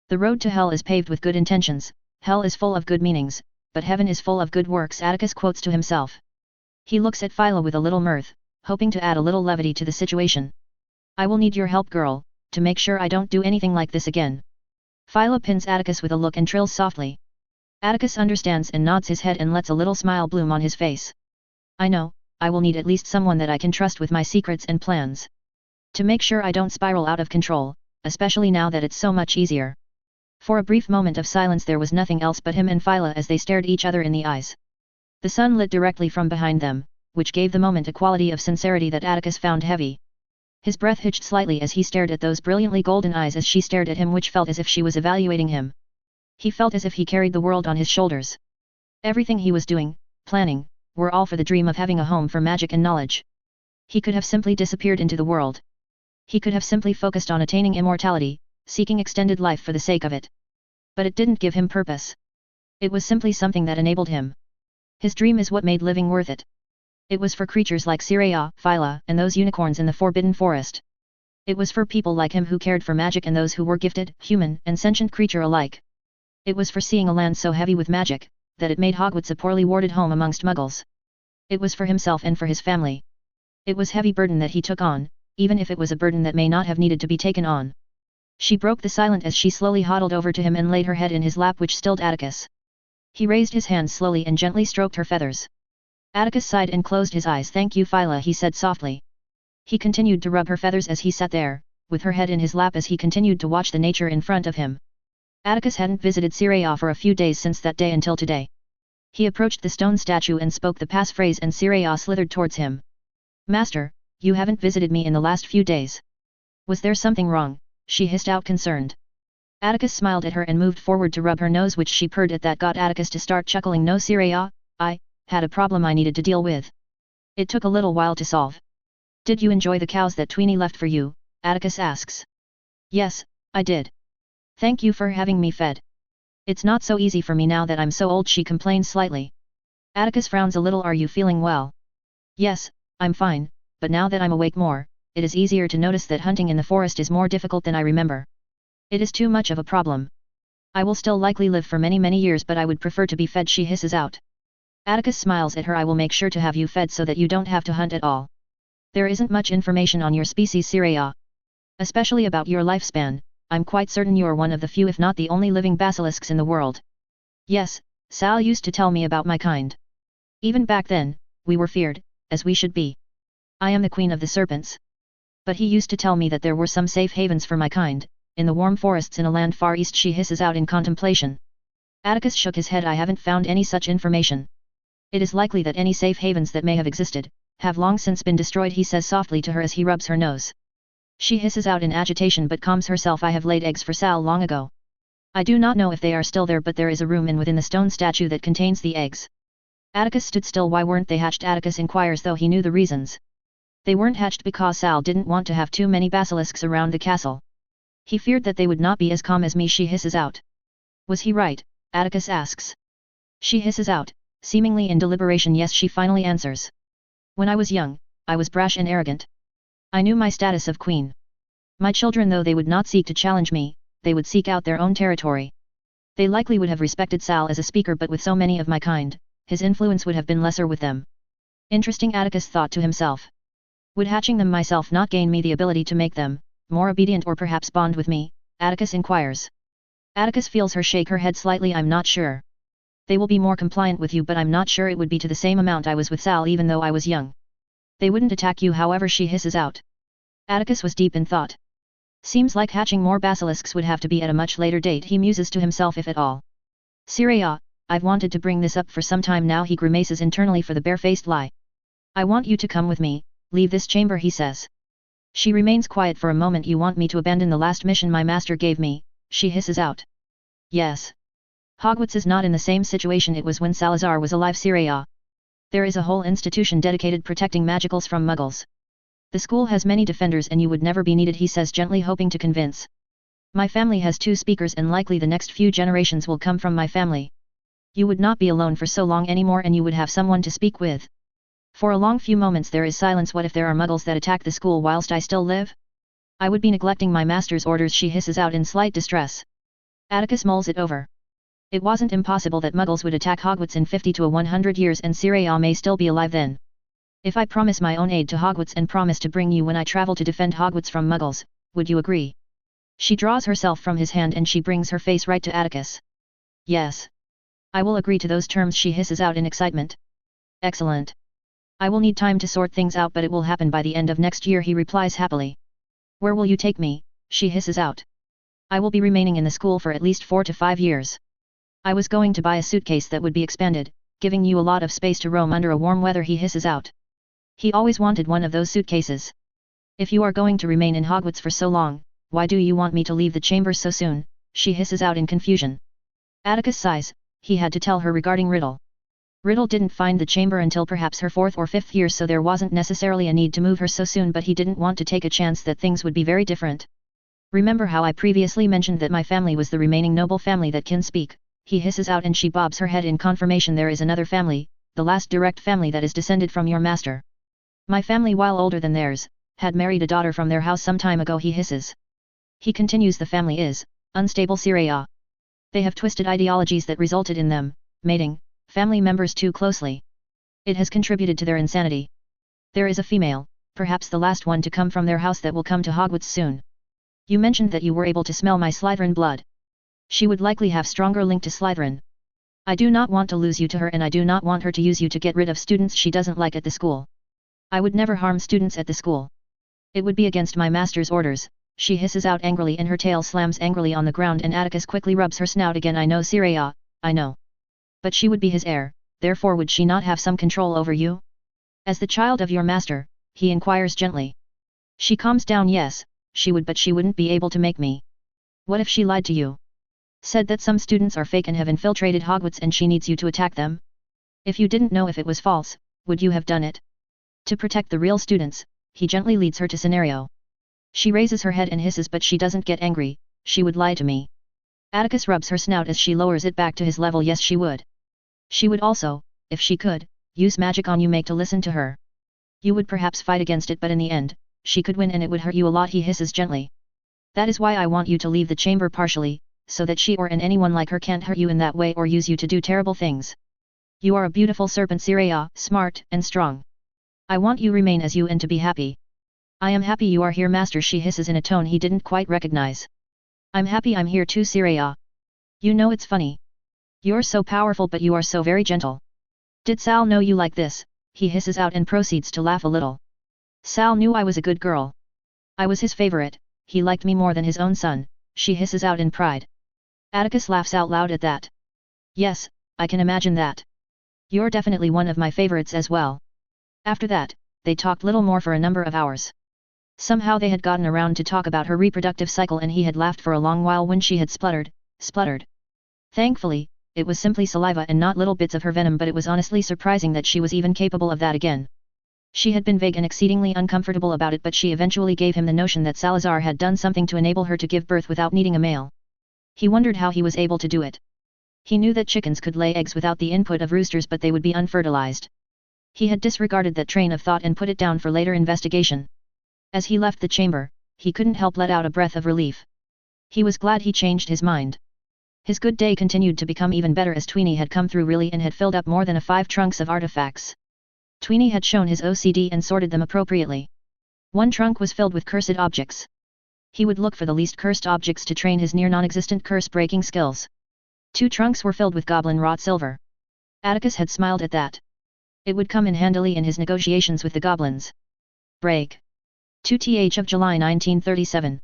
The road to hell is paved with good intentions. Hell is full of good meanings, but heaven is full of good works, Atticus quotes to himself. He looks at Phyla with a little mirth, hoping to add a little levity to the situation. I will need your help, girl, to make sure I don't do anything like this again. Phyla pins Atticus with a look and trills softly. Atticus understands and nods his head and lets a little smile bloom on his face. I know, I will need at least someone that I can trust with my secrets and plans. To make sure I don't spiral out of control, especially now that it's so much easier. For a brief moment of silence there was nothing else but him and Phyla as they stared each other in the eyes. The sun lit directly from behind them, which gave the moment a quality of sincerity that Atticus found heavy. His breath hitched slightly as he stared at those brilliantly golden eyes as she stared at him, which felt as if she was evaluating him. He felt as if he carried the world on his shoulders. Everything he was doing, planning, were all for the dream of having a home for magic and knowledge. He could have simply disappeared into the world. He could have simply focused on attaining immortality, seeking extended life for the sake of it. But it didn't give him purpose. It was simply something that enabled him. His dream is what made living worth it. It was for creatures like Sayre, Phyla, and those unicorns in the Forbidden Forest. It was for people like him who cared for magic and those who were gifted, human and sentient creature alike. It was for seeing a land so heavy with magic, that it made Hogwarts a poorly warded home amongst muggles. It was for himself and for his family. It was heavy burden that he took on, even if it was a burden that may not have needed to be taken on. She broke the silence as she slowly huddled over to him and laid her head in his lap, which stilled Atticus. He raised his hands slowly and gently stroked her feathers. Atticus sighed and closed his eyes. "Thank you, Phyla," he said softly. He continued to rub her feathers as he sat there, with her head in his lap as he continued to watch the nature in front of him. Atticus hadn't visited Sayre for a few days since that day until today. He approached the stone statue and spoke the passphrase, and Sayre slithered towards him. "Master, you haven't visited me in the last few days. Was there something wrong?" she hissed out, concerned. Atticus smiled at her and moved forward to rub her nose, which she purred at. That got Atticus to start chuckling. "No, Sayre, I had a problem I needed to deal with. It took a little while to solve." "Did you enjoy the cows that Tweenie left for you?" Atticus asks. "Yes, I did. Thank you for having me fed. It's not so easy for me now that I'm so old," she complained slightly. Atticus frowns a little. "Are you feeling well?" "Yes, I'm fine, but now that I'm awake more, it is easier to notice that hunting in the forest is more difficult than I remember. It is too much of a problem. I will still likely live for many years, but I would prefer to be fed," she hisses out. Atticus smiles at her. "I will make sure to have you fed so that you don't have to hunt at all. There isn't much information on your species, Sayre. Especially about your lifespan. I'm quite certain you're one of the few, if not the only, living basilisks in the world." "Yes, Sal used to tell me about my kind. Even back then, we were feared, as we should be. I am the queen of the serpents. But he used to tell me that there were some safe havens for my kind, in the warm forests in a land far east," she hisses out in contemplation. Atticus shook his head. "I haven't found any such information. It is likely that any safe havens that may have existed, have long since been destroyed," he says softly to her as he rubs her nose. She hisses out in agitation but calms herself. "I have laid eggs for Sal long ago. I do not know if they are still there, but there is a room within the stone statue that contains the eggs." Atticus stood still. "Why weren't they hatched?" Atticus inquires, though he knew the reasons. "They weren't hatched because Sal didn't want to have too many basilisks around the castle. He feared that they would not be as calm as me," she hisses out. "Was he right?" Atticus asks. She hisses out, seemingly in deliberation. "Yes," she finally answers. "When I was young, I was brash and arrogant. I knew my status of queen. My children, though they would not seek to challenge me, they would seek out their own territory. They likely would have respected Sal as a speaker, but with so many of my kind, his influence would have been lesser with them." Interesting, Atticus thought to himself. "Would hatching them myself not gain me the ability to make them more obedient, or perhaps bond with me?" Atticus inquires. Atticus feels her shake her head slightly. "I'm not sure. They will be more compliant with you, but I'm not sure it would be to the same amount I was with Sal, even though I was young. They wouldn't attack you, however," she hisses out. Atticus was deep in thought. "Seems like hatching more basilisks would have to be at a much later date," he muses to himself, "if at all. Sayre, I've wanted to bring this up for some time now." He grimaces internally for the barefaced lie. "I want you to come with me, leave this chamber," he says. She remains quiet for a moment. "You want me to abandon the last mission my master gave me?" she hisses out. "Yes. Hogwarts is not in the same situation it was when Salazar was alive, Sayre. There is a whole institution dedicated protecting magicals from muggles. The school has many defenders and you would never be needed," he says gently, hoping to convince. "My family has 2 speakers and likely the next few generations will come from my family. You would not be alone for so long anymore and you would have someone to speak with." For a long few moments there is silence. "What if there are muggles that attack the school whilst I still live? I would be neglecting my master's orders," she hisses out in slight distress. Atticus mulls it over. It wasn't impossible that muggles would attack Hogwarts in 50 to 100 years and Sayre may still be alive then. "If I promise my own aid to Hogwarts and promise to bring you when I travel to defend Hogwarts from muggles, would you agree?" She draws herself from his hand and she brings her face right to Atticus. "Yes. I will agree to those terms," she hisses out in excitement. "Excellent. I will need time to sort things out, but it will happen by the end of next year," he replies happily. "Where will you take me?" she hisses out. "I will be remaining in the school for at least 4 to 5 years. I was going to buy a suitcase that would be expanded, giving you a lot of space to roam under a warm weather," he hisses out. He always wanted one of those suitcases. "If you are going to remain in Hogwarts for so long, why do you want me to leave the chamber so soon?" she hisses out in confusion. Atticus sighs. He had to tell her regarding Riddle. Riddle didn't find the chamber until perhaps her 4th or 5th year, so there wasn't necessarily a need to move her so soon, but he didn't want to take a chance that things would be very different. Remember how I previously mentioned that my family was the remaining noble family that can speak, he hisses out and she bobs her head in confirmation. There is another family, the last direct family that is descended from your master. My family, while older than theirs, had married a daughter from their house some time ago, he hisses. He continues, the family is unstable, Sayre. They have twisted ideologies that resulted in them mating family members too closely. It has contributed to their insanity. There is a female, perhaps the last one to come from their house, that will come to Hogwarts soon. You mentioned that you were able to smell my Slytherin blood. She would likely have stronger link to Slytherin. I do not want to lose you to her, and I do not want her to use you to get rid of students she doesn't like at the school. I would never harm students at the school. It would be against my master's orders, she hisses out angrily, and her tail slams angrily on the ground, and Atticus quickly rubs her snout again. I know, Sayre, I know. But she would be his heir, therefore would she not have some control over you? As the child of your master, he inquires gently. She calms down. Yes, she would, but she wouldn't be able to make me. What if she lied to you? Said that some students are fake and have infiltrated Hogwarts and she needs you to attack them? If you didn't know if it was false, would you have done it? To protect the real students, he gently leads her to scenario. She raises her head and hisses, but she doesn't get angry. She would lie to me. Atticus rubs her snout as she lowers it back to his level. Yes, she would. She would also, if she could, use magic on you, make to listen to her. You would perhaps fight against it, but in the end, she could win and it would hurt you a lot, he hisses gently. That is why I want you to leave the chamber partially, so that she or anyone like her can't hurt you in that way or use you to do terrible things. You are a beautiful serpent, Sayre, smart and strong. I want you remain as you and to be happy. I am happy you are here, master, she hisses in a tone he didn't quite recognize. I'm happy I'm here too, Sayre. You know, it's funny. You're so powerful, but you are so very gentle. Did Sal know you like this? He hisses out and proceeds to laugh a little. Sal knew I was a good girl. I was his favorite, he liked me more than his own son, she hisses out in pride. Atticus laughs out loud at that. Yes, I can imagine that. You're definitely one of my favorites as well. After that, they talked little more for a number of hours. Somehow they had gotten around to talk about her reproductive cycle, and he had laughed for a long while when she had spluttered. Thankfully, it was simply saliva and not little bits of her venom, but it was honestly surprising that she was even capable of that again. She had been vague and exceedingly uncomfortable about it, but she eventually gave him the notion that Salazar had done something to enable her to give birth without needing a male. He wondered how he was able to do it. He knew that chickens could lay eggs without the input of roosters, but they would be unfertilized. He had disregarded that train of thought and put it down for later investigation. As he left the chamber, he couldn't help let out a breath of relief. He was glad he changed his mind. His good day continued to become even better as Tweenie had come through really and had filled up more than 5 trunks of artifacts. Tweenie had shown his OCD and sorted them appropriately. One trunk was filled with cursed objects. He would look for the least cursed objects to train his near non-existent curse-breaking skills. 2 trunks were filled with goblin-wrought silver. Atticus had smiled at that. It would come in handily in his negotiations with the goblins. Break. 2th of July 1937.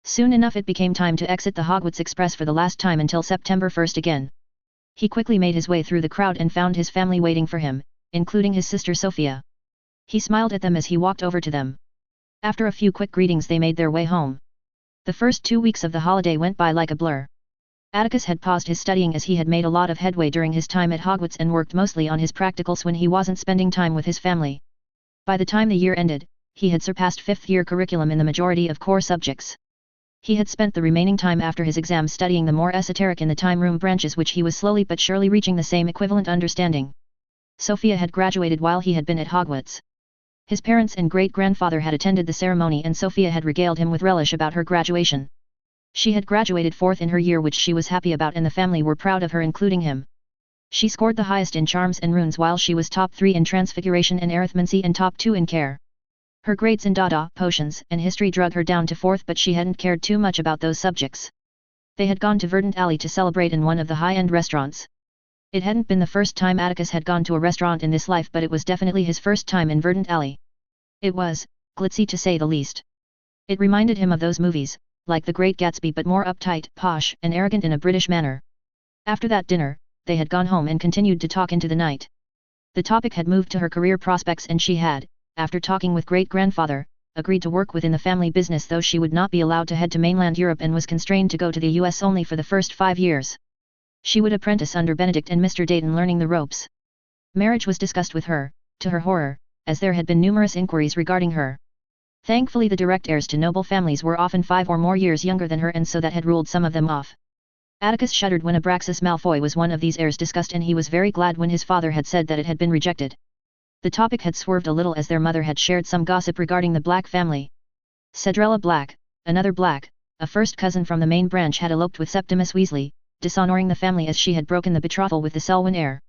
Soon enough it became time to exit the Hogwarts Express for the last time until September 1st again. He quickly made his way through the crowd and found his family waiting for him, including his sister Sophia. He smiled at them as he walked over to them. After a few quick greetings they made their way home. The first 2 weeks of the holiday went by like a blur. Atticus had paused his studying as he had made a lot of headway during his time at Hogwarts and worked mostly on his practicals when he wasn't spending time with his family. By the time the year ended, he had surpassed 5th year curriculum in the majority of core subjects. He had spent the remaining time after his exam studying the more esoteric in the time room branches, which he was slowly but surely reaching the same equivalent understanding. Sophia had graduated while he had been at Hogwarts. His parents and great-grandfather had attended the ceremony and Sophia had regaled him with relish about her graduation. She had graduated 4th in her year, which she was happy about, and the family were proud of her, including him. She scored the highest in charms and runes while she was top 3 in transfiguration and arithmancy and top 2 in care. Her grades in Dada, potions, and history drug her down to 4th, but she hadn't cared too much about those subjects. They had gone to Verdant Alley to celebrate in one of the high-end restaurants. It hadn't been the first time Atticus had gone to a restaurant in this life, but it was definitely his first time in Verdant Alley. It was glitzy to say the least. It reminded him of those movies, like The Great Gatsby, but more uptight, posh, and arrogant in a British manner. After that dinner, they had gone home and continued to talk into the night. The topic had moved to her career prospects, and she had, after talking with great-grandfather, agreed to work within the family business, though she would not be allowed to head to mainland Europe and was constrained to go to the US only for the first 5 years. She would apprentice under Benedict and Mr. Dayton, learning the ropes. Marriage was discussed with her, to her horror, as there had been numerous inquiries regarding her. Thankfully the direct heirs to noble families were often 5 or more years younger than her, and so that had ruled some of them off. Atticus shuddered when Abraxas Malfoy was one of these heirs discussed, and he was very glad when his father had said that it had been rejected. The topic had swerved a little as their mother had shared some gossip regarding the Black family. Cedrella Black, another Black, a first cousin from the main branch, had eloped with Septimus Weasley, dishonoring the family as she had broken the betrothal with the Selwyn heir.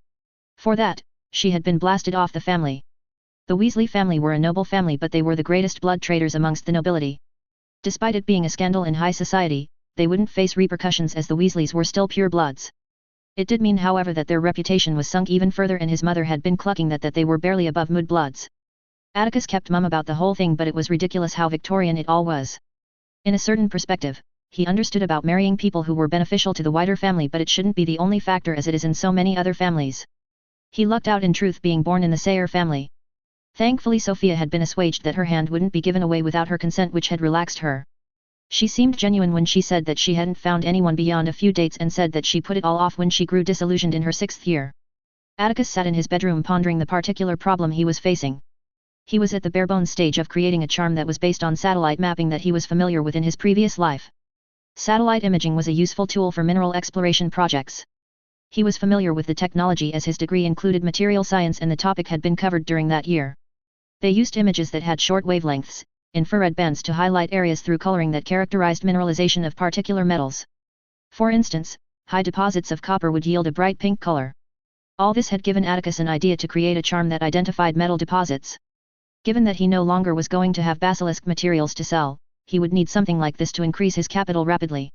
For that, she had been blasted off the family. The Weasley family were a noble family, but they were the greatest blood traitors amongst the nobility. Despite it being a scandal in high society, they wouldn't face repercussions as the Weasleys were still pure bloods. It did mean, however, that their reputation was sunk even further, and his mother had been clucking that they were barely above mudbloods. Atticus kept mum about the whole thing, but it was ridiculous how Victorian it all was. In a certain perspective, he understood about marrying people who were beneficial to the wider family, but it shouldn't be the only factor as it is in so many other families. He lucked out in truth being born in the Sayre family. Thankfully Sophia had been assuaged that her hand wouldn't be given away without her consent, which had relaxed her. She seemed genuine when she said that she hadn't found anyone beyond a few dates, and said that she put it all off when she grew disillusioned in her 6th year. Atticus sat in his bedroom pondering the particular problem he was facing. He was at the barebones stage of creating a charm that was based on satellite mapping that he was familiar with in his previous life. Satellite imaging was a useful tool for mineral exploration projects. He was familiar with the technology as his degree included material science and the topic had been covered during that year. They used images that had short wavelengths, infrared bands, to highlight areas through coloring that characterized mineralization of particular metals. For instance, high deposits of copper would yield a bright pink color. All this had given Atticus an idea to create a charm that identified metal deposits. Given that he no longer was going to have basilisk materials to sell, he would need something like this to increase his capital rapidly.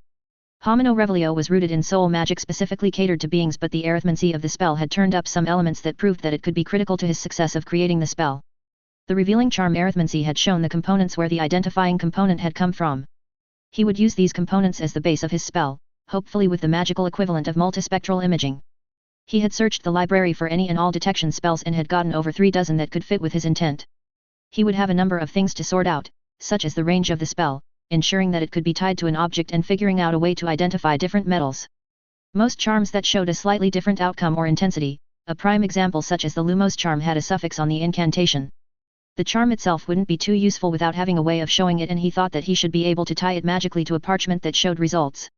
Homino Revelio was rooted in soul magic specifically catered to beings, but the arithmancy of the spell had turned up some elements that proved that it could be critical to his success of creating the spell. The revealing charm arithmancy had shown the components where the identifying component had come from. He would use these components as the base of his spell, hopefully with the magical equivalent of multispectral imaging. He had searched the library for any and all detection spells and had gotten over 3 dozen that could fit with his intent. He would have a number of things to sort out, such as the range of the spell, ensuring that it could be tied to an object, and figuring out a way to identify different metals. Most charms that showed a slightly different outcome or intensity, a prime example such as the Lumos charm, had a suffix on the incantation. The charm itself wouldn't be too useful without having a way of showing it, and he thought that he should be able to tie it magically to a parchment that showed results.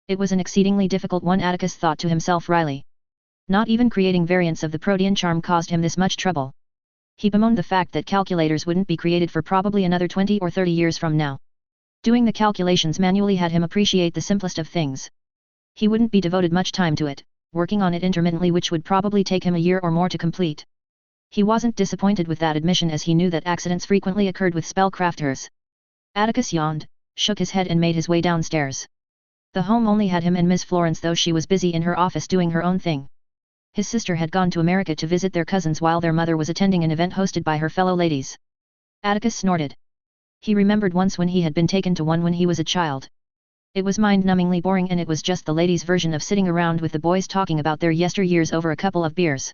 It was an exceedingly difficult one, Atticus thought to himself wryly. Not even creating variants of the Protean charm caused him this much trouble. He bemoaned the fact that calculators wouldn't be created for probably another 20 or 30 years from now. Doing the calculations manually had him appreciate the simplest of things. He wouldn't be devoted much time to it, working on it intermittently, which would probably take him a year or more to complete. He wasn't disappointed with that admission, as he knew that accidents frequently occurred with spellcrafters. Atticus yawned, shook his head and made his way downstairs. The home only had him and Miss Florence, though she was busy in her office doing her own thing. His sister had gone to America to visit their cousins while their mother was attending an event hosted by her fellow ladies. Atticus snorted. He remembered once when he had been taken to one when he was a child. It was mind-numbingly boring, and it was just the ladies' version of sitting around with the boys talking about their yesteryears over a couple of beers.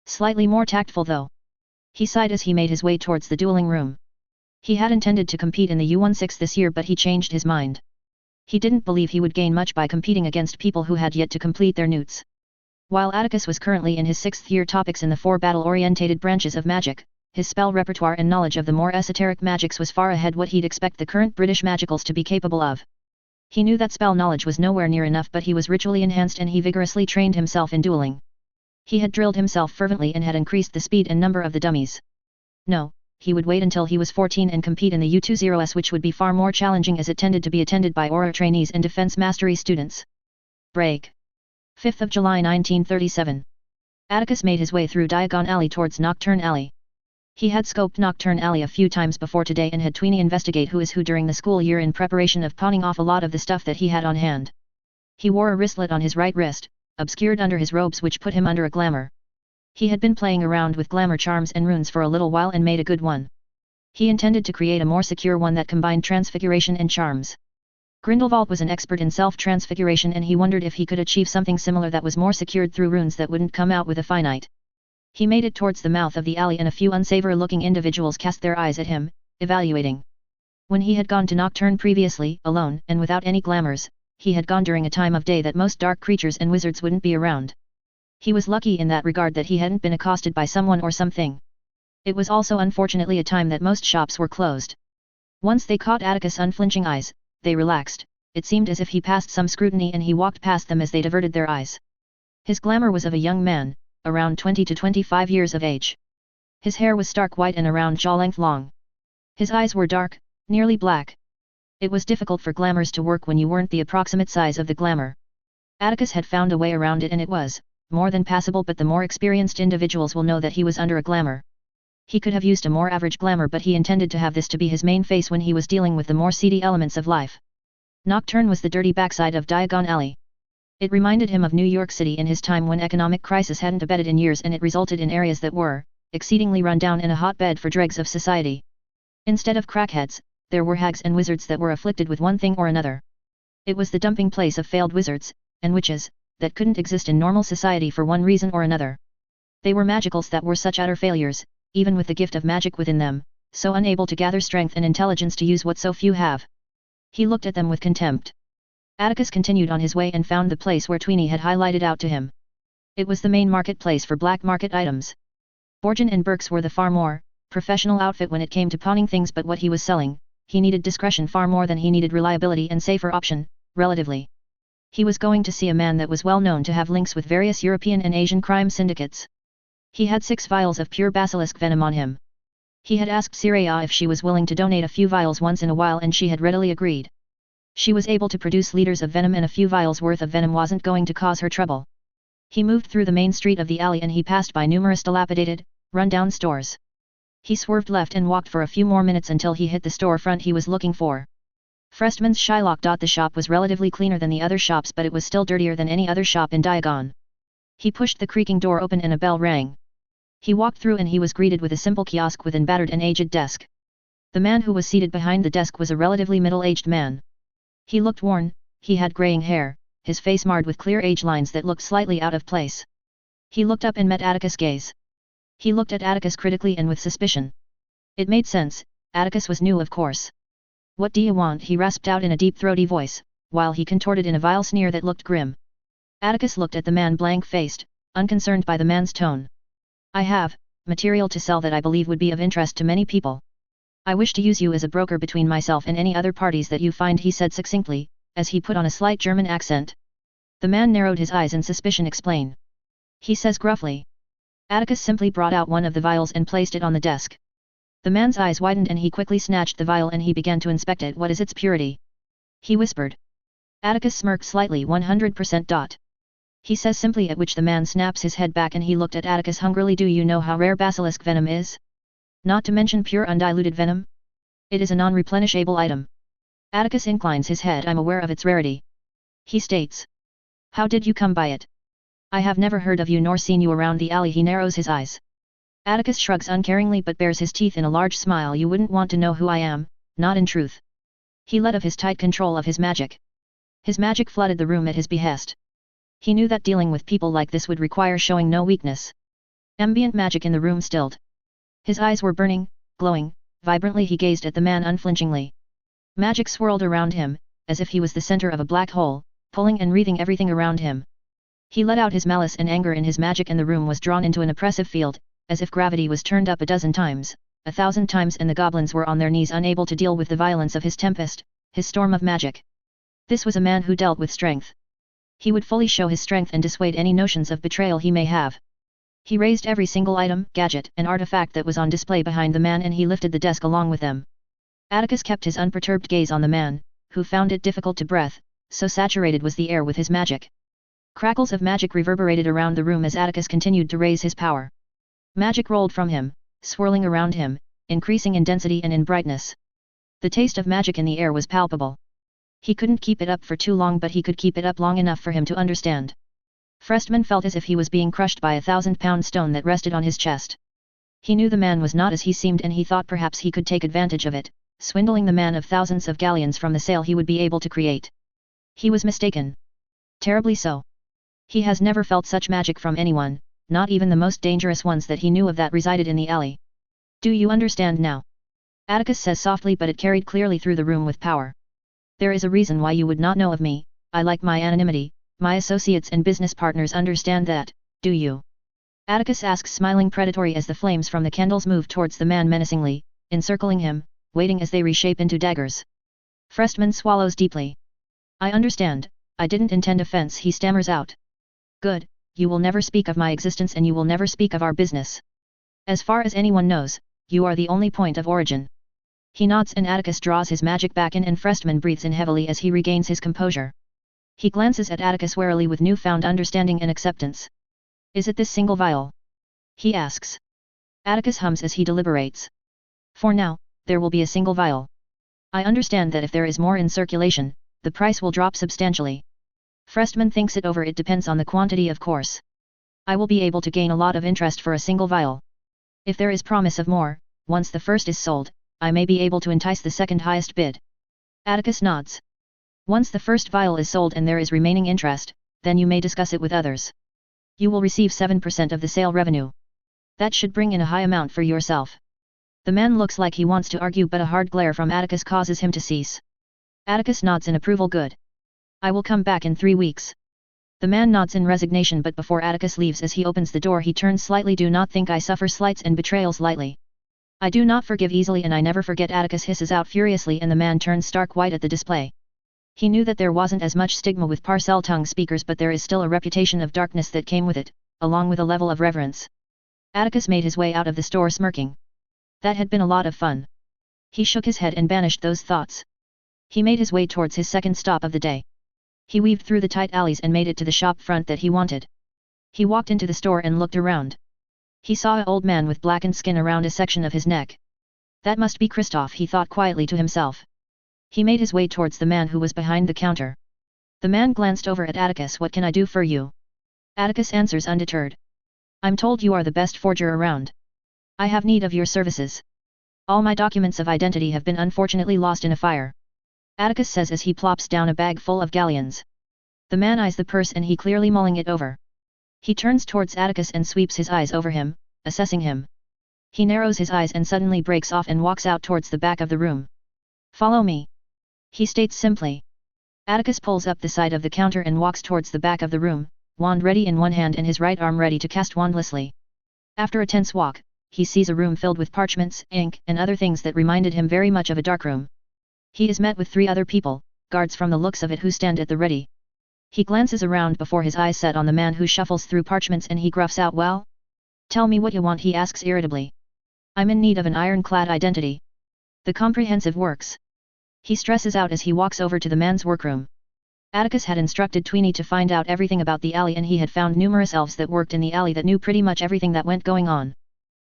Slightly more tactful though. He sighed as he made his way towards the dueling room. He had intended to compete in the U16 this year, but he changed his mind. He didn't believe he would gain much by competing against people who had yet to complete their newts. While Atticus was currently in his 6th year topics in the 4 battle-orientated branches of magic, his spell repertoire and knowledge of the more esoteric magics was far ahead what he'd expect the current British magicals to be capable of. He knew that spell knowledge was nowhere near enough, but he was ritually enhanced and he vigorously trained himself in dueling. He had drilled himself fervently and had increased the speed and number of the dummies. No, he would wait until he was 14 and compete in the U20s, which would be far more challenging as it tended to be attended by Aura trainees and defense mastery students. Break. 5th of July 1937. Atticus made his way through Diagon Alley towards Nocturne Alley. He had scoped Nocturne Alley a few times before today and had Tweenie investigate who is who during the school year in preparation of pawning off a lot of the stuff that he had on hand. He wore a wristlet on his right wrist, obscured under his robes, which put him under a glamour. He had been playing around with glamour charms and runes for a little while and made a good one. He intended to create a more secure one that combined transfiguration and charms. Grindelwald was an expert in self-transfiguration, and he wondered if he could achieve something similar that was more secured through runes that wouldn't come out with a finite. He made it towards the mouth of the alley, and a few unsavory-looking individuals cast their eyes at him, evaluating. When he had gone to Nocturne previously, alone and without any glamours, he had gone during a time of day that most dark creatures and wizards wouldn't be around. He was lucky in that regard that he hadn't been accosted by someone or something. It was also unfortunately a time that most shops were closed. Once they caught Atticus' unflinching eyes, they relaxed. It seemed as if he passed some scrutiny and he walked past them as they diverted their eyes. His glamour was of a young man, around 20 to 25 years of age. His hair was stark white and around jaw-length long. His eyes were dark, nearly black. It was difficult for glamours to work when you weren't the approximate size of the glamour. Atticus had found a way around it and it was more than passable, but the more experienced individuals will know that he was under a glamour. He could have used a more average glamour, but he intended to have this to be his main face when he was dealing with the more seedy elements of life. Nocturne was the dirty backside of Diagon Alley. It reminded him of New York City in his time when economic crisis hadn't abated in years, and it resulted in areas that were exceedingly run down and a hotbed for dregs of society. Instead of crackheads, there were hags and wizards that were afflicted with one thing or another. It was the dumping place of failed wizards and witches that couldn't exist in normal society for one reason or another. They were magicals that were such utter failures, even with the gift of magic within them, so unable to gather strength and intelligence to use what so few have. He looked at them with contempt. Atticus continued on his way and found the place where Tweenie had highlighted out to him. It was the main marketplace for black market items. Borgin and Burke's were the far more professional outfit when it came to pawning things, but what he was selling, he needed discretion far more than he needed reliability and safer option, relatively. He was going to see a man that was well known to have links with various European and Asian crime syndicates. He had 6 vials of pure basilisk venom on him. He had asked Sayre if she was willing to donate a few vials once in a while, and she had readily agreed. She was able to produce liters of venom, and a few vials worth of venom wasn't going to cause her trouble. He moved through the main street of the alley and he passed by numerous dilapidated, run-down stores. He swerved left and walked for a few more minutes until he hit the storefront he was looking for. Frestman's Shylock. The shop was relatively cleaner than the other shops, but it was still dirtier than any other shop in Diagon. He pushed the creaking door open and a bell rang. He walked through and he was greeted with a simple kiosk with an battered and aged desk. The man who was seated behind the desk was a relatively middle-aged man. He looked worn, he had graying hair, his face marred with clear age lines that looked slightly out of place. He looked up and met Atticus' gaze. He looked at Atticus critically and with suspicion. It made sense, Atticus was new, of course. "What do you want?" he rasped out in a deep throaty voice, while he contorted in a vile sneer that looked grim. Atticus looked at the man blank-faced, unconcerned by the man's tone. "I have material to sell that I believe would be of interest to many people. I wish to use you as a broker between myself and any other parties that you find," he said succinctly, as he put on a slight German accent. The man narrowed his eyes in suspicion. "Explain," he says gruffly. Atticus simply brought out one of the vials and placed it on the desk. The man's eyes widened and he quickly snatched the vial and he began to inspect it. "What is its purity?" he whispered. Atticus smirked slightly. 100%. He says simply, at which the man snaps his head back and he looked at Atticus hungrily. "Do you know how rare basilisk venom is? Not to mention pure undiluted venom? It is a non-replenishable item." Atticus inclines his head. "I'm aware of its rarity," he states. "How did you come by it?" "I have never heard of you nor seen you around the alley." He narrows his eyes. Atticus shrugs uncaringly but bares his teeth in a large smile. "You wouldn't want to know who I am, not in truth." He let of his tight control of his magic. His magic flooded the room at his behest. He knew that dealing with people like this would require showing no weakness. Ambient magic in the room stilled. His eyes were burning, glowing, vibrantly. He gazed at the man unflinchingly. Magic swirled around him, as if he was the center of a black hole, pulling and wreathing everything around him. He let out his malice and anger in his magic, and the room was drawn into an oppressive field, as if gravity was turned up 12 times, 1,000 times, and the goblins were on their knees unable to deal with the violence of his tempest, his storm of magic. This was a man who dealt with strength. He would fully show his strength and dissuade any notions of betrayal he may have. He raised every single item, gadget, and artifact that was on display behind the man, and he lifted the desk along with them. Atticus kept his unperturbed gaze on the man, who found it difficult to breathe, so saturated was the air with his magic. Crackles of magic reverberated around the room as Atticus continued to raise his power. Magic rolled from him, swirling around him, increasing in density and in brightness. The taste of magic in the air was palpable. He couldn't keep it up for too long, but he could keep it up long enough for him to understand. Frestman felt as if he was being crushed by a 1,000-pound stone that rested on his chest. He knew the man was not as he seemed, and he thought perhaps he could take advantage of it, swindling the man of thousands of galleons from the sale he would be able to create. He was mistaken. Terribly so. He has never felt such magic from anyone, not even the most dangerous ones that he knew of that resided in the alley. "Do you understand now?" Atticus says softly, but it carried clearly through the room with power. "There is a reason why you would not know of me. I like my anonymity. My associates and business partners understand that, do you?" Atticus asks, smiling predatory as the flames from the candles moved towards the man menacingly, encircling him, waiting as they reshape into daggers. Frestman swallows deeply. I understand, I didn't intend offense, he stammers out. Good, you will never speak of my existence and you will never speak of our business. As far as anyone knows, you are the only point of origin. He nods and Atticus draws his magic back in and Frestman breathes in heavily as he regains his composure. He glances at Atticus warily with newfound understanding and acceptance. Is it this single vial? He asks. Atticus hums as he deliberates. For now, there will be a single vial. I understand that if there is more in circulation, the price will drop substantially. Frestman thinks it over. It depends on the quantity, of course. I will be able to gain a lot of interest for a single vial. If there is promise of more, once the first is sold, I may be able to entice the second highest bid. Atticus nods. Once the first vial is sold and there is remaining interest, then you may discuss it with others. You will receive 7% of the sale revenue. That should bring in a high amount for yourself. The man looks like he wants to argue, but a hard glare from Atticus causes him to cease. Atticus nods in approval. Good. I will come back in 3 weeks. The man nods in resignation, but before Atticus leaves, as he opens the door, he turns slightly. Do not think I suffer slights and betrayals lightly. I do not forgive easily and I never forget, Atticus hisses out furiously, and the man turns stark white at the display. He knew that there wasn't as much stigma with parcel tongue speakers, but there is still a reputation of darkness that came with it, along with a level of reverence. Atticus made his way out of the store smirking. That had been a lot of fun. He shook his head and banished those thoughts. He made his way towards his second stop of the day. He weaved through the tight alleys and made it to the shop front that he wanted. He walked into the store and looked around. He saw an old man with blackened skin around a section of his neck. That must be Christoph, he thought quietly to himself. He made his way towards the man who was behind the counter. The man glanced over at Atticus. What can I do for you? Atticus answers undeterred. I'm told you are the best forger around. I have need of your services. All my documents of identity have been unfortunately lost in a fire. Atticus says as he plops down a bag full of galleons. The man eyes the purse and he clearly mulling it over. He turns towards Atticus and sweeps his eyes over him, assessing him. He narrows his eyes and suddenly breaks off and walks out towards the back of the room. Follow me. He states simply. Atticus pulls up the side of the counter and walks towards the back of the room, wand ready in one hand and his right arm ready to cast wandlessly. After a tense walk, he sees a room filled with parchments, ink, and other things that reminded him very much of a darkroom. He is met with 3 other people, guards from the looks of it, who stand at the ready. He glances around before his eyes set on the man who shuffles through parchments and he gruffs out, well? Tell me what you want, he asks irritably. I'm in need of an ironclad identity. The comprehensive works. He stresses out as he walks over to the man's workroom. Atticus had instructed Tweenie to find out everything about the alley and he had found numerous elves that worked in the alley that knew pretty much everything that went going on.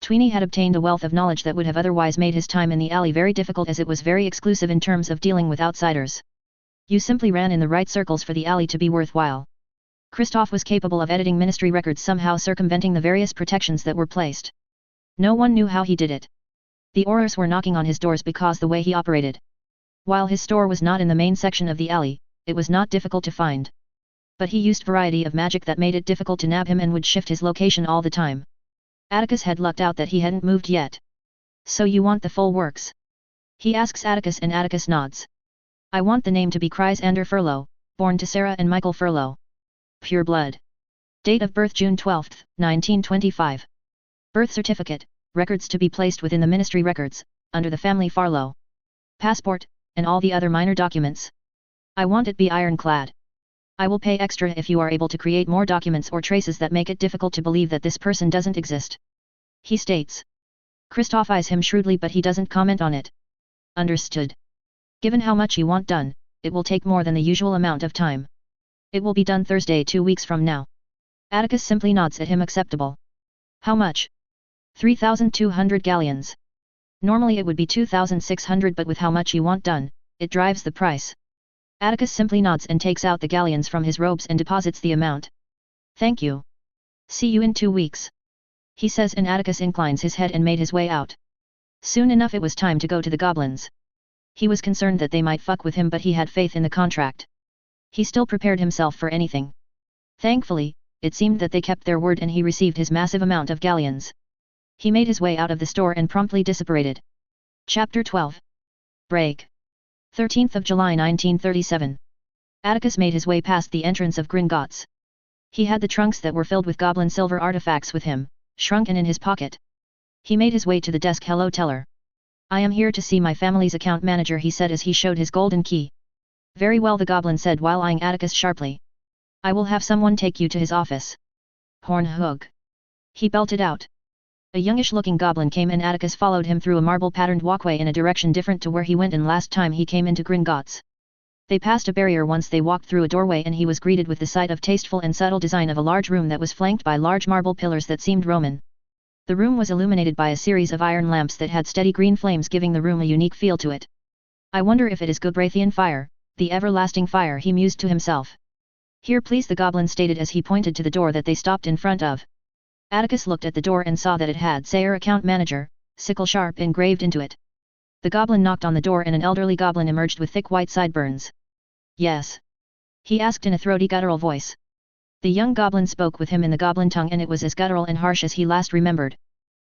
Tweenie had obtained a wealth of knowledge that would have otherwise made his time in the alley very difficult, as it was very exclusive in terms of dealing with outsiders. You simply ran in the right circles for the alley to be worthwhile. Christoph was capable of editing ministry records, somehow circumventing the various protections that were placed. No one knew how he did it. The Aurors were knocking on his doors because the way he operated. While his store was not in the main section of the alley, it was not difficult to find. But he used variety of magic that made it difficult to nab him and would shift his location all the time. Atticus had lucked out that he hadn't moved yet. So you want the full works? He asks Atticus and Atticus nods. I want the name to be Chrysander Furlow, born to Sarah and Michael Furlow. Pure blood. Date of birth June 12, 1925. Birth certificate, records to be placed within the ministry records, under the family Farlow. Passport, and all the other minor documents. I want it be ironclad. I will pay extra if you are able to create more documents or traces that make it difficult to believe that this person doesn't exist. He states. Christoph eyes him shrewdly, but he doesn't comment on it. Understood. Given how much you want done, it will take more than the usual amount of time. It will be done Thursday 2 weeks from now. Atticus simply nods at him. Acceptable. How much? 3,200 galleons. Normally it would be 2,600, but with how much you want done, it drives the price. Atticus simply nods and takes out the galleons from his robes and deposits the amount. Thank you. See you in 2 weeks. He says, and Atticus inclines his head and made his way out. Soon enough it was time to go to the goblins. He was concerned that they might fuck with him, but he had faith in the contract. He still prepared himself for anything. Thankfully, it seemed that they kept their word and he received his massive amount of galleons. He made his way out of the store and promptly disapparated. Chapter 12. Break. 13th of July 1937. Atticus made his way past the entrance of Gringotts. He had the trunks that were filled with goblin silver artifacts with him, shrunken in his pocket. He made his way to the desk. Hello, teller. I am here to see my family's account manager, he said as he showed his golden key. Very well, the goblin said while eyeing Atticus sharply. I will have someone take you to his office. Horn hoog. He belted out. A youngish-looking goblin came and Atticus followed him through a marble-patterned walkway in a direction different to where he went in last time he came into Gringotts. They passed a barrier once they walked through a doorway and he was greeted with the sight of tasteful and subtle design of a large room that was flanked by large marble pillars that seemed Roman. The room was illuminated by a series of iron lamps that had steady green flames, giving the room a unique feel to it. I wonder if it is Gobrathian fire, the everlasting fire, he mused to himself. Here please, the goblin stated as he pointed to the door that they stopped in front of. Atticus looked at the door and saw that it had Sayre account manager, sickle sharp engraved into it. The goblin knocked on the door and an elderly goblin emerged with thick white sideburns. Yes? He asked in a throaty guttural voice. The young goblin spoke with him in the goblin tongue and it was as guttural and harsh as he last remembered.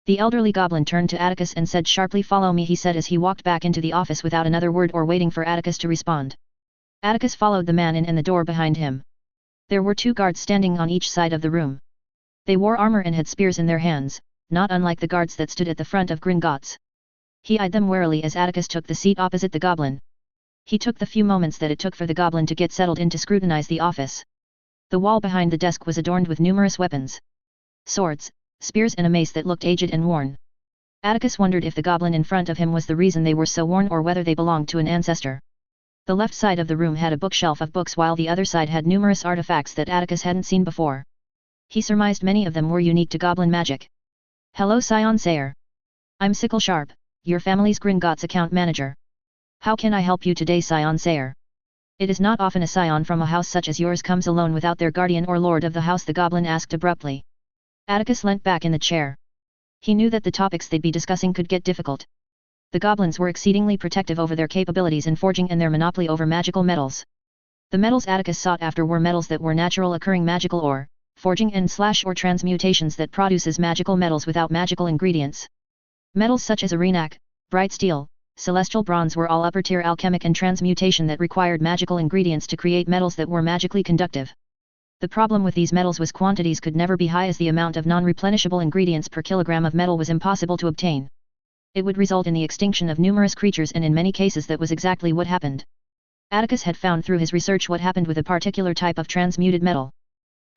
The elderly goblin turned to Atticus and said sharply, follow me, he said as he walked back into the office without another word or waiting for Atticus to respond. Atticus followed the man in and the door behind him. There were 2 guards standing on each side of the room. They wore armor and had spears in their hands, not unlike the guards that stood at the front of Gringotts. He eyed them warily as Atticus took the seat opposite the goblin. He took the few moments that it took for the goblin to get settled in to scrutinize the office. The wall behind the desk was adorned with numerous weapons. Swords, spears and a mace that looked aged and worn. Atticus wondered if the goblin in front of him was the reason they were so worn or whether they belonged to an ancestor. The left side of the room had a bookshelf of books while the other side had numerous artifacts that Atticus hadn't seen before. He surmised many of them were unique to goblin magic. Hello, Scion Sayre. I'm Sickle Sharp, your family's Gringotts account manager. How can I help you today, Scion Sayre? It is not often a scion from a house such as yours comes alone without their guardian or lord of the house, the goblin asked abruptly. Atticus leant back in the chair. He knew that the topics they'd be discussing could get difficult. The goblins were exceedingly protective over their capabilities in forging and their monopoly over magical metals. The metals Atticus sought after were metals that were natural occurring magical ore, forging and / or transmutations that produces magical metals without magical ingredients. Metals such as arenac, bright steel, celestial bronze were all upper-tier alchemic and transmutation that required magical ingredients to create metals that were magically conductive. The problem with these metals was quantities could never be high as the amount of non-replenishable ingredients per kilogram of metal was impossible to obtain. It would result in the extinction of numerous creatures, and in many cases that was exactly what happened. Atticus had found through his research what happened with a particular type of transmuted metal.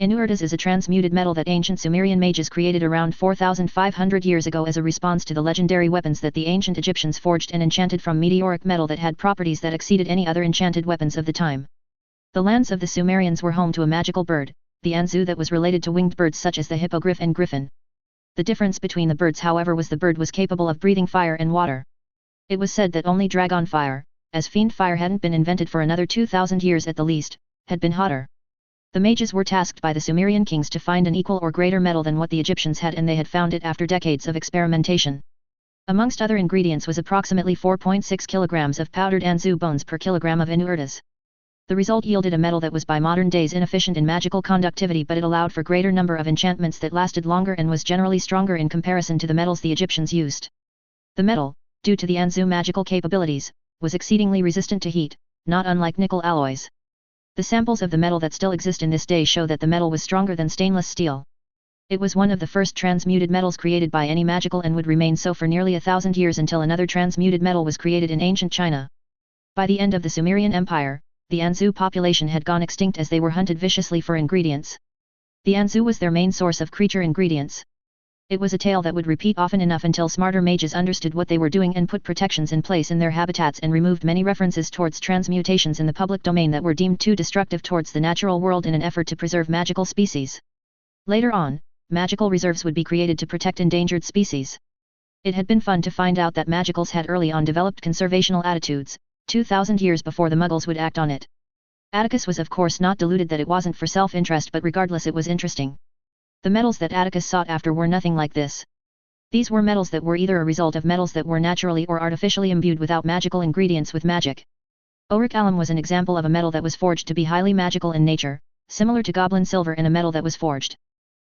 Inuurtas is a transmuted metal that ancient Sumerian mages created around 4,500 years ago as a response to the legendary weapons that the ancient Egyptians forged and enchanted from meteoric metal that had properties that exceeded any other enchanted weapons of the time. The lands of the Sumerians were home to a magical bird, the Anzu, that was related to winged birds such as the hippogriff and griffin. The difference between the birds, however, was the bird was capable of breathing fire and water. It was said that only dragon fire, as fiend fire hadn't been invented for another 2,000 years at the least, had been hotter. The mages were tasked by the Sumerian kings to find an equal or greater metal than what the Egyptians had, and they had found it after decades of experimentation. Amongst other ingredients was approximately 4.6 kilograms of powdered Anzu bones per kilogram of Inuurtas. The result yielded a metal that was by modern days inefficient in magical conductivity, but it allowed for greater number of enchantments that lasted longer and was generally stronger in comparison to the metals the Egyptians used. The metal, due to the Anzu magical capabilities, was exceedingly resistant to heat, not unlike nickel alloys. The samples of the metal that still exist in this day show that the metal was stronger than stainless steel. It was one of the first transmuted metals created by any magical and would remain so for nearly 1,000 years until another transmuted metal was created in ancient China. By the end of the Sumerian Empire, the Anzu population had gone extinct as they were hunted viciously for ingredients. The Anzu was their main source of creature ingredients. It was a tale that would repeat often enough until smarter mages understood what they were doing and put protections in place in their habitats and removed many references towards transmutations in the public domain that were deemed too destructive towards the natural world in an effort to preserve magical species. Later on, magical reserves would be created to protect endangered species. It had been fun to find out that magicals had early on developed conservational attitudes, 2,000 years before the Muggles would act on it. Atticus was of course not deluded that it wasn't for self-interest, but regardless it was interesting. The metals that Atticus sought after were nothing like this. These were metals that were either a result of metals that were naturally or artificially imbued without magical ingredients with magic. Auric alum was an example of a metal that was forged to be highly magical in nature, similar to goblin silver in a metal that was forged.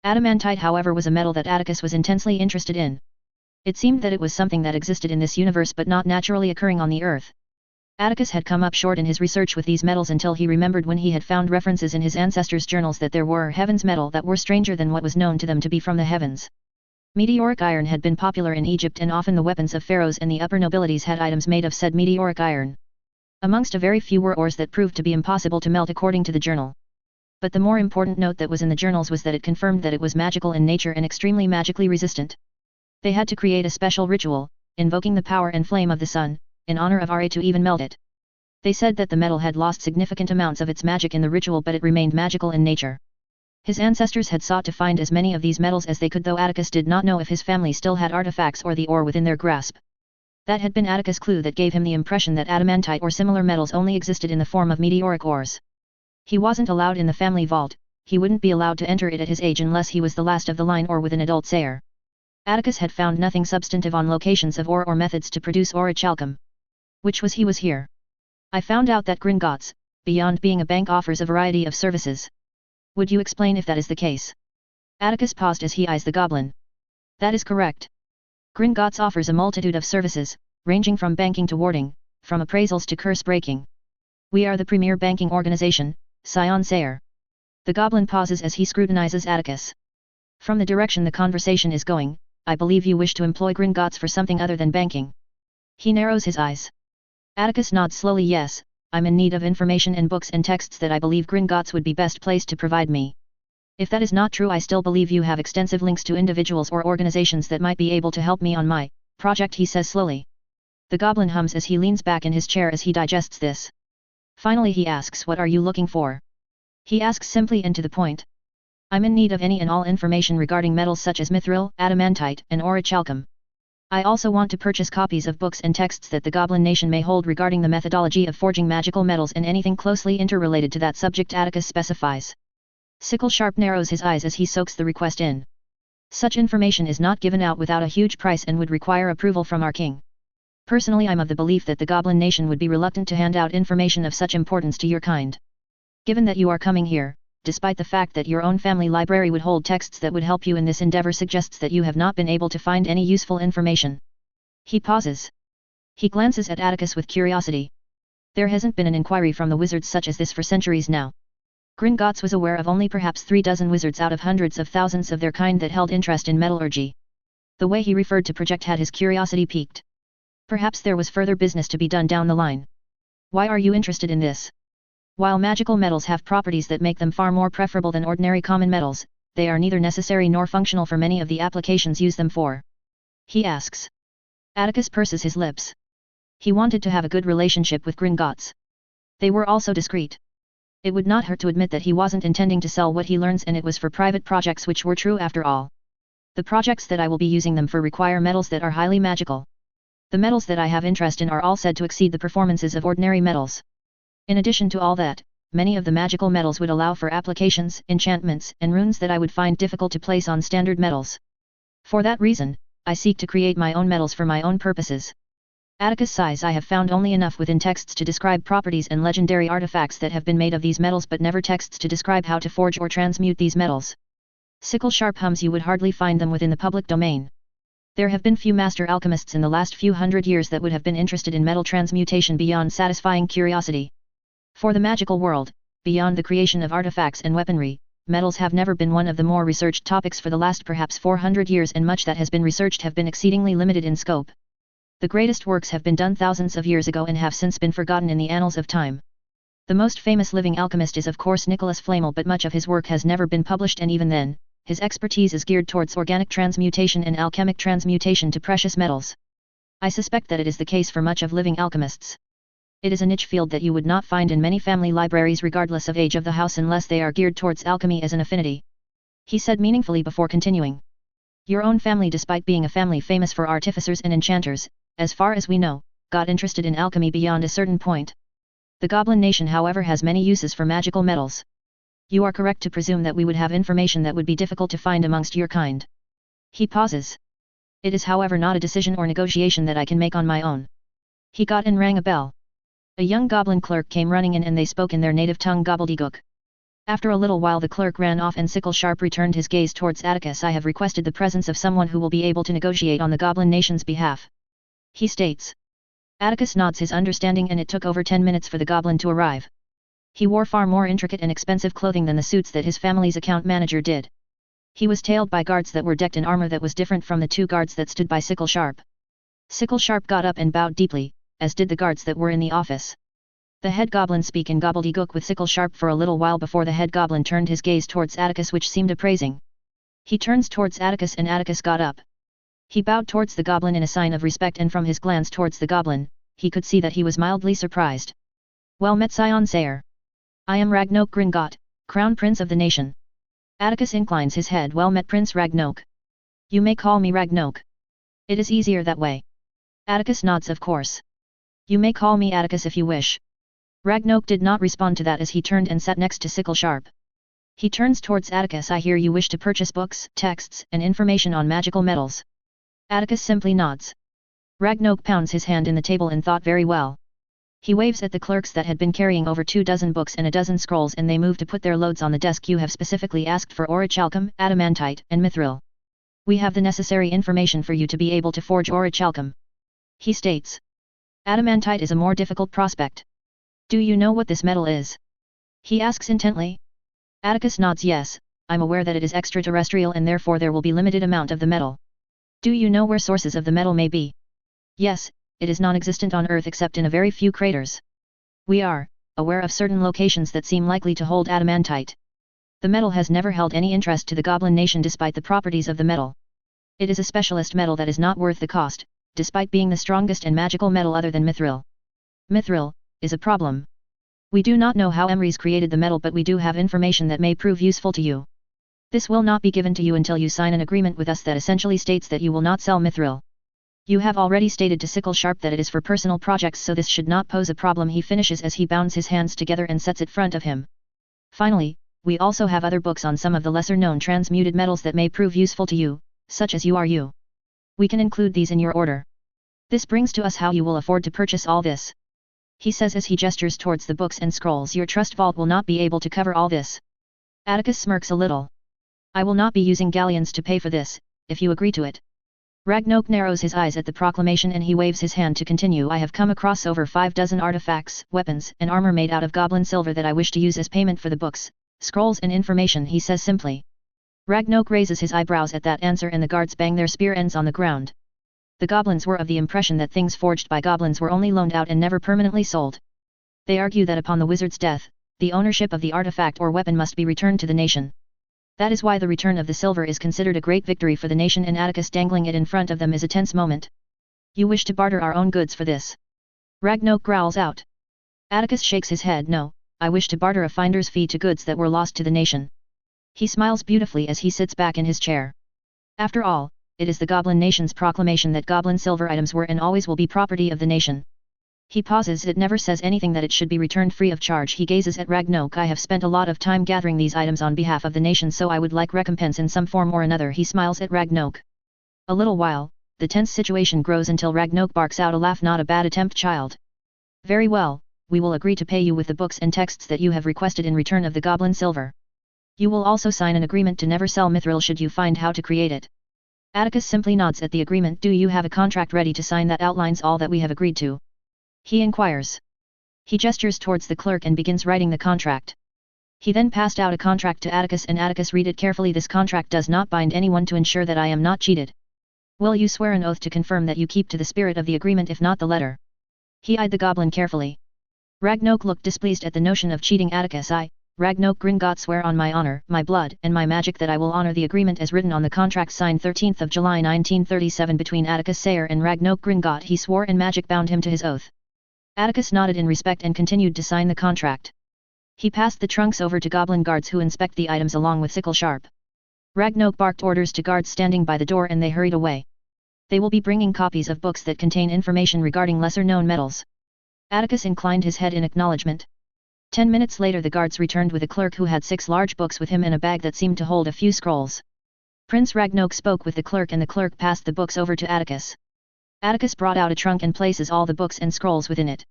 Adamantite, however, was a metal that Atticus was intensely interested in. It seemed that it was something that existed in this universe but not naturally occurring on the Earth. Atticus had come up short in his research with these metals until he remembered when he had found references in his ancestors' journals that there were heavens metal that were stranger than what was known to them to be from the heavens. Meteoric iron had been popular in Egypt, and often the weapons of pharaohs and the upper nobilities had items made of said meteoric iron. Amongst a very few were ores that proved to be impossible to melt according to the journal. But the more important note that was in the journals was that it confirmed that it was magical in nature and extremely magically resistant. They had to create a special ritual, invoking the power and flame of the sun, in honor of Ra to even melt it. They said that the metal had lost significant amounts of its magic in the ritual, but it remained magical in nature. His ancestors had sought to find as many of these metals as they could, though Atticus did not know if his family still had artifacts or the ore within their grasp. That had been Atticus' clue that gave him the impression that adamantite or similar metals only existed in the form of meteoric ores. He wasn't allowed in the family vault, he wouldn't be allowed to enter it at his age unless he was the last of the line or with an adult Sayre. Atticus had found nothing substantive on locations of ore or methods to produce orichalcum. Which was here. I found out that Gringotts, beyond being a bank, offers a variety of services. Would you explain if that is the case? Atticus paused as he eyes the goblin. That is correct. Gringotts offers a multitude of services, ranging from banking to warding, from appraisals to curse breaking. We are the premier banking organization, Scion Sayre. The goblin pauses as he scrutinizes Atticus. From the direction the conversation is going, I believe you wish to employ Gringotts for something other than banking. He narrows his eyes. Atticus nods slowly. Yes, I'm in need of information and books and texts that I believe Gringotts would be best placed to provide me. If that is not true, I still believe you have extensive links to individuals or organizations that might be able to help me on my project, he says slowly. The goblin hums as he leans back in his chair as he digests this. Finally he asks, what are you looking for? He asks simply and to the point. I'm in need of any and all information regarding metals such as mithril, adamantite, and orichalcum. I also want to purchase copies of books and texts that the Goblin Nation may hold regarding the methodology of forging magical metals and anything closely interrelated to that subject, Atticus specifies. Sickle Sharp narrows his eyes as he soaks the request in. Such information is not given out without a huge price and would require approval from our king. Personally, I'm of the belief that the Goblin Nation would be reluctant to hand out information of such importance to your kind. Given that you are coming here, despite the fact that your own family library would hold texts that would help you in this endeavor, suggests that you have not been able to find any useful information. He pauses. He glances at Atticus with curiosity. There hasn't been an inquiry from the wizards such as this for centuries now. Gringotts was aware of only perhaps 36 wizards out of hundreds of thousands of their kind that held interest in metallurgy. The way he referred to project had his curiosity piqued. Perhaps there was further business to be done down the line. Why are you interested in this? While magical metals have properties that make them far more preferable than ordinary common metals, they are neither necessary nor functional for many of the applications used them for. He asks. Atticus purses his lips. He wanted to have a good relationship with Gringotts. They were also discreet. It would not hurt to admit that he wasn't intending to sell what he learns, and it was for private projects, which were true after all. The projects that I will be using them for require metals that are highly magical. The metals that I have interest in are all said to exceed the performances of ordinary metals. In addition to all that, many of the magical metals would allow for applications, enchantments, and runes that I would find difficult to place on standard metals. For that reason, I seek to create my own metals for my own purposes. Atticus sighs. I have found only enough within texts to describe properties and legendary artifacts that have been made of these metals, but never texts to describe how to forge or transmute these metals. Sickle Sharp hums. You would hardly find them within the public domain. There have been few master alchemists in the last few hundred years that would have been interested in metal transmutation beyond satisfying curiosity. For the magical world, beyond the creation of artifacts and weaponry, metals have never been one of the more researched topics for the last perhaps 400 years, and much that has been researched have been exceedingly limited in scope. The greatest works have been done thousands of years ago and have since been forgotten in the annals of time. The most famous living alchemist is of course Nicholas Flamel, but much of his work has never been published, and even then, his expertise is geared towards organic transmutation and alchemic transmutation to precious metals. I suspect that it is the case for much of living alchemists. It is a niche field that you would not find in many family libraries regardless of age of the house unless they are geared towards alchemy as an affinity. He said meaningfully before continuing. Your own family, despite being a family famous for artificers and enchanters, as far as we know, got interested in alchemy beyond a certain point. The Goblin Nation, however, has many uses for magical metals. You are correct to presume that we would have information that would be difficult to find amongst your kind. He pauses. It is, however, not a decision or negotiation that I can make on my own. He got and rang a bell. A young goblin clerk came running in, and they spoke in their native tongue, gobbledygook. After a little while the clerk ran off, and Sickle Sharp returned his gaze towards Atticus. I have requested the presence of someone who will be able to negotiate on the Goblin Nation's behalf. He states. Atticus nods his understanding, and it took over 10 minutes for the goblin to arrive. He wore far more intricate and expensive clothing than the suits that his family's account manager did. He was tailed by guards that were decked in armor that was different from the two guards that stood by Sickle Sharp. Sickle Sharp got up and bowed deeply, as did the guards that were in the office. The head goblin spoke in gobbledygook with Sickle Sharp for a little while before the head goblin turned his gaze towards Atticus, which seemed appraising. He turns towards Atticus and Atticus got up. He bowed towards the goblin in a sign of respect, and from his glance towards the goblin, he could see that he was mildly surprised. Well met, Scion Sayre. I am Ragnok Gringot, Crown Prince of the nation. Atticus inclines his head. Well met, Prince Ragnok. You may call me Ragnok. It is easier that way. Atticus nods. Of course. You may call me Atticus if you wish. Ragnok did not respond to that as he turned and sat next to Sickle Sharp. He turns towards Atticus. I hear you wish to purchase books, texts, and information on magical metals. Atticus simply nods. Ragnok pounds his hand in the table in thought. Very well. He waves at the clerks that had been carrying over 24 books and a dozen scrolls, and they move to put their loads on the desk. You have specifically asked for orichalcum, adamantite, and mithril. We have the necessary information for you to be able to forge orichalcum. He states. Adamantite is a more difficult prospect. Do you know what this metal is? He asks intently. Atticus nods. Yes, I'm aware that it is extraterrestrial and therefore there will be limited amount of the metal. Do you know where sources of the metal may be? Yes, it is non-existent on Earth except in a very few craters. We are aware of certain locations that seem likely to hold adamantite. The metal has never held any interest to the Goblin Nation despite the properties of the metal. It is a specialist metal that is not worth the cost, despite being the strongest and magical metal other than mithril. Mithril is a problem. We do not know how Emrys created the metal, but we do have information that may prove useful to you. This will not be given to you until you sign an agreement with us that essentially states that you will not sell mithril. You have already stated to Sickle Sharp that it is for personal projects, so this should not pose a problem. He finishes as he bounds his hands together and sets it front of him. Finally, we also have other books on some of the lesser-known transmuted metals that may prove useful to you, such as you. We can include these in your order. This brings to us how you will afford to purchase all this. He says as he gestures towards the books and scrolls. Your trust vault will not be able to cover all this. Atticus smirks a little. I will not be using galleons to pay for this, if you agree to it. Ragnok narrows his eyes at the proclamation and he waves his hand to continue. I have come across over 50 artifacts, weapons, and armor made out of goblin silver that I wish to use as payment for the books, scrolls and information, he says simply. Ragnok raises his eyebrows at that answer and the guards bang their spear ends on the ground. The goblins were of the impression that things forged by goblins were only loaned out and never permanently sold. They argue that upon the wizard's death, the ownership of the artifact or weapon must be returned to the nation. That is why the return of the silver is considered a great victory for the nation, and Atticus dangling it in front of them is a tense moment. You wish to barter our own goods for this? Ragnok growls out. Atticus shakes his head. No, I wish to barter a finder's fee to goods that were lost to the nation. He smiles beautifully as he sits back in his chair. After all, it is the Goblin Nation's proclamation that goblin silver items were and always will be property of the nation. He pauses. It never says anything that it should be returned free of charge. He gazes at Ragnok. I have spent a lot of time gathering these items on behalf of the nation, so I would like recompense in some form or another. He smiles at Ragnok. A little while, the tense situation grows until Ragnok barks out a laugh. Not a bad attempt, child. Very well, we will agree to pay you with the books and texts that you have requested in return of the goblin silver. You will also sign an agreement to never sell mithril should you find how to create it. Atticus simply nods at the agreement. Do you have a contract ready to sign that outlines all that we have agreed to? He inquires. He gestures towards the clerk and begins writing the contract. He then passed out a contract to Atticus and Atticus read it carefully. This contract does not bind anyone to ensure that I am not cheated. Will you swear an oath to confirm that you keep to the spirit of the agreement, if not the letter? He eyed the goblin carefully. Ragnok looked displeased at the notion of cheating Atticus. I, Ragnok Gringot, swear on my honor, my blood, and my magic that I will honor the agreement as written on the contract signed 13th of July 1937 between Atticus Sayre and Ragnok Gringot. He swore and magic bound him to his oath. Atticus nodded in respect and continued to sign the contract. He passed the trunks over to goblin guards who inspect the items along with Sickle Sharp. Ragnok barked orders to guards standing by the door and they hurried away. They will be bringing copies of books that contain information regarding lesser-known metals. Atticus inclined his head in acknowledgement. 10 minutes later the guards returned with a clerk who had 6 large books with him and a bag that seemed to hold a few scrolls. Prince Ragnok spoke with the clerk and the clerk passed the books over to Atticus. Atticus brought out a trunk and places all the books and scrolls within it.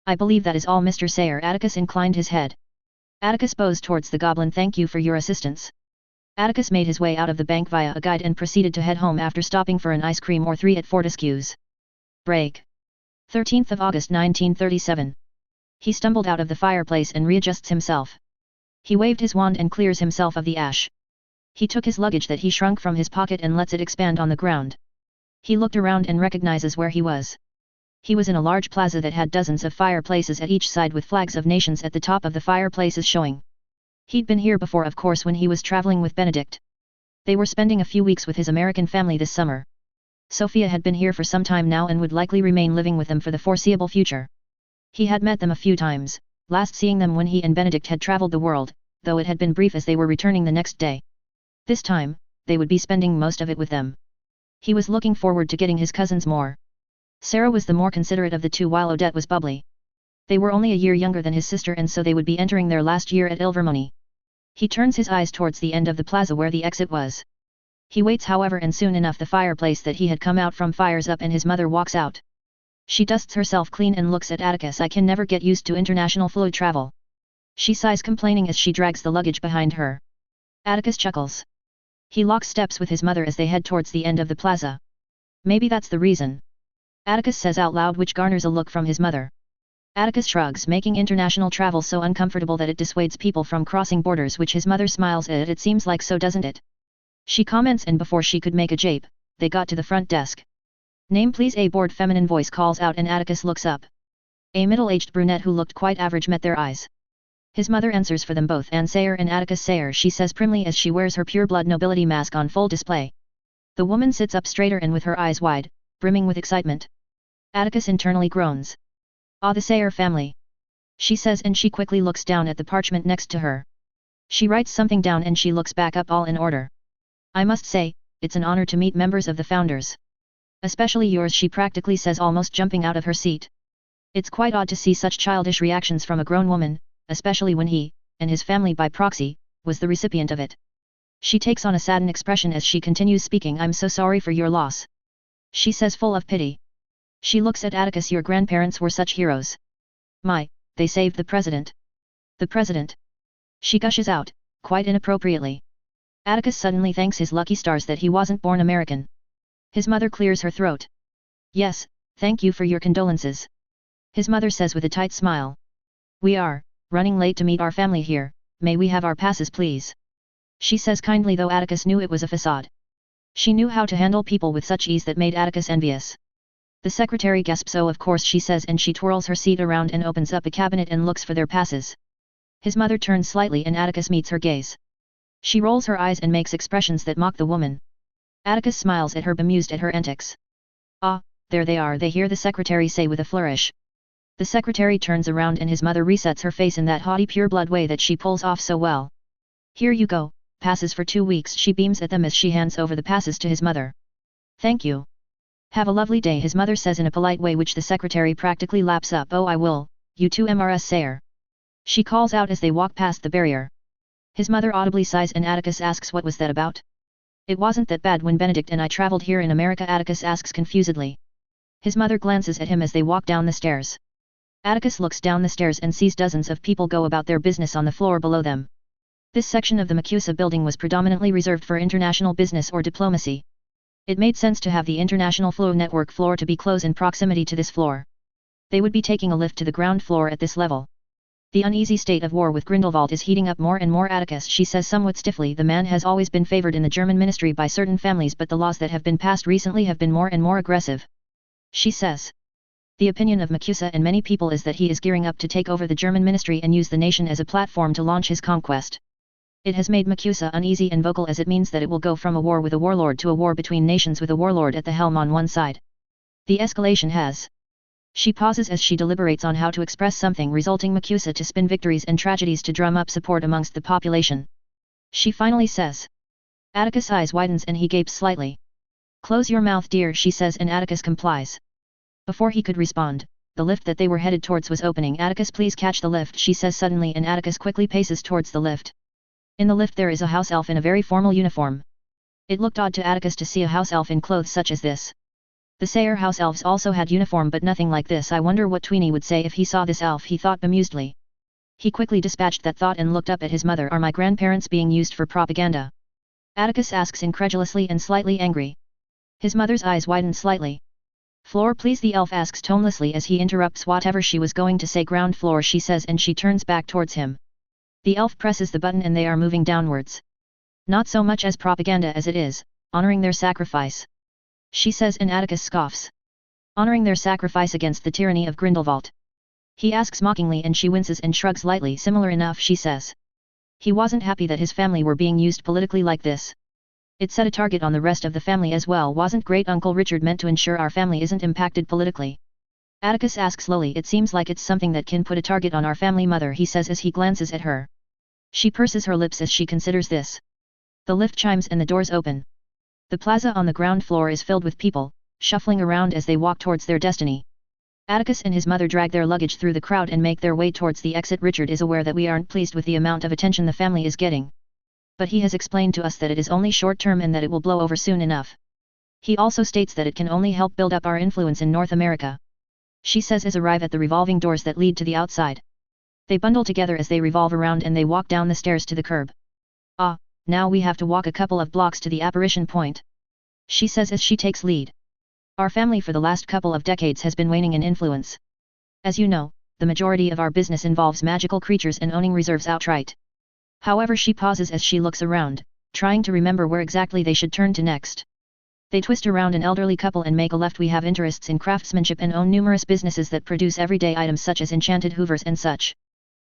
I believe that is all, Mr. Sayre. Atticus inclined his head. Atticus bows towards the goblin. Thank you for your assistance. Atticus made his way out of the bank via a guide and proceeded to head home after stopping for an ice cream or 3 at Fortescue's. Break. 13th of August 1937. He stumbled out of the fireplace and readjusts himself. He waved his wand and clears himself of the ash. He took his luggage that he shrunk from his pocket and lets it expand on the ground. He looked around and recognizes where he was. He was in a large plaza that had dozens of fireplaces at each side with flags of nations at the top of the fireplaces showing. He'd been here before, of course, when he was traveling with Benedict. They were spending a few weeks with his American family this summer. Sophia had been here for some time now and would likely remain living with them for the foreseeable future. He had met them a few times, last seeing them when he and Benedict had traveled the world, though it had been brief as they were returning the next day. This time, they would be spending most of it with them. He was looking forward to getting his cousins more. Sarah was the more considerate of the two while Odette was bubbly. They were only a year younger than his sister and so they would be entering their last year at Ilvermorny. He turns his eyes towards the end of the plaza where the exit was. He waits however and soon enough the fireplace that he had come out from fires up and his mother walks out. She dusts herself clean and looks at Atticus. I can never get used to international fluid travel. She sighs complaining as she drags the luggage behind her. Atticus chuckles. He locks steps with his mother as they head towards the end of the plaza. Maybe that's the reason. Atticus says out loud, which garners a look from his mother. Atticus shrugs, making international travel so uncomfortable that it dissuades people from crossing borders, which his mother smiles at. It seems like so, doesn't it? She comments, and before she could make a jape, they got to the front desk. Name please, a bored feminine voice calls out and Atticus looks up. A middle-aged brunette who looked quite average met their eyes. His mother answers for them both, Anne Sayre and Atticus Sayre, she says primly as she wears her pure-blood nobility mask on full display. The woman sits up straighter and with her eyes wide, brimming with excitement. Atticus internally groans. Ah, the Sayre family. She says, and she quickly looks down at the parchment next to her. She writes something down and she looks back up, all in order. I must say, it's an honor to meet members of the founders. Especially yours, she practically says, almost jumping out of her seat. It's quite odd to see such childish reactions from a grown woman, especially when he, and his family by proxy, was the recipient of it. She takes on a saddened expression as she continues speaking. I'm so sorry for your loss. She says, full of pity. She looks at Atticus. Your grandparents were such heroes. My, they saved the president. The president. She gushes out, quite inappropriately. Atticus suddenly thanks his lucky stars that he wasn't born American. His mother clears her throat. Yes, thank you for your condolences. His mother says with a tight smile. We are running late to meet our family here, may we have our passes please? She says kindly, though Atticus knew it was a facade. She knew how to handle people with such ease that made Atticus envious. The secretary gasps, oh of course, she says, and she twirls her seat around and opens up a cabinet and looks for their passes. His mother turns slightly and Atticus meets her gaze. She rolls her eyes and makes expressions that mock the woman. Atticus smiles at her, bemused at her antics. Ah, there they are, they hear the secretary say with a flourish. The secretary turns around and his mother resets her face in that haughty pure-blood way that she pulls off so well. Here you go, passes for 2 weeks, she beams at them as she hands over the passes to his mother. Thank you. Have a lovely day, his mother says in a polite way, which the secretary practically laps up. Oh, I will, you too, Mrs. Sayre. She calls out as they walk past the barrier. His mother audibly sighs and Atticus asks, what was that about? It wasn't that bad when Benedict and I traveled here in America, Atticus asks confusedly. His mother glances at him as they walk down the stairs. Atticus looks down the stairs and sees dozens of people go about their business on the floor below them. This section of the MACUSA building was predominantly reserved for international business or diplomacy. It made sense to have the International Flow Network floor to be close in proximity to this floor. They would be taking a lift to the ground floor at this level. The uneasy state of war with Grindelwald is heating up more and more, Atticus, she says somewhat stiffly. The man has always been favored in the German ministry by certain families, but the laws that have been passed recently have been more and more aggressive. She says. The opinion of MACUSA and many people is that he is gearing up to take over the German ministry and use the nation as a platform to launch his conquest. It has made MACUSA uneasy and vocal, as it means that it will go from a war with a warlord to a war between nations with a warlord at the helm on one side. The escalation has. She pauses as she deliberates on how to express something, resulting MACUSA to spin victories and tragedies to drum up support amongst the population. She finally says. Atticus' eyes widens and he gapes slightly. Close your mouth, dear, she says, and Atticus complies. Before he could respond, the lift that they were headed towards was opening. Atticus, please catch the lift, she says suddenly, and Atticus quickly paces towards the lift. In the lift there is a house elf in a very formal uniform. It looked odd to Atticus to see a house elf in clothes such as this. The Sayre house elves also had uniform, but nothing like this. I wonder what Tweenie would say if he saw this elf, he thought bemusedly. He quickly dispatched that thought and looked up at his mother. Are my grandparents being used for propaganda? Atticus asks incredulously and slightly angry. His mother's eyes widen slightly. Floor please, the elf asks tonelessly as he interrupts whatever she was going to say. Ground floor, she says, and she turns back towards him. The elf presses the button and they are moving downwards. Not so much as propaganda as it is, honoring their sacrifice. She says, and Atticus scoffs. Honoring their sacrifice against the tyranny of Grindelwald. He asks mockingly and she winces and shrugs lightly. Similar enough, she says. He wasn't happy that his family were being used politically like this. It set a target on the rest of the family as well. Wasn't Great Uncle Richard meant to ensure our family isn't impacted politically? Atticus asks slowly. It seems like it's something that can put a target on our family, mother, he says as he glances at her. She purses her lips as she considers this. The lift chimes and the doors open. The plaza on the ground floor is filled with people, shuffling around as they walk towards their destiny. Atticus and his mother drag their luggage through the crowd and make their way towards the exit. Richard is aware that we aren't pleased with the amount of attention the family is getting. But he has explained to us that it is only short-term and that it will blow over soon enough. He also states that it can only help build up our influence in North America. She says as arrive at the revolving doors that lead to the outside. They bundle together as they revolve around and they walk down the stairs to the curb. Ah, now we have to walk a couple of blocks to the apparition point. She says as she takes lead. Our family for the last couple of decades has been waning in influence. As you know, the majority of our business involves magical creatures and owning reserves outright. However, she pauses as she looks around, trying to remember where exactly they should turn to next. They twist around an elderly couple and make a left. We have interests in craftsmanship and own numerous businesses that produce everyday items such as enchanted hoovers and such.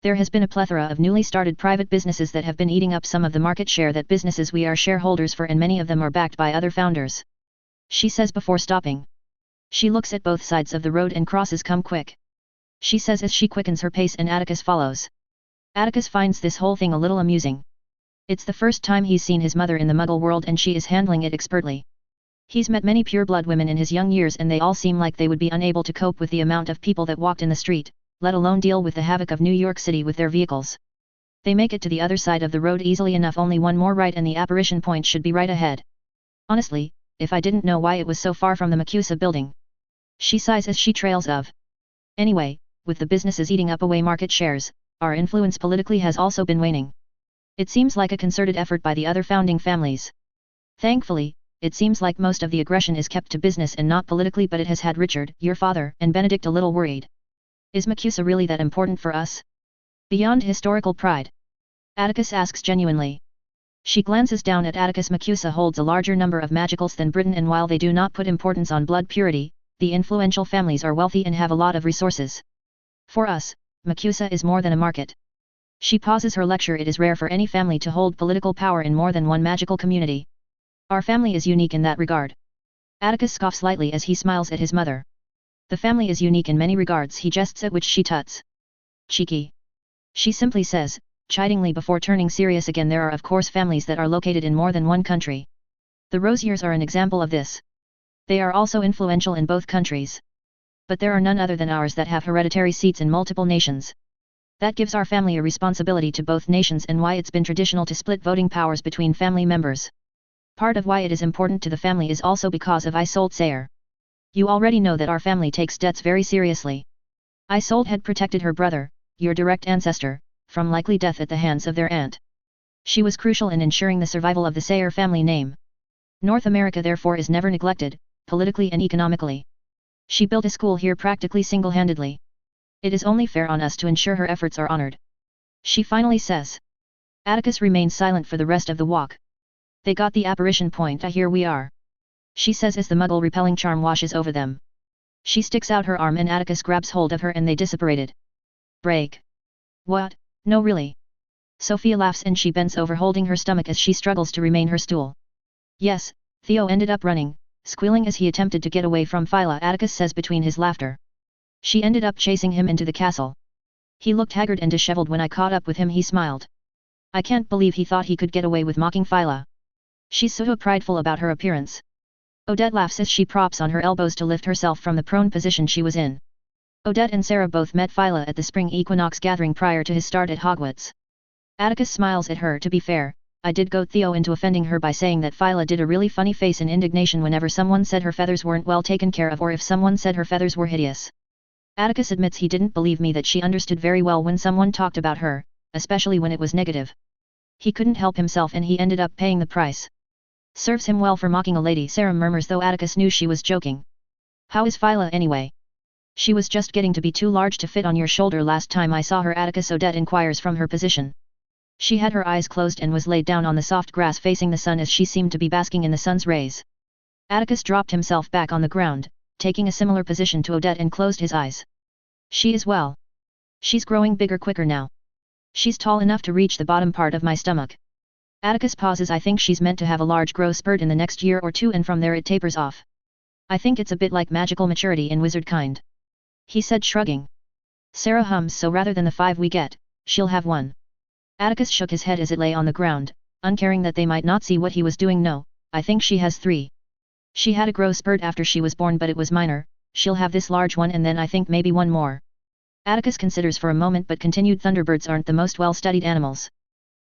There has been a plethora of newly started private businesses that have been eating up some of the market share that businesses we are shareholders for, and many of them are backed by other founders. She says before stopping. She looks at both sides of the road and crosses. Come quick. She says as she quickens her pace and Atticus follows. Atticus finds this whole thing a little amusing. It's the first time he's seen his mother in the Muggle world and she is handling it expertly. He's met many pure-blood women in his young years and they all seem like they would be unable to cope with the amount of people that walked in the street, let alone deal with the havoc of New York City with their vehicles. They make it to the other side of the road easily enough. Only one more right and the apparition point should be right ahead. Honestly, if I didn't know why it was so far from the Macusa building. She sighs as she trails of. Anyway, with the businesses eating up away market shares, our influence politically has also been waning. It seems like a concerted effort by the other founding families. Thankfully, it seems like most of the aggression is kept to business and not politically, but it has had Richard, your father, and Benedict a little worried. Is Macusa really that important for us? Beyond historical pride? Atticus asks genuinely. She glances down at Atticus. Macusa holds a larger number of magicals than Britain, and while they do not put importance on blood purity, the influential families are wealthy and have a lot of resources. For us, Macusa is more than a market. She pauses her lecture. It is rare for any family to hold political power in more than one magical community. Our family is unique in that regard. Atticus scoffs lightly as he smiles at his mother. The family is unique in many regards, he jests, at which she tuts. Cheeky. She simply says, chidingly before turning serious again. There are of course families that are located in more than one country. The Rosiers are an example of this. They are also influential in both countries. But there are none other than ours that have hereditary seats in multiple nations. That gives our family a responsibility to both nations and why it's been traditional to split voting powers between family members. Part of why it is important to the family is also because of Isolde Sayre. You already know that our family takes debts very seriously. Isolde had protected her brother, your direct ancestor, from likely death at the hands of their aunt. She was crucial in ensuring the survival of the Sayre family name. North America therefore is never neglected, politically and economically. She built a school here practically single-handedly. It is only fair on us to ensure her efforts are honored. She finally says. Atticus remains silent for the rest of the walk. They got the apparition point. Here we are. She says as the Muggle repelling charm washes over them. She sticks out her arm and Atticus grabs hold of her and they disapparated. Break. What? No really. Sophia laughs and she bends over holding her stomach as she struggles to remain her stool. Yes, Theo ended up running, squealing as he attempted to get away from Phyla, Atticus says between his laughter. She ended up chasing him into the castle. He looked haggard and disheveled when I caught up with him, he smiled. I can't believe he thought he could get away with mocking Phyla. She's so prideful about her appearance. Odette laughs as she props on her elbows to lift herself from the prone position she was in. Odette and Sarah both met Phyla at the spring equinox gathering prior to his start at Hogwarts. Atticus smiles at her. To be fair, I did goad Theo into offending her by saying that Phyla did a really funny face in indignation whenever someone said her feathers weren't well taken care of or if someone said her feathers were hideous. Atticus admits he didn't believe me that she understood very well when someone talked about her, especially when it was negative. He couldn't help himself and he ended up paying the price. Serves him well for mocking a lady, Sarah murmurs, though Atticus knew she was joking. How is Phyla anyway? She was just getting to be too large to fit on your shoulder last time I saw her, Atticus, Odette inquires from her position. She had her eyes closed and was laid down on the soft grass facing the sun as she seemed to be basking in the sun's rays. Atticus dropped himself back on the ground, taking a similar position to Odette, and closed his eyes. She is well. She's growing bigger quicker now. She's tall enough to reach the bottom part of my stomach. Atticus pauses. I think she's meant to have a large growth spurt in the next year or two, and from there it tapers off. I think it's a bit like magical maturity in wizard kind. He said, shrugging. Sayre hums, so rather than the 5 we get, she'll have 1. Atticus shook his head as it lay on the ground, uncaring that they might not see what he was doing. No, I think she has 3. She had a growth spurt after she was born, but it was minor. She'll have this large one and then I think maybe 1 more. Atticus considers for a moment but continued. Thunderbirds aren't the most well-studied animals.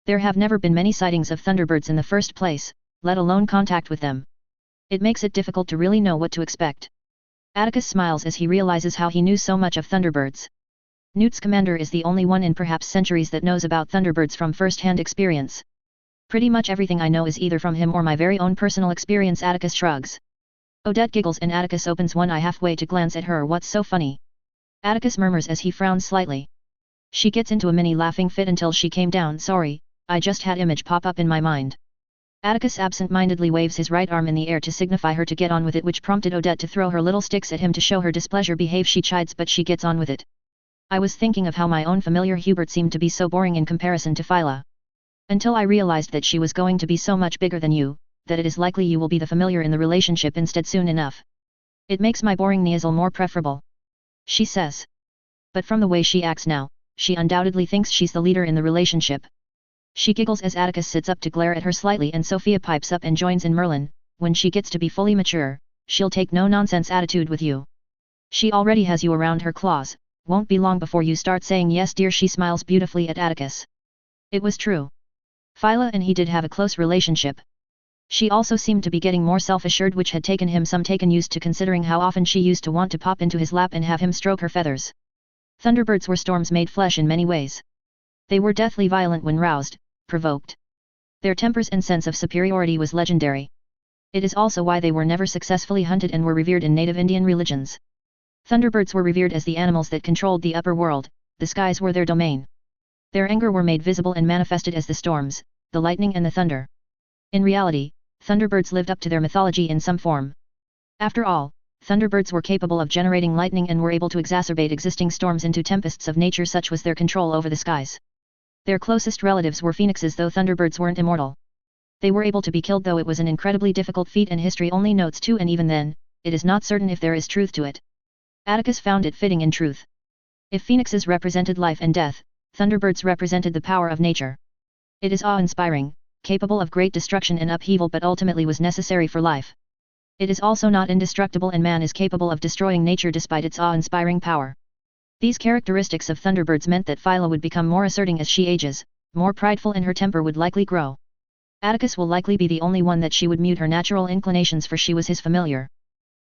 There have never been many sightings of thunderbirds in the first place, let alone contact with them. It makes it difficult to really know what to expect. Atticus smiles as he realizes how he knew so much of thunderbirds. Newt's commander is the only one in perhaps centuries that knows about thunderbirds from first-hand experience. Pretty much everything I know is either from him or my very own personal experience. Atticus shrugs. Odette giggles and Atticus opens one eye halfway to glance at her. What's so funny? Atticus murmurs as he frowns slightly. She gets into a mini laughing fit until she came down. Sorry, I just had image pop up in my mind. Atticus absent-mindedly waves his right arm in the air to signify her to get on with it, which prompted Odette to throw her little sticks at him to show her displeasure. Behave, she chides, but she gets on with it. I was thinking of how my own familiar Hubert seemed to be so boring in comparison to Phyla. Until I realized that she was going to be so much bigger than you, that it is likely you will be the familiar in the relationship instead soon enough. It makes my boring Niazel more preferable. She says. But from the way she acts now, she undoubtedly thinks she's the leader in the relationship. She giggles as Atticus sits up to glare at her slightly, and Sophia pipes up and joins in. Merlin, when she gets to be fully mature, she'll take no-nonsense attitude with you. She already has you around her claws, won't be long before you start saying yes dear. She smiles beautifully at Atticus. It was true. Phyla and he did have a close relationship. She also seemed to be getting more self-assured, which had taken him some used to, considering how often she used to want to pop into his lap and have him stroke her feathers. Thunderbirds were storms made flesh in many ways. They were deathly violent when roused, provoked. Their tempers and sense of superiority was legendary. It is also why they were never successfully hunted and were revered in native Indian religions. Thunderbirds were revered as the animals that controlled the upper world, the skies were their domain. Their anger were made visible and manifested as the storms, the lightning and the thunder. In reality, Thunderbirds lived up to their mythology in some form. After all, Thunderbirds were capable of generating lightning and were able to exacerbate existing storms into tempests of nature. Such was their control over the skies. Their closest relatives were phoenixes, though Thunderbirds weren't immortal. They were able to be killed, though it was an incredibly difficult feat, and history only notes 2, and even then, it is not certain if there is truth to it. Atticus found it fitting in truth. If phoenixes represented life and death, Thunderbirds represented the power of nature. It is awe-inspiring, capable of great destruction and upheaval, but ultimately was necessary for life. It is also not indestructible, and man is capable of destroying nature despite its awe-inspiring power. These characteristics of Thunderbirds meant that Phyla would become more asserting as she ages, more prideful, and her temper would likely grow. Atticus will likely be the only one that she would mute her natural inclinations, for she was his familiar.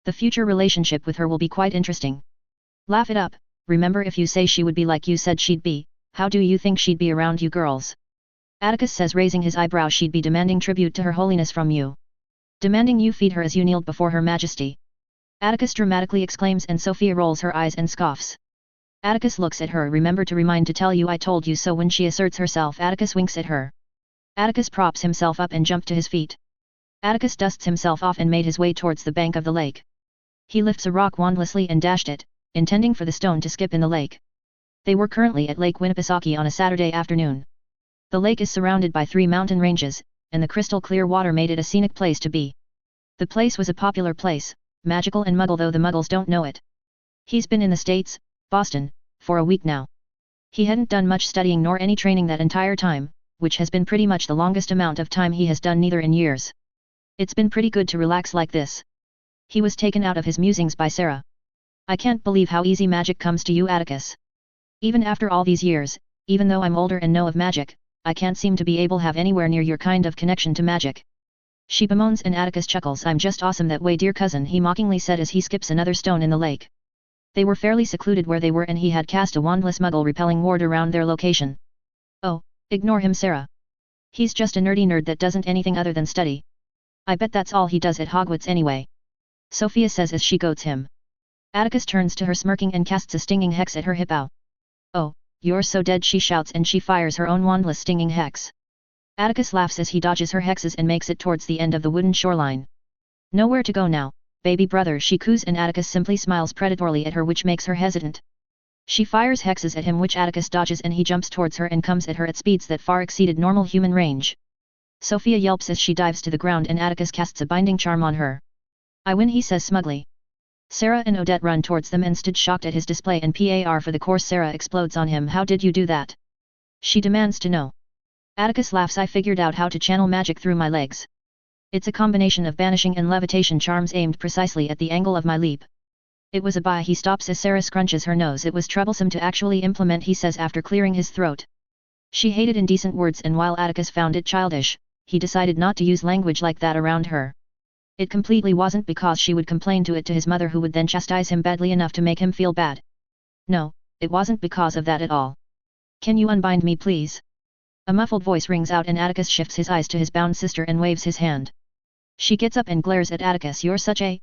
The future relationship with her will be quite interesting. Laugh it up. Remember, if you say she would be like you said she'd be, how do you think she'd be around you girls? Atticus says, raising his eyebrow. She'd be demanding tribute to her holiness from you. Demanding you feed her as you kneeled before her majesty. Atticus dramatically exclaims, and Sophia rolls her eyes and scoffs. Atticus looks at her. Remember to remind to tell you I told you so. When she asserts herself, Atticus winks at her. Atticus props himself up and jumped to his feet. Atticus dusts himself off and made his way towards the bank of the lake. He lifts a rock wandlessly and dashed it, intending for the stone to skip in the lake. They were currently at Lake Winnipesaukee on a Saturday afternoon. The lake is surrounded by 3 mountain ranges, and the crystal clear water made it a scenic place to be. The place was a popular place, magical and muggle, though the muggles don't know it. He's been in the States, Boston, for a week now. He hadn't done much studying nor any training that entire time, which has been pretty much the longest amount of time he has done neither in years. It's been pretty good to relax like this. He was taken out of his musings by Sayre. I can't believe how easy magic comes to you, Atticus. Even after all these years, even though I'm older and know of magic, I can't seem to be able to have anywhere near your kind of connection to magic. She bemoans, and Atticus chuckles. I'm just awesome that way, dear cousin, he mockingly said as he skips another stone in the lake. They were fairly secluded where they were, and he had cast a wandless muggle repelling ward around their location. Oh, ignore him, Sayre. He's just a nerdy nerd that doesn't anything other than study. I bet that's all he does at Hogwarts anyway. Sophia says as she goads him. Atticus turns to her smirking and casts a stinging hex at her hip. Ow. Oh, "You're so dead," she shouts, and she fires her own wandless stinging hex. Atticus laughs as he dodges her hexes and makes it towards the end of the wooden shoreline. "Nowhere to go now, baby brother," she coos, and Atticus simply smiles predatorily at her, which makes her hesitant. She fires hexes at him, which Atticus dodges, and he jumps towards her and comes at her at speeds that far exceeded normal human range. Sophia yelps as she dives to the ground, and Atticus casts a binding charm on her. "I win," he says smugly. Sarah and Odette run towards them and stood shocked at his display and par for the course. Sarah explodes on him. "How did you do that?" she demands to know. Atticus laughs. "I figured out how to channel magic through my legs. It's a combination of banishing and levitation charms aimed precisely at the angle of my leap." It was a bye. He stops as Sarah scrunches her nose. "It was troublesome to actually implement," he says after clearing his throat. She hated indecent words, and while Atticus found it childish, he decided not to use language like that around her. It completely wasn't because she would complain to it to his mother, who would then chastise him badly enough to make him feel bad. No, it wasn't because of that at all. "Can you unbind me, please?" A muffled voice rings out, and Atticus shifts his eyes to his bound sister and waves his hand. She gets up and glares at Atticus. "You're such a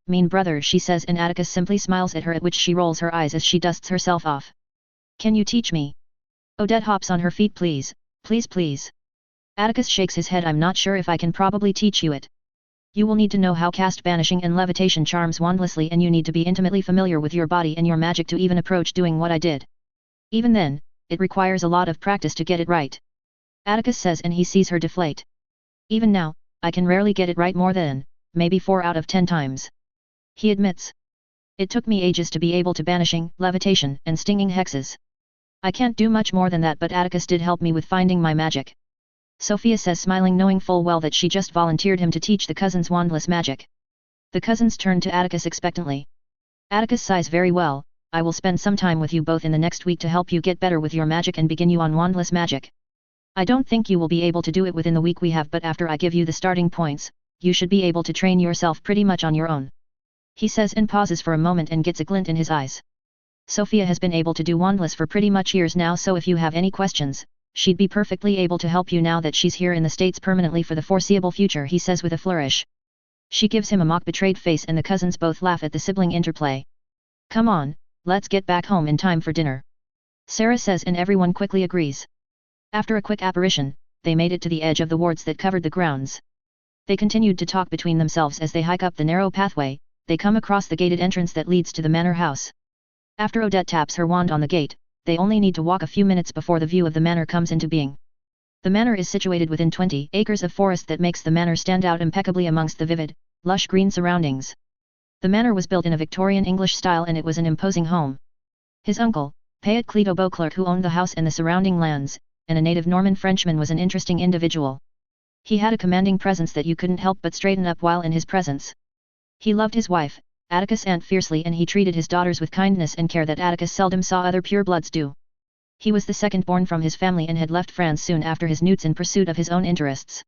mean brother," she says, and Atticus simply smiles at her, at which she rolls her eyes as she dusts herself off. "Can you teach me?" Odette hops on her feet. "Please, please, please." Atticus shakes his head. "I'm not sure if I can probably teach you it. You will need to know how cast banishing and levitation charms wandlessly, and you need to be intimately familiar with your body and your magic to even approach doing what I did. Even then, it requires a lot of practice to get it right," Atticus says, and he sees her deflate. "Even now, I can rarely get it right, more than, maybe 4 out of 10 times. He admits. "It took me ages to be able to banishing, levitation, and stinging hexes. I can't do much more than that, but Atticus did help me with finding my magic," Sophia says, smiling, knowing full well that she just volunteered him to teach the cousins wandless magic. The cousins turn to Atticus expectantly. Atticus sighs. "Very well, I will spend some time with you both in the next week to help you get better with your magic and begin you on wandless magic. I don't think you will be able to do it within the week we have, but after I give you the starting points, you should be able to train yourself pretty much on your own," he says, and pauses for a moment and gets a glint in his eyes. Sophia has been able to do wandless for pretty much years now, so if you have any questions, she'd be perfectly able to help you now that she's here in the States permanently for the foreseeable future, he says with a flourish. She gives him a mock betrayed face, and the cousins both laugh at the sibling interplay. "Come on, let's get back home in time for dinner," Sarah says, and everyone quickly agrees. After a quick apparition, they made it to the edge of the wards that covered the grounds. They continued to talk between themselves as they hike up the narrow pathway. They come across the gated entrance that leads to the manor house. After Odette taps her wand on the gate, they only need to walk a few minutes before the view of the manor comes into being. The manor is situated within 20 acres of forest that makes the manor stand out impeccably amongst the vivid, lush green surroundings. The manor was built in a Victorian English style, and it was an imposing home. His uncle, Payet Cleto Beauclerk, who owned the house and the surrounding lands, and a native Norman Frenchman, was an interesting individual. He had a commanding presence that you couldn't help but straighten up while in his presence. He loved his wife, Atticus' aunt, fiercely, and he treated his daughters with kindness and care that Atticus seldom saw other purebloods do. He was the second born from his family and had left France soon after his newts in pursuit of his own interests.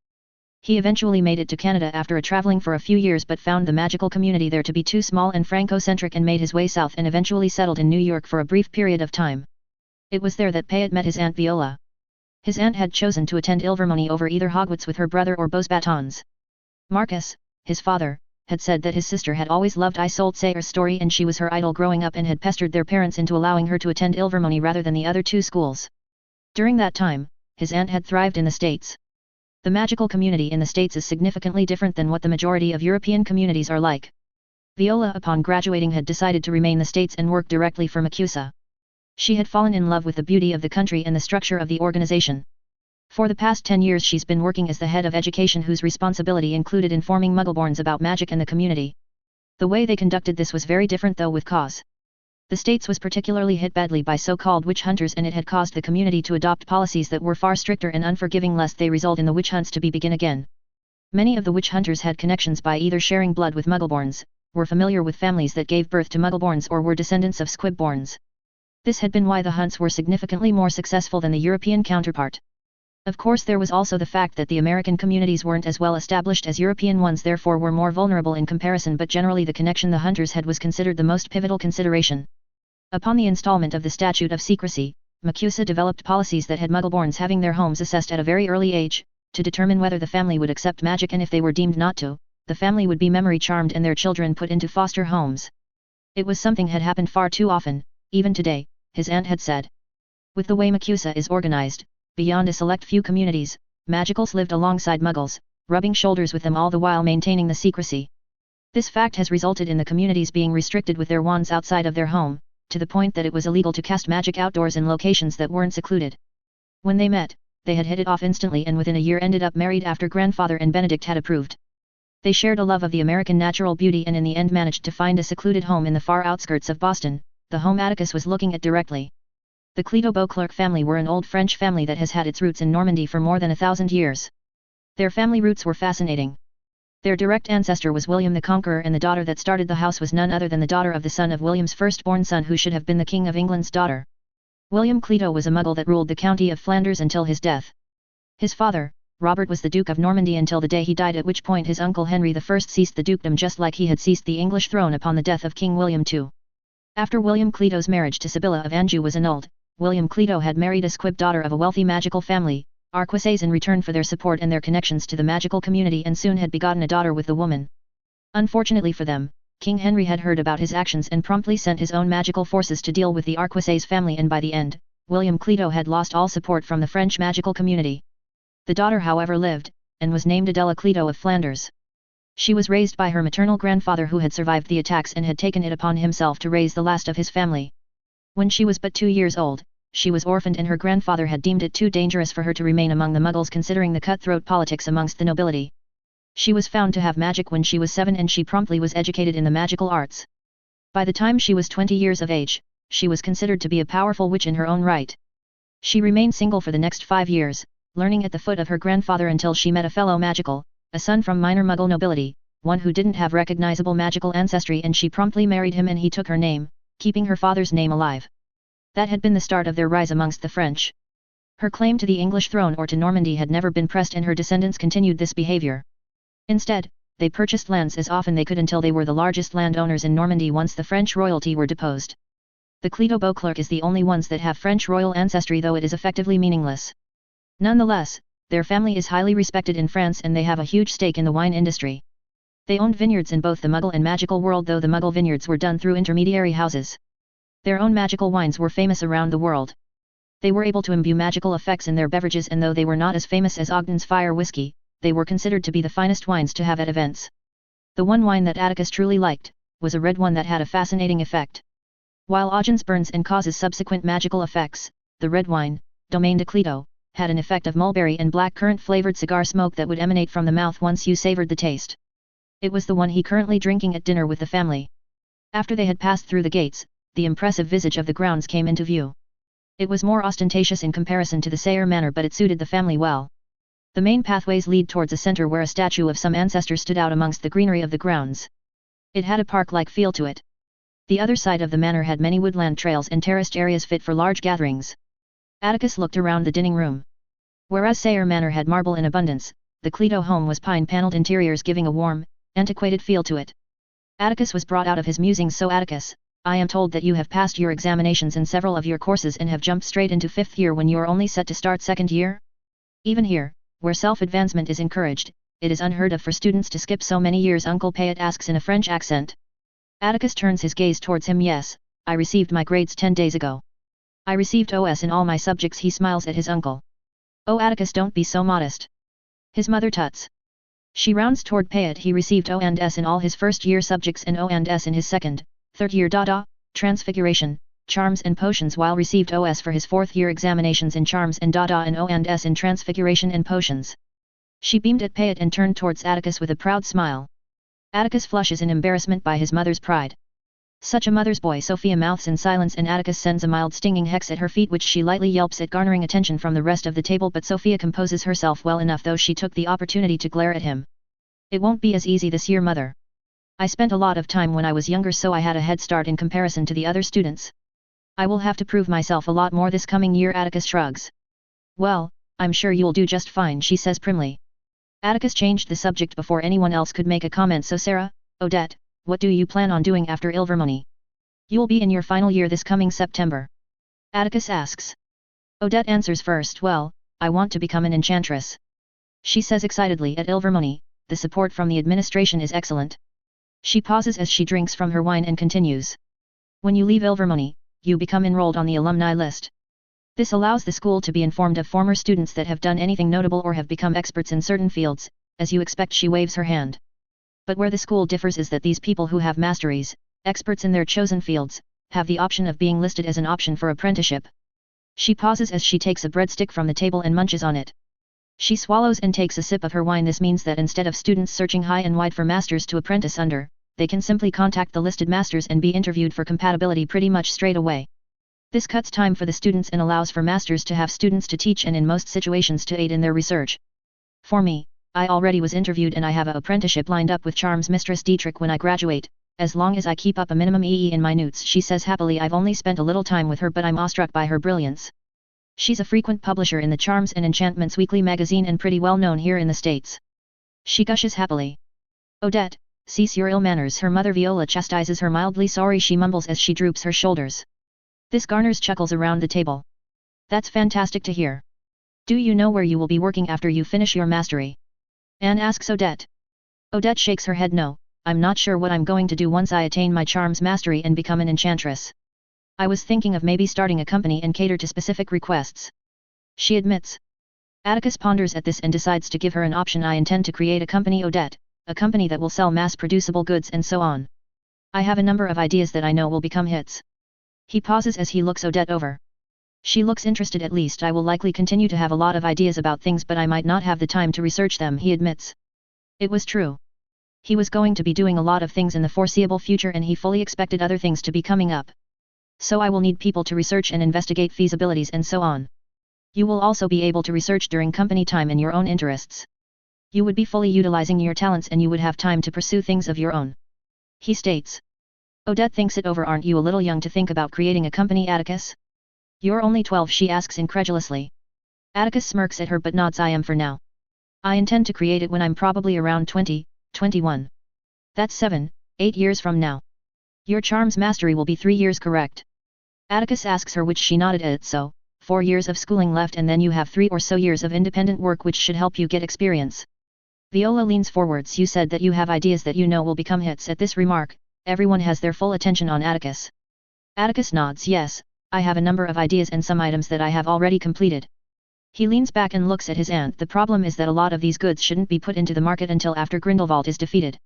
He eventually made it to Canada after traveling for a few years, but found the magical community there to be too small and Franco-centric, and made his way south and eventually settled in New York for a brief period of time. It was there that Payet met his aunt Viola. His aunt had chosen to attend Ilvermorny over either Hogwarts with her brother or Beaux Batons. Marcus, his father, had said that his sister had always loved Isolde Sayre's story, and she was her idol growing up, and had pestered their parents into allowing her to attend Ilvermorny rather than the other 2 schools. During that time, his aunt had thrived in the States. The magical community in the States is significantly different than what the majority of European communities are like. Viola, upon graduating, had decided to remain in the States and work directly for MACUSA. She had fallen in love with the beauty of the country and the structure of the organization. For the past 10 years she's been working as the head of education, whose responsibility included informing Muggleborns about magic and the community. The way they conducted this was very different though, with cause. The States was particularly hit badly by so-called witch hunters, and it had caused the community to adopt policies that were far stricter and unforgiving lest they result in the witch hunts to begin again. Many of the witch hunters had connections by either sharing blood with Muggleborns, were familiar with families that gave birth to Muggleborns, or were descendants of Squibborns. This had been why the hunts were significantly more successful than the European counterpart. Of course, there was also the fact that the American communities weren't as well established as European ones, therefore were more vulnerable in comparison, but generally the connection the hunters had was considered the most pivotal consideration. Upon the installment of the Statute of Secrecy, MACUSA developed policies that had Muggleborns having their homes assessed at a very early age, to determine whether the family would accept magic, and if they were deemed not to, the family would be memory charmed and their children put into foster homes. It was something had happened far too often, even today, his aunt had said. With the way Macusa is organized, beyond a select few communities, magicals lived alongside muggles, rubbing shoulders with them all the while maintaining the secrecy. This fact has resulted in the communities being restricted with their wands outside of their home, to the point that it was illegal to cast magic outdoors in locations that weren't secluded. When they met, they had hit it off instantly and within a year ended up married after grandfather and Benedict had approved. They shared a love of the American natural beauty and in the end managed to find a secluded home in the far outskirts of Boston, the home Atticus was looking at directly. The Cleto Beauclerc family were an old French family that has had its roots in Normandy for more than 1,000 years. Their family roots were fascinating. Their direct ancestor was William the Conqueror and the daughter that started the house was none other than the daughter of the son of William's firstborn son who should have been the King of England's daughter. William Cleto was a muggle that ruled the county of Flanders until his death. His father, Robert, was the Duke of Normandy until the day he died, at which point his uncle Henry I ceased the dukedom just like he had ceased the English throne upon the death of King William II. After William Cleto's marriage to Sibylla of Anjou was annulled, William Cleto had married a squib daughter of a wealthy magical family, Arquises, in return for their support and their connections to the magical community, and soon had begotten a daughter with the woman. Unfortunately for them, King Henry had heard about his actions and promptly sent his own magical forces to deal with the Arquises family, and by the end, William Cleto had lost all support from the French magical community. The daughter however lived, and was named Adela Cleto of Flanders. She was raised by her maternal grandfather who had survived the attacks and had taken it upon himself to raise the last of his family. When she was but 2 years old, she was orphaned and her grandfather had deemed it too dangerous for her to remain among the muggles considering the cutthroat politics amongst the nobility. She was found to have magic when she was 7 and she promptly was educated in the magical arts. By the time she was 20 years of age, she was considered to be a powerful witch in her own right. She remained single for the next 5 years, learning at the foot of her grandfather until she met a fellow magical, a son from minor muggle nobility, one who didn't have recognizable magical ancestry, and she promptly married him and he took her name, keeping her father's name alive. That had been the start of their rise amongst the French. Her claim to the English throne or to Normandy had never been pressed and her descendants continued this behavior. Instead, they purchased lands as often they could until they were the largest landowners in Normandy once the French royalty were deposed. The Cleto Beauclerc is the only ones that have French royal ancestry, though it is effectively meaningless. Nonetheless, their family is highly respected in France and they have a huge stake in the wine industry. They owned vineyards in both the Muggle and magical world, though the Muggle vineyards were done through intermediary houses. Their own magical wines were famous around the world. They were able to imbue magical effects in their beverages, and though they were not as famous as Ogden's Fire whiskey, they were considered to be the finest wines to have at events. The one wine that Atticus truly liked was a red one that had a fascinating effect. While Ogden's burns and causes subsequent magical effects, the red wine, Domaine de Cleto, had an effect of mulberry and black currant flavored cigar smoke that would emanate from the mouth once you savored the taste. It was the one he currently drinking at dinner with the family. After they had passed through the gates, the impressive visage of the grounds came into view. It was more ostentatious in comparison to the Sayre manor, but it suited the family well. The main pathways lead towards a center where a statue of some ancestor stood out amongst the greenery of the grounds. It had a park-like feel to it. The other side of the manor had many woodland trails and terraced areas fit for large gatherings. Atticus looked around the dining room. Whereas Sayre manor had marble in abundance, the Cleto home was pine-paneled interiors giving a warm, antiquated feel to it. Atticus was brought out of his musings. So Atticus, I am told that you have passed your examinations in several of your courses and have jumped straight into 5th year when you are only set to start 2nd year? Even here, where self-advancement is encouraged, it is unheard of for students to skip so many years, Uncle Payet asks in a French accent. Atticus turns his gaze towards him. Yes, I received my grades 10 days ago. I received OS in all my subjects. He smiles at his uncle. Oh Atticus, don't be so modest. His mother tuts. She rounds toward Payet. He received O and S in all his first year subjects and O and S in his 2nd, 3rd year transfiguration, charms and potions, while received OS for his 4th year examinations in charms and and O and S in transfiguration and potions. She beamed at Payet and turned towards Atticus with a proud smile. Atticus flushes in embarrassment by his mother's pride. Such a mother's boy. Sophia mouths in silence and Atticus sends a mild stinging hex at her feet which she lightly yelps at, garnering attention from the rest of the table, but Sophia composes herself well enough, though she took the opportunity to glare at him. It won't be as easy this year, mother. I spent a lot of time when I was younger, so I had a head start in comparison to the other students. I will have to prove myself a lot more this coming year. Atticus shrugs. Well, I'm sure you'll do just fine, she says primly. Atticus changed the subject before anyone else could make a comment. So Sarah, Odette, what do you plan on doing after Ilvermorny? You'll be in your final year this coming September. Atticus asks. Odette answers first. Well, I want to become an enchantress. She says excitedly. At Ilvermorny, the support from the administration is excellent. She pauses as she drinks from her wine and continues. When you leave Ilvermorny, you become enrolled on the alumni list. This allows the school to be informed of former students that have done anything notable or have become experts in certain fields, as you expect. She waves her hand. But where the school differs is that these people who have masteries, experts in their chosen fields, have the option of being listed as an option for apprenticeship. She pauses as she takes a breadstick from the table and munches on it. She swallows and takes a sip of her wine. This means that instead of students searching high and wide for masters to apprentice under, they can simply contact the listed masters and be interviewed for compatibility pretty much straight away. This cuts time for the students and allows for masters to have students to teach and in most situations to aid in their research. For me, I already was interviewed and I have a apprenticeship lined up with Charms Mistress Dietrich when I graduate, as long as I keep up a minimum EE in my newts. She says happily. I've only spent a little time with her but I'm awestruck by her brilliance. She's a frequent publisher in the Charms and Enchantments weekly magazine and pretty well known here in the States. She gushes happily. Odette, cease your ill manners. Her mother Viola chastises her mildly. Sorry, she mumbles as she droops her shoulders. This garners chuckles around the table. That's fantastic to hear. Do you know where you will be working after you finish your mastery? Anne asks Odette. Odette shakes her head. No, I'm not sure what I'm going to do once I attain my charms mastery and become an enchantress. I was thinking of maybe starting a company and cater to specific requests. She admits. Atticus ponders at this and decides to give her an option. I intend to create a company, Odette, a company that will sell mass-producible goods and so on. I have a number of ideas that I know will become hits. He pauses as he looks Odette over. She looks interested. At least I will likely continue to have a lot of ideas about things but I might not have the time to research them, he admits. It was true. He was going to be doing a lot of things in the foreseeable future and he fully expected other things to be coming up. So I will need people to research and investigate feasibilities and so on. You will also be able to research during company time in your own interests. You would be fully utilizing your talents and you would have time to pursue things of your own. He states. Odette thinks it over. Aren't you a little young to think about creating a company, Atticus? You're only 12, she asks incredulously. Atticus smirks at her but nods. I am for now. I intend to create it when I'm probably around 20, 21. That's 7, 8 years from now. Your charms mastery will be 3 years, correct? Atticus asks her, which she nodded at. So, 4 years of schooling left and then you have 3 or so years of independent work which should help you get experience. Viola leans forwards. You said that you have ideas that you know will become hits. At this remark, everyone has their full attention on Atticus. Atticus nods. Yes, I have a number of ideas and some items that I have already completed. He leans back and looks at his aunt. The problem is that a lot of these goods shouldn't be put into the market until after Grindelwald is defeated.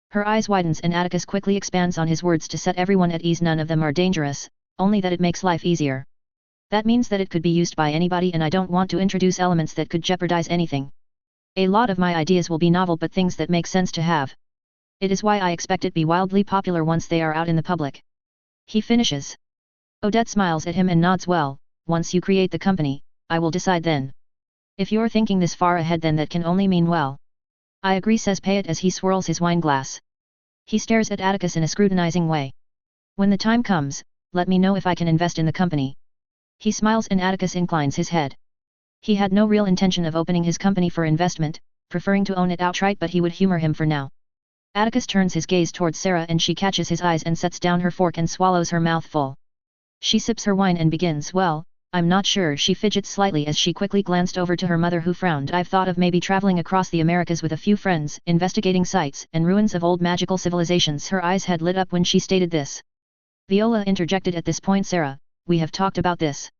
Her eyes widens and Atticus quickly expands on his words to set everyone at ease. None of them are dangerous, only that it makes life easier. That means that it could be used by anybody and I don't want to introduce elements that could jeopardize anything. A lot of my ideas will be novel but things that make sense to have. It is why I expect it be wildly popular once they are out in the public. He finishes. Odette smiles at him and nods. Well, once you create the company, I will decide then. If you're thinking this far ahead then that can only mean well. I agree, says Payet as he swirls his wine glass. He stares at Atticus in a scrutinizing way. When the time comes, let me know if I can invest in the company. He smiles and Atticus inclines his head. He had no real intention of opening his company for investment, preferring to own it outright, but he would humor him for now. Atticus turns his gaze towards Sarah and she catches his eyes and sets down her fork and swallows her mouth full. She sips her wine and begins. Well, I'm not sure. She fidgets slightly as she quickly glanced over to her mother who frowned. I've thought of maybe traveling across the Americas with a few friends, investigating sites and ruins of old magical civilizations. Her eyes had lit up when she stated this. Viola interjected at this point. Sarah, we have talked about this.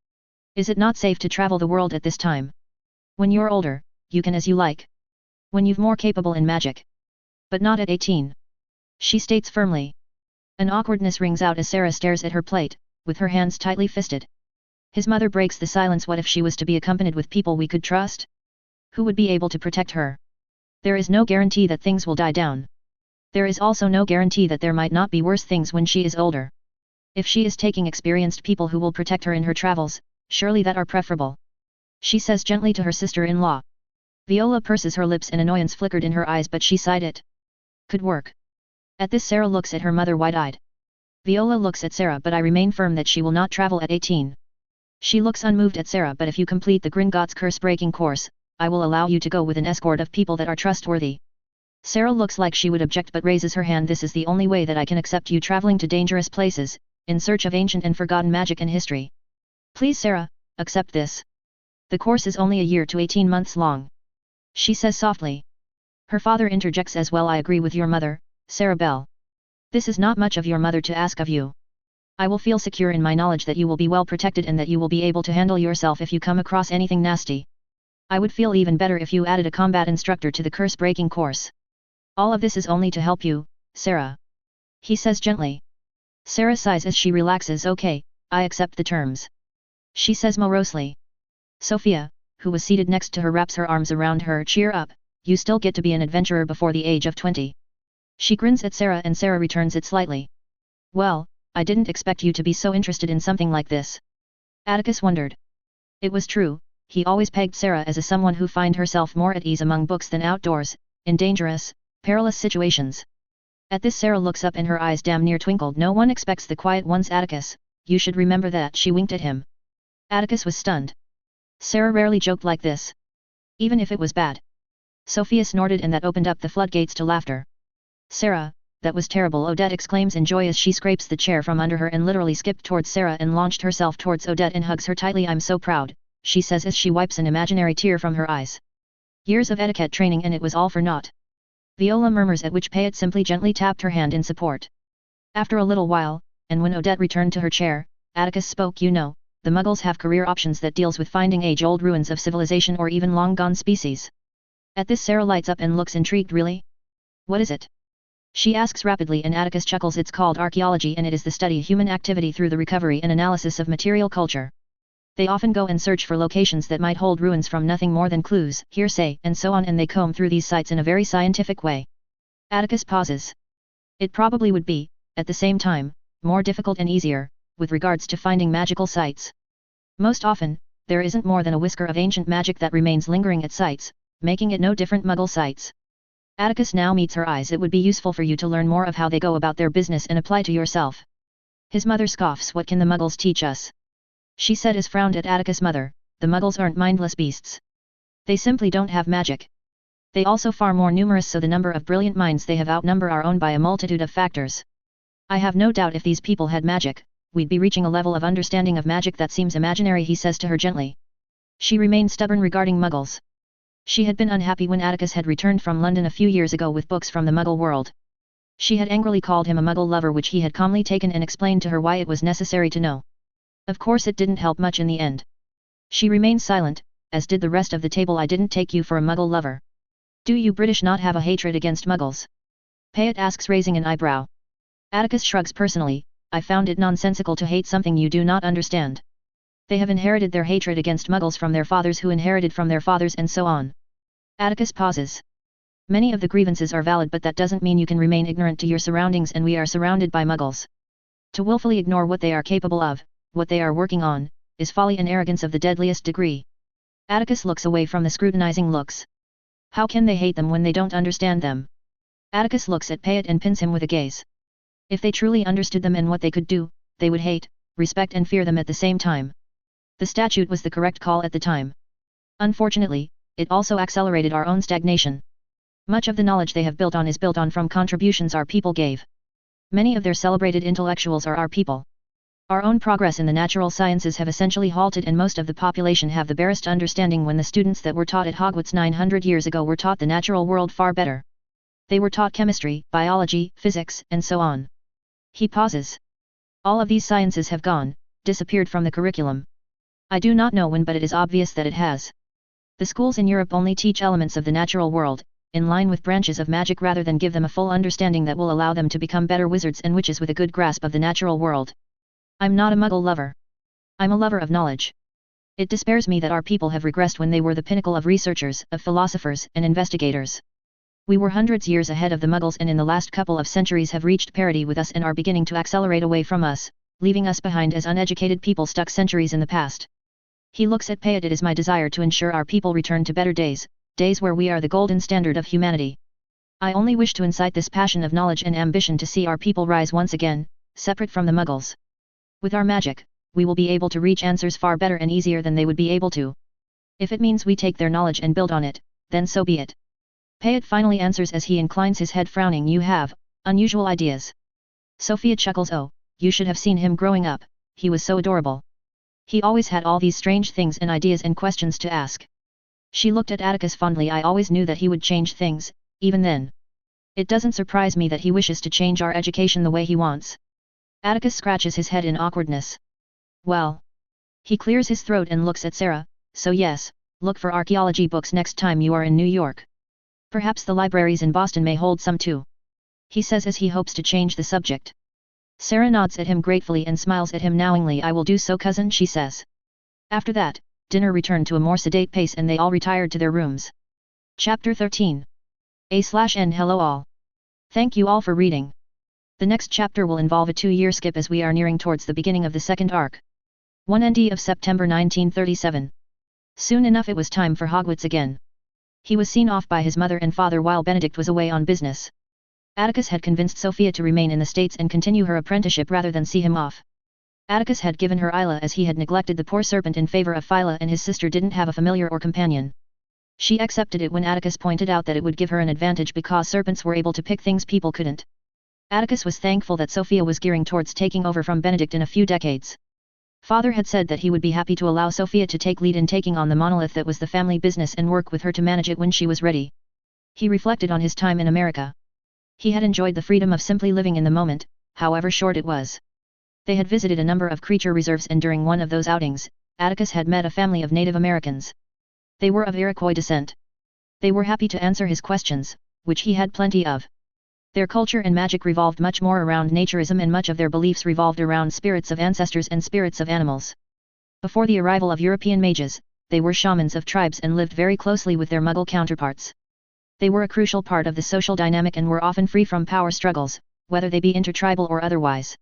Is it not safe to travel the world at this time? When you're older, you can as you like. When you've more capable in magic. But not at 18. She states firmly. An awkwardness rings out as Sarah stares at her plate, with her hands tightly fisted. His mother breaks the silence. What if she was to be accompanied with people we could trust? Who would be able to protect her? There is no guarantee that things will die down. There is also no guarantee that there might not be worse things when she is older. If she is taking experienced people who will protect her in her travels, surely that are preferable. She says gently to her sister-in-law. Viola purses her lips and annoyance flickered in her eyes, but she sighed. It could work. At this Sarah looks at her mother wide-eyed. Viola looks at Sarah, but I remain firm that she will not travel at 18. She looks unmoved at Sarah. But if you complete the Gringotts curse-breaking course, I will allow you to go with an escort of people that are trustworthy. Sarah looks like she would object but raises her hand. This is the only way that I can accept you traveling to dangerous places, in search of ancient and forgotten magic and history. Please Sarah, accept this. The course is only a year to 18 months long. She says softly. Her father interjects as well. I agree with your mother, Sarah Bell. This is not much of your mother to ask of you. I will feel secure in my knowledge that you will be well protected and that you will be able to handle yourself if you come across anything nasty. I would feel even better if you added a combat instructor to the curse-breaking course. All of this is only to help you, Sayre. He says gently. Sayre sighs as she relaxes. Okay, I accept the terms. She says morosely. Sophia, who was seated next to her, wraps her arms around her. Cheer up, you still get to be an adventurer before the age of 20. She grins at Sayre and Sayre returns it slightly. Well, I didn't expect you to be so interested in something like this. Atticus wondered. It was true, he always pegged Sayre as a someone who find herself more at ease among books than outdoors, in dangerous, perilous situations. At this Sayre looks up and her eyes damn near twinkled. No one expects the quiet ones, Atticus, you should remember that. She winked at him. Atticus was stunned. Sayre rarely joked like this. Even if it was bad. Sophia snorted and that opened up the floodgates to laughter. Sayre, that was terrible, Odette exclaims in joy as she scrapes the chair from under her and literally skipped towards Sayre and launched herself towards Odette and hugs her tightly. I'm so proud, she says as she wipes an imaginary tear from her eyes. Years of etiquette training and it was all for naught. Viola murmurs, at which Payet simply gently tapped her hand in support. After a little while, and when Odette returned to her chair, Atticus spoke. You know, the Muggles have career options that deals with finding age-old ruins of civilization or even long-gone species. At this Sayre lights up and looks intrigued. Really? What is it? She asks rapidly and Atticus chuckles. It's called archaeology and it is the study of human activity through the recovery and analysis of material culture. They often go and search for locations that might hold ruins from nothing more than clues, hearsay, and so on, and they comb through these sites in a very scientific way. Atticus pauses. It probably would be, at the same time, more difficult and easier, with regards to finding magical sites. Most often, there isn't more than a whisker of ancient magic that remains lingering at sites, making it no different Muggle sites. Atticus now meets her eyes. It would be useful for you to learn more of how they go about their business and apply to yourself. His mother scoffs. What can the Muggles teach us? She said as frowned at Atticus' mother. The Muggles aren't mindless beasts. They simply don't have magic. They also far more numerous, so the number of brilliant minds they have outnumber our own by a multitude of factors. I have no doubt if these people had magic, we'd be reaching a level of understanding of magic that seems imaginary, he says to her gently. She remained stubborn regarding Muggles. She had been unhappy when Atticus had returned from London a few years ago with books from the Muggle world. She had angrily called him a Muggle lover, which he had calmly taken and explained to her why it was necessary to know. Of course it didn't help much in the end. She remained silent, as did the rest of the table. I didn't take you for a Muggle lover. Do you British not have a hatred against Muggles? Payet asks, raising an eyebrow. Atticus shrugs. Personally, I found it nonsensical to hate something you do not understand. They have inherited their hatred against Muggles from their fathers who inherited from their fathers and so on. Atticus pauses. Many of the grievances are valid, but that doesn't mean you can remain ignorant to your surroundings, and we are surrounded by Muggles. To willfully ignore what they are capable of, what they are working on, is folly and arrogance of the deadliest degree. Atticus looks away from the scrutinizing looks. How can they hate them when they don't understand them? Atticus looks at Payet and pins him with a gaze. If they truly understood them and what they could do, they would hate, respect and fear them at the same time. The statute was the correct call at the time. Unfortunately, it also accelerated our own stagnation. Much of the knowledge they have built on is built on from contributions our people gave. Many of their celebrated intellectuals are our people. Our own progress in the natural sciences have essentially halted, and most of the population have the barest understanding when the students that were taught at Hogwarts 900 years ago were taught the natural world far better. They were taught chemistry, biology, physics, and so on. He pauses. All of these sciences have gone, disappeared from the curriculum. I do not know when, but it is obvious that it has. The schools in Europe only teach elements of the natural world, in line with branches of magic, rather than give them a full understanding that will allow them to become better wizards and witches with a good grasp of the natural world. I'm not a Muggle lover. I'm a lover of knowledge. It despairs me that our people have regressed when they were the pinnacle of researchers, of philosophers, and investigators. We were hundreds years ahead of the Muggles, and in the last couple of centuries have reached parity with us and are beginning to accelerate away from us, leaving us behind as uneducated people stuck centuries in the past. He looks at Payet. It is my desire to ensure our people return to better days, days where we are the golden standard of humanity. I only wish to incite this passion of knowledge and ambition to see our people rise once again, separate from the Muggles. With our magic, we will be able to reach answers far better and easier than they would be able to. If it means we take their knowledge and build on it, then so be it. Payet finally answers as he inclines his head, frowning. You have unusual ideas. Sophia chuckles. Oh, you should have seen him growing up, he was so adorable. He always had all these strange things and ideas and questions to ask. She looked at Atticus fondly. I always knew that he would change things, even then. It doesn't surprise me that he wishes to change our education the way he wants. Atticus scratches his head in awkwardness. Well. He clears his throat and looks at Sayre. So yes, look for archaeology books next time you are in New York. Perhaps the libraries in Boston may hold some too. He says as he hopes to change the subject. Sayre nods at him gratefully and smiles at him knowingly. I will do so, cousin, she says. After that, dinner returned to a more sedate pace and they all retired to their rooms. Chapter 13. A/N. Hello all. Thank you all for reading. The next chapter will involve a 2-year skip as we are nearing towards the beginning of the second arc. 1 ND of September 1937. Soon enough it was time for Hogwarts again. He was seen off by his mother and father while Benedict was away on business. Atticus had convinced Sophia to remain in the States and continue her apprenticeship rather than see him off. Atticus had given her Isla as he had neglected the poor serpent in favor of Phyla, and his sister didn't have a familiar or companion. She accepted it when Atticus pointed out that it would give her an advantage because serpents were able to pick things people couldn't. Atticus was thankful that Sophia was gearing towards taking over from Benedict in a few decades. Father had said that he would be happy to allow Sophia to take lead in taking on the monolith that was the family business and work with her to manage it when she was ready. He reflected on his time in America. He had enjoyed the freedom of simply living in the moment, however short it was. They had visited a number of creature reserves, and during one of those outings, Atticus had met a family of Native Americans. They were of Iroquois descent. They were happy to answer his questions, which he had plenty of. Their culture and magic revolved much more around naturism, and much of their beliefs revolved around spirits of ancestors and spirits of animals. Before the arrival of European mages, they were shamans of tribes and lived very closely with their Muggle counterparts. They were a crucial part of the social dynamic and were often free from power struggles, whether they be intertribal or otherwise.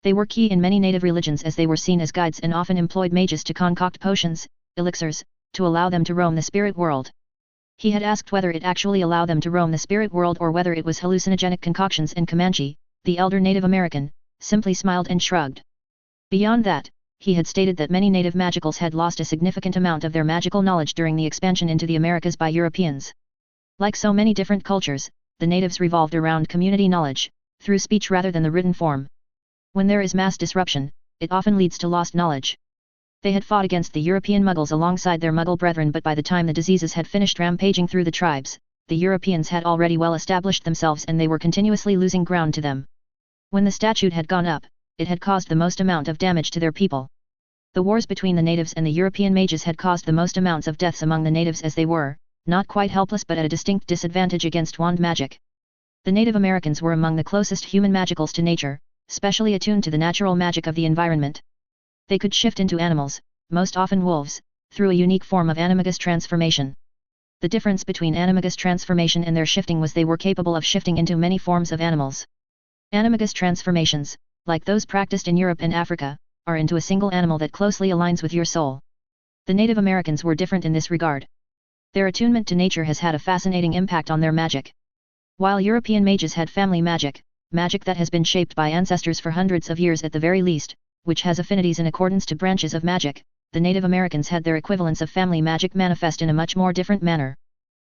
They were key in many native religions as they were seen as guides and often employed mages to concoct potions, elixirs, to allow them to roam the spirit world. He had asked whether it actually allowed them to roam the spirit world or whether it was hallucinogenic concoctions, and Comanche, the elder Native American, simply smiled and shrugged. Beyond that, he had stated that many native magicals had lost a significant amount of their magical knowledge during the expansion into the Americas by Europeans. Like so many different cultures, the natives revolved around community knowledge, through speech rather than the written form. When there is mass disruption, it often leads to lost knowledge. They had fought against the European Muggles alongside their Muggle brethren, but by the time the diseases had finished rampaging through the tribes, the Europeans had already well established themselves and they were continuously losing ground to them. When the statute had gone up, it had caused the most amount of damage to their people. The wars between the natives and the European mages had caused the most amounts of deaths among the natives, as they were, not quite helpless but at a distinct disadvantage against wand magic. The Native Americans were among the closest human magicals to nature, specially attuned to the natural magic of the environment. They could shift into animals, most often wolves, through a unique form of animagus transformation. The difference between animagus transformation and their shifting was they were capable of shifting into many forms of animals. Animagus transformations, like those practiced in Europe and Africa, are into a single animal that closely aligns with your soul. The Native Americans were different in this regard. Their attunement to nature has had a fascinating impact on their magic. While European mages had family magic, magic that has been shaped by ancestors for hundreds of years at the very least, which has affinities in accordance to branches of magic, the Native Americans had their equivalents of family magic manifest in a much more different manner.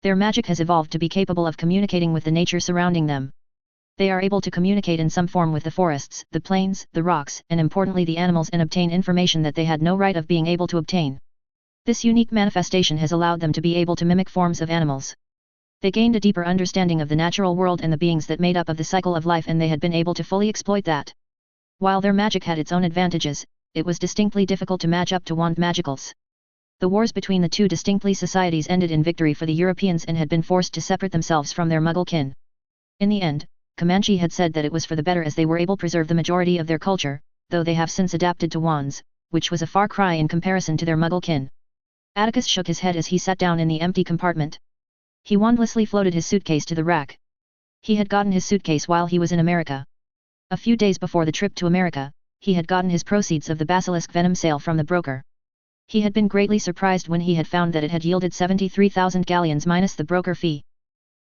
Their magic has evolved to be capable of communicating with the nature surrounding them. They are able to communicate in some form with the forests, the plains, the rocks, and importantly the animals, and obtain information that they had no right of being able to obtain. This unique manifestation has allowed them to be able to mimic forms of animals. They gained a deeper understanding of the natural world and the beings that made up of the cycle of life, and they had been able to fully exploit that. While their magic had its own advantages, it was distinctly difficult to match up to wand magicals. The wars between the two distinctly societies ended in victory for the Europeans and had been forced to separate themselves from their Muggle kin. In the end, Comanche had said that it was for the better, as they were able to preserve the majority of their culture, though they have since adapted to wands, which was a far cry in comparison to their Muggle kin. Atticus shook his head as he sat down in the empty compartment. He wandlessly floated his suitcase to the rack. He had gotten his suitcase while he was in America. A few days before the trip to America, he had gotten his proceeds of the basilisk venom sale from the broker. He had been greatly surprised when he had found that it had yielded 73,000 galleons minus the broker fee.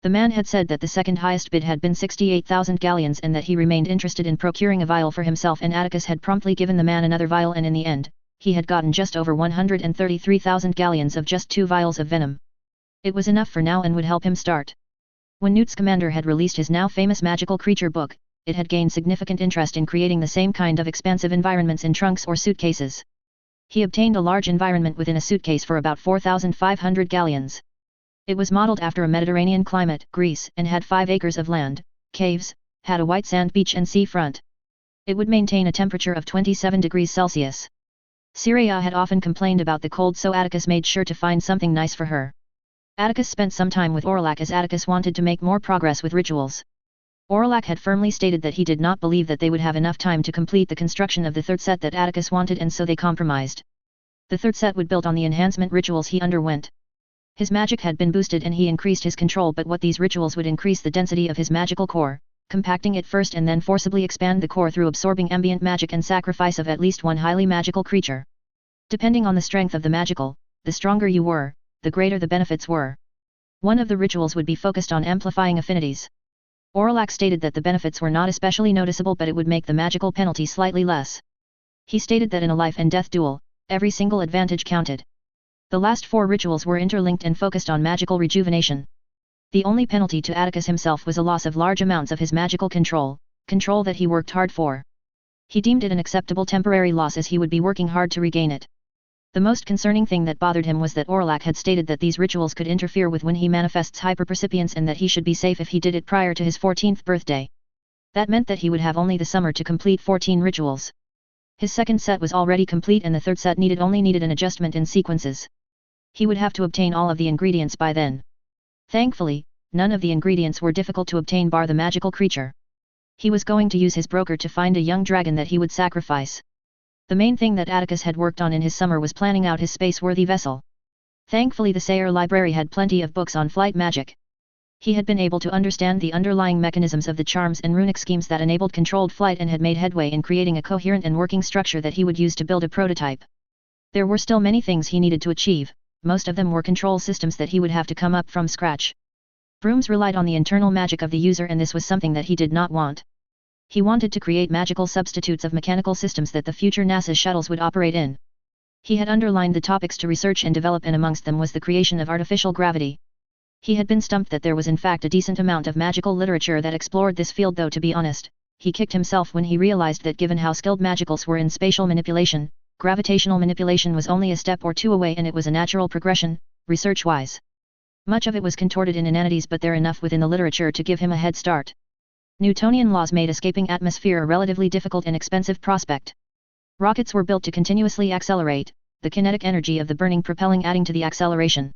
The man had said that the second highest bid had been 68,000 galleons and that he remained interested in procuring a vial for himself, and Atticus had promptly given the man another vial, and in the end, he had gotten just over 133,000 galleons of just 2 vials of venom. It was enough for now and would help him start. When Newt Scamander had released his now famous magical creature book, it had gained significant interest in creating the same kind of expansive environments in trunks or suitcases. He obtained a large environment within a suitcase for about 4,500 galleons. It was modeled after a Mediterranean climate, Greece, and had 5 acres of land, caves, had a white sand beach and sea front. It would maintain a temperature of 27 degrees Celsius. Sayre had often complained about the cold, so Atticus made sure to find something nice for her. Atticus spent some time with Aurelac as Atticus wanted to make more progress with rituals. Aurelac had firmly stated that he did not believe that they would have enough time to complete the construction of the third set that Atticus wanted, and so they compromised. The third set would build on the enhancement rituals he underwent. His magic had been boosted and he increased his control, but what these rituals would increase the density of his magical core, compacting it first and then forcibly expand the core through absorbing ambient magic and sacrifice of at least one highly magical creature. Depending on the strength of the magical, the stronger you were, the greater the benefits were. One of the rituals would be focused on amplifying affinities. Aurelac stated that the benefits were not especially noticeable, but it would make the magical penalty slightly less. He stated that in a life and death duel, every single advantage counted. The last 4 rituals were interlinked and focused on magical rejuvenation. The only penalty to Atticus himself was a loss of large amounts of his magical control that he worked hard for. He deemed it an acceptable temporary loss as he would be working hard to regain it. The most concerning thing that bothered him was that Aurelac had stated that these rituals could interfere with when he manifests hyperpercipience and that he should be safe if he did it prior to his 14th birthday. That meant that he would have only the summer to complete 14 rituals. His second set was already complete and the third set only needed an adjustment in sequences. He would have to obtain all of the ingredients by then. Thankfully, none of the ingredients were difficult to obtain bar the magical creature. He was going to use his broker to find a young dragon that he would sacrifice. The main thing that Atticus had worked on in his summer was planning out his space-worthy vessel. Thankfully the Sayre library had plenty of books on flight magic. He had been able to understand the underlying mechanisms of the charms and runic schemes that enabled controlled flight and had made headway in creating a coherent and working structure that he would use to build a prototype. There were still many things he needed to achieve, most of them were control systems that he would have to come up from scratch. Brooms relied on the internal magic of the user, and this was something that he did not want. He wanted to create magical substitutes of mechanical systems that the future NASA shuttles would operate in. He had underlined the topics to research and develop, and amongst them was the creation of artificial gravity. He had been stumped that there was in fact a decent amount of magical literature that explored this field, though to be honest, he kicked himself when he realized that given how skilled magicals were in spatial manipulation, gravitational manipulation was only a step or two away, and it was a natural progression, research-wise. Much of it was contorted in inanities, but there enough within the literature to give him a head start. Newtonian laws made escaping atmosphere a relatively difficult and expensive prospect. Rockets were built to continuously accelerate, the kinetic energy of the burning propelling adding to the acceleration.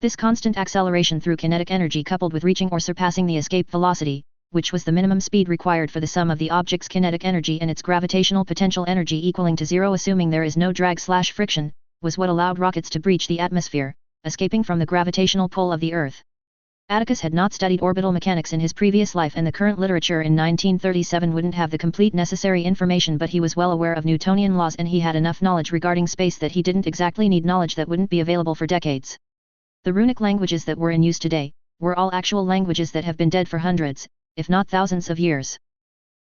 This constant acceleration through kinetic energy coupled with reaching or surpassing the escape velocity, which was the minimum speed required for the sum of the object's kinetic energy and its gravitational potential energy equaling to 0 assuming there is no drag/friction, was what allowed rockets to breach the atmosphere, escaping from the gravitational pull of the Earth. Atticus had not studied orbital mechanics in his previous life, and the current literature in 1937 wouldn't have the complete necessary information, but he was well aware of Newtonian laws and he had enough knowledge regarding space that he didn't exactly need knowledge that wouldn't be available for decades. The runic languages that were in use today, were all actual languages that have been dead for hundreds, if not thousands of years.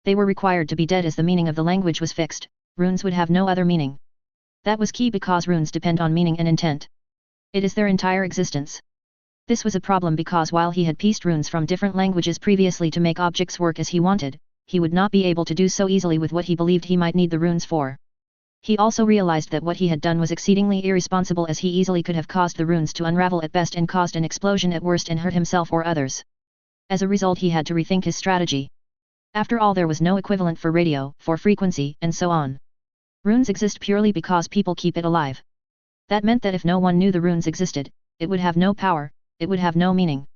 They were required to be dead as the meaning of the language was fixed, runes would have no other meaning. That was key because runes depend on meaning and intent. It is their entire existence. This was a problem because while he had pieced runes from different languages previously to make objects work as he wanted, he would not be able to do so easily with what he believed he might need the runes for. He also realized that what he had done was exceedingly irresponsible, as he easily could have caused the runes to unravel at best and caused an explosion at worst and hurt himself or others. As a result, he had to rethink his strategy. After all, there was no equivalent for radio, for frequency, and so on. Runes exist purely because people keep it alive. That meant that if no one knew the runes existed, it would have no power, it would have no meaning.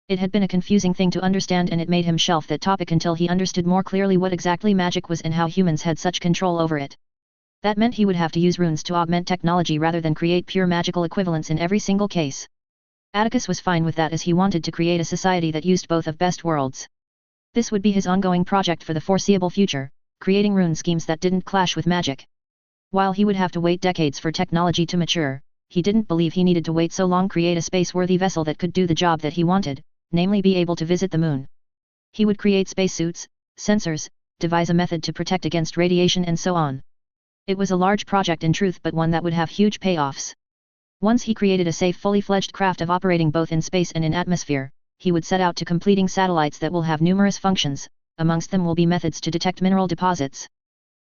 It had been a confusing thing to understand, and it made him shelf that topic until he understood more clearly what exactly magic was and how humans had such control over it. That meant he would have to use runes to augment technology rather than create pure magical equivalents in every single case. Atticus was fine with that, as he wanted to create a society that used both of best worlds. This would be his ongoing project for the foreseeable future, creating rune schemes that didn't clash with magic. While he would have to wait decades for technology to mature, he didn't believe he needed to wait so long. Create a space-worthy vessel that could do the job that he wanted, namely be able to visit the moon. He would create spacesuits, sensors, devise a method to protect against radiation and so on. It was a large project in truth, but one that would have huge payoffs. Once he created a safe, fully fledged craft of operating both in space and in atmosphere, he would set out to completing satellites that will have numerous functions, amongst them will be methods to detect mineral deposits.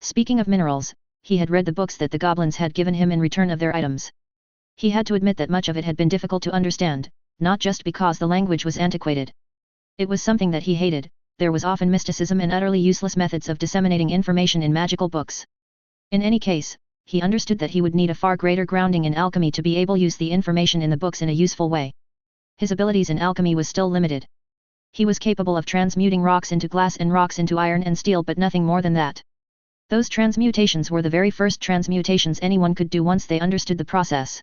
Speaking of minerals, he had read the books that the goblins had given him in return of their items. He had to admit that much of it had been difficult to understand, not just because the language was antiquated. It was something that he hated, there was often mysticism and utterly useless methods of disseminating information in magical books. In any case, he understood that he would need a far greater grounding in alchemy to be able to use the information in the books in a useful way. His abilities in alchemy was still limited. He was capable of transmuting rocks into glass and rocks into iron and steel, but nothing more than that. Those transmutations were the very first transmutations anyone could do once they understood the process.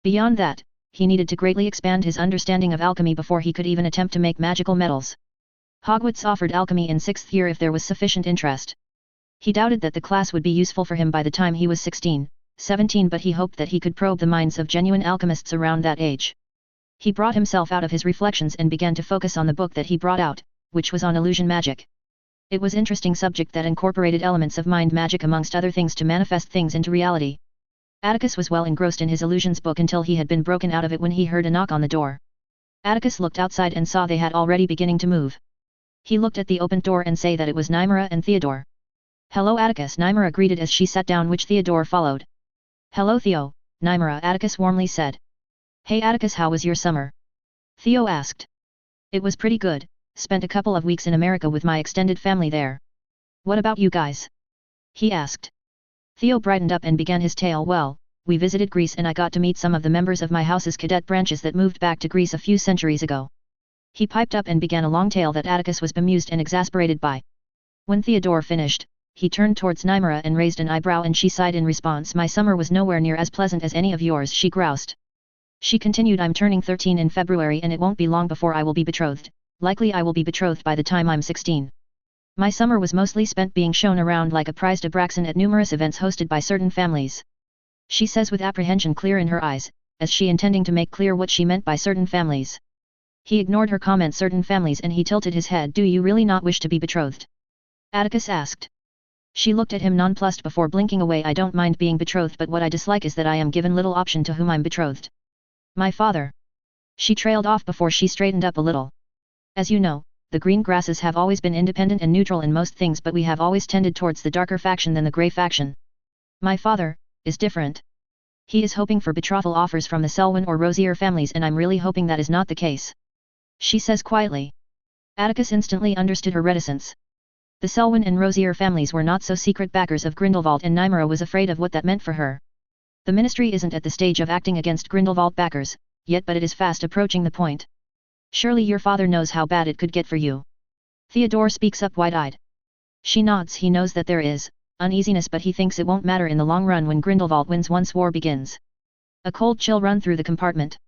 Beyond that, he needed to greatly expand his understanding of alchemy before he could even attempt to make magical metals. Hogwarts offered alchemy in 6th year if there was sufficient interest. He doubted that the class would be useful for him by the time he was 16, 17, but he hoped that he could probe the minds of genuine alchemists around that age. He brought himself out of his reflections and began to focus on the book that he brought out, which was on illusion magic. It was an interesting subject that incorporated elements of mind magic amongst other things to manifest things into reality. Atticus was well engrossed in his illusions book until he had been broken out of it when he heard a knock on the door. Atticus looked outside and saw they had already beginning to move. He looked at the opened door and saw that it was Nymera and Theodore. "Hello Atticus," Nymera greeted as she sat down, which Theodore followed. "Hello Theo," Nymera, Atticus warmly said. "Hey Atticus, how was your summer?" Theo asked. "It was pretty good, spent a couple of weeks in America with my extended family there. What about you guys?" he asked. Theo brightened up and began his tale. "Well, we visited Greece and I got to meet some of the members of my house's cadet branches that moved back to Greece a few centuries ago." He piped up and began a long tale that Atticus was bemused and exasperated by. When Theodore finished, he turned towards Nymera and raised an eyebrow, and she sighed in response. "My summer was nowhere near as pleasant as any of yours," she groused. She continued, "I'm turning 13 in February and it won't be long before I will be betrothed. Likely I will be betrothed by the time I'm 16. My summer was mostly spent being shown around like a prized Abraxan at numerous events hosted by certain families." She says with apprehension clear in her eyes, as she intending to make clear what she meant by certain families. He ignored her comment, "certain families," and he tilted his head. "Do you really not wish to be betrothed?" Atticus asked. She looked at him nonplussed before blinking away. "I don't mind being betrothed, but what I dislike is that I am given little option to whom I'm betrothed. My father." She trailed off before she straightened up a little. "As you know, the green grasses have always been independent and neutral in most things, but we have always tended towards the darker faction than the grey faction. My father is different. He is hoping for betrothal offers from the Selwyn or Rosier families, and I'm really hoping that is not the case," she says quietly. Atticus instantly understood her reticence. The Selwyn and Rosier families were not so secret backers of Grindelwald, and Nymera was afraid of what that meant for her. The ministry isn't at the stage of acting against Grindelwald backers, yet, but it is fast approaching the point. Surely your father knows how bad it could get for you. Theodore speaks up wide-eyed. She nods. He knows that there is uneasiness, but he thinks it won't matter in the long run when Grindelwald wins once war begins. A cold chill run through the compartment.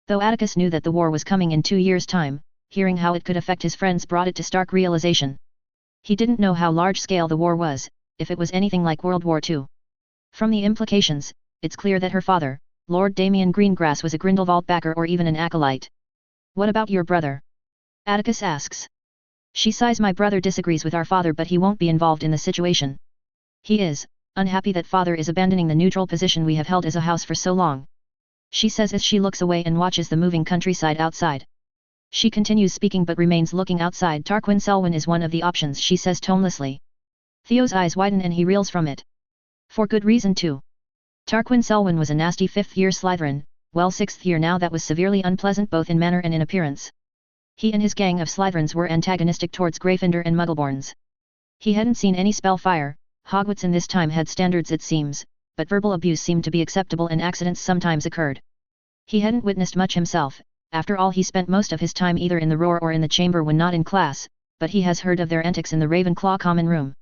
Though Atticus knew that the war was coming in 2 years' time, hearing how it could affect his friends brought it to stark realization. He didn't know how large-scale the war was, if it was anything like World War II. From the implications, it's clear that her father, Lord Damien Greengrass, was a Grindelwald backer or even an acolyte. "What about your brother?" Atticus asks. She sighs. "My brother disagrees with our father, but he won't be involved in the situation. He is unhappy that father is abandoning the neutral position we have held as a house for so long," she says as she looks away and watches the moving countryside outside. She continues speaking but remains looking outside. "Tarquin Selwyn is one of the options," she says tonelessly. Theo's eyes widen and he reels from it. For good reason too. Tarquin Selwyn was a nasty 5th-year Slytherin, well 6th year now, that was severely unpleasant both in manner and in appearance. He and his gang of Slytherins were antagonistic towards Gryffindor and Muggleborns. He hadn't seen any spellfire. Hogwarts in this time had standards it seems, but verbal abuse seemed to be acceptable and accidents sometimes occurred. He hadn't witnessed much himself. After all, he spent most of his time either in the roar or in the chamber when not in class, but he has heard of their antics in the Ravenclaw common room.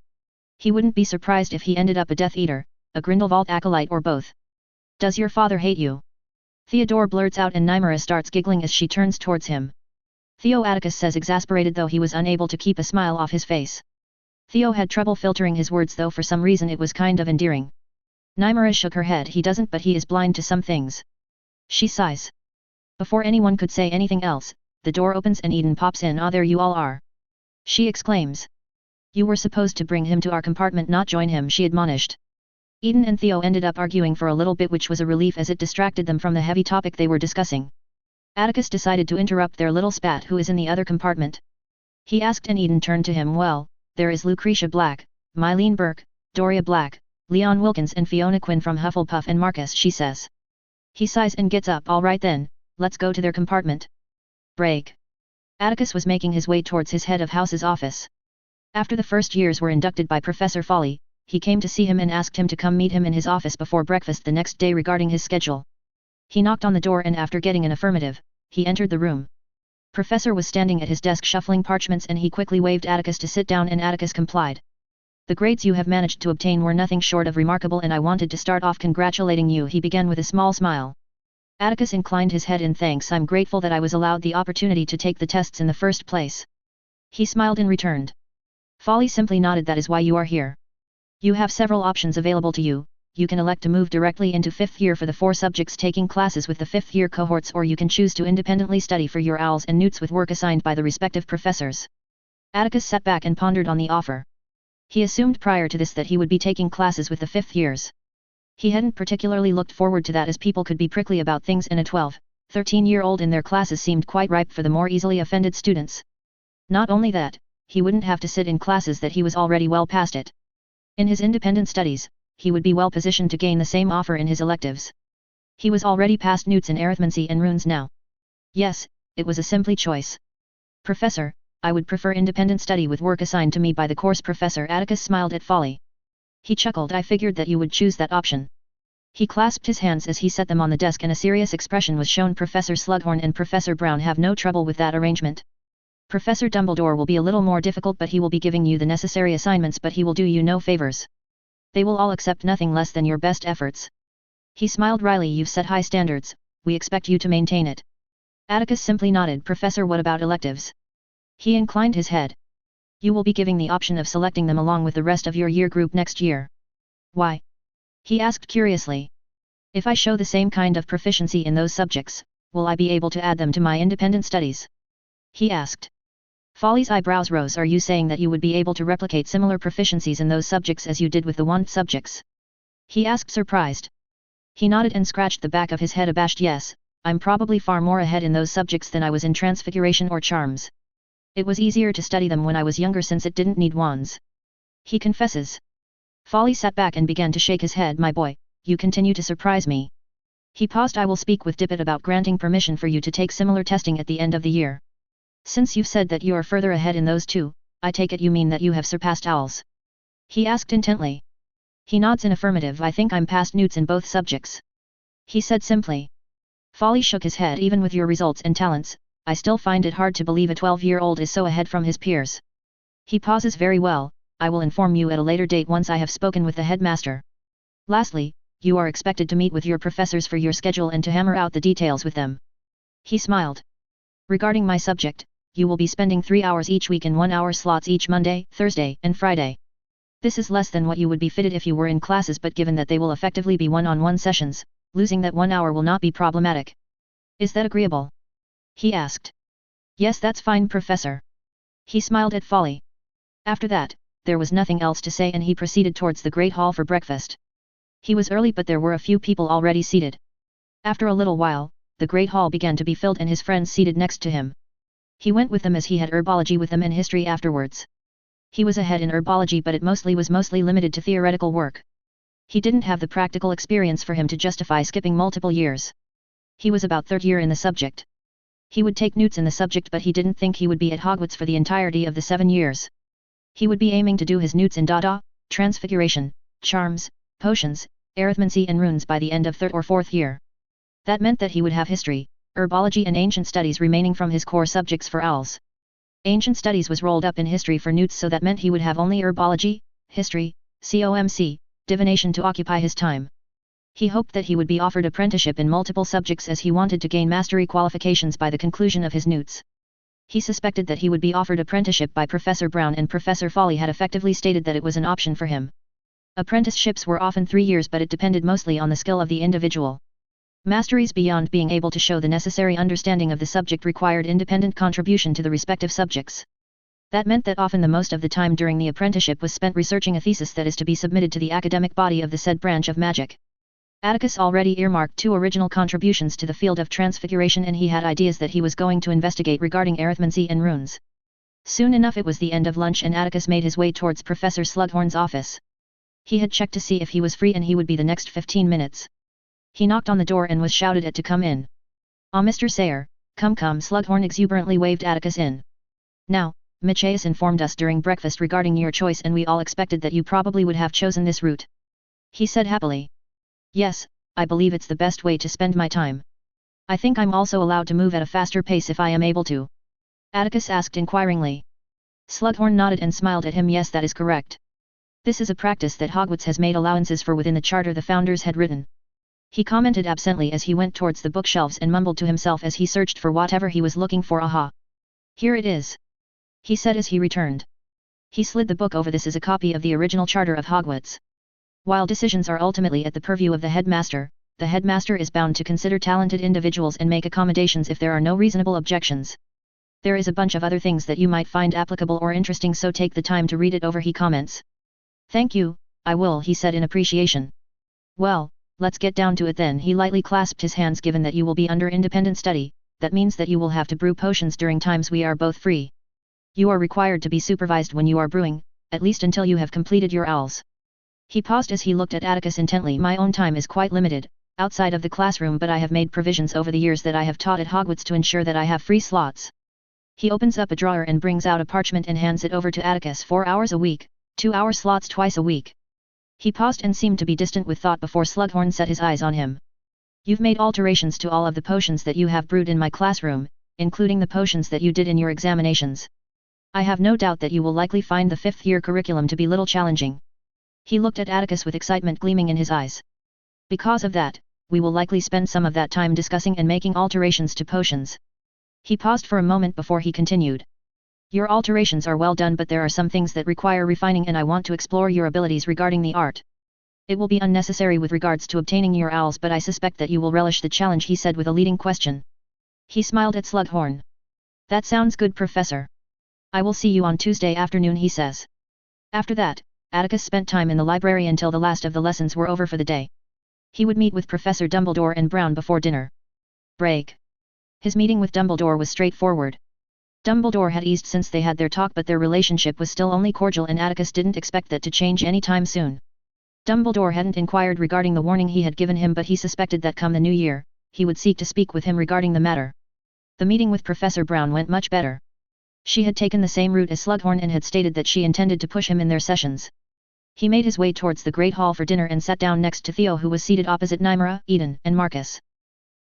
He wouldn't be surprised if he ended up a Death Eater, a Grindelwald acolyte, or both. "Does your father hate you?" Theodore blurts out, and Nymera starts giggling as she turns towards him. "Theo," Atticus says, exasperated though he was unable to keep a smile off his face. Theo had trouble filtering his words, though for some reason it was kind of endearing. Nymera shook her head. "He doesn't, but he is blind to some things." She sighs. Before anyone could say anything else, the door opens and Eden pops in. "Ah, there you all are!" she exclaims. "You were supposed to bring him to our compartment, not join him," she admonished. Eden and Theo ended up arguing for a little bit, which was a relief as it distracted them from the heavy topic they were discussing. Atticus decided to interrupt their little spat. "Who is in the other compartment?" he asked, and Eden turned to him. "Well, there is Lucretia Black, Mylene Burke, Doria Black, Leon Wilkins and Fiona Quinn from Hufflepuff, and Marcus," she says. He sighs and gets up. "All right then, let's go to their compartment." Break. Atticus was making his way towards his head of house's office. After the first years were inducted by Professor Folly, he came to see him and asked him to come meet him in his office before breakfast the next day regarding his schedule. He knocked on the door and after getting an affirmative, he entered the room. Professor was standing at his desk shuffling parchments and he quickly waved Atticus to sit down and Atticus complied. The grades you have managed to obtain were nothing short of remarkable and I wanted to start off congratulating you, he began with a small smile. Atticus inclined his head in thanks. I'm grateful that I was allowed the opportunity to take the tests in the first place. He smiled and returned. Folly simply nodded. That is why you are here. You have several options available to you. You can elect to move directly into 5th year for the 4 subjects taking classes with the 5th year cohorts, or you can choose to independently study for your owls and newts with work assigned by the respective professors. Atticus sat back and pondered on the offer. He assumed prior to this that he would be taking classes with the 5th years. He hadn't particularly looked forward to that as people could be prickly about things and a 12, 13-year-old in their classes seemed quite ripe for the more easily offended students. Not only that, he wouldn't have to sit in classes that he was already well past it. In his independent studies, he would be well positioned to gain the same offer in his electives. He was already past newts in arithmancy and runes now. Yes, it was a simple choice. Professor, I would prefer independent study with work assigned to me by the course professor. Atticus smiled at Folly. He chuckled. I figured that you would choose that option. He clasped his hands as he set them on the desk and a serious expression was shown. Professor Slughorn and Professor Brown have no trouble with that arrangement. Professor Dumbledore will be a little more difficult, but he will be giving you the necessary assignments, but he will do you no favors. They will all accept nothing less than your best efforts. He smiled wryly. You've set high standards, we expect you to maintain it. Atticus simply nodded. Professor, what about electives? He inclined his head. You will be giving the option of selecting them along with the rest of your year group next year. Why? He asked curiously. If I show the same kind of proficiency in those subjects, will I be able to add them to my independent studies? He asked. Folly's eyebrows rose. Are you saying that you would be able to replicate similar proficiencies in those subjects as you did with the wand subjects? He asked, surprised. He nodded and scratched the back of his head abashed. Yes, I'm probably far more ahead in those subjects than I was in transfiguration or charms. It was easier to study them when I was younger since it didn't need wands. He confesses. Folly sat back and began to shake his head. My boy, you continue to surprise me. He paused. I will speak with Dippet about granting permission for you to take similar testing at the end of the year. Since you've said that you are further ahead in those two, I take it you mean that you have surpassed owls. He asked intently. He nods in affirmative. I think I'm past newts in both subjects. He said simply. Folly shook his head. Even with your results and talents, I still find it hard to believe a 12-year-old is so ahead from his peers. He pauses. Very well, I will inform you at a later date once I have spoken with the headmaster. Lastly, you are expected to meet with your professors for your schedule and to hammer out the details with them. He smiled. Regarding my subject, you will be spending 3 hours each week in 1-hour slots each Monday, Thursday, and Friday. This is less than what you would be fitted if you were in classes, but given that they will effectively be one-on-one sessions, losing that 1 hour will not be problematic. Is that agreeable? He asked. Yes, that's fine, Professor. He smiled at Folly. After that, there was nothing else to say and he proceeded towards the Great Hall for breakfast. He was early, but there were a few people already seated. After a little while, the Great Hall began to be filled and his friends seated next to him. He went with them as he had herbology with them and history afterwards. He was ahead in herbology, but it was mostly limited to theoretical work. He didn't have the practical experience for him to justify skipping multiple years. He was about 3rd year in the subject. He would take newts in the subject, but he didn't think he would be at Hogwarts for the entirety of the 7 years. He would be aiming to do his newts in Dada, Transfiguration, Charms, Potions, Arithmancy and Runes by the end of 3rd or 4th year. That meant that he would have history, herbology and ancient studies remaining from his core subjects for owls. Ancient studies was rolled up in history for newts, so that meant he would have only herbology, history, comc, divination to occupy his time. He hoped that he would be offered apprenticeship in multiple subjects as he wanted to gain mastery qualifications by the conclusion of his newts. He suspected that he would be offered apprenticeship by Professor Brown, and Professor Folly had effectively stated that it was an option for him. Apprenticeships were often 3 years, but it depended mostly on the skill of the individual. Masteries beyond being able to show the necessary understanding of the subject required independent contribution to the respective subjects. That meant that often the most of the time during the apprenticeship was spent researching a thesis that is to be submitted to the academic body of the said branch of magic. Atticus already earmarked 2 original contributions to the field of transfiguration, and he had ideas that he was going to investigate regarding arithmancy and runes. Soon enough it was the end of lunch and Atticus made his way towards Professor Slughorn's office. He had checked to see if he was free and he would be the next 15 minutes. He knocked on the door and was shouted at to come in. "Ah, Mr. Sayre, Come come, Slughorn exuberantly waved Atticus in. Now, Matthias informed us during breakfast regarding your choice and we all expected that you probably would have chosen this route. He said happily. Yes, I believe it's the best way to spend my time. I think I'm also allowed to move at a faster pace if I am able to. Atticus asked inquiringly. Slughorn nodded and smiled at him. Yes, that is correct. This is a practice that Hogwarts has made allowances for within the charter the founders had written. He commented absently as he went towards the bookshelves and mumbled to himself as he searched for whatever he was looking for. Aha! Here it is, he said as he returned. He slid the book over. This is a copy of the original charter of Hogwarts. While decisions are ultimately at the purview of the headmaster is bound to consider talented individuals and make accommodations if there are no reasonable objections. There is a bunch of other things that you might find applicable or interesting, so take the time to read it over, he comments. Thank you, I will, he said in appreciation. Well, let's get down to it then. He lightly clasped his hands. Given that you will be under independent study, that means that you will have to brew potions during times we are both free. You are required to be supervised when you are brewing, at least until you have completed your owls. He paused as he looked at Atticus intently. My own time is quite limited, outside of the classroom, but I have made provisions over the years that I have taught at Hogwarts to ensure that I have free slots. He opens up a drawer and brings out a parchment and hands it over to Atticus. 4 hours a week, 2-hour slots twice a week. He paused and seemed to be distant with thought before Slughorn set his eyes on him. You've made alterations to all of the potions that you have brewed in my classroom, including the potions that you did in your examinations. I have no doubt that you will likely find the 5th year curriculum to be little challenging. He looked at Atticus with excitement gleaming in his eyes. Because of that, we will likely spend some of that time discussing and making alterations to potions. He paused for a moment before he continued. Your alterations are well done, but there are some things that require refining and I want to explore your abilities regarding the art. It will be unnecessary with regards to obtaining your owls, but I suspect that you will relish the challenge, he said with a leading question. He smiled at Slughorn. That sounds good, Professor. I will see you on Tuesday afternoon, he says. After that, Atticus spent time in the library until the last of the lessons were over for the day. He would meet with Professor Dumbledore and Brown before dinner. Break. His meeting with Dumbledore was straightforward. Dumbledore had eased since they had their talk, but their relationship was still only cordial and Atticus didn't expect that to change any time soon. Dumbledore hadn't inquired regarding the warning he had given him, but he suspected that come the new year, he would seek to speak with him regarding the matter. The meeting with Professor Brown went much better. She had taken the same route as Slughorn and had stated that she intended to push him in their sessions. He made his way towards the Great Hall for dinner and sat down next to Theo, who was seated opposite Nymera, Eden, and Marcus.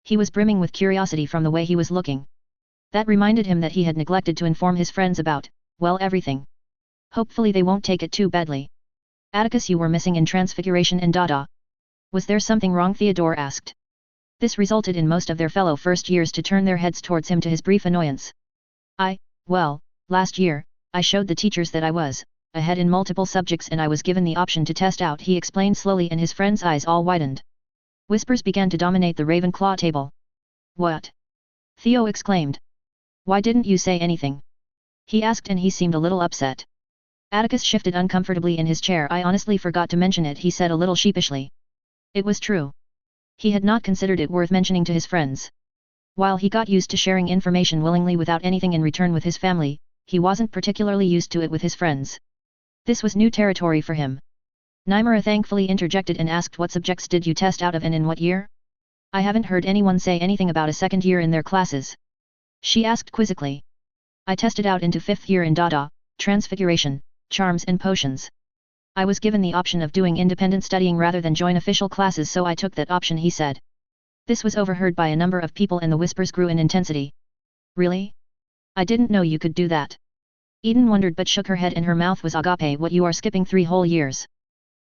He was brimming with curiosity from the way he was looking. That reminded him that he had neglected to inform his friends about, well, everything. Hopefully they won't take it too badly. Atticus, you were missing in Transfiguration and Dada. Was there something wrong? Theodore asked. This resulted in most of their fellow first years to turn their heads towards him to his brief annoyance. Well, last year, I showed the teachers that I was ahead in multiple subjects and I was given the option to test out, he explained slowly, and his friend's eyes all widened. Whispers began to dominate the Ravenclaw table. What? Theo exclaimed. Why didn't you say anything? He asked, and he seemed a little upset. Atticus shifted uncomfortably in his chair. I honestly forgot to mention it, he said a little sheepishly. It was true. He had not considered it worth mentioning to his friends. While he got used to sharing information willingly without anything in return with his family, he wasn't particularly used to it with his friends. This was new territory for him. Nymera thankfully interjected and asked, what subjects did you test out of and in what year? I haven't heard anyone say anything about a second year in their classes. She asked quizzically. I tested out into 5th year in Dada, Transfiguration, Charms and Potions. I was given the option of doing independent studying rather than join official classes, so I took that option, he said. This was overheard by a number of people and the whispers grew in intensity. Really? I didn't know you could do that. Eden wondered but shook her head and her mouth was agape. What, you are skipping 3 whole years?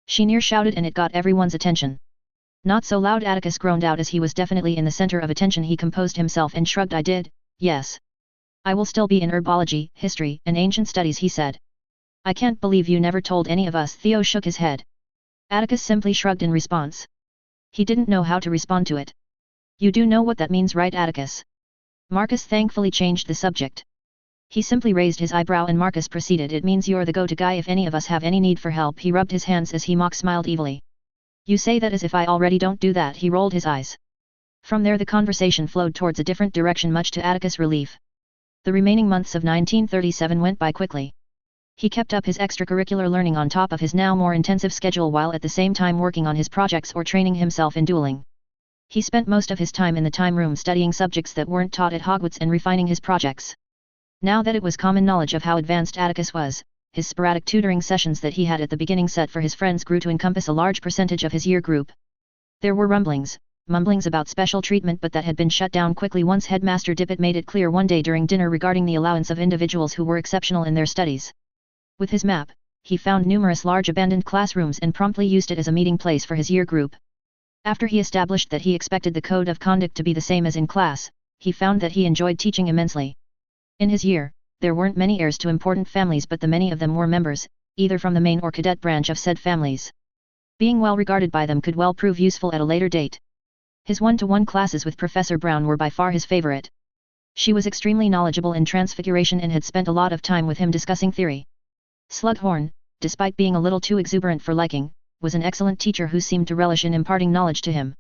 She near shouted and it got everyone's attention. Not so loud, Atticus groaned out as he was definitely in the center of attention. He composed himself and shrugged. I did, yes. I will still be in herbology, history, and ancient studies, he said. I can't believe you never told any of us. Theo shook his head. Atticus simply shrugged in response. He didn't know how to respond to it. You do know what that means, right, Atticus? Marcus thankfully changed the subject. He simply raised his eyebrow and Marcus proceeded. It means you're the go-to guy if any of us have any need for help. He rubbed his hands as he smiled evilly. You say that as if I already don't do that. He rolled his eyes. From there the conversation flowed towards a different direction, much to Atticus' relief. The remaining months of 1937 went by quickly. He kept up his extracurricular learning on top of his now more intensive schedule while at the same time working on his projects or training himself in dueling. He spent most of his time in the time room studying subjects that weren't taught at Hogwarts and refining his projects. Now that it was common knowledge of how advanced Atticus was, his sporadic tutoring sessions that he had at the beginning set for his friends grew to encompass a large percentage of his year group. There were mumblings about special treatment, but that had been shut down quickly once Headmaster Dippet made it clear one day during dinner regarding the allowance of individuals who were exceptional in their studies. With his map, he found numerous large abandoned classrooms and promptly used it as a meeting place for his year group. After he established that he expected the code of conduct to be the same as in class, he found that he enjoyed teaching immensely. In his year, there weren't many heirs to important families, but the many of them were members, either from the main or cadet branch of said families. Being well regarded by them could well prove useful at a later date. His one-to-one classes with Professor Brown were by far his favorite. She was extremely knowledgeable in transfiguration and had spent a lot of time with him discussing theory. Slughorn, despite being a little too exuberant for liking, was an excellent teacher who seemed to relish in imparting knowledge to him.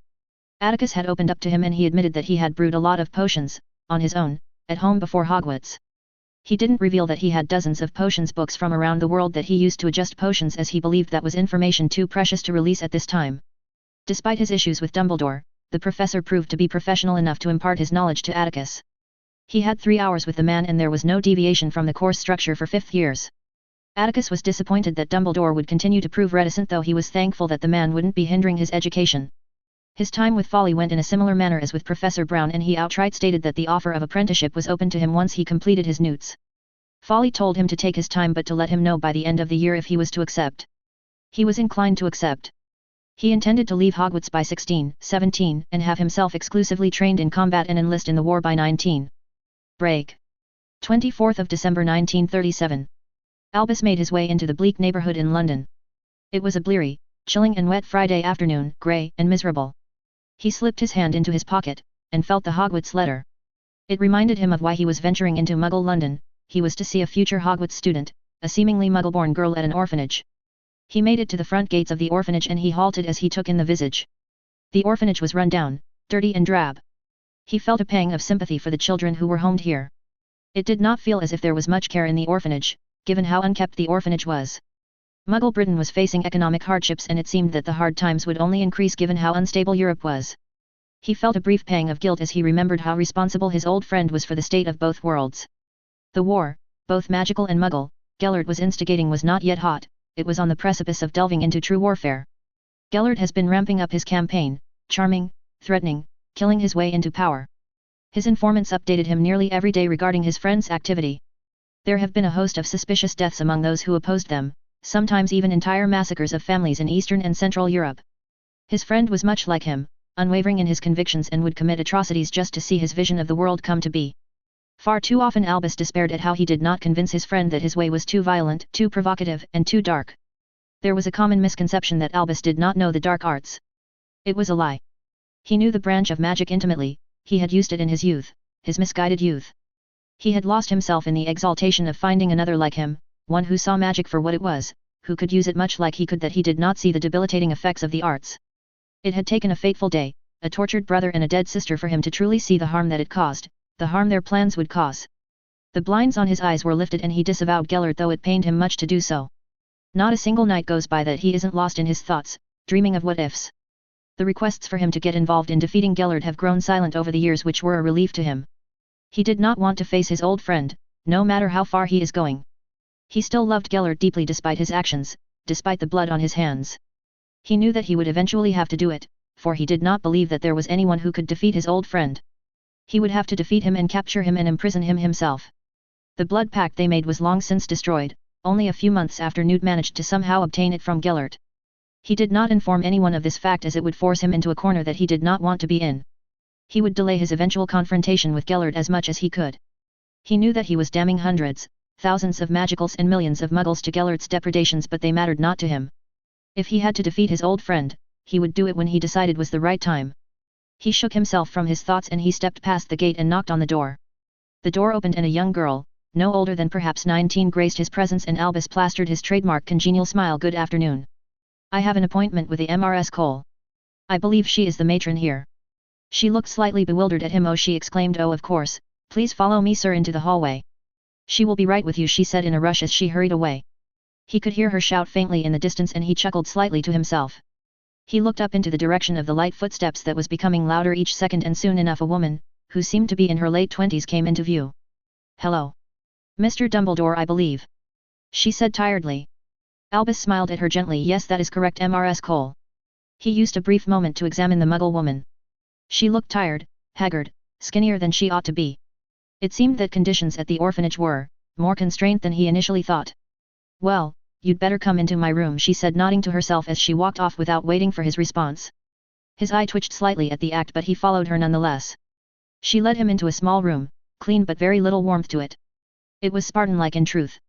Atticus had opened up to him and he admitted that he had brewed a lot of potions, on his own, at home before Hogwarts. He didn't reveal that he had dozens of potions books from around the world that he used to adjust potions, as he believed that was information too precious to release at this time. Despite his issues with Dumbledore, the professor proved to be professional enough to impart his knowledge to Atticus. He had 3 hours with the man and there was no deviation from the course structure for 5th years. Atticus was disappointed that Dumbledore would continue to prove reticent, though he was thankful that the man wouldn't be hindering his education. His time with Folly went in a similar manner as with Professor Brown, and he outright stated that the offer of apprenticeship was open to him once he completed his newts. Folly told him to take his time but to let him know by the end of the year if he was to accept. He was inclined to accept. He intended to leave Hogwarts by 16, 17, and have himself exclusively trained in combat and enlist in the war by 19. Break. 24th of December 1937. Albus made his way into the bleak neighborhood in London. It was a bleary, chilling and wet Friday afternoon, grey and miserable. He slipped his hand into his pocket, and felt the Hogwarts letter. It reminded him of why he was venturing into Muggle London. He was to see a future Hogwarts student, a seemingly Muggle-born girl at an orphanage. He made it to the front gates of the orphanage and he halted as he took in the visage. The orphanage was run down, dirty and drab. He felt a pang of sympathy for the children who were homed here. It did not feel as if there was much care in the orphanage, given how unkept the orphanage was. Muggle Britain was facing economic hardships and it seemed that the hard times would only increase given how unstable Europe was. He felt a brief pang of guilt as he remembered how responsible his old friend was for the state of both worlds. The war, both magical and Muggle, Gellert was instigating was not yet hot, it was on the precipice of delving into true warfare. Gellert has been ramping up his campaign, charming, threatening, killing his way into power. His informants updated him nearly every day regarding his friend's activity. There have been a host of suspicious deaths among those who opposed them, sometimes even entire massacres of families in Eastern and Central Europe. His friend was much like him, unwavering in his convictions and would commit atrocities just to see his vision of the world come to be. Far too often Albus despaired at how he did not convince his friend that his way was too violent, too provocative, and too dark. There was a common misconception that Albus did not know the dark arts. It was a lie. He knew the branch of magic intimately, he had used it in his youth, his misguided youth. He had lost himself in the exaltation of finding another like him, one who saw magic for what it was, who could use it much like he could, that he did not see the debilitating effects of the arts. It had taken a fateful day, a tortured brother and a dead sister for him to truly see the harm that it caused, the harm their plans would cause. The blinds on his eyes were lifted and he disavowed Gellert, though it pained him much to do so. Not a single night goes by that he isn't lost in his thoughts, dreaming of what-ifs. The requests for him to get involved in defeating Gellert have grown silent over the years, which were a relief to him. He did not want to face his old friend, no matter how far he is going. He still loved Gellert deeply despite his actions, despite the blood on his hands. He knew that he would eventually have to do it, for he did not believe that there was anyone who could defeat his old friend. He would have to defeat him and capture him and imprison him himself. The blood pact they made was long since destroyed, only a few months after Newt managed to somehow obtain it from Gellert. He did not inform anyone of this fact as it would force him into a corner that he did not want to be in. He would delay his eventual confrontation with Gellert as much as he could. He knew that he was damning hundreds, thousands of magicals and millions of muggles to Gellert's depredations, but they mattered not to him. If he had to defeat his old friend, he would do it when he decided was the right time. He shook himself from his thoughts and he stepped past the gate and knocked on the door. The door opened and a young girl, no older than perhaps 19, graced his presence, and Albus plastered his trademark congenial smile. "Good afternoon. I have an appointment with the MRS Cole. I believe she is the matron here." She looked slightly bewildered at him. "Oh," she exclaimed. "Oh, of course, please follow me, sir, into the hallway. She will be right with you," she said in a rush as she hurried away. He could hear her shout faintly in the distance and he chuckled slightly to himself. He looked up into the direction of the light footsteps that was becoming louder each second, and soon enough a woman, who seemed to be in her late 20s, came into view. "Hello. Mr. Dumbledore, I believe," she said tiredly. Albus smiled at her gently. "Yes, that is correct, Mrs. Cole." He used a brief moment to examine the Muggle woman. She looked tired, haggard, skinnier than she ought to be. It seemed that conditions at the orphanage were more constrained than he initially thought. "Well, you'd better come into my room," she said, nodding to herself as she walked off without waiting for his response. His eye twitched slightly at the act, but he followed her nonetheless. She led him into a small room, clean but very little warmth to it. It was Spartan-like in truth.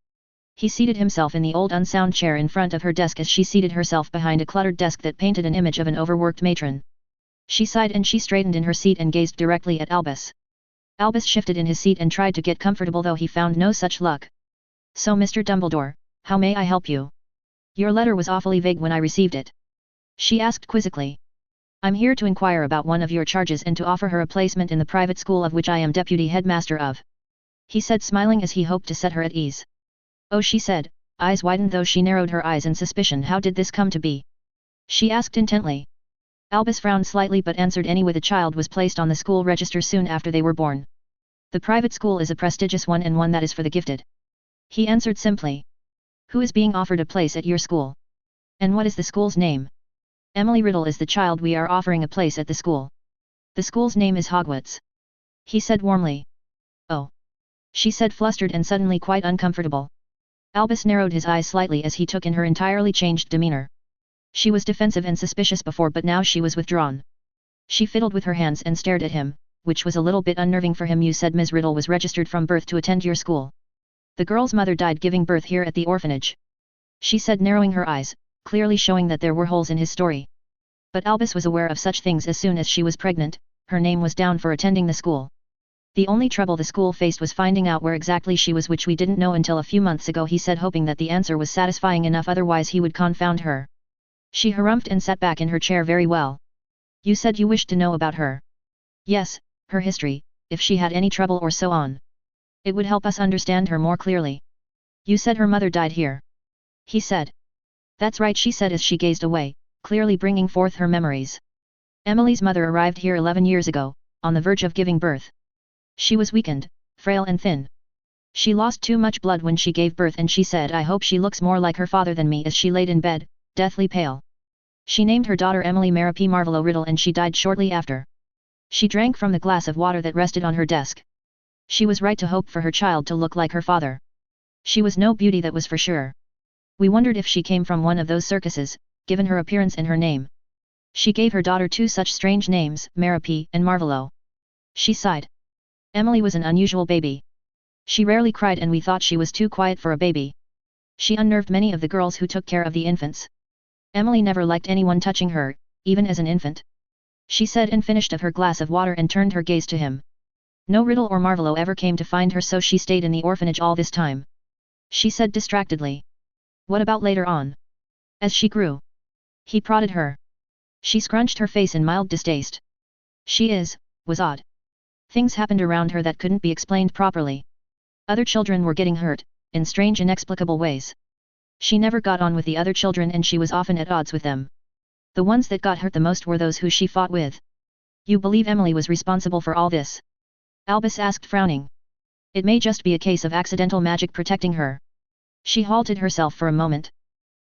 He seated himself in the old unsound chair in front of her desk as she seated herself behind a cluttered desk that painted an image of an overworked matron. She sighed and she straightened in her seat and gazed directly at Albus. Albus shifted in his seat and tried to get comfortable, though he found no such luck. "So, Mr. Dumbledore, how may I help you? Your letter was awfully vague when I received it," she asked quizzically. "I'm here to inquire about one of your charges and to offer her a placement in the private school of which I am deputy headmaster of," he said, smiling as he hoped to set her at ease. "Oh," she said, eyes widened though she narrowed her eyes in suspicion. "How did this come to be?" she asked intently. Albus frowned slightly but answered anyway. "The child was placed on the school register soon after they were born. The private school is a prestigious one and one that is for the gifted," he answered simply. "Who is being offered a place at your school? And what is the school's name?" "Emily Riddle is the child we are offering a place at the school. The school's name is Hogwarts," he said warmly. "Oh," she said, flustered and suddenly quite uncomfortable. Albus narrowed his eyes slightly as he took in her entirely changed demeanor. She was defensive and suspicious before, but now she was withdrawn. She fiddled with her hands and stared at him, which was a little bit unnerving for him. "You said Ms. Riddle was registered from birth to attend your school. The girl's mother died giving birth here at the orphanage," she said, narrowing her eyes, clearly showing that there were holes in his story. But Albus was aware of such things. As soon as she was pregnant, her name was down for attending the school. The only trouble the school faced was finding out where exactly she was, which we didn't know until a few months ago," he said, hoping that the answer was satisfying enough, otherwise he would confound her. She harumphed and sat back in her chair. "Very well. You said you wished to know about her." "Yes, her history, if she had any trouble or so on. It would help us understand her more clearly." "You said her mother died here," he said. "That's right," she said as she gazed away, clearly bringing forth her memories. "Emily's mother arrived here 11 years ago, on the verge of giving birth. She was weakened, frail and thin. She lost too much blood when she gave birth, and she said, 'I hope she looks more like her father than me,' as she laid in bed, deathly pale. She named her daughter Emily Mary P. Marvolo Riddle, and she died shortly after." She drank from the glass of water that rested on her desk. She was right to hope for her child to look like her father. She was no beauty, that was for sure. We wondered if she came from one of those circuses, given her appearance and her name. She gave her daughter two such strange names, Mary P. and Marvolo." She sighed. "Emily was an unusual baby. She rarely cried, and we thought she was too quiet for a baby. She unnerved many of the girls who took care of the infants. Emily never liked anyone touching her, even as an infant," she said, and finished of her glass of water and turned her gaze to him. "No Riddle or Marvolo ever came to find her, so she stayed in the orphanage all this time," she said distractedly. "What about later on? As she grew?" He prodded her. She scrunched her face in mild distaste. Was odd. Things happened around her that couldn't be explained properly. Other children were getting hurt, in strange inexplicable ways. She never got on with the other children, and she was often at odds with them. The ones that got hurt the most were those who she fought with." "You believe Emily was responsible for all this?" Albus asked, frowning. "It may just be a case of accidental magic protecting her." She halted herself for a moment.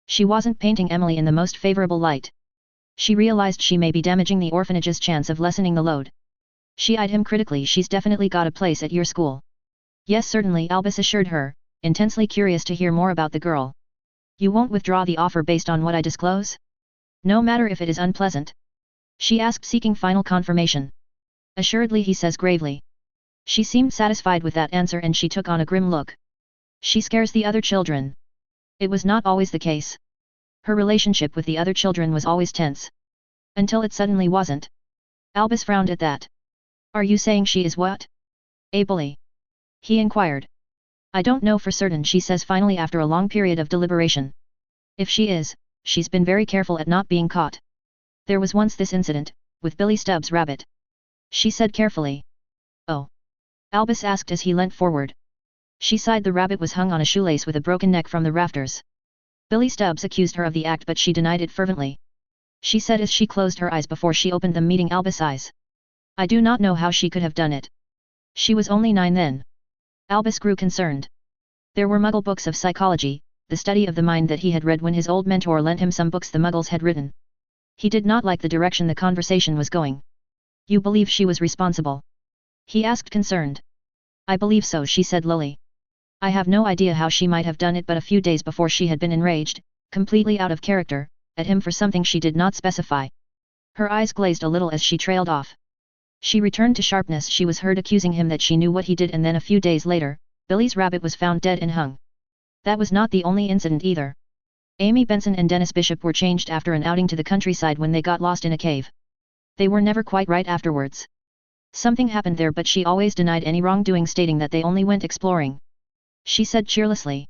She wasn't painting Emily in the most favorable light. She realized she may be damaging the orphanage's chance of lessening the load. She eyed him critically. "She's definitely got a place at your school." "Yes, certainly," Albus assured her, intensely curious to hear more about the girl. "You won't withdraw the offer based on what I disclose? No matter if it is unpleasant?" she asked, seeking final confirmation. "Assuredly," he says gravely. She seemed satisfied with that answer, and she took on a grim look. "She scares the other children." It was not always the case. Her relationship with the other children was always tense. Until it suddenly wasn't. Albus frowned at that. "Are you saying she is what? A bully?" he inquired. "I don't know for certain," she says finally after a long period of deliberation. "If she is, she's been very careful at not being caught. There was once this incident, with Billy Stubbs' rabbit," she said carefully. "Oh?" Albus asked as he leant forward. She sighed. "The rabbit was hung on a shoelace with a broken neck from the rafters. Billy Stubbs accused her of the act, but she denied it fervently. she said as she closed her eyes before she opened them, meeting Albus' eyes. I do not know how she could have done it. She was only 9 then. Albus grew concerned. There were Muggle books of psychology, the study of the mind that he had read when his old mentor lent him some books the Muggles had written. He did not like the direction the conversation was going. You believe she was responsible? He asked, concerned. I believe so, she said lowly. I have no idea how she might have done it, but a few days before she had been enraged, completely out of character, at him for something she did not specify. Her eyes glazed a little as she trailed off. She returned to sharpness. She was heard accusing him that she knew what he did, and then a few days later, Billy's rabbit was found dead and hung. That was not the only incident either. Amy Benson and Dennis Bishop were changed after an outing to the countryside when they got lost in a cave. They were never quite right afterwards. Something happened there, but she always denied any wrongdoing, stating that they only went exploring. She said cheerlessly.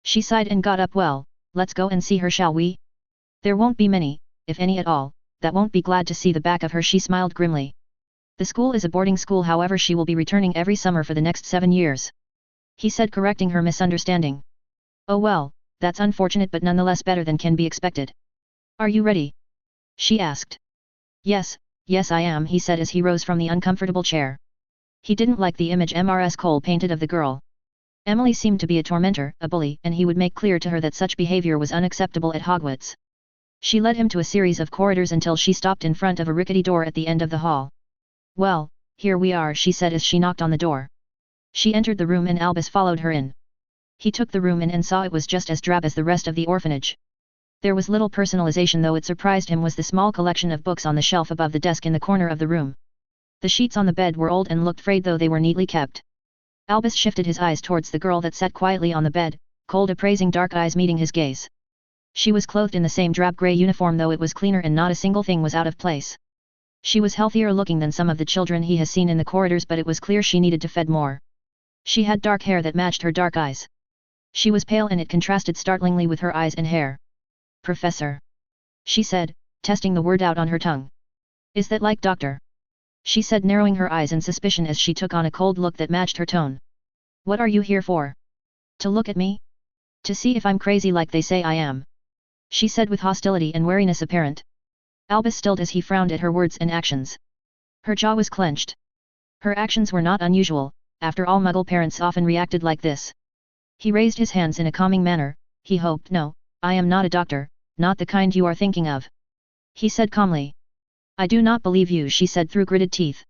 She sighed and got up. Well, let's go and see her, shall we? There won't be many, if any at all, that won't be glad to see the back of her. She smiled grimly. The school is a boarding school, however she will be returning every summer for the next 7 years. He said, correcting her misunderstanding. Oh well, that's unfortunate, but nonetheless better than can be expected. Are you ready? She asked. Yes I am, he said as he rose from the uncomfortable chair. He didn't like the image Mrs. Cole painted of the girl. Emily seemed to be a tormentor, a bully, and he would make clear to her that such behavior was unacceptable at Hogwarts. She led him to a series of corridors until she stopped in front of a rickety door at the end of the hall. Well, here we are, she said as she knocked on the door. She entered the room and Albus followed her in. He took the room in and saw it was just as drab as the rest of the orphanage. There was little personalization, though. It surprised him was the small collection of books on the shelf above the desk in the corner of the room. The sheets on the bed were old and looked frayed, though they were neatly kept. Albus shifted his eyes towards the girl that sat quietly on the bed, cold appraising dark eyes meeting his gaze. She was clothed in the same drab grey uniform, though it was cleaner and not a single thing was out of place. She was healthier looking than some of the children he has seen in the corridors, but it was clear she needed to fed more. She had dark hair that matched her dark eyes. She was pale and it contrasted startlingly with her eyes and hair. Professor, she said, testing the word out on her tongue. Is that like doctor? She said, narrowing her eyes in suspicion as she took on a cold look that matched her tone. What are you here for? To look at me? To see if I'm crazy like they say I am? She said with hostility and wariness apparent. Albus stilled as he frowned at her words and actions. Her jaw was clenched. Her actions were not unusual, after all Muggle parents often reacted like this. He raised his hands in a calming manner. He hoped, no, I am not a doctor, not the kind you are thinking of. He said calmly. I do not believe you, she said through gritted teeth.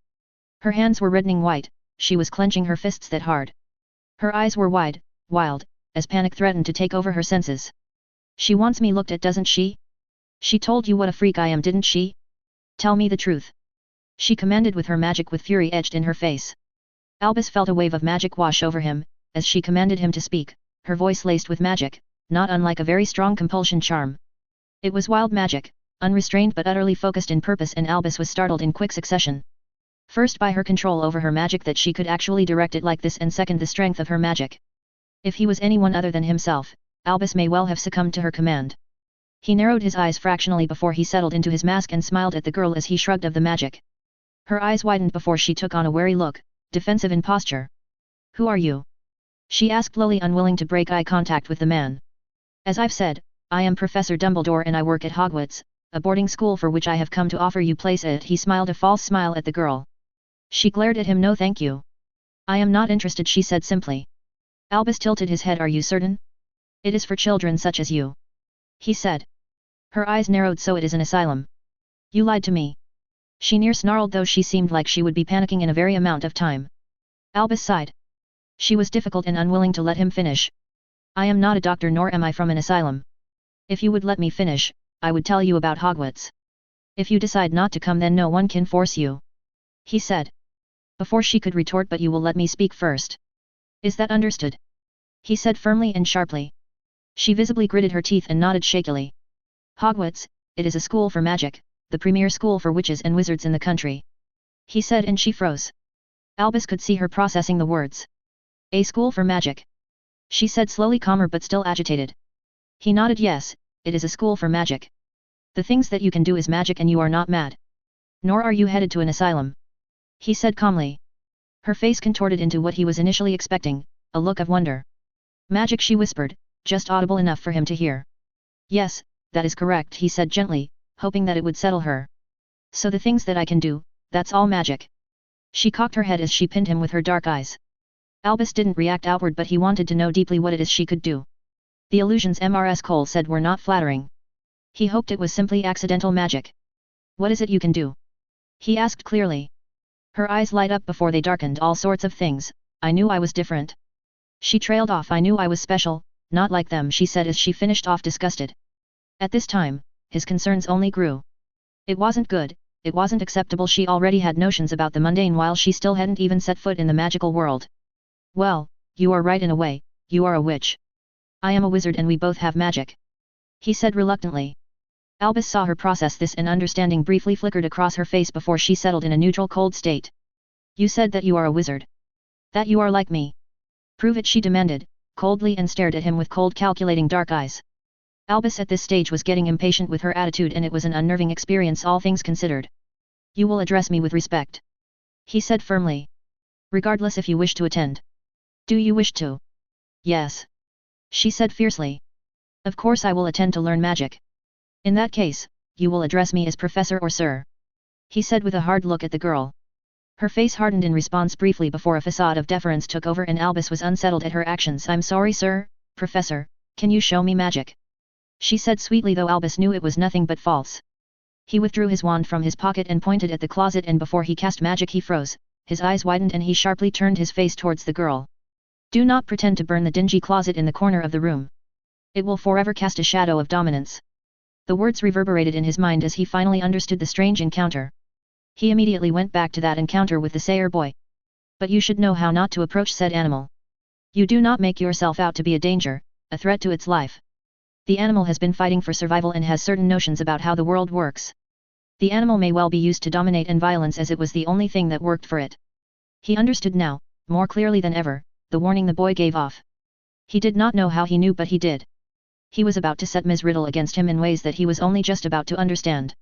Her hands were reddening white, she was clenching her fists that hard. Her eyes were wide, wild, as panic threatened to take over her senses. She wants me looked at, doesn't she? She told you what a freak I am, didn't she? Tell me the truth. She commanded with her magic, with fury etched in her face. Albus felt a wave of magic wash over him, as she commanded him to speak, her voice laced with magic, not unlike a very strong compulsion charm. It was wild magic, unrestrained but utterly focused in purpose, and Albus was startled in quick succession. First by her control over her magic, that she could actually direct it like this, and second the strength of her magic. If he was anyone other than himself, Albus may well have succumbed to her command. He narrowed his eyes fractionally before he settled into his mask and smiled at the girl as he shrugged of the magic. Her eyes widened before she took on a wary look, defensive in posture. Who are you? She asked lowly, unwilling to break eye contact with the man. As I've said, I am Professor Dumbledore and I work at Hogwarts, a boarding school for which I have come to offer you place at. He smiled a false smile at the girl. She glared at him. No thank you. I am not interested, she said simply. Albus tilted his head. Are you certain? It is for children such as you. He said. Her eyes narrowed. So it is an asylum. You lied to me. She near snarled, though she seemed like she would be panicking in a very amount of time. Albus sighed. She was difficult and unwilling to let him finish. I am not a doctor, nor am I from an asylum. If you would let me finish, I would tell you about Hogwarts. If you decide not to come, then no one can force you. He said. Before she could retort, but you will let me speak first. Is that understood? He said firmly and sharply. She visibly gritted her teeth and nodded shakily. Hogwarts, it is a school for magic, the premier school for witches and wizards in the country. He said, and she froze. Albus could see her processing the words. A school for magic. She said slowly, calmer but still agitated. He nodded. Yes, it is a school for magic. The things that you can do is magic, and you are not mad. Nor are you headed to an asylum. He said calmly. Her face contorted into what he was initially expecting, a look of wonder. Magic, she whispered, just audible enough for him to hear. Yes, that is correct, he said gently, hoping that it would settle her. So the things that I can do, that's all magic. She cocked her head as she pinned him with her dark eyes. Albus didn't react outward, but he wanted to know deeply what it is she could do. The illusions Mrs. Cole said were not flattering. He hoped it was simply accidental magic. What is it you can do? He asked clearly. Her eyes light up before they darkened. All sorts of things. I knew I was different. She trailed off. I knew I was special, not like them, she said as she finished off disgusted. At this time, his concerns only grew. It wasn't good, it wasn't acceptable. She already had notions about the mundane while she still hadn't even set foot in the magical world. Well, you are right in a way, you are a witch. I am a wizard and we both have magic. He said reluctantly. Albus saw her process this, and understanding briefly flickered across her face before she settled in a neutral cold state. You said that you are a wizard. That you are like me. Prove it, she demanded, coldly, and stared at him with cold calculating dark eyes. Albus at this stage was getting impatient with her attitude, and it was an unnerving experience all things considered. You will address me with respect. He said firmly. Regardless if you wish to attend. Do you wish to? Yes. She said fiercely. Of course I will attend to learn magic. In that case, you will address me as Professor or Sir. He said with a hard look at the girl. Her face hardened in response briefly before a facade of deference took over, and Albus was unsettled at her actions. I'm sorry, Sir, Professor, can you show me magic? She said sweetly, though Albus knew it was nothing but false. He withdrew his wand from his pocket and pointed at the closet, and before he cast magic he froze, his eyes widened, and he sharply turned his face towards the girl. Do not pretend to burn the dingy closet in the corner of the room. It will forever cast a shadow of dominance. The words reverberated in his mind as he finally understood the strange encounter. He immediately went back to that encounter with the Sayre boy. But you should know how not to approach said animal. You do not make yourself out to be a danger, a threat to its life. The animal has been fighting for survival and has certain notions about how the world works. The animal may well be used to dominate and violence, as it was the only thing that worked for it. He understood now, more clearly than ever, the warning the boy gave off. He did not know how he knew, but he did. He was about to set Ms. Riddle against him in ways that he was only just about to understand.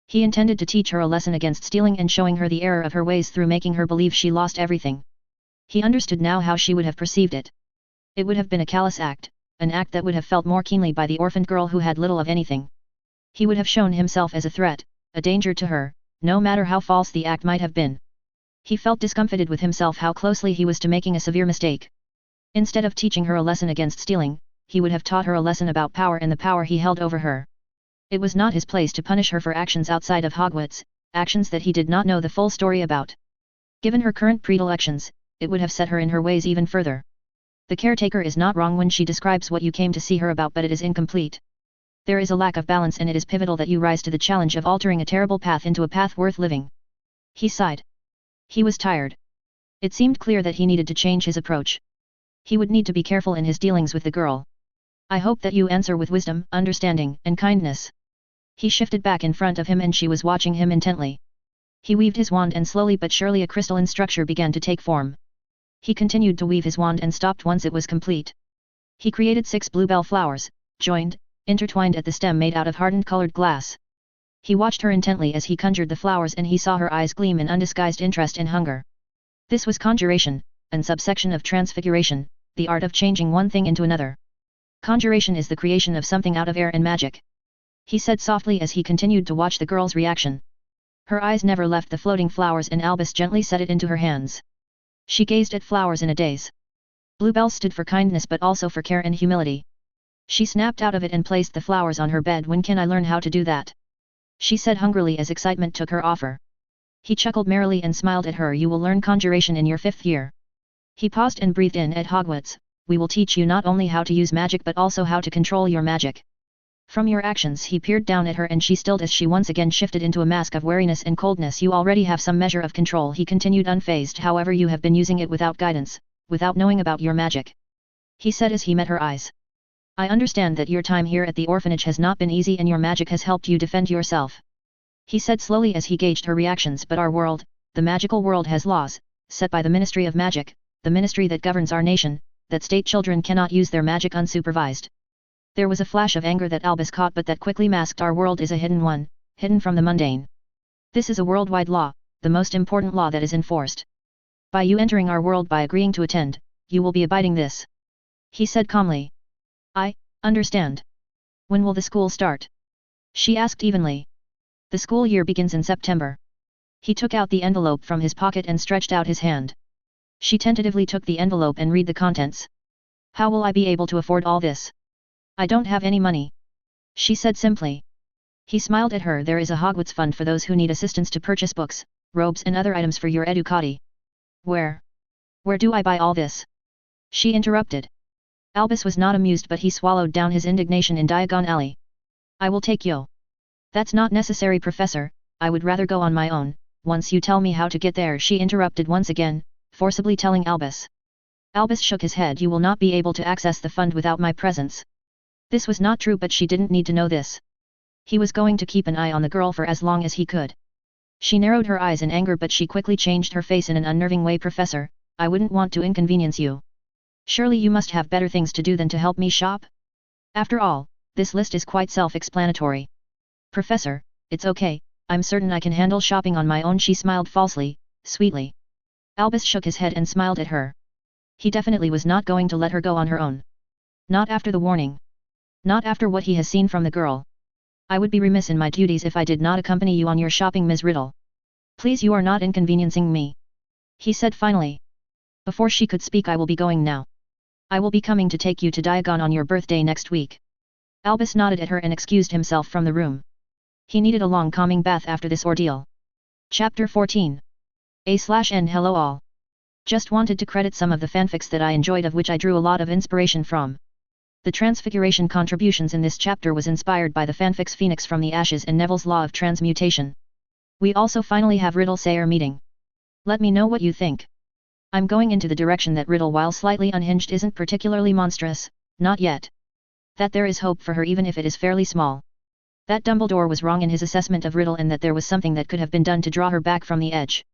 He intended to teach her a lesson against stealing and showing her the error of her ways through making her believe she lost everything. He understood now how she would have perceived it. It would have been a callous act, an act that would have felt more keenly by the orphaned girl who had little of anything. He would have shown himself as a threat, a danger to her, no matter how false the act might have been. He felt discomfited with himself how closely he was to making a severe mistake. Instead of teaching her a lesson against stealing, he would have taught her a lesson about power and the power he held over her. It was not his place to punish her for actions outside of Hogwarts, actions that he did not know the full story about. Given her current predilections, it would have set her in her ways even further. The caretaker is not wrong when she describes what you came to see her about, but it is incomplete. There is a lack of balance, and it is pivotal that you rise to the challenge of altering a terrible path into a path worth living. He sighed. He was tired. It seemed clear that he needed to change his approach. He would need to be careful in his dealings with the girl. I hope that you answer with wisdom, understanding, and kindness. He shifted back in front of him, and she was watching him intently. He weaved his wand, and slowly but surely a crystalline structure began to take form. He continued to weave his wand and stopped once it was complete. He created 6 bluebell flowers, joined, intertwined at the stem made out of hardened colored glass. He watched her intently as he conjured the flowers, and he saw her eyes gleam in undisguised interest and hunger. This was conjuration, and subsection of transfiguration, the art of changing one thing into another. Conjuration is the creation of something out of air and magic. He said softly as he continued to watch the girl's reaction. Her eyes never left the floating flowers, and Albus gently set it into her hands. She gazed at flowers in a daze. Bluebell stood for kindness, but also for care and humility. She snapped out of it and placed the flowers on her bed. When can I learn how to do that? She said hungrily as excitement took her offer. He chuckled merrily and smiled at her. You will learn conjuration in your 5th year. He paused and breathed in. At Hogwarts, we will teach you not only how to use magic but also how to control your magic. From your actions. He peered down at her, and she stilled as she once again shifted into a mask of wariness and coldness. You already have some measure of control, he continued unfazed. However, you have been using it without guidance, without knowing about your magic. He said as he met her eyes. I understand that your time here at the orphanage has not been easy and your magic has helped you defend yourself. He said slowly as he gauged her reactions. But our world, the magical world, has laws, set by the Ministry of Magic, the ministry that governs our nation, that state children cannot use their magic unsupervised. There was a flash of anger that Albus caught, but that quickly masked. Our world is a hidden one, hidden from the mundane. This is a worldwide law, the most important law that is enforced. By you entering our world, by agreeing to attend, you will be abiding this. He said calmly. I understand. When will the school start? She asked evenly. The school year begins in September. He took out the envelope from his pocket and stretched out his hand. She tentatively took the envelope and read the contents. How will I be able to afford all this? I don't have any money. She said simply. He smiled at her. There is a Hogwarts fund for those who need assistance to purchase books, robes and other items for your educati. Where do I buy all this? She interrupted. Albus was not amused, but he swallowed down his indignation in Diagon Alley. I will take you. That's not necessary, Professor, I would rather go on my own, once you tell me how to get there, she interrupted once again, forcibly telling Albus. Albus shook his head. You will not be able to access the fund without my presence. This was not true, but she didn't need to know this. He was going to keep an eye on the girl for as long as he could. She narrowed her eyes in anger, but she quickly changed her face in an unnerving way. Professor, I wouldn't want to inconvenience you. Surely you must have better things to do than to help me shop? After all, this list is quite self-explanatory. Professor, it's okay, I'm certain I can handle shopping on my own, she smiled falsely, sweetly. Albus shook his head and smiled at her. He definitely was not going to let her go on her own. Not after the warning. Not after what he has seen from the girl. I would be remiss in my duties if I did not accompany you on your shopping, Ms. Riddle. Please, you are not inconveniencing me. He said finally. Before she could speak, I will be going now. I will be coming to take you to Diagon on your birthday next week. Albus nodded at her and excused himself from the room. He needed a long calming bath after this ordeal. Chapter 14. A/N Hello all. Just wanted to credit some of the fanfics that I enjoyed, of which I drew a lot of inspiration from. The Transfiguration contributions in this chapter was inspired by the fanfics Phoenix from the Ashes and Neville's Law of Transmutation. We also finally have Riddle Sayre meeting. Let me know what you think. I'm going into the direction that Riddle, while slightly unhinged, isn't particularly monstrous, not yet. That there is hope for her even if it is fairly small. That Dumbledore was wrong in his assessment of Riddle and that there was something that could have been done to draw her back from the edge.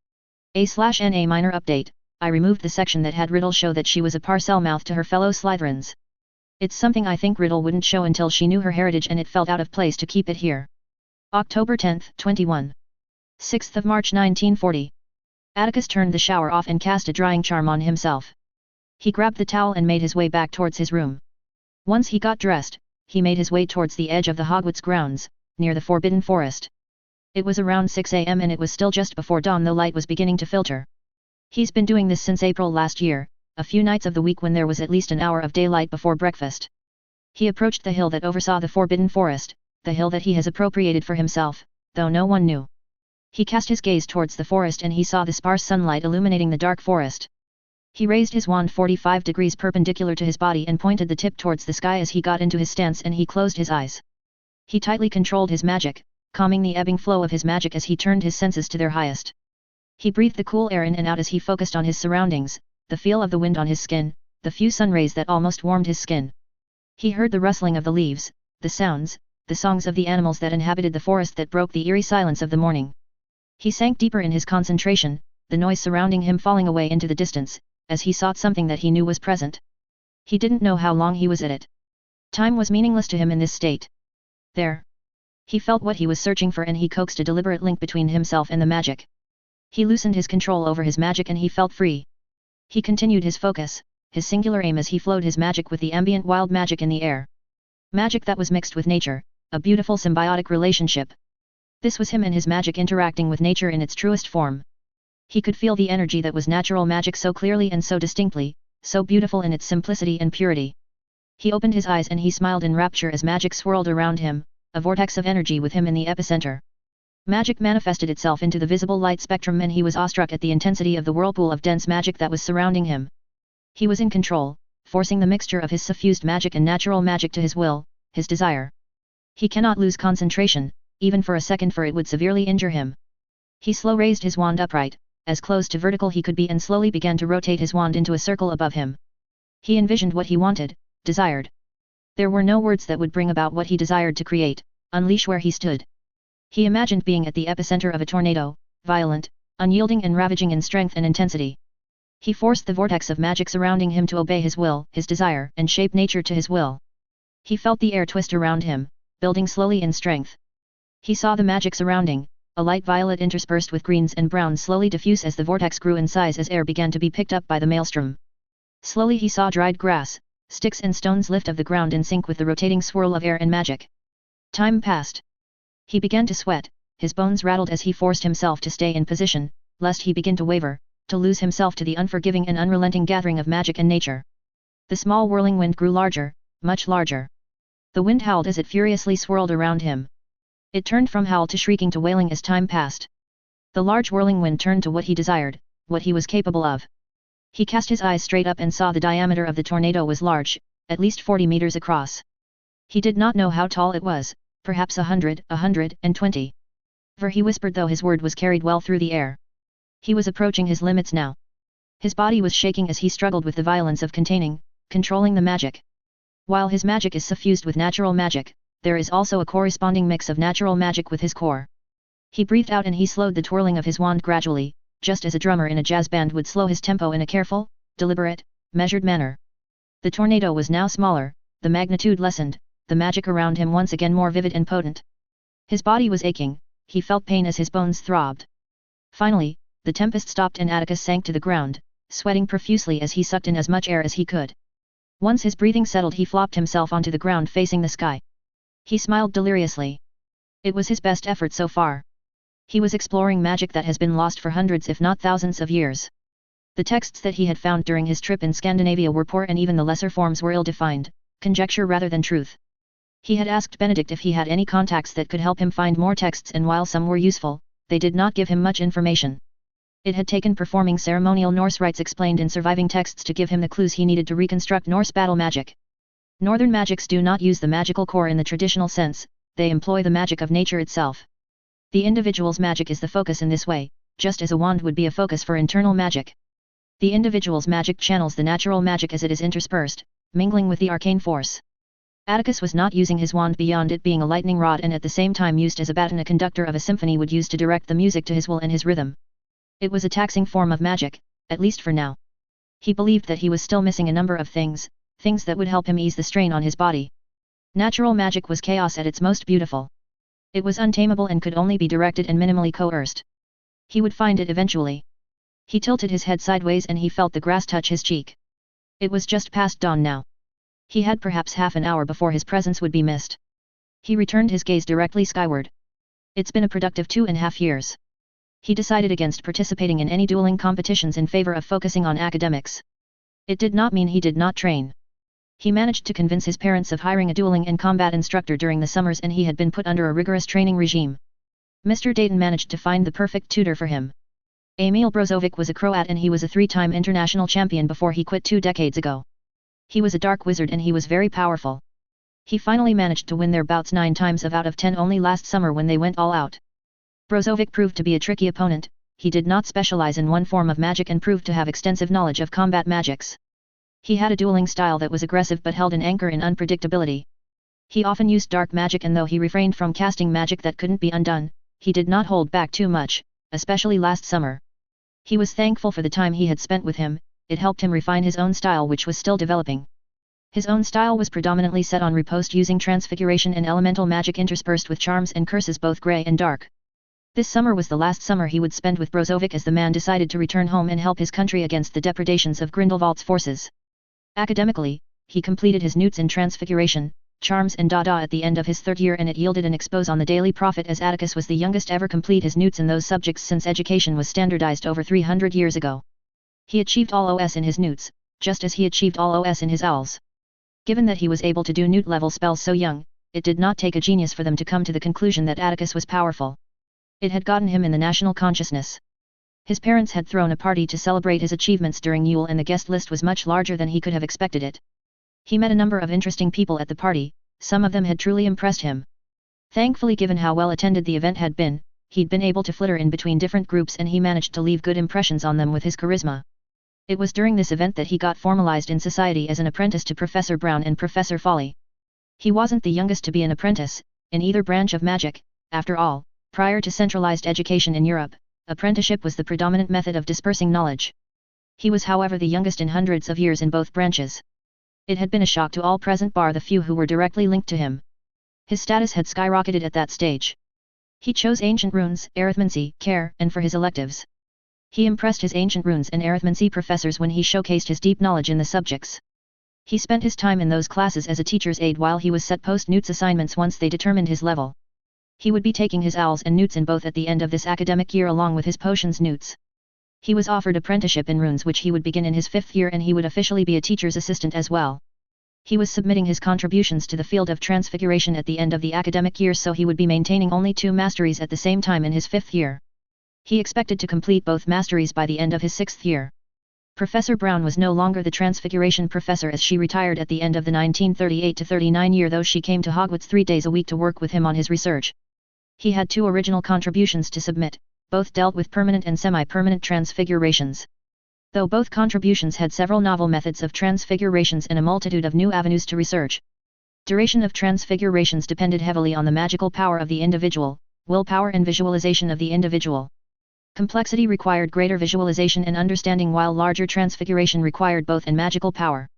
A/N minor update, I removed the section that had Riddle show that she was a Parselmouth to her fellow Slytherins. It's something I think Riddle wouldn't show until she knew her heritage, and it felt out of place to keep it here. October 10, 21. 6th of March 1940. Atticus turned the shower off and cast a drying charm on himself. He grabbed the towel and made his way back towards his room. Once he got dressed, he made his way towards the edge of the Hogwarts grounds, near the Forbidden Forest. It was around 6 a.m. and it was still just before dawn, though light was beginning to filter. He's been doing this since April last year, a few nights of the week when there was at least an hour of daylight before breakfast. He approached the hill that oversaw the Forbidden Forest, the hill that he has appropriated for himself, though no one knew. He cast his gaze towards the forest and he saw the sparse sunlight illuminating the dark forest. He raised his wand 45 degrees perpendicular to his body and pointed the tip towards the sky as he got into his stance, and he closed his eyes. He tightly controlled his magic, calming the ebbing flow of his magic as he turned his senses to their highest. He breathed the cool air in and out as he focused on his surroundings, the feel of the wind on his skin, the few sun rays that almost warmed his skin. He heard the rustling of the leaves, the sounds, the songs of the animals that inhabited the forest that broke the eerie silence of the morning. He sank deeper in his concentration, the noise surrounding him falling away into the distance, as he sought something that he knew was present. He didn't know how long he was at it. Time was meaningless to him in this state. There. He felt what he was searching for, and he coaxed a deliberate link between himself and the magic. He loosened his control over his magic and he felt free. He continued his focus, his singular aim as he flowed his magic with the ambient wild magic in the air. Magic that was mixed with nature, a beautiful symbiotic relationship. This was him and his magic interacting with nature in its truest form. He could feel the energy that was natural magic so clearly and so distinctly, so beautiful in its simplicity and purity. He opened his eyes and he smiled in rapture as magic swirled around him, a vortex of energy with him in the epicenter. Magic manifested itself into the visible light spectrum and he was awestruck at the intensity of the whirlpool of dense magic that was surrounding him. He was in control, forcing the mixture of his suffused magic and natural magic to his will, his desire. He cannot lose concentration, even for a second, for it would severely injure him. He slowly raised his wand upright, as close to vertical he could be, and slowly began to rotate his wand into a circle above him. He envisioned what he wanted, desired. There were no words that would bring about what he desired to create, unleash where he stood. He imagined being at the epicenter of a tornado, violent, unyielding and ravaging in strength and intensity. He forced the vortex of magic surrounding him to obey his will, his desire, and shape nature to his will. He felt the air twist around him, building slowly in strength. He saw the magic surrounding, a light violet interspersed with greens and browns, slowly diffuse as the vortex grew in size as air began to be picked up by the maelstrom. Slowly he saw dried grass, sticks and stones lift of the ground in sync with the rotating swirl of air and magic. Time passed. He began to sweat, his bones rattled as he forced himself to stay in position, lest he begin to waver, to lose himself to the unforgiving and unrelenting gathering of magic and nature. The small whirling wind grew larger, much larger. The wind howled as it furiously swirled around him. It turned from howl to shrieking to wailing as time passed. The large whirling wind turned to what he desired, what he was capable of. He cast his eyes straight up and saw the diameter of the tornado was large, at least 40 meters across. He did not know how tall it was, perhaps 120. For he whispered, though his word was carried well through the air. He was approaching his limits now. His body was shaking as he struggled with the violence of controlling the magic. While his magic is suffused with natural magic, there is also a corresponding mix of natural magic with his core. He breathed out and he slowed the twirling of his wand gradually, just as a drummer in a jazz band would slow his tempo in a careful, deliberate, measured manner. The tornado was now smaller, the magnitude lessened, the magic around him once again more vivid and potent. His body was aching, he felt pain as his bones throbbed. Finally, the tempest stopped and Atticus sank to the ground, sweating profusely as he sucked in as much air as he could. Once his breathing settled, he flopped himself onto the ground facing the sky. He smiled deliriously. It was his best effort so far. He was exploring magic that has been lost for hundreds if not thousands of years. The texts that he had found during his trip in Scandinavia were poor and even the lesser forms were ill-defined, conjecture rather than truth. He had asked Benedict if he had any contacts that could help him find more texts, and while some were useful, they did not give him much information. It had taken performing ceremonial Norse rites explained in surviving texts to give him the clues he needed to reconstruct Norse battle magic. Northern magics do not use the magical core in the traditional sense, they employ the magic of nature itself. The individual's magic is the focus in this way, just as a wand would be a focus for internal magic. The individual's magic channels the natural magic as it is interspersed, mingling with the arcane force. Atticus was not using his wand beyond it being a lightning rod and at the same time used as a baton a conductor of a symphony would use to direct the music to his will and his rhythm. It was a taxing form of magic, at least for now. He believed that he was still missing a number of things that would help him ease the strain on his body. Natural magic was chaos at its most beautiful. It was untamable and could only be directed and minimally coerced. He would find it eventually. He tilted his head sideways and he felt the grass touch his cheek. It was just past dawn now. He had perhaps half an hour before his presence would be missed. He returned his gaze directly skyward. It's been a productive 2.5 years. He decided against participating in any dueling competitions in favor of focusing on academics. It did not mean he did not train. He managed to convince his parents of hiring a dueling and combat instructor during the summers and he had been put under a rigorous training regime. Mr. Dayton managed to find the perfect tutor for him. Emil Brozovic was a Croat and he was a 3-time international champion before he quit 2 decades ago. He was a dark wizard and he was very powerful. He finally managed to win their bouts 9 times out of 10 only last summer when they went all out. Brozovic proved to be a tricky opponent, he did not specialize in one form of magic and proved to have extensive knowledge of combat magics. He had a dueling style that was aggressive but held an anchor in unpredictability. He often used dark magic and though he refrained from casting magic that couldn't be undone, he did not hold back too much, especially last summer. He was thankful for the time he had spent with him, it helped him refine his own style which was still developing. His own style was predominantly set on riposte using transfiguration and elemental magic interspersed with charms and curses both grey and dark. This summer was the last summer he would spend with Brozovic as the man decided to return home and help his country against the depredations of Grindelwald's forces. Academically, he completed his newts in transfiguration, charms and Dada at the end of his 3rd year and it yielded an expose on the Daily Prophet as Atticus was the youngest ever complete his newts in those subjects since education was standardized over 300 years ago. He achieved all OS in his newts, just as he achieved all OS in his owls. Given that he was able to do newt level spells so young, it did not take a genius for them to come to the conclusion that Atticus was powerful. It had gotten him in the national consciousness. His parents had thrown a party to celebrate his achievements during Yule and the guest list was much larger than he could have expected it. He met a number of interesting people at the party, some of them had truly impressed him. Thankfully, given how well attended the event had been, he'd been able to flitter in between different groups and he managed to leave good impressions on them with his charisma. It was during this event that he got formalized in society as an apprentice to Professor Brown and Professor Folly. He wasn't the youngest to be an apprentice, in either branch of magic, after all, prior to centralized education in Europe, apprenticeship was the predominant method of dispersing knowledge. He was however the youngest in hundreds of years in both branches. It had been a shock to all present bar the few who were directly linked to him. His status had skyrocketed at that stage. He chose ancient runes, arithmancy, care, and for his electives. He impressed his ancient runes and arithmancy professors when he showcased his deep knowledge in the subjects. He spent his time in those classes as a teacher's aide while he was set post-newts assignments once they determined his level. He would be taking his owls and newts in both at the end of this academic year along with his potions newts. He was offered apprenticeship in runes which he would begin in his 5th year, and he would officially be a teacher's assistant as well. He was submitting his contributions to the field of transfiguration at the end of the academic year, so he would be maintaining only 2 masteries at the same time in his 5th year. He expected to complete both masteries by the end of his 6th year. Professor Brown was no longer the transfiguration professor, as she retired at the end of the 1938-39 year, though she came to Hogwarts 3 days a week to work with him on his research. He had 2 original contributions to submit, both dealt with permanent and semi-permanent transfigurations. Though both contributions had several novel methods of transfigurations and a multitude of new avenues to research. Duration of transfigurations depended heavily on the magical power of the individual, willpower and visualization of the individual. Complexity required greater visualization and understanding, while larger transfiguration required both and magical power.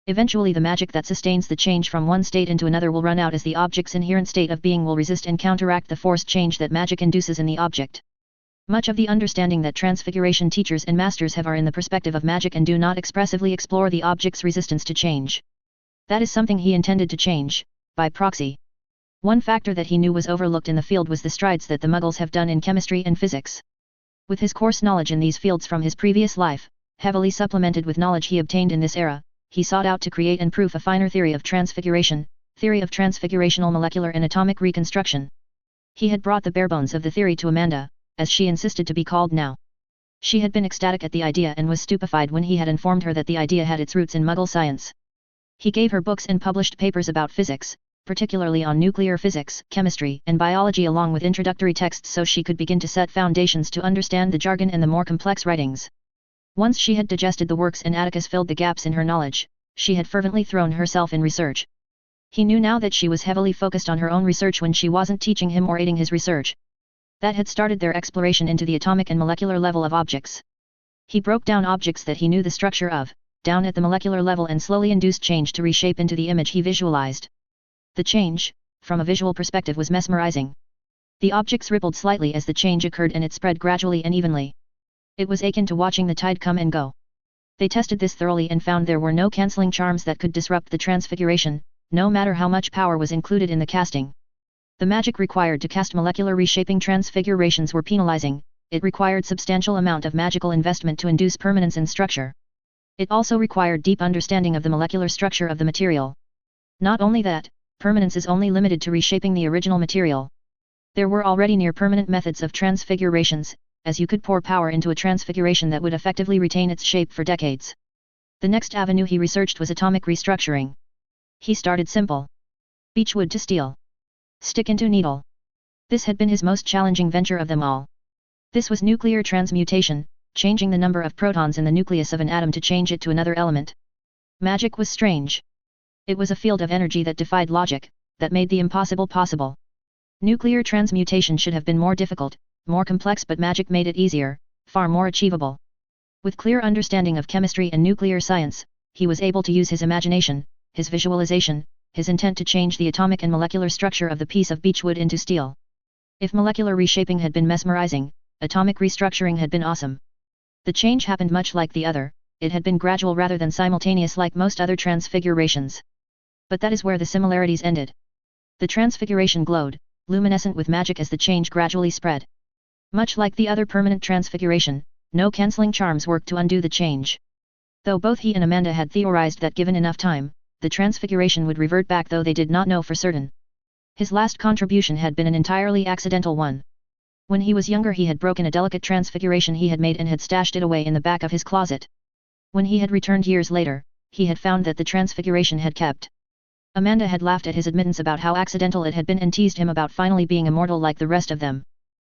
Eventually the magic that sustains the change from one state into another will run out, as the object's inherent state of being will resist and counteract the forced change that magic induces in the object. Much of the understanding that transfiguration teachers and masters have are in the perspective of magic and do not expressively explore the object's resistance to change. That is something he intended to change, by proxy. One factor that he knew was overlooked in the field was the strides that the Muggles have done in chemistry and physics. With his coarse knowledge in these fields from his previous life, heavily supplemented with knowledge he obtained in this era, he sought out to create and prove a finer theory of transfiguration, theory of transfigurational molecular and atomic reconstruction. He had brought the bare bones of the theory to Amanda, as she insisted to be called now. She had been ecstatic at the idea and was stupefied when he had informed her that the idea had its roots in Muggle science. He gave her books and published papers about physics, particularly on nuclear physics, chemistry, and biology, along with introductory texts so she could begin to set foundations to understand the jargon and the more complex writings. Once she had digested the works and Atticus filled the gaps in her knowledge, she had fervently thrown herself in research. He knew now that she was heavily focused on her own research when she wasn't teaching him or aiding his research. That had started their exploration into the atomic and molecular level of objects. He broke down objects that he knew the structure of, down at the molecular level, and slowly induced change to reshape into the image he visualized. The change, from a visual perspective, was mesmerizing. The objects rippled slightly as the change occurred, and it spread gradually and evenly. It was akin to watching the tide come and go. They tested this thoroughly and found there were no cancelling charms that could disrupt the transfiguration, no matter how much power was included in the casting. The magic required to cast molecular reshaping transfigurations were penalizing. It required substantial amount of magical investment to induce permanence in structure. It also required deep understanding of the molecular structure of the material. Not only that, permanence is only limited to reshaping the original material. There were already near-permanent methods of transfigurations, as you could pour power into a transfiguration that would effectively retain its shape for decades. The next avenue he researched was atomic restructuring. He started simple. Beechwood to steel. Stick into needle. This had been his most challenging venture of them all. This was nuclear transmutation, changing the number of protons in the nucleus of an atom to change it to another element. Magic was strange. It was a field of energy that defied logic, that made the impossible possible. Nuclear transmutation should have been more difficult, more complex, but magic made it easier, far more achievable. With clear understanding of chemistry and nuclear science, he was able to use his imagination, his visualization, his intent to change the atomic and molecular structure of the piece of beechwood into steel. If molecular reshaping had been mesmerizing, atomic restructuring had been awesome. The change happened much like the other, it had been gradual rather than simultaneous like most other transfigurations. But that is where the similarities ended. The transfiguration glowed, luminescent with magic as the change gradually spread. Much like the other permanent transfiguration, no cancelling charms worked to undo the change. Though both he and Amanda had theorized that given enough time, the transfiguration would revert back, though they did not know for certain. His last contribution had been an entirely accidental one. When he was younger he had broken a delicate transfiguration he had made and had stashed it away in the back of his closet. When he had returned years later, he had found that the transfiguration had kept. Amanda had laughed at his admittance about how accidental it had been and teased him about finally being immortal like the rest of them.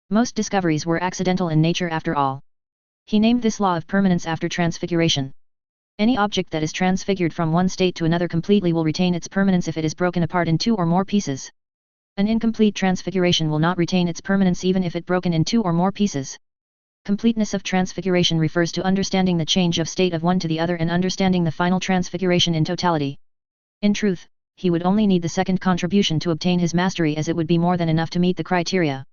Most discoveries were accidental in nature after all. He named this law of permanence after transfiguration. Any object that is transfigured from one state to another completely will retain its permanence if it is broken apart in 2 or more pieces. An incomplete transfiguration will not retain its permanence even if it broken in 2 or more pieces. Completeness of transfiguration refers to understanding the change of state of one to the other and understanding the final transfiguration in totality. In truth, he would only need the second contribution to obtain his mastery, as it would be more than enough to meet the criteria.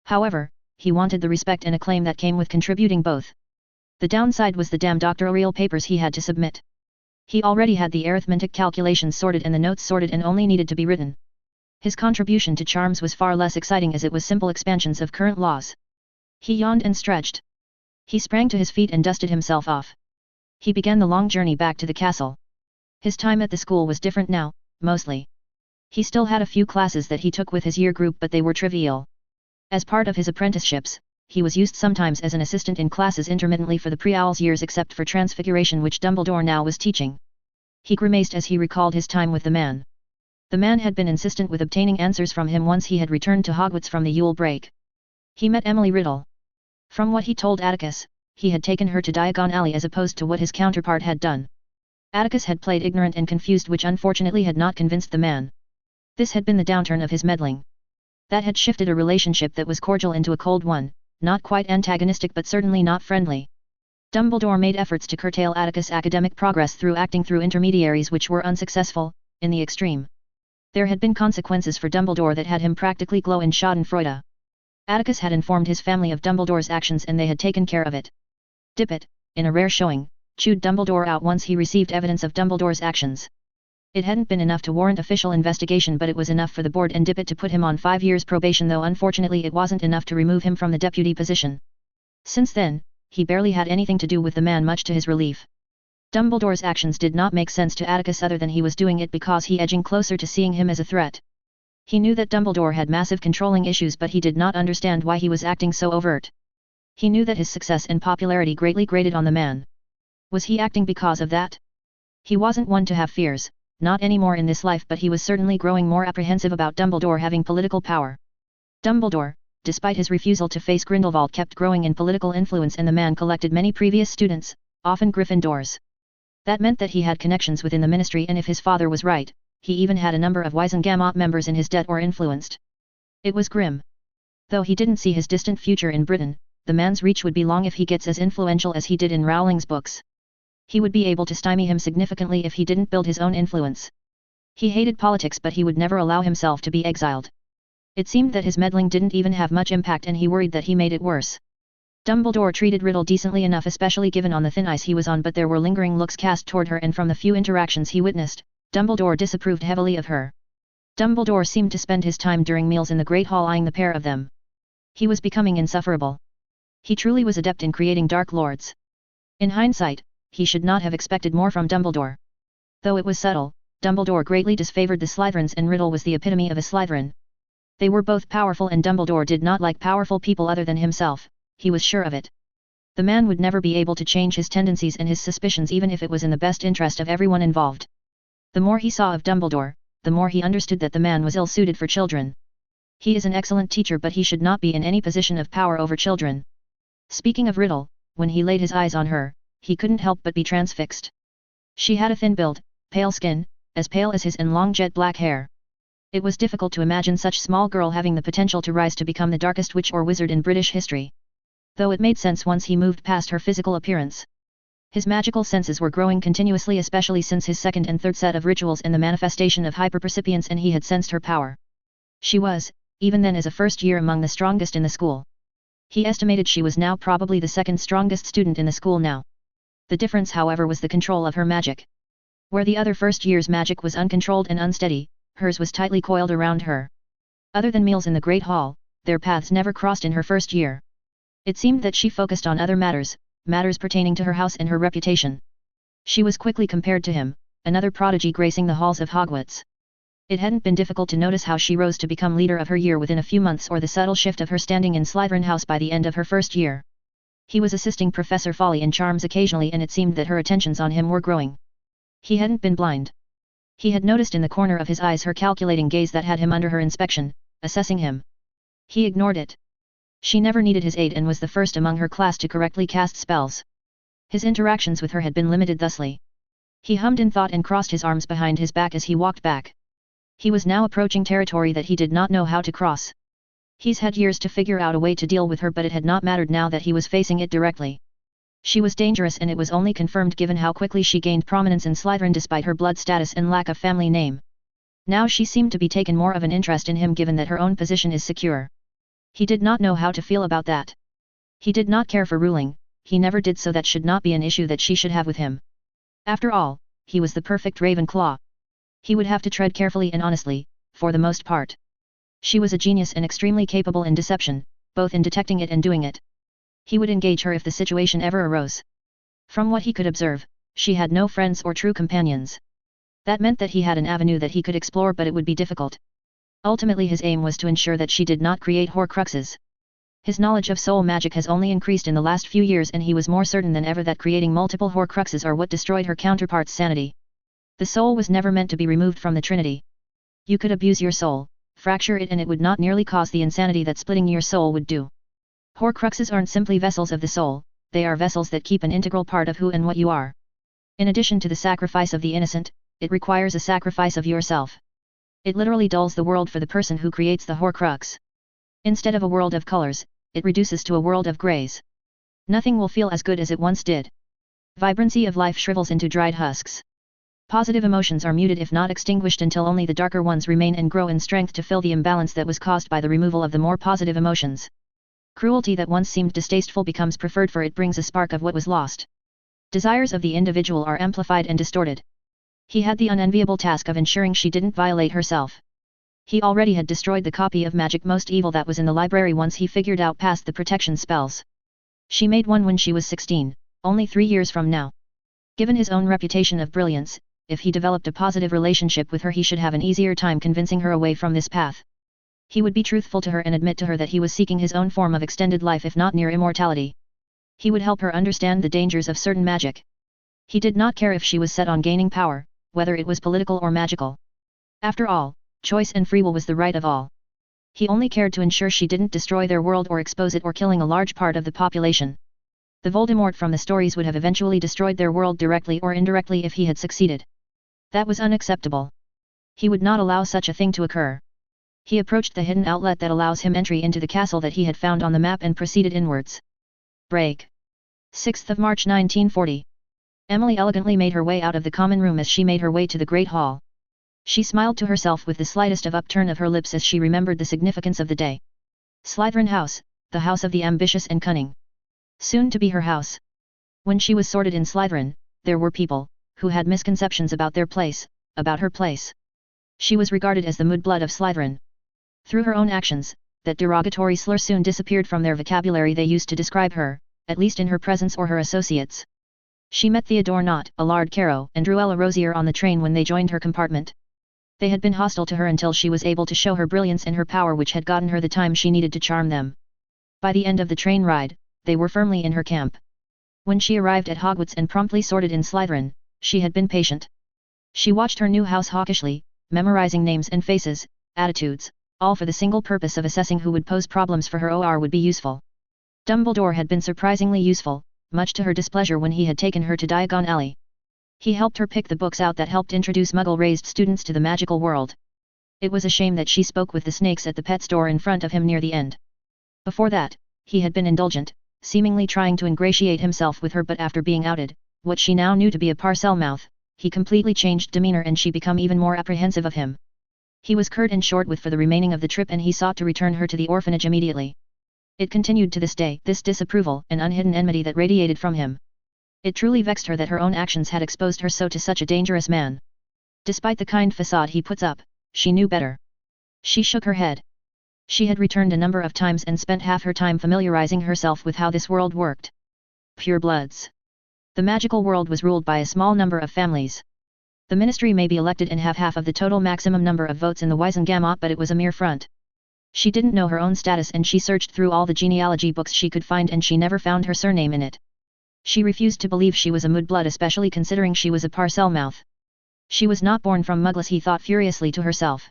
However, he wanted the respect and acclaim that came with contributing both. The downside was the damn doctoral papers he had to submit. He already had the arithmetic calculations sorted and the notes sorted and only needed to be written. His contribution to charms was far less exciting as it was simple expansions of current laws. He yawned and stretched. He sprang to his feet and dusted himself off. He began the long journey back to the castle. His time at the school was different now, mostly. He still had a few classes that he took with his year group, but they were trivial. As part of his apprenticeships, he was used sometimes as an assistant in classes intermittently for the pre-owls years except for Transfiguration, which Dumbledore now was teaching. He grimaced as he recalled his time with the man. The man had been insistent with obtaining answers from him once he had returned to Hogwarts from the Yule break. He met Emily Riddle. From what he told Atticus, he had taken her to Diagon Alley as opposed to what his counterpart had done. Atticus had played ignorant and confused, which unfortunately had not convinced the man. This had been the downturn of his meddling. That had shifted a relationship that was cordial into a cold one, not quite antagonistic but certainly not friendly. Dumbledore made efforts to curtail Atticus' academic progress through acting through intermediaries which were unsuccessful, in the extreme. There had been consequences for Dumbledore that had him practically glow in schadenfreude. Atticus had informed his family of Dumbledore's actions and they had taken care of it. Dippet, in a rare showing, chewed Dumbledore out once he received evidence of Dumbledore's actions. It hadn't been enough to warrant official investigation, but it was enough for the board and Dippet to put him on 5 years probation, though unfortunately it wasn't enough to remove him from the deputy position. Since then, he barely had anything to do with the man, much to his relief. Dumbledore's actions did not make sense to Atticus other than he was doing it because he edging closer to seeing him as a threat. He knew that Dumbledore had massive controlling issues, but he did not understand why he was acting so overt. He knew that his success and popularity greatly grated on the man. Was he acting because of that? He wasn't one to have fears, not anymore in this life, but he was certainly growing more apprehensive about Dumbledore having political power. Dumbledore, despite his refusal to face Grindelwald, kept growing in political influence, and the man collected many previous students, often Gryffindors. That meant that he had connections within the ministry, and if his father was right, he even had a number of Wisengamot members in his debt or influenced. It was grim. Though he didn't see his distant future in Britain, the man's reach would be long if he gets as influential as he did in Rowling's books. He would be able to stymie him significantly if he didn't build his own influence. He hated politics, but he would never allow himself to be exiled. It seemed that his meddling didn't even have much impact, and he worried that he made it worse. Dumbledore treated Riddle decently enough, especially given on the thin ice he was on, but there were lingering looks cast toward her, and from the few interactions he witnessed, Dumbledore disapproved heavily of her. Dumbledore seemed to spend his time during meals in the Great Hall eyeing the pair of them. He was becoming insufferable. He truly was adept in creating Dark Lords. In hindsight, he should not have expected more from Dumbledore. Though it was subtle, Dumbledore greatly disfavored the Slytherins, and Riddle was the epitome of a Slytherin. They were both powerful, and Dumbledore did not like powerful people other than himself, he was sure of it. The man would never be able to change his tendencies and his suspicions, even if it was in the best interest of everyone involved. The more he saw of Dumbledore, the more he understood that the man was ill-suited for children. He is an excellent teacher, but he should not be in any position of power over children. Speaking of Riddle, when he laid his eyes on her, he couldn't help but be transfixed. She had a thin build, pale skin, as pale as his, and long jet black hair. It was difficult to imagine such small girl having the potential to rise to become the darkest witch or wizard in British history. Though it made sense once he moved past her physical appearance. His magical senses were growing continuously, especially since his second and third set of rituals and the manifestation of hyperpercipience, and he had sensed her power. She was, even then as a first year, among the strongest in the school. He estimated she was now probably the second strongest student in the school now. The difference, however, was the control of her magic. Where the other first year's magic was uncontrolled and unsteady, hers was tightly coiled around her. Other than meals in the Great Hall, their paths never crossed in her first year. It seemed that she focused on other matters pertaining to her house and her reputation. She was quickly compared to him, another prodigy gracing the halls of Hogwarts. It hadn't been difficult to notice how she rose to become leader of her year within a few months, or the subtle shift of her standing in Slytherin House by the end of her first year. He was assisting Professor Folly in charms occasionally, and it seemed that her attentions on him were growing. He hadn't been blind. He had noticed in the corner of his eyes her calculating gaze that had him under her inspection, assessing him. He ignored it. She never needed his aid and was the first among her class to correctly cast spells. His interactions with her had been limited thusly. He hummed in thought and crossed his arms behind his back as he walked back. He was now approaching territory that he did not know how to cross. He's had years to figure out a way to deal with her, but it had not mattered now that he was facing it directly. She was dangerous, and it was only confirmed given how quickly she gained prominence in Slytherin despite her blood status and lack of family name. Now she seemed to be taking more of an interest in him given that her own position is secure. He did not know how to feel about that. He did not care for ruling, he never did, so that should not be an issue that she should have with him. After all, he was the perfect Ravenclaw. He would have to tread carefully and honestly, for the most part. She was a genius and extremely capable in deception, both in detecting it and doing it. He would engage her if the situation ever arose. From what he could observe, she had no friends or true companions. That meant that he had an avenue that he could explore, but it would be difficult. Ultimately his aim was to ensure that she did not create Horcruxes. His knowledge of soul magic has only increased in the last few years, and he was more certain than ever that creating multiple Horcruxes are what destroyed her counterpart's sanity. The soul was never meant to be removed from the Trinity. You could abuse your soul, fracture it, and it would not nearly cause the insanity that splitting your soul would do. Horcruxes aren't simply vessels of the soul, they are vessels that keep an integral part of who and what you are. In addition to the sacrifice of the innocent, it requires a sacrifice of yourself. It literally dulls the world for the person who creates the Horcrux. Instead of a world of colors, it reduces to a world of grays. Nothing will feel as good as it once did. Vibrancy of life shrivels into dried husks. Positive emotions are muted if not extinguished until only the darker ones remain and grow in strength to fill the imbalance that was caused by the removal of the more positive emotions. Cruelty that once seemed distasteful becomes preferred, for it brings a spark of what was lost. Desires of the individual are amplified and distorted. He had the unenviable task of ensuring she didn't violate herself. He already had destroyed the copy of Magic Most Evil that was in the library once he figured out past the protection spells. She made one when she was 16, only 3 years from now. Given his own reputation of brilliance, if he developed a positive relationship with her, he should have an easier time convincing her away from this path. He would be truthful to her and admit to her that he was seeking his own form of extended life, if not near immortality. He would help her understand the dangers of certain magic. He did not care if she was set on gaining power, whether it was political or magical. After all, choice and free will was the right of all. He only cared to ensure she didn't destroy their world or expose it, or killing a large part of the population. The Voldemort from the stories would have eventually destroyed their world directly or indirectly if he had succeeded. That was unacceptable. He would not allow such a thing to occur. He approached the hidden outlet that allows him entry into the castle that he had found on the map and proceeded inwards. Break. 6th of March 1940. Emily elegantly made her way out of the common room as she made her way to the Great Hall. She smiled to herself with the slightest of upturn of her lips as she remembered the significance of the day. Slytherin House, the house of the ambitious and cunning. Soon to be her house. When she was sorted in Slytherin, there were people who had misconceptions about their place, about her place. She was regarded as the mudblood of Slytherin. Through her own actions, that derogatory slur soon disappeared from their vocabulary they used to describe her, at least in her presence or her associates. She met Theodore Nott, Allard Caro, and Druella Rosier on the train when they joined her compartment. They had been hostile to her until she was able to show her brilliance and her power, which had gotten her the time she needed to charm them. By the end of the train ride, they were firmly in her camp. When she arrived at Hogwarts and promptly sorted in Slytherin, she had been patient. She watched her new house hawkishly, memorizing names and faces, attitudes, all for the single purpose of assessing who would pose problems for her or would be useful. Dumbledore had been surprisingly useful, much to her displeasure when he had taken her to Diagon Alley. He helped her pick the books out that helped introduce Muggle-raised students to the magical world. It was a shame that she spoke with the snakes at the pet store in front of him near the end. Before that, he had been indulgent, seemingly trying to ingratiate himself with her, but after being outed, what she now knew to be a Parselmouth, he completely changed demeanor and she became even more apprehensive of him. He was curt and short with for the remaining of the trip, and he sought to return her to the orphanage immediately. It continued to this day, this disapproval and unhidden enmity that radiated from him. It truly vexed her that her own actions had exposed her so to such a dangerous man. Despite the kind facade he puts up, she knew better. She shook her head. She had returned a number of times and spent half her time familiarizing herself with how this world worked. Purebloods. The magical world was ruled by a small number of families. The ministry may be elected and have half of the total maximum number of votes in the Wiesengamot, but it was a mere front. She didn't know her own status, and she searched through all the genealogy books she could find and she never found her surname in it. She refused to believe she was a mudblood, especially considering she was a Parselmouth. She was not born from Muggles, he thought furiously to herself.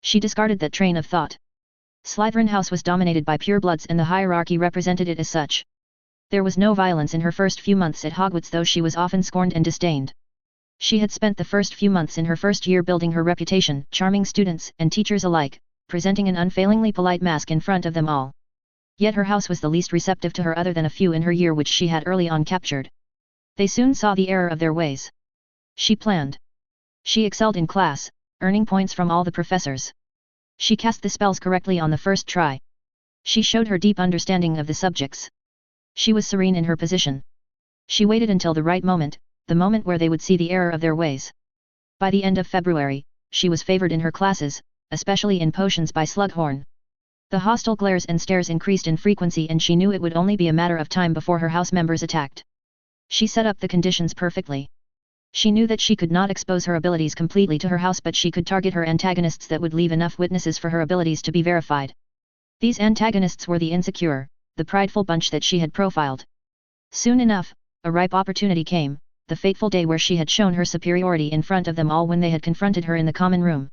She discarded that train of thought. Slytherin House was dominated by purebloods and the hierarchy represented it as such. There was no violence in her first few months at Hogwarts, though she was often scorned and disdained. She had spent the first few months in her first year building her reputation, charming students and teachers alike, presenting an unfailingly polite mask in front of them all. Yet her house was the least receptive to her, other than a few in her year which she had early on captured. They soon saw the error of their ways. She planned. She excelled in class, earning points from all the professors. She cast the spells correctly on the first try. She showed her deep understanding of the subjects. She was serene in her position. She waited until the right moment, the moment where they would see the error of their ways. By the end of February, she was favored in her classes, especially in potions by Slughorn. The hostile glares and stares increased in frequency and she knew it would only be a matter of time before her house members attacked. She set up the conditions perfectly. She knew that she could not expose her abilities completely to her house, but she could target her antagonists that would leave enough witnesses for her abilities to be verified. These antagonists were the insecure, the prideful bunch that she had profiled. Soon enough, a ripe opportunity came, the fateful day where she had shown her superiority in front of them all when they had confronted her in the common room.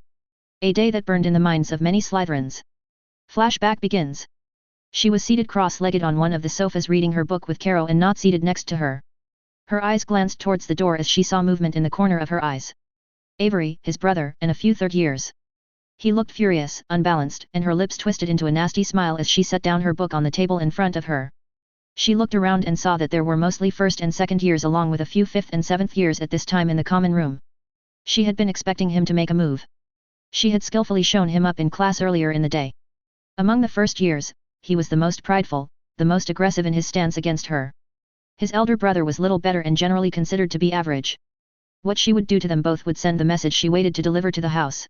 A day that burned in the minds of many Slytherins. Flashback begins. She was seated cross-legged on one of the sofas reading her book with Caro and not seated next to her. Her eyes glanced towards the door as she saw movement in the corner of her eyes. Avery, his brother, and a few third years. He looked furious, unbalanced, and her lips twisted into a nasty smile as she set down her book on the table in front of her. She looked around and saw that there were mostly first and second years along with a few fifth and seventh years at this time in the common room. She had been expecting him to make a move. She had skillfully shown him up in class earlier in the day. Among the first years, he was the most prideful, the most aggressive in his stance against her. His elder brother was little better and generally considered to be average. What she would do to them both would send the message she waited to deliver to the house.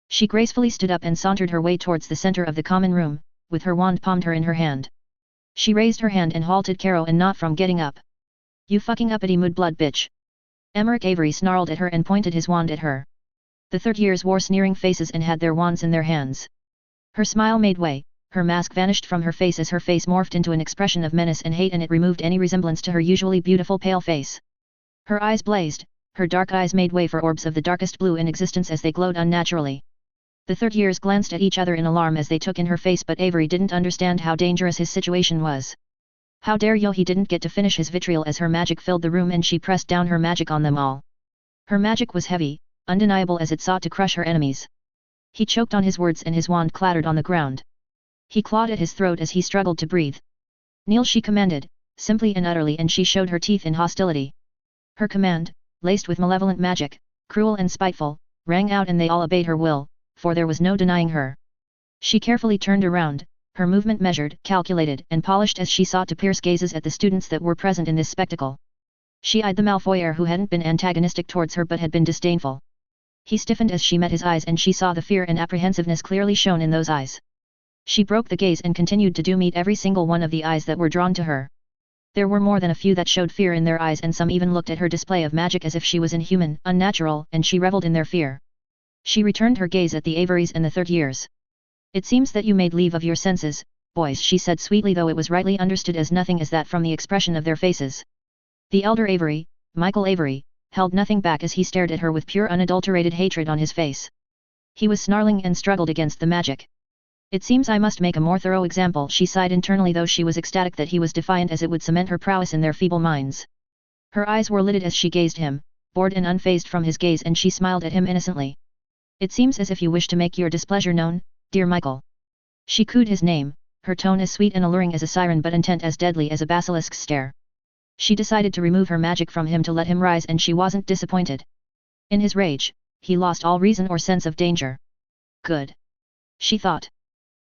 She gracefully stood up and sauntered her way towards the center of the common room, with her wand palmed her in her hand. She raised her hand and halted Caro and not from getting up. "You fucking uppity mudblood bitch." Emmerich Avery snarled at her and pointed his wand at her. The third years wore sneering faces and had their wands in their hands. Her smile made way, her mask vanished from her face as her face morphed into an expression of menace and hate, and it removed any resemblance to her usually beautiful pale face. Her eyes blazed, her dark eyes made way for orbs of the darkest blue in existence as they glowed unnaturally. The third years glanced at each other in alarm as they took in her face, but Avery didn't understand how dangerous his situation was. How dare you! He didn't get to finish his vitriol as her magic filled the room and she pressed down her magic on them all. Her magic was heavy, undeniable as it sought to crush her enemies. He choked on his words and his wand clattered on the ground. He clawed at his throat as he struggled to breathe. "Kneel," she commanded, simply and utterly, and she showed her teeth in hostility. Her command, laced with malevolent magic, cruel and spiteful, rang out and they all obeyed her will, for there was no denying her. She carefully turned around, her movement measured, calculated, and polished as she sought to pierce gazes at the students that were present in this spectacle. She eyed the Malfoyer who hadn't been antagonistic towards her but had been disdainful. He stiffened as she met his eyes and she saw the fear and apprehensiveness clearly shown in those eyes. She broke the gaze and continued to meet every single one of the eyes that were drawn to her. There were more than a few that showed fear in their eyes, and some even looked at her display of magic as if she was inhuman, unnatural, and she reveled in their fear. She returned her gaze at the Averys and the third years. "It seems that you made leave of your senses, boys," she said sweetly, though it was rightly understood as nothing as that from the expression of their faces. The elder Avery, Michael Avery, held nothing back as he stared at her with pure unadulterated hatred on his face. He was snarling and struggled against the magic. "It seems I must make a more thorough example," she sighed internally, though she was ecstatic that he was defiant, as it would cement her prowess in their feeble minds. Her eyes were lidded as she gazed him, bored and unfazed from his gaze, and she smiled at him innocently. "It seems as if you wish to make your displeasure known, dear Michael." She cooed his name, her tone as sweet and alluring as a siren but intent as deadly as a basilisk's stare. She decided to remove her magic from him to let him rise, and she wasn't disappointed. In his rage, he lost all reason or sense of danger. "Good," she thought.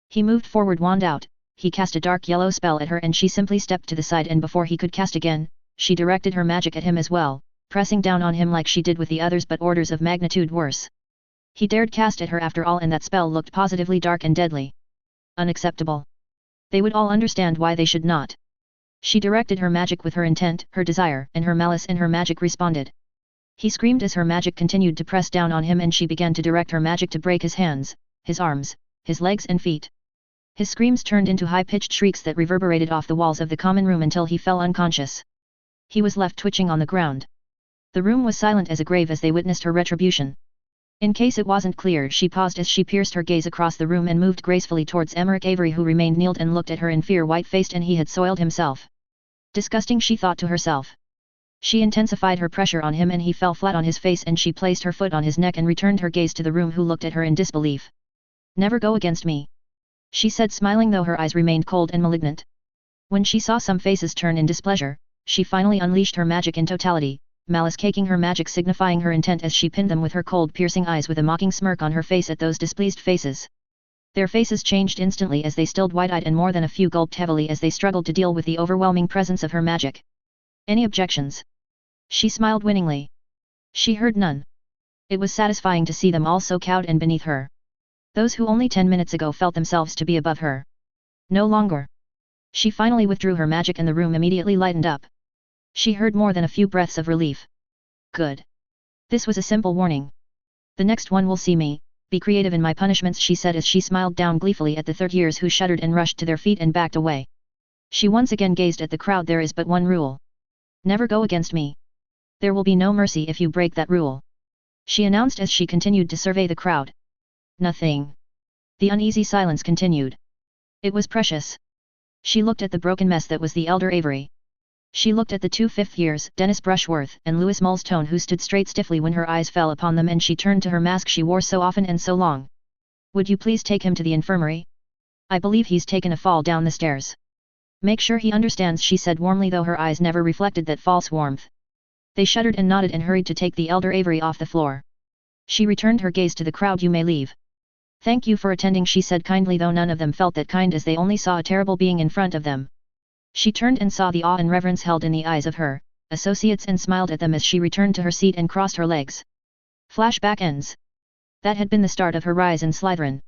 He moved forward, wand out, he cast a dark yellow spell at her and she simply stepped to the side, and before he could cast again, she directed her magic at him as well, pressing down on him like she did with the others but orders of magnitude worse. He dared cast at her after all, and that spell looked positively dark and deadly. Unacceptable. They would all understand why they should not. She directed her magic with her intent, her desire, and her malice, and her magic responded. He screamed as her magic continued to press down on him, and she began to direct her magic to break his hands, his arms, his legs and feet. His screams turned into high-pitched shrieks that reverberated off the walls of the common room until he fell unconscious. He was left twitching on the ground. The room was silent as a grave as they witnessed her retribution. In case it wasn't clear, she paused as she pierced her gaze across the room and moved gracefully towards Emmerich Avery, who remained kneeled and looked at her in fear, white-faced, and he had soiled himself. Disgusting, she thought to herself. She intensified her pressure on him and he fell flat on his face, and she placed her foot on his neck and returned her gaze to the room, who looked at her in disbelief. "Never go against me," she said, smiling though her eyes remained cold and malignant. When she saw some faces turn in displeasure, she finally unleashed her magic in totality, malice caking her magic, signifying her intent as she pinned them with her cold, piercing eyes with a mocking smirk on her face at those displeased faces. Their faces changed instantly as they stilled wide-eyed, and more than a few gulped heavily as they struggled to deal with the overwhelming presence of her magic. "Any objections?" She smiled winningly. She heard none. It was satisfying to see them all so cowed and beneath her. Those who only 10 minutes ago felt themselves to be above her. No longer. She finally withdrew her magic and the room immediately lightened up. She heard more than a few breaths of relief. Good. This was a simple warning. The next one will see me, be creative in my punishments, she said as she smiled down gleefully at the third years who shuddered and rushed to their feet and backed away. She once again gazed at the crowd. There is but one rule. Never go against me. There will be no mercy if you break that rule. She announced as she continued to survey the crowd. Nothing. The uneasy silence continued. It was precious. She looked at the broken mess that was the elder Avery. She looked at the two fifth years, Dennis Brushworth and Louis Mulstone, who stood straight stiffly when her eyes fell upon them, and she turned to her mask she wore so often and so long. Would you please take him to the infirmary? I believe he's taken a fall down the stairs. Make sure he understands, she said warmly, though her eyes never reflected that false warmth. They shuddered and nodded and hurried to take the elder Avery off the floor. She returned her gaze to the crowd. You may leave. Thank you for attending, she said kindly, though none of them felt that kind as they only saw a terrible being in front of them. She turned and saw the awe and reverence held in the eyes of her associates and smiled at them as she returned to her seat and crossed her legs. Flashback ends. That had been the start of her rise in Slytherin.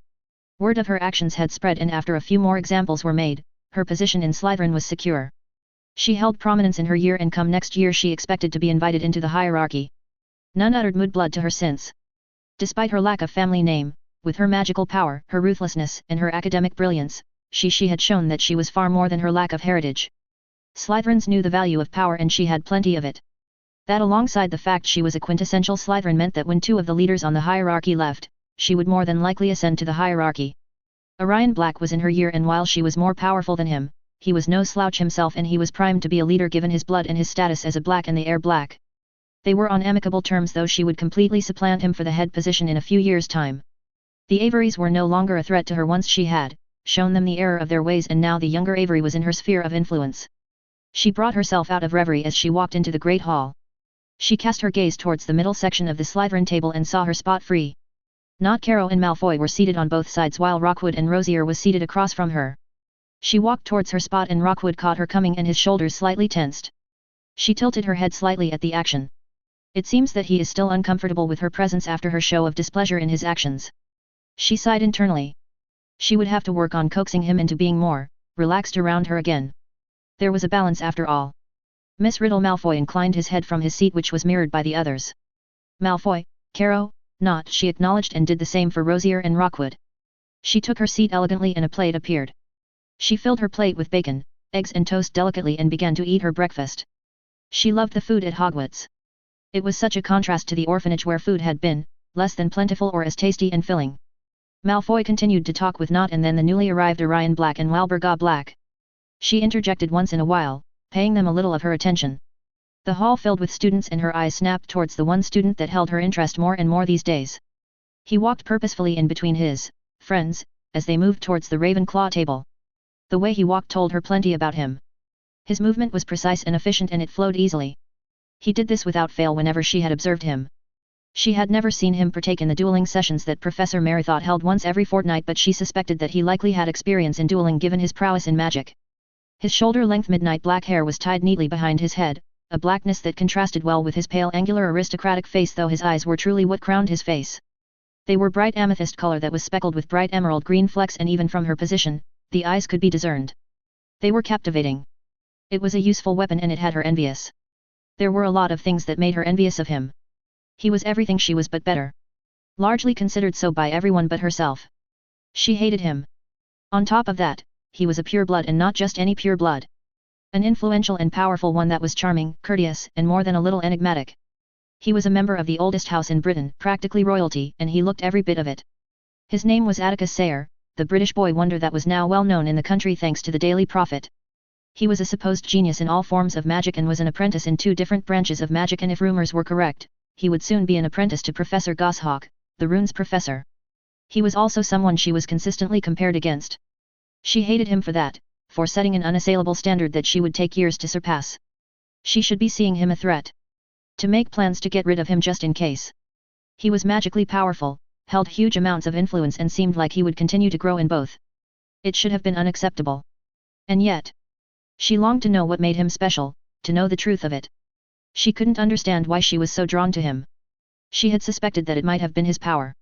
Word of her actions had spread, and after a few more examples were made, her position in Slytherin was secure. She held prominence in her year, and come next year she expected to be invited into the hierarchy. None uttered Mudblood to her since. Despite her lack of family name, with her magical power, her ruthlessness, and her academic brilliance, she had shown that she was far more than her lack of heritage. Slytherins knew the value of power, and she had plenty of it. That, alongside the fact she was a quintessential Slytherin, meant that when two of the leaders on the hierarchy left, she would more than likely ascend to the hierarchy. Orion Black was in her year, and while she was more powerful than him, he was no slouch himself, and he was primed to be a leader given his blood and his status as a Black and the heir Black. They were on amicable terms, though she would completely supplant him for the head position in a few years' time. The Averys were no longer a threat to her. Once she had shown them the error of their ways, and now the younger Avery was in her sphere of influence. She brought herself out of reverie as she walked into the great hall. She cast her gaze towards the middle section of the Slytherin table and saw her spot free. Not Caro and Malfoy were seated on both sides, while Rockwood and Rosier was seated across from her. She walked towards her spot, and Rockwood caught her coming, and his shoulders slightly tensed. She tilted her head slightly at the action. It seems that he is still uncomfortable with her presence after her show of displeasure in his actions. She sighed internally. She would have to work on coaxing him into being more relaxed around her again. There was a balance after all. Miss Riddle. Malfoy inclined his head from his seat, which was mirrored by the others. Malfoy, Caro, not, she acknowledged, and did the same for Rosier and Rockwood. She took her seat elegantly, and a plate appeared. She filled her plate with bacon, eggs and toast delicately and began to eat her breakfast. She loved the food at Hogwarts. It was such a contrast to the orphanage, where food had been less than plentiful or as tasty and filling. Malfoy continued to talk with Nott and then the newly arrived Orion Black and Walburga Black. She interjected once in a while, paying them a little of her attention. The hall filled with students, and her eyes snapped towards the one student that held her interest more and more these days. He walked purposefully in between his friends as they moved towards the Ravenclaw table. The way he walked told her plenty about him. His movement was precise and efficient, and it flowed easily. He did this without fail whenever she had observed him. She had never seen him partake in the dueling sessions that Professor Merrythought held once every fortnight, but she suspected that he likely had experience in dueling given his prowess in magic. His shoulder-length midnight black hair was tied neatly behind his head, a blackness that contrasted well with his pale, angular, aristocratic face, though his eyes were truly what crowned his face. They were bright amethyst color that was speckled with bright emerald green flecks, and even from her position, the eyes could be discerned. They were captivating. It was a useful weapon, and it had her envious. There were a lot of things that made her envious of him. He was everything she was, but better. Largely considered so by everyone but herself. She hated him. On top of that, he was a pureblood, and not just any pureblood. An influential and powerful one that was charming, courteous, and more than a little enigmatic. He was a member of the oldest house in Britain, practically royalty, and he looked every bit of it. His name was Atticus Sayre, the British boy wonder that was now well known in the country thanks to the Daily Prophet. He was a supposed genius in all forms of magic and was an apprentice in 2 different branches of magic, and if rumors were correct, he would soon be an apprentice to Professor Goshawk, the runes professor. He was also someone she was consistently compared against. She hated him for that, for setting an unassailable standard that she would take years to surpass. She should be seeing him a threat. To make plans to get rid of him just in case. He was magically powerful, held huge amounts of influence, and seemed like he would continue to grow in both. It should have been unacceptable. And yet, she longed to know what made him special, to know the truth of it. She couldn't understand why she was so drawn to him. She had suspected that it might have been his power.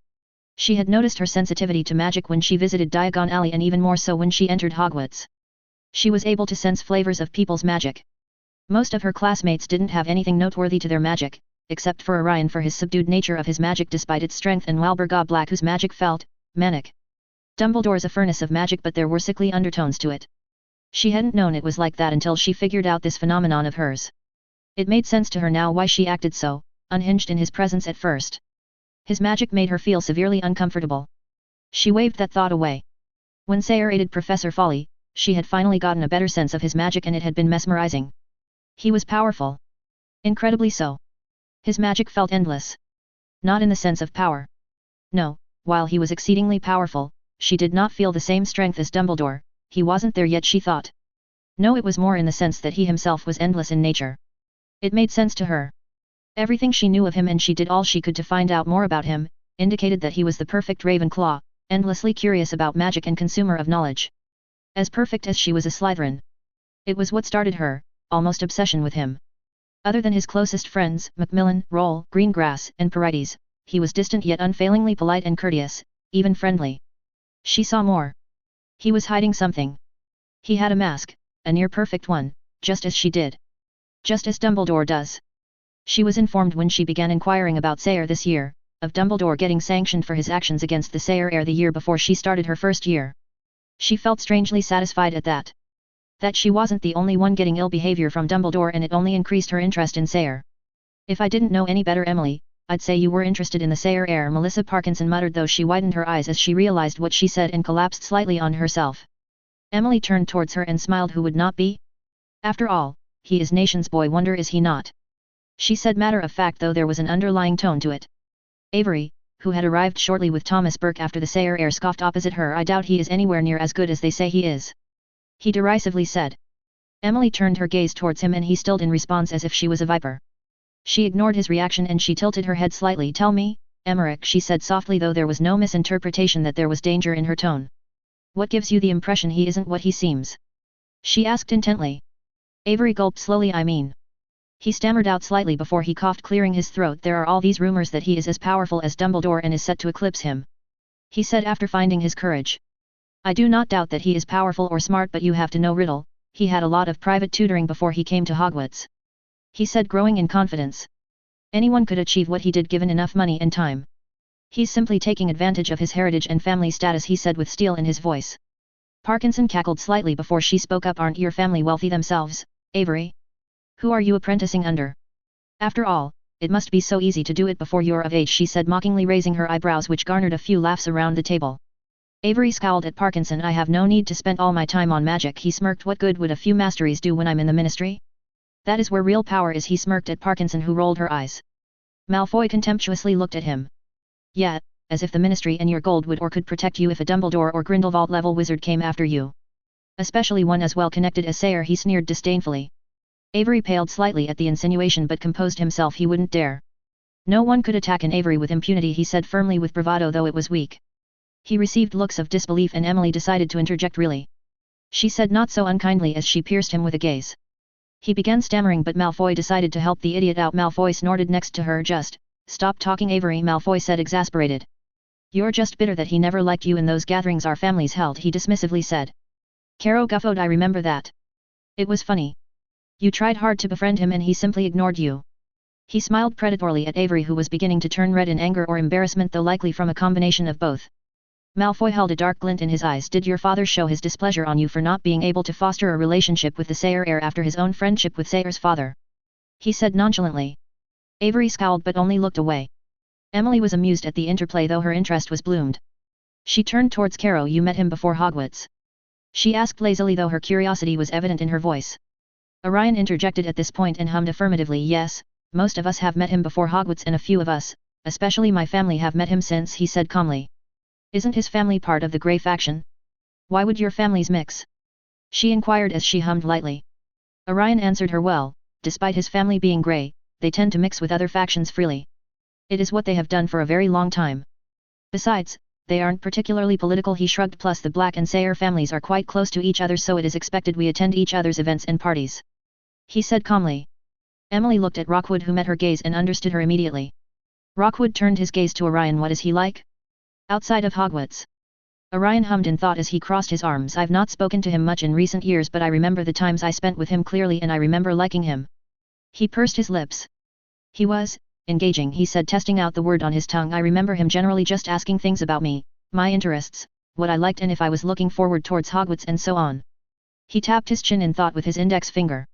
She had noticed her sensitivity to magic when she visited Diagon Alley and even more so when she entered Hogwarts. She was able to sense flavors of people's magic. Most of her classmates didn't have anything noteworthy to their magic, except for Orion for his subdued nature of his magic despite its strength and Walburga Black whose magic felt manic. Dumbledore's a furnace of magic but there were sickly undertones to it. She hadn't known it was like that until she figured out this phenomenon of hers. It made sense to her now why she acted so unhinged in his presence at first. His magic made her feel severely uncomfortable. She waved that thought away. When Sayre aided Professor Folly, she had finally gotten a better sense of his magic and it had been mesmerizing. He was powerful. Incredibly so. His magic felt endless. Not in the sense of power. No, while he was exceedingly powerful, she did not feel the same strength as Dumbledore, he wasn't there yet she thought. No, it was more in the sense that he himself was endless in nature. It made sense to her. Everything she knew of him and she did all she could to find out more about him, indicated that he was the perfect Ravenclaw, endlessly curious about magic and consumer of knowledge. As perfect as she was a Slytherin. It was what started her, almost obsession with him. Other than his closest friends, Macmillan, Roll, Greengrass, and Parides, he was distant yet unfailingly polite and courteous, even friendly. She saw more. He was hiding something. He had a mask, a near-perfect one, just as she did. Just as Dumbledore does. She was informed when she began inquiring about Sayre this year, of Dumbledore getting sanctioned for his actions against the Sayre heir the year before she started her first year. She felt strangely satisfied at that. That she wasn't the only one getting ill behavior from Dumbledore and it only increased her interest in Sayre. If I didn't know any better Emily, I'd say you were interested in the Sayre heir, Melissa Parkinson muttered though she widened her eyes as she realized what she said and collapsed slightly on herself. Emily turned towards her and smiled. Who would not be? After all, he is Nation's boy wonder is he not? She said matter of fact though there was an underlying tone to it. Avery, who had arrived shortly with Thomas Burke after the Sayre heir, scoffed opposite her. I doubt he is anywhere near as good as they say he is. He derisively said. Emily turned her gaze towards him and he stilled in response as if she was a viper. She ignored his reaction and she tilted her head slightly. Tell me, Emmerich, she said softly though there was no misinterpretation that there was danger in her tone. What gives you the impression he isn't what he seems? She asked intently. Avery gulped slowly. I mean. He stammered out slightly before he coughed, clearing his throat. There are all these rumors that he is as powerful as Dumbledore and is set to eclipse him. He said after finding his courage. I do not doubt that he is powerful or smart but you have to know Riddle, he had a lot of private tutoring before he came to Hogwarts. He said, growing in confidence. Anyone could achieve what he did given enough money and time. He's simply taking advantage of his heritage and family status, he said with steel in his voice. Parkinson cackled slightly before she spoke up. Aren't your family wealthy themselves, Avery? Who are you apprenticing under? After all, it must be so easy to do it before you're of age, she said mockingly, raising her eyebrows which garnered a few laughs around the table. Avery scowled at Parkinson. I have no need to spend all my time on magic, he smirked. What good would a few masteries do when I'm in the ministry? That is where real power is, he smirked at Parkinson, who rolled her eyes. Malfoy contemptuously looked at him. Yeah, as if the ministry and your gold would or could protect you if a Dumbledore or Grindelwald level wizard came after you. Especially one as well connected as Sayre, he sneered disdainfully. Avery paled slightly at the insinuation but composed himself. He wouldn't dare. No one could attack an Avery with impunity, he said firmly with bravado though it was weak. He received looks of disbelief and Emily decided to interject. Really? She said not so unkindly as she pierced him with a gaze. He began stammering but Malfoy decided to help the idiot out. Malfoy snorted next to her. Just stop talking, Avery, Malfoy said exasperated. You're just bitter that he never liked you in those gatherings our families held, he dismissively said. Caro guffawed. I remember that. It was funny. You tried hard to befriend him and he simply ignored you. He smiled predatorily at Avery, who was beginning to turn red in anger or embarrassment, though likely from a combination of both. Malfoy held a dark glint in his eyes. Did your father show his displeasure on you for not being able to foster a relationship with the Sayre heir after his own friendship with Sayre's father? He said nonchalantly. Avery scowled but only looked away. Emily was amused at the interplay though her interest was bloomed. She turned towards Caro. You met him before Hogwarts? She asked lazily though her curiosity was evident in her voice. Orion interjected at this point and hummed affirmatively. Yes, most of us have met him before Hogwarts and a few of us, especially my family, have met him since, he said calmly. Isn't his family part of the Grey faction? Why would your families mix? She inquired as she hummed lightly. Orion answered her. Well, despite his family being Grey, they tend to mix with other factions freely. It is what they have done for a very long time. Besides, they aren't particularly political, he shrugged, plus the Black and Sayre families are quite close to each other, so it is expected we attend each other's events and parties. He said calmly. Emily looked at Rockwood, who met her gaze and understood her immediately. Rockwood turned his gaze to Orion. What is he like? Outside of Hogwarts. Orion hummed in thought as he crossed his arms. I've not spoken to him much in recent years, but I remember the times I spent with him clearly, and I remember liking him. He pursed his lips. He was engaging, he said, testing out the word on his tongue. I remember him generally just asking things about me, my interests, what I liked and if I was looking forward towards Hogwarts and so on. He tapped his chin in thought with his index finger.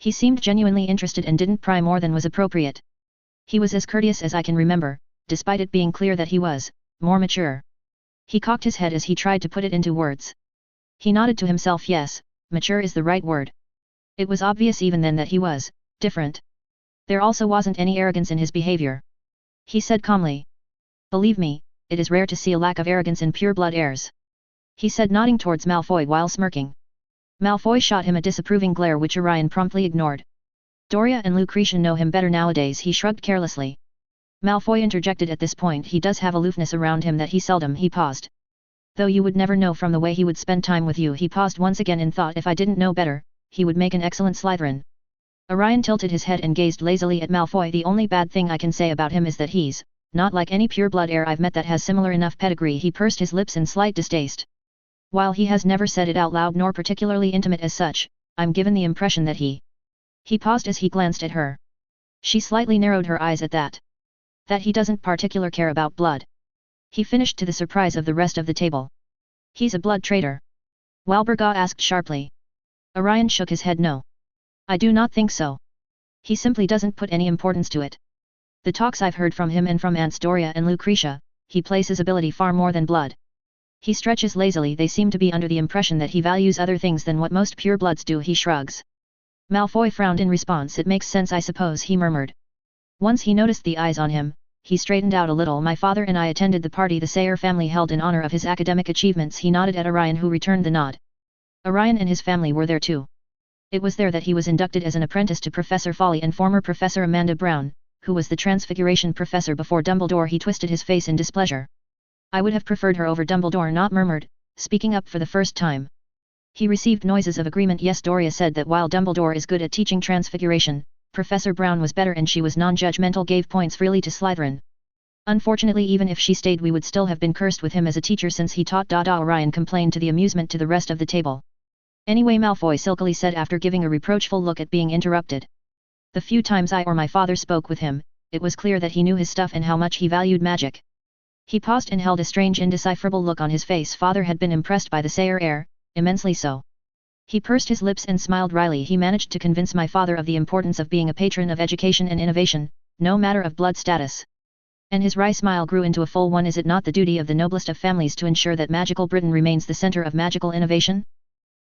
He seemed genuinely interested and didn't pry more than was appropriate. He was as courteous as I can remember, despite it being clear that he was more mature. He cocked his head as he tried to put it into words. He nodded to himself. Yes, mature is the right word. It was obvious even then that he was different. There also wasn't any arrogance in his behavior. He said calmly. Believe me, it is rare to see a lack of arrogance in pure-blood heirs. He said, nodding towards Malfoy while smirking. Malfoy shot him a disapproving glare which Orion promptly ignored. Doria and Lucretia know him better nowadays, he shrugged carelessly. Malfoy interjected at this point. He does have aloofness around him that he seldom. He paused. Though you would never know from the way he would spend time with you. He paused once again in thought. If I didn't know better, he would make an excellent Slytherin. Orion tilted his head and gazed lazily at Malfoy. The only bad thing I can say about him is that he's not like any pure-blood heir I've met that has similar enough pedigree. He pursed his lips in slight distaste. While he has never said it out loud nor particularly intimate as such, I'm given the impression that he paused as he glanced at her. She slightly narrowed her eyes at that. That he doesn't particularly care about blood. He finished to the surprise of the rest of the table. He's a blood traitor? Walburga asked sharply. Orion shook his head. No. I do not think so. He simply doesn't put any importance to it. The talks I've heard from him and from Aunts Doria and Lucretia, he places ability far more than blood. He stretches lazily. They seem to be under the impression that he values other things than what most purebloods do. He shrugs. Malfoy frowned in response. It makes sense, I suppose, he murmured. Once he noticed the eyes on him, he straightened out a little. My father and I attended the party the Sayre family held in honor of his academic achievements. He nodded at Orion, who returned the nod. Orion and his family were there too. It was there that he was inducted as an apprentice to Professor Folly and former Professor Amanda Brown, who was the Transfiguration professor before Dumbledore. He twisted his face in displeasure. I would have preferred her over Dumbledore, Not murmured, speaking up for the first time. He received noises of agreement. Yes, Doria said that while Dumbledore is good at teaching Transfiguration, Professor Brown was better and she was non-judgmental, gave points freely to Slytherin. Unfortunately, even if she stayed we would still have been cursed with him as a teacher since he taught Orion complained to the amusement to the rest of the table. Anyway, Malfoy silkily said after giving a reproachful look at being interrupted. The few times I or my father spoke with him, it was clear that he knew his stuff and how much he valued magic. He paused and held a strange indecipherable look on his face. Father had been impressed by the Sayre heir, immensely so. He pursed his lips and smiled wryly. He managed to convince my father of the importance of being a patron of education and innovation, no matter of blood status. And his wry smile grew into a full one. Is it not the duty of the noblest of families to ensure that magical Britain remains the center of magical innovation?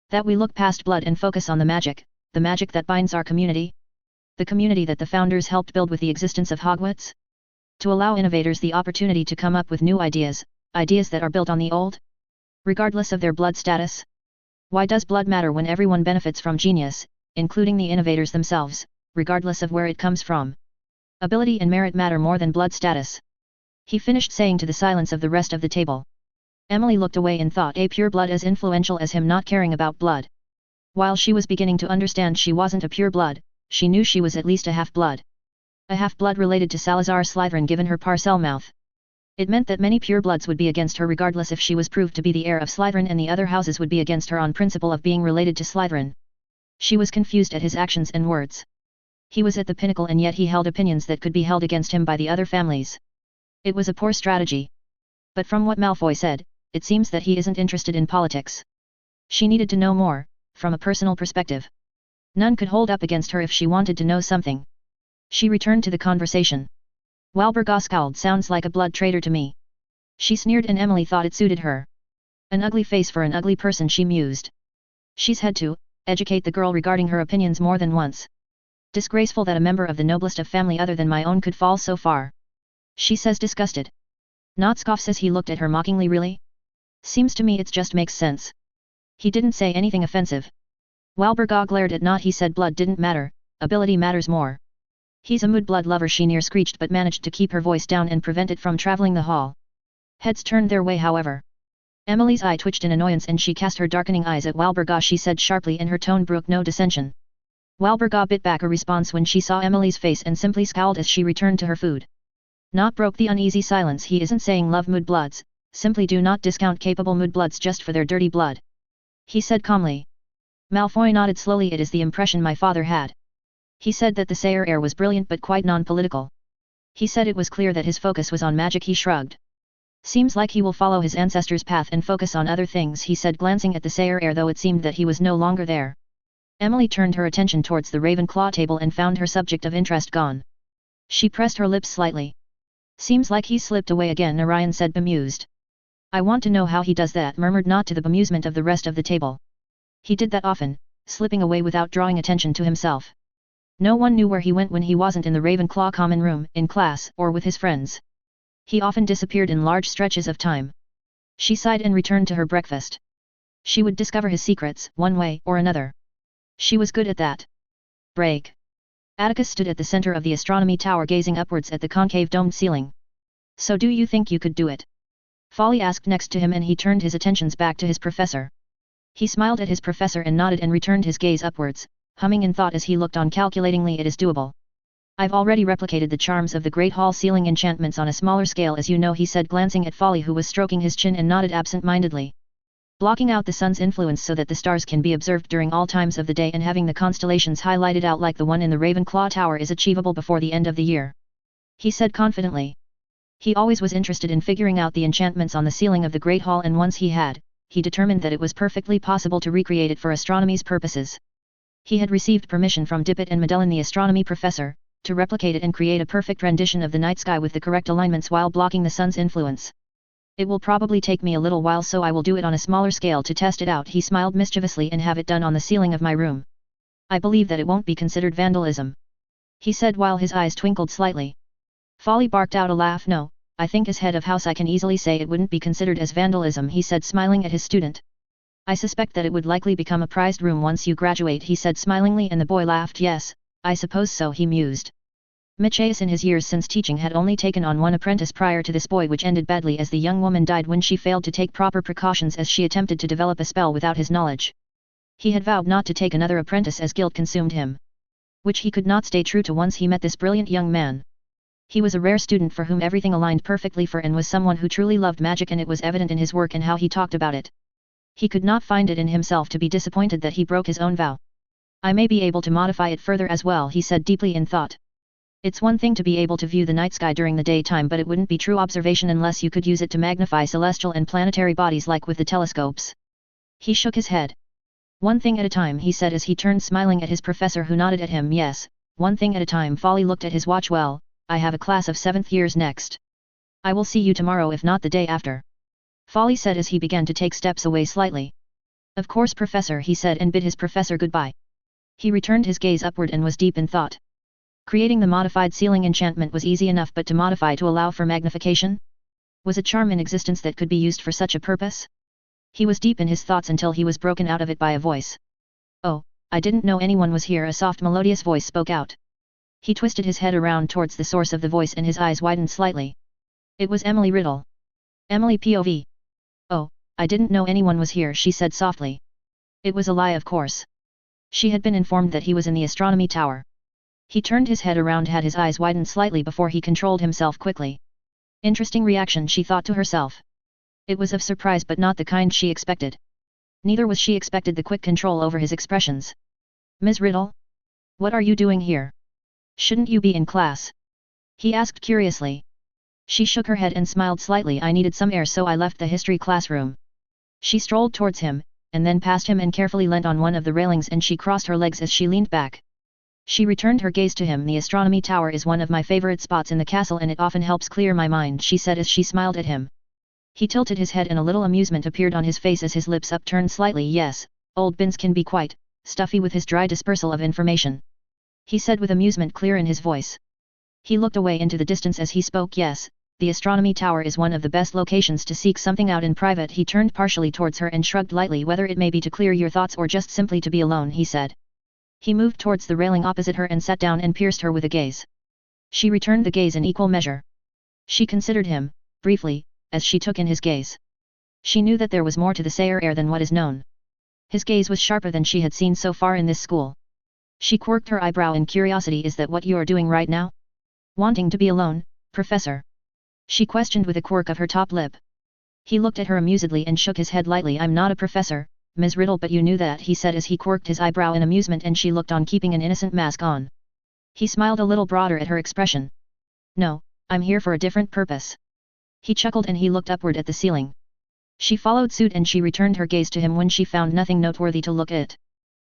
That we look past blood and focus on the magic that binds our community? The community that the founders helped build with the existence of Hogwarts? To allow innovators the opportunity to come up with new ideas that are built on the old? Regardless of their blood status? Why does blood matter when everyone benefits from genius, including the innovators themselves, regardless of where it comes from? Ability and merit matter more than blood status. He finished saying to the silence of the rest of the table. Emily looked away in thought. A pure blood as influential as him not caring about blood. While she was beginning to understand she wasn't a pure blood, she knew she was at least a half-blood. A half-blood related to Salazar Slytherin given her parcel mouth. It meant that many purebloods would be against her regardless if she was proved to be the heir of Slytherin, and the other houses would be against her on principle of being related to Slytherin. She was confused at his actions and words. He was at the pinnacle and yet he held opinions that could be held against him by the other families. It was a poor strategy. But from what Malfoy said, it seems that he isn't interested in politics. She needed to know more, from a personal perspective. None could hold up against her if she wanted to know something. She returned to the conversation. Walburga scowled. Sounds like a blood traitor to me. She sneered and Emily thought it suited her. An ugly face for an ugly person, she mused. She's had to educate the girl regarding her opinions more than once. Disgraceful that a member of the noblest of family other than my own could fall so far. She says, disgusted. Not scoffs as he looked at her mockingly. Really? Seems to me it just makes sense. He didn't say anything offensive. Walburga glared at Not. He said blood didn't matter, ability matters more. He's a mood blood lover, she near screeched but managed to keep her voice down and prevent it from traveling the hall. Heads turned their way however. Emily's eye twitched in annoyance and she cast her darkening eyes at Walburga. She said sharply and her tone brooked no dissension. Walburga bit back a response when she saw Emily's face and simply scowled as she returned to her food. Not broke the uneasy silence. He isn't saying love mood bloods, simply do not discount capable moodbloods just for their dirty blood. He said calmly. Malfoy nodded slowly. It is the impression my father had. He said that the Sayre heir was brilliant but quite non-political. He said it was clear that his focus was on magic. He shrugged. Seems like he will follow his ancestors' path and focus on other things, he said, glancing at the Sayre heir, though it seemed that he was no longer there. Emily turned her attention towards the Ravenclaw table and found her subject of interest gone. She pressed her lips slightly. Seems like he's slipped away again, Orion said, bemused. I want to know how he does that, murmured Nott to the bemusement of the rest of the table. He did that often, slipping away without drawing attention to himself. No one knew where he went when he wasn't in the Ravenclaw common room, in class, or with his friends. He often disappeared in large stretches of time. She sighed and returned to her breakfast. She would discover his secrets, one way or another. She was good at that. Break. Atticus stood at the center of the astronomy tower gazing upwards at the concave domed ceiling. So do you think you could do it? Folly asked next to him, and he turned his attentions back to his professor. He smiled at his professor and nodded and returned his gaze upwards, humming in thought as he looked on calculatingly. It is doable. I've already replicated the charms of the Great Hall ceiling enchantments on a smaller scale, as you know, he said, glancing at Folly, who was stroking his chin, and nodded absent-mindedly. Blocking out the sun's influence so that the stars can be observed during all times of the day and having the constellations highlighted out like the one in the Ravenclaw Tower is achievable before the end of the year. He said confidently. He always was interested in figuring out the enchantments on the ceiling of the Great Hall, and once he determined that it was perfectly possible to recreate it for astronomy's purposes. He had received permission from Dippet and Madellan, the astronomy professor, to replicate it and create a perfect rendition of the night sky with the correct alignments while blocking the sun's influence. It will probably take me a little while, so I will do it on a smaller scale to test it out, he smiled mischievously, and have it done on the ceiling of my room. I believe that it won't be considered vandalism. He said while his eyes twinkled slightly. Folly barked out a laugh. No, I think as head of house I can easily say it wouldn't be considered as vandalism, he said, smiling at his student. I suspect that it would likely become a prized room once you graduate, he said smilingly, and the boy laughed. Yes, I suppose so, he mused. Matthias in his years since teaching had only taken on one apprentice prior to this boy, which ended badly as the young woman died when she failed to take proper precautions as she attempted to develop a spell without his knowledge. He had vowed not to take another apprentice as guilt consumed him, which he could not stay true to once he met this brilliant young man. He was a rare student for whom everything aligned perfectly for, and was someone who truly loved magic, and it was evident in his work and how he talked about it. He could not find it in himself to be disappointed that he broke his own vow. I may be able to modify it further as well, he said deeply in thought. It's one thing to be able to view the night sky during the daytime, but it wouldn't be true observation unless you could use it to magnify celestial and planetary bodies like with the telescopes. He shook his head. One thing at a time, he said as he turned smiling at his professor, who nodded at him. Yes, one thing at a time. Folly looked at his watch. Well, I have a class of 7th years next. I will see you tomorrow, if not the day after. Folly said as he began to take steps away slightly. Of course, Professor, he said, and bid his professor goodbye. He returned his gaze upward and was deep in thought. Creating the modified ceiling enchantment was easy enough, but to modify to allow for magnification? Was a charm in existence that could be used for such a purpose? He was deep in his thoughts until he was broken out of it by a voice. Oh, I didn't know anyone was here, a soft melodious voice spoke out. He twisted his head around towards the source of the voice and his eyes widened slightly. It was Emily Riddle. Emily POV. Oh, I didn't know anyone was here, she said softly. It was a lie, of course. She had been informed that he was in the astronomy tower. He turned his head around, had his eyes widened slightly before he controlled himself quickly. Interesting reaction, she thought to herself. It was of surprise, but not the kind she expected. Neither was she expected the quick control over his expressions. Ms. Riddle? What are you doing here? Shouldn't you be in class? He asked curiously. She shook her head and smiled slightly. I needed some air, so I left the history classroom. She strolled towards him, and then past him and carefully leant on one of the railings, and she crossed her legs as she leaned back. She returned her gaze to him. The astronomy tower is one of my favorite spots in the castle, and it often helps clear my mind, she said as she smiled at him. He tilted his head and a little amusement appeared on his face as his lips upturned slightly. Yes, old Binns can be quite stuffy with his dry dispersal of information, he said with amusement clear in his voice. He looked away into the distance as he spoke. Yes, the astronomy tower is one of the best locations to seek something out in private. He turned partially towards her and shrugged lightly. Whether it may be to clear your thoughts or just simply to be alone, he said. He moved towards the railing opposite her and sat down and pierced her with a gaze. She returned the gaze in equal measure. She considered him, briefly, as she took in his gaze. She knew that there was more to the Sayre heir than what is known. His gaze was sharper than she had seen so far in this school. She quirked her eyebrow in curiosity. Is that what you are doing right now? Wanting to be alone, Professor? She questioned with a quirk of her top lip. He looked at her amusedly and shook his head lightly. I'm not a professor, Ms. Riddle, but you knew that, he said as he quirked his eyebrow in amusement, and she looked on, keeping an innocent mask on. He smiled a little broader at her expression. No, I'm here for a different purpose. He chuckled and he looked upward at the ceiling. She followed suit and she returned her gaze to him when she found nothing noteworthy to look at.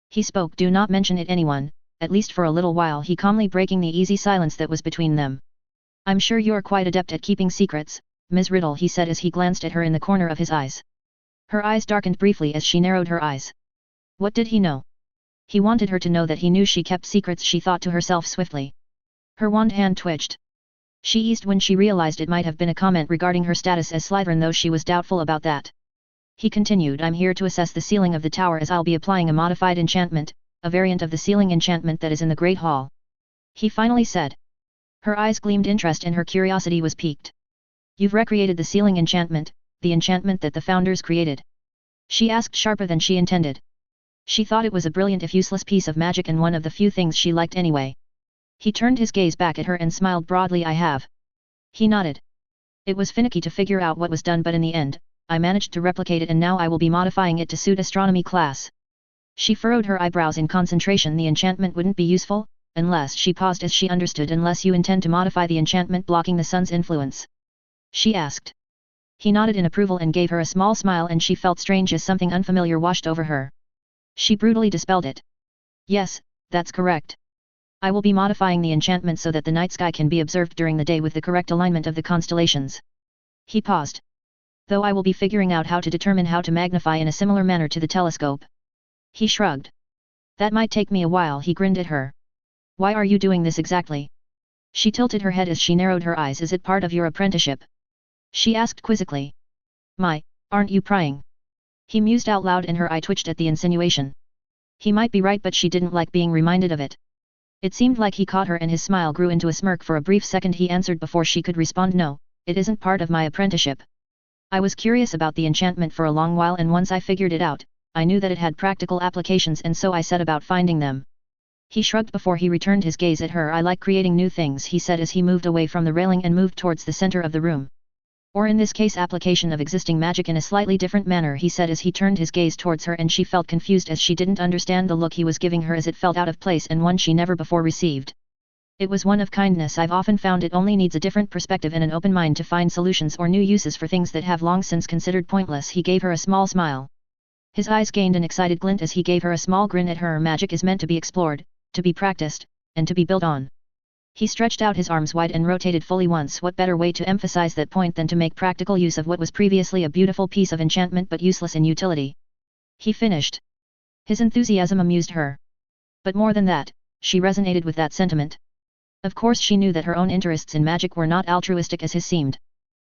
He spoke. Do not mention it anyone, at least for a little while, he calmly, breaking the easy silence that was between them. I'm sure you're quite adept at keeping secrets, Ms. Riddle, he said as he glanced at her in the corner of his eyes. Her eyes darkened briefly as she narrowed her eyes. What did he know? He wanted her to know that he knew she kept secrets, she thought to herself swiftly. Her wand hand twitched. She eased when she realized it might have been a comment regarding her status as Slytherin, though she was doubtful about that. He continued, I'm here to assess the ceiling of the tower, as I'll be applying a modified enchantment, a variant of the ceiling enchantment that is in the Great Hall. He finally said. Her eyes gleamed interest and her curiosity was piqued. You've recreated the ceiling enchantment, the enchantment that the founders created? She asked, sharper than she intended. She thought it was a brilliant if useless piece of magic and one of the few things she liked anyway. He turned his gaze back at her and smiled broadly. I have. He nodded. It was finicky to figure out what was done, but in the end, I managed to replicate it, and now I will be modifying it to suit astronomy class. She furrowed her eyebrows in concentration. The enchantment wouldn't be useful, unless, she paused as she understood, unless you intend to modify the enchantment blocking the sun's influence. She asked. He nodded in approval and gave her a small smile, and she felt strange as something unfamiliar washed over her. She brutally dispelled it. Yes, that's correct. I will be modifying the enchantment so that the night sky can be observed during the day with the correct alignment of the constellations. He paused. Though I will be figuring out how to determine how to magnify in a similar manner to the telescope. He shrugged. That might take me a while, he grinned at her. Why are you doing this exactly? She tilted her head as she narrowed her eyes. Is it part of your apprenticeship? She asked quizzically. Aren't you prying? He mused out loud and her eye twitched at the insinuation. He might be right, but she didn't like being reminded of it. It seemed like he caught her and his smile grew into a smirk. For a brief second he answered before she could respond. No, it isn't part of my apprenticeship. I was curious about the enchantment for a long while, and once I figured it out, I knew that it had practical applications, and so I set about finding them. He shrugged before he returned his gaze at her. I like creating new things, he said as he moved away from the railing and moved towards the center of the room. Or in this case, application of existing magic in a slightly different manner, he said as he turned his gaze towards her, and she felt confused as she didn't understand the look he was giving her, as it felt out of place and one she never before received. It was one of kindness. I've often found it only needs a different perspective and an open mind to find solutions or new uses for things that have long since considered pointless. He gave her a small smile. His eyes gained an excited glint as he gave her a small grin at her. Magic is meant to be explored, to be practiced, and to be built on. He stretched out his arms wide and rotated fully once. What better way to emphasize that point than to make practical use of what was previously a beautiful piece of enchantment but useless in utility? He finished. His enthusiasm amused her. But more than that, she resonated with that sentiment. Of course she knew that her own interests in magic were not altruistic as his seemed.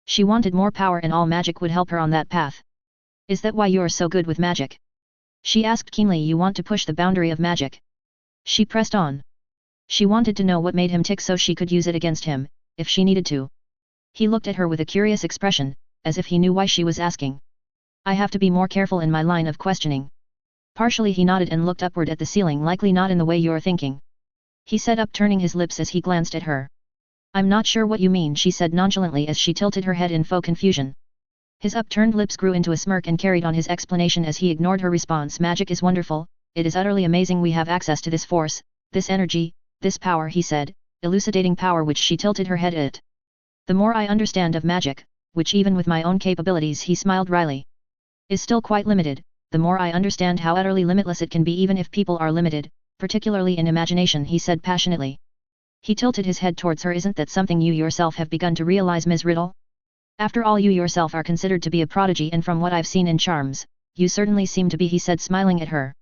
She wanted more power, and all magic would help her on that path. Is that why you're so good with magic? She asked keenly. You want to push the boundary of magic? She pressed on. She wanted to know what made him tick so she could use it against him, if she needed to. He looked at her with a curious expression, as if he knew why she was asking. I have to be more careful in my line of questioning. Partially he nodded and looked upward at the ceiling. Likely not in the way you're thinking. He said, upturning his lips as he glanced at her. I'm not sure what you mean, she said nonchalantly as she tilted her head in faux confusion. His upturned lips grew into a smirk and carried on his explanation as he ignored her response. Magic is wonderful, it is utterly amazing we have access to this force, this energy, this power, he said, elucidating power which she tilted her head at. The more I understand of magic, which even with my own capabilities, he smiled wryly, is still quite limited, the more I understand how utterly limitless it can be even if people are limited, particularly in imagination, he said passionately. He tilted his head towards her. Isn't that something you yourself have begun to realize, Ms. Riddle? After all, you yourself are considered to be a prodigy, and from what I've seen in charms, you certainly seem to be, he said, smiling at her.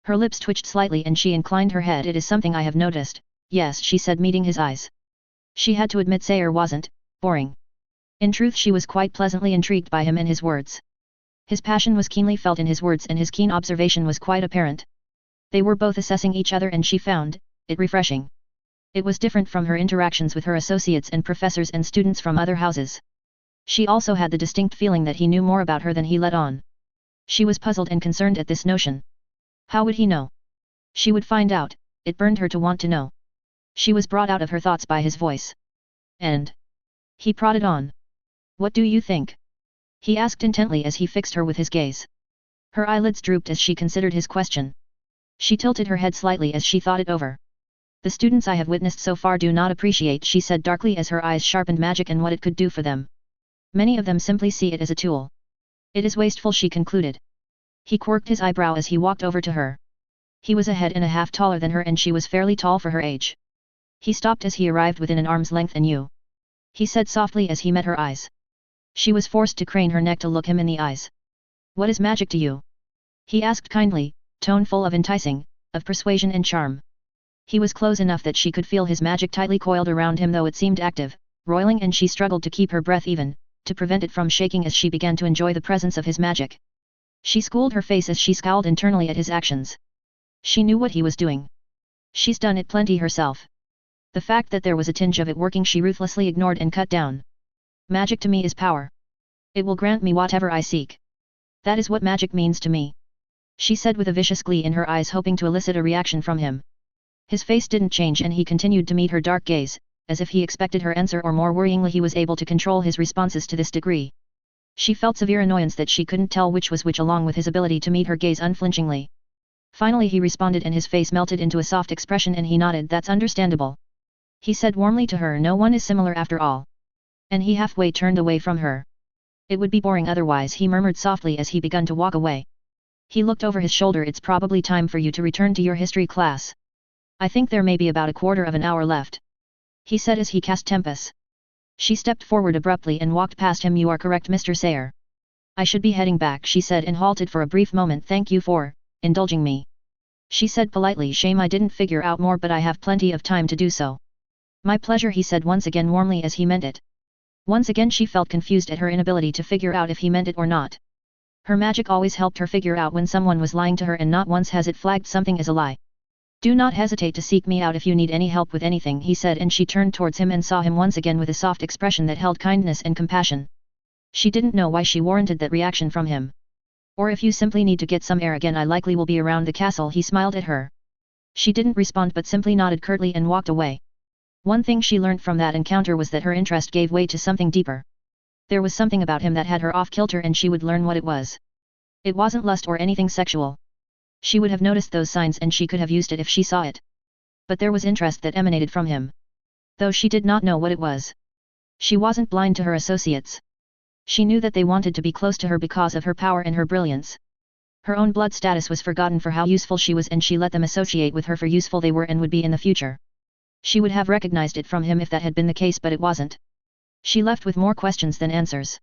Her lips twitched slightly and she inclined her head. It is something I have noticed, yes, she said, meeting his eyes. She had to admit Sayre wasn't boring. In truth, she was quite pleasantly intrigued by him and his words. His passion was keenly felt in his words, and his keen observation was quite apparent. They were both assessing each other, and she found it refreshing. It was different from her interactions with her associates and professors and students from other houses. She also had the distinct feeling that he knew more about her than he let on. She was puzzled and concerned at this notion. How would he know? She would find out. It burned her to want to know. She was brought out of her thoughts by his voice. And he prodded on. What do you think? He asked intently as he fixed her with his gaze. Her eyelids drooped as she considered his question. She tilted her head slightly as she thought it over. The students I have witnessed so far do not appreciate, she said darkly as her eyes sharpened magic and what it could do for them. Many of them simply see it as a tool. It is wasteful, she concluded. He quirked his eyebrow as he walked over to her. He was a head and a half taller than her and she was fairly tall for her age. He stopped as he arrived within an arm's length. And you? He said softly as he met her eyes. She was forced to crane her neck to look him in the eyes. What is magic to you? He asked kindly, tone full of enticing, of persuasion and charm. He was close enough that she could feel his magic tightly coiled around him, though it seemed active, roiling, and she struggled to keep her breath even, to prevent it from shaking as she began to enjoy the presence of his magic. She schooled her face as she scowled internally at his actions. She knew what he was doing. She's done it plenty herself. The fact that there was a tinge of it working she ruthlessly ignored and cut down. Magic to me is power. It will grant me whatever I seek. That is what magic means to me. She said with a vicious glee in her eyes, hoping to elicit a reaction from him. His face didn't change and he continued to meet her dark gaze, as if he expected her answer, or more worryingly he was able to control his responses to this degree. She felt severe annoyance that she couldn't tell which was which, along with his ability to meet her gaze unflinchingly. Finally he responded and his face melted into a soft expression and he nodded. That's understandable. He said warmly to her, no one is similar after all. And he halfway turned away from her. It would be boring otherwise, he murmured softly as he began to walk away. He looked over his shoulder. It's probably time for you to return to your history class. I think there may be about a quarter of an hour left. He said as he cast Tempest. She stepped forward abruptly and walked past him. You are correct, Mr. Sayre. I should be heading back, she said, and halted for a brief moment. Thank you for indulging me. She said politely. Shame I didn't figure out more, but I have plenty of time to do so. My pleasure, he said once again warmly as he meant it. Once again she felt confused at her inability to figure out if he meant it or not. Her magic always helped her figure out when someone was lying to her, and not once has it flagged something as a lie. Do not hesitate to seek me out if you need any help with anything, he said, and she turned towards him and saw him once again with a soft expression that held kindness and compassion. She didn't know why she warranted that reaction from him. Or if you simply need to get some air again, I likely will be around the castle, he smiled at her. She didn't respond but simply nodded curtly and walked away. One thing she learned from that encounter was that her interest gave way to something deeper. There was something about him that had her off kilter, and she would learn what it was. It wasn't lust or anything sexual. She would have noticed those signs and she could have used it if she saw it. But there was interest that emanated from him. Though she did not know what it was. She wasn't blind to her associates. She knew that they wanted to be close to her because of her power and her brilliance. Her own blood status was forgotten for how useful she was, and she let them associate with her for useful they were and would be in the future. She would have recognized it from him if that had been the case, but it wasn't. She left with more questions than answers.